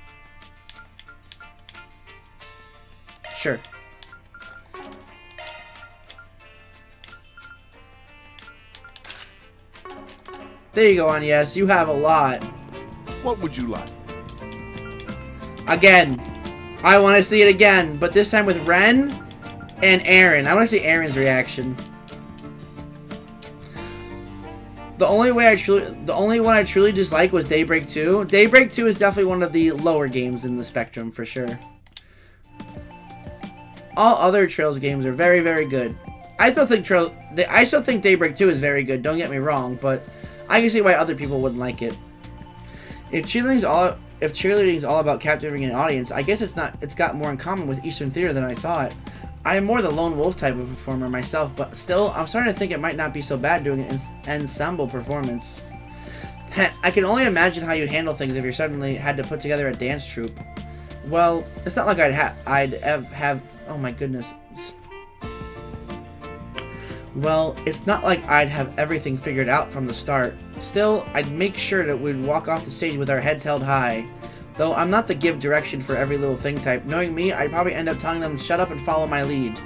Sure. There you go, on yes. You have a lot. What would you like? Again. I want to see it again, but this time with Ren and Aaron. I want to see Aaron's reaction. The only one I truly dislike was Daybreak 2. Daybreak 2 is definitely one of the lower games in the spectrum, for sure. all other Trails games are very, very good. I still think Daybreak 2 is very good, don't get me wrong, but I can see why other people wouldn't like it. If cheerleading is all about captivating an audience, I guess it's got more in common with Eastern Theater than I thought. I am more the lone wolf type of performer myself, but still, I'm starting to think it might not be so bad doing an ensemble performance. I can only imagine how you'd handle things if you suddenly had to put together a dance troupe. Well, it's not like I'd have oh my goodness. Well, it's not like I'd have everything figured out from the start. Still, I'd make sure that we'd walk off the stage with our heads held high. Though I'm not the give direction for every little thing type. Knowing me, I'd probably end up telling them to shut up and follow my lead.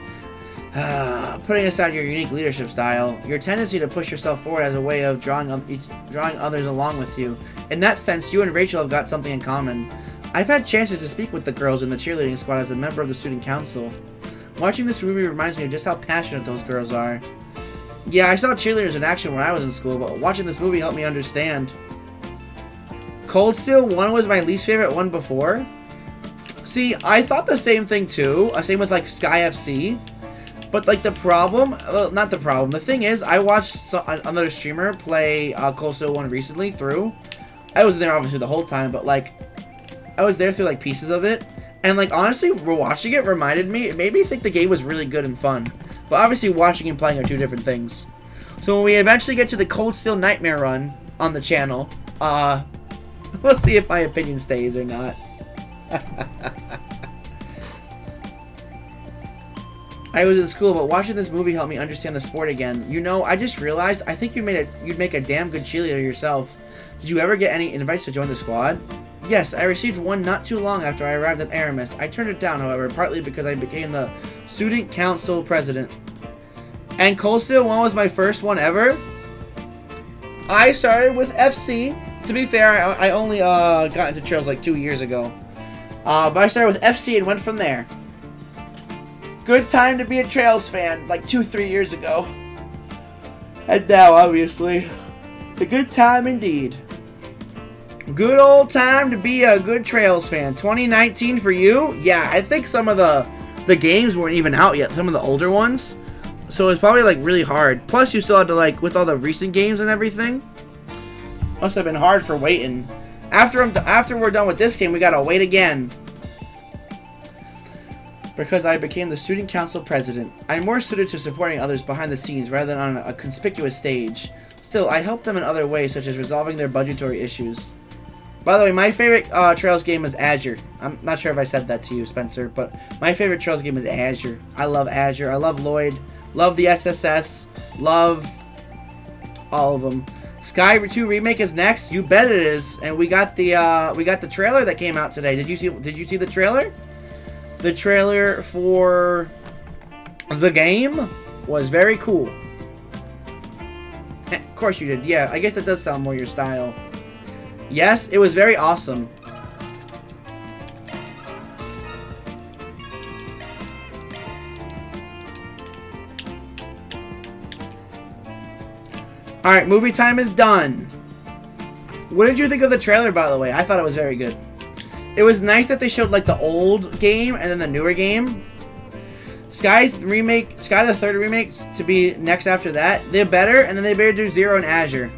Putting aside your unique leadership style, your tendency to push yourself forward as a way of drawing others along with you. In that sense, you and Rachel have got something in common. I've had chances to speak with the girls in the cheerleading squad as a member of the student council. Watching this movie reminds me of just how passionate those girls are. Yeah, I saw cheerleaders in action when I was in school, but watching this movie helped me understand. Cold Steel 1 was my least favorite one before. See, I thought the same thing too. Same with like Sky FC. But like the thing is, I watched another streamer play Cold Steel 1 recently through. I wasn't there obviously the whole time, but like, I was there through like pieces of it. And like honestly, watching it it made me think the game was really good and fun. But obviously watching and playing are two different things. So when we eventually get to the Cold Steel Nightmare run on the channel, we'll see if my opinion stays or not. I was in school, but watching this movie helped me understand the sport again. You know, I just realized, I think you'd make a damn good cheerleader yourself. Did you ever get any invites to join the squad? Yes, I received one not too long after I arrived at Aramis. I turned it down, however, partly because I became the student council president. And Cold Steel 1 was my first one ever. I started with FC. To be fair, I only got into Trails like 2 years ago. But I started with FC and went from there. Good time to be a Trails fan, like 2-3 years ago. And now, obviously, a good time indeed. Good old time to be a good Trails fan. 2019 for you? Yeah, I think some of the games weren't even out yet. Some of the older ones. So it's probably like really hard. Plus you still had to like, with all the recent games and everything. Must have been hard for waiting. After we're done with this game, we gotta wait again. Because I became the student council president. I'm more suited to supporting others behind the scenes rather than on a conspicuous stage. Still, I help them in other ways, such as resolving their budgetary issues. By the way, my favorite Trails game is Azure. I'm not sure if I said that to you, Spencer, but my favorite Trails game is Azure. I love Azure. I love Lloyd. Love the SSS. Love all of them. Sky 2 Remake is next. You bet it is. And we got the trailer that came out today. Did you see the trailer? The trailer for the game was very cool. Of course you did. Yeah, I guess it does sound more your style. Yes, it was very awesome. Alright, movie time is done. What did you think of the trailer, by the way? I thought it was very good. It was nice that they showed like the old game and then the newer game. Sky the Third Remake to be next after that. They're better, and then they better do Zero and Azure.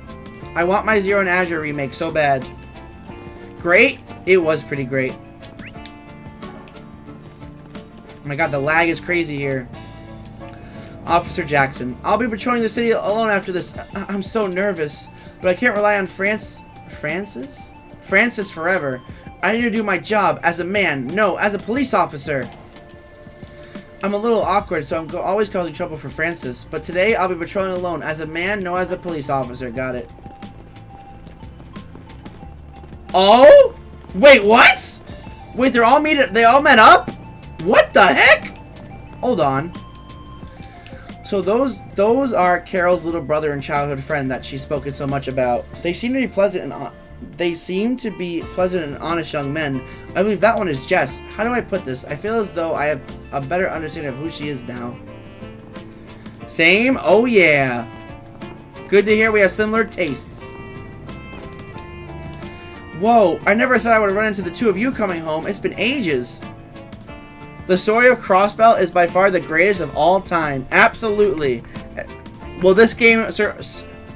I want my Zero and Azure remake so bad. Great? It was pretty great. Oh my god, the lag is crazy here. Officer Jackson. I'll be patrolling the city alone after this. I'm so nervous, but I can't rely on Francis forever. I need to do my job as a man. No, as a police officer. I'm a little awkward, so I'm always causing trouble for Francis. But today, I'll be patrolling alone. As a man, no as a police officer. Got it. Oh? Wait, what? Wait, they all met up? What the heck? Hold on. So those are Carol's little brother and childhood friend that she's spoken so much about. They seem to be pleasant and honest young men. I believe that one is Jess. How do I put this? I feel as though I have a better understanding of who she is now. Same? Oh yeah. Good to hear we have similar tastes. Whoa, I never thought I would run into the two of you coming home. It's been ages. The story of Crossbell is by far the greatest of all time. Absolutely. Will this game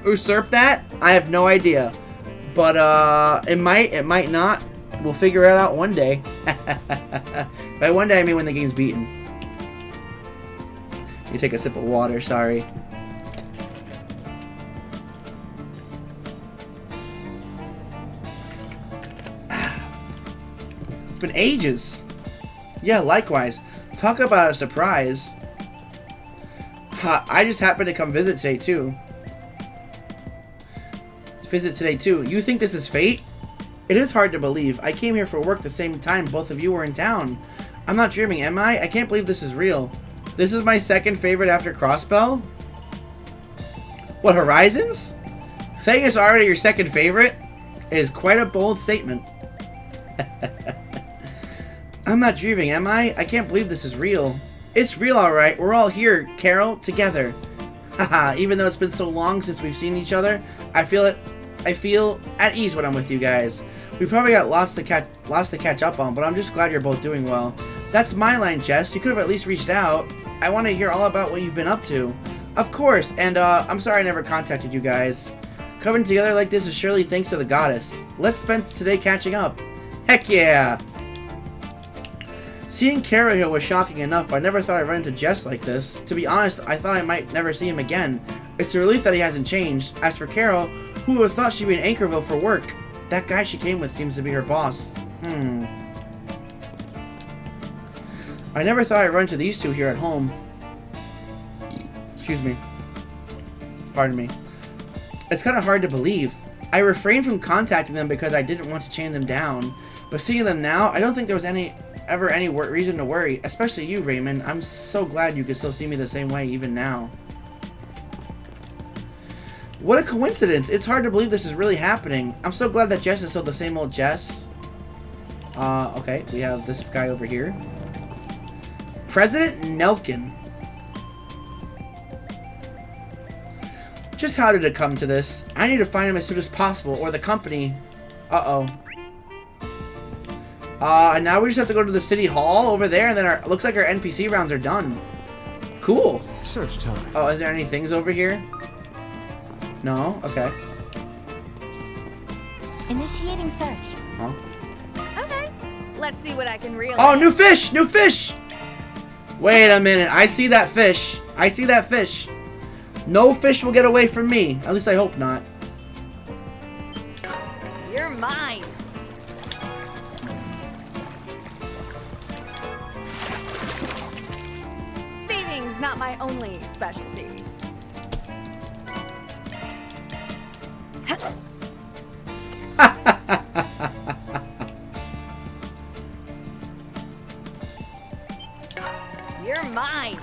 usurp that? I have no idea. But it might not. We'll figure it out one day. By one day, I mean when the game's beaten. You take a sip of water, sorry. It's been ages. Yeah, likewise. Talk about a surprise. I just happened to come visit today, too. You think this is fate? It is hard to believe. I came here for work the same time both of you were in town. I'm not dreaming, am I? I can't believe this is real. This is my second favorite after Crossbell? What, Horizons? Saying it's already your second favorite is quite a bold statement. I'm not dreaming, am I? I can't believe this is real. It's real, alright. We're all here, Carol, together. Haha, even though it's been so long since we've seen each other, I feel at ease when I'm with you guys. We probably got lots to catch up on, but I'm just glad you're both doing well. That's my line, Jess. You could have at least reached out. I want to hear all about what you've been up to. Of course, and I'm sorry I never contacted you guys. Coming together like this is surely thanks to the goddess. Let's spend today catching up. Heck yeah! Seeing Carol here was shocking enough, but I never thought I'd run into Jess like this. To be honest, I thought I might never see him again. It's a relief that he hasn't changed. As for Carol, who would have thought she'd be in Anchorville for work? That guy she came with seems to be her boss. I never thought I'd run into these two here at home. Excuse me. Pardon me. It's kind of hard to believe. I refrained from contacting them because I didn't want to chain them down. But seeing them now, I don't think there was ever any reason to worry. Especially you, Raymond. I'm so glad you can still see me the same way even now. What a coincidence. It's hard to believe this is really happening. I'm so glad that Jess is still the same old Jess. Okay. We have this guy over here. President Nelkin. Just how did it come to this? I need to find him as soon as possible, or the company. Uh-oh. And now we just have to go to the city hall over there, and then looks like our NPC rounds are done. Cool. Search time. Oh, is there any things over here? No? Okay. Initiating search. Huh? Okay. Let's see what I can realize. Oh, new fish! New fish! Wait a minute. I see that fish. I see that fish. No fish will get away from me. At least I hope not. You're mine. Feeding's not my only specialty. You're mine.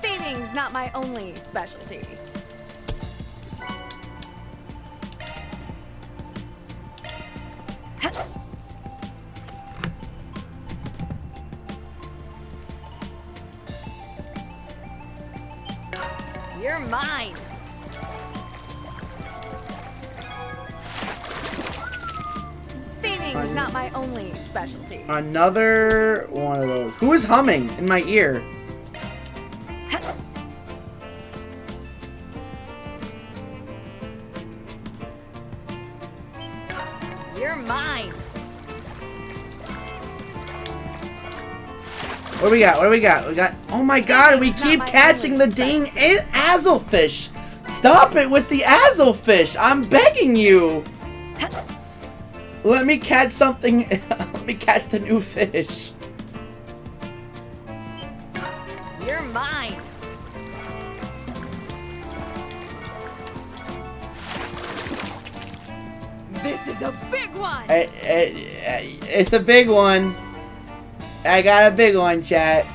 Feeding's not my only specialty. You're mine. Feeding's not my only specialty. Another one of those. Who is humming in my ear? You're mine. What do we got? What do we got? We got. Oh my god, we keep catching the dang Azelfish! Stop it with the Azelfish! I'm begging you! Let me catch something. Let me catch the new fish. You're mine. This is a big one. It's a big one. I got a big one, chat.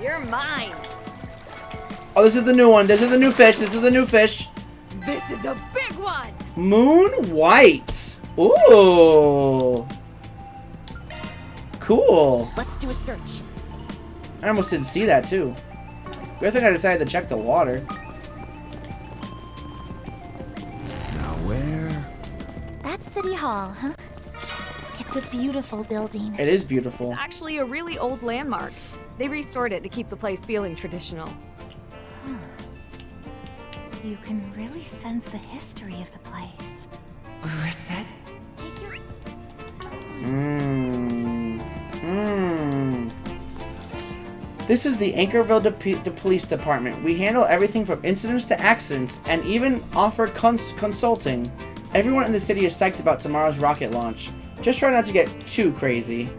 You're mine. Oh, this is the new one. This is the new fish. This is the new fish. This is a big one. Moon White. Ooh. Cool. Let's do a search. I almost didn't see that, too. Good thing I decided to check the water. Now where? That's City Hall, huh? It's a beautiful building. It is beautiful. It's actually a really old landmark. They restored it to keep the place feeling traditional. You can really sense the history of the place. Reset? This is the Anchorville Police Department. We handle everything from incidents to accidents and even offer consulting. Everyone in the city is psyched about tomorrow's rocket launch. Just try not to get too crazy.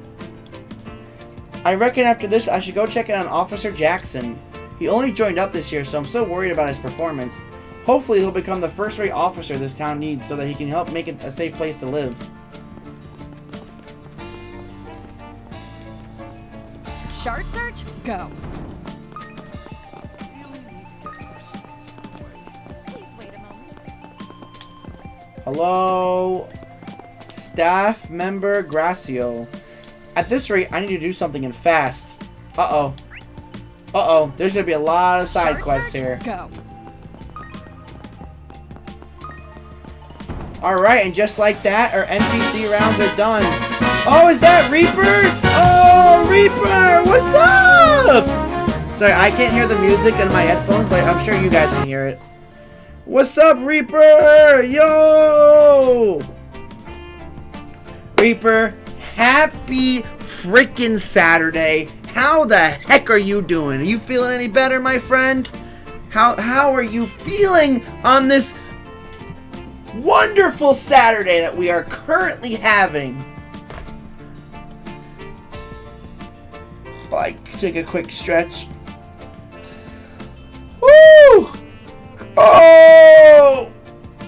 I reckon after this I should go check in on Officer Jackson. He only joined up this year, so I'm so worried about his performance. Hopefully he'll become the first-rate officer this town needs so that he can help make it a safe place to live. Shard search? Go. Please wait a moment. Hello? Staff member Gracio. At this rate, I need to do something and fast. Uh-oh. Uh-oh. There's gonna be a lot of side quests here. Go. Alright, and just like that, our NPC rounds are done. Oh, is that Reaper? Oh, Reaper! What's up? Sorry, I can't hear the music in my headphones, but I'm sure you guys can hear it. What's up, Reaper? Yo! Reaper, happy freaking Saturday. How the heck are you doing? Are you feeling any better, my friend? How are you feeling on this wonderful Saturday that we are currently having? Like, take a quick stretch. Woo! Oh!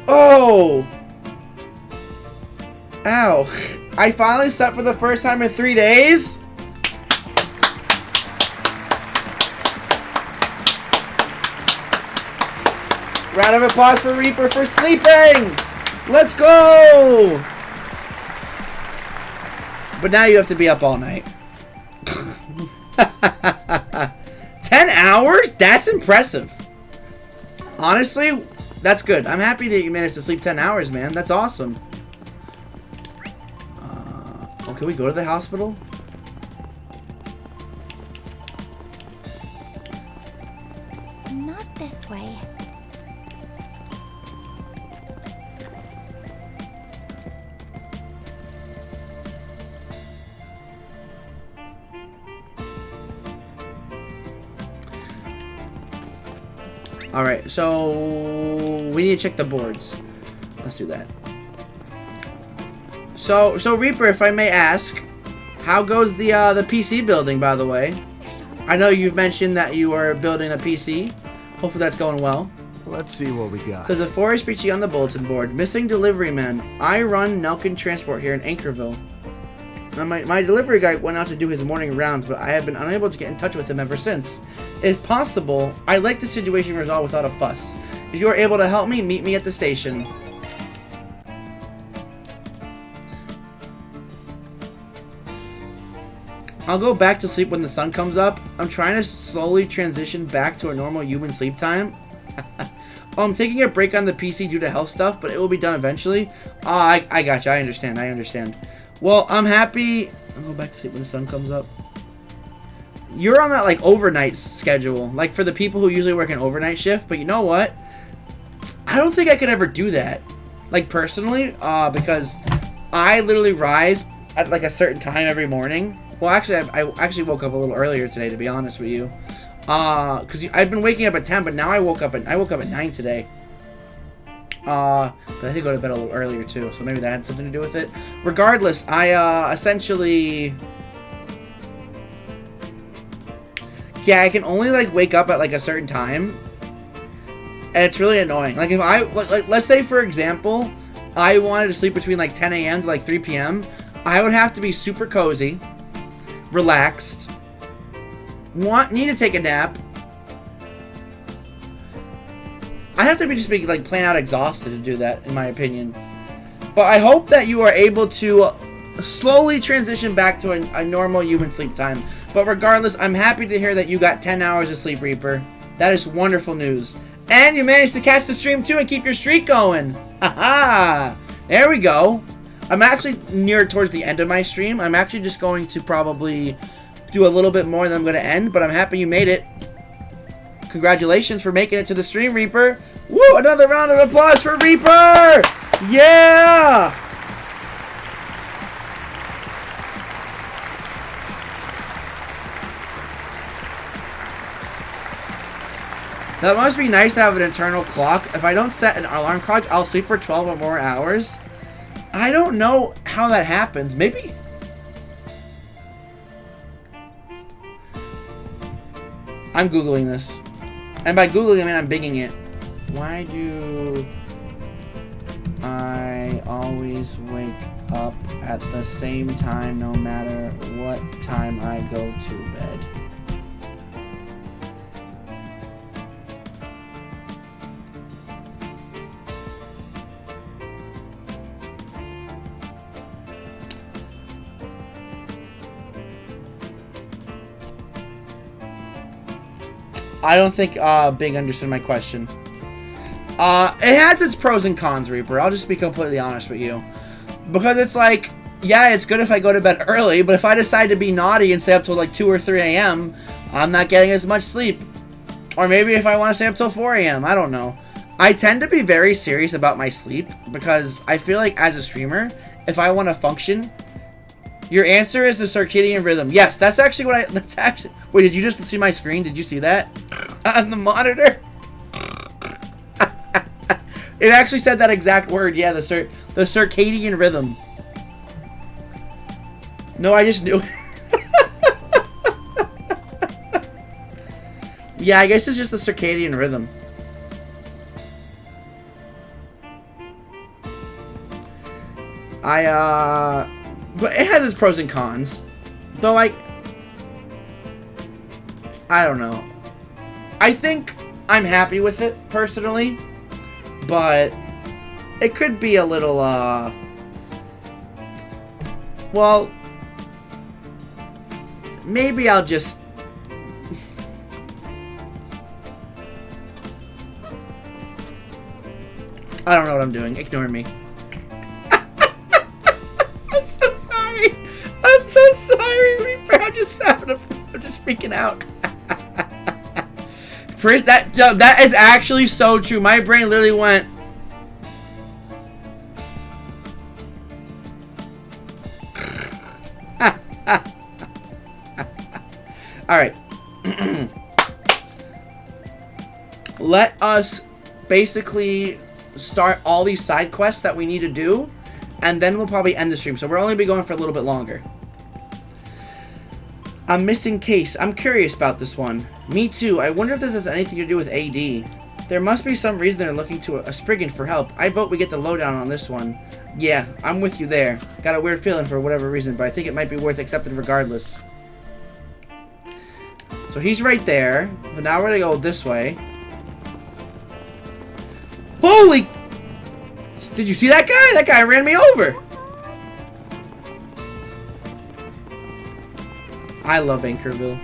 Oh! Ow. I finally slept for the first time in 3 days? Round of applause for Reaper for sleeping! Let's go! But now you have to be up all night. 10 hours? That's impressive. Honestly, that's good. I'm happy that you managed to sleep 10 hours, man. That's awesome. Oh, can we go to the hospital? Not this way. Alright, so we need to check the boards. Let's do that. So Reaper, if I may ask, how goes the PC building, by the way? I know you've mentioned that you are building a PC. Hopefully that's going well. Let's see what we got. There's a 4SPG on the bulletin board. Missing delivery man. I run Nelkin Transport here in Anchorville. Now, my delivery guy went out to do his morning rounds, but I have been unable to get in touch with him ever since. If possible, I'd like the situation resolved without a fuss. If you are able to help me, meet me at the station. I'll go back to sleep when the sun comes up. I'm trying to slowly transition back to a normal human sleep time. I'm taking a break on the PC due to health stuff, but it will be done eventually. I gotcha. I understand. Well, I'm happy. I'll go back to sleep when the sun comes up. You're on that, like, overnight schedule. Like, for the people who usually work an overnight shift. But you know what? I don't think I could ever do that. Like, personally. Because I literally rise at, like, a certain time every morning. Well, actually, I actually woke up a little earlier today, to be honest with you. Because I've been waking up at 10, but now I woke up at 9 today. But I did go to bed a little earlier too, so maybe that had something to do with it. Regardless, I essentially, yeah, I can only like wake up at like a certain time, and it's really annoying. Like if I like let's say for example, I wanted to sleep between like 10 a.m. to like 3 p.m. I would have to be super cozy, relaxed, need to take a nap. I have to just be like plain out exhausted to do that, in my opinion. But I hope that you are able to slowly transition back to a normal human sleep time. But regardless, I'm happy to hear that you got 10 hours of sleep, Reaper. That is wonderful news. And you managed to catch the stream too and keep your streak going. Haha. There we go. I'm actually near towards the end of my stream. I'm actually just going to probably do a little bit more than I'm going to end, but I'm happy you made it. Congratulations for making it to the stream, Reaper. Woo! Another round of applause for Reaper! Yeah! That must be nice to have an internal clock. If I don't set an alarm clock, I'll sleep for 12 or more hours. I don't know how that happens. Maybe... I'm Googling this. And by Googling, I mean I'm bigging it. Why do I always wake up at the same time no matter what time I go to bed? I don't think Big understood my question. It has its pros and cons, Reaper. I'll just be completely honest with you. Because it's like, yeah, it's good if I go to bed early, but if I decide to be naughty and stay up till like 2 or 3 a.m., I'm not getting as much sleep. Or maybe if I want to stay up till 4 a.m., I don't know. I tend to be very serious about my sleep because I feel like as a streamer, if I want to function... Your answer is the circadian rhythm. Yes, that's actually what I... That's actually... Wait, did you just see my screen? Did you see that? On the monitor? It actually said that exact word. Yeah, the circadian rhythm. No, I just knew. Yeah, I guess it's just the circadian rhythm. But it has its pros and cons. Though, like... I don't know. I think I'm happy with it, personally. But... it could be a little, well... maybe I'll just... I don't know what I'm doing. Ignore me. I'm so sorry. I'm so sorry, Reaper. I'm just freaking out. That is actually so true. My brain literally went. All right. Let us basically start all these side quests that we need to do, and then we'll probably end the stream. So we'll only be going for a little bit longer. I'm missing Case. I'm curious about this one. Me too. I wonder if this has anything to do with AD. There must be some reason they're looking to a Spriggan for help. I vote we get the lowdown on this one. Yeah, I'm with you there. Got a weird feeling for whatever reason, but I think it might be worth accepting regardless. So he's right there, but now we're gonna go this way. Holy! Did you see that guy? That guy ran me over. I love Anchorville.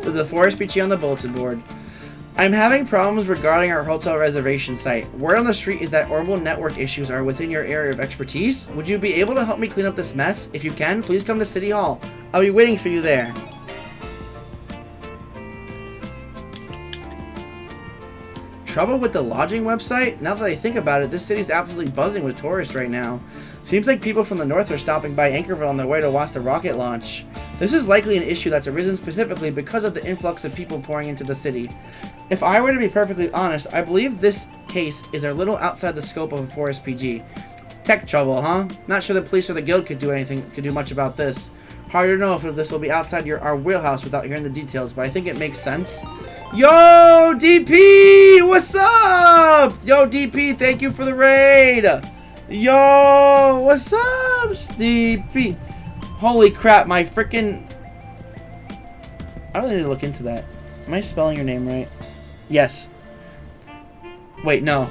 Does the forest be on the bulletin board? I'm having problems regarding our hotel reservation site. Word on the street is that orbital network issues are within your area of expertise. Would you be able to help me clean up this mess? If you can, please come to City Hall. I'll be waiting for you there. Trouble with the lodging website? Now that I think about it, this city's absolutely buzzing with tourists right now. Seems like people from the north are stopping by Anchorville on their way to watch the rocket launch. This is likely an issue that's arisen specifically because of the influx of people pouring into the city. If I were to be perfectly honest, I believe this case is a little outside the scope of a Forest PG. Tech trouble, huh? Not sure the police or the guild could do much about this. Hard to know if this will be outside our wheelhouse without hearing the details, but I think it makes sense. Yo, DP! What's up? Yo, DP, thank you for the raid! Yo, what's up, DP? Holy crap, my freaking... I really need to look into that. Am I spelling your name right? Yes. Wait, no.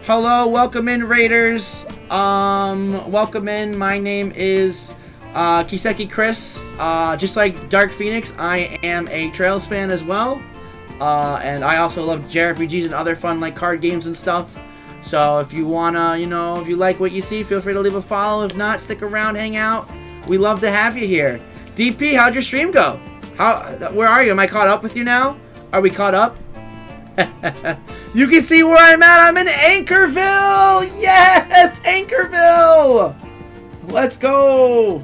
Hello, welcome in, raiders. Welcome in. My name is KisekiChris, just like Dark Phoenix, I am a Trails fan as well. And I also love JRPGs and other fun like card games and stuff. So if you wanna, you know, if you like what you see, feel free to leave a follow. If not, stick around, hang out. We love to have you here. DP, how'd your stream go? Where are you? Am I caught up with you now? Are we caught up? You can see where I'm at. I'm in Anchorville. Yes, Anchorville. Let's go.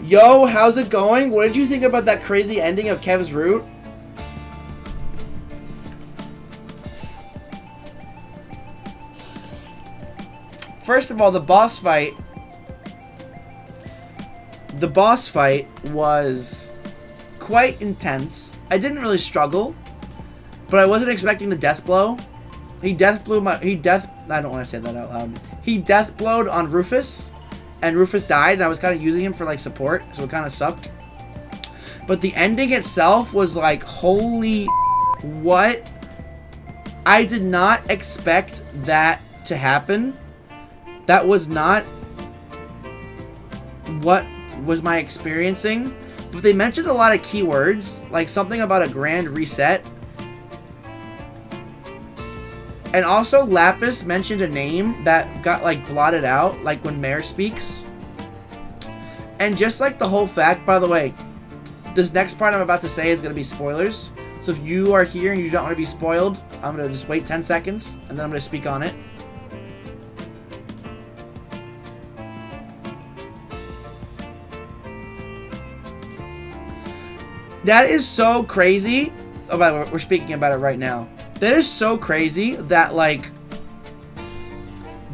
Yo, how's it going? What did you think about that crazy ending of Kev's Route? First of all, the boss fight was quite intense. I didn't really struggle, but I wasn't expecting the death blow. I don't want to say that out loud. He death blowed on Rufus, and Rufus died, and I was kind of using him for like support, so it kind of sucked. But the ending itself was like, holy what? I did not expect that to happen. That was not what was my experiencing. But they mentioned a lot of keywords, like something about a grand reset. And also Lapis mentioned a name that got like blotted out, like when Mare speaks. And just like the whole fact, by the way, this next part I'm about to say is going to be spoilers. So if you are here and you don't want to be spoiled, I'm going to just wait 10 seconds and then I'm going to speak on it. That is so crazy. Oh, by the way, we're speaking about it right now. That is so crazy that, like,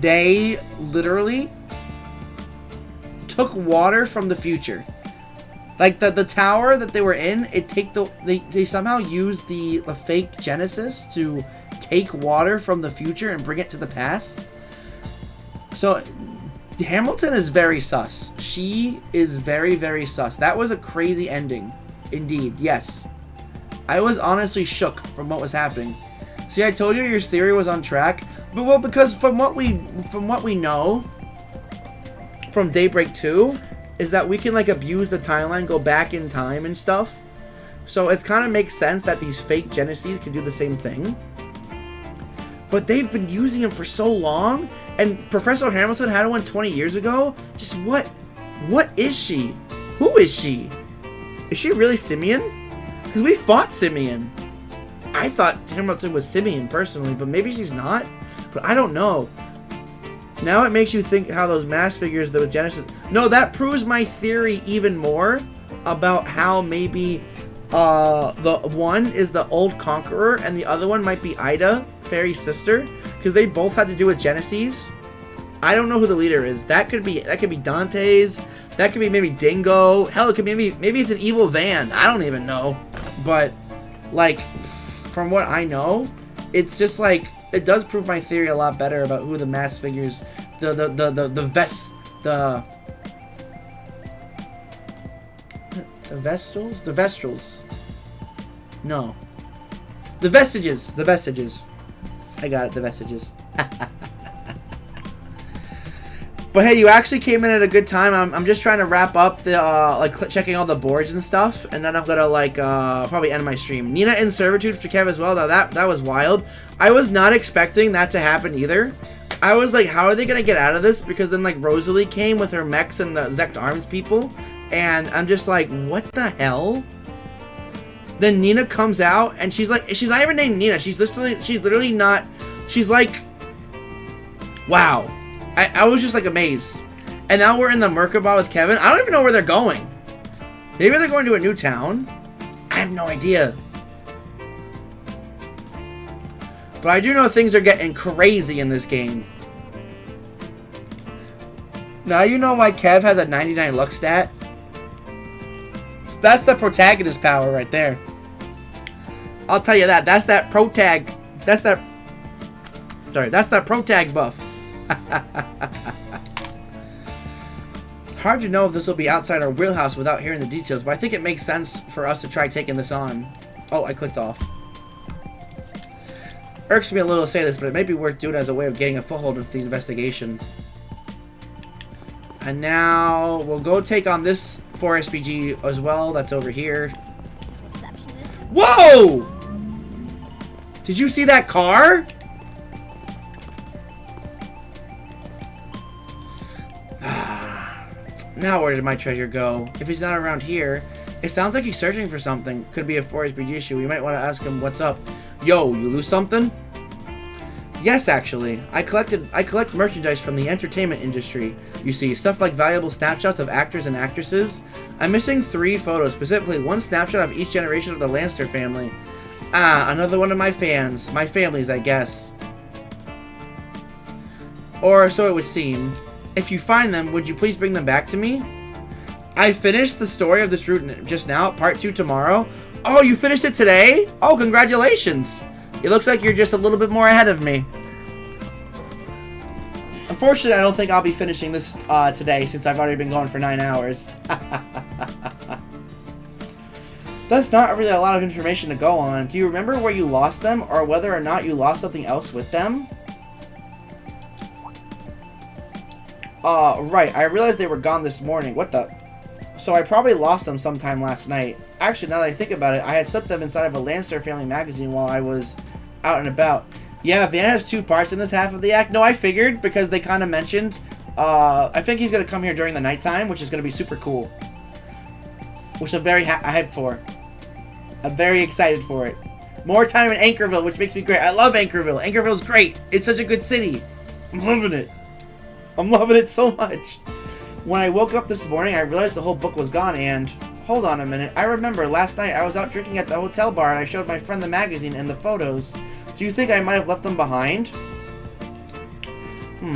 they literally took water from the future. Like, the tower that they were in, they somehow used the fake Genesis to take water from the future and bring it to the past. So, Hamilton is very sus. She is very, very sus. That was a crazy ending. Indeed, yes. I was honestly shook from what was happening. See, I told you your theory was on track, but well, because from what we know from Daybreak 2 is that we can like abuse the timeline, go back in time and stuff. So it's kind of makes sense that these fake Genesis can do the same thing. But they've been using them for so long, and Professor Hamilton had one 20 years ago. Just what is she? Who is she? Is she really Simeon? Because we fought Simeon. I thought Hamilton was Simeon personally, but maybe she's not. But I don't know. Now it makes you think how those mass figures, the Genesis... No, that proves my theory even more about how maybe the one is the old conqueror and the other one might be Ida, Fairy's sister, because they both had to do with Genesis. I don't know who the leader is. That could be Dante's. That could be maybe Dingo. Hell, it could maybe it's an evil van. I don't even know. But like, from what I know, it's just like it does prove my theory a lot better about who the mass figures, the Vestals. No, the Vestiges. The Vestiges. I got it. The Vestiges. But hey, you actually came in at a good time. I'm just trying to wrap up the like checking all the boards and stuff, and then I'm gonna like probably end my stream. Nina in servitude for Kev as well. Now that was wild. I was not expecting that to happen either. I was like, how are they gonna get out of this? Because then like Rosalie came with her mechs and the Zect Arms people, and I'm just like, what the hell? Then Nina comes out and she's like, she's not even named Nina. She's literally not. She's like, wow. I was just like amazed. And now we're in the Merkaba with Kevin. I don't even know where they're going. Maybe they're going to a new town. I have no idea. But I do know things are getting crazy in this game. Now you know why Kev has a 99 luck stat. That's the protagonist power right there. I'll tell you that. That's that protag. That's that protag buff. Hard to know if this will be outside our wheelhouse without hearing the details, but I think it makes sense for us to try taking this on. Oh, I clicked off. Irks me a little to say this, but it may be worth doing as a way of getting a foothold into the investigation. And now we'll go take on this 4SPG as well. That's over here. Whoa! Did you see that car? Now where did my treasure go? If he's not around here, it sounds like he's searching for something. Could be a 4SPG issue. We might want to ask him what's up. Yo, you lose something? Yes, actually. I collect merchandise from the entertainment industry. You see, stuff like valuable snapshots of actors and actresses. I'm missing 3 photos, specifically 1 snapshot of each generation of the Lannister family. Ah, another one of my fans. My family's, I guess. Or so it would seem. If you find them, would you please bring them back to me? I finished the story of this route just now, part 2 tomorrow. Oh, you finished it today? Oh, congratulations. It looks like you're just a little bit more ahead of me. Unfortunately, I don't think I'll be finishing this today since I've already been going for 9 hours. That's not really a lot of information to go on. Do you remember where you lost them or whether or not you lost something else with them? Right. I realized they were gone this morning. What the? So I probably lost them sometime last night. Actually, now that I think about it, I had slipped them inside of a Lannister family magazine while I was out and about. Yeah, Van has 2 parts in this half of the act. No, I figured because they kind of mentioned. I think he's going to come here during the nighttime, which is going to be super cool. Which I'm very hyped for. I'm very excited for it. More time in Anchorville, which makes me great. I love Anchorville. Anchorville's great. It's such a good city. I'm loving it. I'm loving it so much. When I woke up this morning, I realized the whole book was gone and... Hold on a minute. I remember last night I was out drinking at the hotel bar and I showed my friend the magazine and the photos. Do you think I might have left them behind?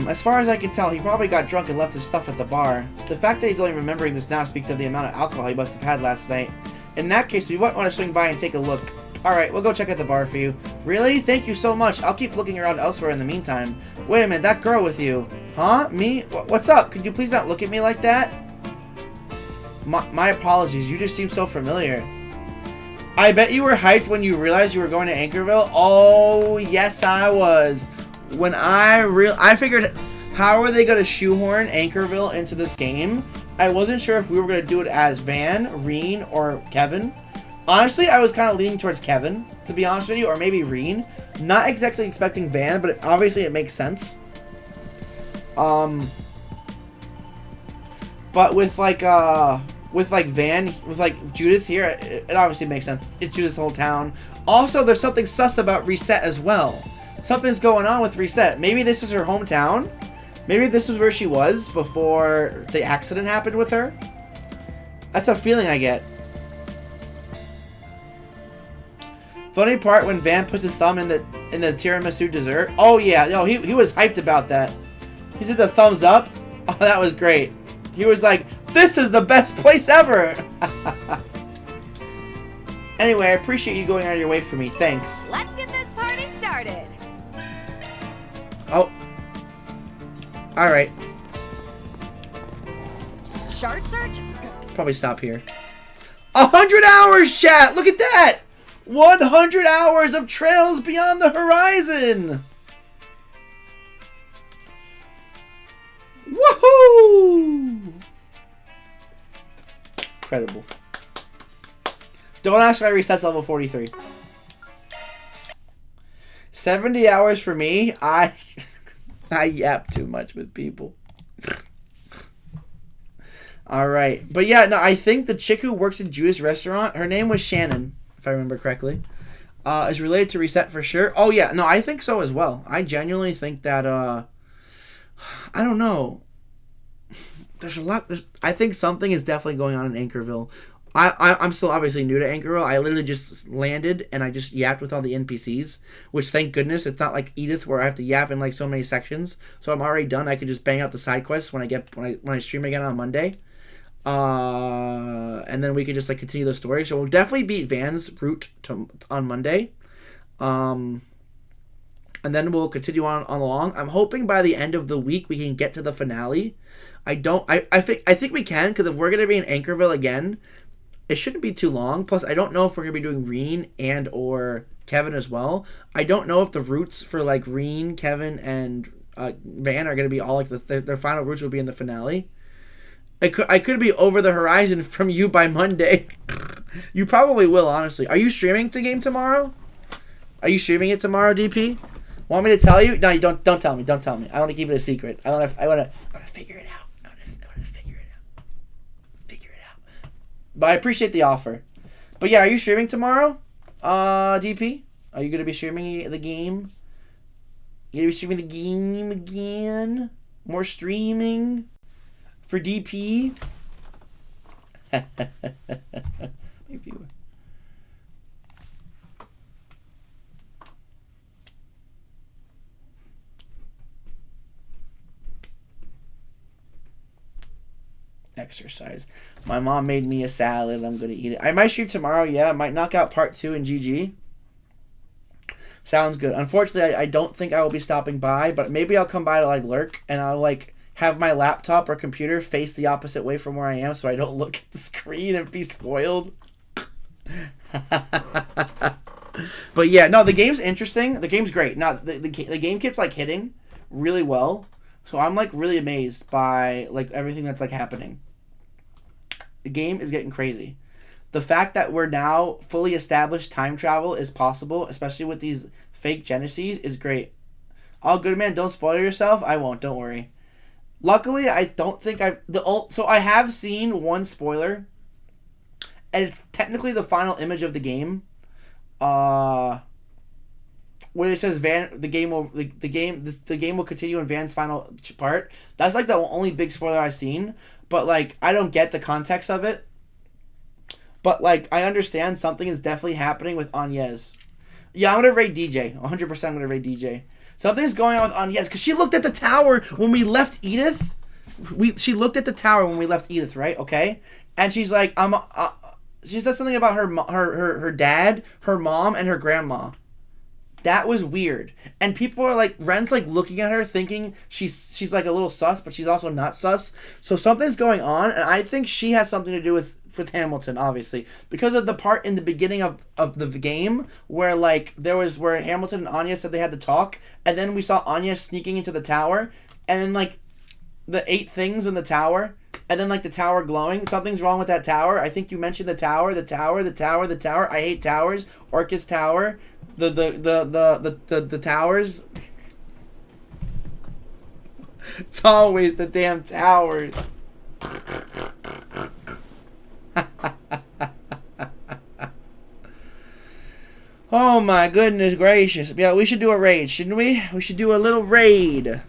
As far as I can tell, he probably got drunk and left his stuff at the bar. The fact that he's only remembering this now speaks of the amount of alcohol he must have had last night. In that case, we might want to swing by and take a look. Alright, we'll go check out the bar for you. Really? Thank you so much. I'll keep looking around elsewhere in the meantime. Wait a minute, that girl with you. Huh? Me? What's up? Could you please not look at me like that? My apologies, you just seem so familiar. I bet you were hyped when you realized you were going to Anchorville. Oh, yes I was. When I figured, how are they going to shoehorn Anchorville into this game? I wasn't sure if we were going to do it as Van, Reen, or Kevin. Honestly, I was kind of leaning towards Kevin, to be honest with you, or maybe Reen. Not exactly expecting Van, but obviously it makes sense. But with like Van, with like Judith here, it obviously makes sense. It's Judith's whole town. Also, there's something sus about Reset as well. Something's going on with Reset. Maybe this is her hometown. Maybe this is where she was before the accident happened with her. That's a feeling I get. Funny part when Van puts his thumb in the tiramisu dessert. Oh yeah, no, he was hyped about that. He did the thumbs up. Oh, that was great. He was like, "This is the best place ever." Anyway, I appreciate you going out of your way for me. Thanks. Let's get this party started. Oh. All right. Shard search? Probably stop here. 100 hours, chat. Look at that. 100 hours of Trails Beyond the Horizon. Woohoo! Incredible. Don't ask my resets level 43. 70 hours for me. I yap too much with people. Alright. But yeah, no, I think the chick who works in Judith's restaurant, her name was Shannon, if I remember correctly, is related to Reset for sure. Oh yeah, no, I think so as well. I genuinely think that, I don't know. There's a lot. I think something is definitely going on in Anchorville. I'm still obviously new to Anchorville. I literally just landed and I just yapped with all the NPCs, which thank goodness it's not like Edith where I have to yap in like so many sections. So I'm already done. I could just bang out the side quests when I stream again on Monday. And then we could just like continue the story. So we'll definitely beat Van's route on Monday. And then we'll continue on along. I'm hoping by the end of the week we can get to the finale. I think we can, because if we're gonna be in Anchorville again, it shouldn't be too long. Plus, I don't know if we're gonna be doing Reen and or Kevin as well. I don't know if the routes for like Reen, Kevin, and Van are gonna be all like their final routes will be in the finale. I could be over the horizon from you by Monday. You probably will, honestly. Are you streaming the game tomorrow? Are you streaming it tomorrow, DP? Want me to tell you? No, you don't. Don't tell me. Don't tell me. I want to keep it a secret. I want to figure it out. I want to figure it out. Figure it out. But I appreciate the offer. But yeah, are you streaming tomorrow, DP? Are you gonna be streaming the game? You gonna be streaming the game again? More streaming for DP? Maybe. Exercise. My mom made me a salad. I'm gonna eat it. I might stream tomorrow. Yeah, I might knock out part 2 in GG. Sounds good. Unfortunately, I don't think I will be stopping by, but maybe I'll come by to like lurk, and I'll like have my laptop or computer face the opposite way from where I am, so I don't look at the screen and be spoiled. But yeah, no, the game's interesting. The game's great. Now the game keeps like hitting really well, so I'm like really amazed by like everything that's like happening. The game is getting crazy. The fact that we're now fully established time travel is possible, especially with these fake Genesis, is great. All good, man. Don't spoil yourself. I won't. Don't worry. Luckily, I don't think so I have seen one spoiler, and it's technically the final image of the game. Where it says the game will continue in Van's final part. That's like the only big spoiler I've seen, but like I don't get the context of it. But like I understand something is definitely happening with Agnes. Yeah, I'm gonna raid DJ. 100% I'm gonna raid DJ. Something's going on with Agnes because she looked at the tower when we left Edith. She looked at the tower when we left Edith, right? Okay, and she's like, she said something about her dad, her mom, and her grandma. That was weird. And people are like, Ren's like looking at her thinking she's like a little sus, but she's also not sus. So something's going on, and I think she has something to do with Hamilton, obviously. Because of the part in the beginning of the game where like where Hamilton and Anya said they had to talk, and then we saw Anya sneaking into the tower, and then like the 8 things in the tower, and then like the tower glowing. Something's wrong with that tower. I think you mentioned the tower. I hate towers. Orcus Tower. The towers. It's always the damn towers. Oh my goodness gracious. Yeah, we should do a raid, shouldn't we? We should do a little raid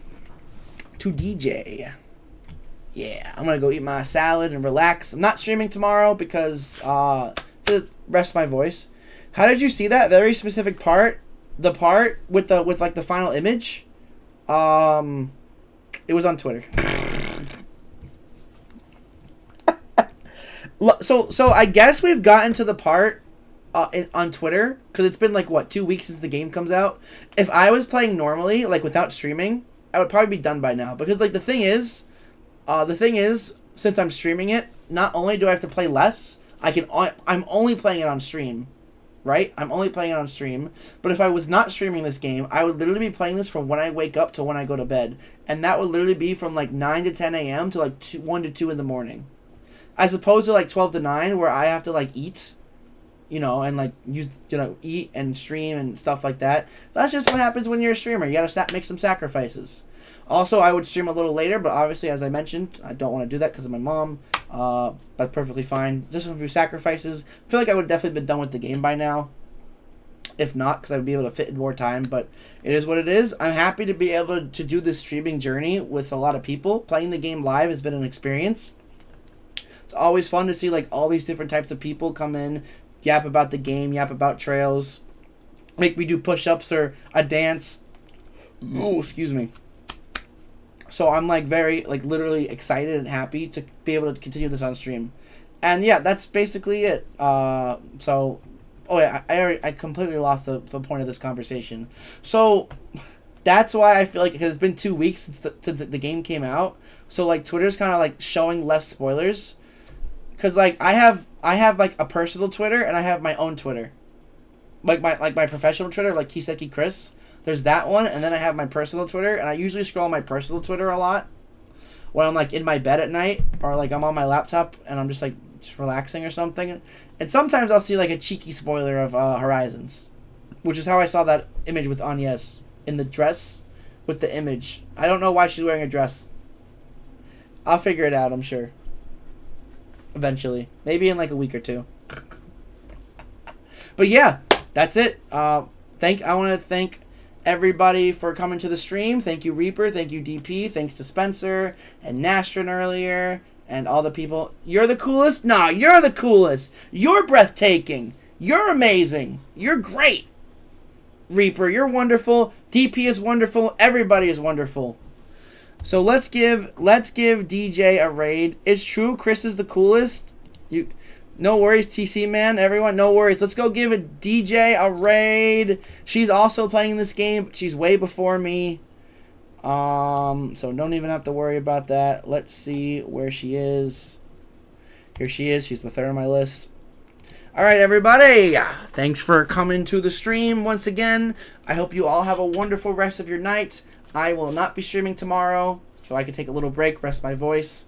to DJ. Yeah, I'm gonna go eat my salad and relax. I'm not streaming tomorrow because to rest my voice. How did you see that very specific part? The part with like the final image? It was on Twitter. So I guess we've gotten to the part on Twitter, because it's been like what, 2 weeks since the game comes out. If I was playing normally, like without streaming, I would probably be done by now. Because like the thing is, since I'm streaming it, not only do I have to play less, I'm only playing it on stream, right? I'm only playing it on stream. But if I was not streaming this game, I would literally be playing this from when I wake up to when I go to bed, and that would literally be from like 9 to 10 a.m. to like 1 to 2 in the morning, as opposed to like 12 to 9 where I have to like eat. And like eat and stream and stuff like that. That's just what happens when you're a streamer. You gotta make some sacrifices. Also, I would stream a little later, but obviously, as I mentioned, I don't want to do that because of my mom. That's perfectly fine. Just a few sacrifices. I feel like I would definitely been done with the game by now. If not, because I would be able to fit in more time. But it is what it is. I'm happy to be able to do this streaming journey with a lot of people. Playing the game live has been an experience. It's always fun to see like all these different types of people come in, yap about the game, yap about trails, make me do push-ups or a dance. Oh, excuse me. So I'm like very like literally excited and happy to be able to continue this on stream. And yeah, that's basically it. I completely lost the point of this conversation. So that's why I feel like it's been 2 weeks since the game came out. So like Twitter's kind of like showing less spoilers. Cause like I have like a personal Twitter and I have my own Twitter, like my professional Twitter, like KisekiChris. There's that one, and then I have my personal Twitter, and I usually scroll my personal Twitter a lot. when I'm like in my bed at night, or like I'm on my laptop and I'm just like just relaxing or something. And sometimes I'll see like a cheeky spoiler of Horizons, which is how I saw that image with Agnes in the dress with the image. I don't know why she's wearing a dress. I'll figure it out, I'm sure. Eventually. Maybe in like a week or two. But yeah, that's it. I want to thank everybody for coming to the stream. Thank you, Reaper. Thank you, DP. Thanks to Spencer and Nastrin earlier and all the people. You're the coolest? Nah, you're the coolest. You're breathtaking. You're amazing. You're great. Reaper, you're wonderful. DP is wonderful. Everybody is wonderful. So let's give DJ a raid. It's true, Chris is the coolest. No worries, TC man. Everyone, no worries. Let's go give a DJ a raid. She's also playing this game, but she's way before me. So don't even have to worry about that. Let's see where she is. Here she is. She's the third on my list. All right, everybody. Thanks for coming to the stream once again. I hope you all have a wonderful rest of your night. I will not be streaming tomorrow, so I can take a little break, rest my voice.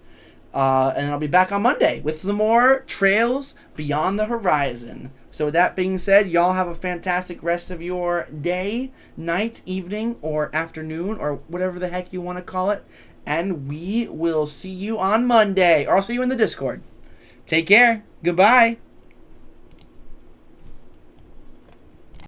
And I'll be back on Monday with some more Trails Beyond the Horizon. So with that being said, y'all have a fantastic rest of your day, night, evening, or afternoon, or whatever the heck you want to call it. And we will see you on Monday. Or I'll see you in the Discord. Take care. Goodbye.